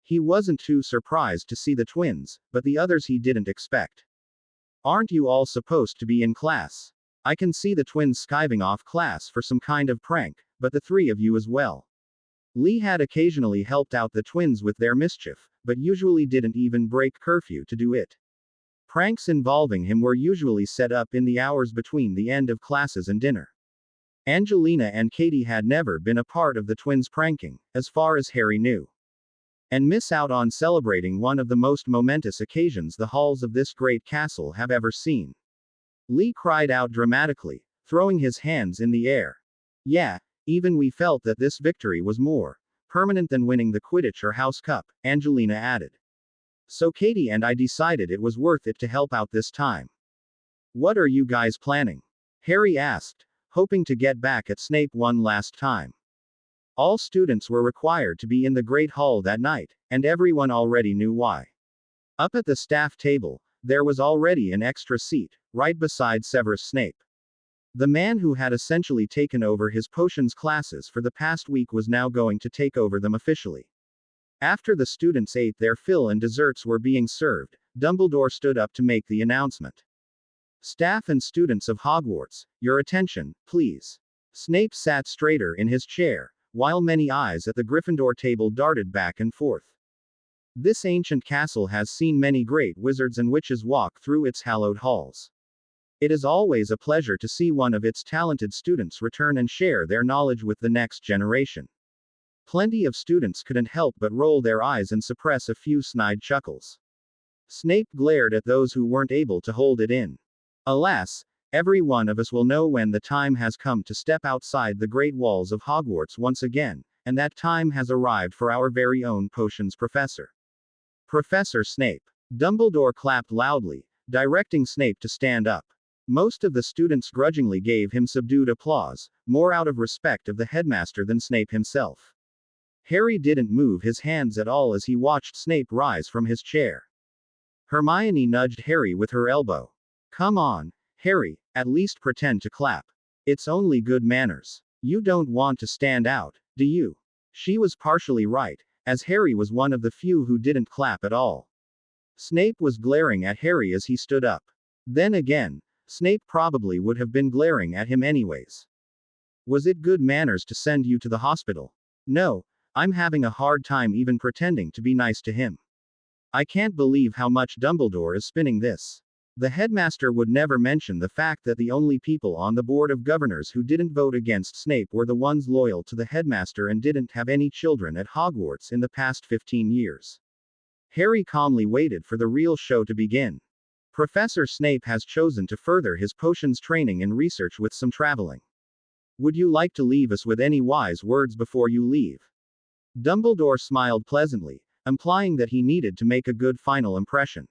He wasn't too surprised to see the twins, but the others he didn't expect. Aren't you all supposed to be in class? I can see the twins skiving off class for some kind of prank, but the three of you as well. Lee had occasionally helped out the twins with their mischief, but usually didn't even break curfew to do it. Pranks involving him were usually set up in the hours between the end of classes and dinner. Angelina and Katie had never been a part of the twins' pranking, as far as Harry knew. And miss out on celebrating one of the most momentous occasions the halls of this great castle have ever seen. Lee cried out dramatically, throwing his hands in the air. Yeah, even we felt that this victory was more permanent than winning the Quidditch or House Cup, Angelina added. So Katie and I decided it was worth it to help out this time. What are you guys planning? Harry asked, hoping to get back at Snape one last time. All students were required to be in the Great Hall that night, and everyone already knew why. Up at the staff table, there was already an extra seat, right beside Severus Snape. The man who had essentially taken over his potions classes for the past week was now going to take over them officially. After the students ate their fill and desserts were being served, Dumbledore stood up to make the announcement. Staff and students of Hogwarts, your attention, please. Snape sat straighter in his chair, while many eyes at the Gryffindor table darted back and forth. This ancient castle has seen many great wizards and witches walk through its hallowed halls. It is always a pleasure to see one of its talented students return and share their knowledge with the next generation. Plenty of students couldn't help but roll their eyes and suppress a few snide chuckles. Snape glared at those who weren't able to hold it in. Alas, every one of us will know when the time has come to step outside the great walls of Hogwarts once again, and that time has arrived for our very own potions professor. Professor Snape. Dumbledore clapped loudly, directing Snape to stand up. Most of the students grudgingly gave him subdued applause, more out of respect of the headmaster than Snape himself. Harry didn't move his hands at all as he watched Snape rise from his chair. Hermione nudged Harry with her elbow. Come on, Harry, at least pretend to clap. It's only good manners. You don't want to stand out, do you? She was partially right, as Harry was one of the few who didn't clap at all. Snape was glaring at Harry as he stood up. Then again, Snape probably would have been glaring at him anyways. Was it good manners to send you to the hospital? No, I'm having a hard time even pretending to be nice to him. I can't believe how much Dumbledore is spinning this. The headmaster would never mention the fact that the only people on the board of governors who didn't vote against Snape were the ones loyal to the headmaster and didn't have any children at Hogwarts in the past 15 years. Harry calmly waited for the real show to begin. Professor Snape has chosen to further his potions training and research with some traveling. Would you like to leave us with any wise words before you leave? Dumbledore smiled pleasantly, implying that he needed to make a good final impression.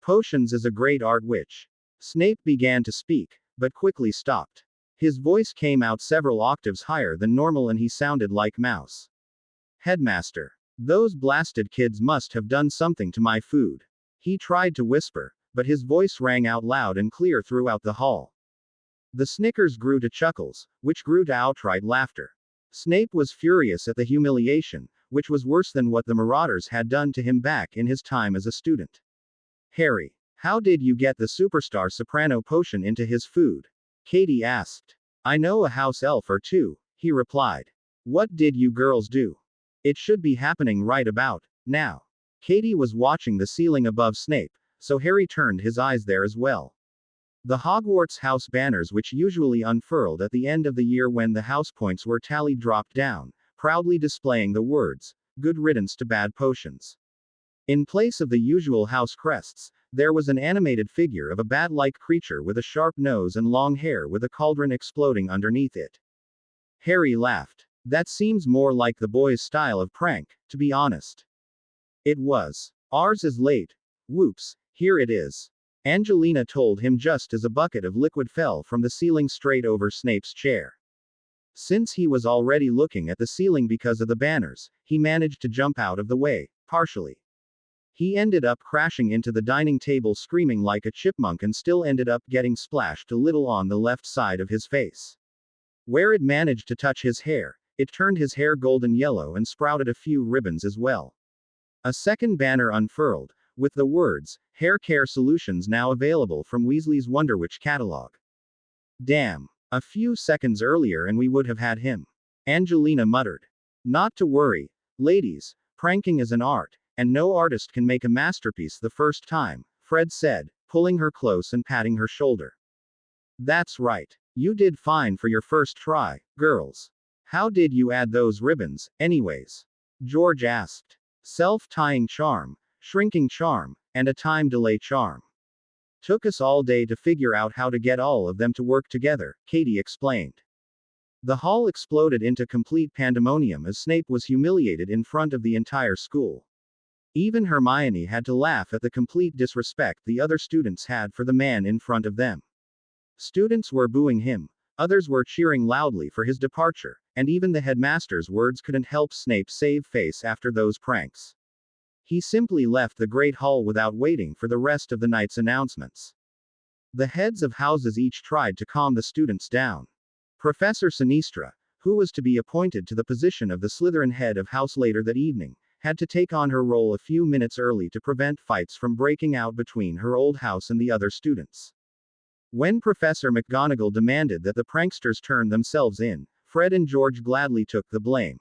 Potions is a great art which. Snape began to speak, but quickly stopped. His voice came out several octaves higher than normal and he sounded like Mouse. Headmaster. Those blasted kids must have done something to my food. He tried to whisper, but his voice rang out loud and clear throughout the hall. The snickers grew to chuckles, which grew to outright laughter. Snape was furious at the humiliation, which was worse than what the Marauders had done to him back in his time as a student. Harry, how did you get the superstar soprano potion into his food? Katie asked. I know a house elf or two, he replied. What did you girls do? It should be happening right about now. Katie was watching the ceiling above Snape, so Harry turned his eyes there as well. The Hogwarts house banners, which usually unfurled at the end of the year when the house points were tallied, dropped down, proudly displaying the words, "Good riddance to bad potions." In place of the usual house crests, there was an animated figure of a bat-like creature with a sharp nose and long hair with a cauldron exploding underneath it. Harry laughed. That seems more like the boys' style of prank, to be honest. It was. Ours is late. Whoops, here it is. Angelina told him just as a bucket of liquid fell from the ceiling straight over Snape's chair. Since he was already looking at the ceiling because of the banners, he managed to jump out of the way, partially. He ended up crashing into the dining table screaming like a chipmunk and still ended up getting splashed a little on the left side of his face. Where it managed to touch his hair, it turned his hair golden yellow and sprouted a few ribbons as well. A second banner unfurled, with the words, "Hair Care Solutions now available from Weasley's Wonderwitch catalog." Damn. A few seconds earlier and we would have had him. Angelina muttered. Not to worry, ladies, pranking is an art, and no artist can make a masterpiece the first time, Fred said, pulling her close and patting her shoulder. That's right. You did fine for your first try, girls. How did you add those ribbons, anyways? George asked. Self-tying charm, shrinking charm, and a time delay charm. Took us all day to figure out how to get all of them to work together, Katie explained. The hall exploded into complete pandemonium as Snape was humiliated in front of the entire school. Even Hermione had to laugh at the complete disrespect the other students had for the man in front of them. Students were booing him, others were cheering loudly for his departure, and even the headmaster's words couldn't help Snape save face after those pranks. He simply left the Great Hall without waiting for the rest of the night's announcements. The heads of houses each tried to calm the students down. Professor Sinistra, who was to be appointed to the position of the Slytherin head of house later that evening, had to take on her role a few minutes early to prevent fights from breaking out between her old house and the other students. When Professor McGonagall demanded that the pranksters turn themselves in, Fred and George gladly took the blame.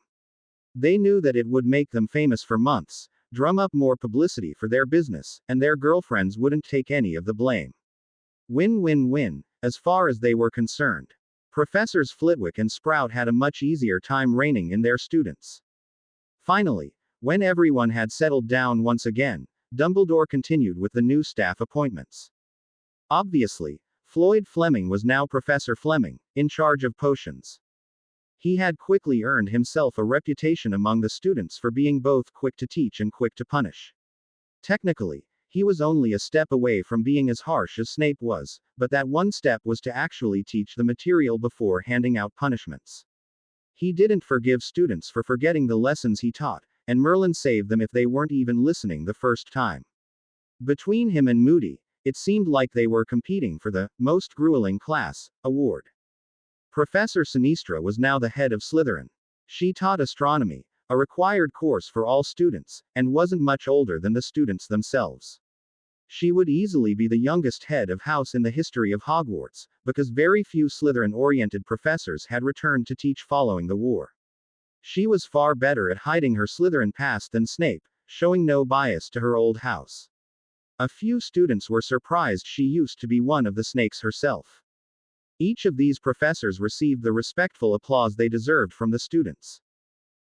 They knew that it would make them famous for months, drum up more publicity for their business, and their girlfriends wouldn't take any of the blame. Win-win-win, as far as they were concerned. Professors Flitwick and Sprout had a much easier time reining in their students. Finally, when everyone had settled down once again, Dumbledore continued with the new staff appointments. Obviously, Floyd Fleming was now Professor Fleming, in charge of potions. He had quickly earned himself a reputation among the students for being both quick to teach and quick to punish. Technically, he was only a step away from being as harsh as Snape was, but that one step was to actually teach the material before handing out punishments. He didn't forgive students for forgetting the lessons he taught, and Merlin saved them if they weren't even listening the first time. Between him and Moody, it seemed like they were competing for the most grueling class award. Professor Sinistra was now the head of Slytherin. She taught astronomy, a required course for all students, and wasn't much older than the students themselves. She would easily be the youngest head of house in the history of Hogwarts, because very few Slytherin-oriented professors had returned to teach following the war. She was far better at hiding her Slytherin past than Snape, showing no bias to her old house. A few students were surprised she used to be one of the snakes herself. Each of these professors received the respectful applause they deserved from the students.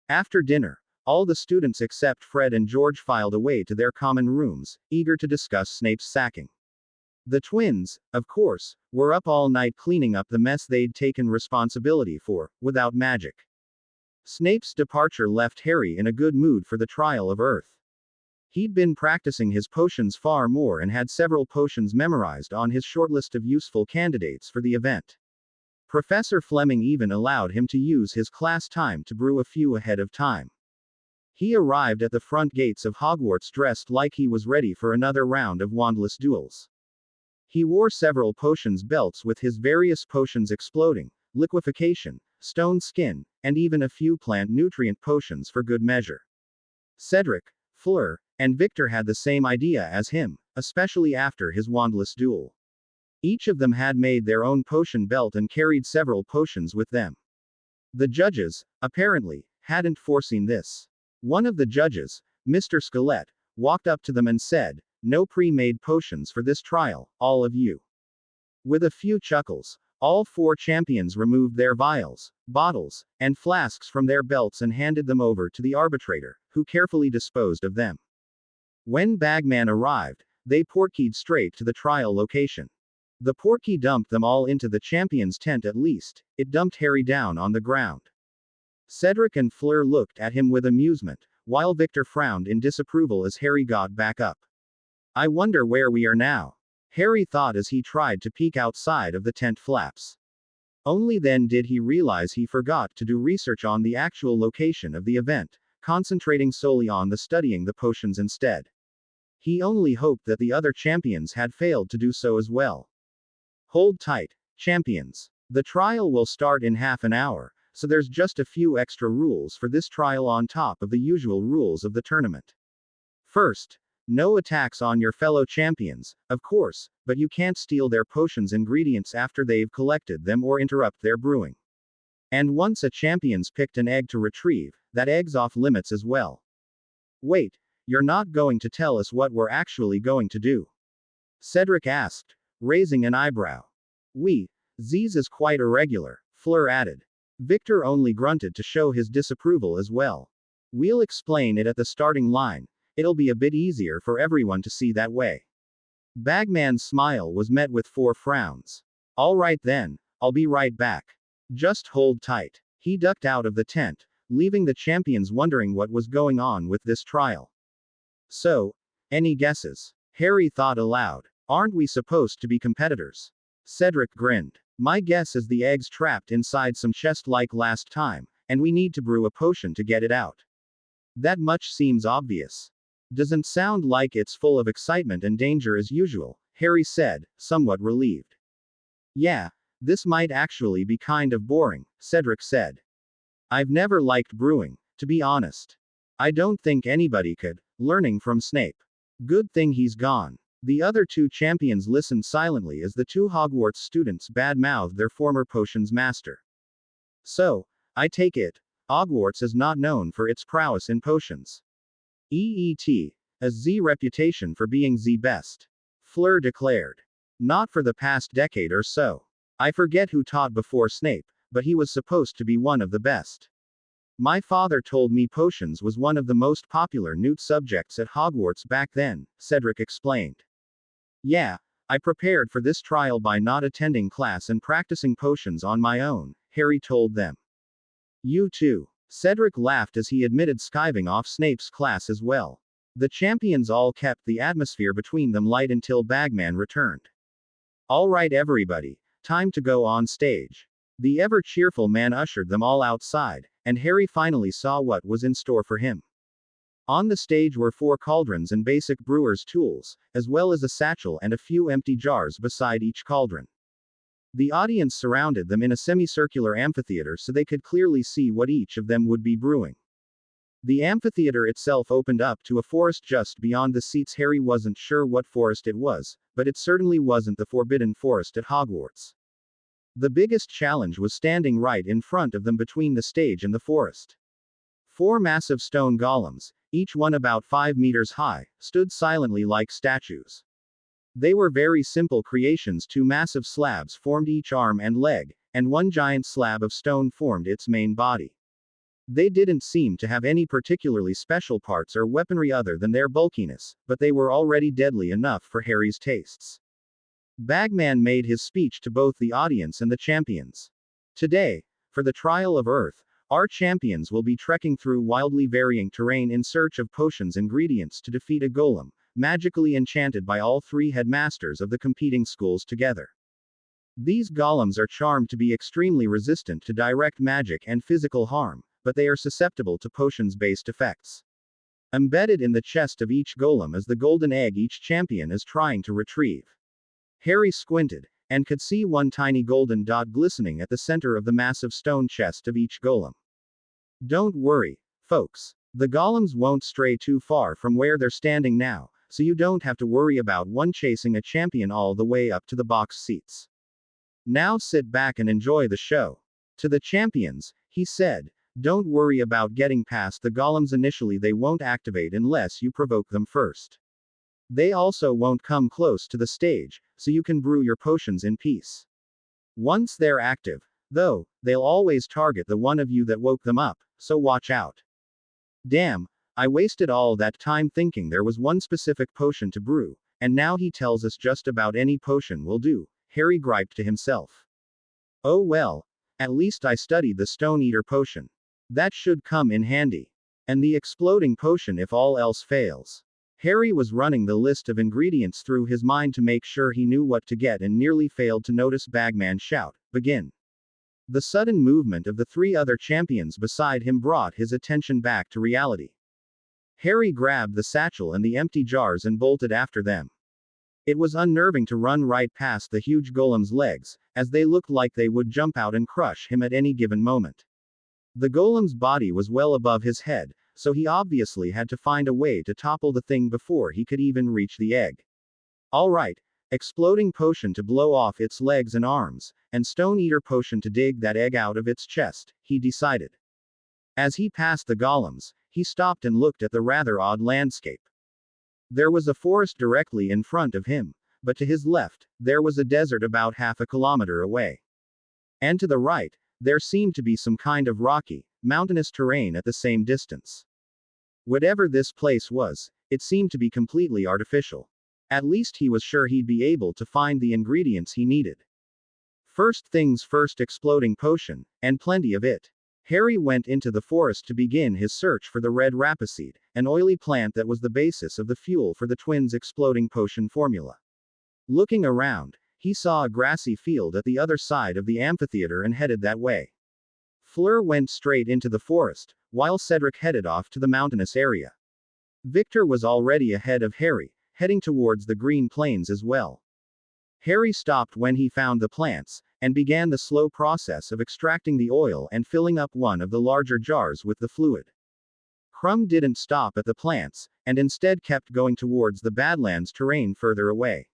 After dinner, all the students except Fred and George filed away to their common rooms, eager to discuss Snape's sacking. The twins, of course, were up all night cleaning up the mess they'd taken responsibility for, without magic. Snape's departure left Harry in a good mood for the trial of Earth. He'd been practicing his potions far more and had several potions memorized on his shortlist of useful candidates for the event. Professor Fleming even allowed him to use his class time to brew a few ahead of time. He arrived at the front gates of Hogwarts dressed like he was ready for another round of wandless duels. He wore several potions belts with his various potions exploding, liquefaction, stone skin, and even a few plant nutrient potions for good measure. Cedric, Fleur, and Victor had the same idea as him, especially after his wandless duel. Each of them had made their own potion belt and carried several potions with them. The judges, apparently, hadn't foreseen this. One of the judges, Mr. Skelet, walked up to them and said, "No pre-made potions for this trial, all of you." With a few chuckles, all four champions removed their vials, bottles, and flasks from their belts and handed them over to the arbitrator, who carefully disposed of them. When Bagman arrived, they portkeyed straight to the trial location. The portkey dumped them all into the champion's tent at least, it dumped Harry down on the ground. Cedric and Fleur looked at him with amusement, while Victor frowned in disapproval as Harry got back up. "I wonder where we are now," Harry thought as he tried to peek outside of the tent flaps. Only then did he realize he forgot to do research on the actual location of the event, concentrating solely on the studying the potions instead. He only hoped that the other champions had failed to do so as well. "Hold tight, champions. The trial will start in half an hour, so there's just a few extra rules for this trial on top of the usual rules of the tournament. First, no attacks on your fellow champions, of course, but you can't steal their potions ingredients after they've collected them or interrupt their brewing. And once a champion's picked an egg to retrieve, that egg's off limits as well." "Wait, you're not going to tell us what we're actually going to do?" Cedric asked, raising an eyebrow. Z's is quite irregular, Fleur added. Victor only grunted to show his disapproval as well. We'll explain it at the starting line. It'll be a bit easier for everyone to see that way. Bagman's smile was met with 4 frowns. All right then, I'll be right back. Just hold tight. He ducked out of the tent, leaving the champions wondering what was going on with this trial. So, any guesses? Harry thought aloud. Aren't we supposed to be competitors? Cedric grinned. My guess is the egg's trapped inside some chest like last time, and we need to brew a potion to get it out. That much seems obvious. Doesn't sound like it's full of excitement and danger as usual, Harry said, somewhat relieved. Yeah, this might actually be kind of boring, Cedric said. I've never liked brewing, to be honest. I don't think anybody could, learning from Snape. Good thing he's gone. The other 2 champions listened silently as the 2 Hogwarts students bad-mouthed their former potions master. So, I take it, Hogwarts is not known for its prowess in potions. A Z reputation for being the best. Fleur declared. Not for the past decade or so. I forget who taught before Snape, but he was supposed to be one of the best. My father told me potions was one of the most popular Newt subjects at Hogwarts back then, Cedric explained. Yeah, I prepared for this trial by not attending class and practicing potions on my own, Harry told them. You too. Cedric laughed as he admitted skiving off Snape's class as well. The champions all kept the atmosphere between them light until Bagman returned. All right everybody, time to go on stage. The ever-cheerful man ushered them all outside, and Harry finally saw what was in store for him. On the stage were 4 cauldrons and basic brewer's tools, as well as a satchel and a few empty jars beside each cauldron. The audience surrounded them in a semicircular amphitheater so they could clearly see what each of them would be brewing. The amphitheater itself opened up to a forest just beyond the seats. Harry wasn't sure what forest it was, but it certainly wasn't the Forbidden Forest at Hogwarts. The biggest challenge was standing right in front of them between the stage and the forest. 4 massive stone golems, each one about 5 meters high, stood silently like statues. They were very simple creations. 2 massive slabs formed each arm and leg, and 1 giant slab of stone formed its main body. They didn't seem to have any particularly special parts or weaponry other than their bulkiness, but they were already deadly enough for Harry's tastes. Bagman made his speech to both the audience and the champions. Today, for the trial of Earth, our champions will be trekking through wildly varying terrain in search of potions ingredients to defeat a golem, magically enchanted by all 3 headmasters of the competing schools together. These golems are charmed to be extremely resistant to direct magic and physical harm, but they are susceptible to potions-based effects. Embedded in the chest of each golem is the golden egg each champion is trying to retrieve. Harry squinted, and could see 1 tiny golden dot glistening at the center of the massive stone chest of each golem. Don't worry, folks. The golems won't stray too far from where they're standing now, so you don't have to worry about one chasing a champion all the way up to the box seats. Now sit back and enjoy the show. To the champions, he said, don't worry about getting past the golems initially. They won't activate unless you provoke them first. They also won't come close to the stage, so you can brew your potions in peace. Once they're active, though, they'll always target the one of you that woke them up, so watch out. Damn, I wasted all that time thinking there was one specific potion to brew, and now he tells us just about any potion will do, Harry griped to himself. Oh well, at least I studied the Stone Eater potion. That should come in handy. And the exploding potion if all else fails. Harry was running the list of ingredients through his mind to make sure he knew what to get and nearly failed to notice Bagman shout, "Begin!" The sudden movement of the 3 other champions beside him brought his attention back to reality. Harry grabbed the satchel and the empty jars and bolted after them. It was unnerving to run right past the huge golem's legs, as they looked like they would jump out and crush him at any given moment. The golem's body was well above his head, so he obviously had to find a way to topple the thing before he could even reach the egg. Alright, exploding potion to blow off its legs and arms, and Stone Eater potion to dig that egg out of its chest, he decided. As he passed the golems, he stopped and looked at the rather odd landscape. There was a forest directly in front of him, but to his left, there was a desert about half a kilometer away. And to the right, there seemed to be some kind of rocky, mountainous terrain at the same distance. Whatever this place was, it seemed to be completely artificial. At least he was sure he'd be able to find the ingredients he needed. First things first, exploding potion, and plenty of it. Harry went into the forest to begin his search for the red rapeseed, an oily plant that was the basis of the fuel for the twins' exploding potion formula. Looking around, he saw a grassy field at the other side of the amphitheater and headed that way. Fleur went straight into the forest, while Cedric headed off to the mountainous area. Victor was already ahead of Harry, heading towards the green plains as well. Harry stopped when he found the plants, and began the slow process of extracting the oil and filling up one of the larger jars with the fluid. Crumb didn't stop at the plants, and instead kept going towards the Badlands terrain further away.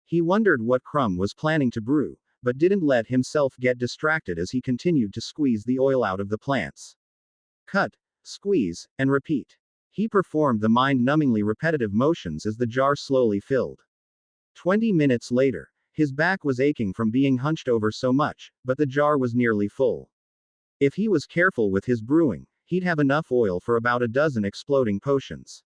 He wondered what Crumb was planning to brew, but didn't let himself get distracted as he continued to squeeze the oil out of the plants. Cut, squeeze, and repeat. He performed the mind-numbingly repetitive motions as the jar slowly filled. 20 minutes later, his back was aching from being hunched over so much, but the jar was nearly full. If he was careful with his brewing, he'd have enough oil for about a dozen exploding potions.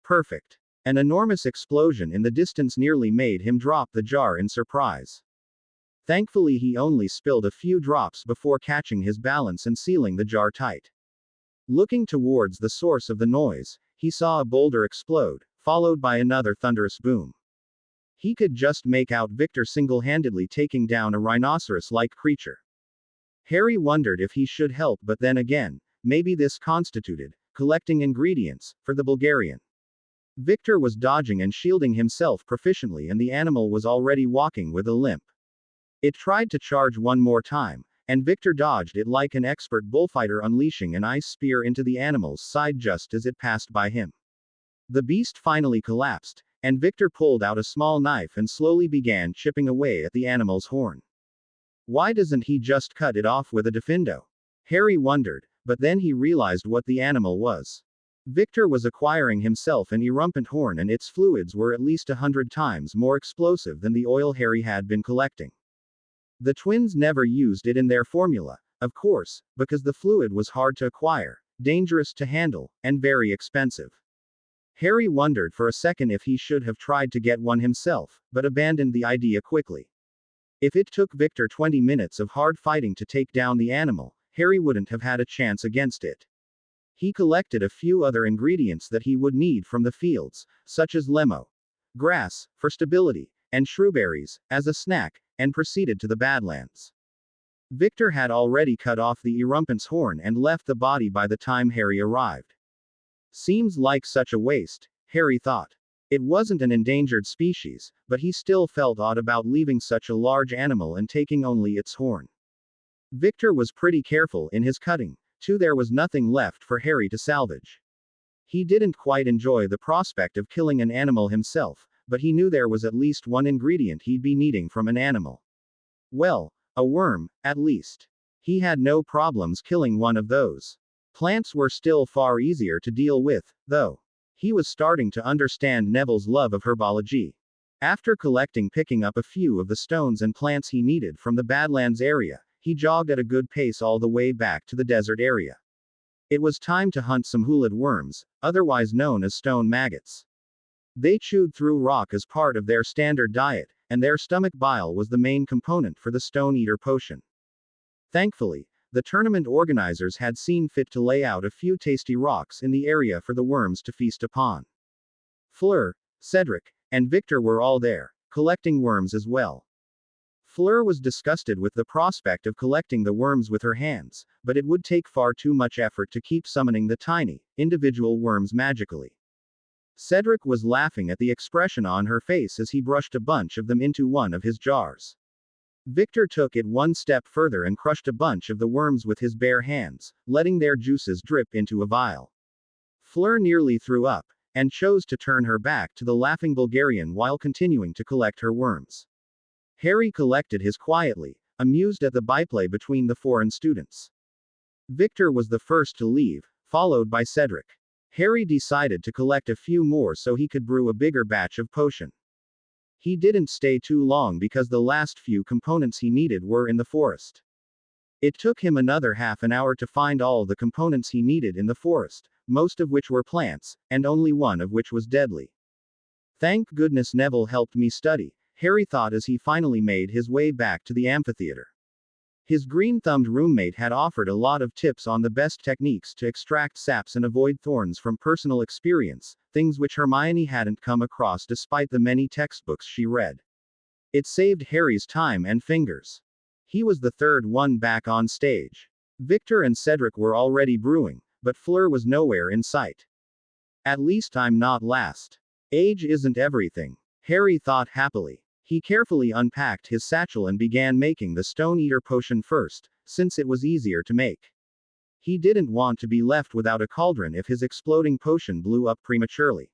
Perfect. An enormous explosion in the distance nearly made him drop the jar in surprise. Thankfully, he only spilled a few drops before catching his balance and sealing the jar tight. Looking towards the source of the noise, he saw a boulder explode, followed by another thunderous boom. He could just make out Victor single-handedly taking down a rhinoceros-like creature. Harry wondered if he should help, but then again, maybe this constituted collecting ingredients for the Bulgarian. Victor was dodging and shielding himself proficiently, and the animal was already walking with a limp. It tried to charge one more time, and Victor dodged it like an expert bullfighter, unleashing an ice spear into the animal's side just as it passed by him. The beast finally collapsed, and Victor pulled out a small knife and slowly began chipping away at the animal's horn. Why doesn't he just cut it off with a Defendo? Harry wondered, but then he realized what the animal was. Victor was acquiring himself an erumpent horn, and its fluids were at least 100 times more explosive than the oil Harry had been collecting. The twins never used it in their formula, of course, because the fluid was hard to acquire, dangerous to handle, and very expensive. Harry wondered for a second if he should have tried to get one himself, but abandoned the idea quickly. If it took Victor 20 minutes of hard fighting to take down the animal, Harry wouldn't have had a chance against it. He collected a few other ingredients that he would need from the fields, such as lemo grass, for stability, and shrewberries, as a snack, and proceeded to the Badlands. Victor had already cut off the erumpent's horn and left the body by the time Harry arrived. Seems like such a waste, Harry thought. It wasn't an endangered species, but he still felt odd about leaving such a large animal and taking only its horn. Victor was pretty careful in his cutting, too. There was nothing left for Harry to salvage. He didn't quite enjoy the prospect of killing an animal himself, but he knew there was at least one ingredient he'd be needing from an animal. Well, a worm, at least. He had no problems killing one of those. Plants were still far easier to deal with, though. He was starting to understand Neville's love of herbology. After picking up a few of the stones and plants he needed from the Badlands area, he jogged at a good pace all the way back to the desert area. It was time to hunt some hulid worms, otherwise known as stone maggots. They chewed through rock as part of their standard diet, and their stomach bile was the main component for the Stone Eater potion. Thankfully, the tournament organizers had seen fit to lay out a few tasty rocks in the area for the worms to feast upon. Fleur, Cedric, and Victor were all there, collecting worms as well. Fleur was disgusted with the prospect of collecting the worms with her hands, but it would take far too much effort to keep summoning the tiny, individual worms magically. Cedric was laughing at the expression on her face as he brushed a bunch of them into one of his jars. Victor took it one step further and crushed a bunch of the worms with his bare hands, letting their juices drip into a vial. Fleur nearly threw up, and chose to turn her back to the laughing Bulgarian while continuing to collect her worms. Harry collected his quietly, amused at the byplay between the foreign students. Victor was the first to leave, followed by Cedric. Harry decided to collect a few more so he could brew a bigger batch of potion. He didn't stay too long because the last few components he needed were in the forest. It took him another half an hour to find all the components he needed in the forest, most of which were plants, and only one of which was deadly. Thank goodness Neville helped me study, Harry thought as he finally made his way back to the amphitheater. His green-thumbed roommate had offered a lot of tips on the best techniques to extract saps and avoid thorns from personal experience, things which Hermione hadn't come across despite the many textbooks she read. It saved Harry's time and fingers. He was the third one back on stage. Victor and Cedric were already brewing, but Fleur was nowhere in sight. At least I'm not last. Age isn't everything, Harry thought happily. He carefully unpacked his satchel and began making the Stone Eater potion first, since it was easier to make. He didn't want to be left without a cauldron if his exploding potion blew up prematurely.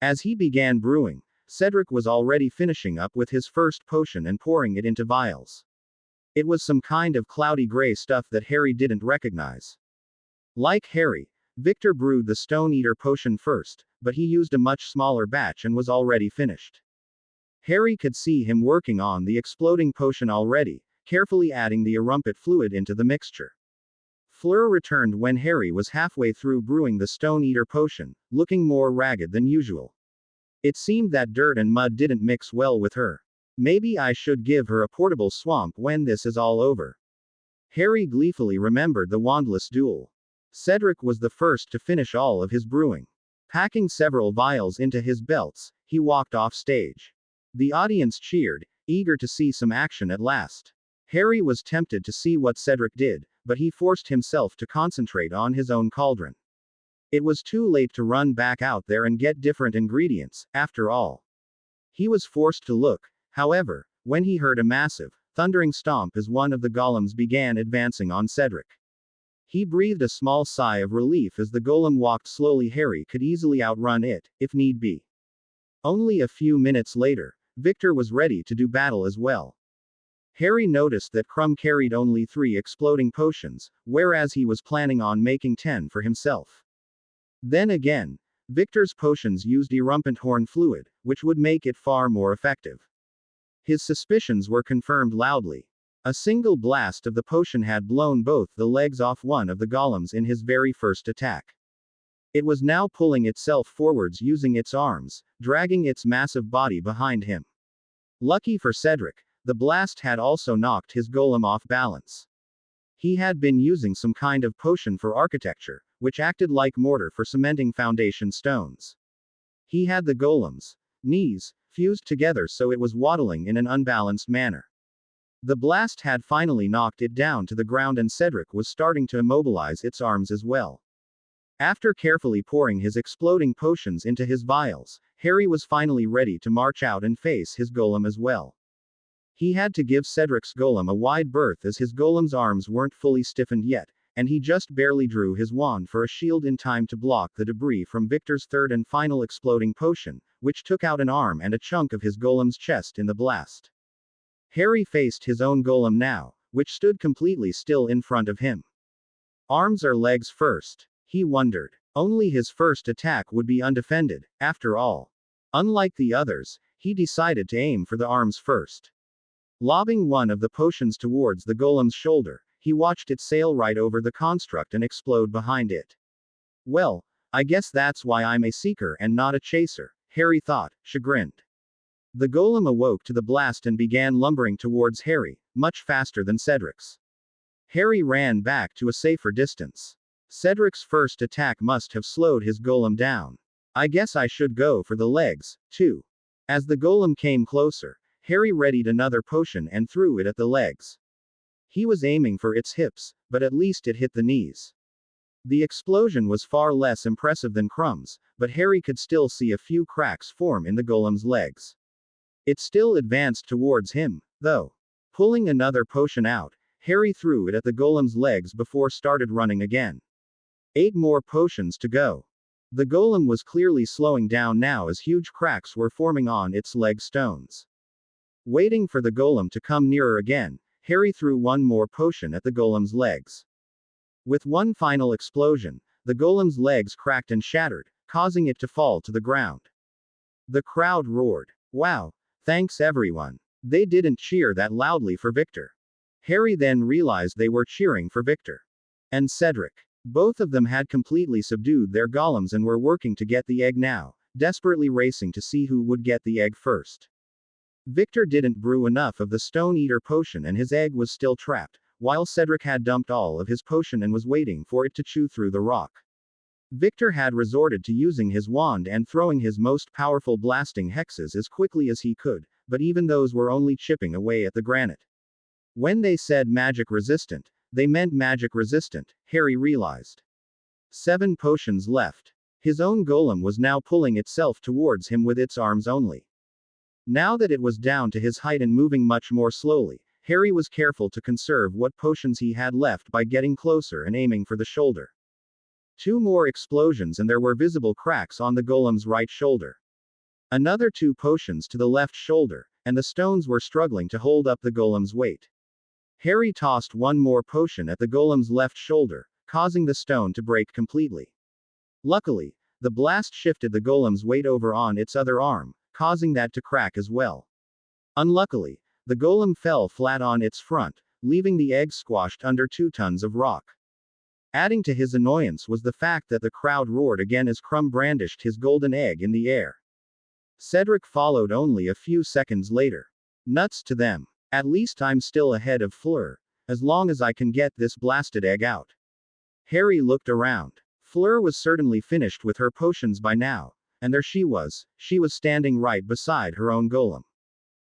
As he began brewing, Cedric was already finishing up with his first potion and pouring it into vials. It was some kind of cloudy gray stuff that Harry didn't recognize. Like Harry, Victor brewed the Stone Eater potion first, but he used a much smaller batch and was already finished. Harry could see him working on the exploding potion already, carefully adding the erumpent fluid into the mixture. Fleur returned when Harry was halfway through brewing the Stone Eater potion, looking more ragged than usual. It seemed that dirt and mud didn't mix well with her. Maybe I should give her a portable swamp when this is all over. Harry gleefully remembered the wandless duel. Cedric was the first to finish all of his brewing. Packing several vials into his belts, he walked off stage. The audience cheered, eager to see some action at last. Harry was tempted to see what Cedric did, but he forced himself to concentrate on his own cauldron. It was too late to run back out there and get different ingredients, after all. He was forced to look, however, when he heard a massive, thundering stomp as one of the golems began advancing on Cedric. He breathed a small sigh of relief as the golem walked slowly. Harry could easily outrun it, if need be. Only a few minutes later, Victor was ready to do battle as well. Harry noticed that Crumb carried only 3 exploding potions, whereas he was planning on making 10 for himself. Then again, Victor's potions used erumpent horn fluid, which would make it far more effective. His suspicions were confirmed loudly. A single blast of the potion had blown both the legs off one of the golems in his very first attack. It was now pulling itself forwards using its arms, dragging its massive body behind him. Lucky for Cedric, the blast had also knocked his golem off balance. He had been using some kind of potion for architecture, which acted like mortar for cementing foundation stones. He had the golem's knees fused together so it was waddling in an unbalanced manner. The blast had finally knocked it down to the ground and Cedric was starting to immobilize its arms as well. After carefully pouring his exploding potions into his vials, Harry was finally ready to march out and face his golem as well. He had to give Cedric's golem a wide berth as his golem's arms weren't fully stiffened yet, and he just barely drew his wand for a shield in time to block the debris from Victor's third and final exploding potion, which took out an arm and a chunk of his golem's chest in the blast. Harry faced his own golem now, which stood completely still in front of him. Arms or legs first? He wondered. Only his first attack would be undefended, after all. Unlike the others, he decided to aim for the arms first. Lobbing one of the potions towards the golem's shoulder, he watched it sail right over the construct and explode behind it. Well, I guess that's why I'm a seeker and not a chaser, Harry thought, chagrined. The golem awoke to the blast and began lumbering towards Harry, much faster than Cedric's. Harry ran back to a safer distance. Cedric's first attack must have slowed his golem down. I guess I should go for the legs, too. As the golem came closer, Harry readied another potion and threw it at the legs. He was aiming for its hips, but at least it hit the knees. The explosion was far less impressive than Crumb's, but Harry could still see a few cracks form in the golem's legs. It still advanced towards him, though. Pulling another potion out, Harry threw it at the golem's legs before started running again. 8 more potions to go. The golem was clearly slowing down now as huge cracks were forming on its leg stones. Waiting for the golem to come nearer again, Harry threw one more potion at the golem's legs. With one final explosion, the golem's legs cracked and shattered, causing it to fall to the ground. The crowd roared. Wow, Thanks everyone. They didn't cheer that loudly for Victor. Harry then realized they were cheering for Victor and Cedric. Both of them had completely subdued their golems and were working to get the egg now, desperately racing to see who would get the egg first. Victor didn't brew enough of the Stone Eater potion and his egg was still trapped, while Cedric had dumped all of his potion and was waiting for it to chew through the rock. Victor had resorted to using his wand and throwing his most powerful blasting hexes as quickly as he could, but even those were only chipping away at the granite. When they said magic resistant, they meant magic resistant, Harry realized. 7 potions left. His own golem was now pulling itself towards him with its arms only. Now that it was down to his height and moving much more slowly, Harry was careful to conserve what potions he had left by getting closer and aiming for the shoulder. 2 more explosions and there were visible cracks on the golem's right shoulder. Another 2 potions to the left shoulder, and the stones were struggling to hold up the golem's weight. Harry tossed 1 more potion at the golem's left shoulder, causing the stone to break completely. Luckily, the blast shifted the golem's weight over on its other arm, causing that to crack as well. Unluckily, the golem fell flat on its front, leaving the egg squashed under 2 tons of rock. Adding to his annoyance was the fact that the crowd roared again as Crumb brandished his golden egg in the air. Cedric followed only a few seconds later. Nuts to them. At least I'm still ahead of Fleur, as long as I can get this blasted egg out. Harry looked around. Fleur was certainly finished with her potions by now, and there she was standing right beside her own golem.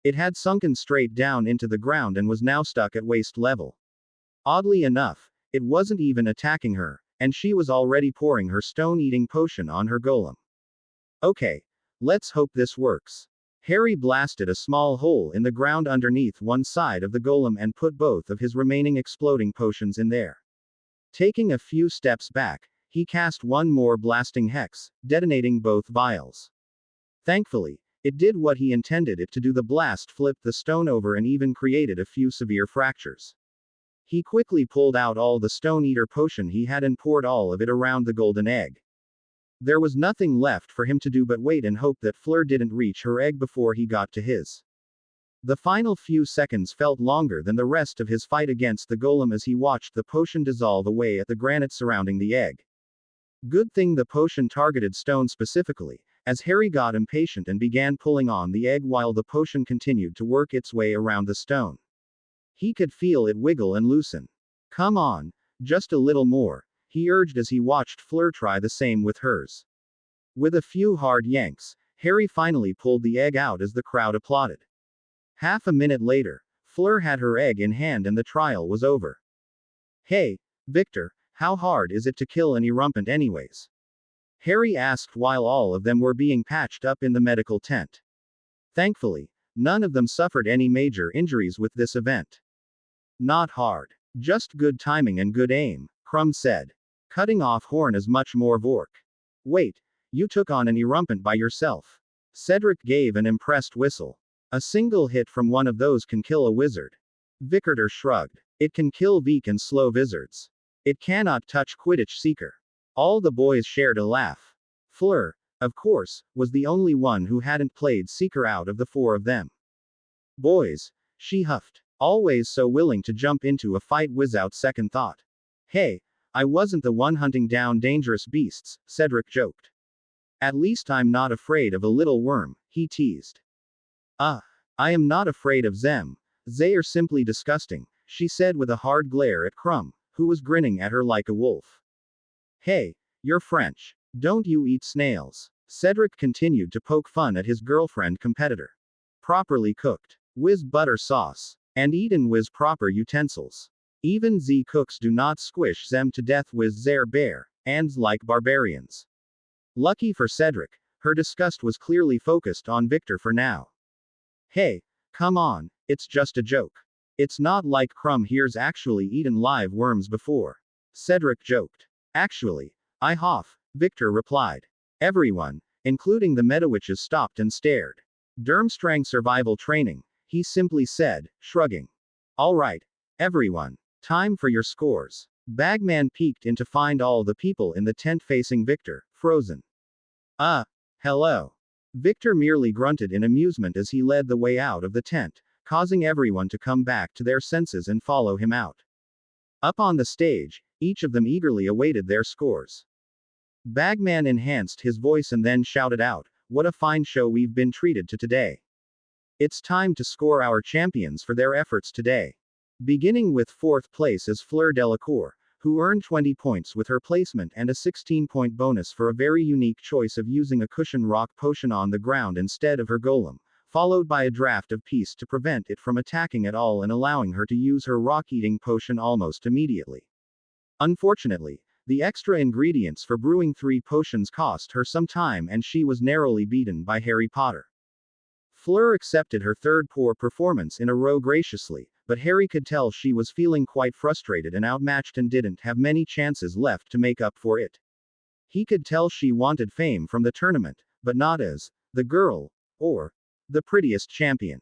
It had sunken straight down into the ground and was now stuck at waist level. Oddly enough, it wasn't even attacking her, and she was already pouring her stone-eating potion on her golem. Okay. Let's hope this works. Harry blasted a small hole in the ground underneath one side of the golem and put both of his remaining exploding potions in there. Taking a few steps back, he cast 1 more blasting hex, detonating both vials. Thankfully, it did what he intended it to do. The blast flipped the stone over and even created a few severe fractures. He quickly pulled out all the Stone Eater potion he had and poured all of it around the golden egg. There was nothing left for him to do but wait and hope that Fleur didn't reach her egg before he got to his. The final few seconds felt longer than the rest of his fight against the golem as he watched the potion dissolve away at the granite surrounding the egg. Good thing the potion targeted stone specifically, as Harry got impatient and began pulling on the egg while the potion continued to work its way around the stone. He could feel it wiggle and loosen. Come on, just a little more, he urged as he watched Fleur try the same with hers. With a few hard yanks, Harry finally pulled the egg out as the crowd applauded. Half a minute later, Fleur had her egg in hand and the trial was over. Hey, Victor, how hard is it to kill an erumpent anyways? Harry asked while all of them were being patched up in the medical tent. Thankfully, none of them suffered any major injuries with this event. Not hard. Just good timing and good aim, Crumb said. Cutting off horn is much more work. Wait, you took on an erumpent by yourself. Cedric gave an impressed whistle. A single hit from one of those can kill a wizard. Victor shrugged. It can kill weak and slow wizards. It cannot touch Quidditch Seeker. All the boys shared a laugh. Fleur, of course, was the only one who hadn't played Seeker out of the 4 of them. Boys, she huffed. Always so willing to jump into a fight without second thought. Hey, I wasn't the one hunting down dangerous beasts, Cedric joked. At least I'm not afraid of a little worm, he teased. I am not afraid of them. They are simply disgusting, she said with a hard glare at Crumb, who was grinning at her like a wolf. Hey, you're French. Don't you eat snails? Cedric continued to poke fun at his girlfriend competitor. Properly cooked. With butter sauce. And eaten with proper utensils. Even the cooks do not squish them to death with their bare hands like barbarians. Lucky for Cedric, her disgust was clearly focused on Victor for now. Hey, come on, it's just a joke. It's not like Crumb here's actually eaten live worms before. Cedric joked. Actually, I have, Victor replied. Everyone, including the Medowitches, stopped and stared. Durmstrang survival training, he simply said, shrugging. All right, everyone, time for your scores. Bagman peeked in to find all the people in the tent facing Victor, frozen. Hello. Victor merely grunted in amusement as he led the way out of the tent, causing everyone to come back to their senses and follow him out. Up on the stage, each of them eagerly awaited their scores. Bagman enhanced his voice and then shouted out, "What a fine show we've been treated to today. It's time to score our champions for their efforts today." Beginning with fourth place is Fleur Delacour, who earned 20 points with her placement and a 16-point bonus for a very unique choice of using a cushion rock potion on the ground instead of her golem, followed by a draft of peace to prevent it from attacking at all and allowing her to use her rock-eating potion almost immediately. Unfortunately, the extra ingredients for brewing 3 potions cost her some time and she was narrowly beaten by Harry Potter. Fleur accepted her third poor performance in a row graciously, but Harry could tell she was feeling quite frustrated and outmatched and didn't have many chances left to make up for it. He could tell she wanted fame from the tournament, but not as the girl, or the prettiest champion.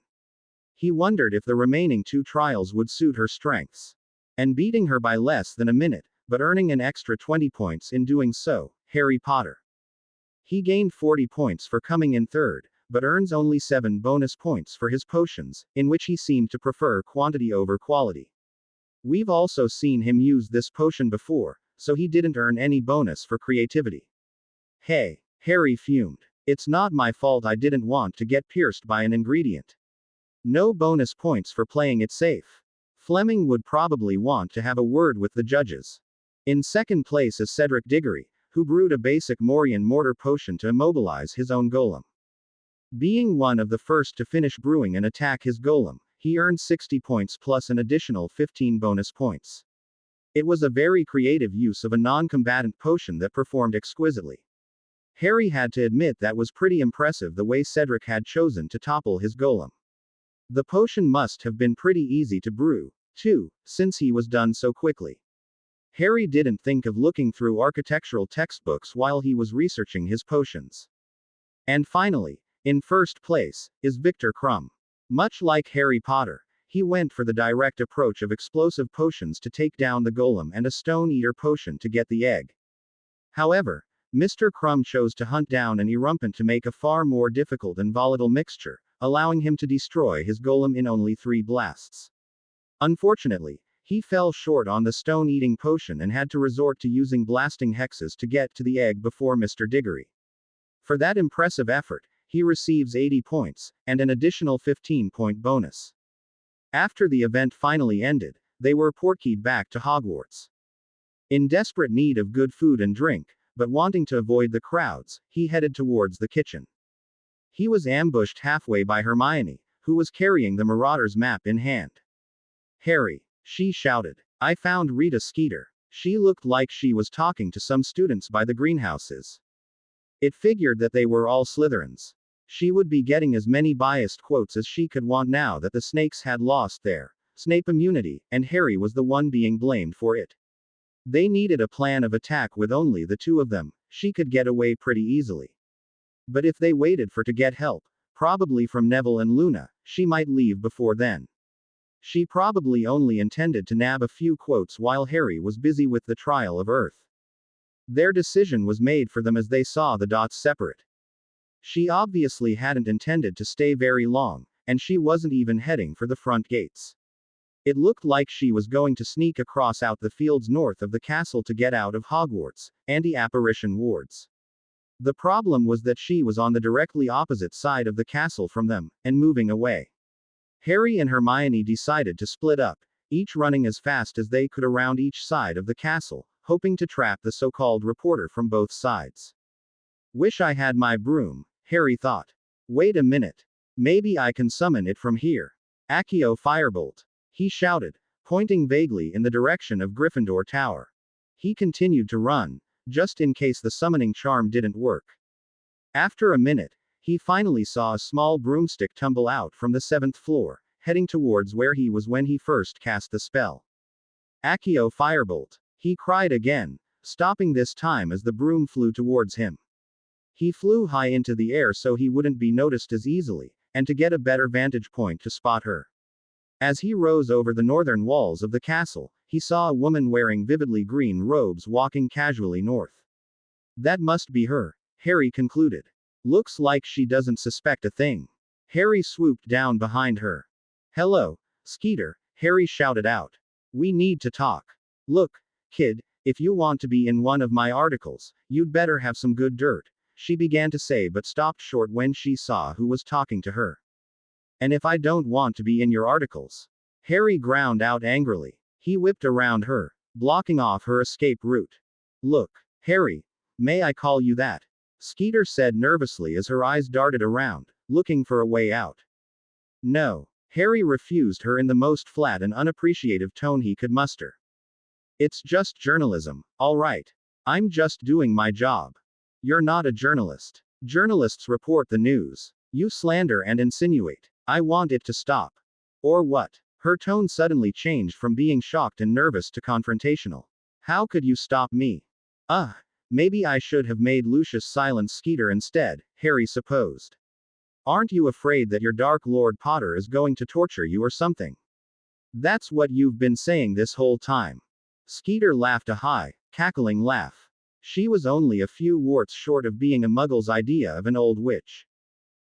He wondered if the remaining 2 trials would suit her strengths. And beating her by less than a minute, but earning an extra 20 points in doing so, Harry Potter. He gained 40 points for coming in third, but earns only 7 bonus points for his potions, in which he seemed to prefer quantity over quality. We've also seen him use this potion before, so he didn't earn any bonus for creativity. Hey, Harry fumed. It's not my fault I didn't want to get pierced by an ingredient. No bonus points for playing it safe. Fleming would probably want to have a word with the judges. In second place is Cedric Diggory, who brewed a basic Morian mortar potion to immobilize his own golem. Being one of the first to finish brewing and attack his golem, he earned 60 points plus an additional 15 bonus points. It was a very creative use of a non-combatant potion that performed exquisitely. Harry had to admit that was pretty impressive the way Cedric had chosen to topple his golem. The potion must have been pretty easy to brew, too, since he was done so quickly. Harry didn't think of looking through architectural textbooks while he was researching his potions. And finally, in first place, is Victor Crumb. Much like Harry Potter, he went for the direct approach of explosive potions to take down the golem and a stone eater potion to get the egg. However, Mr. Crumb chose to hunt down an erumpent to make a far more difficult and volatile mixture, allowing him to destroy his golem in only 3 blasts. Unfortunately, he fell short on the stone-eating potion and had to resort to using blasting hexes to get to the egg before Mr. Diggory. For that impressive effort, he receives 80 points, and an additional 15-point bonus. After the event finally ended, they were portkeyed back to Hogwarts. In desperate need of good food and drink, but wanting to avoid the crowds, he headed towards the kitchen. He was ambushed halfway by Hermione, who was carrying the Marauder's map in hand. "Harry," she shouted, "I found Rita Skeeter. She looked like she was talking to some students by the greenhouses." It figured that they were all Slytherins. She would be getting as many biased quotes as she could want now that the Snakes had lost their Snape immunity, and Harry was the one being blamed for it. They needed a plan of attack with only the 2 of them. She could get away pretty easily. But if they waited for to get help, probably from Neville and Luna, she might leave before then. She probably only intended to nab a few quotes while Harry was busy with the trial of Earth. Their decision was made for them as they saw the dots separate. She obviously hadn't intended to stay very long, and she wasn't even heading for the front gates. It looked like she was going to sneak across out the fields north of the castle to get out of Hogwarts' anti-apparition wards. The problem was that she was on the directly opposite side of the castle from them, and moving away. Harry and Hermione decided to split up, each running as fast as they could around each side of the castle, hoping to trap the so-called reporter from both sides. "Wish I had my broom," Harry thought. "Wait a minute. Maybe I can summon it from here. Accio Firebolt," he shouted, pointing vaguely in the direction of Gryffindor Tower. He continued to run, just in case the summoning charm didn't work. After a minute, he finally saw a small broomstick tumble out from the 7th floor, heading towards where he was when he first cast the spell. "Accio Firebolt," he cried again, stopping this time as the broom flew towards him. He flew high into the air so he wouldn't be noticed as easily, and to get a better vantage point to spot her. As he rose over the northern walls of the castle, he saw a woman wearing vividly green robes walking casually north. That must be her, Harry concluded. Looks like she doesn't suspect a thing. Harry swooped down behind her. Hello, Skeeter, Harry shouted out. We need to talk. Look, kid, if you want to be in one of my articles, you'd better have some good dirt, she began to say but stopped short when she saw who was talking to her. And if I don't want to be in your articles? Harry ground out angrily. He whipped around her, blocking off her escape route. Look, Harry, may I call you that? Skeeter said nervously as her eyes darted around, looking for a way out. No. Harry refused her in the most flat and unappreciative tone he could muster. It's just journalism, all right. I'm just doing my job. You're not a journalist. Journalists report the news. You slander and insinuate. I want it to stop. Or what? Her tone suddenly changed from being shocked and nervous to confrontational. How could you stop me? Maybe I should have made Lucius silence Skeeter instead, Harry supposed. Aren't you afraid that your Dark Lord Potter is going to torture you or something? That's what you've been saying this whole time. Skeeter laughed a high, cackling laugh. She was only a few warts short of being a muggle's idea of an old witch.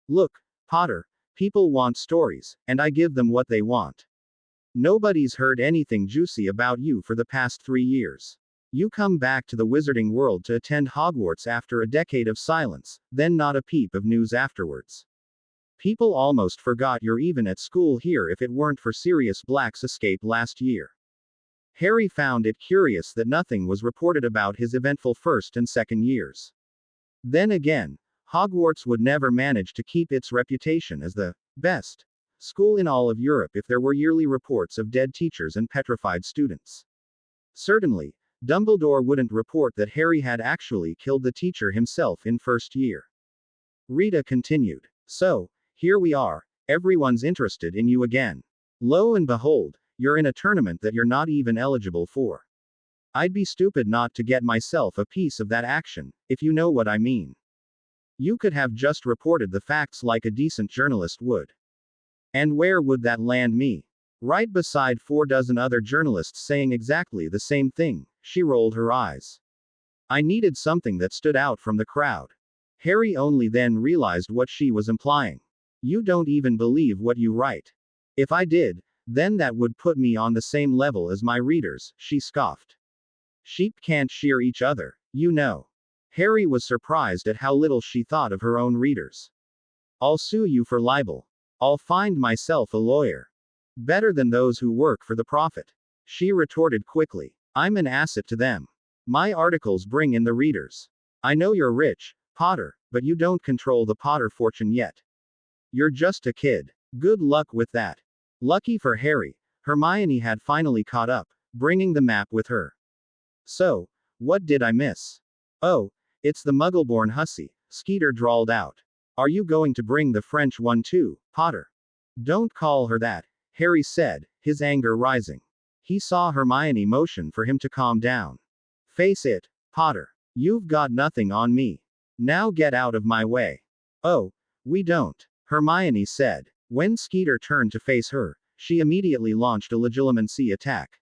Look, Potter, people want stories, and I give them what they want. Nobody's heard anything juicy about you for the past 3 years. You come back to the wizarding world to attend Hogwarts after a decade of silence, then not a peep of news afterwards. People almost forgot you're even at school here if it weren't for Sirius Black's escape last year. Harry found it curious that nothing was reported about his eventful first and second years. Then again, Hogwarts would never manage to keep its reputation as the best school in all of Europe if there were yearly reports of dead teachers and petrified students. Certainly, Dumbledore wouldn't report that Harry had actually killed the teacher himself in first year. Rita continued. So, here we are, everyone's interested in you again. Lo and behold, you're in a tournament that you're not even eligible for. I'd be stupid not to get myself a piece of that action, if you know what I mean. You could have just reported the facts like a decent journalist would. And where would that land me? Right beside 4 dozen other journalists saying exactly the same thing, she rolled her eyes. I needed something that stood out from the crowd. Harry only then realized what she was implying. You don't even believe what you write. If I did, then that would put me on the same level as my readers, she scoffed. Sheep can't shear each other, you know. Harry was surprised at how little she thought of her own readers. I'll sue you for libel. I'll find myself a lawyer. Better than those who work for the profit. She retorted quickly. I'm an asset to them. My articles bring in the readers. I know you're rich, Potter, but you don't control the Potter fortune yet. You're just a kid. Good luck with that. Lucky for Harry, Hermione had finally caught up, bringing the map with her. So, what did I miss? Oh, it's the Muggleborn hussy, Skeeter drawled out. Are you going to bring the French one too, Potter? Don't call her that, Harry said, his anger rising. He saw Hermione motion for him to calm down. Face it, Potter. You've got nothing on me. Now get out of my way. Oh, we don't, Hermione said. When Skeeter turned to face her, she immediately launched a legilimency attack.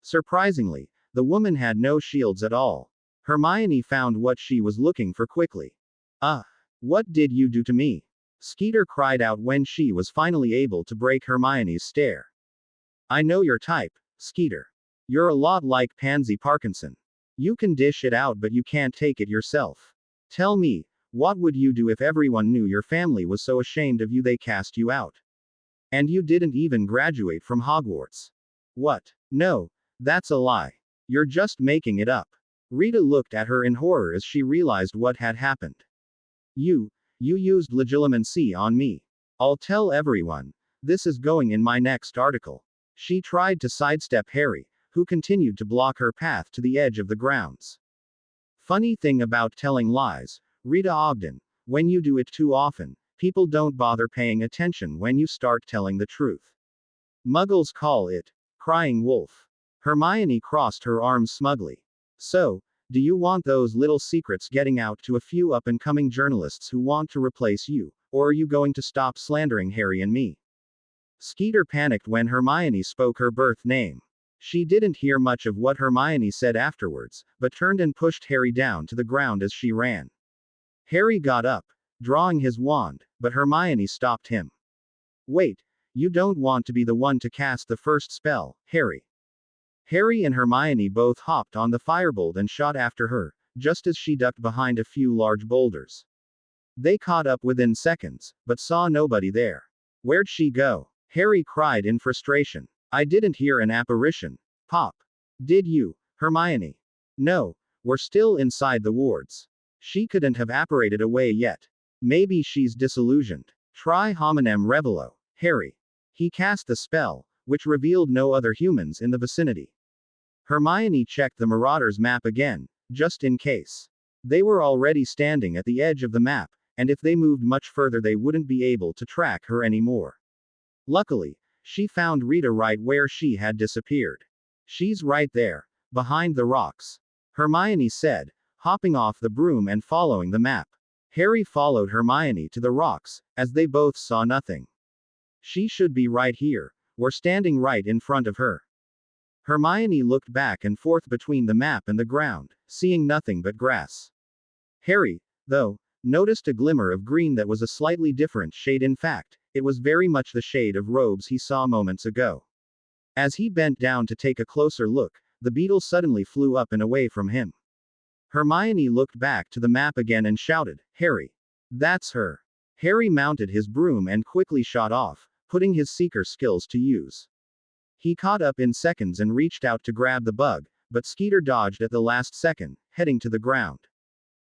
Surprisingly, the woman had no shields at all. Hermione found what she was looking for quickly. What did you do to me? Skeeter cried out when she was finally able to break Hermione's stare. I know your type, Skeeter. You're a lot like Pansy Parkinson. You can dish it out but you can't take it yourself. Tell me, what would you do if everyone knew your family was so ashamed of you they cast you out? And you didn't even graduate from Hogwarts. What? No, that's a lie. You're just making it up. Rita looked at her in horror as she realized what had happened. You used legilimency on me. I'll tell everyone. This is going in my next article. She tried to sidestep Harry, who continued to block her path to the edge of the grounds. Funny thing about telling lies, Rita Ogden, when you do it too often, people don't bother paying attention when you start telling the truth. Muggles call it crying wolf. Hermione crossed her arms smugly. So, do you want those little secrets getting out to a few up-and-coming journalists who want to replace you, or are you going to stop slandering Harry and me? Skeeter panicked when Hermione spoke her birth name. She didn't hear much of what Hermione said afterwards, but turned and pushed Harry down to the ground as she ran. Harry got up, drawing his wand, but Hermione stopped him. Wait, you don't want to be the one to cast the first spell, Harry. Harry and Hermione both hopped on the firebolt and shot after her, just as she ducked behind a few large boulders. They caught up within seconds, but saw nobody there. Where'd she go? Harry cried in frustration. I didn't hear an apparition. Pop. Did you, Hermione? No, we're still inside the wards. She couldn't have apparated away yet. Maybe she's disillusioned. Try hominem revelo, Harry. He cast the spell, which revealed no other humans in the vicinity. Hermione checked the Marauder's map again, just in case. They were already standing at the edge of the map, and if they moved much further they wouldn't be able to track her anymore. Luckily, she found Rita right where she had disappeared. She's right there, behind the rocks, Hermione said, hopping off the broom and following the map. Harry followed Hermione to the rocks, as they both saw nothing. She should be right here, we're standing right in front of her. Hermione looked back and forth between the map and the ground, seeing nothing but grass. Harry, though, noticed a glimmer of green that was a slightly different shade. In fact, it was very much the shade of robes he saw moments ago. As he bent down to take a closer look, the beetle suddenly flew up and away from him. Hermione looked back to the map again and shouted, Harry. That's her. Harry mounted his broom and quickly shot off, putting his seeker skills to use. He caught up in seconds and reached out to grab the bug, but Skeeter dodged at the last second, heading to the ground.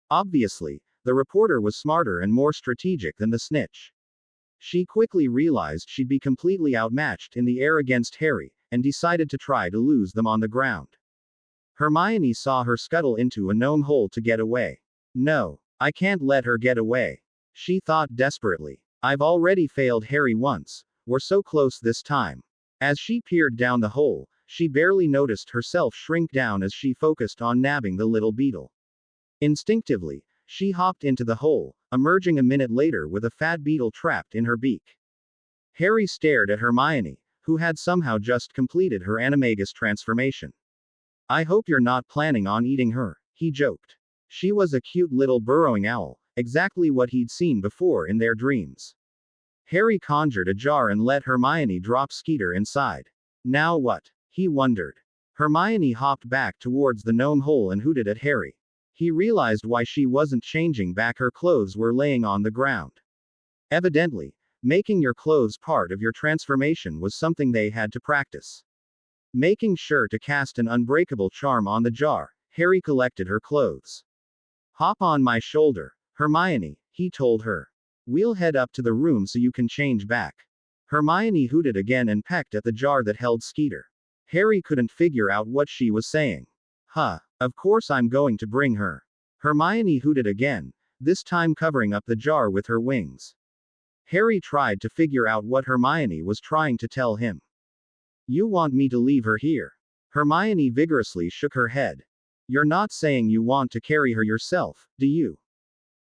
Obviously, the reporter was smarter and more strategic than the snitch. She quickly realized she'd be completely outmatched in the air against Harry, and decided to try to lose them on the ground. Hermione saw her scuttle into a gnome hole to get away. No, I can't let her get away. She thought desperately. I've already failed Harry once, we're so close this time. As she peered down the hole, she barely noticed herself shrink down as she focused on nabbing the little beetle. Instinctively, she hopped into the hole, emerging a minute later with a fat beetle trapped in her beak. Harry stared at Hermione, who had somehow just completed her animagus transformation. I hope you're not planning on eating her, he joked. She was a cute little burrowing owl, exactly what he'd seen before in their dreams. Harry conjured a jar and let Hermione drop Skeeter inside. Now what? He wondered. Hermione hopped back towards the gnome hole and hooted at Harry. He realized why she wasn't changing back. Her clothes were laying on the ground. Evidently, making your clothes part of your transformation was something they had to practice. Making sure to cast an unbreakable charm on the jar, Harry collected her clothes. Hop on my shoulder, Hermione, he told her. We'll head up to the room so you can change back. Hermione hooted again and pecked at the jar that held Skeeter. Harry couldn't figure out what she was saying. Huh, of course I'm going to bring her. Hermione hooted again, this time covering up the jar with her wings. Harry tried to figure out what Hermione was trying to tell him. You want me to leave her here? Hermione vigorously shook her head. You're not saying you want to carry her yourself, do you?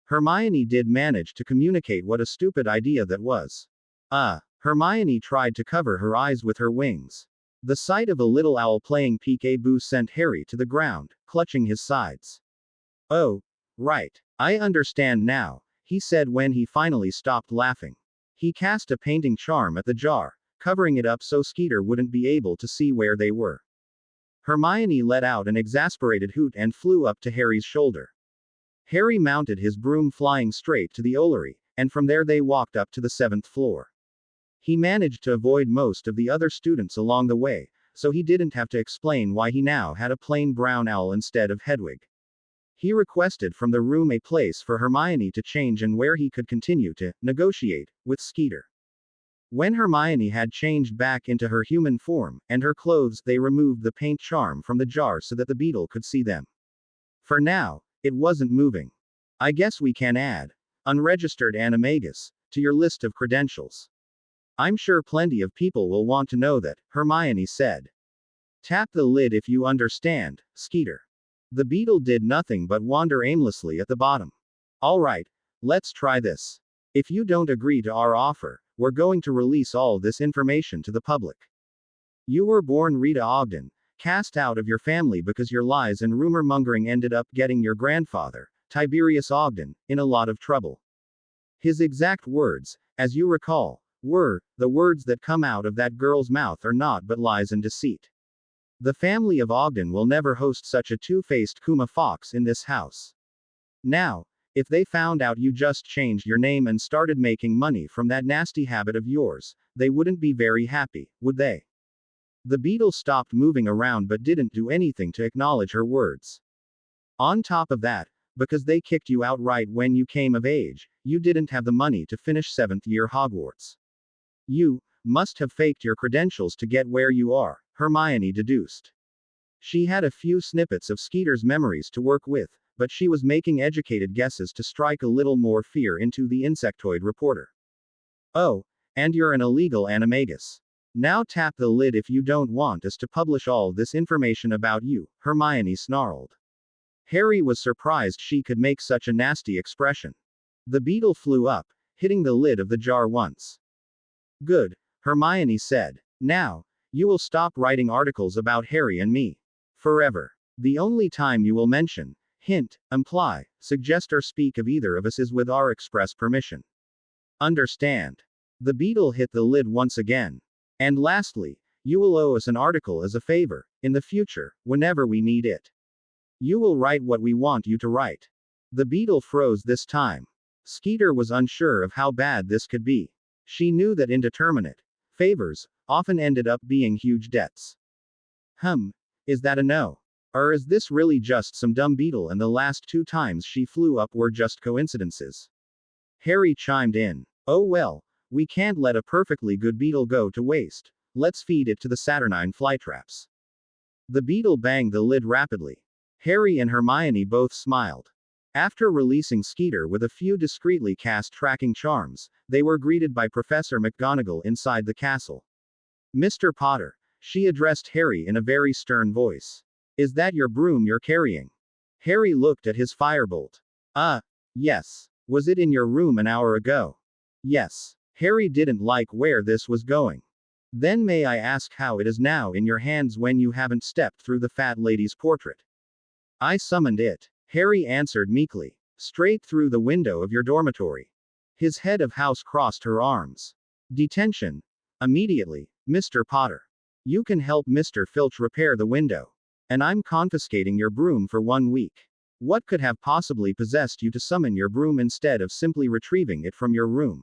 Hermione did manage to communicate what a stupid idea that was. Hermione tried to cover her eyes with her wings. The sight of a little owl playing peek-a-boo sent Harry to the ground, clutching his sides. Oh, right. I understand now, he said when he finally stopped laughing. He cast a painting charm at the jar, covering it up so Skeeter wouldn't be able to see where they were. Hermione let out an exasperated hoot and flew up to Harry's shoulder. Harry mounted his broom flying straight to the Ollery, and from there they walked up to the 7th floor. He managed to avoid most of the other students along the way, so he didn't have to explain why he now had a plain brown owl instead of Hedwig. He requested from the room a place for Hermione to change and where he could continue to negotiate with Skeeter. When Hermione had changed back into her human form, and her clothes, they removed the paint charm from the jar so that the beetle could see them. For now, it wasn't moving. I guess we can add unregistered animagus to your list of credentials. I'm sure plenty of people will want to know that, Hermione said. Tap the lid if you understand, Skeeter. The beetle did nothing but wander aimlessly at the bottom. Alright, let's try this. If you don't agree to our offer, we're going to release all this information to the public. You were born Rita Ogden, cast out of your family because your lies and rumor mongering ended up getting your grandfather, Tiberius Ogden, in a lot of trouble. His exact words, as you recall, were, "The words that come out of that girl's mouth are naught but lies and deceit. The family of Ogden will never host such a two-faced Kuma fox in this house." Now, if they found out you just changed your name and started making money from that nasty habit of yours, they wouldn't be very happy, would they? The beetle stopped moving around but didn't do anything to acknowledge her words. On top of that, because they kicked you out right when you came of age, you didn't have the money to finish 7th year Hogwarts. You must have faked your credentials to get where you are, Hermione deduced. She had a few snippets of Skeeter's memories to work with, but she was making educated guesses to strike a little more fear into the insectoid reporter. "Oh, and you're an illegal animagus. Now tap the lid if you don't want us to publish all this information about you," Hermione snarled. Harry was surprised she could make such a nasty expression. The beetle flew up, hitting the lid of the jar once. "Good," Hermione said. "Now, you will stop writing articles about Harry and me. Forever. The only time you will mention, hint, imply, suggest or speak of either of us is with our express permission. Understand?" The beetle hit the lid once again. "And lastly, you will owe us an article as a favor, in the future, whenever we need it. You will write what we want you to write." The beetle froze this time. Skeeter was unsure of how bad this could be. She knew that indeterminate favors often ended up being huge debts. Is that a no? Or is this really just some dumb beetle and the last 2 times she flew up were just coincidences? Harry chimed in. "Oh well, we can't let a perfectly good beetle go to waste. Let's feed it to the Saturnine flytraps." The beetle banged the lid rapidly. Harry and Hermione both smiled. After releasing Skeeter with a few discreetly cast tracking charms, they were greeted by Professor McGonagall inside the castle. "Mr. Potter," she addressed Harry in a very stern voice. "Is that your broom you're carrying?" Harry looked at his firebolt. Yes. Was it in your room an hour ago?" "Yes." Harry didn't like where this was going. "Then may I ask how it is now in your hands when you haven't stepped through the fat lady's portrait?" "I summoned it," Harry answered meekly. "Straight through the window of your dormitory." His head of house crossed her arms. "Detention. Immediately, Mr. Potter. You can help Mr. Filch repair the window. And I'm confiscating your broom for 1 week. What could have possibly possessed you to summon your broom instead of simply retrieving it from your room?"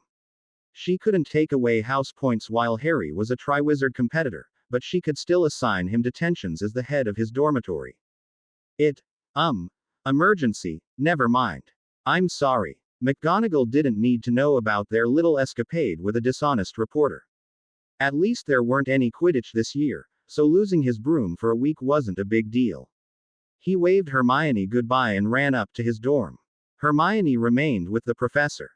She couldn't take away house points while Harry was a Triwizard competitor, but she could still assign him detentions as the head of his dormitory. Emergency, never mind. I'm sorry." McGonagall didn't need to know about their little escapade with a dishonest reporter. At least there weren't any Quidditch this year, so losing his broom for a week wasn't a big deal. He waved Hermione goodbye and ran up to his dorm. Hermione remained with the professor.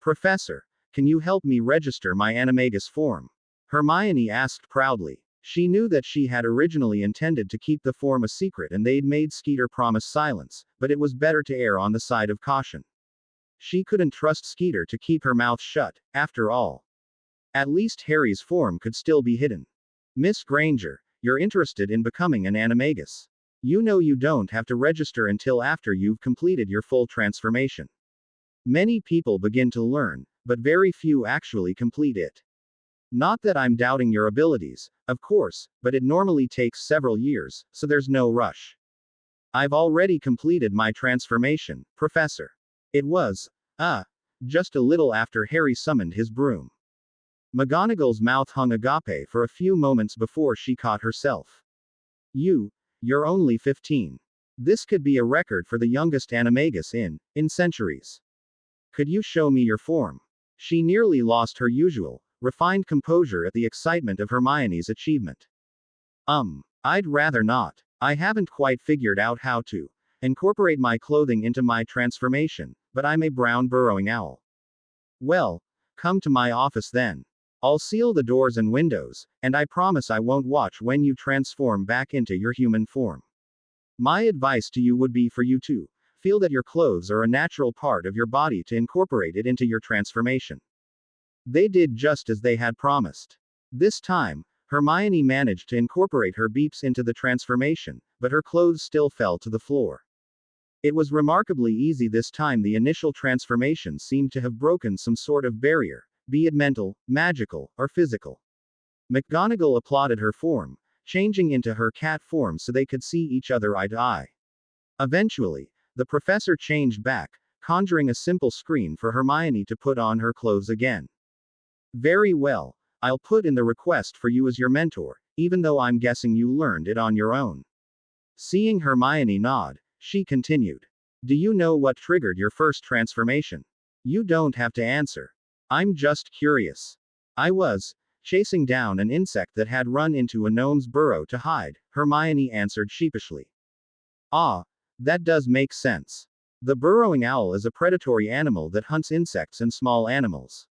"Professor, can you help me register my animagus form?" Hermione asked proudly. She knew that she had originally intended to keep the form a secret and they'd made Skeeter promise silence, but it was better to err on the side of caution. She couldn't trust Skeeter to keep her mouth shut, after all. At least Harry's form could still be hidden. "Miss Granger, you're interested in becoming an animagus. You know you don't have to register until after you've completed your full transformation. Many people begin to learn, but very few actually complete it. Not that I'm doubting your abilities, of course, but it normally takes several years, so there's no rush. I've already completed my transformation, Professor." It was, just a little after Harry summoned his broom. McGonagall's mouth hung agape for a few moments before she caught herself. You're only 15. This could be a record for the youngest animagus in centuries. Could you show me your form?" She nearly lost her usual, refined composure at the excitement of Hermione's achievement. I'd rather not. I haven't quite figured out how to incorporate my clothing into my transformation, but I'm a brown burrowing owl." "Well, come to my office then. I'll seal the doors and windows, and I promise I won't watch when you transform back into your human form. My advice to you would be for you to feel that your clothes are a natural part of your body to incorporate it into your transformation." They did just as they had promised. This time, Hermione managed to incorporate her beeps into the transformation, but her clothes still fell to the floor. It was remarkably easy this time. The initial transformation seemed to have broken some sort of barrier, be it mental, magical, or physical. McGonagall applauded her form, changing into her cat form so they could see each other eye to eye. Eventually, the professor changed back, conjuring a simple screen for Hermione to put on her clothes again. Very well, I'll put in the request for you as your mentor, even though I'm guessing you learned it on your own. Seeing Hermione nod, she continued. Do you know what triggered your first transformation? You don't have to answer. I'm just curious. I was chasing down an insect that had run into a gnome's burrow to hide, Hermione answered sheepishly. Ah, that does make sense. The burrowing owl is a predatory animal that hunts insects and small animals.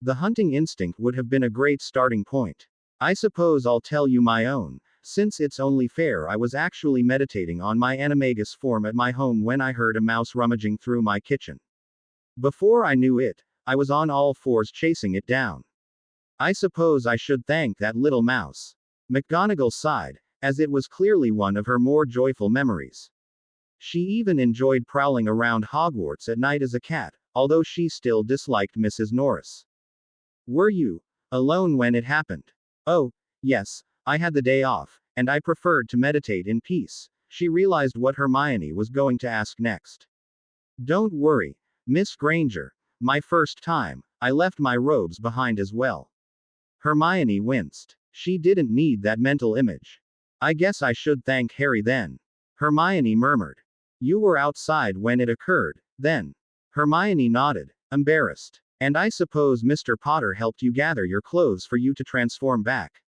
The hunting instinct would have been a great starting point. I suppose I'll tell you my own, since it's only fair. I was actually meditating on my animagus form at my home when I heard a mouse rummaging through my kitchen. Before I knew it, I was on all fours chasing it down. I suppose I should thank that little mouse. McGonagall sighed, as it was clearly one of her more joyful memories. She even enjoyed prowling around Hogwarts at night as a cat, although she still disliked Mrs. Norris. Were you alone when it happened? Oh, yes, I had the day off, and I preferred to meditate in peace. She realized what Hermione was going to ask next. Don't worry, Miss Granger. My first time, I left my robes behind as well. Hermione winced. She didn't need that mental image. I guess I should thank Harry then. Hermione murmured. You were outside when it occurred, then. Hermione nodded, embarrassed. And I suppose Mr. Potter helped you gather your clothes for you to transform back.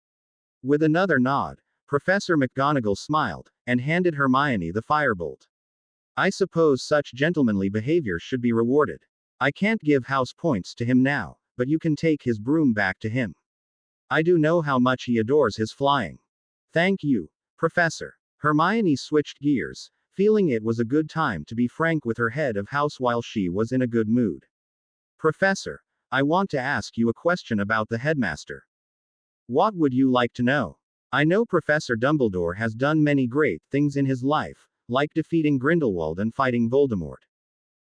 With another nod, Professor McGonagall smiled, and handed Hermione the firebolt. I suppose such gentlemanly behavior should be rewarded. I can't give house points to him now, but you can take his broom back to him. I do know how much he adores his flying. Thank you, Professor. Hermione switched gears, feeling it was a good time to be frank with her head of house while she was in a good mood. Professor, I want to ask you a question about the headmaster. What would you like to know? I know Professor Dumbledore has done many great things in his life, like defeating Grindelwald and fighting Voldemort.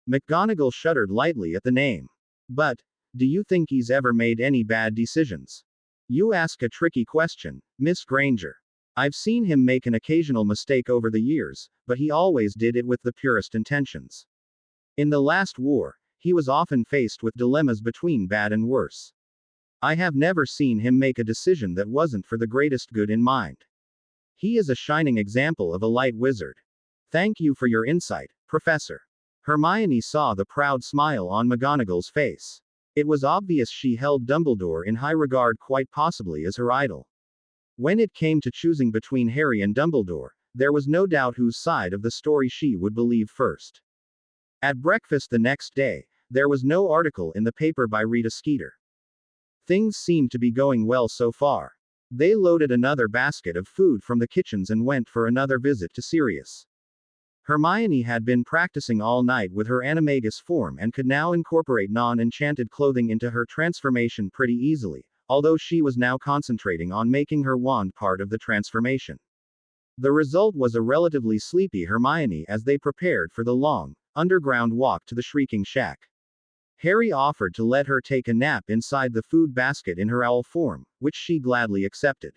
McGonagall shuddered lightly at the name. But, do you think he's ever made any bad decisions? You ask a tricky question, Miss Granger. I've seen him make an occasional mistake over the years, but he always did it with the purest intentions. In the last war, he was often faced with dilemmas between bad and worse. I have never seen him make a decision that wasn't for the greatest good in mind. He is a shining example of a light wizard. Thank you for your insight, Professor. Hermione saw the proud smile on McGonagall's face. It was obvious she held Dumbledore in high regard, quite possibly as her idol. When it came to choosing between Harry and Dumbledore, there was no doubt whose side of the story she would believe first. At breakfast the next day, there was no article in the paper by Rita Skeeter. Things seemed to be going well so far. They loaded another basket of food from the kitchens and went for another visit to Sirius. Hermione had been practicing all night with her animagus form and could now incorporate non-enchanted clothing into her transformation pretty easily, although she was now concentrating on making her wand part of the transformation. The result was a relatively sleepy Hermione as they prepared for the long, underground walk to the Shrieking Shack. Harry offered to let her take a nap inside the food basket in her owl form, which she gladly accepted.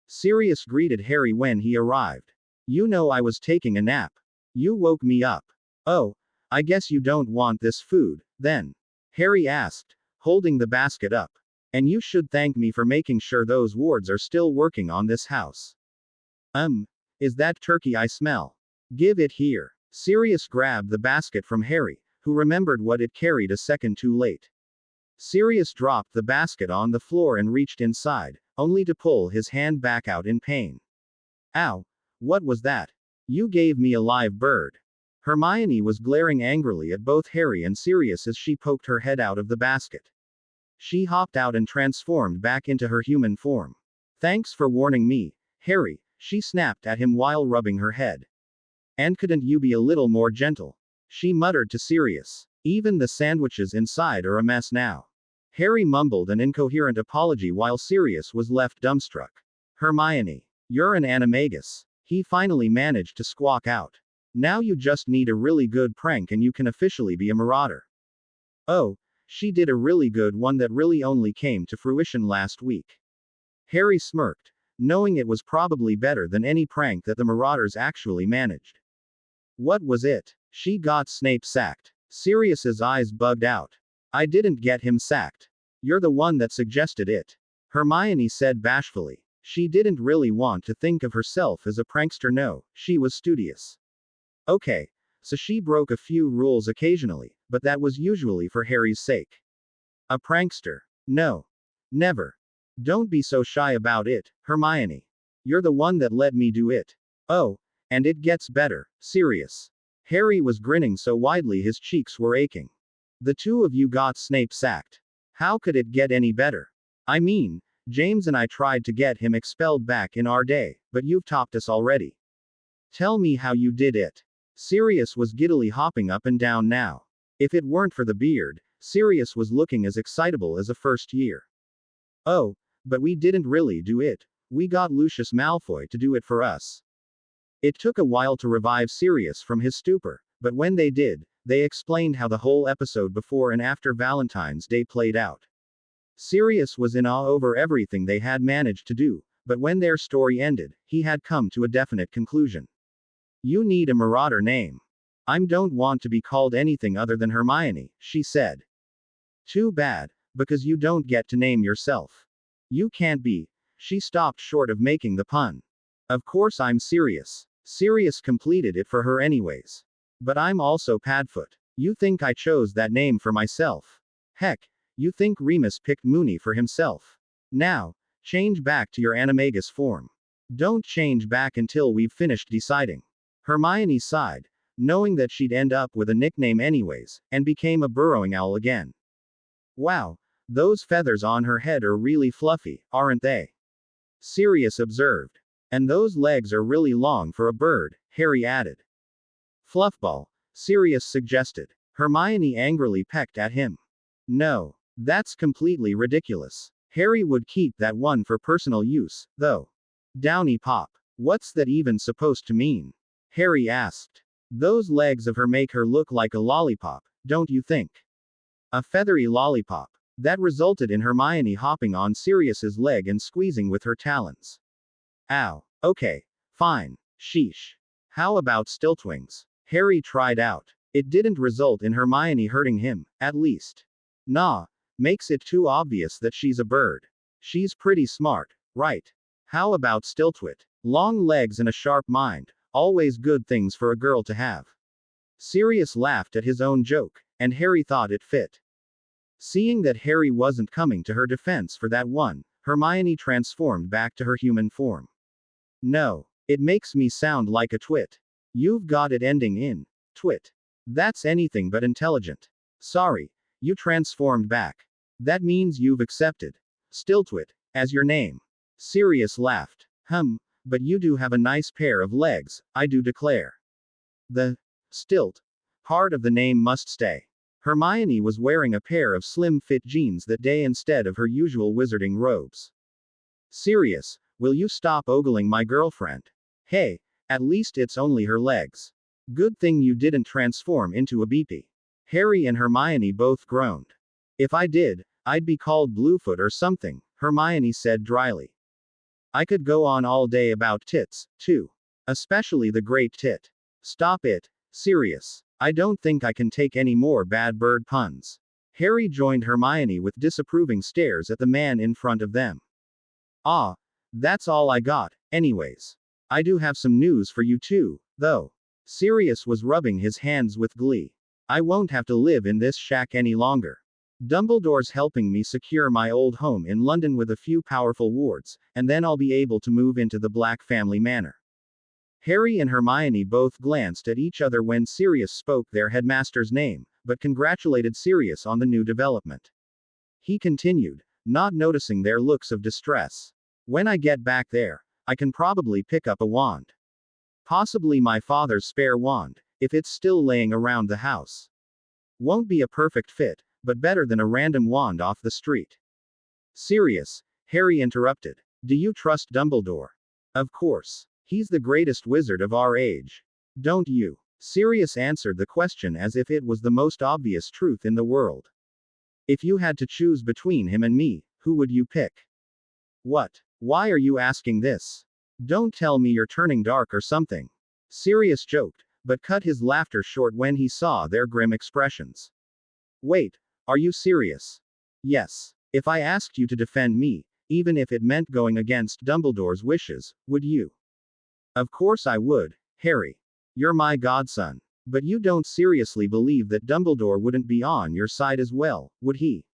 Sirius greeted Harry when he arrived. You know I was taking a nap. You woke me up. Oh, I guess you don't want this food, then? Harry asked, holding the basket up. And you should thank me for making sure those wards are still working on this house. Is that turkey I smell? Give it here. Sirius grabbed the basket from Harry, who remembered what it carried a second too late. Sirius dropped the basket on the floor and reached inside, only to pull his hand back out in pain. Ow! What was that? You gave me a live bird. Hermione was glaring angrily at both Harry and Sirius as she poked her head out of the basket. She hopped out and transformed back into her human form. Thanks for warning me, Harry, she snapped at him while rubbing her head. And couldn't you be a little more gentle? She muttered to Sirius. Even the sandwiches inside are a mess now. Harry mumbled an incoherent apology while Sirius was left dumbstruck. Hermione, you're an animagus. He finally managed to squawk out. Now you just need a really good prank and you can officially be a marauder. Oh, she did a really good one that really only came to fruition last week. Harry smirked, knowing it was probably better than any prank that the marauders actually managed. What was it? She got Snape sacked. Sirius's eyes bugged out. I didn't get him sacked. You're the one that suggested it. Hermione said bashfully. She didn't really want to think of herself as a prankster. No, she was studious. Okay, so she broke a few rules occasionally, but that was usually for Harry's sake. A prankster? No. Never. Don't be so shy about it, Hermione. You're the one that let me do it. Oh, and it gets better, Sirius. Harry was grinning so widely his cheeks were aching. The two of you got Snape sacked. How could it get any better? I mean, James and I tried to get him expelled back in our day, but you've topped us already. Tell me how you did it. Sirius was giddily hopping up and down now. If it weren't for the beard, Sirius was looking as excitable as a first year. Oh, but we didn't really do it. We got Lucius Malfoy to do it for us. It took a while to revive Sirius from his stupor, but when they did, they explained how the whole episode before and after Valentine's Day played out. Sirius was in awe over everything they had managed to do, but when their story ended, he had come to a definite conclusion. You need a marauder name. I don't want to be called anything other than Hermione, she said. Too bad, because you don't get to name yourself. You can't be. She stopped short of making the pun. Of course I'm Sirius. Sirius completed it for her anyways. But I'm also Padfoot. You think I chose that name for myself? Heck, you think Remus picked Moony for himself? Now, change back to your animagus form. Don't change back until we've finished deciding. Hermione sighed, knowing that she'd end up with a nickname anyways, and became a burrowing owl again. Wow, those feathers on her head are really fluffy, aren't they? Sirius observed. And those legs are really long for a bird, Harry added. Fluffball, Sirius suggested. Hermione angrily pecked at him. No, that's completely ridiculous. Harry would keep that one for personal use, though. Downy Pop. What's that even supposed to mean? Harry asked. Those legs of her make her look like a lollipop, don't you think? A feathery lollipop. That resulted in Hermione hopping on Sirius's leg and squeezing with her talons. Ow. Okay. Fine. Sheesh. How about Stiltwings? Harry tried out. It didn't result in Hermione hurting him, at least. Nah. Makes it too obvious that she's a bird. She's pretty smart, right? How about Stiltwit? Long legs and a sharp mind. Always good things for a girl to have. Sirius laughed at his own joke, and Harry thought it fit. Seeing that Harry wasn't coming to her defense for that one, Hermione transformed back to her human form. No, it makes me sound like a twit. You've got it ending in twit. That's anything but intelligent. Sorry, you transformed back. That means you've accepted Stiltwit as your name. Sirius laughed. But you do have a nice pair of legs, I do declare. The stilt part of the name must stay. Hermione was wearing a pair of slim-fit jeans that day instead of her usual wizarding robes. Sirius, will you stop ogling my girlfriend? Hey, at least it's only her legs. Good thing you didn't transform into a beepy. Harry and Hermione both groaned. If I did, I'd be called Bluefoot or something, Hermione said dryly. I could go on all day about tits, too. Especially the great tit. Stop it, Sirius. I don't think I can take any more bad bird puns. Harry joined Hermione with disapproving stares at the man in front of them. Ah, that's all I got, anyways. I do have some news for you too, though. Sirius was rubbing his hands with glee. I won't have to live in this shack any longer. Dumbledore's helping me secure my old home in London with a few powerful wards, and then I'll be able to move into the Black family manor. Harry and Hermione both glanced at each other when Sirius spoke their headmaster's name, but congratulated Sirius on the new development. He continued, not noticing their looks of distress. When I get back there, I can probably pick up a wand. Possibly my father's spare wand, if it's still laying around the house. Won't be a perfect fit, but better than a random wand off the street. Sirius, Harry interrupted. Do you trust Dumbledore? Of course. He's the greatest wizard of our age. Don't you? Sirius answered the question as if it was the most obvious truth in the world. If you had to choose between him and me, who would you pick? What? Why are you asking this? Don't tell me you're turning dark or something. Sirius joked, but cut his laughter short when he saw their grim expressions. Wait, are you serious? Yes. If I asked you to defend me, even if it meant going against Dumbledore's wishes, would you? Of course I would, Harry. You're my godson. But you don't seriously believe that Dumbledore wouldn't be on your side as well, would he?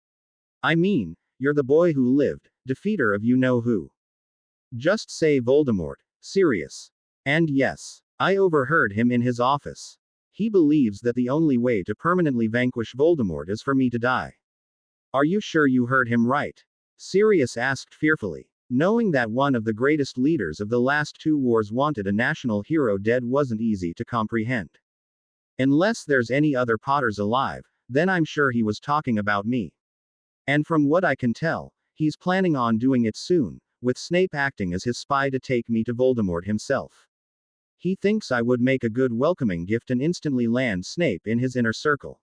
I mean, you're the boy who lived, defeater of you-know-who. Just say Voldemort, Sirius. And yes, I overheard him in his office. He believes that the only way to permanently vanquish Voldemort is for me to die. Are you sure you heard him right? Sirius asked fearfully. Knowing that one of the greatest leaders of the last two wars wanted a national hero dead wasn't easy to comprehend. Unless there's any other Potters alive, then I'm sure he was talking about me. And from what I can tell, he's planning on doing it soon, with Snape acting as his spy to take me to Voldemort himself. He thinks I would make a good welcoming gift and instantly land Snape in his inner circle.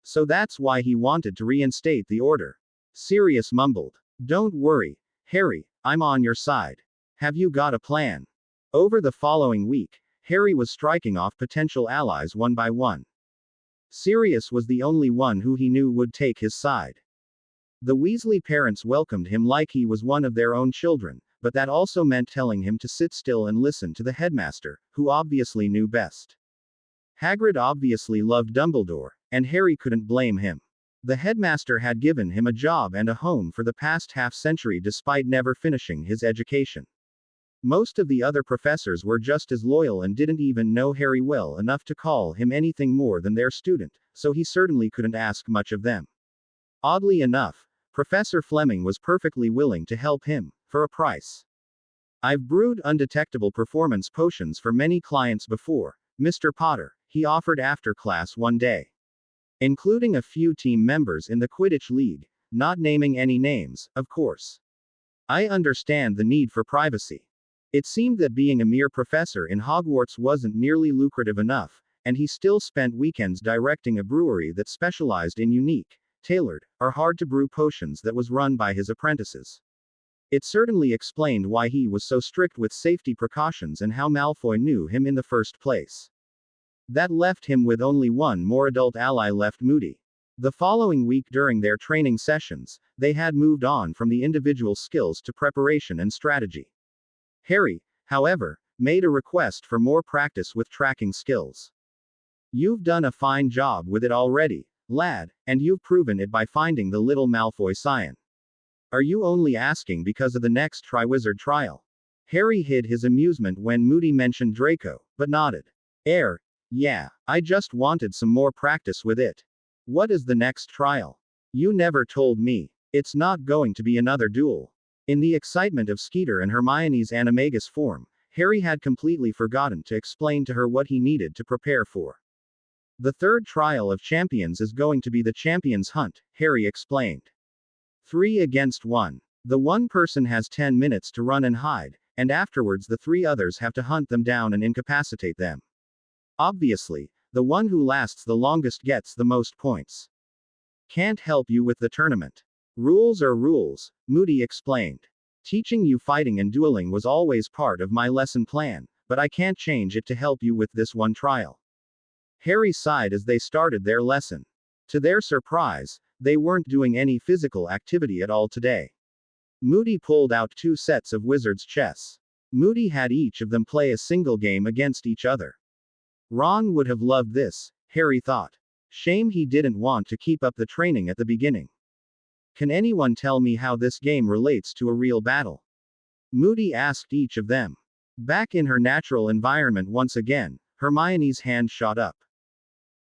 So that's why he wanted to reinstate the order. Sirius mumbled. Don't worry, Harry, I'm on your side. Have you got a plan? Over the following week, Harry was striking off potential allies one by one. Sirius was the only one who he knew would take his side. The Weasley parents welcomed him like he was one of their own children, but that also meant telling him to sit still and listen to the headmaster, who obviously knew best. Hagrid obviously loved Dumbledore, and Harry couldn't blame him. The headmaster had given him a job and a home for the past half-century despite never finishing his education. Most of the other professors were just as loyal and didn't even know Harry well enough to call him anything more than their student, so he certainly couldn't ask much of them. Oddly enough, Professor Fleming was perfectly willing to help him, for a price. I've brewed undetectable performance potions for many clients before, Mr. Potter, he offered after class one day. Including a few team members in the Quidditch League, not naming any names, of course. I understand the need for privacy. It seemed that being a mere professor in Hogwarts wasn't nearly lucrative enough, and he still spent weekends directing a brewery that specialized in unique, tailored, or hard-to-brew potions that was run by his apprentices. It certainly explained why he was so strict with safety precautions and how Malfoy knew him in the first place. That left him with only one more adult ally left, Moody. The following week during their training sessions, they had moved on from the individual skills to preparation and strategy. Harry, however, made a request for more practice with tracking skills. You've done a fine job with it already, lad, and you've proven it by finding the little Malfoy scion. Are you only asking because of the next Triwizard trial? Harry hid his amusement when Moody mentioned Draco, but nodded. Yeah, I just wanted some more practice with it. What is the next trial? You never told me. It's not going to be another duel. In the excitement of Skeeter and Hermione's animagus form, Harry had completely forgotten to explain to her what he needed to prepare for. The third trial of champions is going to be the Champions Hunt, Harry explained. 3 against 1. The one person has 10 minutes to run and hide, and afterwards the 3 others have to hunt them down and incapacitate them. Obviously, the one who lasts the longest gets the most points. Can't help you with the tournament. Rules are rules, Moody explained. Teaching you fighting and dueling was always part of my lesson plan, but I can't change it to help you with this one trial. Harry sighed as they started their lesson. To their surprise, they weren't doing any physical activity at all today. Moody pulled out 2 sets of wizard's chess. Moody had each of them play a single game against each other. Ron would have loved this, Harry thought. Shame he didn't want to keep up the training at the beginning. Can anyone tell me how this game relates to a real battle? Moody asked each of them. Back in her natural environment once again, Hermione's hand shot up.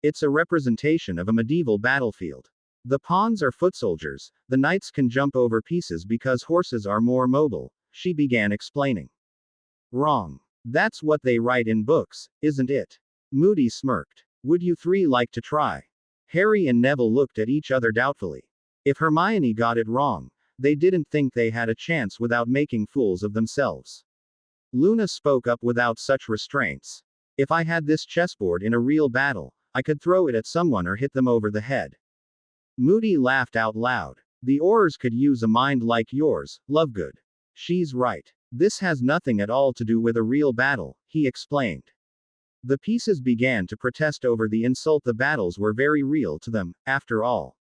It's a representation of a medieval battlefield. The pawns are foot soldiers, the knights can jump over pieces because horses are more mobile, she began explaining. Wrong. That's what they write in books, isn't it? Moody smirked. Would you 3 like to try? Harry and Neville looked at each other doubtfully. If Hermione got it wrong, they didn't think they had a chance without making fools of themselves. Luna spoke up without such restraints. If I had this chessboard in a real battle, I could throw it at someone or hit them over the head. Moody laughed out loud. The Aurors could use a mind like yours, Lovegood. She's right. This has nothing at all to do with a real battle, he explained. The pieces began to protest over the insult. The battles were very real to them, after all.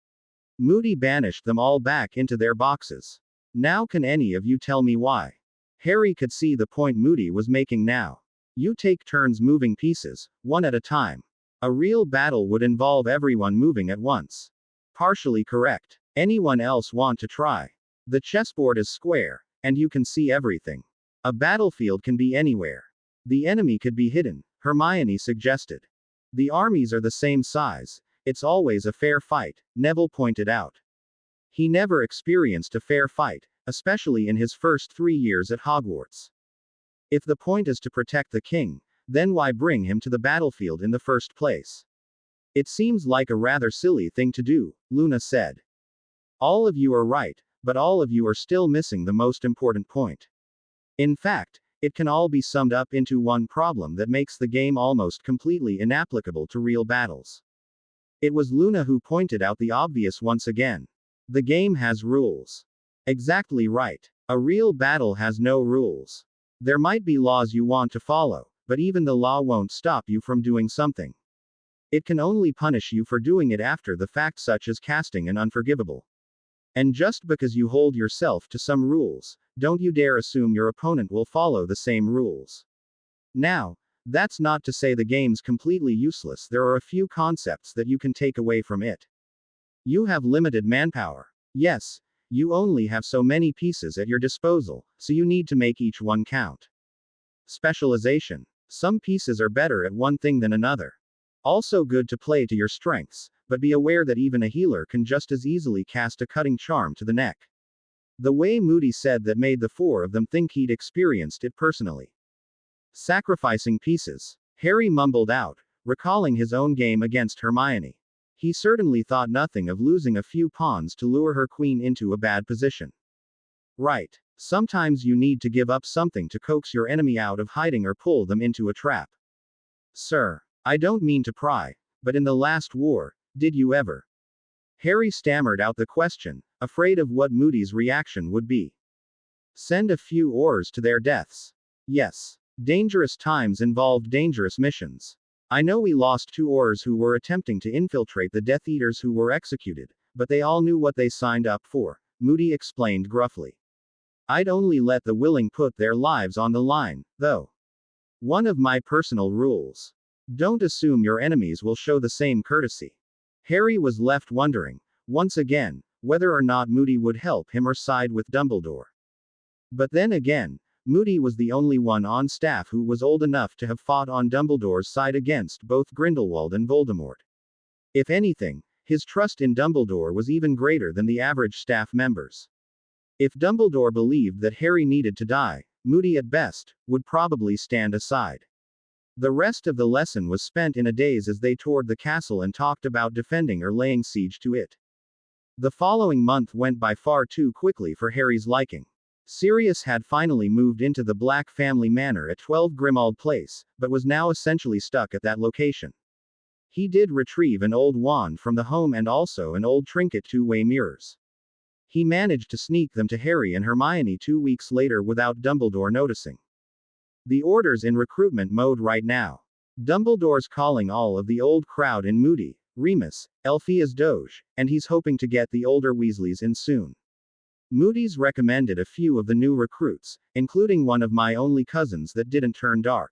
Moody banished them all back into their boxes. Now can any of you tell me why? Harry could see the point Moody was making now. You take turns moving pieces, one at a time. A real battle would involve everyone moving at once. Partially correct. Anyone else want to try? The chessboard is square, and you can see everything. A battlefield can be anywhere. The enemy could be hidden, Hermione suggested. The armies are the same size. It's always a fair fight, Neville pointed out. He never experienced a fair fight, especially in his first 3 years at Hogwarts. If the point is to protect the king, then why bring him to the battlefield in the first place? It seems like a rather silly thing to do, Luna said. All of you are right, but all of you are still missing the most important point. In fact, it can all be summed up into one problem that makes the game almost completely inapplicable to real battles. It was Luna who pointed out the obvious once again. The game has rules. Exactly right. A real battle has no rules. There might be laws you want to follow, but even the law won't stop you from doing something. It can only punish you for doing it after the fact, such as casting an unforgivable. And just because you hold yourself to some rules, don't you dare assume your opponent will follow the same rules. Now, that's not to say the game's completely useless. There are a few concepts that you can take away from it. You have limited manpower. Yes, you only have so many pieces at your disposal, so you need to make each one count. Specialization. Some pieces are better at one thing than another. Also good to play to your strengths, but be aware that even a healer can just as easily cast a cutting charm to the neck. The way Moody said that made the four of them think he'd experienced it personally. Sacrificing pieces. Harry mumbled out, recalling his own game against Hermione. He certainly thought nothing of losing a few pawns to lure her queen into a bad position. Right. Sometimes you need to give up something to coax your enemy out of hiding or pull them into a trap. Sir, I don't mean to pry, but in the last war, did you ever? Harry stammered out the question, afraid of what Moody's reaction would be. Send a few Aurors to their deaths. Yes. Dangerous times involved dangerous missions. I know we lost 2 Aurors who were attempting to infiltrate the Death Eaters who were executed, but they all knew what they signed up for, Moody explained gruffly. I'd only let the willing put their lives on the line, though. One of my personal rules. Don't assume your enemies will show the same courtesy. Harry was left wondering, once again, whether or not Moody would help him or side with Dumbledore. But then again, Moody was the only one on staff who was old enough to have fought on Dumbledore's side against both Grindelwald and Voldemort. If anything, his trust in Dumbledore was even greater than the average staff members. If Dumbledore believed that Harry needed to die, Moody at best would probably stand aside. The rest of the lesson was spent in a daze as they toured the castle and talked about defending or laying siege to it. The following month went by far too quickly for Harry's liking. Sirius had finally moved into the Black family manor at 12 Grimmauld Place, but was now essentially stuck at that location. He did retrieve an old wand from the home and also an old trinket two-way mirrors. He managed to sneak them to Harry and Hermione 2 weeks later without Dumbledore noticing. The Order's in recruitment mode right now. Dumbledore's calling all of the old crowd in Moody, Remus, Elphia's Doge, and he's hoping to get the older Weasleys in soon. Moody's recommended a few of the new recruits, including one of my only cousins that didn't turn dark.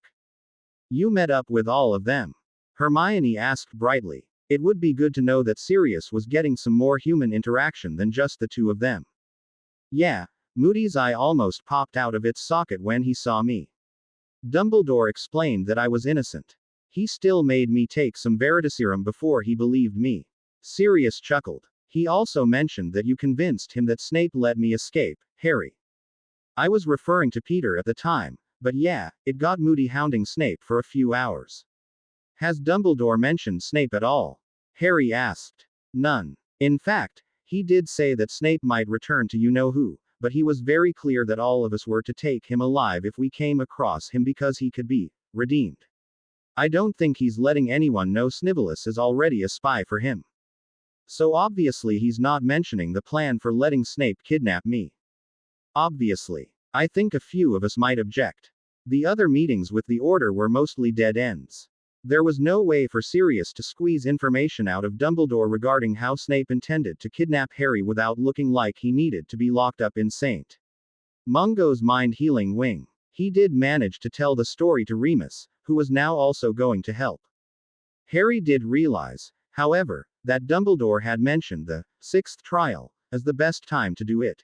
You met up with all of them? Hermione asked brightly. It would be good to know that Sirius was getting some more human interaction than just the 2 of them. Yeah, Moody's eye almost popped out of its socket when he saw me. Dumbledore explained that I was innocent. He still made me take some Veritaserum before he believed me. Sirius chuckled. He also mentioned that you convinced him that Snape let me escape, Harry. I was referring to Peter at the time, but yeah, it got Moody hounding Snape for a few hours. Has Dumbledore mentioned Snape at all? Harry asked. None. In fact, he did say that Snape might return to you-know-who, but he was very clear that all of us were to take him alive if we came across him because he could be redeemed. I don't think he's letting anyone know Snivellus is already a spy for him. So obviously he's not mentioning the plan for letting Snape kidnap me. Obviously. I think a few of us might object. The other meetings with the Order were mostly dead ends. There was no way for Sirius to squeeze information out of Dumbledore regarding how Snape intended to kidnap Harry without looking like he needed to be locked up in St. Mungo's mind-healing wing. He did manage to tell the story to Remus, who was now also going to help. Harry did realize, however, that Dumbledore had mentioned the sixth trial as the best time to do it.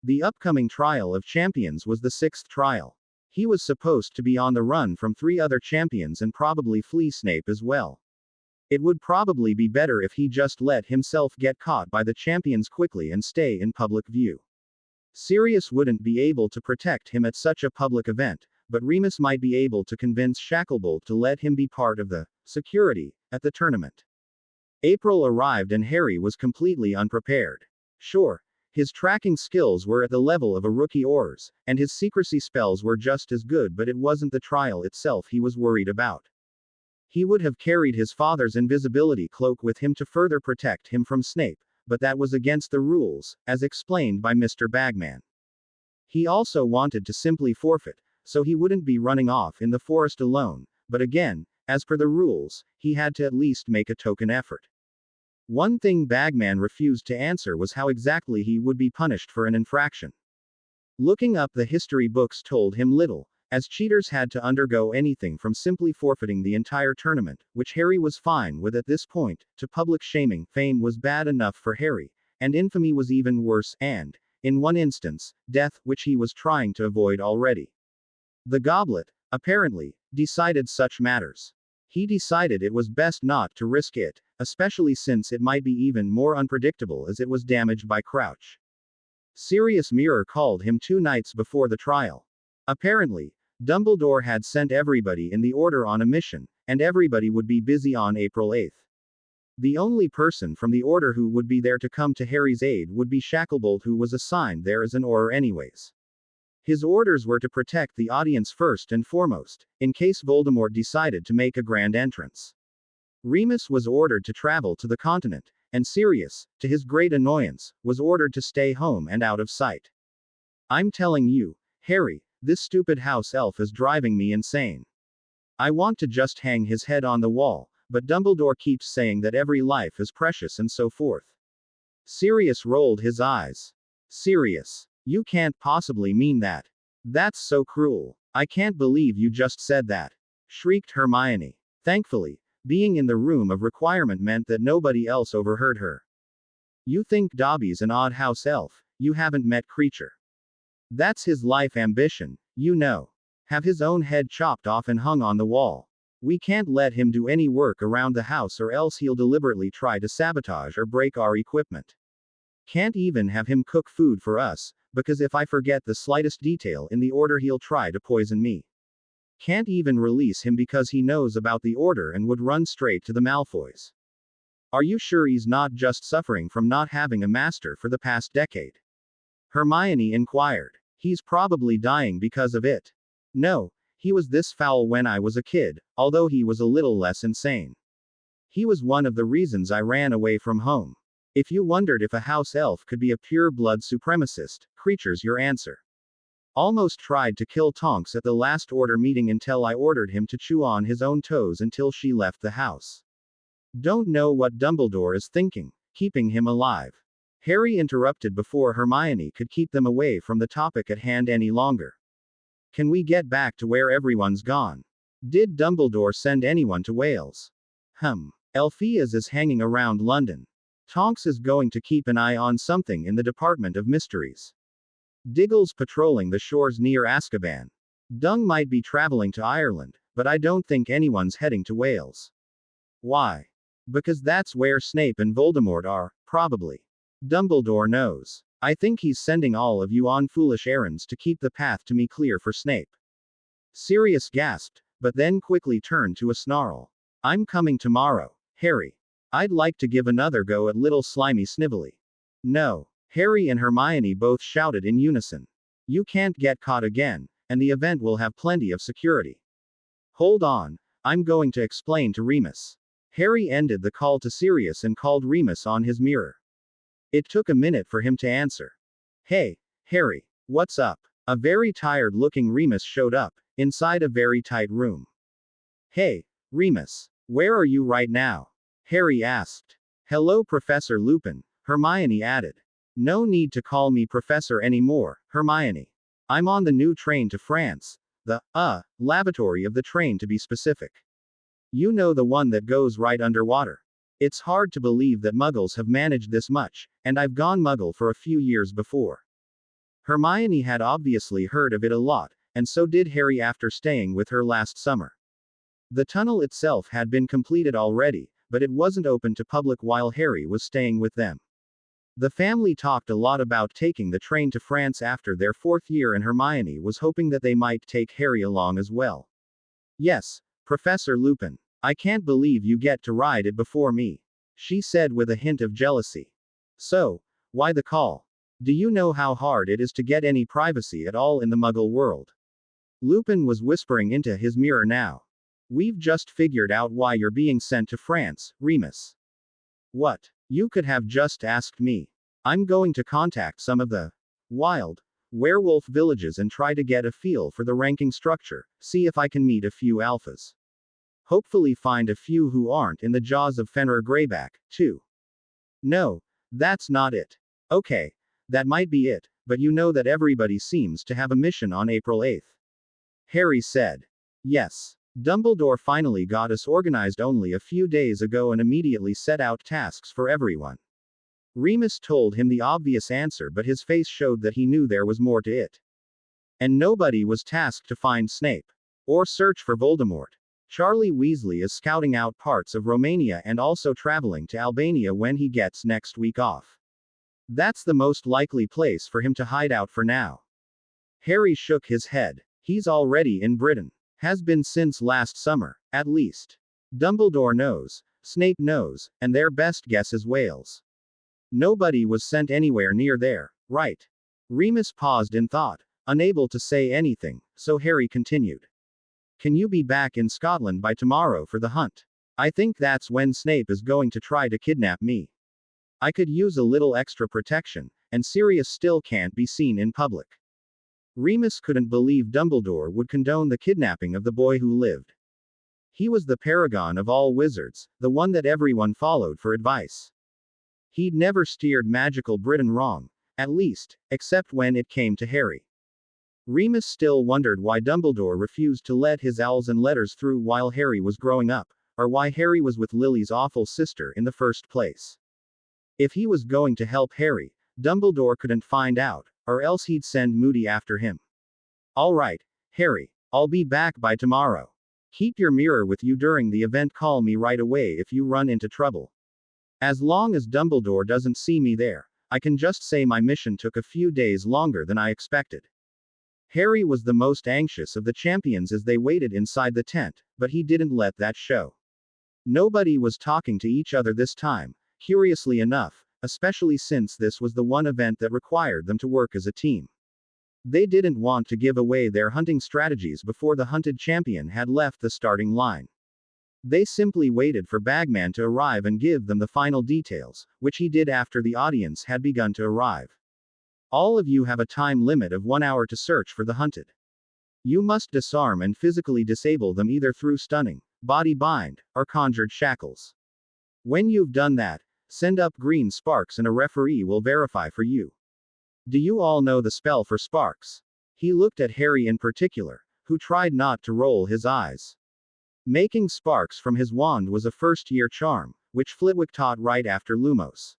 The upcoming trial of champions was the sixth trial. He was supposed to be on the run from 3 other champions and probably flee Snape as well. It would probably be better if he just let himself get caught by the champions quickly and stay in public view. Sirius wouldn't be able to protect him at such a public event, but Remus might be able to convince Shacklebolt to let him be part of the security at the tournament. April arrived and Harry was completely unprepared. Sure, his tracking skills were at the level of a rookie Auror's, and his secrecy spells were just as good, but it wasn't the trial itself he was worried about. He would have carried his father's invisibility cloak with him to further protect him from Snape, but that was against the rules, as explained by Mr. Bagman. He also wanted to simply forfeit, so he wouldn't be running off in the forest alone, but again, as per the rules, he had to at least make a token effort. One thing Bagman refused to answer was how exactly he would be punished for an infraction. Looking up the history books told him little, as cheaters had to undergo anything from simply forfeiting the entire tournament, which Harry was fine with at this point, to public shaming. Fame was bad enough for Harry, and infamy was even worse, and, in one instance, death, which he was trying to avoid already. The goblet, apparently, decided such matters. He decided it was best not to risk it, especially since it might be even more unpredictable as it was damaged by Crouch. Sirius Mirror called him 2 nights before the trial. Apparently, Dumbledore had sent everybody in the Order on a mission, and everybody would be busy on April 8th. The only person from the Order who would be there to come to Harry's aid would be Shacklebolt, who was assigned there as an Auror anyways. His orders were to protect the audience first and foremost, in case Voldemort decided to make a grand entrance. Remus was ordered to travel to the continent, and Sirius, to his great annoyance, was ordered to stay home and out of sight. I'm telling you, Harry, this stupid house elf is driving me insane. I want to just hang his head on the wall, but Dumbledore keeps saying that every life is precious and so forth. Sirius rolled his eyes. Sirius, you can't possibly mean that. That's so cruel. I can't believe you just said that, shrieked Hermione. Thankfully, being in the room of requirement meant that nobody else overheard her. You think Dobby's an odd house elf, you haven't met Creature. That's his life ambition, you know. Have his own head chopped off and hung on the wall. We can't let him do any work around the house or else he'll deliberately try to sabotage or break our equipment. Can't even have him cook food for us, because if I forget the slightest detail in the Order he'll try to poison me. Can't even release him because he knows about the Order and would run straight to the Malfoys. Are you sure he's not just suffering from not having a master for the past decade? Hermione inquired. He's probably dying because of it. No, he was this foul when I was a kid, although he was a little less insane. He was one of the reasons I ran away from home. If you wondered if a house elf could be a pure-blood supremacist, Creature's your answer. Almost tried to kill Tonks at the last Order meeting until I ordered him to chew on his own toes until she left the house. Don't know what Dumbledore is thinking, keeping him alive. Harry interrupted before Hermione could keep them away from the topic at hand any longer. Can we get back to where everyone's gone? Did Dumbledore send anyone to Wales? Alpheus is hanging around London. Tonks is going to keep an eye on something in the Department of Mysteries. Diggle's patrolling the shores near Azkaban. Dung might be traveling to Ireland, but I don't think anyone's heading to Wales. Why? Because that's where Snape and Voldemort are, probably. Dumbledore knows. I think he's sending all of you on foolish errands to keep the path to me clear for Snape. Sirius gasped, but then quickly turned to a snarl. I'm coming tomorrow, Harry. I'd like to give another go at little slimy Snively. No. Harry and Hermione both shouted in unison. You can't get caught again, and the event will have plenty of security. Hold on, I'm going to explain to Remus. Harry ended the call to Sirius and called Remus on his mirror. It took a minute for him to answer. Hey, Harry, what's up? A very tired looking Remus showed up, inside a very tight room. Hey, Remus, where are you right now? Harry asked. Hello, Professor Lupin, Hermione added. No need to call me Professor anymore, Hermione. I'm on the new train to France. The, lavatory of the train to be specific. You know, the one that goes right underwater. It's hard to believe that Muggles have managed this much, and I've gone Muggle for a few years before. Hermione had obviously heard of it a lot, and so did Harry after staying with her last summer. The tunnel itself had been completed already, but it wasn't open to public while Harry was staying with them. The family talked a lot about taking the train to France after their 4th year, and Hermione was hoping that they might take Harry along as well. Yes, Professor Lupin. I can't believe you get to ride it before me, she said with a hint of jealousy. So, why the call? Do you know how hard it is to get any privacy at all in the Muggle world? Lupin was whispering into his mirror now. We've just figured out why you're being sent to France, Remus. What? You could have just asked me. I'm going to contact some of the wild werewolf villages and try to get a feel for the ranking structure, see if I can meet a few alphas. Hopefully find a few who aren't in the jaws of Fenrir Greyback, too. No, that's not it. Okay, that might be it, but you know that everybody seems to have a mission on April 8th. Harry said. Yes. Dumbledore finally got us organized only a few days ago and immediately set out tasks for everyone. Remus told him the obvious answer, but his face showed that he knew there was more to it. And nobody was tasked to find Snape. Or search for Voldemort. Charlie Weasley is scouting out parts of Romania and also traveling to Albania when he gets next week off. That's the most likely place for him to hide out for now. Harry shook his head. He's already in Britain. Has been since last summer, at least. Dumbledore knows, Snape knows, and their best guess is Wales. Nobody was sent anywhere near there, right? Remus paused in thought, unable to say anything, so Harry continued. Can you be back in Scotland by tomorrow for the hunt? I think that's when Snape is going to try to kidnap me. I could use a little extra protection, and Sirius still can't be seen in public. Remus couldn't believe Dumbledore would condone the kidnapping of the boy who lived. He was the paragon of all wizards, the one that everyone followed for advice. He'd never steered magical Britain wrong, at least, except when it came to Harry. Remus still wondered why Dumbledore refused to let his owls and letters through while Harry was growing up, or why Harry was with Lily's awful sister in the first place. If he was going to help Harry, Dumbledore couldn't find out, or else he'd send Moody after him. All right, Harry, I'll be back by tomorrow. Keep your mirror with you during the event. Call me right away if you run into trouble. As long as Dumbledore doesn't see me there, I can just say my mission took a few days longer than I expected. Harry was the most anxious of the champions as they waited inside the tent, but he didn't let that show. Nobody was talking to each other this time, curiously enough, especially since this was the one event that required them to work as a team. They didn't want to give away their hunting strategies before the hunted champion had left the starting line. They simply waited for Bagman to arrive and give them the final details, which he did after the audience had begun to arrive. All of you have a time limit of 1 hour to search for the hunted. You must disarm and physically disable them either through stunning, body bind, or conjured shackles. When you've done that, send up green sparks and a referee will verify for you. Do you all know the spell for sparks? He looked at Harry in particular, who tried not to roll his eyes. Making sparks from his wand was a first-year charm, which Flitwick taught right after Lumos.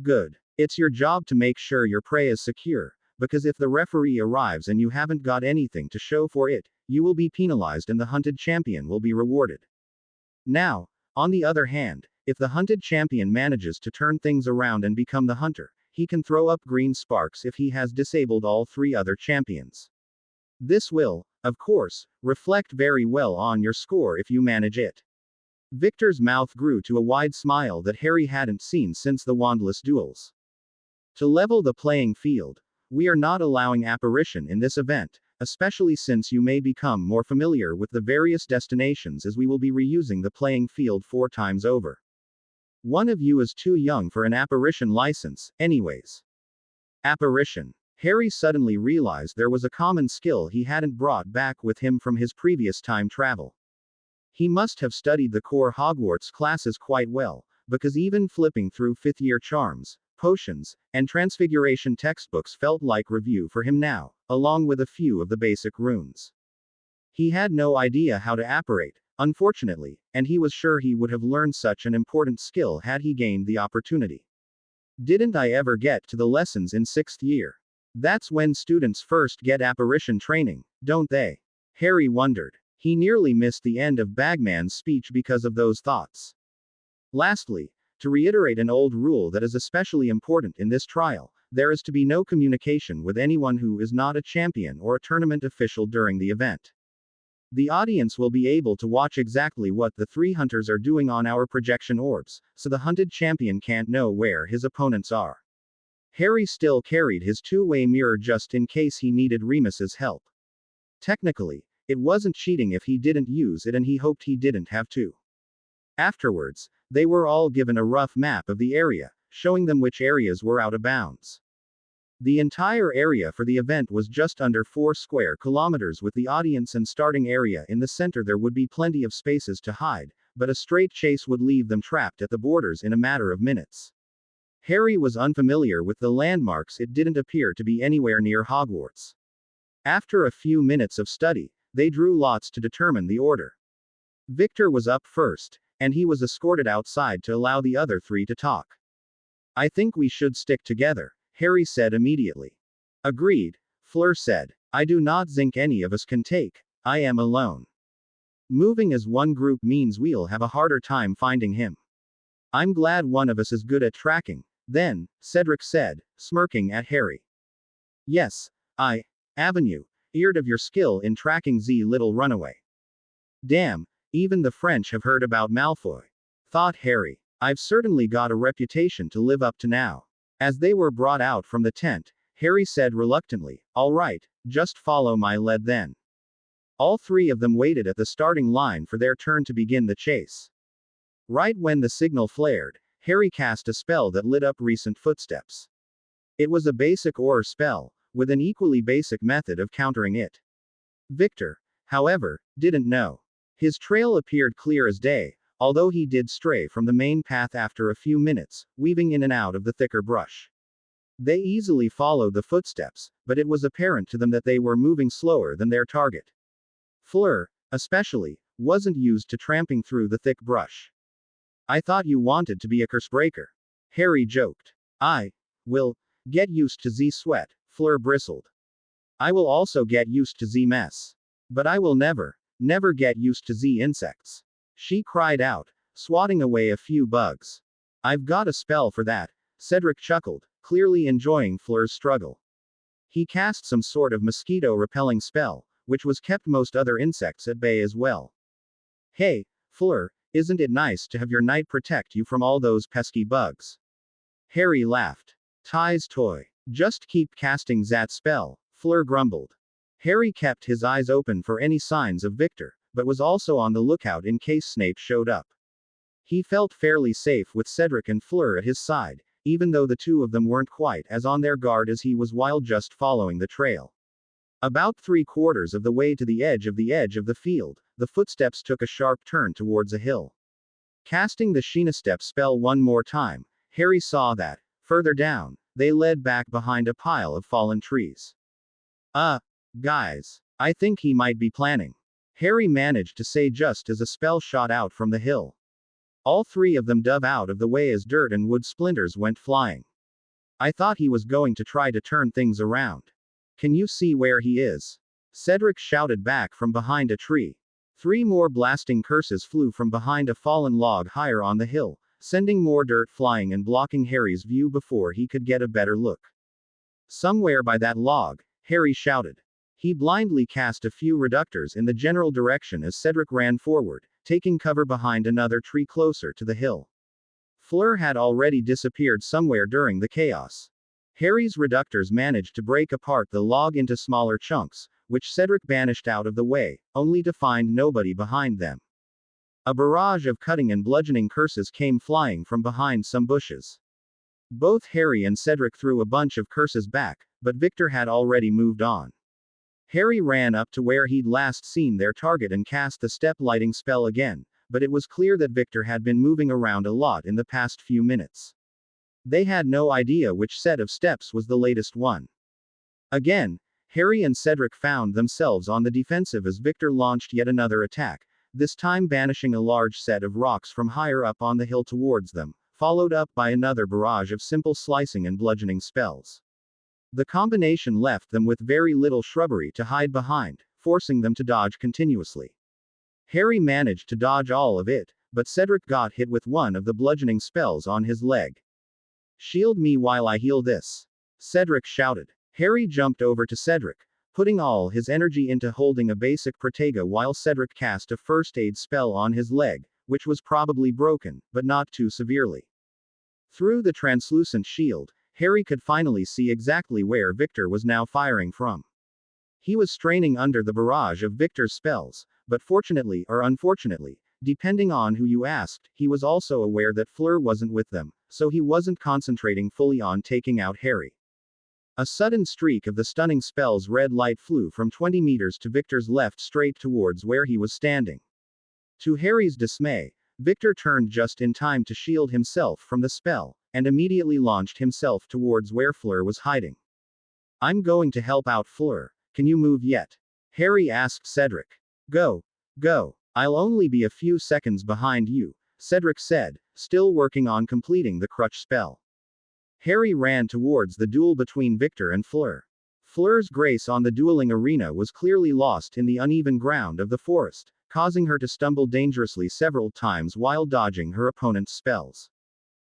Good. It's your job to make sure your prey is secure, because if the referee arrives and you haven't got anything to show for it, you will be penalized and the hunted champion will be rewarded. Now, on the other hand, if the hunted champion manages to turn things around and become the hunter, he can throw up green sparks if he has disabled all 3 other champions. This will, of course, reflect very well on your score if you manage it. Victor's mouth grew to a wide smile that Harry hadn't seen since the wandless duels. To level the playing field, we are not allowing apparition in this event, especially since you may become more familiar with the various destinations as we will be reusing the playing field 4 times over. One of you is too young for an apparition license, anyways. Apparition. Harry suddenly realized there was a common skill he hadn't brought back with him from his previous time travel. He must have studied the core Hogwarts classes quite well, because even flipping through fifth-year charms, potions, and transfiguration textbooks felt like review for him now, along with a few of the basic runes. He had no idea how to apparate, unfortunately, and he was sure he would have learned such an important skill had he gained the opportunity. Didn't I ever get to the lessons in 6th year? That's when students first get apparition training, don't they? Harry wondered. He nearly missed the end of Bagman's speech because of those thoughts. Lastly, to reiterate an old rule that is especially important in this trial, there is to be no communication with anyone who is not a champion or a tournament official during the event. The audience will be able to watch exactly what the 3 hunters are doing on our projection orbs, so the hunted champion can't know where his opponents are. Harry still carried his two-way mirror just in case he needed Remus's help. Technically, it wasn't cheating if he didn't use it, and he hoped he didn't have to. Afterwards, they were all given a rough map of the area, showing them which areas were out of bounds. The entire area for the event was just under 4 square kilometers, with the audience and starting area in the center. There would be plenty of spaces to hide, but a straight chase would leave them trapped at the borders in a matter of minutes. Harry was unfamiliar with the landmarks. It didn't appear to be anywhere near Hogwarts. After a few minutes of study, they drew lots to determine the order. Victor was up first, and he was escorted outside to allow the other 3 to talk. I think we should stick together, Harry said immediately. Agreed, Fleur said. I do not think any of us can take. I am alone. Moving as one group means we'll have a harder time finding him. I'm glad one of us is good at tracking, then, Cedric said, smirking at Harry. Yes, Avenue, heard of your skill in tracking Z little runaway. Damn, even the French have heard about Malfoy, thought Harry. I've certainly got a reputation to live up to now. As they were brought out from the tent, Harry said reluctantly, all right, just follow my lead then. All 3 of them waited at the starting line for their turn to begin the chase. Right when the signal flared, Harry cast a spell that lit up recent footsteps. It was a basic aura spell, with an equally basic method of countering it. Victor, however, didn't know. His trail appeared clear as day, although he did stray from the main path after a few minutes, weaving in and out of the thicker brush. They easily followed the footsteps, but it was apparent to them that they were moving slower than their target. Fleur, especially, wasn't used to tramping through the thick brush. I thought you wanted to be a cursebreaker, Harry joked. I will get used to Z sweat, Fleur bristled. I will also get used to Z mess. But I will never get used to Z insects, she cried out, swatting away a few bugs. I've got a spell for that, Cedric chuckled, clearly enjoying Fleur's struggle. He cast some sort of mosquito-repelling spell, which was kept most other insects at bay as well. Hey, Fleur, isn't it nice to have your knight protect you from all those pesky bugs? Harry laughed. Ty's toy. Just keep casting that spell, Fleur grumbled. Harry kept his eyes open for any signs of Victor, but was also on the lookout in case Snape showed up. He felt fairly safe with Cedric and Fleur at his side, even though the 2 of them weren't quite as on their guard as he was while just following the trail. About 3/4 of the way to the edge of the field, the footsteps took a sharp turn towards a hill. Casting the Sheenastep spell one more time, Harry saw that, further down, they led back behind a pile of fallen trees. Guys, I think he might be planning, Harry managed to say just as a spell shot out from the hill. All 3 of them dove out of the way as dirt and wood splinters went flying. I thought he was going to try to turn things around. Can you see where he is? Cedric shouted back from behind a tree. 3 more blasting curses flew from behind a fallen log higher on the hill, sending more dirt flying and blocking Harry's view before he could get a better look. Somewhere by that log, Harry shouted. He blindly cast a few reductors in the general direction as Cedric ran forward, taking cover behind another tree closer to the hill. Fleur had already disappeared somewhere during the chaos. Harry's reductors managed to break apart the log into smaller chunks, which Cedric banished out of the way, only to find nobody behind them. A barrage of cutting and bludgeoning curses came flying from behind some bushes. Both Harry and Cedric threw a bunch of curses back, but Victor had already moved on. Harry ran up to where he'd last seen their target and cast the step lighting spell again, but it was clear that Victor had been moving around a lot in the past few minutes. They had no idea which set of steps was the latest one. Again, Harry and Cedric found themselves on the defensive as Victor launched yet another attack, this time banishing a large set of rocks from higher up on the hill towards them, followed up by another barrage of simple slicing and bludgeoning spells. The combination left them with very little shrubbery to hide behind, forcing them to dodge continuously. Harry managed to dodge all of it, but Cedric got hit with one of the bludgeoning spells on his leg. "Shield me while I heal this," Cedric shouted. Harry jumped over to Cedric, putting all his energy into holding a basic Protega while Cedric cast a first aid spell on his leg, which was probably broken, but not too severely. Through the translucent shield, Harry could finally see exactly where Victor was now firing from. He was straining under the barrage of Victor's spells, but fortunately or unfortunately, depending on who you asked, he was also aware that Fleur wasn't with them, so he wasn't concentrating fully on taking out Harry. A sudden streak of the stunning spell's red light flew from 20 meters to Victor's left straight towards where he was standing. To Harry's dismay, Victor turned just in time to shield himself from the spell, and immediately launched himself towards where Fleur was hiding. "I'm going to help out Fleur. Can you move yet?" Harry asked Cedric. Go. I'll only be a few seconds behind you," Cedric said, still working on completing the crutch spell. Harry ran towards the duel between Victor and Fleur. Fleur's grace on the dueling arena was clearly lost in the uneven ground of the forest, causing her to stumble dangerously several times while dodging her opponent's spells.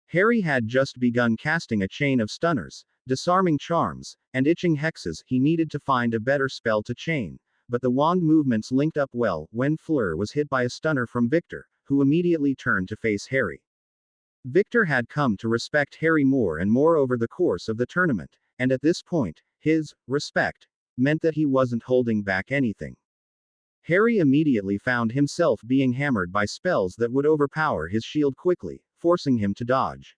Harry had just begun casting a chain of stunners, disarming charms, and itching hexes. He needed to find a better spell to chain, but the wand movements linked up well when Fleur was hit by a stunner from Victor, who immediately turned to face Harry. Victor had come to respect Harry more and more over the course of the tournament, and at this point, his respect meant that he wasn't holding back anything. Harry immediately found himself being hammered by spells that would overpower his shield quickly, forcing him to dodge.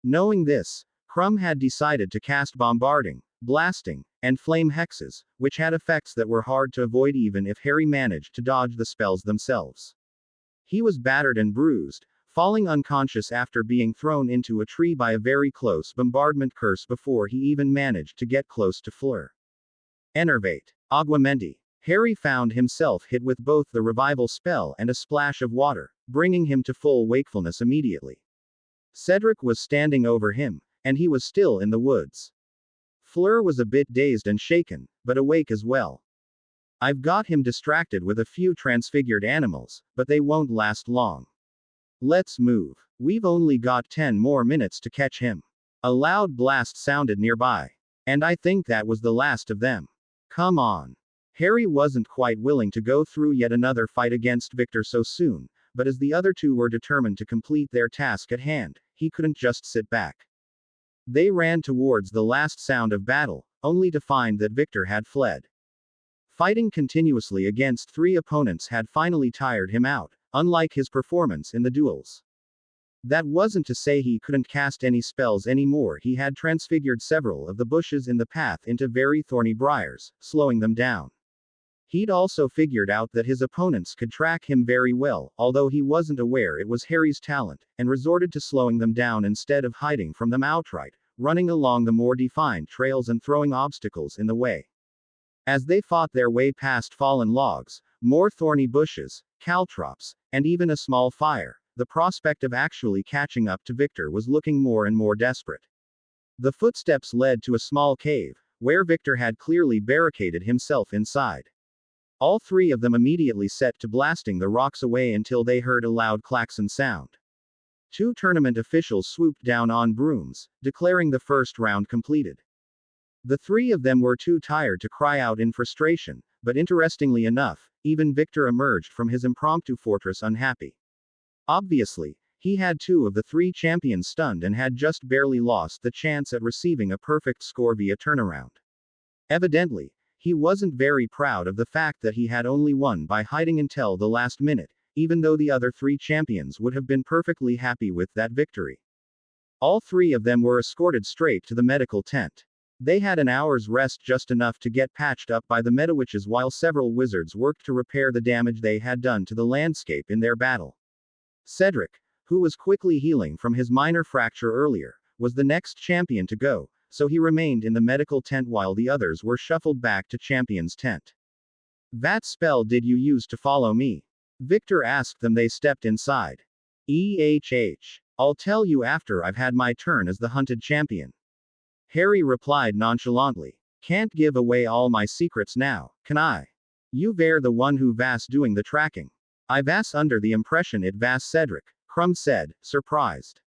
Knowing this, Crumb had decided to cast bombarding, blasting, and flame hexes, which had effects that were hard to avoid even if Harry managed to dodge the spells themselves. He was battered and bruised, falling unconscious after being thrown into a tree by a very close bombardment curse before he even managed to get close to Fleur. Enervate. Aguamenti. Harry found himself hit with both the revival spell and a splash of water, bringing him to full wakefulness immediately. Cedric was standing over him, and he was still in the woods. Fleur was a bit dazed and shaken, but awake as well. "I've got him distracted with a few transfigured animals, but they won't last long. Let's move. We've only got 10 more minutes to catch him." A loud blast sounded nearby. "And I think that was the last of them. Come on." Harry wasn't quite willing to go through yet another fight against Victor so soon, but as the other two were determined to complete their task at hand, he couldn't just sit back. They ran towards the last sound of battle, only to find that Victor had fled. Fighting continuously against 3 opponents had finally tired him out, unlike his performance in the duels. That wasn't to say he couldn't cast any spells anymore. He had transfigured several of the bushes in the path into very thorny briars, slowing them down. He'd also figured out that his opponents could track him very well, although he wasn't aware it was Harry's talent, and resorted to slowing them down instead of hiding from them outright, running along the more defined trails and throwing obstacles in the way. As they fought their way past fallen logs, more thorny bushes, caltrops, and even a small fire, the prospect of actually catching up to Victor was looking more and more desperate. The footsteps led to a small cave, where Victor had clearly barricaded himself inside. All 3 of them immediately set to blasting the rocks away until they heard a loud klaxon sound. 2 tournament officials swooped down on brooms, declaring the first round completed. The 3 of them were too tired to cry out in frustration, but interestingly enough, even Victor emerged from his impromptu fortress unhappy. Obviously, he had 2 of the 3 champions stunned and had just barely lost the chance at receiving a perfect score via turnaround. Evidently, He wasn't very proud of the fact that he had only won by hiding until the last minute, even though the other three champions would have been perfectly happy with that victory. All three of them were escorted straight to the medical tent. They had an hour's rest, just enough to get patched up by the Metawitches while several wizards worked to repair the damage they had done to the landscape in their battle. Cedric, who was quickly healing from his minor fracture earlier, was the next champion to go, so he remained in the medical tent while the others were shuffled back to champion's tent. "What spell did you use to follow me?" Victor asked them. They stepped inside. I'll tell you after I've had my turn as the hunted champion," Harry replied nonchalantly. "Can't give away all my secrets now, can I? You were the one who was doing the tracking." "I was under the impression it was Cedric," Crumb said, surprised.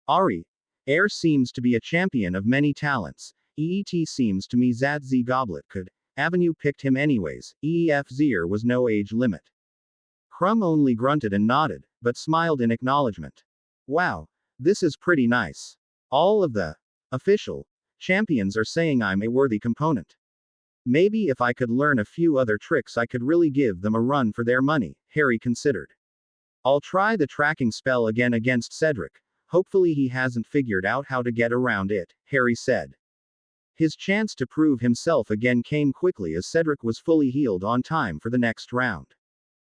"Ari, seems to be a champion of many talents. It seems to me that the goblet could. Avenue picked him anyways. There was no age limit." Crumb only grunted and nodded, but smiled in acknowledgement. "Wow, this is pretty nice. All of the official champions are saying I'm a worthy component. Maybe if I could learn a few other tricks I could really give them a run for their money," Harry considered. "I'll try the tracking spell again against Cedric. Hopefully he hasn't figured out how to get around it," Harry said. His chance to prove himself again came quickly as Cedric was fully healed on time for the next round.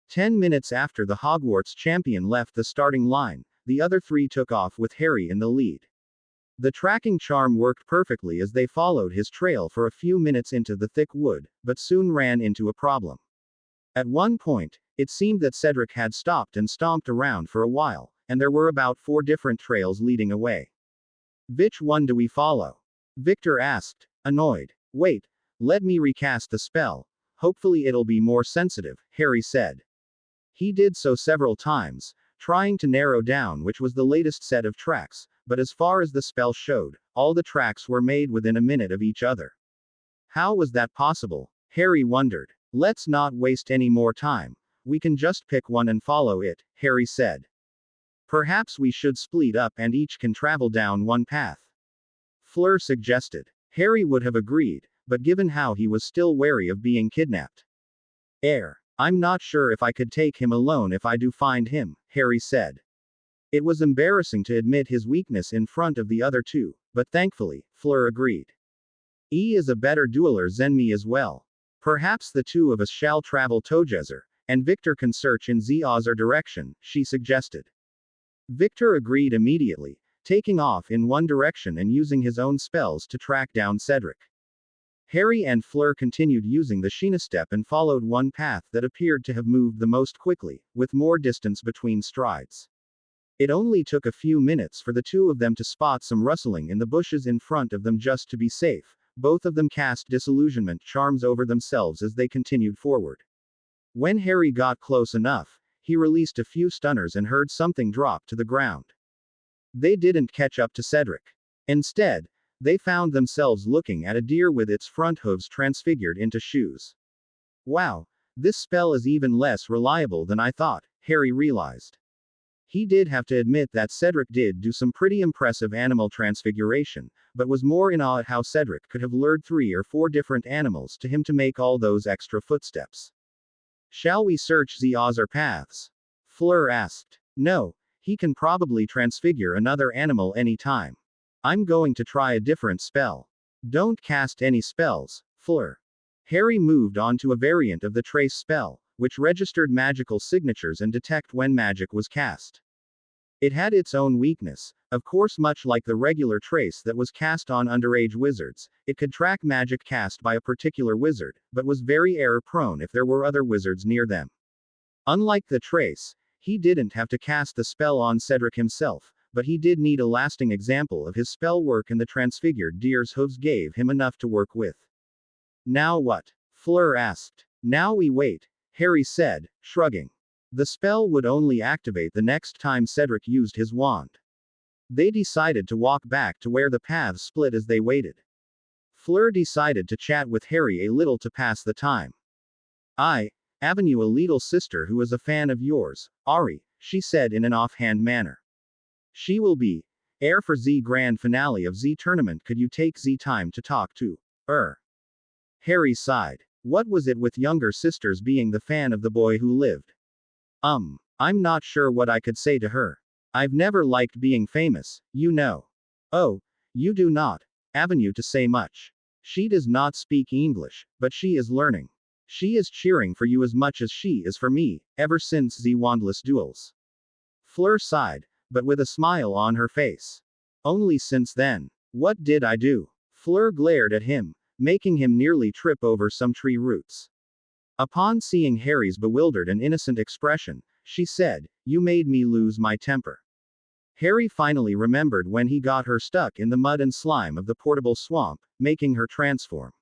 10 minutes after the Hogwarts champion left the starting line, the other three took off with Harry in the lead. The tracking charm worked perfectly as they followed his trail for a few minutes into the thick wood, but soon ran into a problem. At one point, it seemed that Cedric had stopped and stomped around for a while, and there were about 4 different trails leading away. "Which one do we follow?" Victor asked, annoyed. "Wait, let me recast the spell. Hopefully it'll be more sensitive," Harry said. He did so several times, trying to narrow down which was the latest set of tracks, but as far as the spell showed, all the tracks were made within a minute of each other. How was that possible? Harry wondered. "Let's not waste any more time. We can just pick one and follow it," Harry said. "Perhaps we should split up and each can travel down one path," Fleur suggested. Harry would have agreed, but given how he was still wary of being kidnapped. I'm not sure if I could take him alone if I do find him," Harry said. It was embarrassing to admit his weakness in front of the other two, but thankfully, Fleur agreed. "He is a better dueler than me as well. Perhaps the two of us shall travel together, and Victor can search in the other direction," she suggested. Victor agreed immediately, taking off in one direction and using his own spells to track down Cedric. Harry and Fleur continued using the Sheena step and followed one path that appeared to have moved the most quickly, with more distance between strides. It only took a few minutes for the two of them to spot some rustling in the bushes in front of them. Just to be safe, both of them cast disillusionment charms over themselves as they continued forward. When Harry got close enough, he released a few stunners and heard something drop to the ground. They didn't catch up to Cedric. Instead, they found themselves looking at a deer with its front hooves transfigured into shoes. "Wow, this spell is even less reliable than I thought," Harry realized. He did have to admit that Cedric did do some pretty impressive animal transfiguration, but was more in awe at how Cedric could have lured 3 or 4 different animals to him to make all those extra footsteps. "Shall we search the other paths?" Fleur asked. "No, he can probably transfigure another animal any time. I'm going to try a different spell." "Don't cast any spells, Fleur." Harry moved on to a variant of the trace spell, which registered magical signatures and detect when magic was cast. It had its own weakness, of course, much like the regular trace that was cast on underage wizards. It could track magic cast by a particular wizard, but was very error-prone if there were other wizards near them. Unlike the trace, he didn't have to cast the spell on Cedric himself, but he did need a lasting example of his spell work, and the transfigured deer's hooves gave him enough to work with. "Now what?" Fleur asked. "Now we wait," Harry said, shrugging. The spell would only activate the next time Cedric used his wand. They decided to walk back to where the paths split as they waited. Fleur decided to chat with Harry a little to pass the time. "Avenue, a little sister who is a fan of yours, Ari," she said in an offhand manner. "She will be for the grand finale of the tournament. Could you take the time to talk to her?" Harry sighed. What was it with younger sisters being the fan of the boy who lived? I'm not sure what I could say to her. I've never liked being famous, you know. Oh, you do not. Avenue to say much. She does not speak English, but she is learning. She is cheering for you as much as she is for me, ever since the wandless duels. Fleur sighed, but with a smile on her face. Only since then. What did I do? Fleur glared at him, making him nearly trip over some tree roots. Upon seeing Harry's bewildered and innocent expression, she said, "You made me lose my temper." Harry finally remembered when he got her stuck in the mud and slime of the portable swamp, making her transform.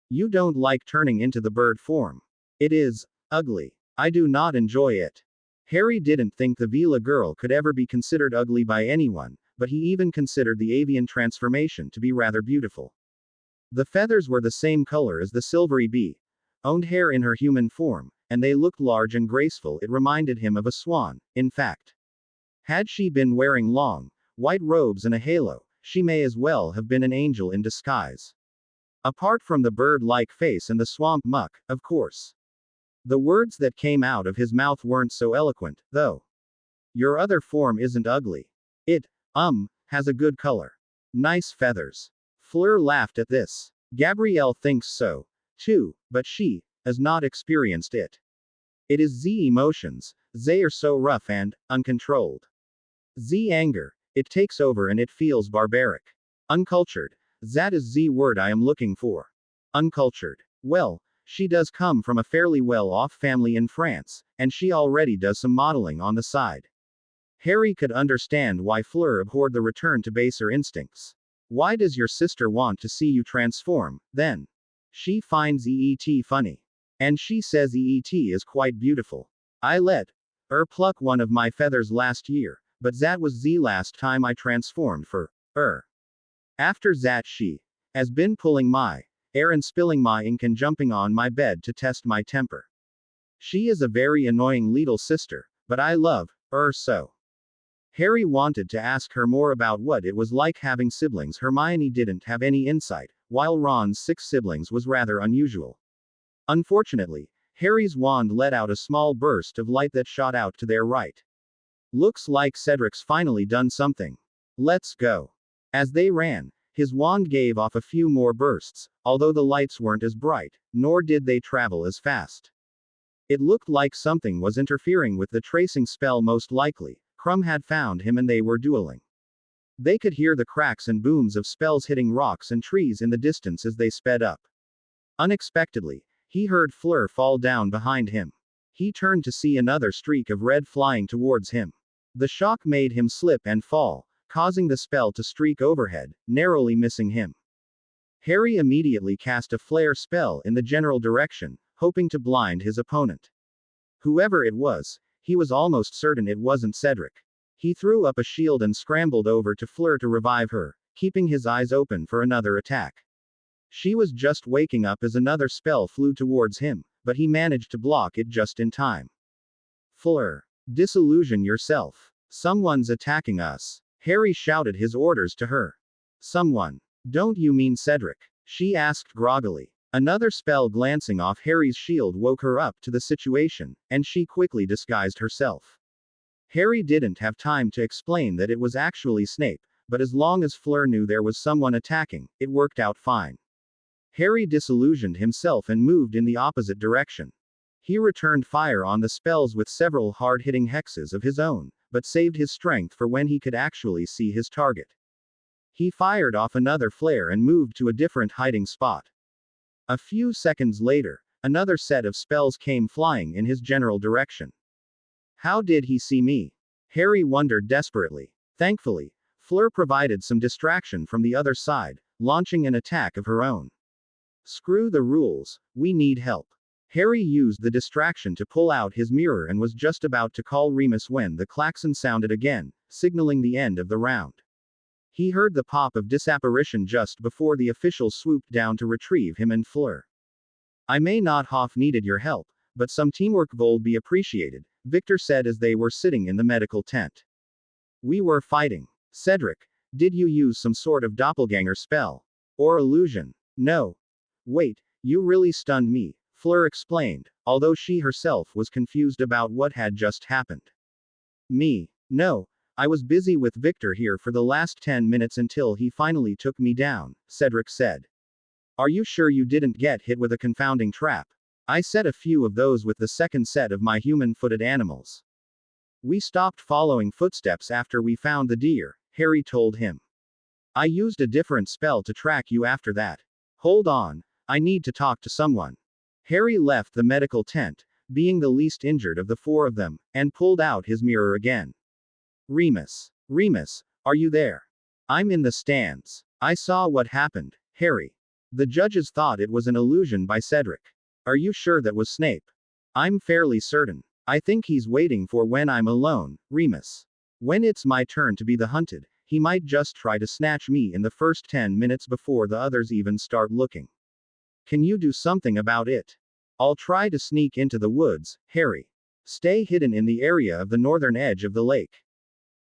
You don't like turning into the bird form. It is ugly. I do not enjoy it. Harry didn't think the Vila girl could ever be considered ugly by anyone, but he even considered the avian transformation to be rather beautiful. The feathers were the same color as the silvery bee, owned hair in her human form, and they looked large and graceful. It reminded him of a swan, in fact. Had she been wearing long, white robes and a halo, she may as well have been an angel in disguise. Apart from the bird-like face and the swamp muck, of course. The words that came out of his mouth weren't so eloquent, though. Your other form isn't ugly. It, has a good color. Nice feathers. Fleur laughed at this. Gabrielle thinks so, too, but she has not experienced it. It is the emotions, they are so rough and uncontrolled. The anger, it takes over and it feels barbaric. Uncultured, that is the word I am looking for. Uncultured. Well, she does come from a fairly well-off family in France, and she already does some modeling on the side. Harry could understand why Fleur abhorred the return to baser instincts. Why does your sister want to see you transform, then? She finds EET funny. And she says EET is quite beautiful. I let her pluck one of my feathers last year, but that was the last time I transformed for her. After that she has been pulling my hair and spilling my ink and jumping on my bed to test my temper. She is a very annoying little sister, but I love her so. Harry wanted to ask her more about what it was like having siblings. Hermione didn't have any insight, while Ron's 6 siblings was rather unusual. Unfortunately, Harry's wand let out a small burst of light that shot out to their right. Looks like Cedric's finally done something. Let's go. As they ran, his wand gave off a few more bursts, although the lights weren't as bright, nor did they travel as fast. It looked like something was interfering with the tracing spell. Most likely, Krum had found him and they were dueling. They could hear the cracks and booms of spells hitting rocks and trees in the distance as they sped up. Unexpectedly, he heard Fleur fall down behind him. He turned to see another streak of red flying towards him. The shock made him slip and fall, causing the spell to streak overhead, narrowly missing him. Harry immediately cast a flare spell in the general direction, hoping to blind his opponent. Whoever it was, he was almost certain it wasn't Cedric. He threw up a shield and scrambled over to Fleur to revive her, keeping his eyes open for another attack. She was just waking up as another spell flew towards him, but he managed to block it just in time. Fleur, disillusion yourself. Someone's attacking us. Harry shouted his orders to her. Someone. Don't you mean Cedric? She asked groggily. Another spell glancing off Harry's shield woke her up to the situation, and she quickly disguised herself. Harry didn't have time to explain that it was actually Snape, but as long as Fleur knew there was someone attacking, it worked out fine. Harry disillusioned himself and moved in the opposite direction. He returned fire on the spells with several hard-hitting hexes of his own, but saved his strength for when he could actually see his target. He fired off another flare and moved to a different hiding spot. A few seconds later, another set of spells came flying in his general direction. How did he see me? Harry wondered desperately. Thankfully, Fleur provided some distraction from the other side, launching an attack of her own. Screw the rules, we need help. Harry used the distraction to pull out his mirror and was just about to call Remus when the klaxon sounded again, signaling the end of the round. He heard the pop of disapparition just before the official swooped down to retrieve him and Fleur. I may not have needed your help, but some teamwork would be appreciated, Victor said as they were sitting in the medical tent. We were fighting. Cedric, did you use some sort of doppelganger spell? Or illusion? No. Wait, You really stunned me, Fleur explained, although she herself was confused about what had just happened. Me? No. I was busy with Victor here for the last 10 minutes until he finally took me down, Cedric said. Are you sure you didn't get hit with a confounding trap? I set a few of those with the second set of my human-footed animals. We stopped following footsteps after we found the deer, Harry told him. I used a different spell to track you after that. Hold on, I need to talk to someone. Harry left the medical tent, being the least injured of the four of them, and pulled out his mirror again. Remus. Remus, are you there? I'm in the stands. I saw what happened, Harry. The judges thought it was an illusion by Cedric. Are you sure that was Snape? I'm fairly certain. I think he's waiting for when I'm alone, Remus. When it's my turn to be the hunted, he might just try to snatch me in the first 10 minutes before the others even start looking. Can you do something about it? I'll try to sneak into the woods, Harry. Stay hidden in the area of the northern edge of the lake.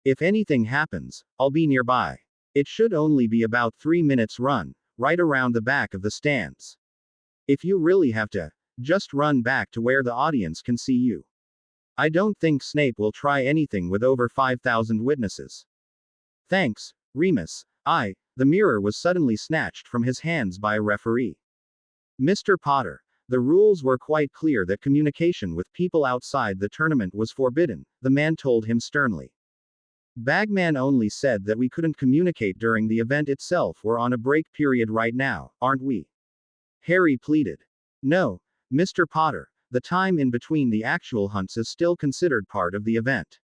If anything happens, I'll be nearby. It should only be about 3 minutes run, right around the back of the stands. If you really have to, just run back to where the audience can see you. I don't think Snape will try anything with over 5,000 witnesses. Thanks, Remus. The mirror was suddenly snatched from his hands by a referee. Mr. Potter, the rules were quite clear that communication with people outside the tournament was forbidden, the man told him sternly. Bagman only said that we couldn't communicate during the event itself. We're on a break period right now, aren't we? Harry pleaded. No, Mr. Potter, the time in between the actual hunts is still considered part of the event.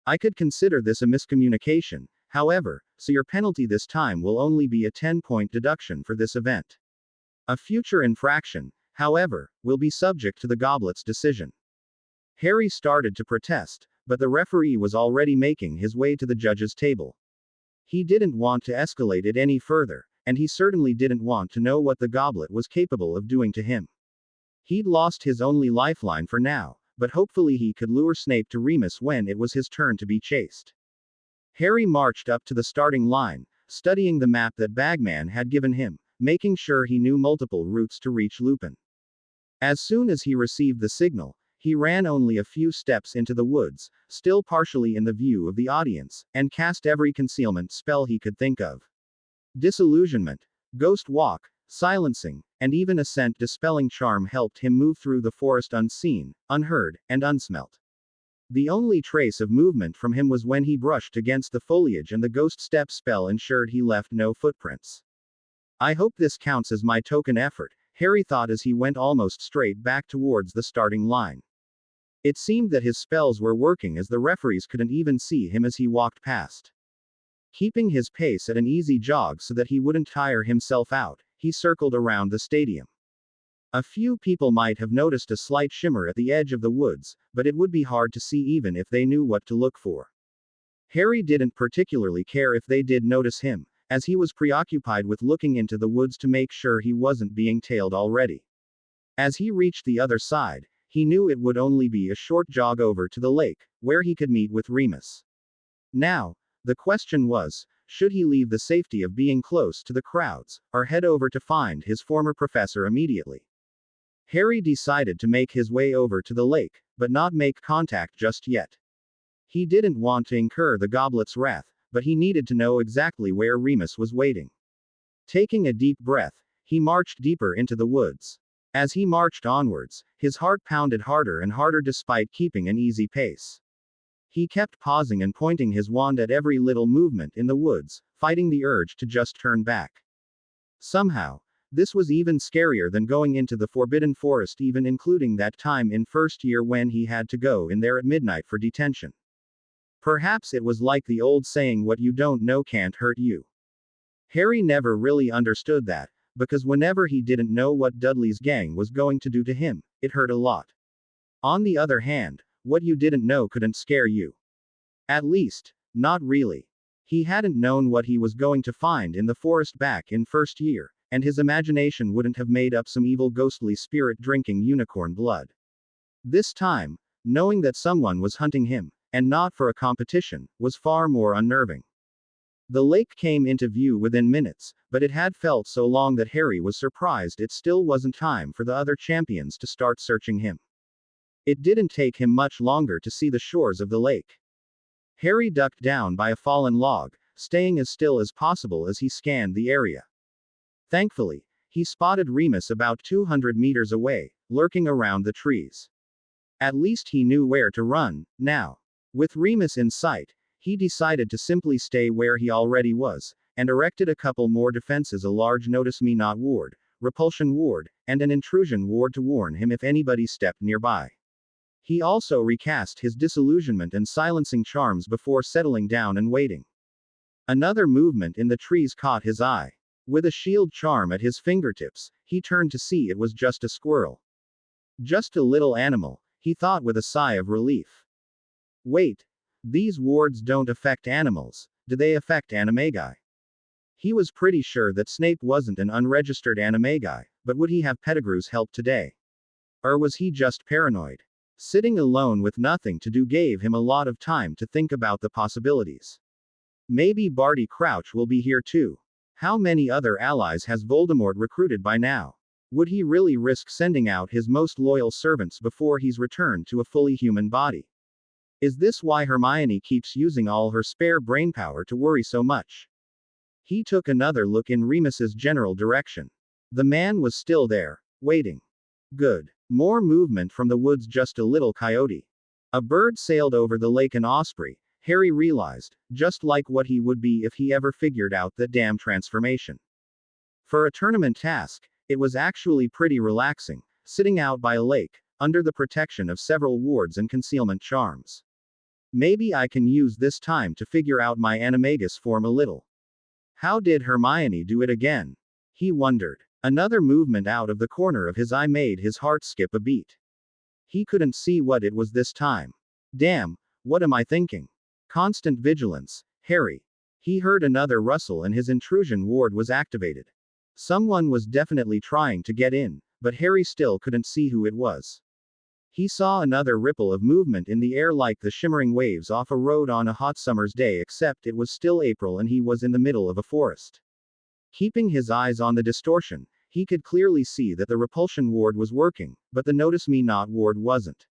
I could consider this a miscommunication, however, so your penalty this time will only be a 10-point deduction for this event. A future infraction, however, will be subject to the Goblet's decision. Harry started to protest, but the referee was already making his way to the judges' table. He didn't want to escalate it any further, and he certainly didn't want to know what the Goblet was capable of doing to him. He'd lost his only lifeline for now, but hopefully he could lure Snape to Remus when it was his turn to be chased. Harry marched up to the starting line, studying the map that Bagman had given him, making sure he knew multiple routes to reach Lupin. As soon as he received the signal, he ran only a few steps into the woods, still partially in the view of the audience, and cast every concealment spell he could think of. Disillusionment, Ghost Walk, Silencing, and even a scent dispelling charm helped him move through the forest unseen, unheard, and unsmelt. The only trace of movement from him was when he brushed against the foliage, and the ghost step spell ensured he left no footprints. I hope this counts as my token effort, Harry thought as he went almost straight back towards the starting line. It seemed that his spells were working as the referees couldn't even see him as he walked past. Keeping his pace at an easy jog so that he wouldn't tire himself out, he circled around the stadium. A few people might have noticed a slight shimmer at the edge of the woods, but it would be hard to see even if they knew what to look for. Harry didn't particularly care if they did notice him, as he was preoccupied with looking into the woods to make sure he wasn't being tailed already. As he reached the other side, he knew it would only be a short jog over to the lake, where he could meet with Remus. Now, the question was, should he leave the safety of being close to the crowds, or head over to find his former professor immediately? Harry decided to make his way over to the lake, but not make contact just yet. He didn't want to incur the Goblet's wrath, but he needed to know exactly where Remus was waiting. Taking a deep breath, he marched deeper into the woods. As he marched onwards, his heart pounded harder and harder despite keeping an easy pace. He kept pausing and pointing his wand at every little movement in the woods, fighting the urge to just turn back. Somehow, this was even scarier than going into the Forbidden Forest, even including that time in first year when he had to go in there at midnight for detention. Perhaps it was like the old saying, what you don't know can't hurt you. Harry never really understood that, because whenever he didn't know what Dudley's gang was going to do to him, it hurt a lot. On the other hand, what you didn't know couldn't scare you. At least, not really. He hadn't known what he was going to find in the forest back in first year, and his imagination wouldn't have made up some evil ghostly spirit drinking unicorn blood. This time, knowing that someone was hunting him, and not for a competition, was far more unnerving. The lake came into view within minutes, but it had felt so long that Harry was surprised it still wasn't time for the other champions to start searching him. It didn't take him much longer to see the shores of the lake. Harry ducked down by a fallen log, staying as still as possible as he scanned the area. Thankfully, he spotted Remus about 200 meters away, lurking around the trees. At least he knew where to run, now. With Remus in sight, he decided to simply stay where he already was, and erected a couple more defenses: a large Notice Me Not ward, repulsion ward, and an intrusion ward to warn him if anybody stepped nearby. He also recast his disillusionment and silencing charms before settling down and waiting. Another movement in the trees caught his eye. With a shield charm at his fingertips, he turned to see it was just a squirrel. Just a little animal, he thought with a sigh of relief. Wait. These wards don't affect animals, do they affect animagi? He was pretty sure that Snape wasn't an unregistered animagi, but would he have Pettigrew's help today? Or was he just paranoid? Sitting alone with nothing to do gave him a lot of time to think about the possibilities. Maybe Barty Crouch will be here too. How many other allies has Voldemort recruited by now? Would he really risk sending out his most loyal servants before he's returned to a fully human body? Is this why Hermione keeps using all her spare brainpower to worry so much? He took another look in Remus's general direction. The man was still there, waiting. Good. More movement from the woods, just a little coyote. A bird sailed over the lake, an osprey, Harry realized, just like what he would be if he ever figured out that damn transformation. For a tournament task, it was actually pretty relaxing, sitting out by a lake, under the protection of several wards and concealment charms. Maybe I can use this time to figure out my animagus form a little. How did Hermione do it again? He wondered. Another movement out of the corner of his eye made his heart skip a beat. He couldn't see what it was this time. Damn, what am I thinking? Constant vigilance, Harry. He heard another rustle and his intrusion ward was activated. Someone was definitely trying to get in, but Harry still couldn't see who it was. He saw another ripple of movement in the air like the shimmering waves off a road on a hot summer's day, except it was still April and he was in the middle of a forest. Keeping his eyes on the distortion, he could clearly see that the repulsion ward was working, but the Notice Me Not ward wasn't.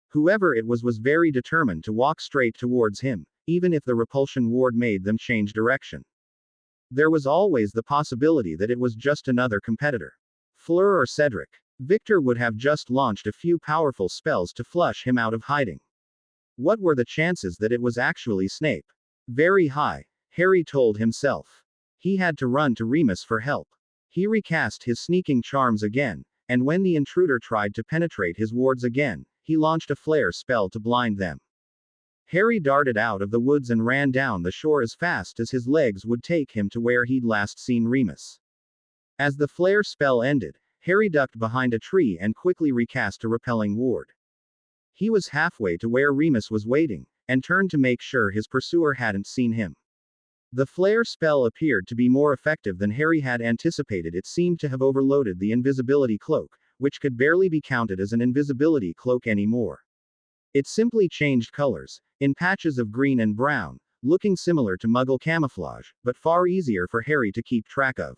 Whoever it was very determined to walk straight towards him, even if the repulsion ward made them change direction. There was always the possibility that it was just another competitor. Fleur or Cedric. Victor would have just launched a few powerful spells to flush him out of hiding. What were the chances that it was actually Snape? Very high, Harry told himself. He had to run to Remus for help. He recast his sneaking charms again, and when the intruder tried to penetrate his wards again, he launched a flare spell to blind them. Harry darted out of the woods and ran down the shore as fast as his legs would take him to where he'd last seen Remus. As the flare spell ended, Harry ducked behind a tree and quickly recast a repelling ward. He was halfway to where Remus was waiting, and turned to make sure his pursuer hadn't seen him. The flare spell appeared to be more effective than Harry had anticipated. It seemed to have overloaded the invisibility cloak, which could barely be counted as an invisibility cloak anymore. It simply changed colors, in patches of green and brown, looking similar to Muggle camouflage, but far easier for Harry to keep track of.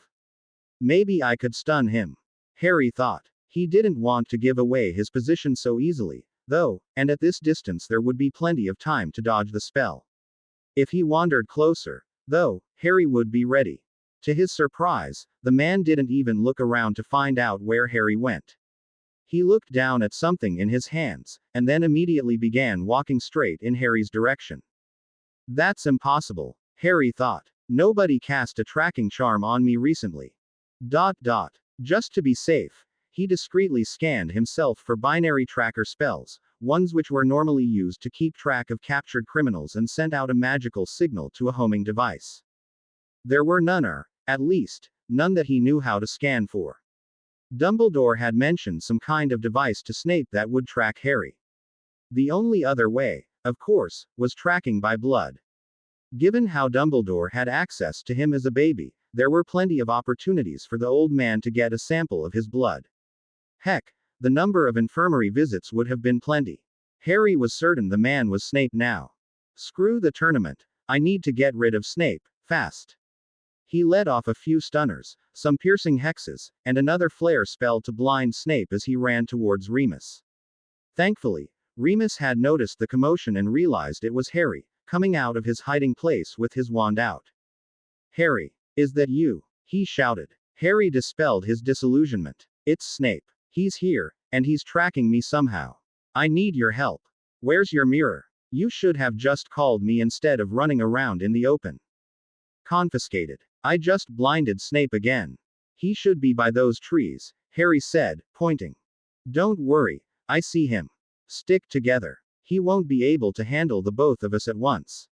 Maybe I could stun him, Harry thought. He didn't want to give away his position so easily, though, and at this distance there would be plenty of time to dodge the spell. If he wandered closer, though, Harry would be ready. To his surprise, the man didn't even look around to find out where Harry went. He looked down at something in his hands, and then immediately began walking straight in Harry's direction. That's impossible, Harry thought. Nobody cast a tracking charm on me recently. Just to be safe, he discreetly scanned himself for binary tracker spells, ones which were normally used to keep track of captured criminals and sent out a magical signal to a homing device. There were none, or, at least, none that he knew how to scan for. Dumbledore had mentioned some kind of device to Snape that would track Harry. The only other way, of course, was tracking by blood. Given how Dumbledore had access to him as a baby, there were plenty of opportunities for the old man to get a sample of his blood. Heck, the number of infirmary visits would have been plenty. Harry was certain the man was Snape now. Screw the tournament. I need to get rid of Snape, Fast. He let off a few stunners, some piercing hexes, and another flare spell to blind Snape as he ran towards Remus. Thankfully, Remus had noticed the commotion and realized it was Harry, coming out of his hiding place with his wand out. Harry, is that you? He shouted. Harry dispelled his disillusionment. It's Snape. He's here, and he's tracking me somehow. I need your help. Where's your mirror? You should have just called me instead of running around in the open. Confiscated. I just blinded Snape again. He should be by those trees, Harry said, pointing. Don't worry, I see him. Stick together. He won't be able to handle the both of us at once.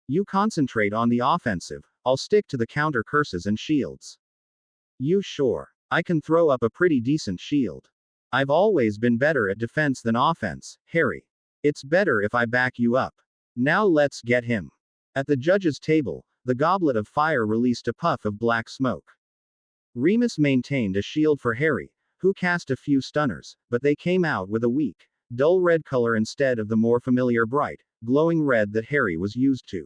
You concentrate on the offensive, I'll stick to the counter curses and shields. You sure? I can throw up a pretty decent shield. I've always been better at defense than offense, Harry. It's better if I back you up. Now let's get him. At the judge's table, the goblet of fire released a puff of black smoke. Remus maintained a shield for Harry, who cast a few stunners, but they came out with a weak, dull red color instead of the more familiar bright, glowing red that Harry was used to.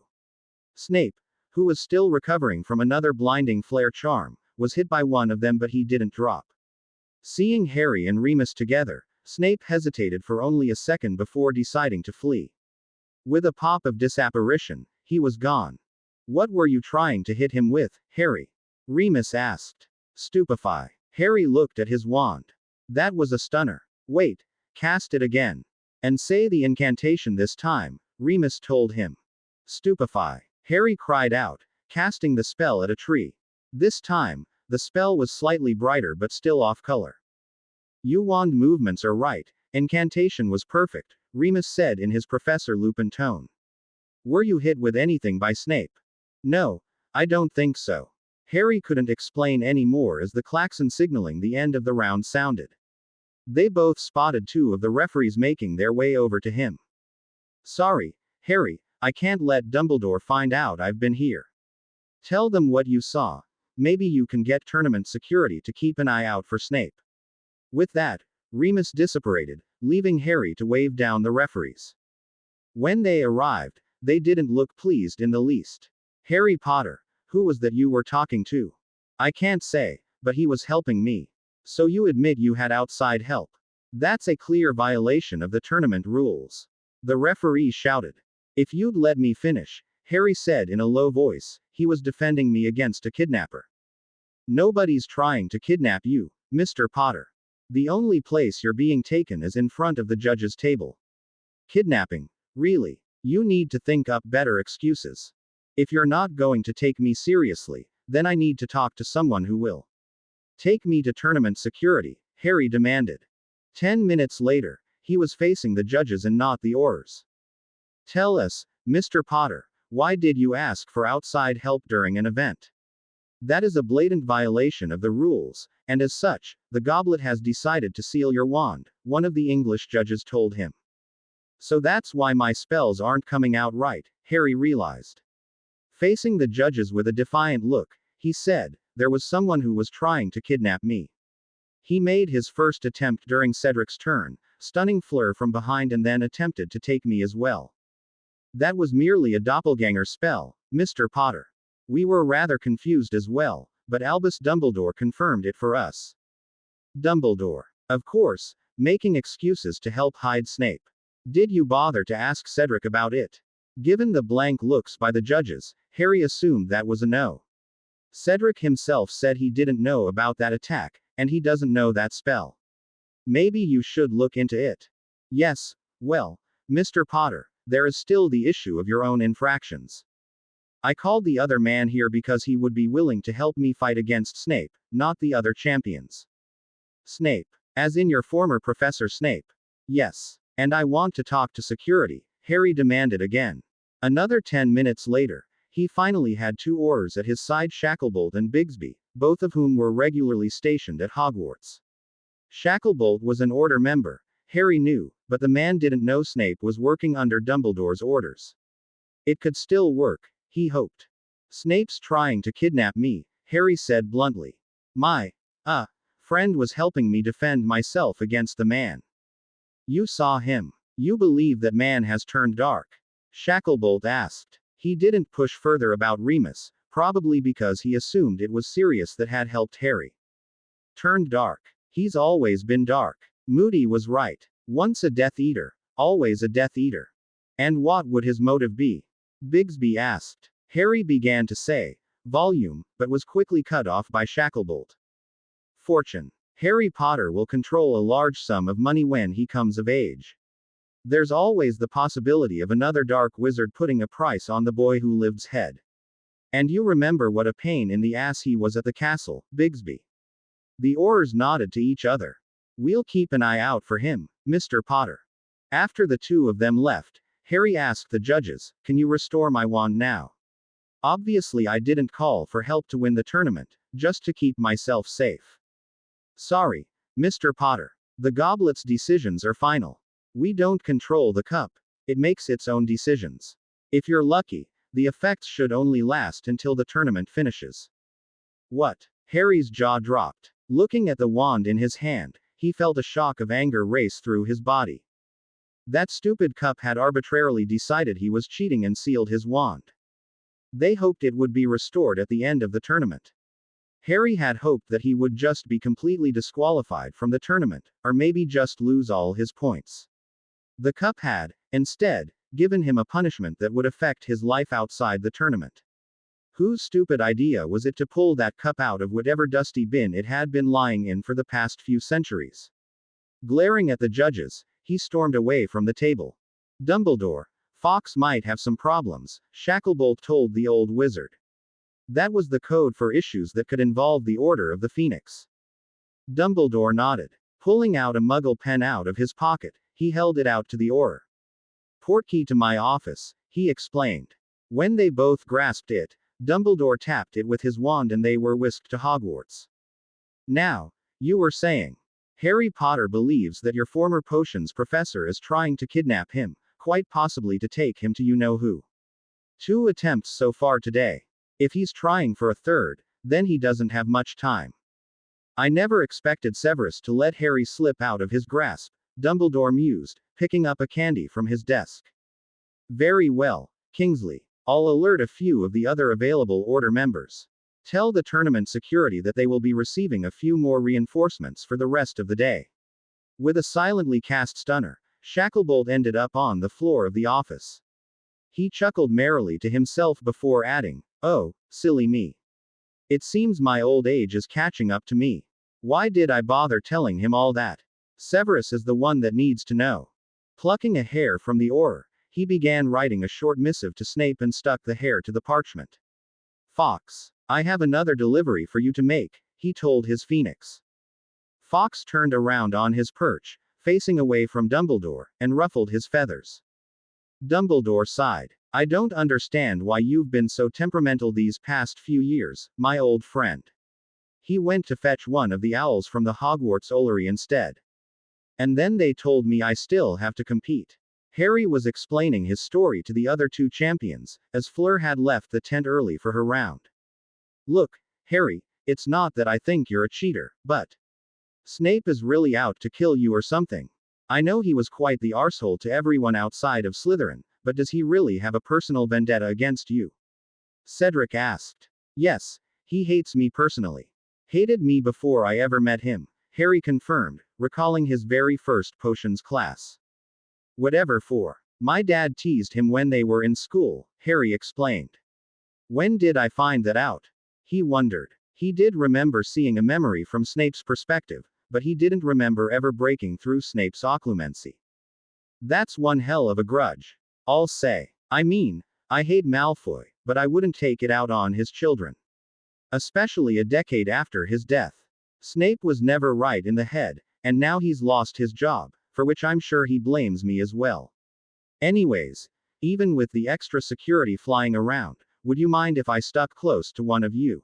Snape, who was still recovering from another blinding flare charm, was hit by one of them but he didn't drop. Seeing Harry and Remus together, Snape hesitated for only a second before deciding to flee. With a pop of disapparition, he was gone. What were you trying to hit him with, Harry? Remus asked. Stupefy. Harry looked at his wand. That was a stunner. Wait, cast it again. And say the incantation this time, Remus told him. Stupefy. Harry cried out, casting the spell at a tree. This time, the spell was slightly brighter but still off color. Your wand movements are right, incantation was perfect, Remus said in his Professor Lupin tone. Were you hit with anything by Snape? No, I don't think so. Harry couldn't explain any more as the klaxon signaling the end of the round sounded. They both spotted two of the referees making their way over to him. Sorry, Harry, I can't let Dumbledore find out I've been here. Tell them what you saw. Maybe you can get tournament security to keep an eye out for Snape. With that, Remus disapparated, leaving Harry to wave down the referees. When they arrived, they didn't look pleased in the least. Harry Potter, who was that you were talking to? I can't say, but he was helping me. So you admit you had outside help. That's a clear violation of the tournament rules. The referee shouted. If you'd let me finish, Harry said in a low voice, he was defending me against a kidnapper. Nobody's trying to kidnap you, Mr. Potter. The only place you're being taken is in front of the judge's table. Kidnapping? Really? You need to think up better excuses. If you're not going to take me seriously, then I need to talk to someone who will. Take me to tournament security, Harry demanded. 10 minutes later, he was facing the judges and not the Aurors. Tell us, Mr. Potter, why did you ask for outside help during an event? That is a blatant violation of the rules, and as such, the goblet has decided to seal your wand, one of the English judges told him. So that's why my spells aren't coming out right, Harry realized. Facing the judges with a defiant look, he said, there was someone who was trying to kidnap me. He made his first attempt during Cedric's turn, stunning Fleur from behind and then attempted to take me as well. That was merely a doppelganger spell, Mr. Potter. We were rather confused as well, but Albus Dumbledore confirmed it for us. Dumbledore. Of course, making excuses to help hide Snape. Did you bother to ask Cedric about it? Given the blank looks by the judges, Harry assumed that was a no. Cedric himself said he didn't know about that attack, and he doesn't know that spell. Maybe you should look into it. Yes, well, Mr. Potter, there is still the issue of your own infractions. I called the other man here because he would be willing to help me fight against Snape, not the other champions. Snape. As in your former Professor Snape. Yes. And I want to talk to security, Harry demanded again. Another 10 minutes later, he finally had two Aurors at his side, Shacklebolt and Bigsby, both of whom were regularly stationed at Hogwarts. Shacklebolt was an Order member, Harry knew, but the man didn't know Snape was working under Dumbledore's orders. It could still work, he hoped. Snape's trying to kidnap me, Harry said bluntly. My friend was helping me defend myself against the man. You saw him. You believe that man has turned dark? Shacklebolt asked. He didn't push further about Remus, probably because he assumed it was Sirius that had helped Harry. Turned dark. He's always been dark. Moody was right. Once a Death Eater, always a Death Eater. And what would his motive be? Bigsby asked. Harry began to say, volume, but was quickly cut off by Shacklebolt. Fortune. Harry Potter will control a large sum of money when he comes of age. There's always the possibility of another dark wizard putting a price on the boy who lived's head. And you remember what a pain in the ass he was at the castle, Bigsby. The Aurors nodded to each other. We'll keep an eye out for him, Mr. Potter. After the two of them left, Harry asked the judges, can you restore my wand now? Obviously I didn't call for help to win the tournament, just to keep myself safe. Sorry, Mr. Potter. The goblet's decisions are final. We don't control the cup. It makes its own decisions. If you're lucky, the effects should only last until the tournament finishes. What? Harry's jaw dropped. Looking at the wand in his hand, he felt a shock of anger race through his body. That stupid cup had arbitrarily decided he was cheating and sealed his wand. They hoped it would be restored at the end of the tournament. Harry had hoped that he would just be completely disqualified from the tournament, or maybe just lose all his points. The cup had, instead, given him a punishment that would affect his life outside the tournament. Whose stupid idea was it to pull that cup out of whatever dusty bin it had been lying in for the past few centuries? Glaring at the judges, he stormed away from the table. Dumbledore, Fawkes might have some problems, Shacklebolt told the old wizard. That was the code for issues that could involve the Order of the Phoenix. Dumbledore nodded. Pulling out a muggle pen out of his pocket, he held it out to the Auror. Portkey to my office, he explained. When they both grasped it, Dumbledore tapped it with his wand and they were whisked to Hogwarts. Now, you were saying. Harry Potter believes that your former potions professor is trying to kidnap him, quite possibly to take him to you-know-who. 2 attempts so far today. If he's trying for a third, then he doesn't have much time. I never expected Severus to let Harry slip out of his grasp, Dumbledore mused, picking up a candy from his desk. Very well, Kingsley. I'll alert a few of the other available Order members. Tell the tournament security that they will be receiving a few more reinforcements for the rest of the day. With a silently cast stunner, Shacklebolt ended up on the floor of the office. He chuckled merrily to himself before adding, oh, silly me. It seems my old age is catching up to me. Why did I bother telling him all that? Severus is the one that needs to know. Plucking a hair from the Auror, he began writing a short missive to Snape and stuck the hair to the parchment. Fawkes, I have another delivery for you to make, he told his phoenix. Fawkes turned around on his perch, facing away from Dumbledore, and ruffled his feathers. Dumbledore sighed. I don't understand why you've been so temperamental these past few years, my old friend. He went to fetch one of the owls from the Hogwarts Orrery instead. And then they told me I still have to compete. Harry was explaining his story to the other 2 champions, as Fleur had left the tent early for her round. Look, Harry, it's not that I think you're a cheater, but Snape is really out to kill you or something. I know he was quite the arsehole to everyone outside of Slytherin, but does he really have a personal vendetta against you? Cedric asked. Yes, he hates me personally. Hated me before I ever met him, Harry confirmed, recalling his very first potions class. Whatever for. My dad teased him when they were in school, Harry explained. When did I find that out? He wondered. He did remember seeing a memory from Snape's perspective, but he didn't remember ever breaking through Snape's occlumency. That's one hell of a grudge. I'll say. I mean, I hate Malfoy, but I wouldn't take it out on his children. Especially a decade after his death. Snape was never right in the head, and now he's lost his job, for which I'm sure he blames me as well. Anyways, even with the extra security flying around, would you mind if I stuck close to one of you?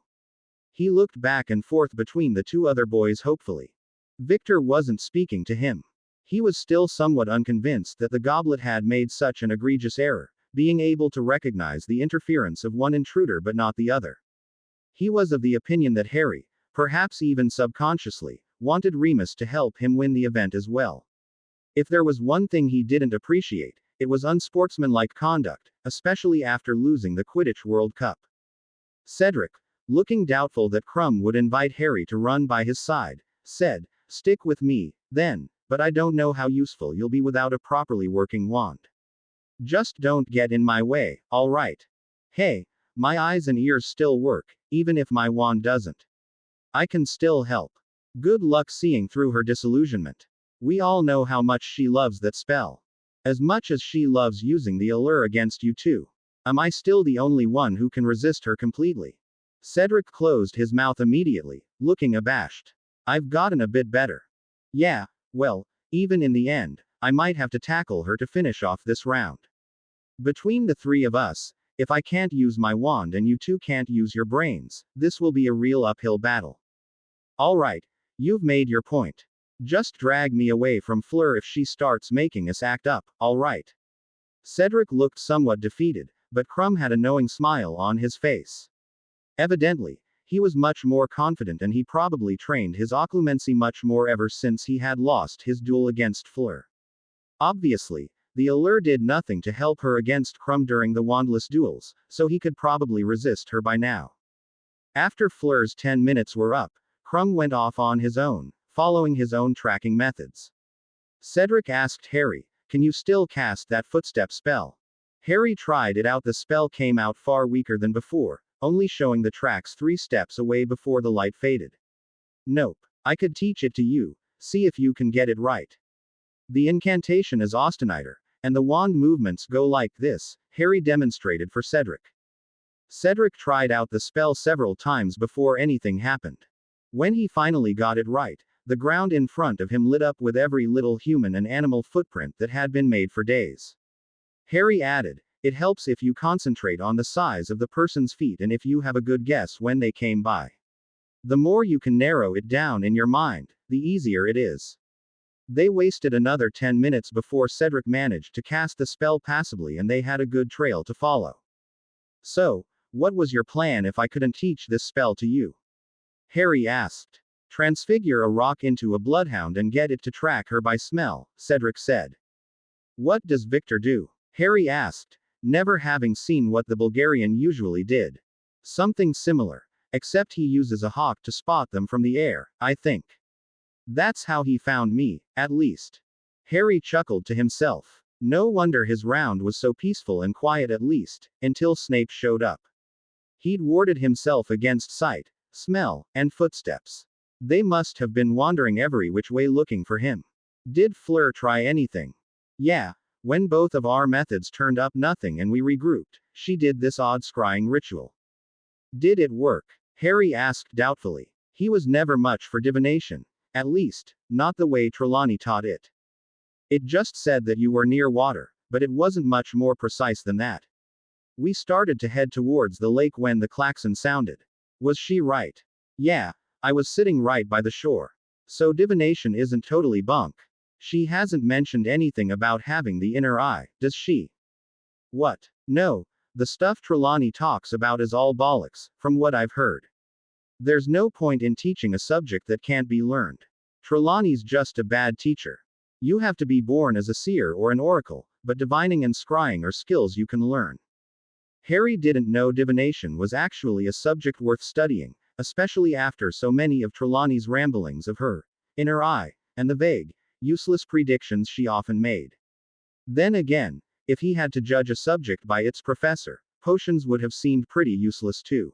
He looked back and forth between the 2 other boys hopefully. Victor wasn't speaking to him. He was still somewhat unconvinced that the goblet had made such an egregious error, being able to recognize the interference of one intruder but not the other. He was of the opinion that Harry, perhaps even subconsciously, wanted Remus to help him win the event as well. If there was one thing he didn't appreciate, it was unsportsmanlike conduct, especially after losing the Quidditch World Cup. Cedric, looking doubtful that Crumb would invite Harry to run by his side, said, "Stick with me, then, but I don't know how useful you'll be without a properly working wand. Just don't get in my way, alright? Hey, my eyes and ears still work, even if my wand doesn't. I can still help." Good luck seeing through her disillusionment. We all know how much she loves that spell. As much as she loves using the allure against you too. Am I still the only one who can resist her completely? Cedric closed his mouth immediately, looking abashed. I've gotten a bit better. Yeah, well, even in the end, I might have to tackle her to finish off this round. Between the three of us, if I can't use my wand and you two can't use your brains, this will be a real uphill battle. Alright, you've made your point. Just drag me away from Fleur if she starts making us act up, alright? Cedric looked somewhat defeated, but Crumb had a knowing smile on his face. Evidently, he was much more confident and he probably trained his occlumency much more ever since he had lost his duel against Fleur. Obviously, the allure did nothing to help her against Crumb during the wandless duels, so he could probably resist her by now. After Fleur's 10 minutes were up, Crumb went off on his own, following his own tracking methods. Cedric asked Harry, "Can you still cast that footstep spell?" Harry tried it out. The spell came out far weaker than before, only showing the tracks 3 steps away before the light faded. "Nope. I could teach it to you, see if you can get it right. The incantation is Austeniter, and the wand movements go like this," Harry demonstrated for Cedric. Cedric tried out the spell several times before anything happened. When he finally got it right, the ground in front of him lit up with every little human and animal footprint that had been made for days. Harry added, "It helps if you concentrate on the size of the person's feet and if you have a good guess when they came by. The more you can narrow it down in your mind, the easier it is." They wasted another 10 minutes before Cedric managed to cast the spell passably and they had a good trail to follow. "So, what was your plan if I couldn't teach this spell to you?" Harry asked. "Transfigure a rock into a bloodhound and get it to track her by smell," Cedric said. "What does Victor do?" Harry asked, never having seen what the Bulgarian usually did. "Something similar, except he uses a hawk to spot them from the air, I think. That's how he found me, at least." Harry chuckled to himself. No wonder his round was so peaceful and quiet, at least, until Snape showed up. He'd warded himself against sight, smell, and footsteps. They must have been wandering every which way looking for him. Did Fleur try anything? Yeah, when both of our methods turned up nothing and we regrouped, she did this odd scrying ritual. Did it work? Harry asked doubtfully. He was never much for divination. At least, not the way Trelawney taught it. It just said that you were near water, but it wasn't much more precise than that. We started to head towards the lake when the klaxon sounded. Was she right? Yeah, I was sitting right by the shore. So divination isn't totally bunk. She hasn't mentioned anything about having the inner eye, does she? What? No, the stuff Trelawney talks about is all bollocks, from what I've heard. There's no point in teaching a subject that can't be learned. Trelawney's just a bad teacher. You have to be born as a seer or an oracle, but divining and scrying are skills you can learn. Harry didn't know divination was actually a subject worth studying, especially after so many of Trelawney's ramblings of her inner eye, and the vague, useless predictions she often made. Then again, if he had to judge a subject by its professor, potions would have seemed pretty useless too.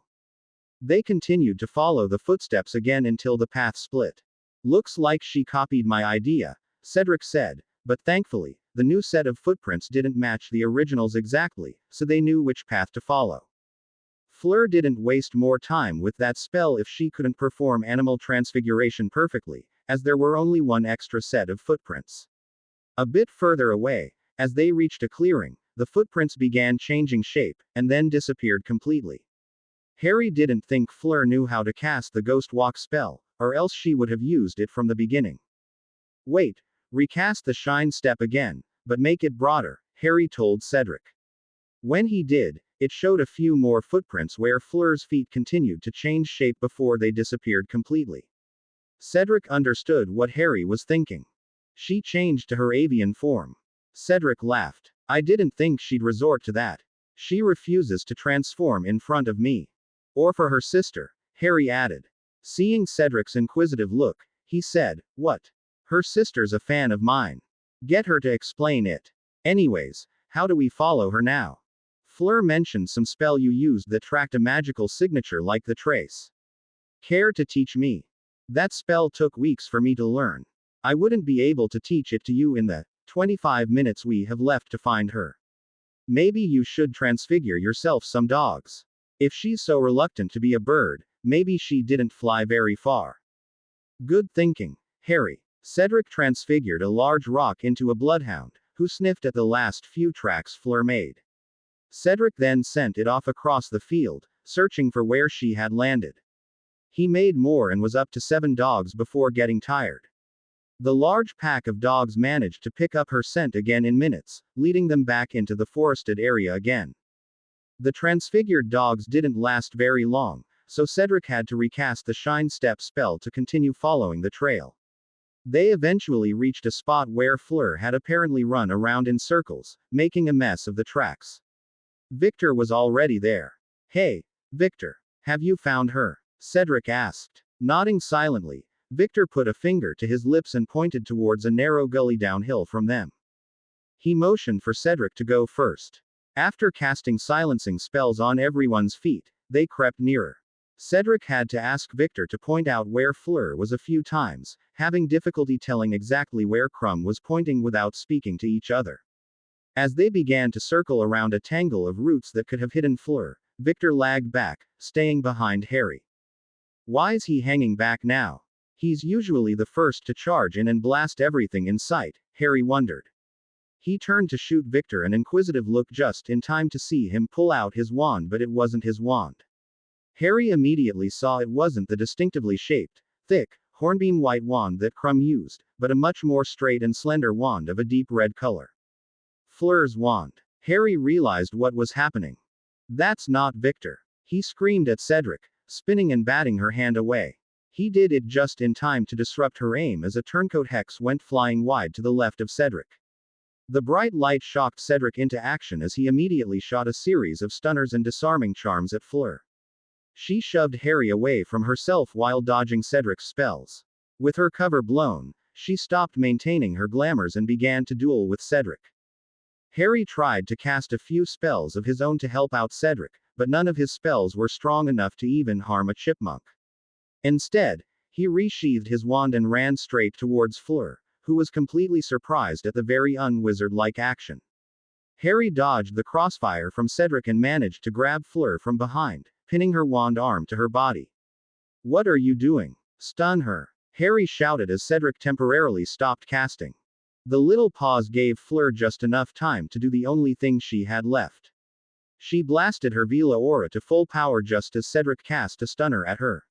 They continued to follow the footsteps again until the path split. "Looks like she copied my idea," Cedric said, but thankfully, the new set of footprints didn't match the originals exactly, so they knew which path to follow. Fleur didn't waste more time with that spell if she couldn't perform animal transfiguration perfectly, as there were only one extra set of footprints. A bit further away, as they reached a clearing, the footprints began changing shape, and then disappeared completely. Harry didn't think Fleur knew how to cast the Ghost Walk spell, or else she would have used it from the beginning. "Wait, recast the Shine step again, but make it broader," Harry told Cedric. When he did, it showed a few more footprints where Fleur's feet continued to change shape before they disappeared completely. Cedric understood what Harry was thinking. She changed to her avian form. Cedric laughed. "I didn't think she'd resort to that. She refuses to transform in front of me." Or for her sister, Harry added. Seeing Cedric's inquisitive look, he said, What? Her sister's a fan of mine. Get her to explain it. Anyways, how do we follow her now? Fleur mentioned some spell you used that tracked a magical signature like the trace. Care to teach me? That spell took weeks for me to learn. I wouldn't be able to teach it to you in the 25 minutes we have left to find her. Maybe you should transfigure yourself some dogs. If she's so reluctant to be a bird, maybe she didn't fly very far. Good thinking, Harry. Cedric transfigured a large rock into a bloodhound, who sniffed at the last few tracks Fleur made. Cedric then sent it off across the field, searching for where she had landed. He made more and was up to 7 dogs before getting tired. The large pack of dogs managed to pick up her scent again in minutes, leading them back into the forested area again. The transfigured dogs didn't last very long, so Cedric had to recast the Shine Step spell to continue following the trail. They eventually reached a spot where Fleur had apparently run around in circles, making a mess of the tracks. Victor was already there. Hey, Victor, have you found her? Cedric asked. Nodding silently, Victor put a finger to his lips and pointed towards a narrow gully downhill from them. He motioned for Cedric to go first. After casting silencing spells on everyone's feet, they crept nearer. Cedric had to ask Victor to point out where Fleur was a few times, having difficulty telling exactly where Crumb was pointing without speaking to each other. As they began to circle around a tangle of roots that could have hidden Fleur, Victor lagged back, staying behind Harry. Why's he hanging back now? He's usually the first to charge in and blast everything in sight, Harry wondered. He turned to shoot Victor an inquisitive look just in time to see him pull out his wand, but it wasn't his wand. Harry immediately saw it wasn't the distinctively shaped, thick, hornbeam white wand that Crumb used, but a much more straight and slender wand of a deep red color. Fleur's wand. Harry realized what was happening. That's not Victor. He screamed at Cedric, spinning and batting her hand away. He did it just in time to disrupt her aim as a turncoat hex went flying wide to the left of Cedric. The bright light shocked Cedric into action as he immediately shot a series of stunners and disarming charms at Fleur. She shoved Harry away from herself while dodging Cedric's spells. With her cover blown, she stopped maintaining her glamours and began to duel with Cedric. Harry tried to cast a few spells of his own to help out Cedric, but none of his spells were strong enough to even harm a chipmunk. Instead, he resheathed his wand and ran straight towards Fleur, who was completely surprised at the very unwizard-like action. Harry dodged the crossfire from Cedric and managed to grab Fleur from behind, pinning her wand arm to her body. What are you doing? Stun her! Harry shouted as Cedric temporarily stopped casting. The little pause gave Fleur just enough time to do the only thing she had left. She blasted her Vela aura to full power just as Cedric cast a stunner at her.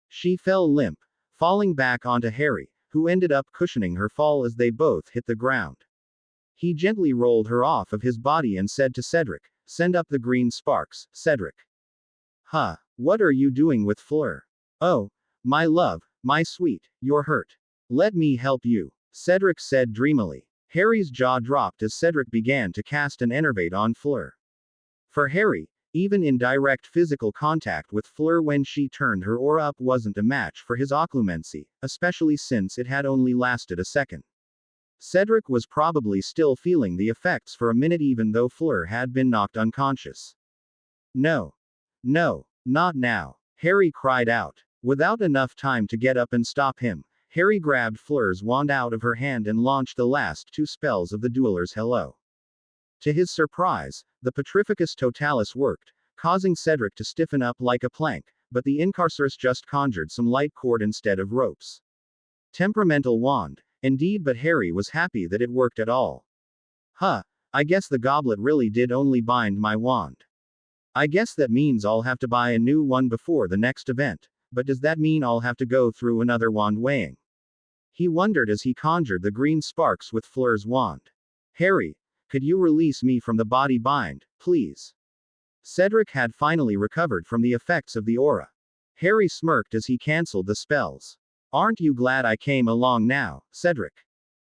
She fell limp, falling back onto Harry, who ended up cushioning her fall as they both hit the ground. He gently rolled her off of his body and said to Cedric, "Send up the green sparks, Cedric." Huh, what are you doing with Fleur? Oh, my love, my sweet, you're hurt. Let me help you, Cedric said dreamily. Harry's jaw dropped as Cedric began to cast an enervate on Fleur. For Harry, even in direct physical contact with Fleur when she turned her aura up wasn't a match for his occlumency, especially since it had only lasted a second. Cedric was probably still feeling the effects for a minute even though Fleur had been knocked unconscious. No. No, not now, Harry cried out. Without enough time to get up and stop him, Harry grabbed Fleur's wand out of her hand and launched the last 2 spells of the dueler's hello. To his surprise, the Petrificus Totalis worked, causing Cedric to stiffen up like a plank, but the Incarcerus just conjured some light cord instead of ropes. Temperamental wand, indeed, but Harry was happy that it worked at all. Huh, I guess the goblet really did only bind my wand. I guess that means I'll have to buy a new one before the next event, but does that mean I'll have to go through another wand weighing? He wondered as he conjured the green sparks with Fleur's wand. Harry, could you release me from the body bind, please? Cedric had finally recovered from the effects of the aura. Harry smirked as he cancelled the spells. Aren't you glad I came along now, Cedric?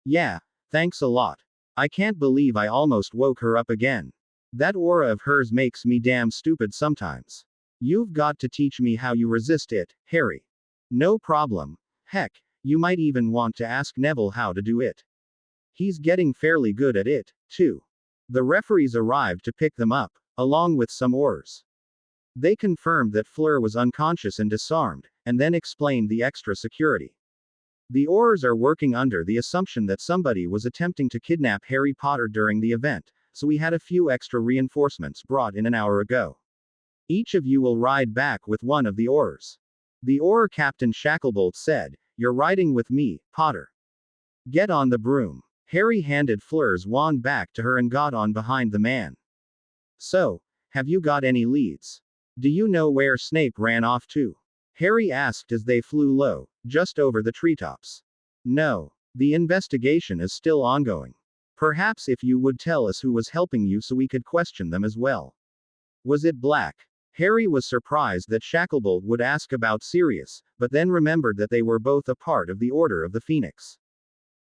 Yeah, thanks a lot. I can't believe I almost woke her up again. That aura of hers makes me damn stupid sometimes. You've got to teach me how you resist it, Harry. No problem. Heck, you might even want to ask Neville how to do it. He's getting fairly good at it, too. The referees arrived to pick them up, along with some oars. They confirmed that Fleur was unconscious and disarmed, and then explained the extra security. The oars are working under the assumption that somebody was attempting to kidnap Harry Potter during the event, so we had a few extra reinforcements brought in an hour ago. Each of you will ride back with one of the oars. The oar captain Shacklebolt said, "You're riding with me, Potter. Get on the broom." Harry handed Fleur's wand back to her and got on behind the man. "So, have you got any leads? Do you know where Snape ran off to?" Harry asked as they flew low, just over the treetops. "No. The investigation is still ongoing. Perhaps if you would tell us who was helping you so we could question them as well." "Was it Black?" Harry was surprised that Shacklebolt would ask about Sirius, but then remembered that they were both a part of the Order of the Phoenix.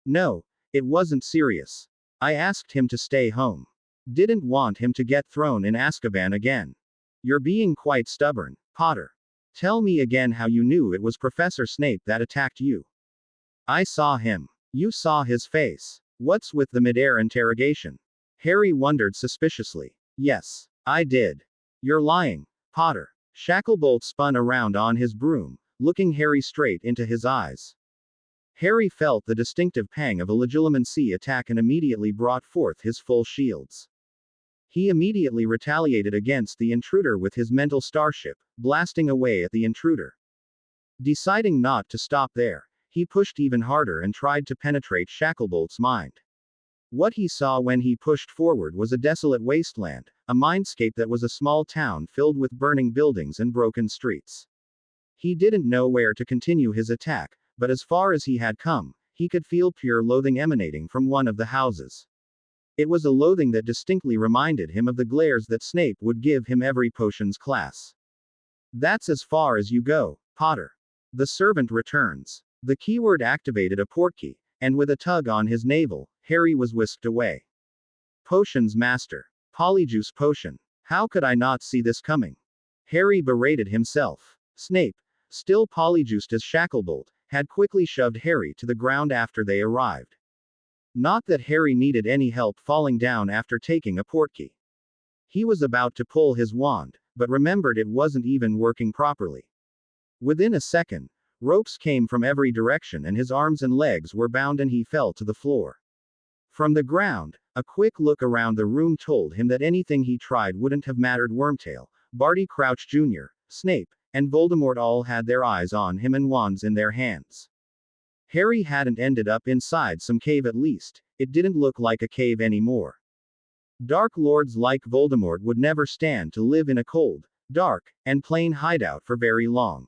"No, it wasn't Sirius. I asked him to stay home. Didn't want him to get thrown in Azkaban again." "You're being quite stubborn, Potter. Tell me again how you knew it was Professor Snape that attacked you." "I saw him." "You saw his face. What's with the mid-air interrogation?" Harry wondered suspiciously. "Yes, I did." "You're lying, Potter." Shacklebolt spun around on his broom, looking Harry straight into his eyes. Harry felt the distinctive pang of a legilimency attack and immediately brought forth his full shields. He immediately retaliated against the intruder with his mental starship, blasting away at the intruder. Deciding not to stop there, he pushed even harder and tried to penetrate Shacklebolt's mind. What he saw when he pushed forward was a desolate wasteland, a mindscape that was a small town filled with burning buildings and broken streets. He didn't know where to continue his attack, but as far as he had come, he could feel pure loathing emanating from one of the houses. It was a loathing that distinctly reminded him of the glares that Snape would give him every potions class. "That's as far as you go, Potter." The servant returns. The keyword activated a portkey, and with a tug on his navel, Harry was whisked away. "Potions master. Polyjuice potion. How could I not see this coming?" Harry berated himself. Snape, still polyjuiced as Shacklebolt, had quickly shoved Harry to the ground after they arrived. Not that Harry needed any help falling down after taking a portkey. He was about to pull his wand, but remembered it wasn't even working properly. Within a second, ropes came from every direction and his arms and legs were bound and he fell to the floor. From the ground, a quick look around the room told him that anything he tried wouldn't have mattered. Wormtail, Barty Crouch Jr., Snape, and Voldemort all had their eyes on him and wands in their hands. Harry hadn't ended up inside some cave. At least, it didn't look like a cave anymore. Dark Lords like Voldemort would never stand to live in a cold, dark, and plain hideout for very long.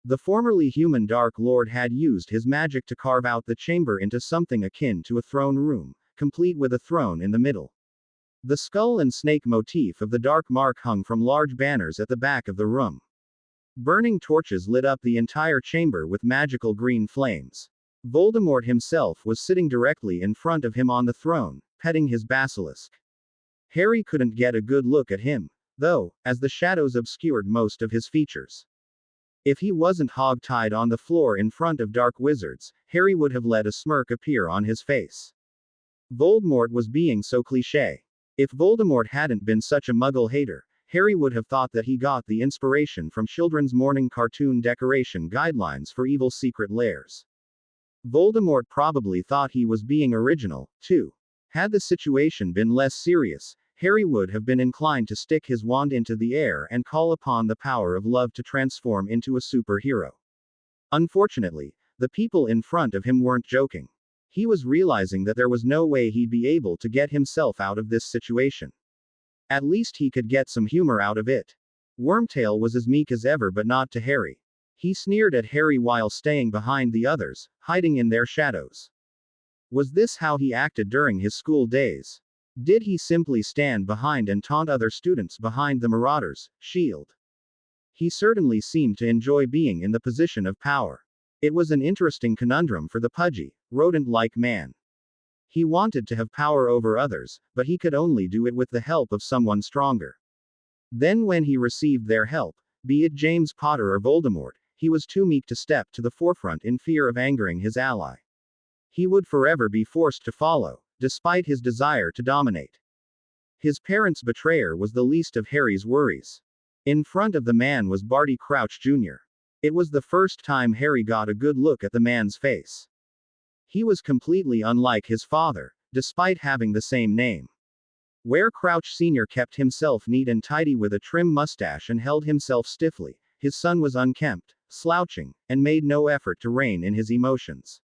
The formerly human Dark Lord had used his magic to carve out the chamber into something akin to a throne room, complete with a throne in the middle. The skull and snake motif of the Dark Mark hung from large banners at the back of the room. Burning torches lit up the entire chamber with magical green flames. Voldemort himself was sitting directly in front of him on the throne, petting his basilisk. Harry couldn't get a good look at him, though, as the shadows obscured most of his features. If he wasn't hog-tied on the floor in front of dark wizards, Harry would have let a smirk appear on his face. Voldemort was being so cliché. If Voldemort hadn't been such a Muggle hater, Harry would have thought that he got the inspiration from children's morning cartoon decoration guidelines for evil secret lairs. Voldemort probably thought he was being original, too. Had the situation been less serious, Harry would have been inclined to stick his wand into the air and call upon the power of love to transform into a superhero. Unfortunately, the people in front of him weren't joking. He was realizing that there was no way he'd be able to get himself out of this situation. At least he could get some humor out of it. Wormtail was as meek as ever, but not to Harry. He sneered at Harry while staying behind the others, hiding in their shadows. Was this how he acted during his school days? Did he simply stand behind and taunt other students behind the Marauder's shield? He certainly seemed to enjoy being in the position of power. It was an interesting conundrum for the pudgy, rodent-like man. He wanted to have power over others, but he could only do it with the help of someone stronger. Then when he received their help, be it James Potter or Voldemort, he was too meek to step to the forefront in fear of angering his ally. He would forever be forced to follow, despite his desire to dominate. His parents' betrayer was the least of Harry's worries. In front of the man was Barty Crouch Jr. It was the first time Harry got a good look at the man's face. He was completely unlike his father, despite having the same name. Where Crouch Sr. kept himself neat and tidy with a trim mustache and held himself stiffly, his son was unkempt, slouching, and made no effort to rein in his emotions.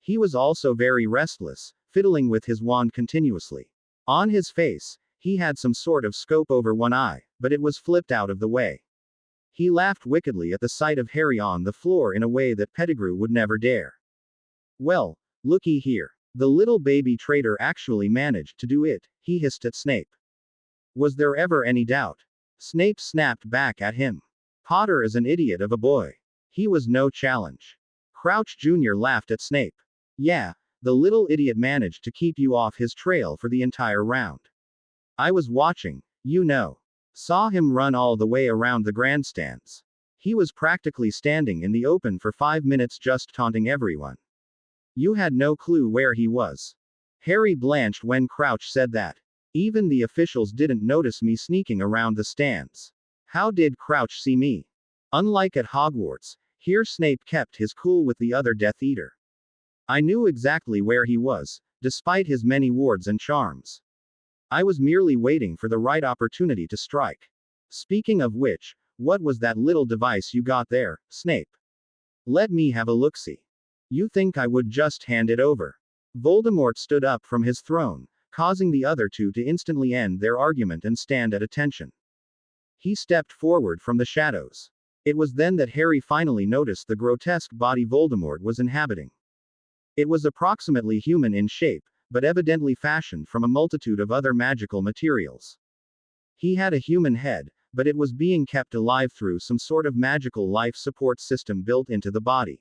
He was also very restless, fiddling with his wand continuously. On his face, he had some sort of scope over one eye, but it was flipped out of the way. He laughed wickedly at the sight of Harry on the floor in a way that Pettigrew would never dare. Well, looky here. The little baby traitor actually managed to do it, he hissed at Snape. Was there ever any doubt? Snape snapped back at him. Potter is an idiot of a boy. He was no challenge. Crouch Jr. laughed at Snape. Yeah, the little idiot managed to keep you off his trail for the entire round. I was watching, you know. Saw him run all the way around the grandstands. He was practically standing in the open for 5 minutes just taunting everyone. You had no clue where he was. Harry blanched when Crouch said that. Even the officials didn't notice me sneaking around the stands. How did Crouch see me? Unlike at Hogwarts, here Snape kept his cool with the other Death Eater. I knew exactly where he was, despite his many wards and charms. I was merely waiting for the right opportunity to strike. Speaking of which, what was that little device you got there, Snape? Let me have a look-see. You think I would just hand it over? Voldemort stood up from his throne, causing the other two to instantly end their argument and stand at attention. He stepped forward from the shadows. It was then that Harry finally noticed the grotesque body Voldemort was inhabiting. It was approximately human in shape, but evidently fashioned from a multitude of other magical materials. He had a human head, but it was being kept alive through some sort of magical life support system built into the body.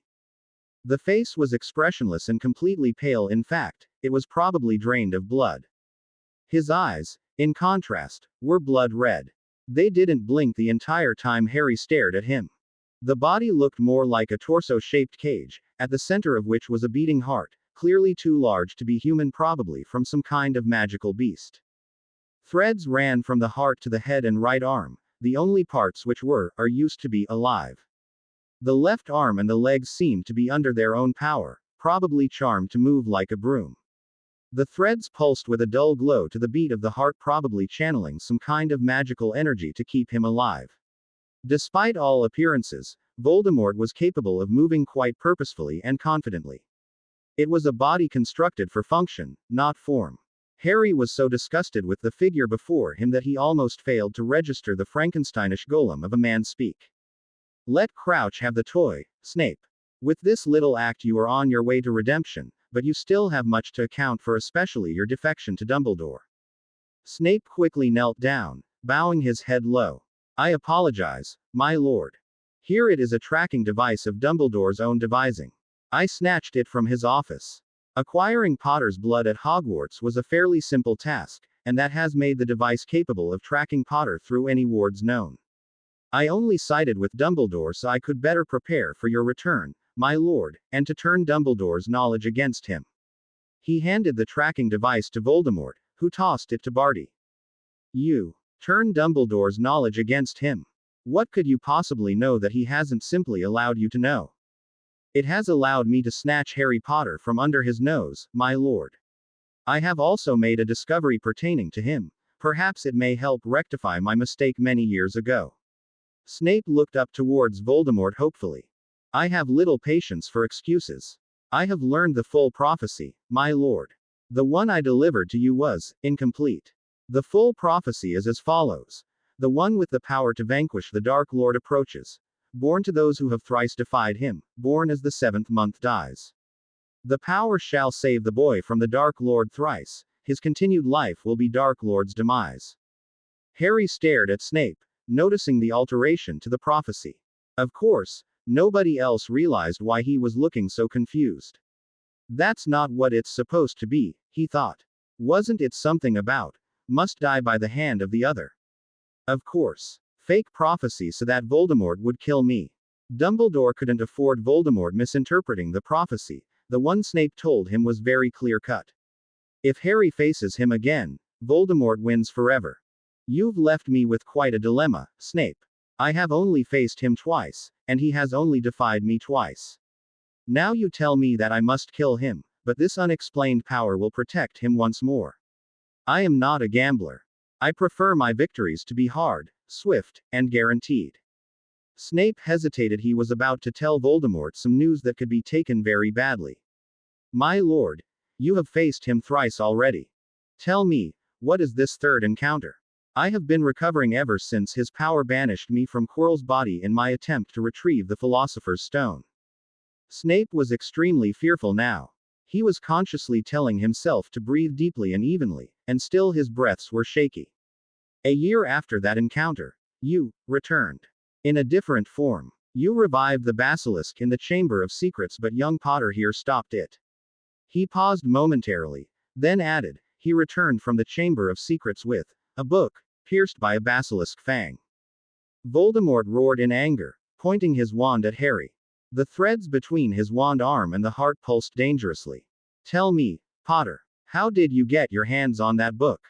The face was expressionless and completely pale. In fact, it was probably drained of blood. His eyes, in contrast, were blood red. They didn't blink the entire time Harry stared at him. The body looked more like a torso-shaped cage, at the center of which was a beating heart, clearly too large to be human, probably from some kind of magical beast. Threads ran from the heart to the head and right arm, the only parts which were, or used to be, alive. The left arm and the legs seemed to be under their own power, probably charmed to move like a broom. The threads pulsed with a dull glow to the beat of the heart, probably channeling some kind of magical energy to keep him alive. Despite all appearances, Voldemort was capable of moving quite purposefully and confidently. It was a body constructed for function, not form. Harry was so disgusted with the figure before him that he almost failed to register the Frankensteinish golem of a man speak. Let Crouch have the toy, Snape. With this little act you are on your way to redemption, but you still have much to account for, especially your defection to Dumbledore. Snape quickly knelt down, bowing his head low. I apologize, my lord. Here it is, a tracking device of Dumbledore's own devising. I snatched it from his office. Acquiring Potter's blood at Hogwarts was a fairly simple task, and that has made the device capable of tracking Potter through any wards known. I only sided with Dumbledore so I could better prepare for your return, my lord, and to turn Dumbledore's knowledge against him. He handed the tracking device to Voldemort, who tossed it to Barty. You turn Dumbledore's knowledge against him. What could you possibly know that he hasn't simply allowed you to know? It has allowed me to snatch Harry Potter from under his nose, my lord. I have also made a discovery pertaining to him. Perhaps it may help rectify my mistake many years ago. Snape looked up towards Voldemort hopefully. I have little patience for excuses. I have learned the full prophecy, my lord. The one I delivered to you was incomplete. The full prophecy is as follows. The one with the power to vanquish the Dark Lord approaches. Born to those who have thrice defied him, born as the 7th month dies. The power shall save the boy from the Dark Lord thrice, his continued life will be Dark Lord's demise. Harry stared at Snape, noticing the alteration to the prophecy. Of course, nobody else realized why he was looking so confused. That's not what it's supposed to be, he thought. Wasn't it something about, must die by the hand of the other? Of course. Fake prophecy so that Voldemort would kill me. Dumbledore couldn't afford Voldemort misinterpreting the prophecy. The one Snape told him was very clear-cut. If Harry faces him again, Voldemort wins forever. You've left me with quite a dilemma, Snape. I have only faced him twice, and he has only defied me twice. Now you tell me that I must kill him, but this unexplained power will protect him once more. I am not a gambler. I prefer my victories to be hard, swift, and guaranteed. Snape hesitated. He was about to tell Voldemort some news that could be taken very badly. My lord, you have faced him thrice already. Tell me, what is this third encounter? I have been recovering ever since his power banished me from Quirrell's body in my attempt to retrieve the Philosopher's Stone. Snape was extremely fearful now. He was consciously telling himself to breathe deeply and evenly, and still his breaths were shaky. A year after that encounter, you returned. In a different form. You revived the basilisk in the Chamber of Secrets, but young Potter here stopped it. He paused momentarily, then added, he returned from the Chamber of Secrets with a book, pierced by a basilisk fang. Voldemort roared in anger, pointing his wand at Harry. The threads between his wand arm and the heart pulsed dangerously. Tell me, Potter, how did you get your hands on that book?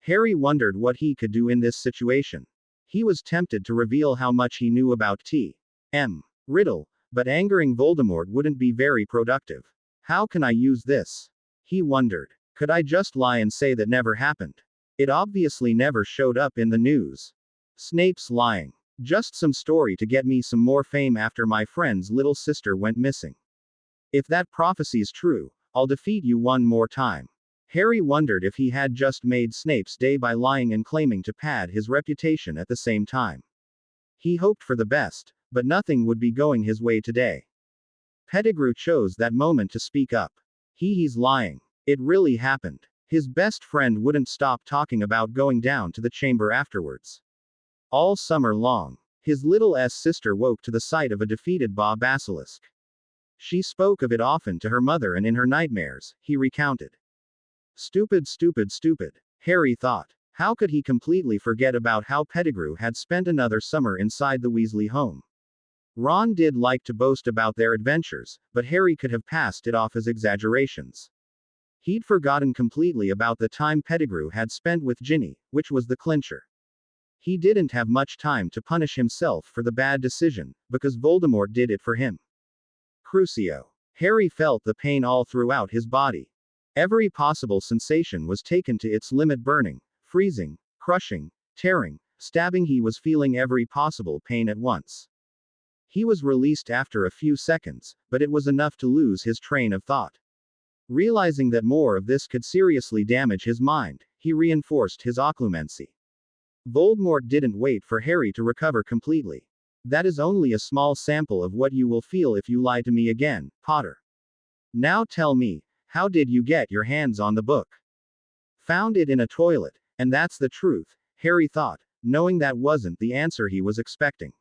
Harry wondered what he could do in this situation. He was tempted to reveal how much he knew about T.M. Riddle, but angering Voldemort wouldn't be very productive. How can I use this? He wondered. Could I just lie and say that never happened? It obviously never showed up in the news. Snape's lying. Just some story to get me some more fame after my friend's little sister went missing. If that prophecy's true, I'll defeat you one more time. Harry wondered if he had just made Snape's day by lying and claiming to pad his reputation at the same time. He hoped for the best, but nothing would be going his way today. Pettigrew chose that moment to speak up. He's lying. It really happened. His best friend wouldn't stop talking about going down to the chamber afterwards. All summer long, his little sister woke to the sight of a defeated basilisk. She spoke of it often to her mother and in her nightmares, he recounted. Stupid, stupid, stupid, Harry thought. How could he completely forget about how Pettigrew had spent another summer inside the Weasley home? Ron did like to boast about their adventures, but Harry could have passed it off as exaggerations. He'd forgotten completely about the time Pettigrew had spent with Ginny, which was the clincher. He didn't have much time to punish himself for the bad decision, because Voldemort did it for him. Crucio. Harry felt the pain all throughout his body. Every possible sensation was taken to its limit: burning, freezing, crushing, tearing, stabbing. He was feeling every possible pain at once. He was released after a few seconds, but it was enough to lose his train of thought. Realizing that more of this could seriously damage his mind, he reinforced his occlumency. Voldemort didn't wait for Harry to recover completely. That is only a small sample of what you will feel if you lie to me again, Potter. Now tell me, how did you get your hands on the book? Found it in a toilet, and that's the truth, Harry thought, knowing that wasn't the answer he was expecting.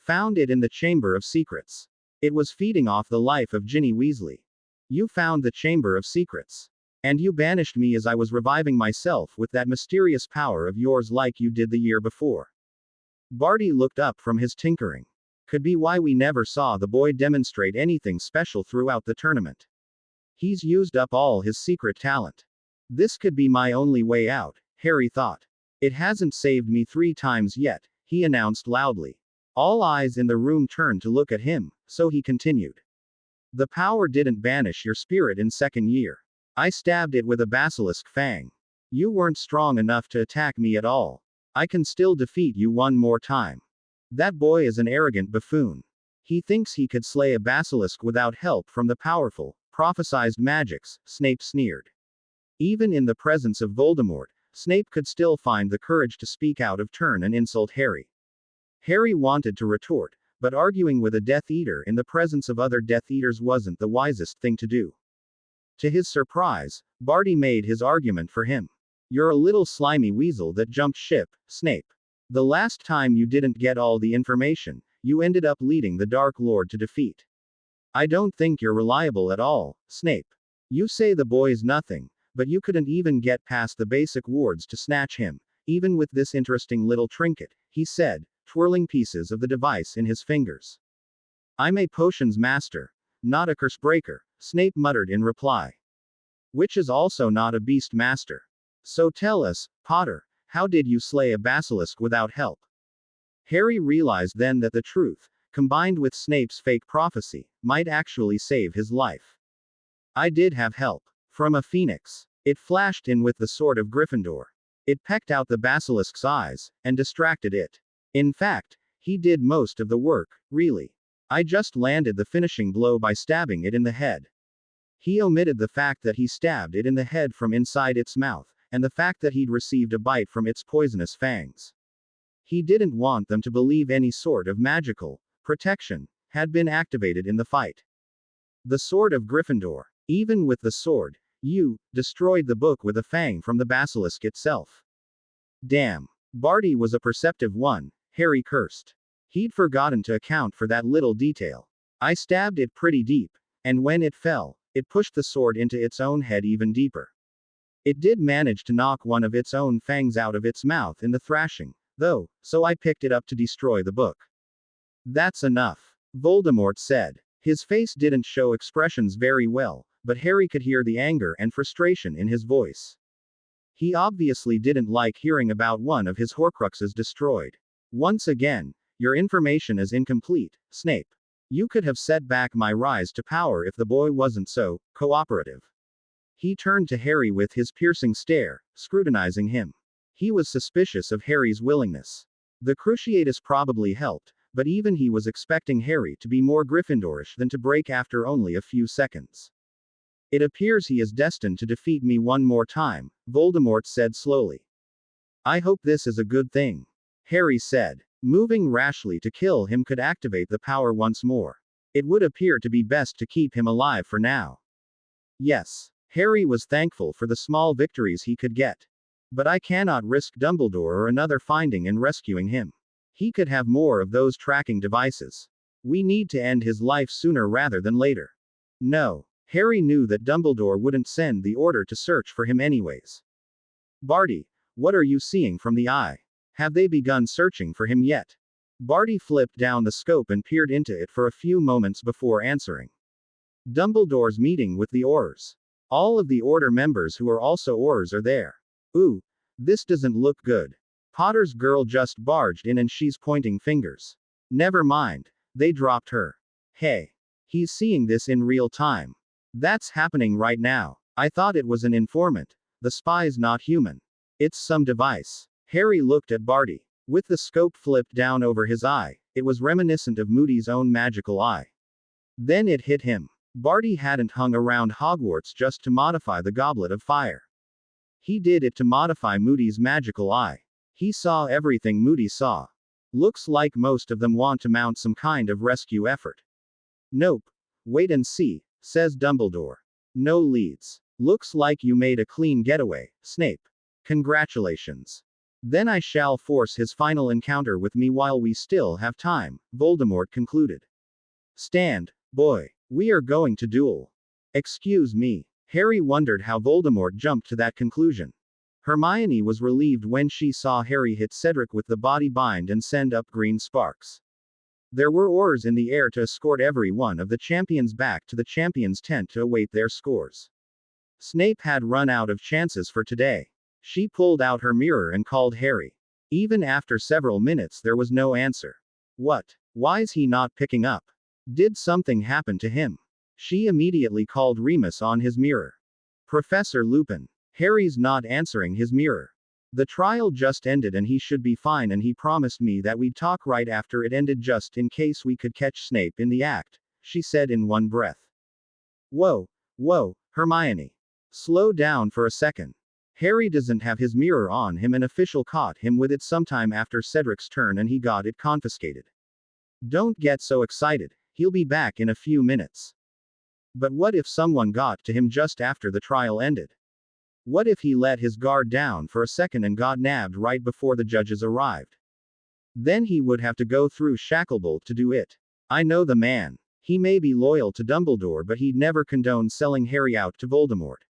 Found it in the Chamber of Secrets. It was feeding off the life of Ginny Weasley. You found the Chamber of Secrets. And you banished me as I was reviving myself with that mysterious power of yours like you did the year before. Barty looked up from his tinkering. Could be why we never saw the boy demonstrate anything special throughout the tournament. He's used up all his secret talent. This could be my only way out, Harry thought. It hasn't saved me 3 times yet, he announced loudly. All eyes in the room turned to look at him, so he continued. The power didn't banish your spirit in second year. I stabbed it with a basilisk fang. You weren't strong enough to attack me at all. I can still defeat you one more time. That boy is an arrogant buffoon. He thinks he could slay a basilisk without help from the powerful, prophesized magics, Snape sneered. Even in the presence of Voldemort, Snape could still find the courage to speak out of turn and insult Harry. Harry wanted to retort, but arguing with a Death Eater in the presence of other Death Eaters wasn't the wisest thing to do. To his surprise, Barty made his argument for him. You're a little slimy weasel that jumped ship, Snape. The last time you didn't get all the information, you ended up leading the Dark Lord to defeat. I don't think you're reliable at all, Snape. You say the boy's nothing, but you couldn't even get past the basic wards to snatch him. even with this interesting little trinket, he said, twirling pieces of the device in his fingers. I'm a potions master, not a curse breaker, Snape muttered in reply. Which is also not a beast master. So tell us, Potter, how did you slay a basilisk without help? Harry realized then that the truth, combined with Snape's fake prophecy, might actually save his life. I did have help. From a phoenix. It flashed in with the sword of Gryffindor. It pecked out the basilisk's eyes, and distracted it. In fact, he did most of the work, really. I just landed the finishing blow by stabbing it in the head. He omitted the fact that he stabbed it in the head from inside its mouth, and the fact that he'd received a bite from its poisonous fangs. He didn't want them to believe any sort of magical protection had been activated in the fight. The sword of Gryffindor. Even with the sword, you destroyed the book with a fang from the basilisk itself. Damn. Barty was a perceptive one, Harry cursed. He'd forgotten to account for that little detail. I stabbed it pretty deep, and when it fell, it pushed the sword into its own head even deeper. It did manage to knock one of its own fangs out of its mouth in the thrashing, though, so I picked it up to destroy the book. That's enough, Voldemort said. His face didn't show expressions very well, but Harry could hear the anger and frustration in his voice. He obviously didn't like hearing about one of his Horcruxes destroyed. Once again, your information is incomplete, Snape. You could have set back my rise to power if the boy wasn't so cooperative. He turned to Harry with his piercing stare, scrutinizing him. He was suspicious of Harry's willingness. The Cruciatus probably helped, but even he was expecting Harry to be more Gryffindorish than to break after only a few seconds. It appears he is destined to defeat me one more time, Voldemort said slowly. I hope this is a good thing. Harry said. Moving rashly to kill him could activate the power once more. It would appear to be best to keep him alive for now. Yes. Harry was thankful for the small victories he could get. But I cannot risk Dumbledore or another finding and rescuing him. He could have more of those tracking devices. We need to end his life sooner rather than later. No. Harry knew that Dumbledore wouldn't send the order to search for him anyways. Barty, what are you seeing from the eye? Have they begun searching for him yet? Barty flipped down the scope and peered into it for a few moments before answering. Dumbledore's meeting with the Aurors. All of the Order members who are also Aurors are there. Ooh, this doesn't look good. Potter's girl just barged in and she's pointing fingers. Never mind, they dropped her. Hey. He's seeing this in real time. That's happening right now. I thought it was an informant. The spy's not human. It's some device. Harry looked at Barty. With the scope flipped down over his eye, it was reminiscent of Moody's own magical eye. Then it hit him. Barty hadn't hung around Hogwarts just to modify the Goblet of Fire. He did it to modify Moody's magical eye. He saw everything Moody saw. Looks like most of them want to mount some kind of rescue effort. Nope. Wait and see, says Dumbledore. No leads. Looks like you made a clean getaway, Snape. Congratulations. Then I shall force his final encounter with me while we still have time, Voldemort concluded. Stand, boy. We are going to duel. Excuse me. Harry wondered how Voldemort jumped to that conclusion. Hermione was relieved when she saw Harry hit Cedric with the body bind and send up green sparks. There were oars in the air to escort every one of the champions back to the champions' tent to await their scores. Snape had run out of chances for today. She pulled out her mirror and called Harry. Even after several minutes there was no answer. What? Why's he not picking up? Did something happen to him? She immediately called Remus on his mirror. Professor Lupin. Harry's not answering his mirror. The trial just ended and he should be fine, and he promised me that we'd talk right after it ended just in case we could catch Snape in the act, she said in one breath. Whoa, Hermione. Slow down for a second. Harry doesn't have his mirror on him. An official caught him with it sometime after Cedric's turn and he got it confiscated. Don't get so excited, he'll be back in a few minutes. But what if someone got to him just after the trial ended? What if he let his guard down for a second and got nabbed right before the judges arrived? Then he would have to go through Shacklebolt to do it. I know the man. He may be loyal to Dumbledore, but he'd never condone selling Harry out to Voldemort.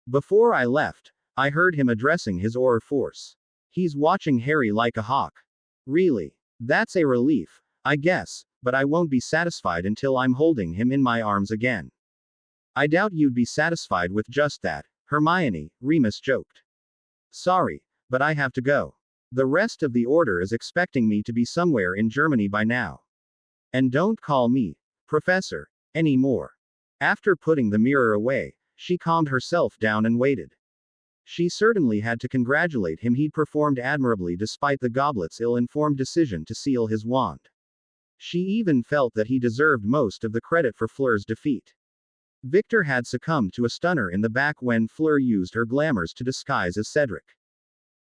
Before I left, I heard him addressing his Auror force. He's watching Harry like a hawk. Really? That's a relief, I guess, but I won't be satisfied until I'm holding him in my arms again. I doubt you'd be satisfied with just that, Hermione, Remus joked. Sorry, but I have to go. The rest of the order is expecting me to be somewhere in Germany by now. And don't call me Professor anymore. After putting the mirror away, she calmed herself down and waited. She certainly had to congratulate him. He'd performed admirably despite the goblet's ill-informed decision to seal his wand. She even felt that he deserved most of the credit for Fleur's defeat. Victor had succumbed to a stunner in the back when Fleur used her glamours to disguise as Cedric.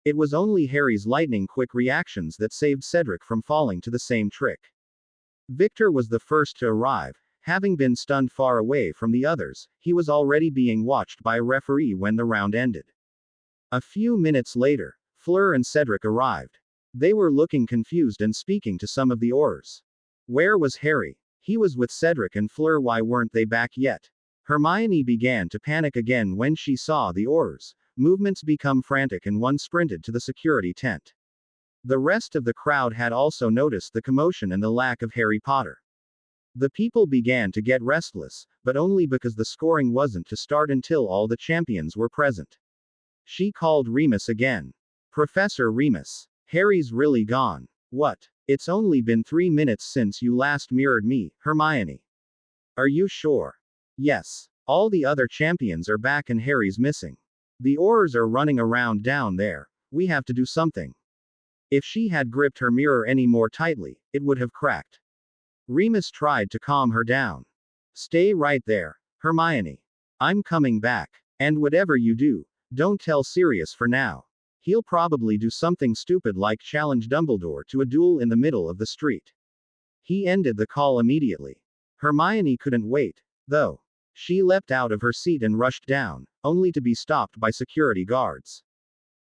It was only Harry's lightning-quick reactions that saved Cedric from falling to the same trick. Victor was the first to arrive. Having been stunned far away from the others, he was already being watched by a referee when the round ended. A few minutes later, Fleur and Cedric arrived. They were looking confused and speaking to some of the Aurors. Where was Harry? He was with Cedric and Fleur. Why weren't they back yet? Hermione began to panic again when she saw the Aurors. Movements become frantic and one sprinted to the security tent. The rest of the crowd had also noticed the commotion and the lack of Harry Potter. The people began to get restless, but only because the scoring wasn't to start until all the champions were present. She called Remus again. Professor Remus. Harry's really gone. What? It's only been 3 minutes since you last mirrored me, Hermione. Are you sure? Yes. All the other champions are back and Harry's missing. The Aurors are running around down there. We have to do something. If she had gripped her mirror any more tightly, it would have cracked. Remus tried to calm her down. Stay right there, Hermione. I'm coming back. And whatever you do, don't tell Sirius for now. He'll probably do something stupid like challenge Dumbledore to a duel in the middle of the street. He ended the call immediately. Hermione couldn't wait, though. She leapt out of her seat and rushed down, only to be stopped by security guards.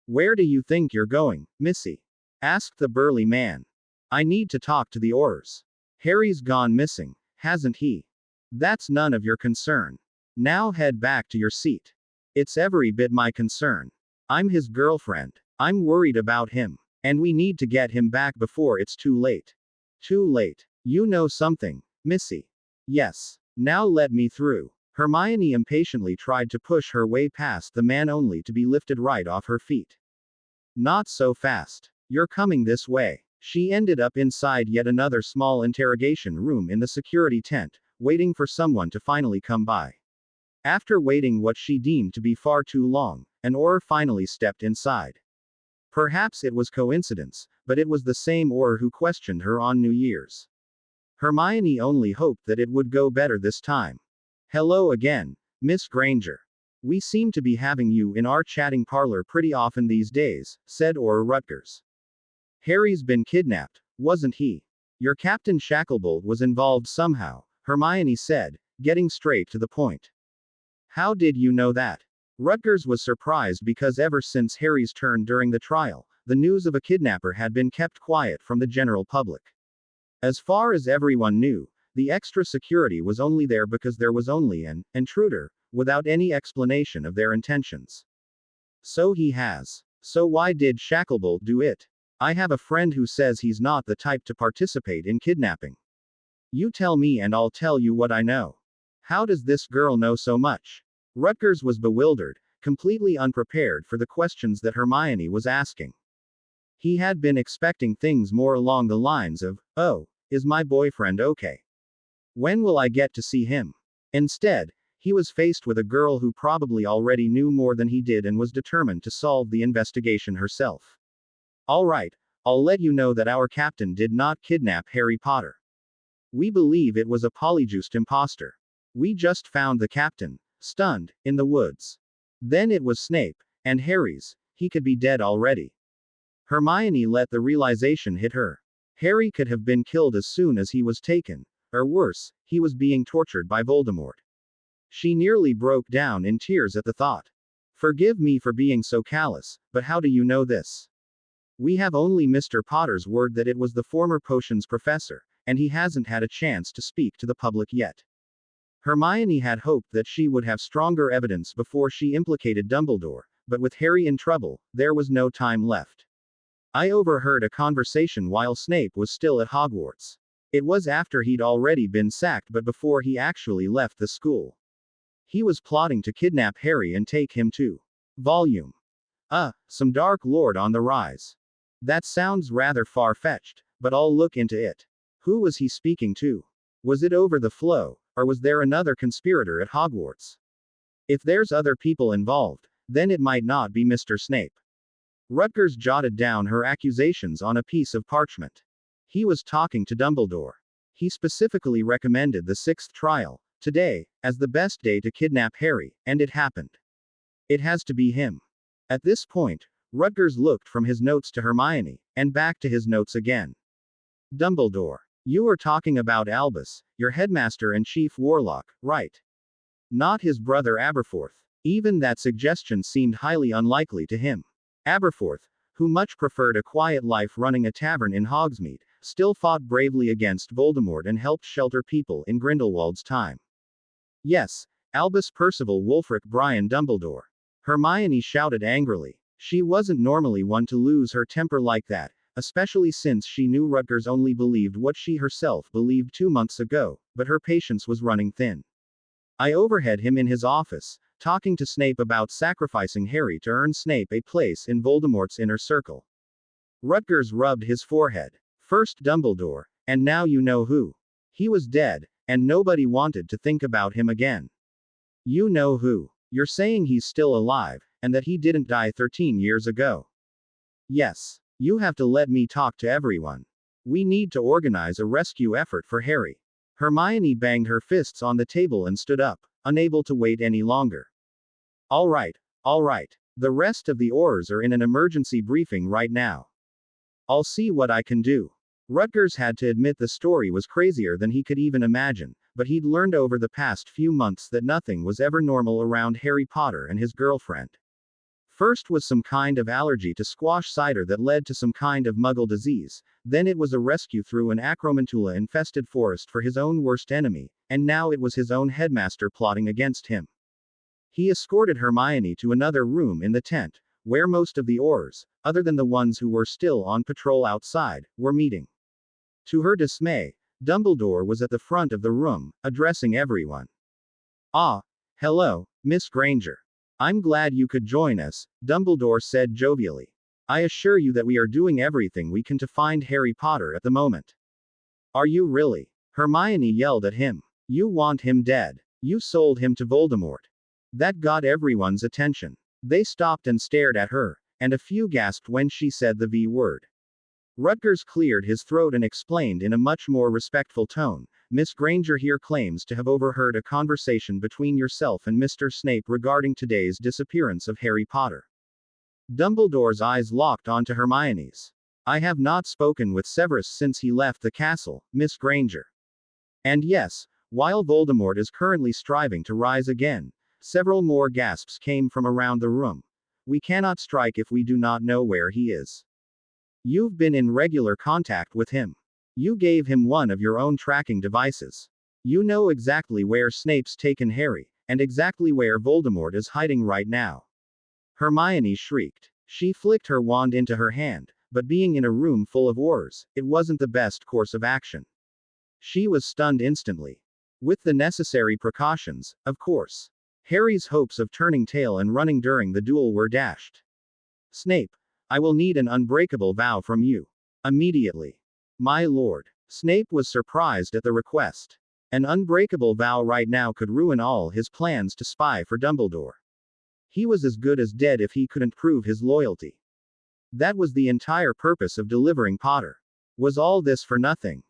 Where do you think you're going, Missy? Asked the burly man. I need to talk to the Aurors. Harry's gone missing, hasn't he? That's none of your concern. Now head back to your seat. It's every bit my concern. I'm his girlfriend. I'm worried about him. And we need to get him back before it's too late. Too late. You know something, Missy. Yes. Now let me through. Hermione impatiently tried to push her way past the man only to be lifted right off her feet. Not so fast. You're coming this way. She ended up inside yet another small interrogation room in the security tent, waiting for someone to finally come by. After waiting what she deemed to be far too long, an Auror finally stepped inside. Perhaps it was coincidence, but it was the same Auror who questioned her on New Year's. Hermione only hoped that it would go better this time. Hello again, Miss Granger. We seem to be having you in our chatting parlor pretty often these days, said Auror Rutgers. Harry's been kidnapped, wasn't he? Your Captain Shacklebolt was involved somehow, Hermione said, getting straight to the point. How did you know that? Rutgers was surprised because ever since Harry's turn during the trial, the news of a kidnapper had been kept quiet from the general public. As far as everyone knew, the extra security was only there because there was only an intruder, without any explanation of their intentions. So he has. So why did Shacklebolt do it? I have a friend who says he's not the type to participate in kidnapping. You tell me and I'll tell you what I know. How does this girl know so much? Rutgers was bewildered, completely unprepared for the questions that Hermione was asking. He had been expecting things more along the lines of, oh, is my boyfriend okay? When will I get to see him? Instead, he was faced with a girl who probably already knew more than he did and was determined to solve the investigation herself. All right, I'll let you know that our captain did not kidnap Harry Potter. We believe it was a polyjuiced imposter. We just found the captain, stunned, in the woods. Then it was Snape, and Harry's. He could be dead already. Hermione let the realization hit her. Harry could have been killed as soon as he was taken, or worse, he was being tortured by Voldemort. She nearly broke down in tears at the thought. Forgive me for being so callous, but how do you know this? We have only Mr. Potter's word that it was the former potions professor, and he hasn't had a chance to speak to the public yet. Hermione had hoped that she would have stronger evidence before she implicated Dumbledore, but with Harry in trouble, there was no time left. I overheard a conversation while Snape was still at Hogwarts. It was after he'd already been sacked but before he actually left the school. He was plotting to kidnap Harry and take him to Volume. Some Dark Lord on the rise. That sounds rather far-fetched, but I'll look into it. Who was he speaking to? Was it over the flow, or was there another conspirator at Hogwarts? If there's other people involved, then it might not be Mr. Snape. Rutgers jotted down her accusations on a piece of parchment. He was talking to Dumbledore. He specifically recommended the sixth trial, today, as the best day to kidnap Harry, and it happened. It has to be him. At this point, Rutgers looked from his notes to Hermione, and back to his notes again. Dumbledore. You are talking about Albus, your headmaster and chief warlock, right? Not his brother Aberforth. Even that suggestion seemed highly unlikely to him. Aberforth, who much preferred a quiet life running a tavern in Hogsmeade, still fought bravely against Voldemort and helped shelter people in Grindelwald's time. Yes, Albus Percival Wulfric Brian Dumbledore. Hermione shouted angrily. She wasn't normally one to lose her temper like that, especially since she knew Rutgers only believed what she herself believed 2 months ago, but her patience was running thin. I overheard him in his office, talking to Snape about sacrificing Harry to earn Snape a place in Voldemort's inner circle. Rutgers rubbed his forehead. First Dumbledore, and now you know who. He was dead, and nobody wanted to think about him again. You know who. You're saying he's still alive, and that he didn't die 13 years ago. Yes. You have to let me talk to everyone. We need to organize a rescue effort for Harry. Hermione banged her fists on the table and stood up, unable to wait any longer. All right. The rest of the Aurors are in an emergency briefing right now. I'll see what I can do. Rutgers had to admit the story was crazier than he could even imagine, but he'd learned over the past few months that nothing was ever normal around Harry Potter and his girlfriend. First was some kind of allergy to squash cider that led to some kind of muggle disease, then it was a rescue through an acromantula-infested forest for his own worst enemy, and now it was his own headmaster plotting against him. He escorted Hermione to another room in the tent, where most of the Aurors, other than the ones who were still on patrol outside, were meeting. To her dismay, Dumbledore was at the front of the room, addressing everyone. Hello, Miss Granger. I'm glad you could join us, Dumbledore said jovially. I assure you that we are doing everything we can to find Harry Potter at the moment. Are you really? Hermione yelled at him. You want him dead. You sold him to Voldemort. That got everyone's attention. They stopped and stared at her, and a few gasped when she said the V word. Rutgers cleared his throat and explained in a much more respectful tone, Miss Granger here claims to have overheard a conversation between yourself and Mr. Snape regarding today's disappearance of Harry Potter. Dumbledore's eyes locked onto Hermione's. I have not spoken with Severus since he left the castle, Miss Granger. And yes, while Voldemort is currently striving to rise again, several more gasps came from around the room. We cannot strike if we do not know where he is. You've been in regular contact with him. You gave him one of your own tracking devices. You know exactly where Snape's taken Harry, and exactly where Voldemort is hiding right now. Hermione shrieked. She flicked her wand into her hand, but being in a room full of Aurors, it wasn't the best course of action. She was stunned instantly. With the necessary precautions, of course. Harry's hopes of turning tail and running during the duel were dashed. Snape, I will need an unbreakable vow from you. Immediately. My lord. Snape was surprised at the request. An unbreakable vow right now could ruin all his plans to spy for Dumbledore. He was as good as dead if he couldn't prove his loyalty. That was the entire purpose of delivering Potter. Was all this for nothing?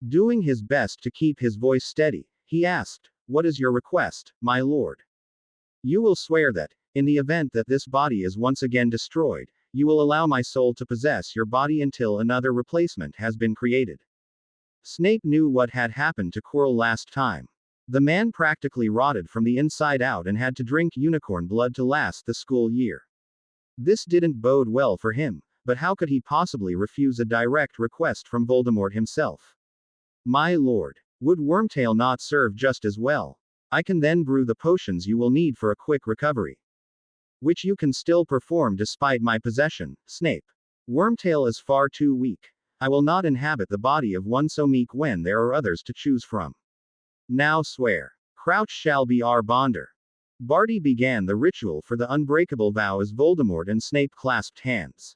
Doing his best to keep his voice steady, he asked, What is your request, my lord? You will swear that, in the event that this body is once again destroyed, you will allow my soul to possess your body until another replacement has been created. Snape knew what had happened to Quirrell last time. The man practically rotted from the inside out and had to drink unicorn blood to last the school year. This didn't bode well for him, but how could he possibly refuse a direct request from Voldemort himself? My lord, would Wormtail not serve just as well? I can then brew the potions you will need for a quick recovery. Which you can still perform despite my possession, Snape. Wormtail is far too weak. I will not inhabit the body of one so meek when there are others to choose from. Now swear. Crouch shall be our bonder. Barty began the ritual for the unbreakable vow as Voldemort and Snape clasped hands.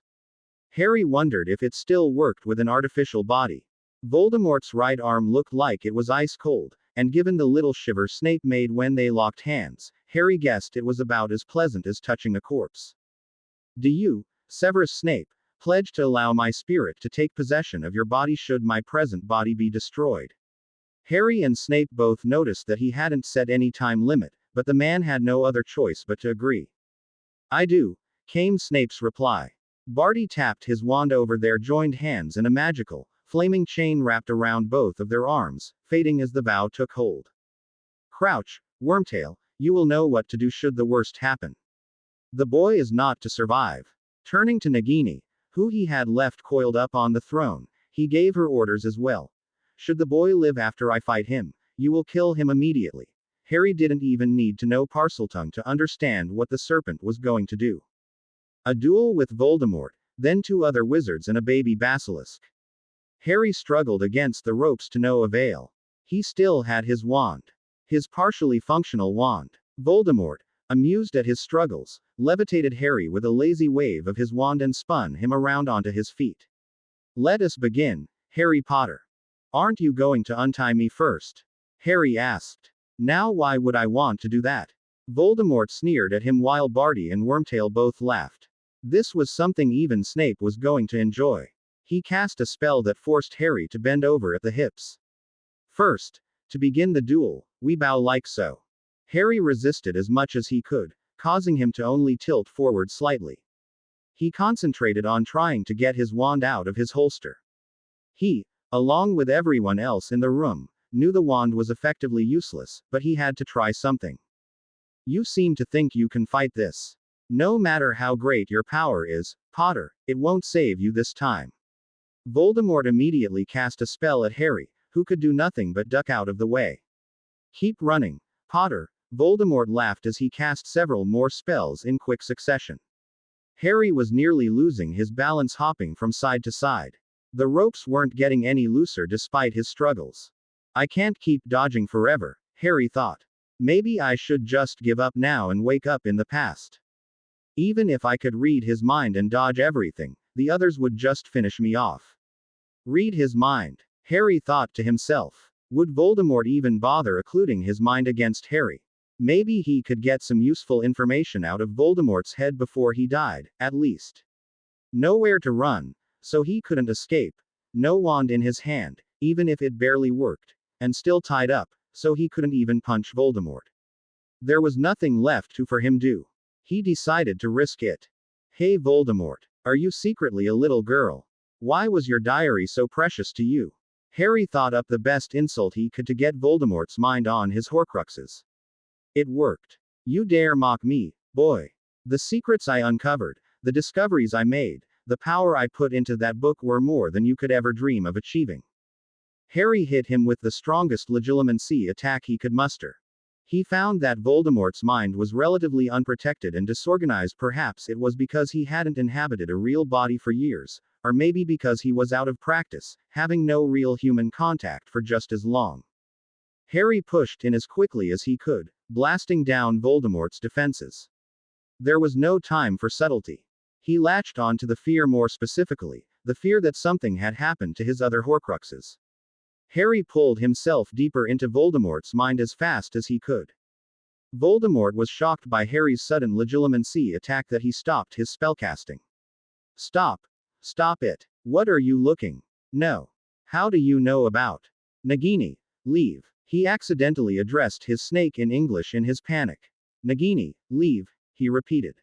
Harry wondered if it still worked with an artificial body. Voldemort's right arm looked like it was ice cold, and given the little shiver Snape made when they locked hands, Harry guessed it was about as pleasant as touching a corpse. Do you, Severus Snape, pledge to allow my spirit to take possession of your body should my present body be destroyed? Harry and Snape both noticed that he hadn't set any time limit, but the man had no other choice but to agree. I do, came Snape's reply. Barty tapped his wand over their joined hands and a magical, flaming chain wrapped around both of their arms, fading as the vow took hold. Crouch, Wormtail, you will know what to do should the worst happen. The boy is not to survive. Turning to Nagini, who he had left coiled up on the throne, he gave her orders as well. Should the boy live after I fight him, you will kill him immediately. Harry didn't even need to know Parseltongue to understand what the serpent was going to do. A duel with Voldemort, then 2 other wizards and a baby basilisk. Harry struggled against the ropes to no avail. He still had his wand. His partially functional wand. Voldemort, amused at his struggles, levitated Harry with a lazy wave of his wand and spun him around onto his feet. Let us begin, Harry Potter. Aren't you going to untie me first? Harry asked. Now why would I want to do that? Voldemort sneered at him while Barty and Wormtail both laughed. This was something even Snape was going to enjoy. He cast a spell that forced Harry to bend over at the hips. First, to begin the duel, we bow like so. Harry resisted as much as he could, causing him to only tilt forward slightly. He concentrated on trying to get his wand out of his holster. He, along with everyone else in the room, knew the wand was effectively useless, but he had to try something. You seem to think you can fight this. No matter how great your power is, Potter, it won't save you this time. Voldemort immediately cast a spell at Harry, who could do nothing but duck out of the way. Keep running, Potter, Voldemort laughed as he cast several more spells in quick succession. Harry was nearly losing his balance hopping from side to side. The ropes weren't getting any looser despite his struggles. I can't keep dodging forever, Harry thought. Maybe I should just give up now and wake up in the past. Even if I could read his mind and dodge everything, the others would just finish me off. Read his mind, Harry thought to himself. Would Voldemort even bother occluding his mind against Harry? Maybe he could get some useful information out of Voldemort's head before he died, at least. Nowhere to run, so he couldn't escape. No wand in his hand, even if it barely worked, and still tied up, so he couldn't even punch Voldemort. There was nothing left to for him do. He decided to risk it. Hey Voldemort, are you secretly a little girl? Why was your diary so precious to you? Harry thought up the best insult he could to get Voldemort's mind on his Horcruxes. It worked. You dare mock me, boy. The secrets I uncovered, the discoveries I made, the power I put into that book were more than you could ever dream of achieving. Harry hit him with the strongest legilimency attack he could muster. He found that Voldemort's mind was relatively unprotected and disorganized. Perhaps it was because he hadn't inhabited a real body for years, or maybe because he was out of practice, having no real human contact for just as long. Harry pushed in as quickly as he could, blasting down Voldemort's defenses. There was no time for subtlety. He latched on to the fear more specifically, the fear that something had happened to his other Horcruxes. Harry pulled himself deeper into Voldemort's mind as fast as he could. Voldemort was shocked by Harry's sudden legilimency attack that he stopped his spellcasting. Stop. Stop it. What are you looking? No. How do you know about? Nagini. Leave. He accidentally addressed his snake in English in his panic. Nagini, leave, he repeated.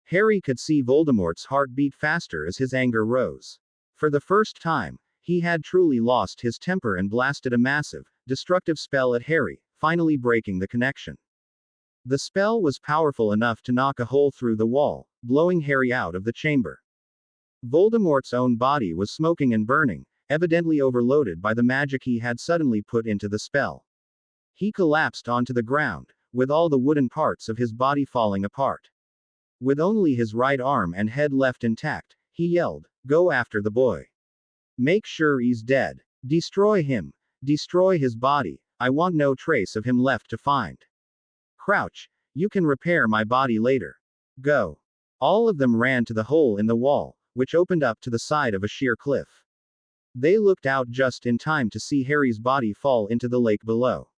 Harry could see Voldemort's heart beat faster as his anger rose. For the first time, he had truly lost his temper and blasted a massive, destructive spell at Harry, finally breaking the connection. The spell was powerful enough to knock a hole through the wall, blowing Harry out of the chamber. Voldemort's own body was smoking and burning, evidently overloaded by the magic he had suddenly put into the spell. He collapsed onto the ground, with all the wooden parts of his body falling apart. With only his right arm and head left intact, he yelled, Go after the boy. Make sure he's dead. Destroy him. Destroy his body. I want no trace of him left to find. Crouch. You can repair my body later. Go. All of them ran to the hole in the wall, which opened up to the side of a sheer cliff. They looked out just in time to see Harry's body fall into the lake below.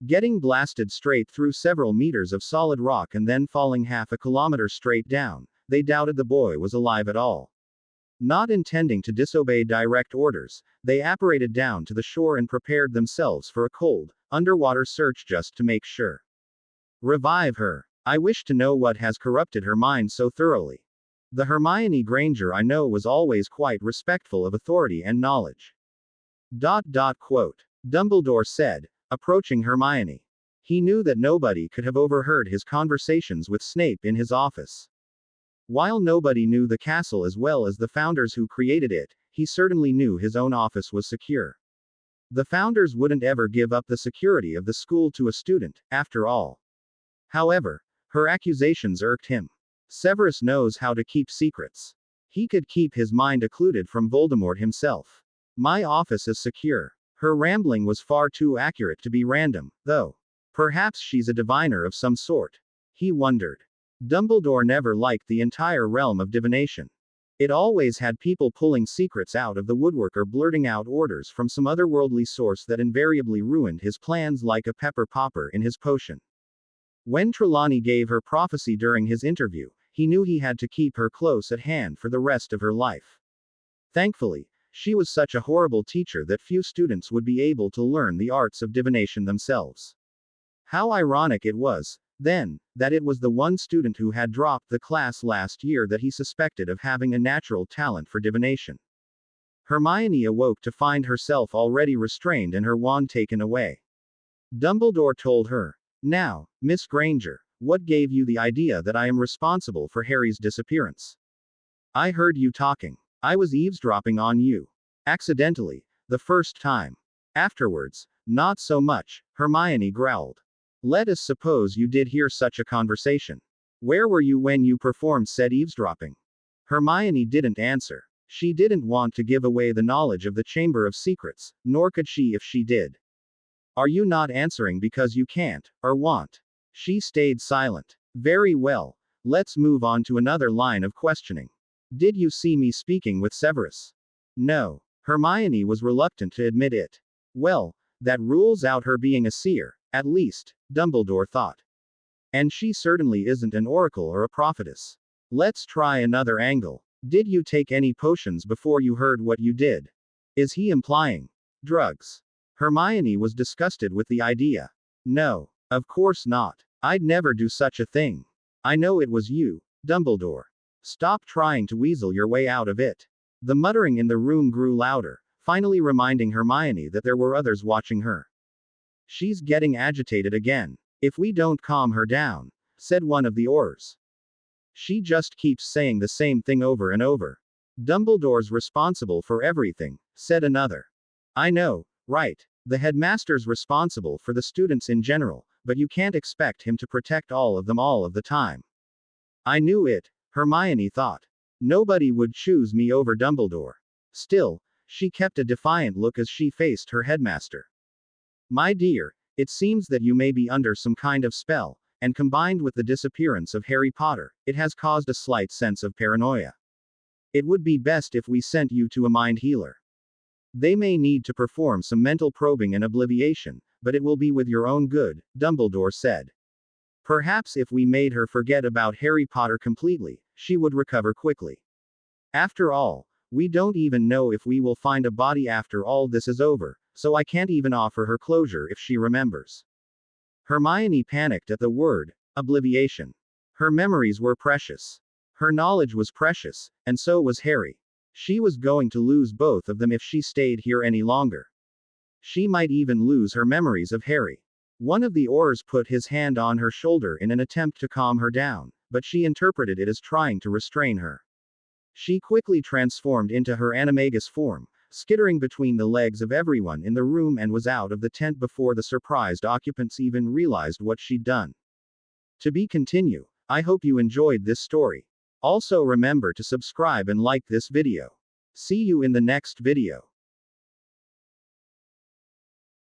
Getting blasted straight through several meters of solid rock and then falling half a kilometer straight down, they doubted the boy was alive at all. Not intending to disobey direct orders, they apparated down to the shore and prepared themselves for a cold, underwater search just to make sure. Revive her. I wish to know what has corrupted her mind so thoroughly. The Hermione Granger I know was always quite respectful of authority and knowledge. Quote. Dumbledore said, approaching Hermione. He knew that nobody could have overheard his conversations with Snape in his office. While nobody knew the castle as well as the founders who created it, he certainly knew his own office was secure. The founders wouldn't ever give up the security of the school to a student, after all. However, her accusations irked him. Severus knows how to keep secrets. He could keep his mind occluded from Voldemort himself. My office is secure. Her rambling was far too accurate to be random, though. Perhaps she's a diviner of some sort. He wondered. Dumbledore never liked the entire realm of divination. It always had people pulling secrets out of the woodwork or blurting out orders from some otherworldly source that invariably ruined his plans, like a pepper popper in his potion. When Trelawney gave her prophecy during his interview, he knew he had to keep her close at hand for the rest of her life. Thankfully, she was such a horrible teacher that few students would be able to learn the arts of divination themselves. How ironic it was, then, that it was the one student who had dropped the class last year that he suspected of having a natural talent for divination. Hermione awoke to find herself already restrained and her wand taken away. Dumbledore told her, "Now, Miss Granger, what gave you the idea that I am responsible for Harry's disappearance?" "I heard you talking. I was eavesdropping on you. Accidentally, the first time. Afterwards, not so much," Hermione growled. "Let us suppose you did hear such a conversation. Where were you when you performed said eavesdropping?" Hermione didn't answer. She didn't want to give away the knowledge of the Chamber of Secrets, nor could she if she did. "Are you not answering because you can't, or want?" She stayed silent. "Very well. Let's move on to another line of questioning. Did you see me speaking with Severus?" "No." Hermione was reluctant to admit it. Well, that rules out her being a seer, at least, Dumbledore thought. And she certainly isn't an oracle or a prophetess. Let's try another angle. Did you take any potions before you heard what you did? Is he implying drugs? Hermione was disgusted with the idea. No, of course not. I'd never do such a thing. I know it was you, Dumbledore. Stop trying to weasel your way out of it. The muttering in the room grew louder, finally reminding Hermione that there were others watching her. She's getting agitated again. If we don't calm her down, said one of the Aurors. She just keeps saying the same thing over and over. Dumbledore's responsible for everything, said another. I know, right. The headmaster's responsible for the students in general, but you can't expect him to protect all of them all of the time. I knew it, Hermione thought. Nobody would choose me over Dumbledore. Still, she kept a defiant look as she faced her headmaster. My dear, it seems that you may be under some kind of spell, and combined with the disappearance of Harry Potter, it has caused a slight sense of paranoia. It would be best if we sent you to a mind healer. They may need to perform some mental probing and obliviation, but it will be with your own good, Dumbledore said. Perhaps if we made her forget about Harry Potter completely, she would recover quickly. After all, we don't even know if we will find a body after all this is over, so I can't even offer her closure if she remembers. Hermione panicked at the word, obliviation. Her memories were precious. Her knowledge was precious, and so was Harry. She was going to lose both of them if she stayed here any longer. She might even lose her memories of Harry. One of the Aurors put his hand on her shoulder in an attempt to calm her down, but she interpreted it as trying to restrain her. She quickly transformed into her animagus form, skittering between the legs of everyone in the room and was out of the tent before the surprised occupants even realized what she'd done. To be continued. I hope you enjoyed this story. Also remember to subscribe and like this video. See you in the next video.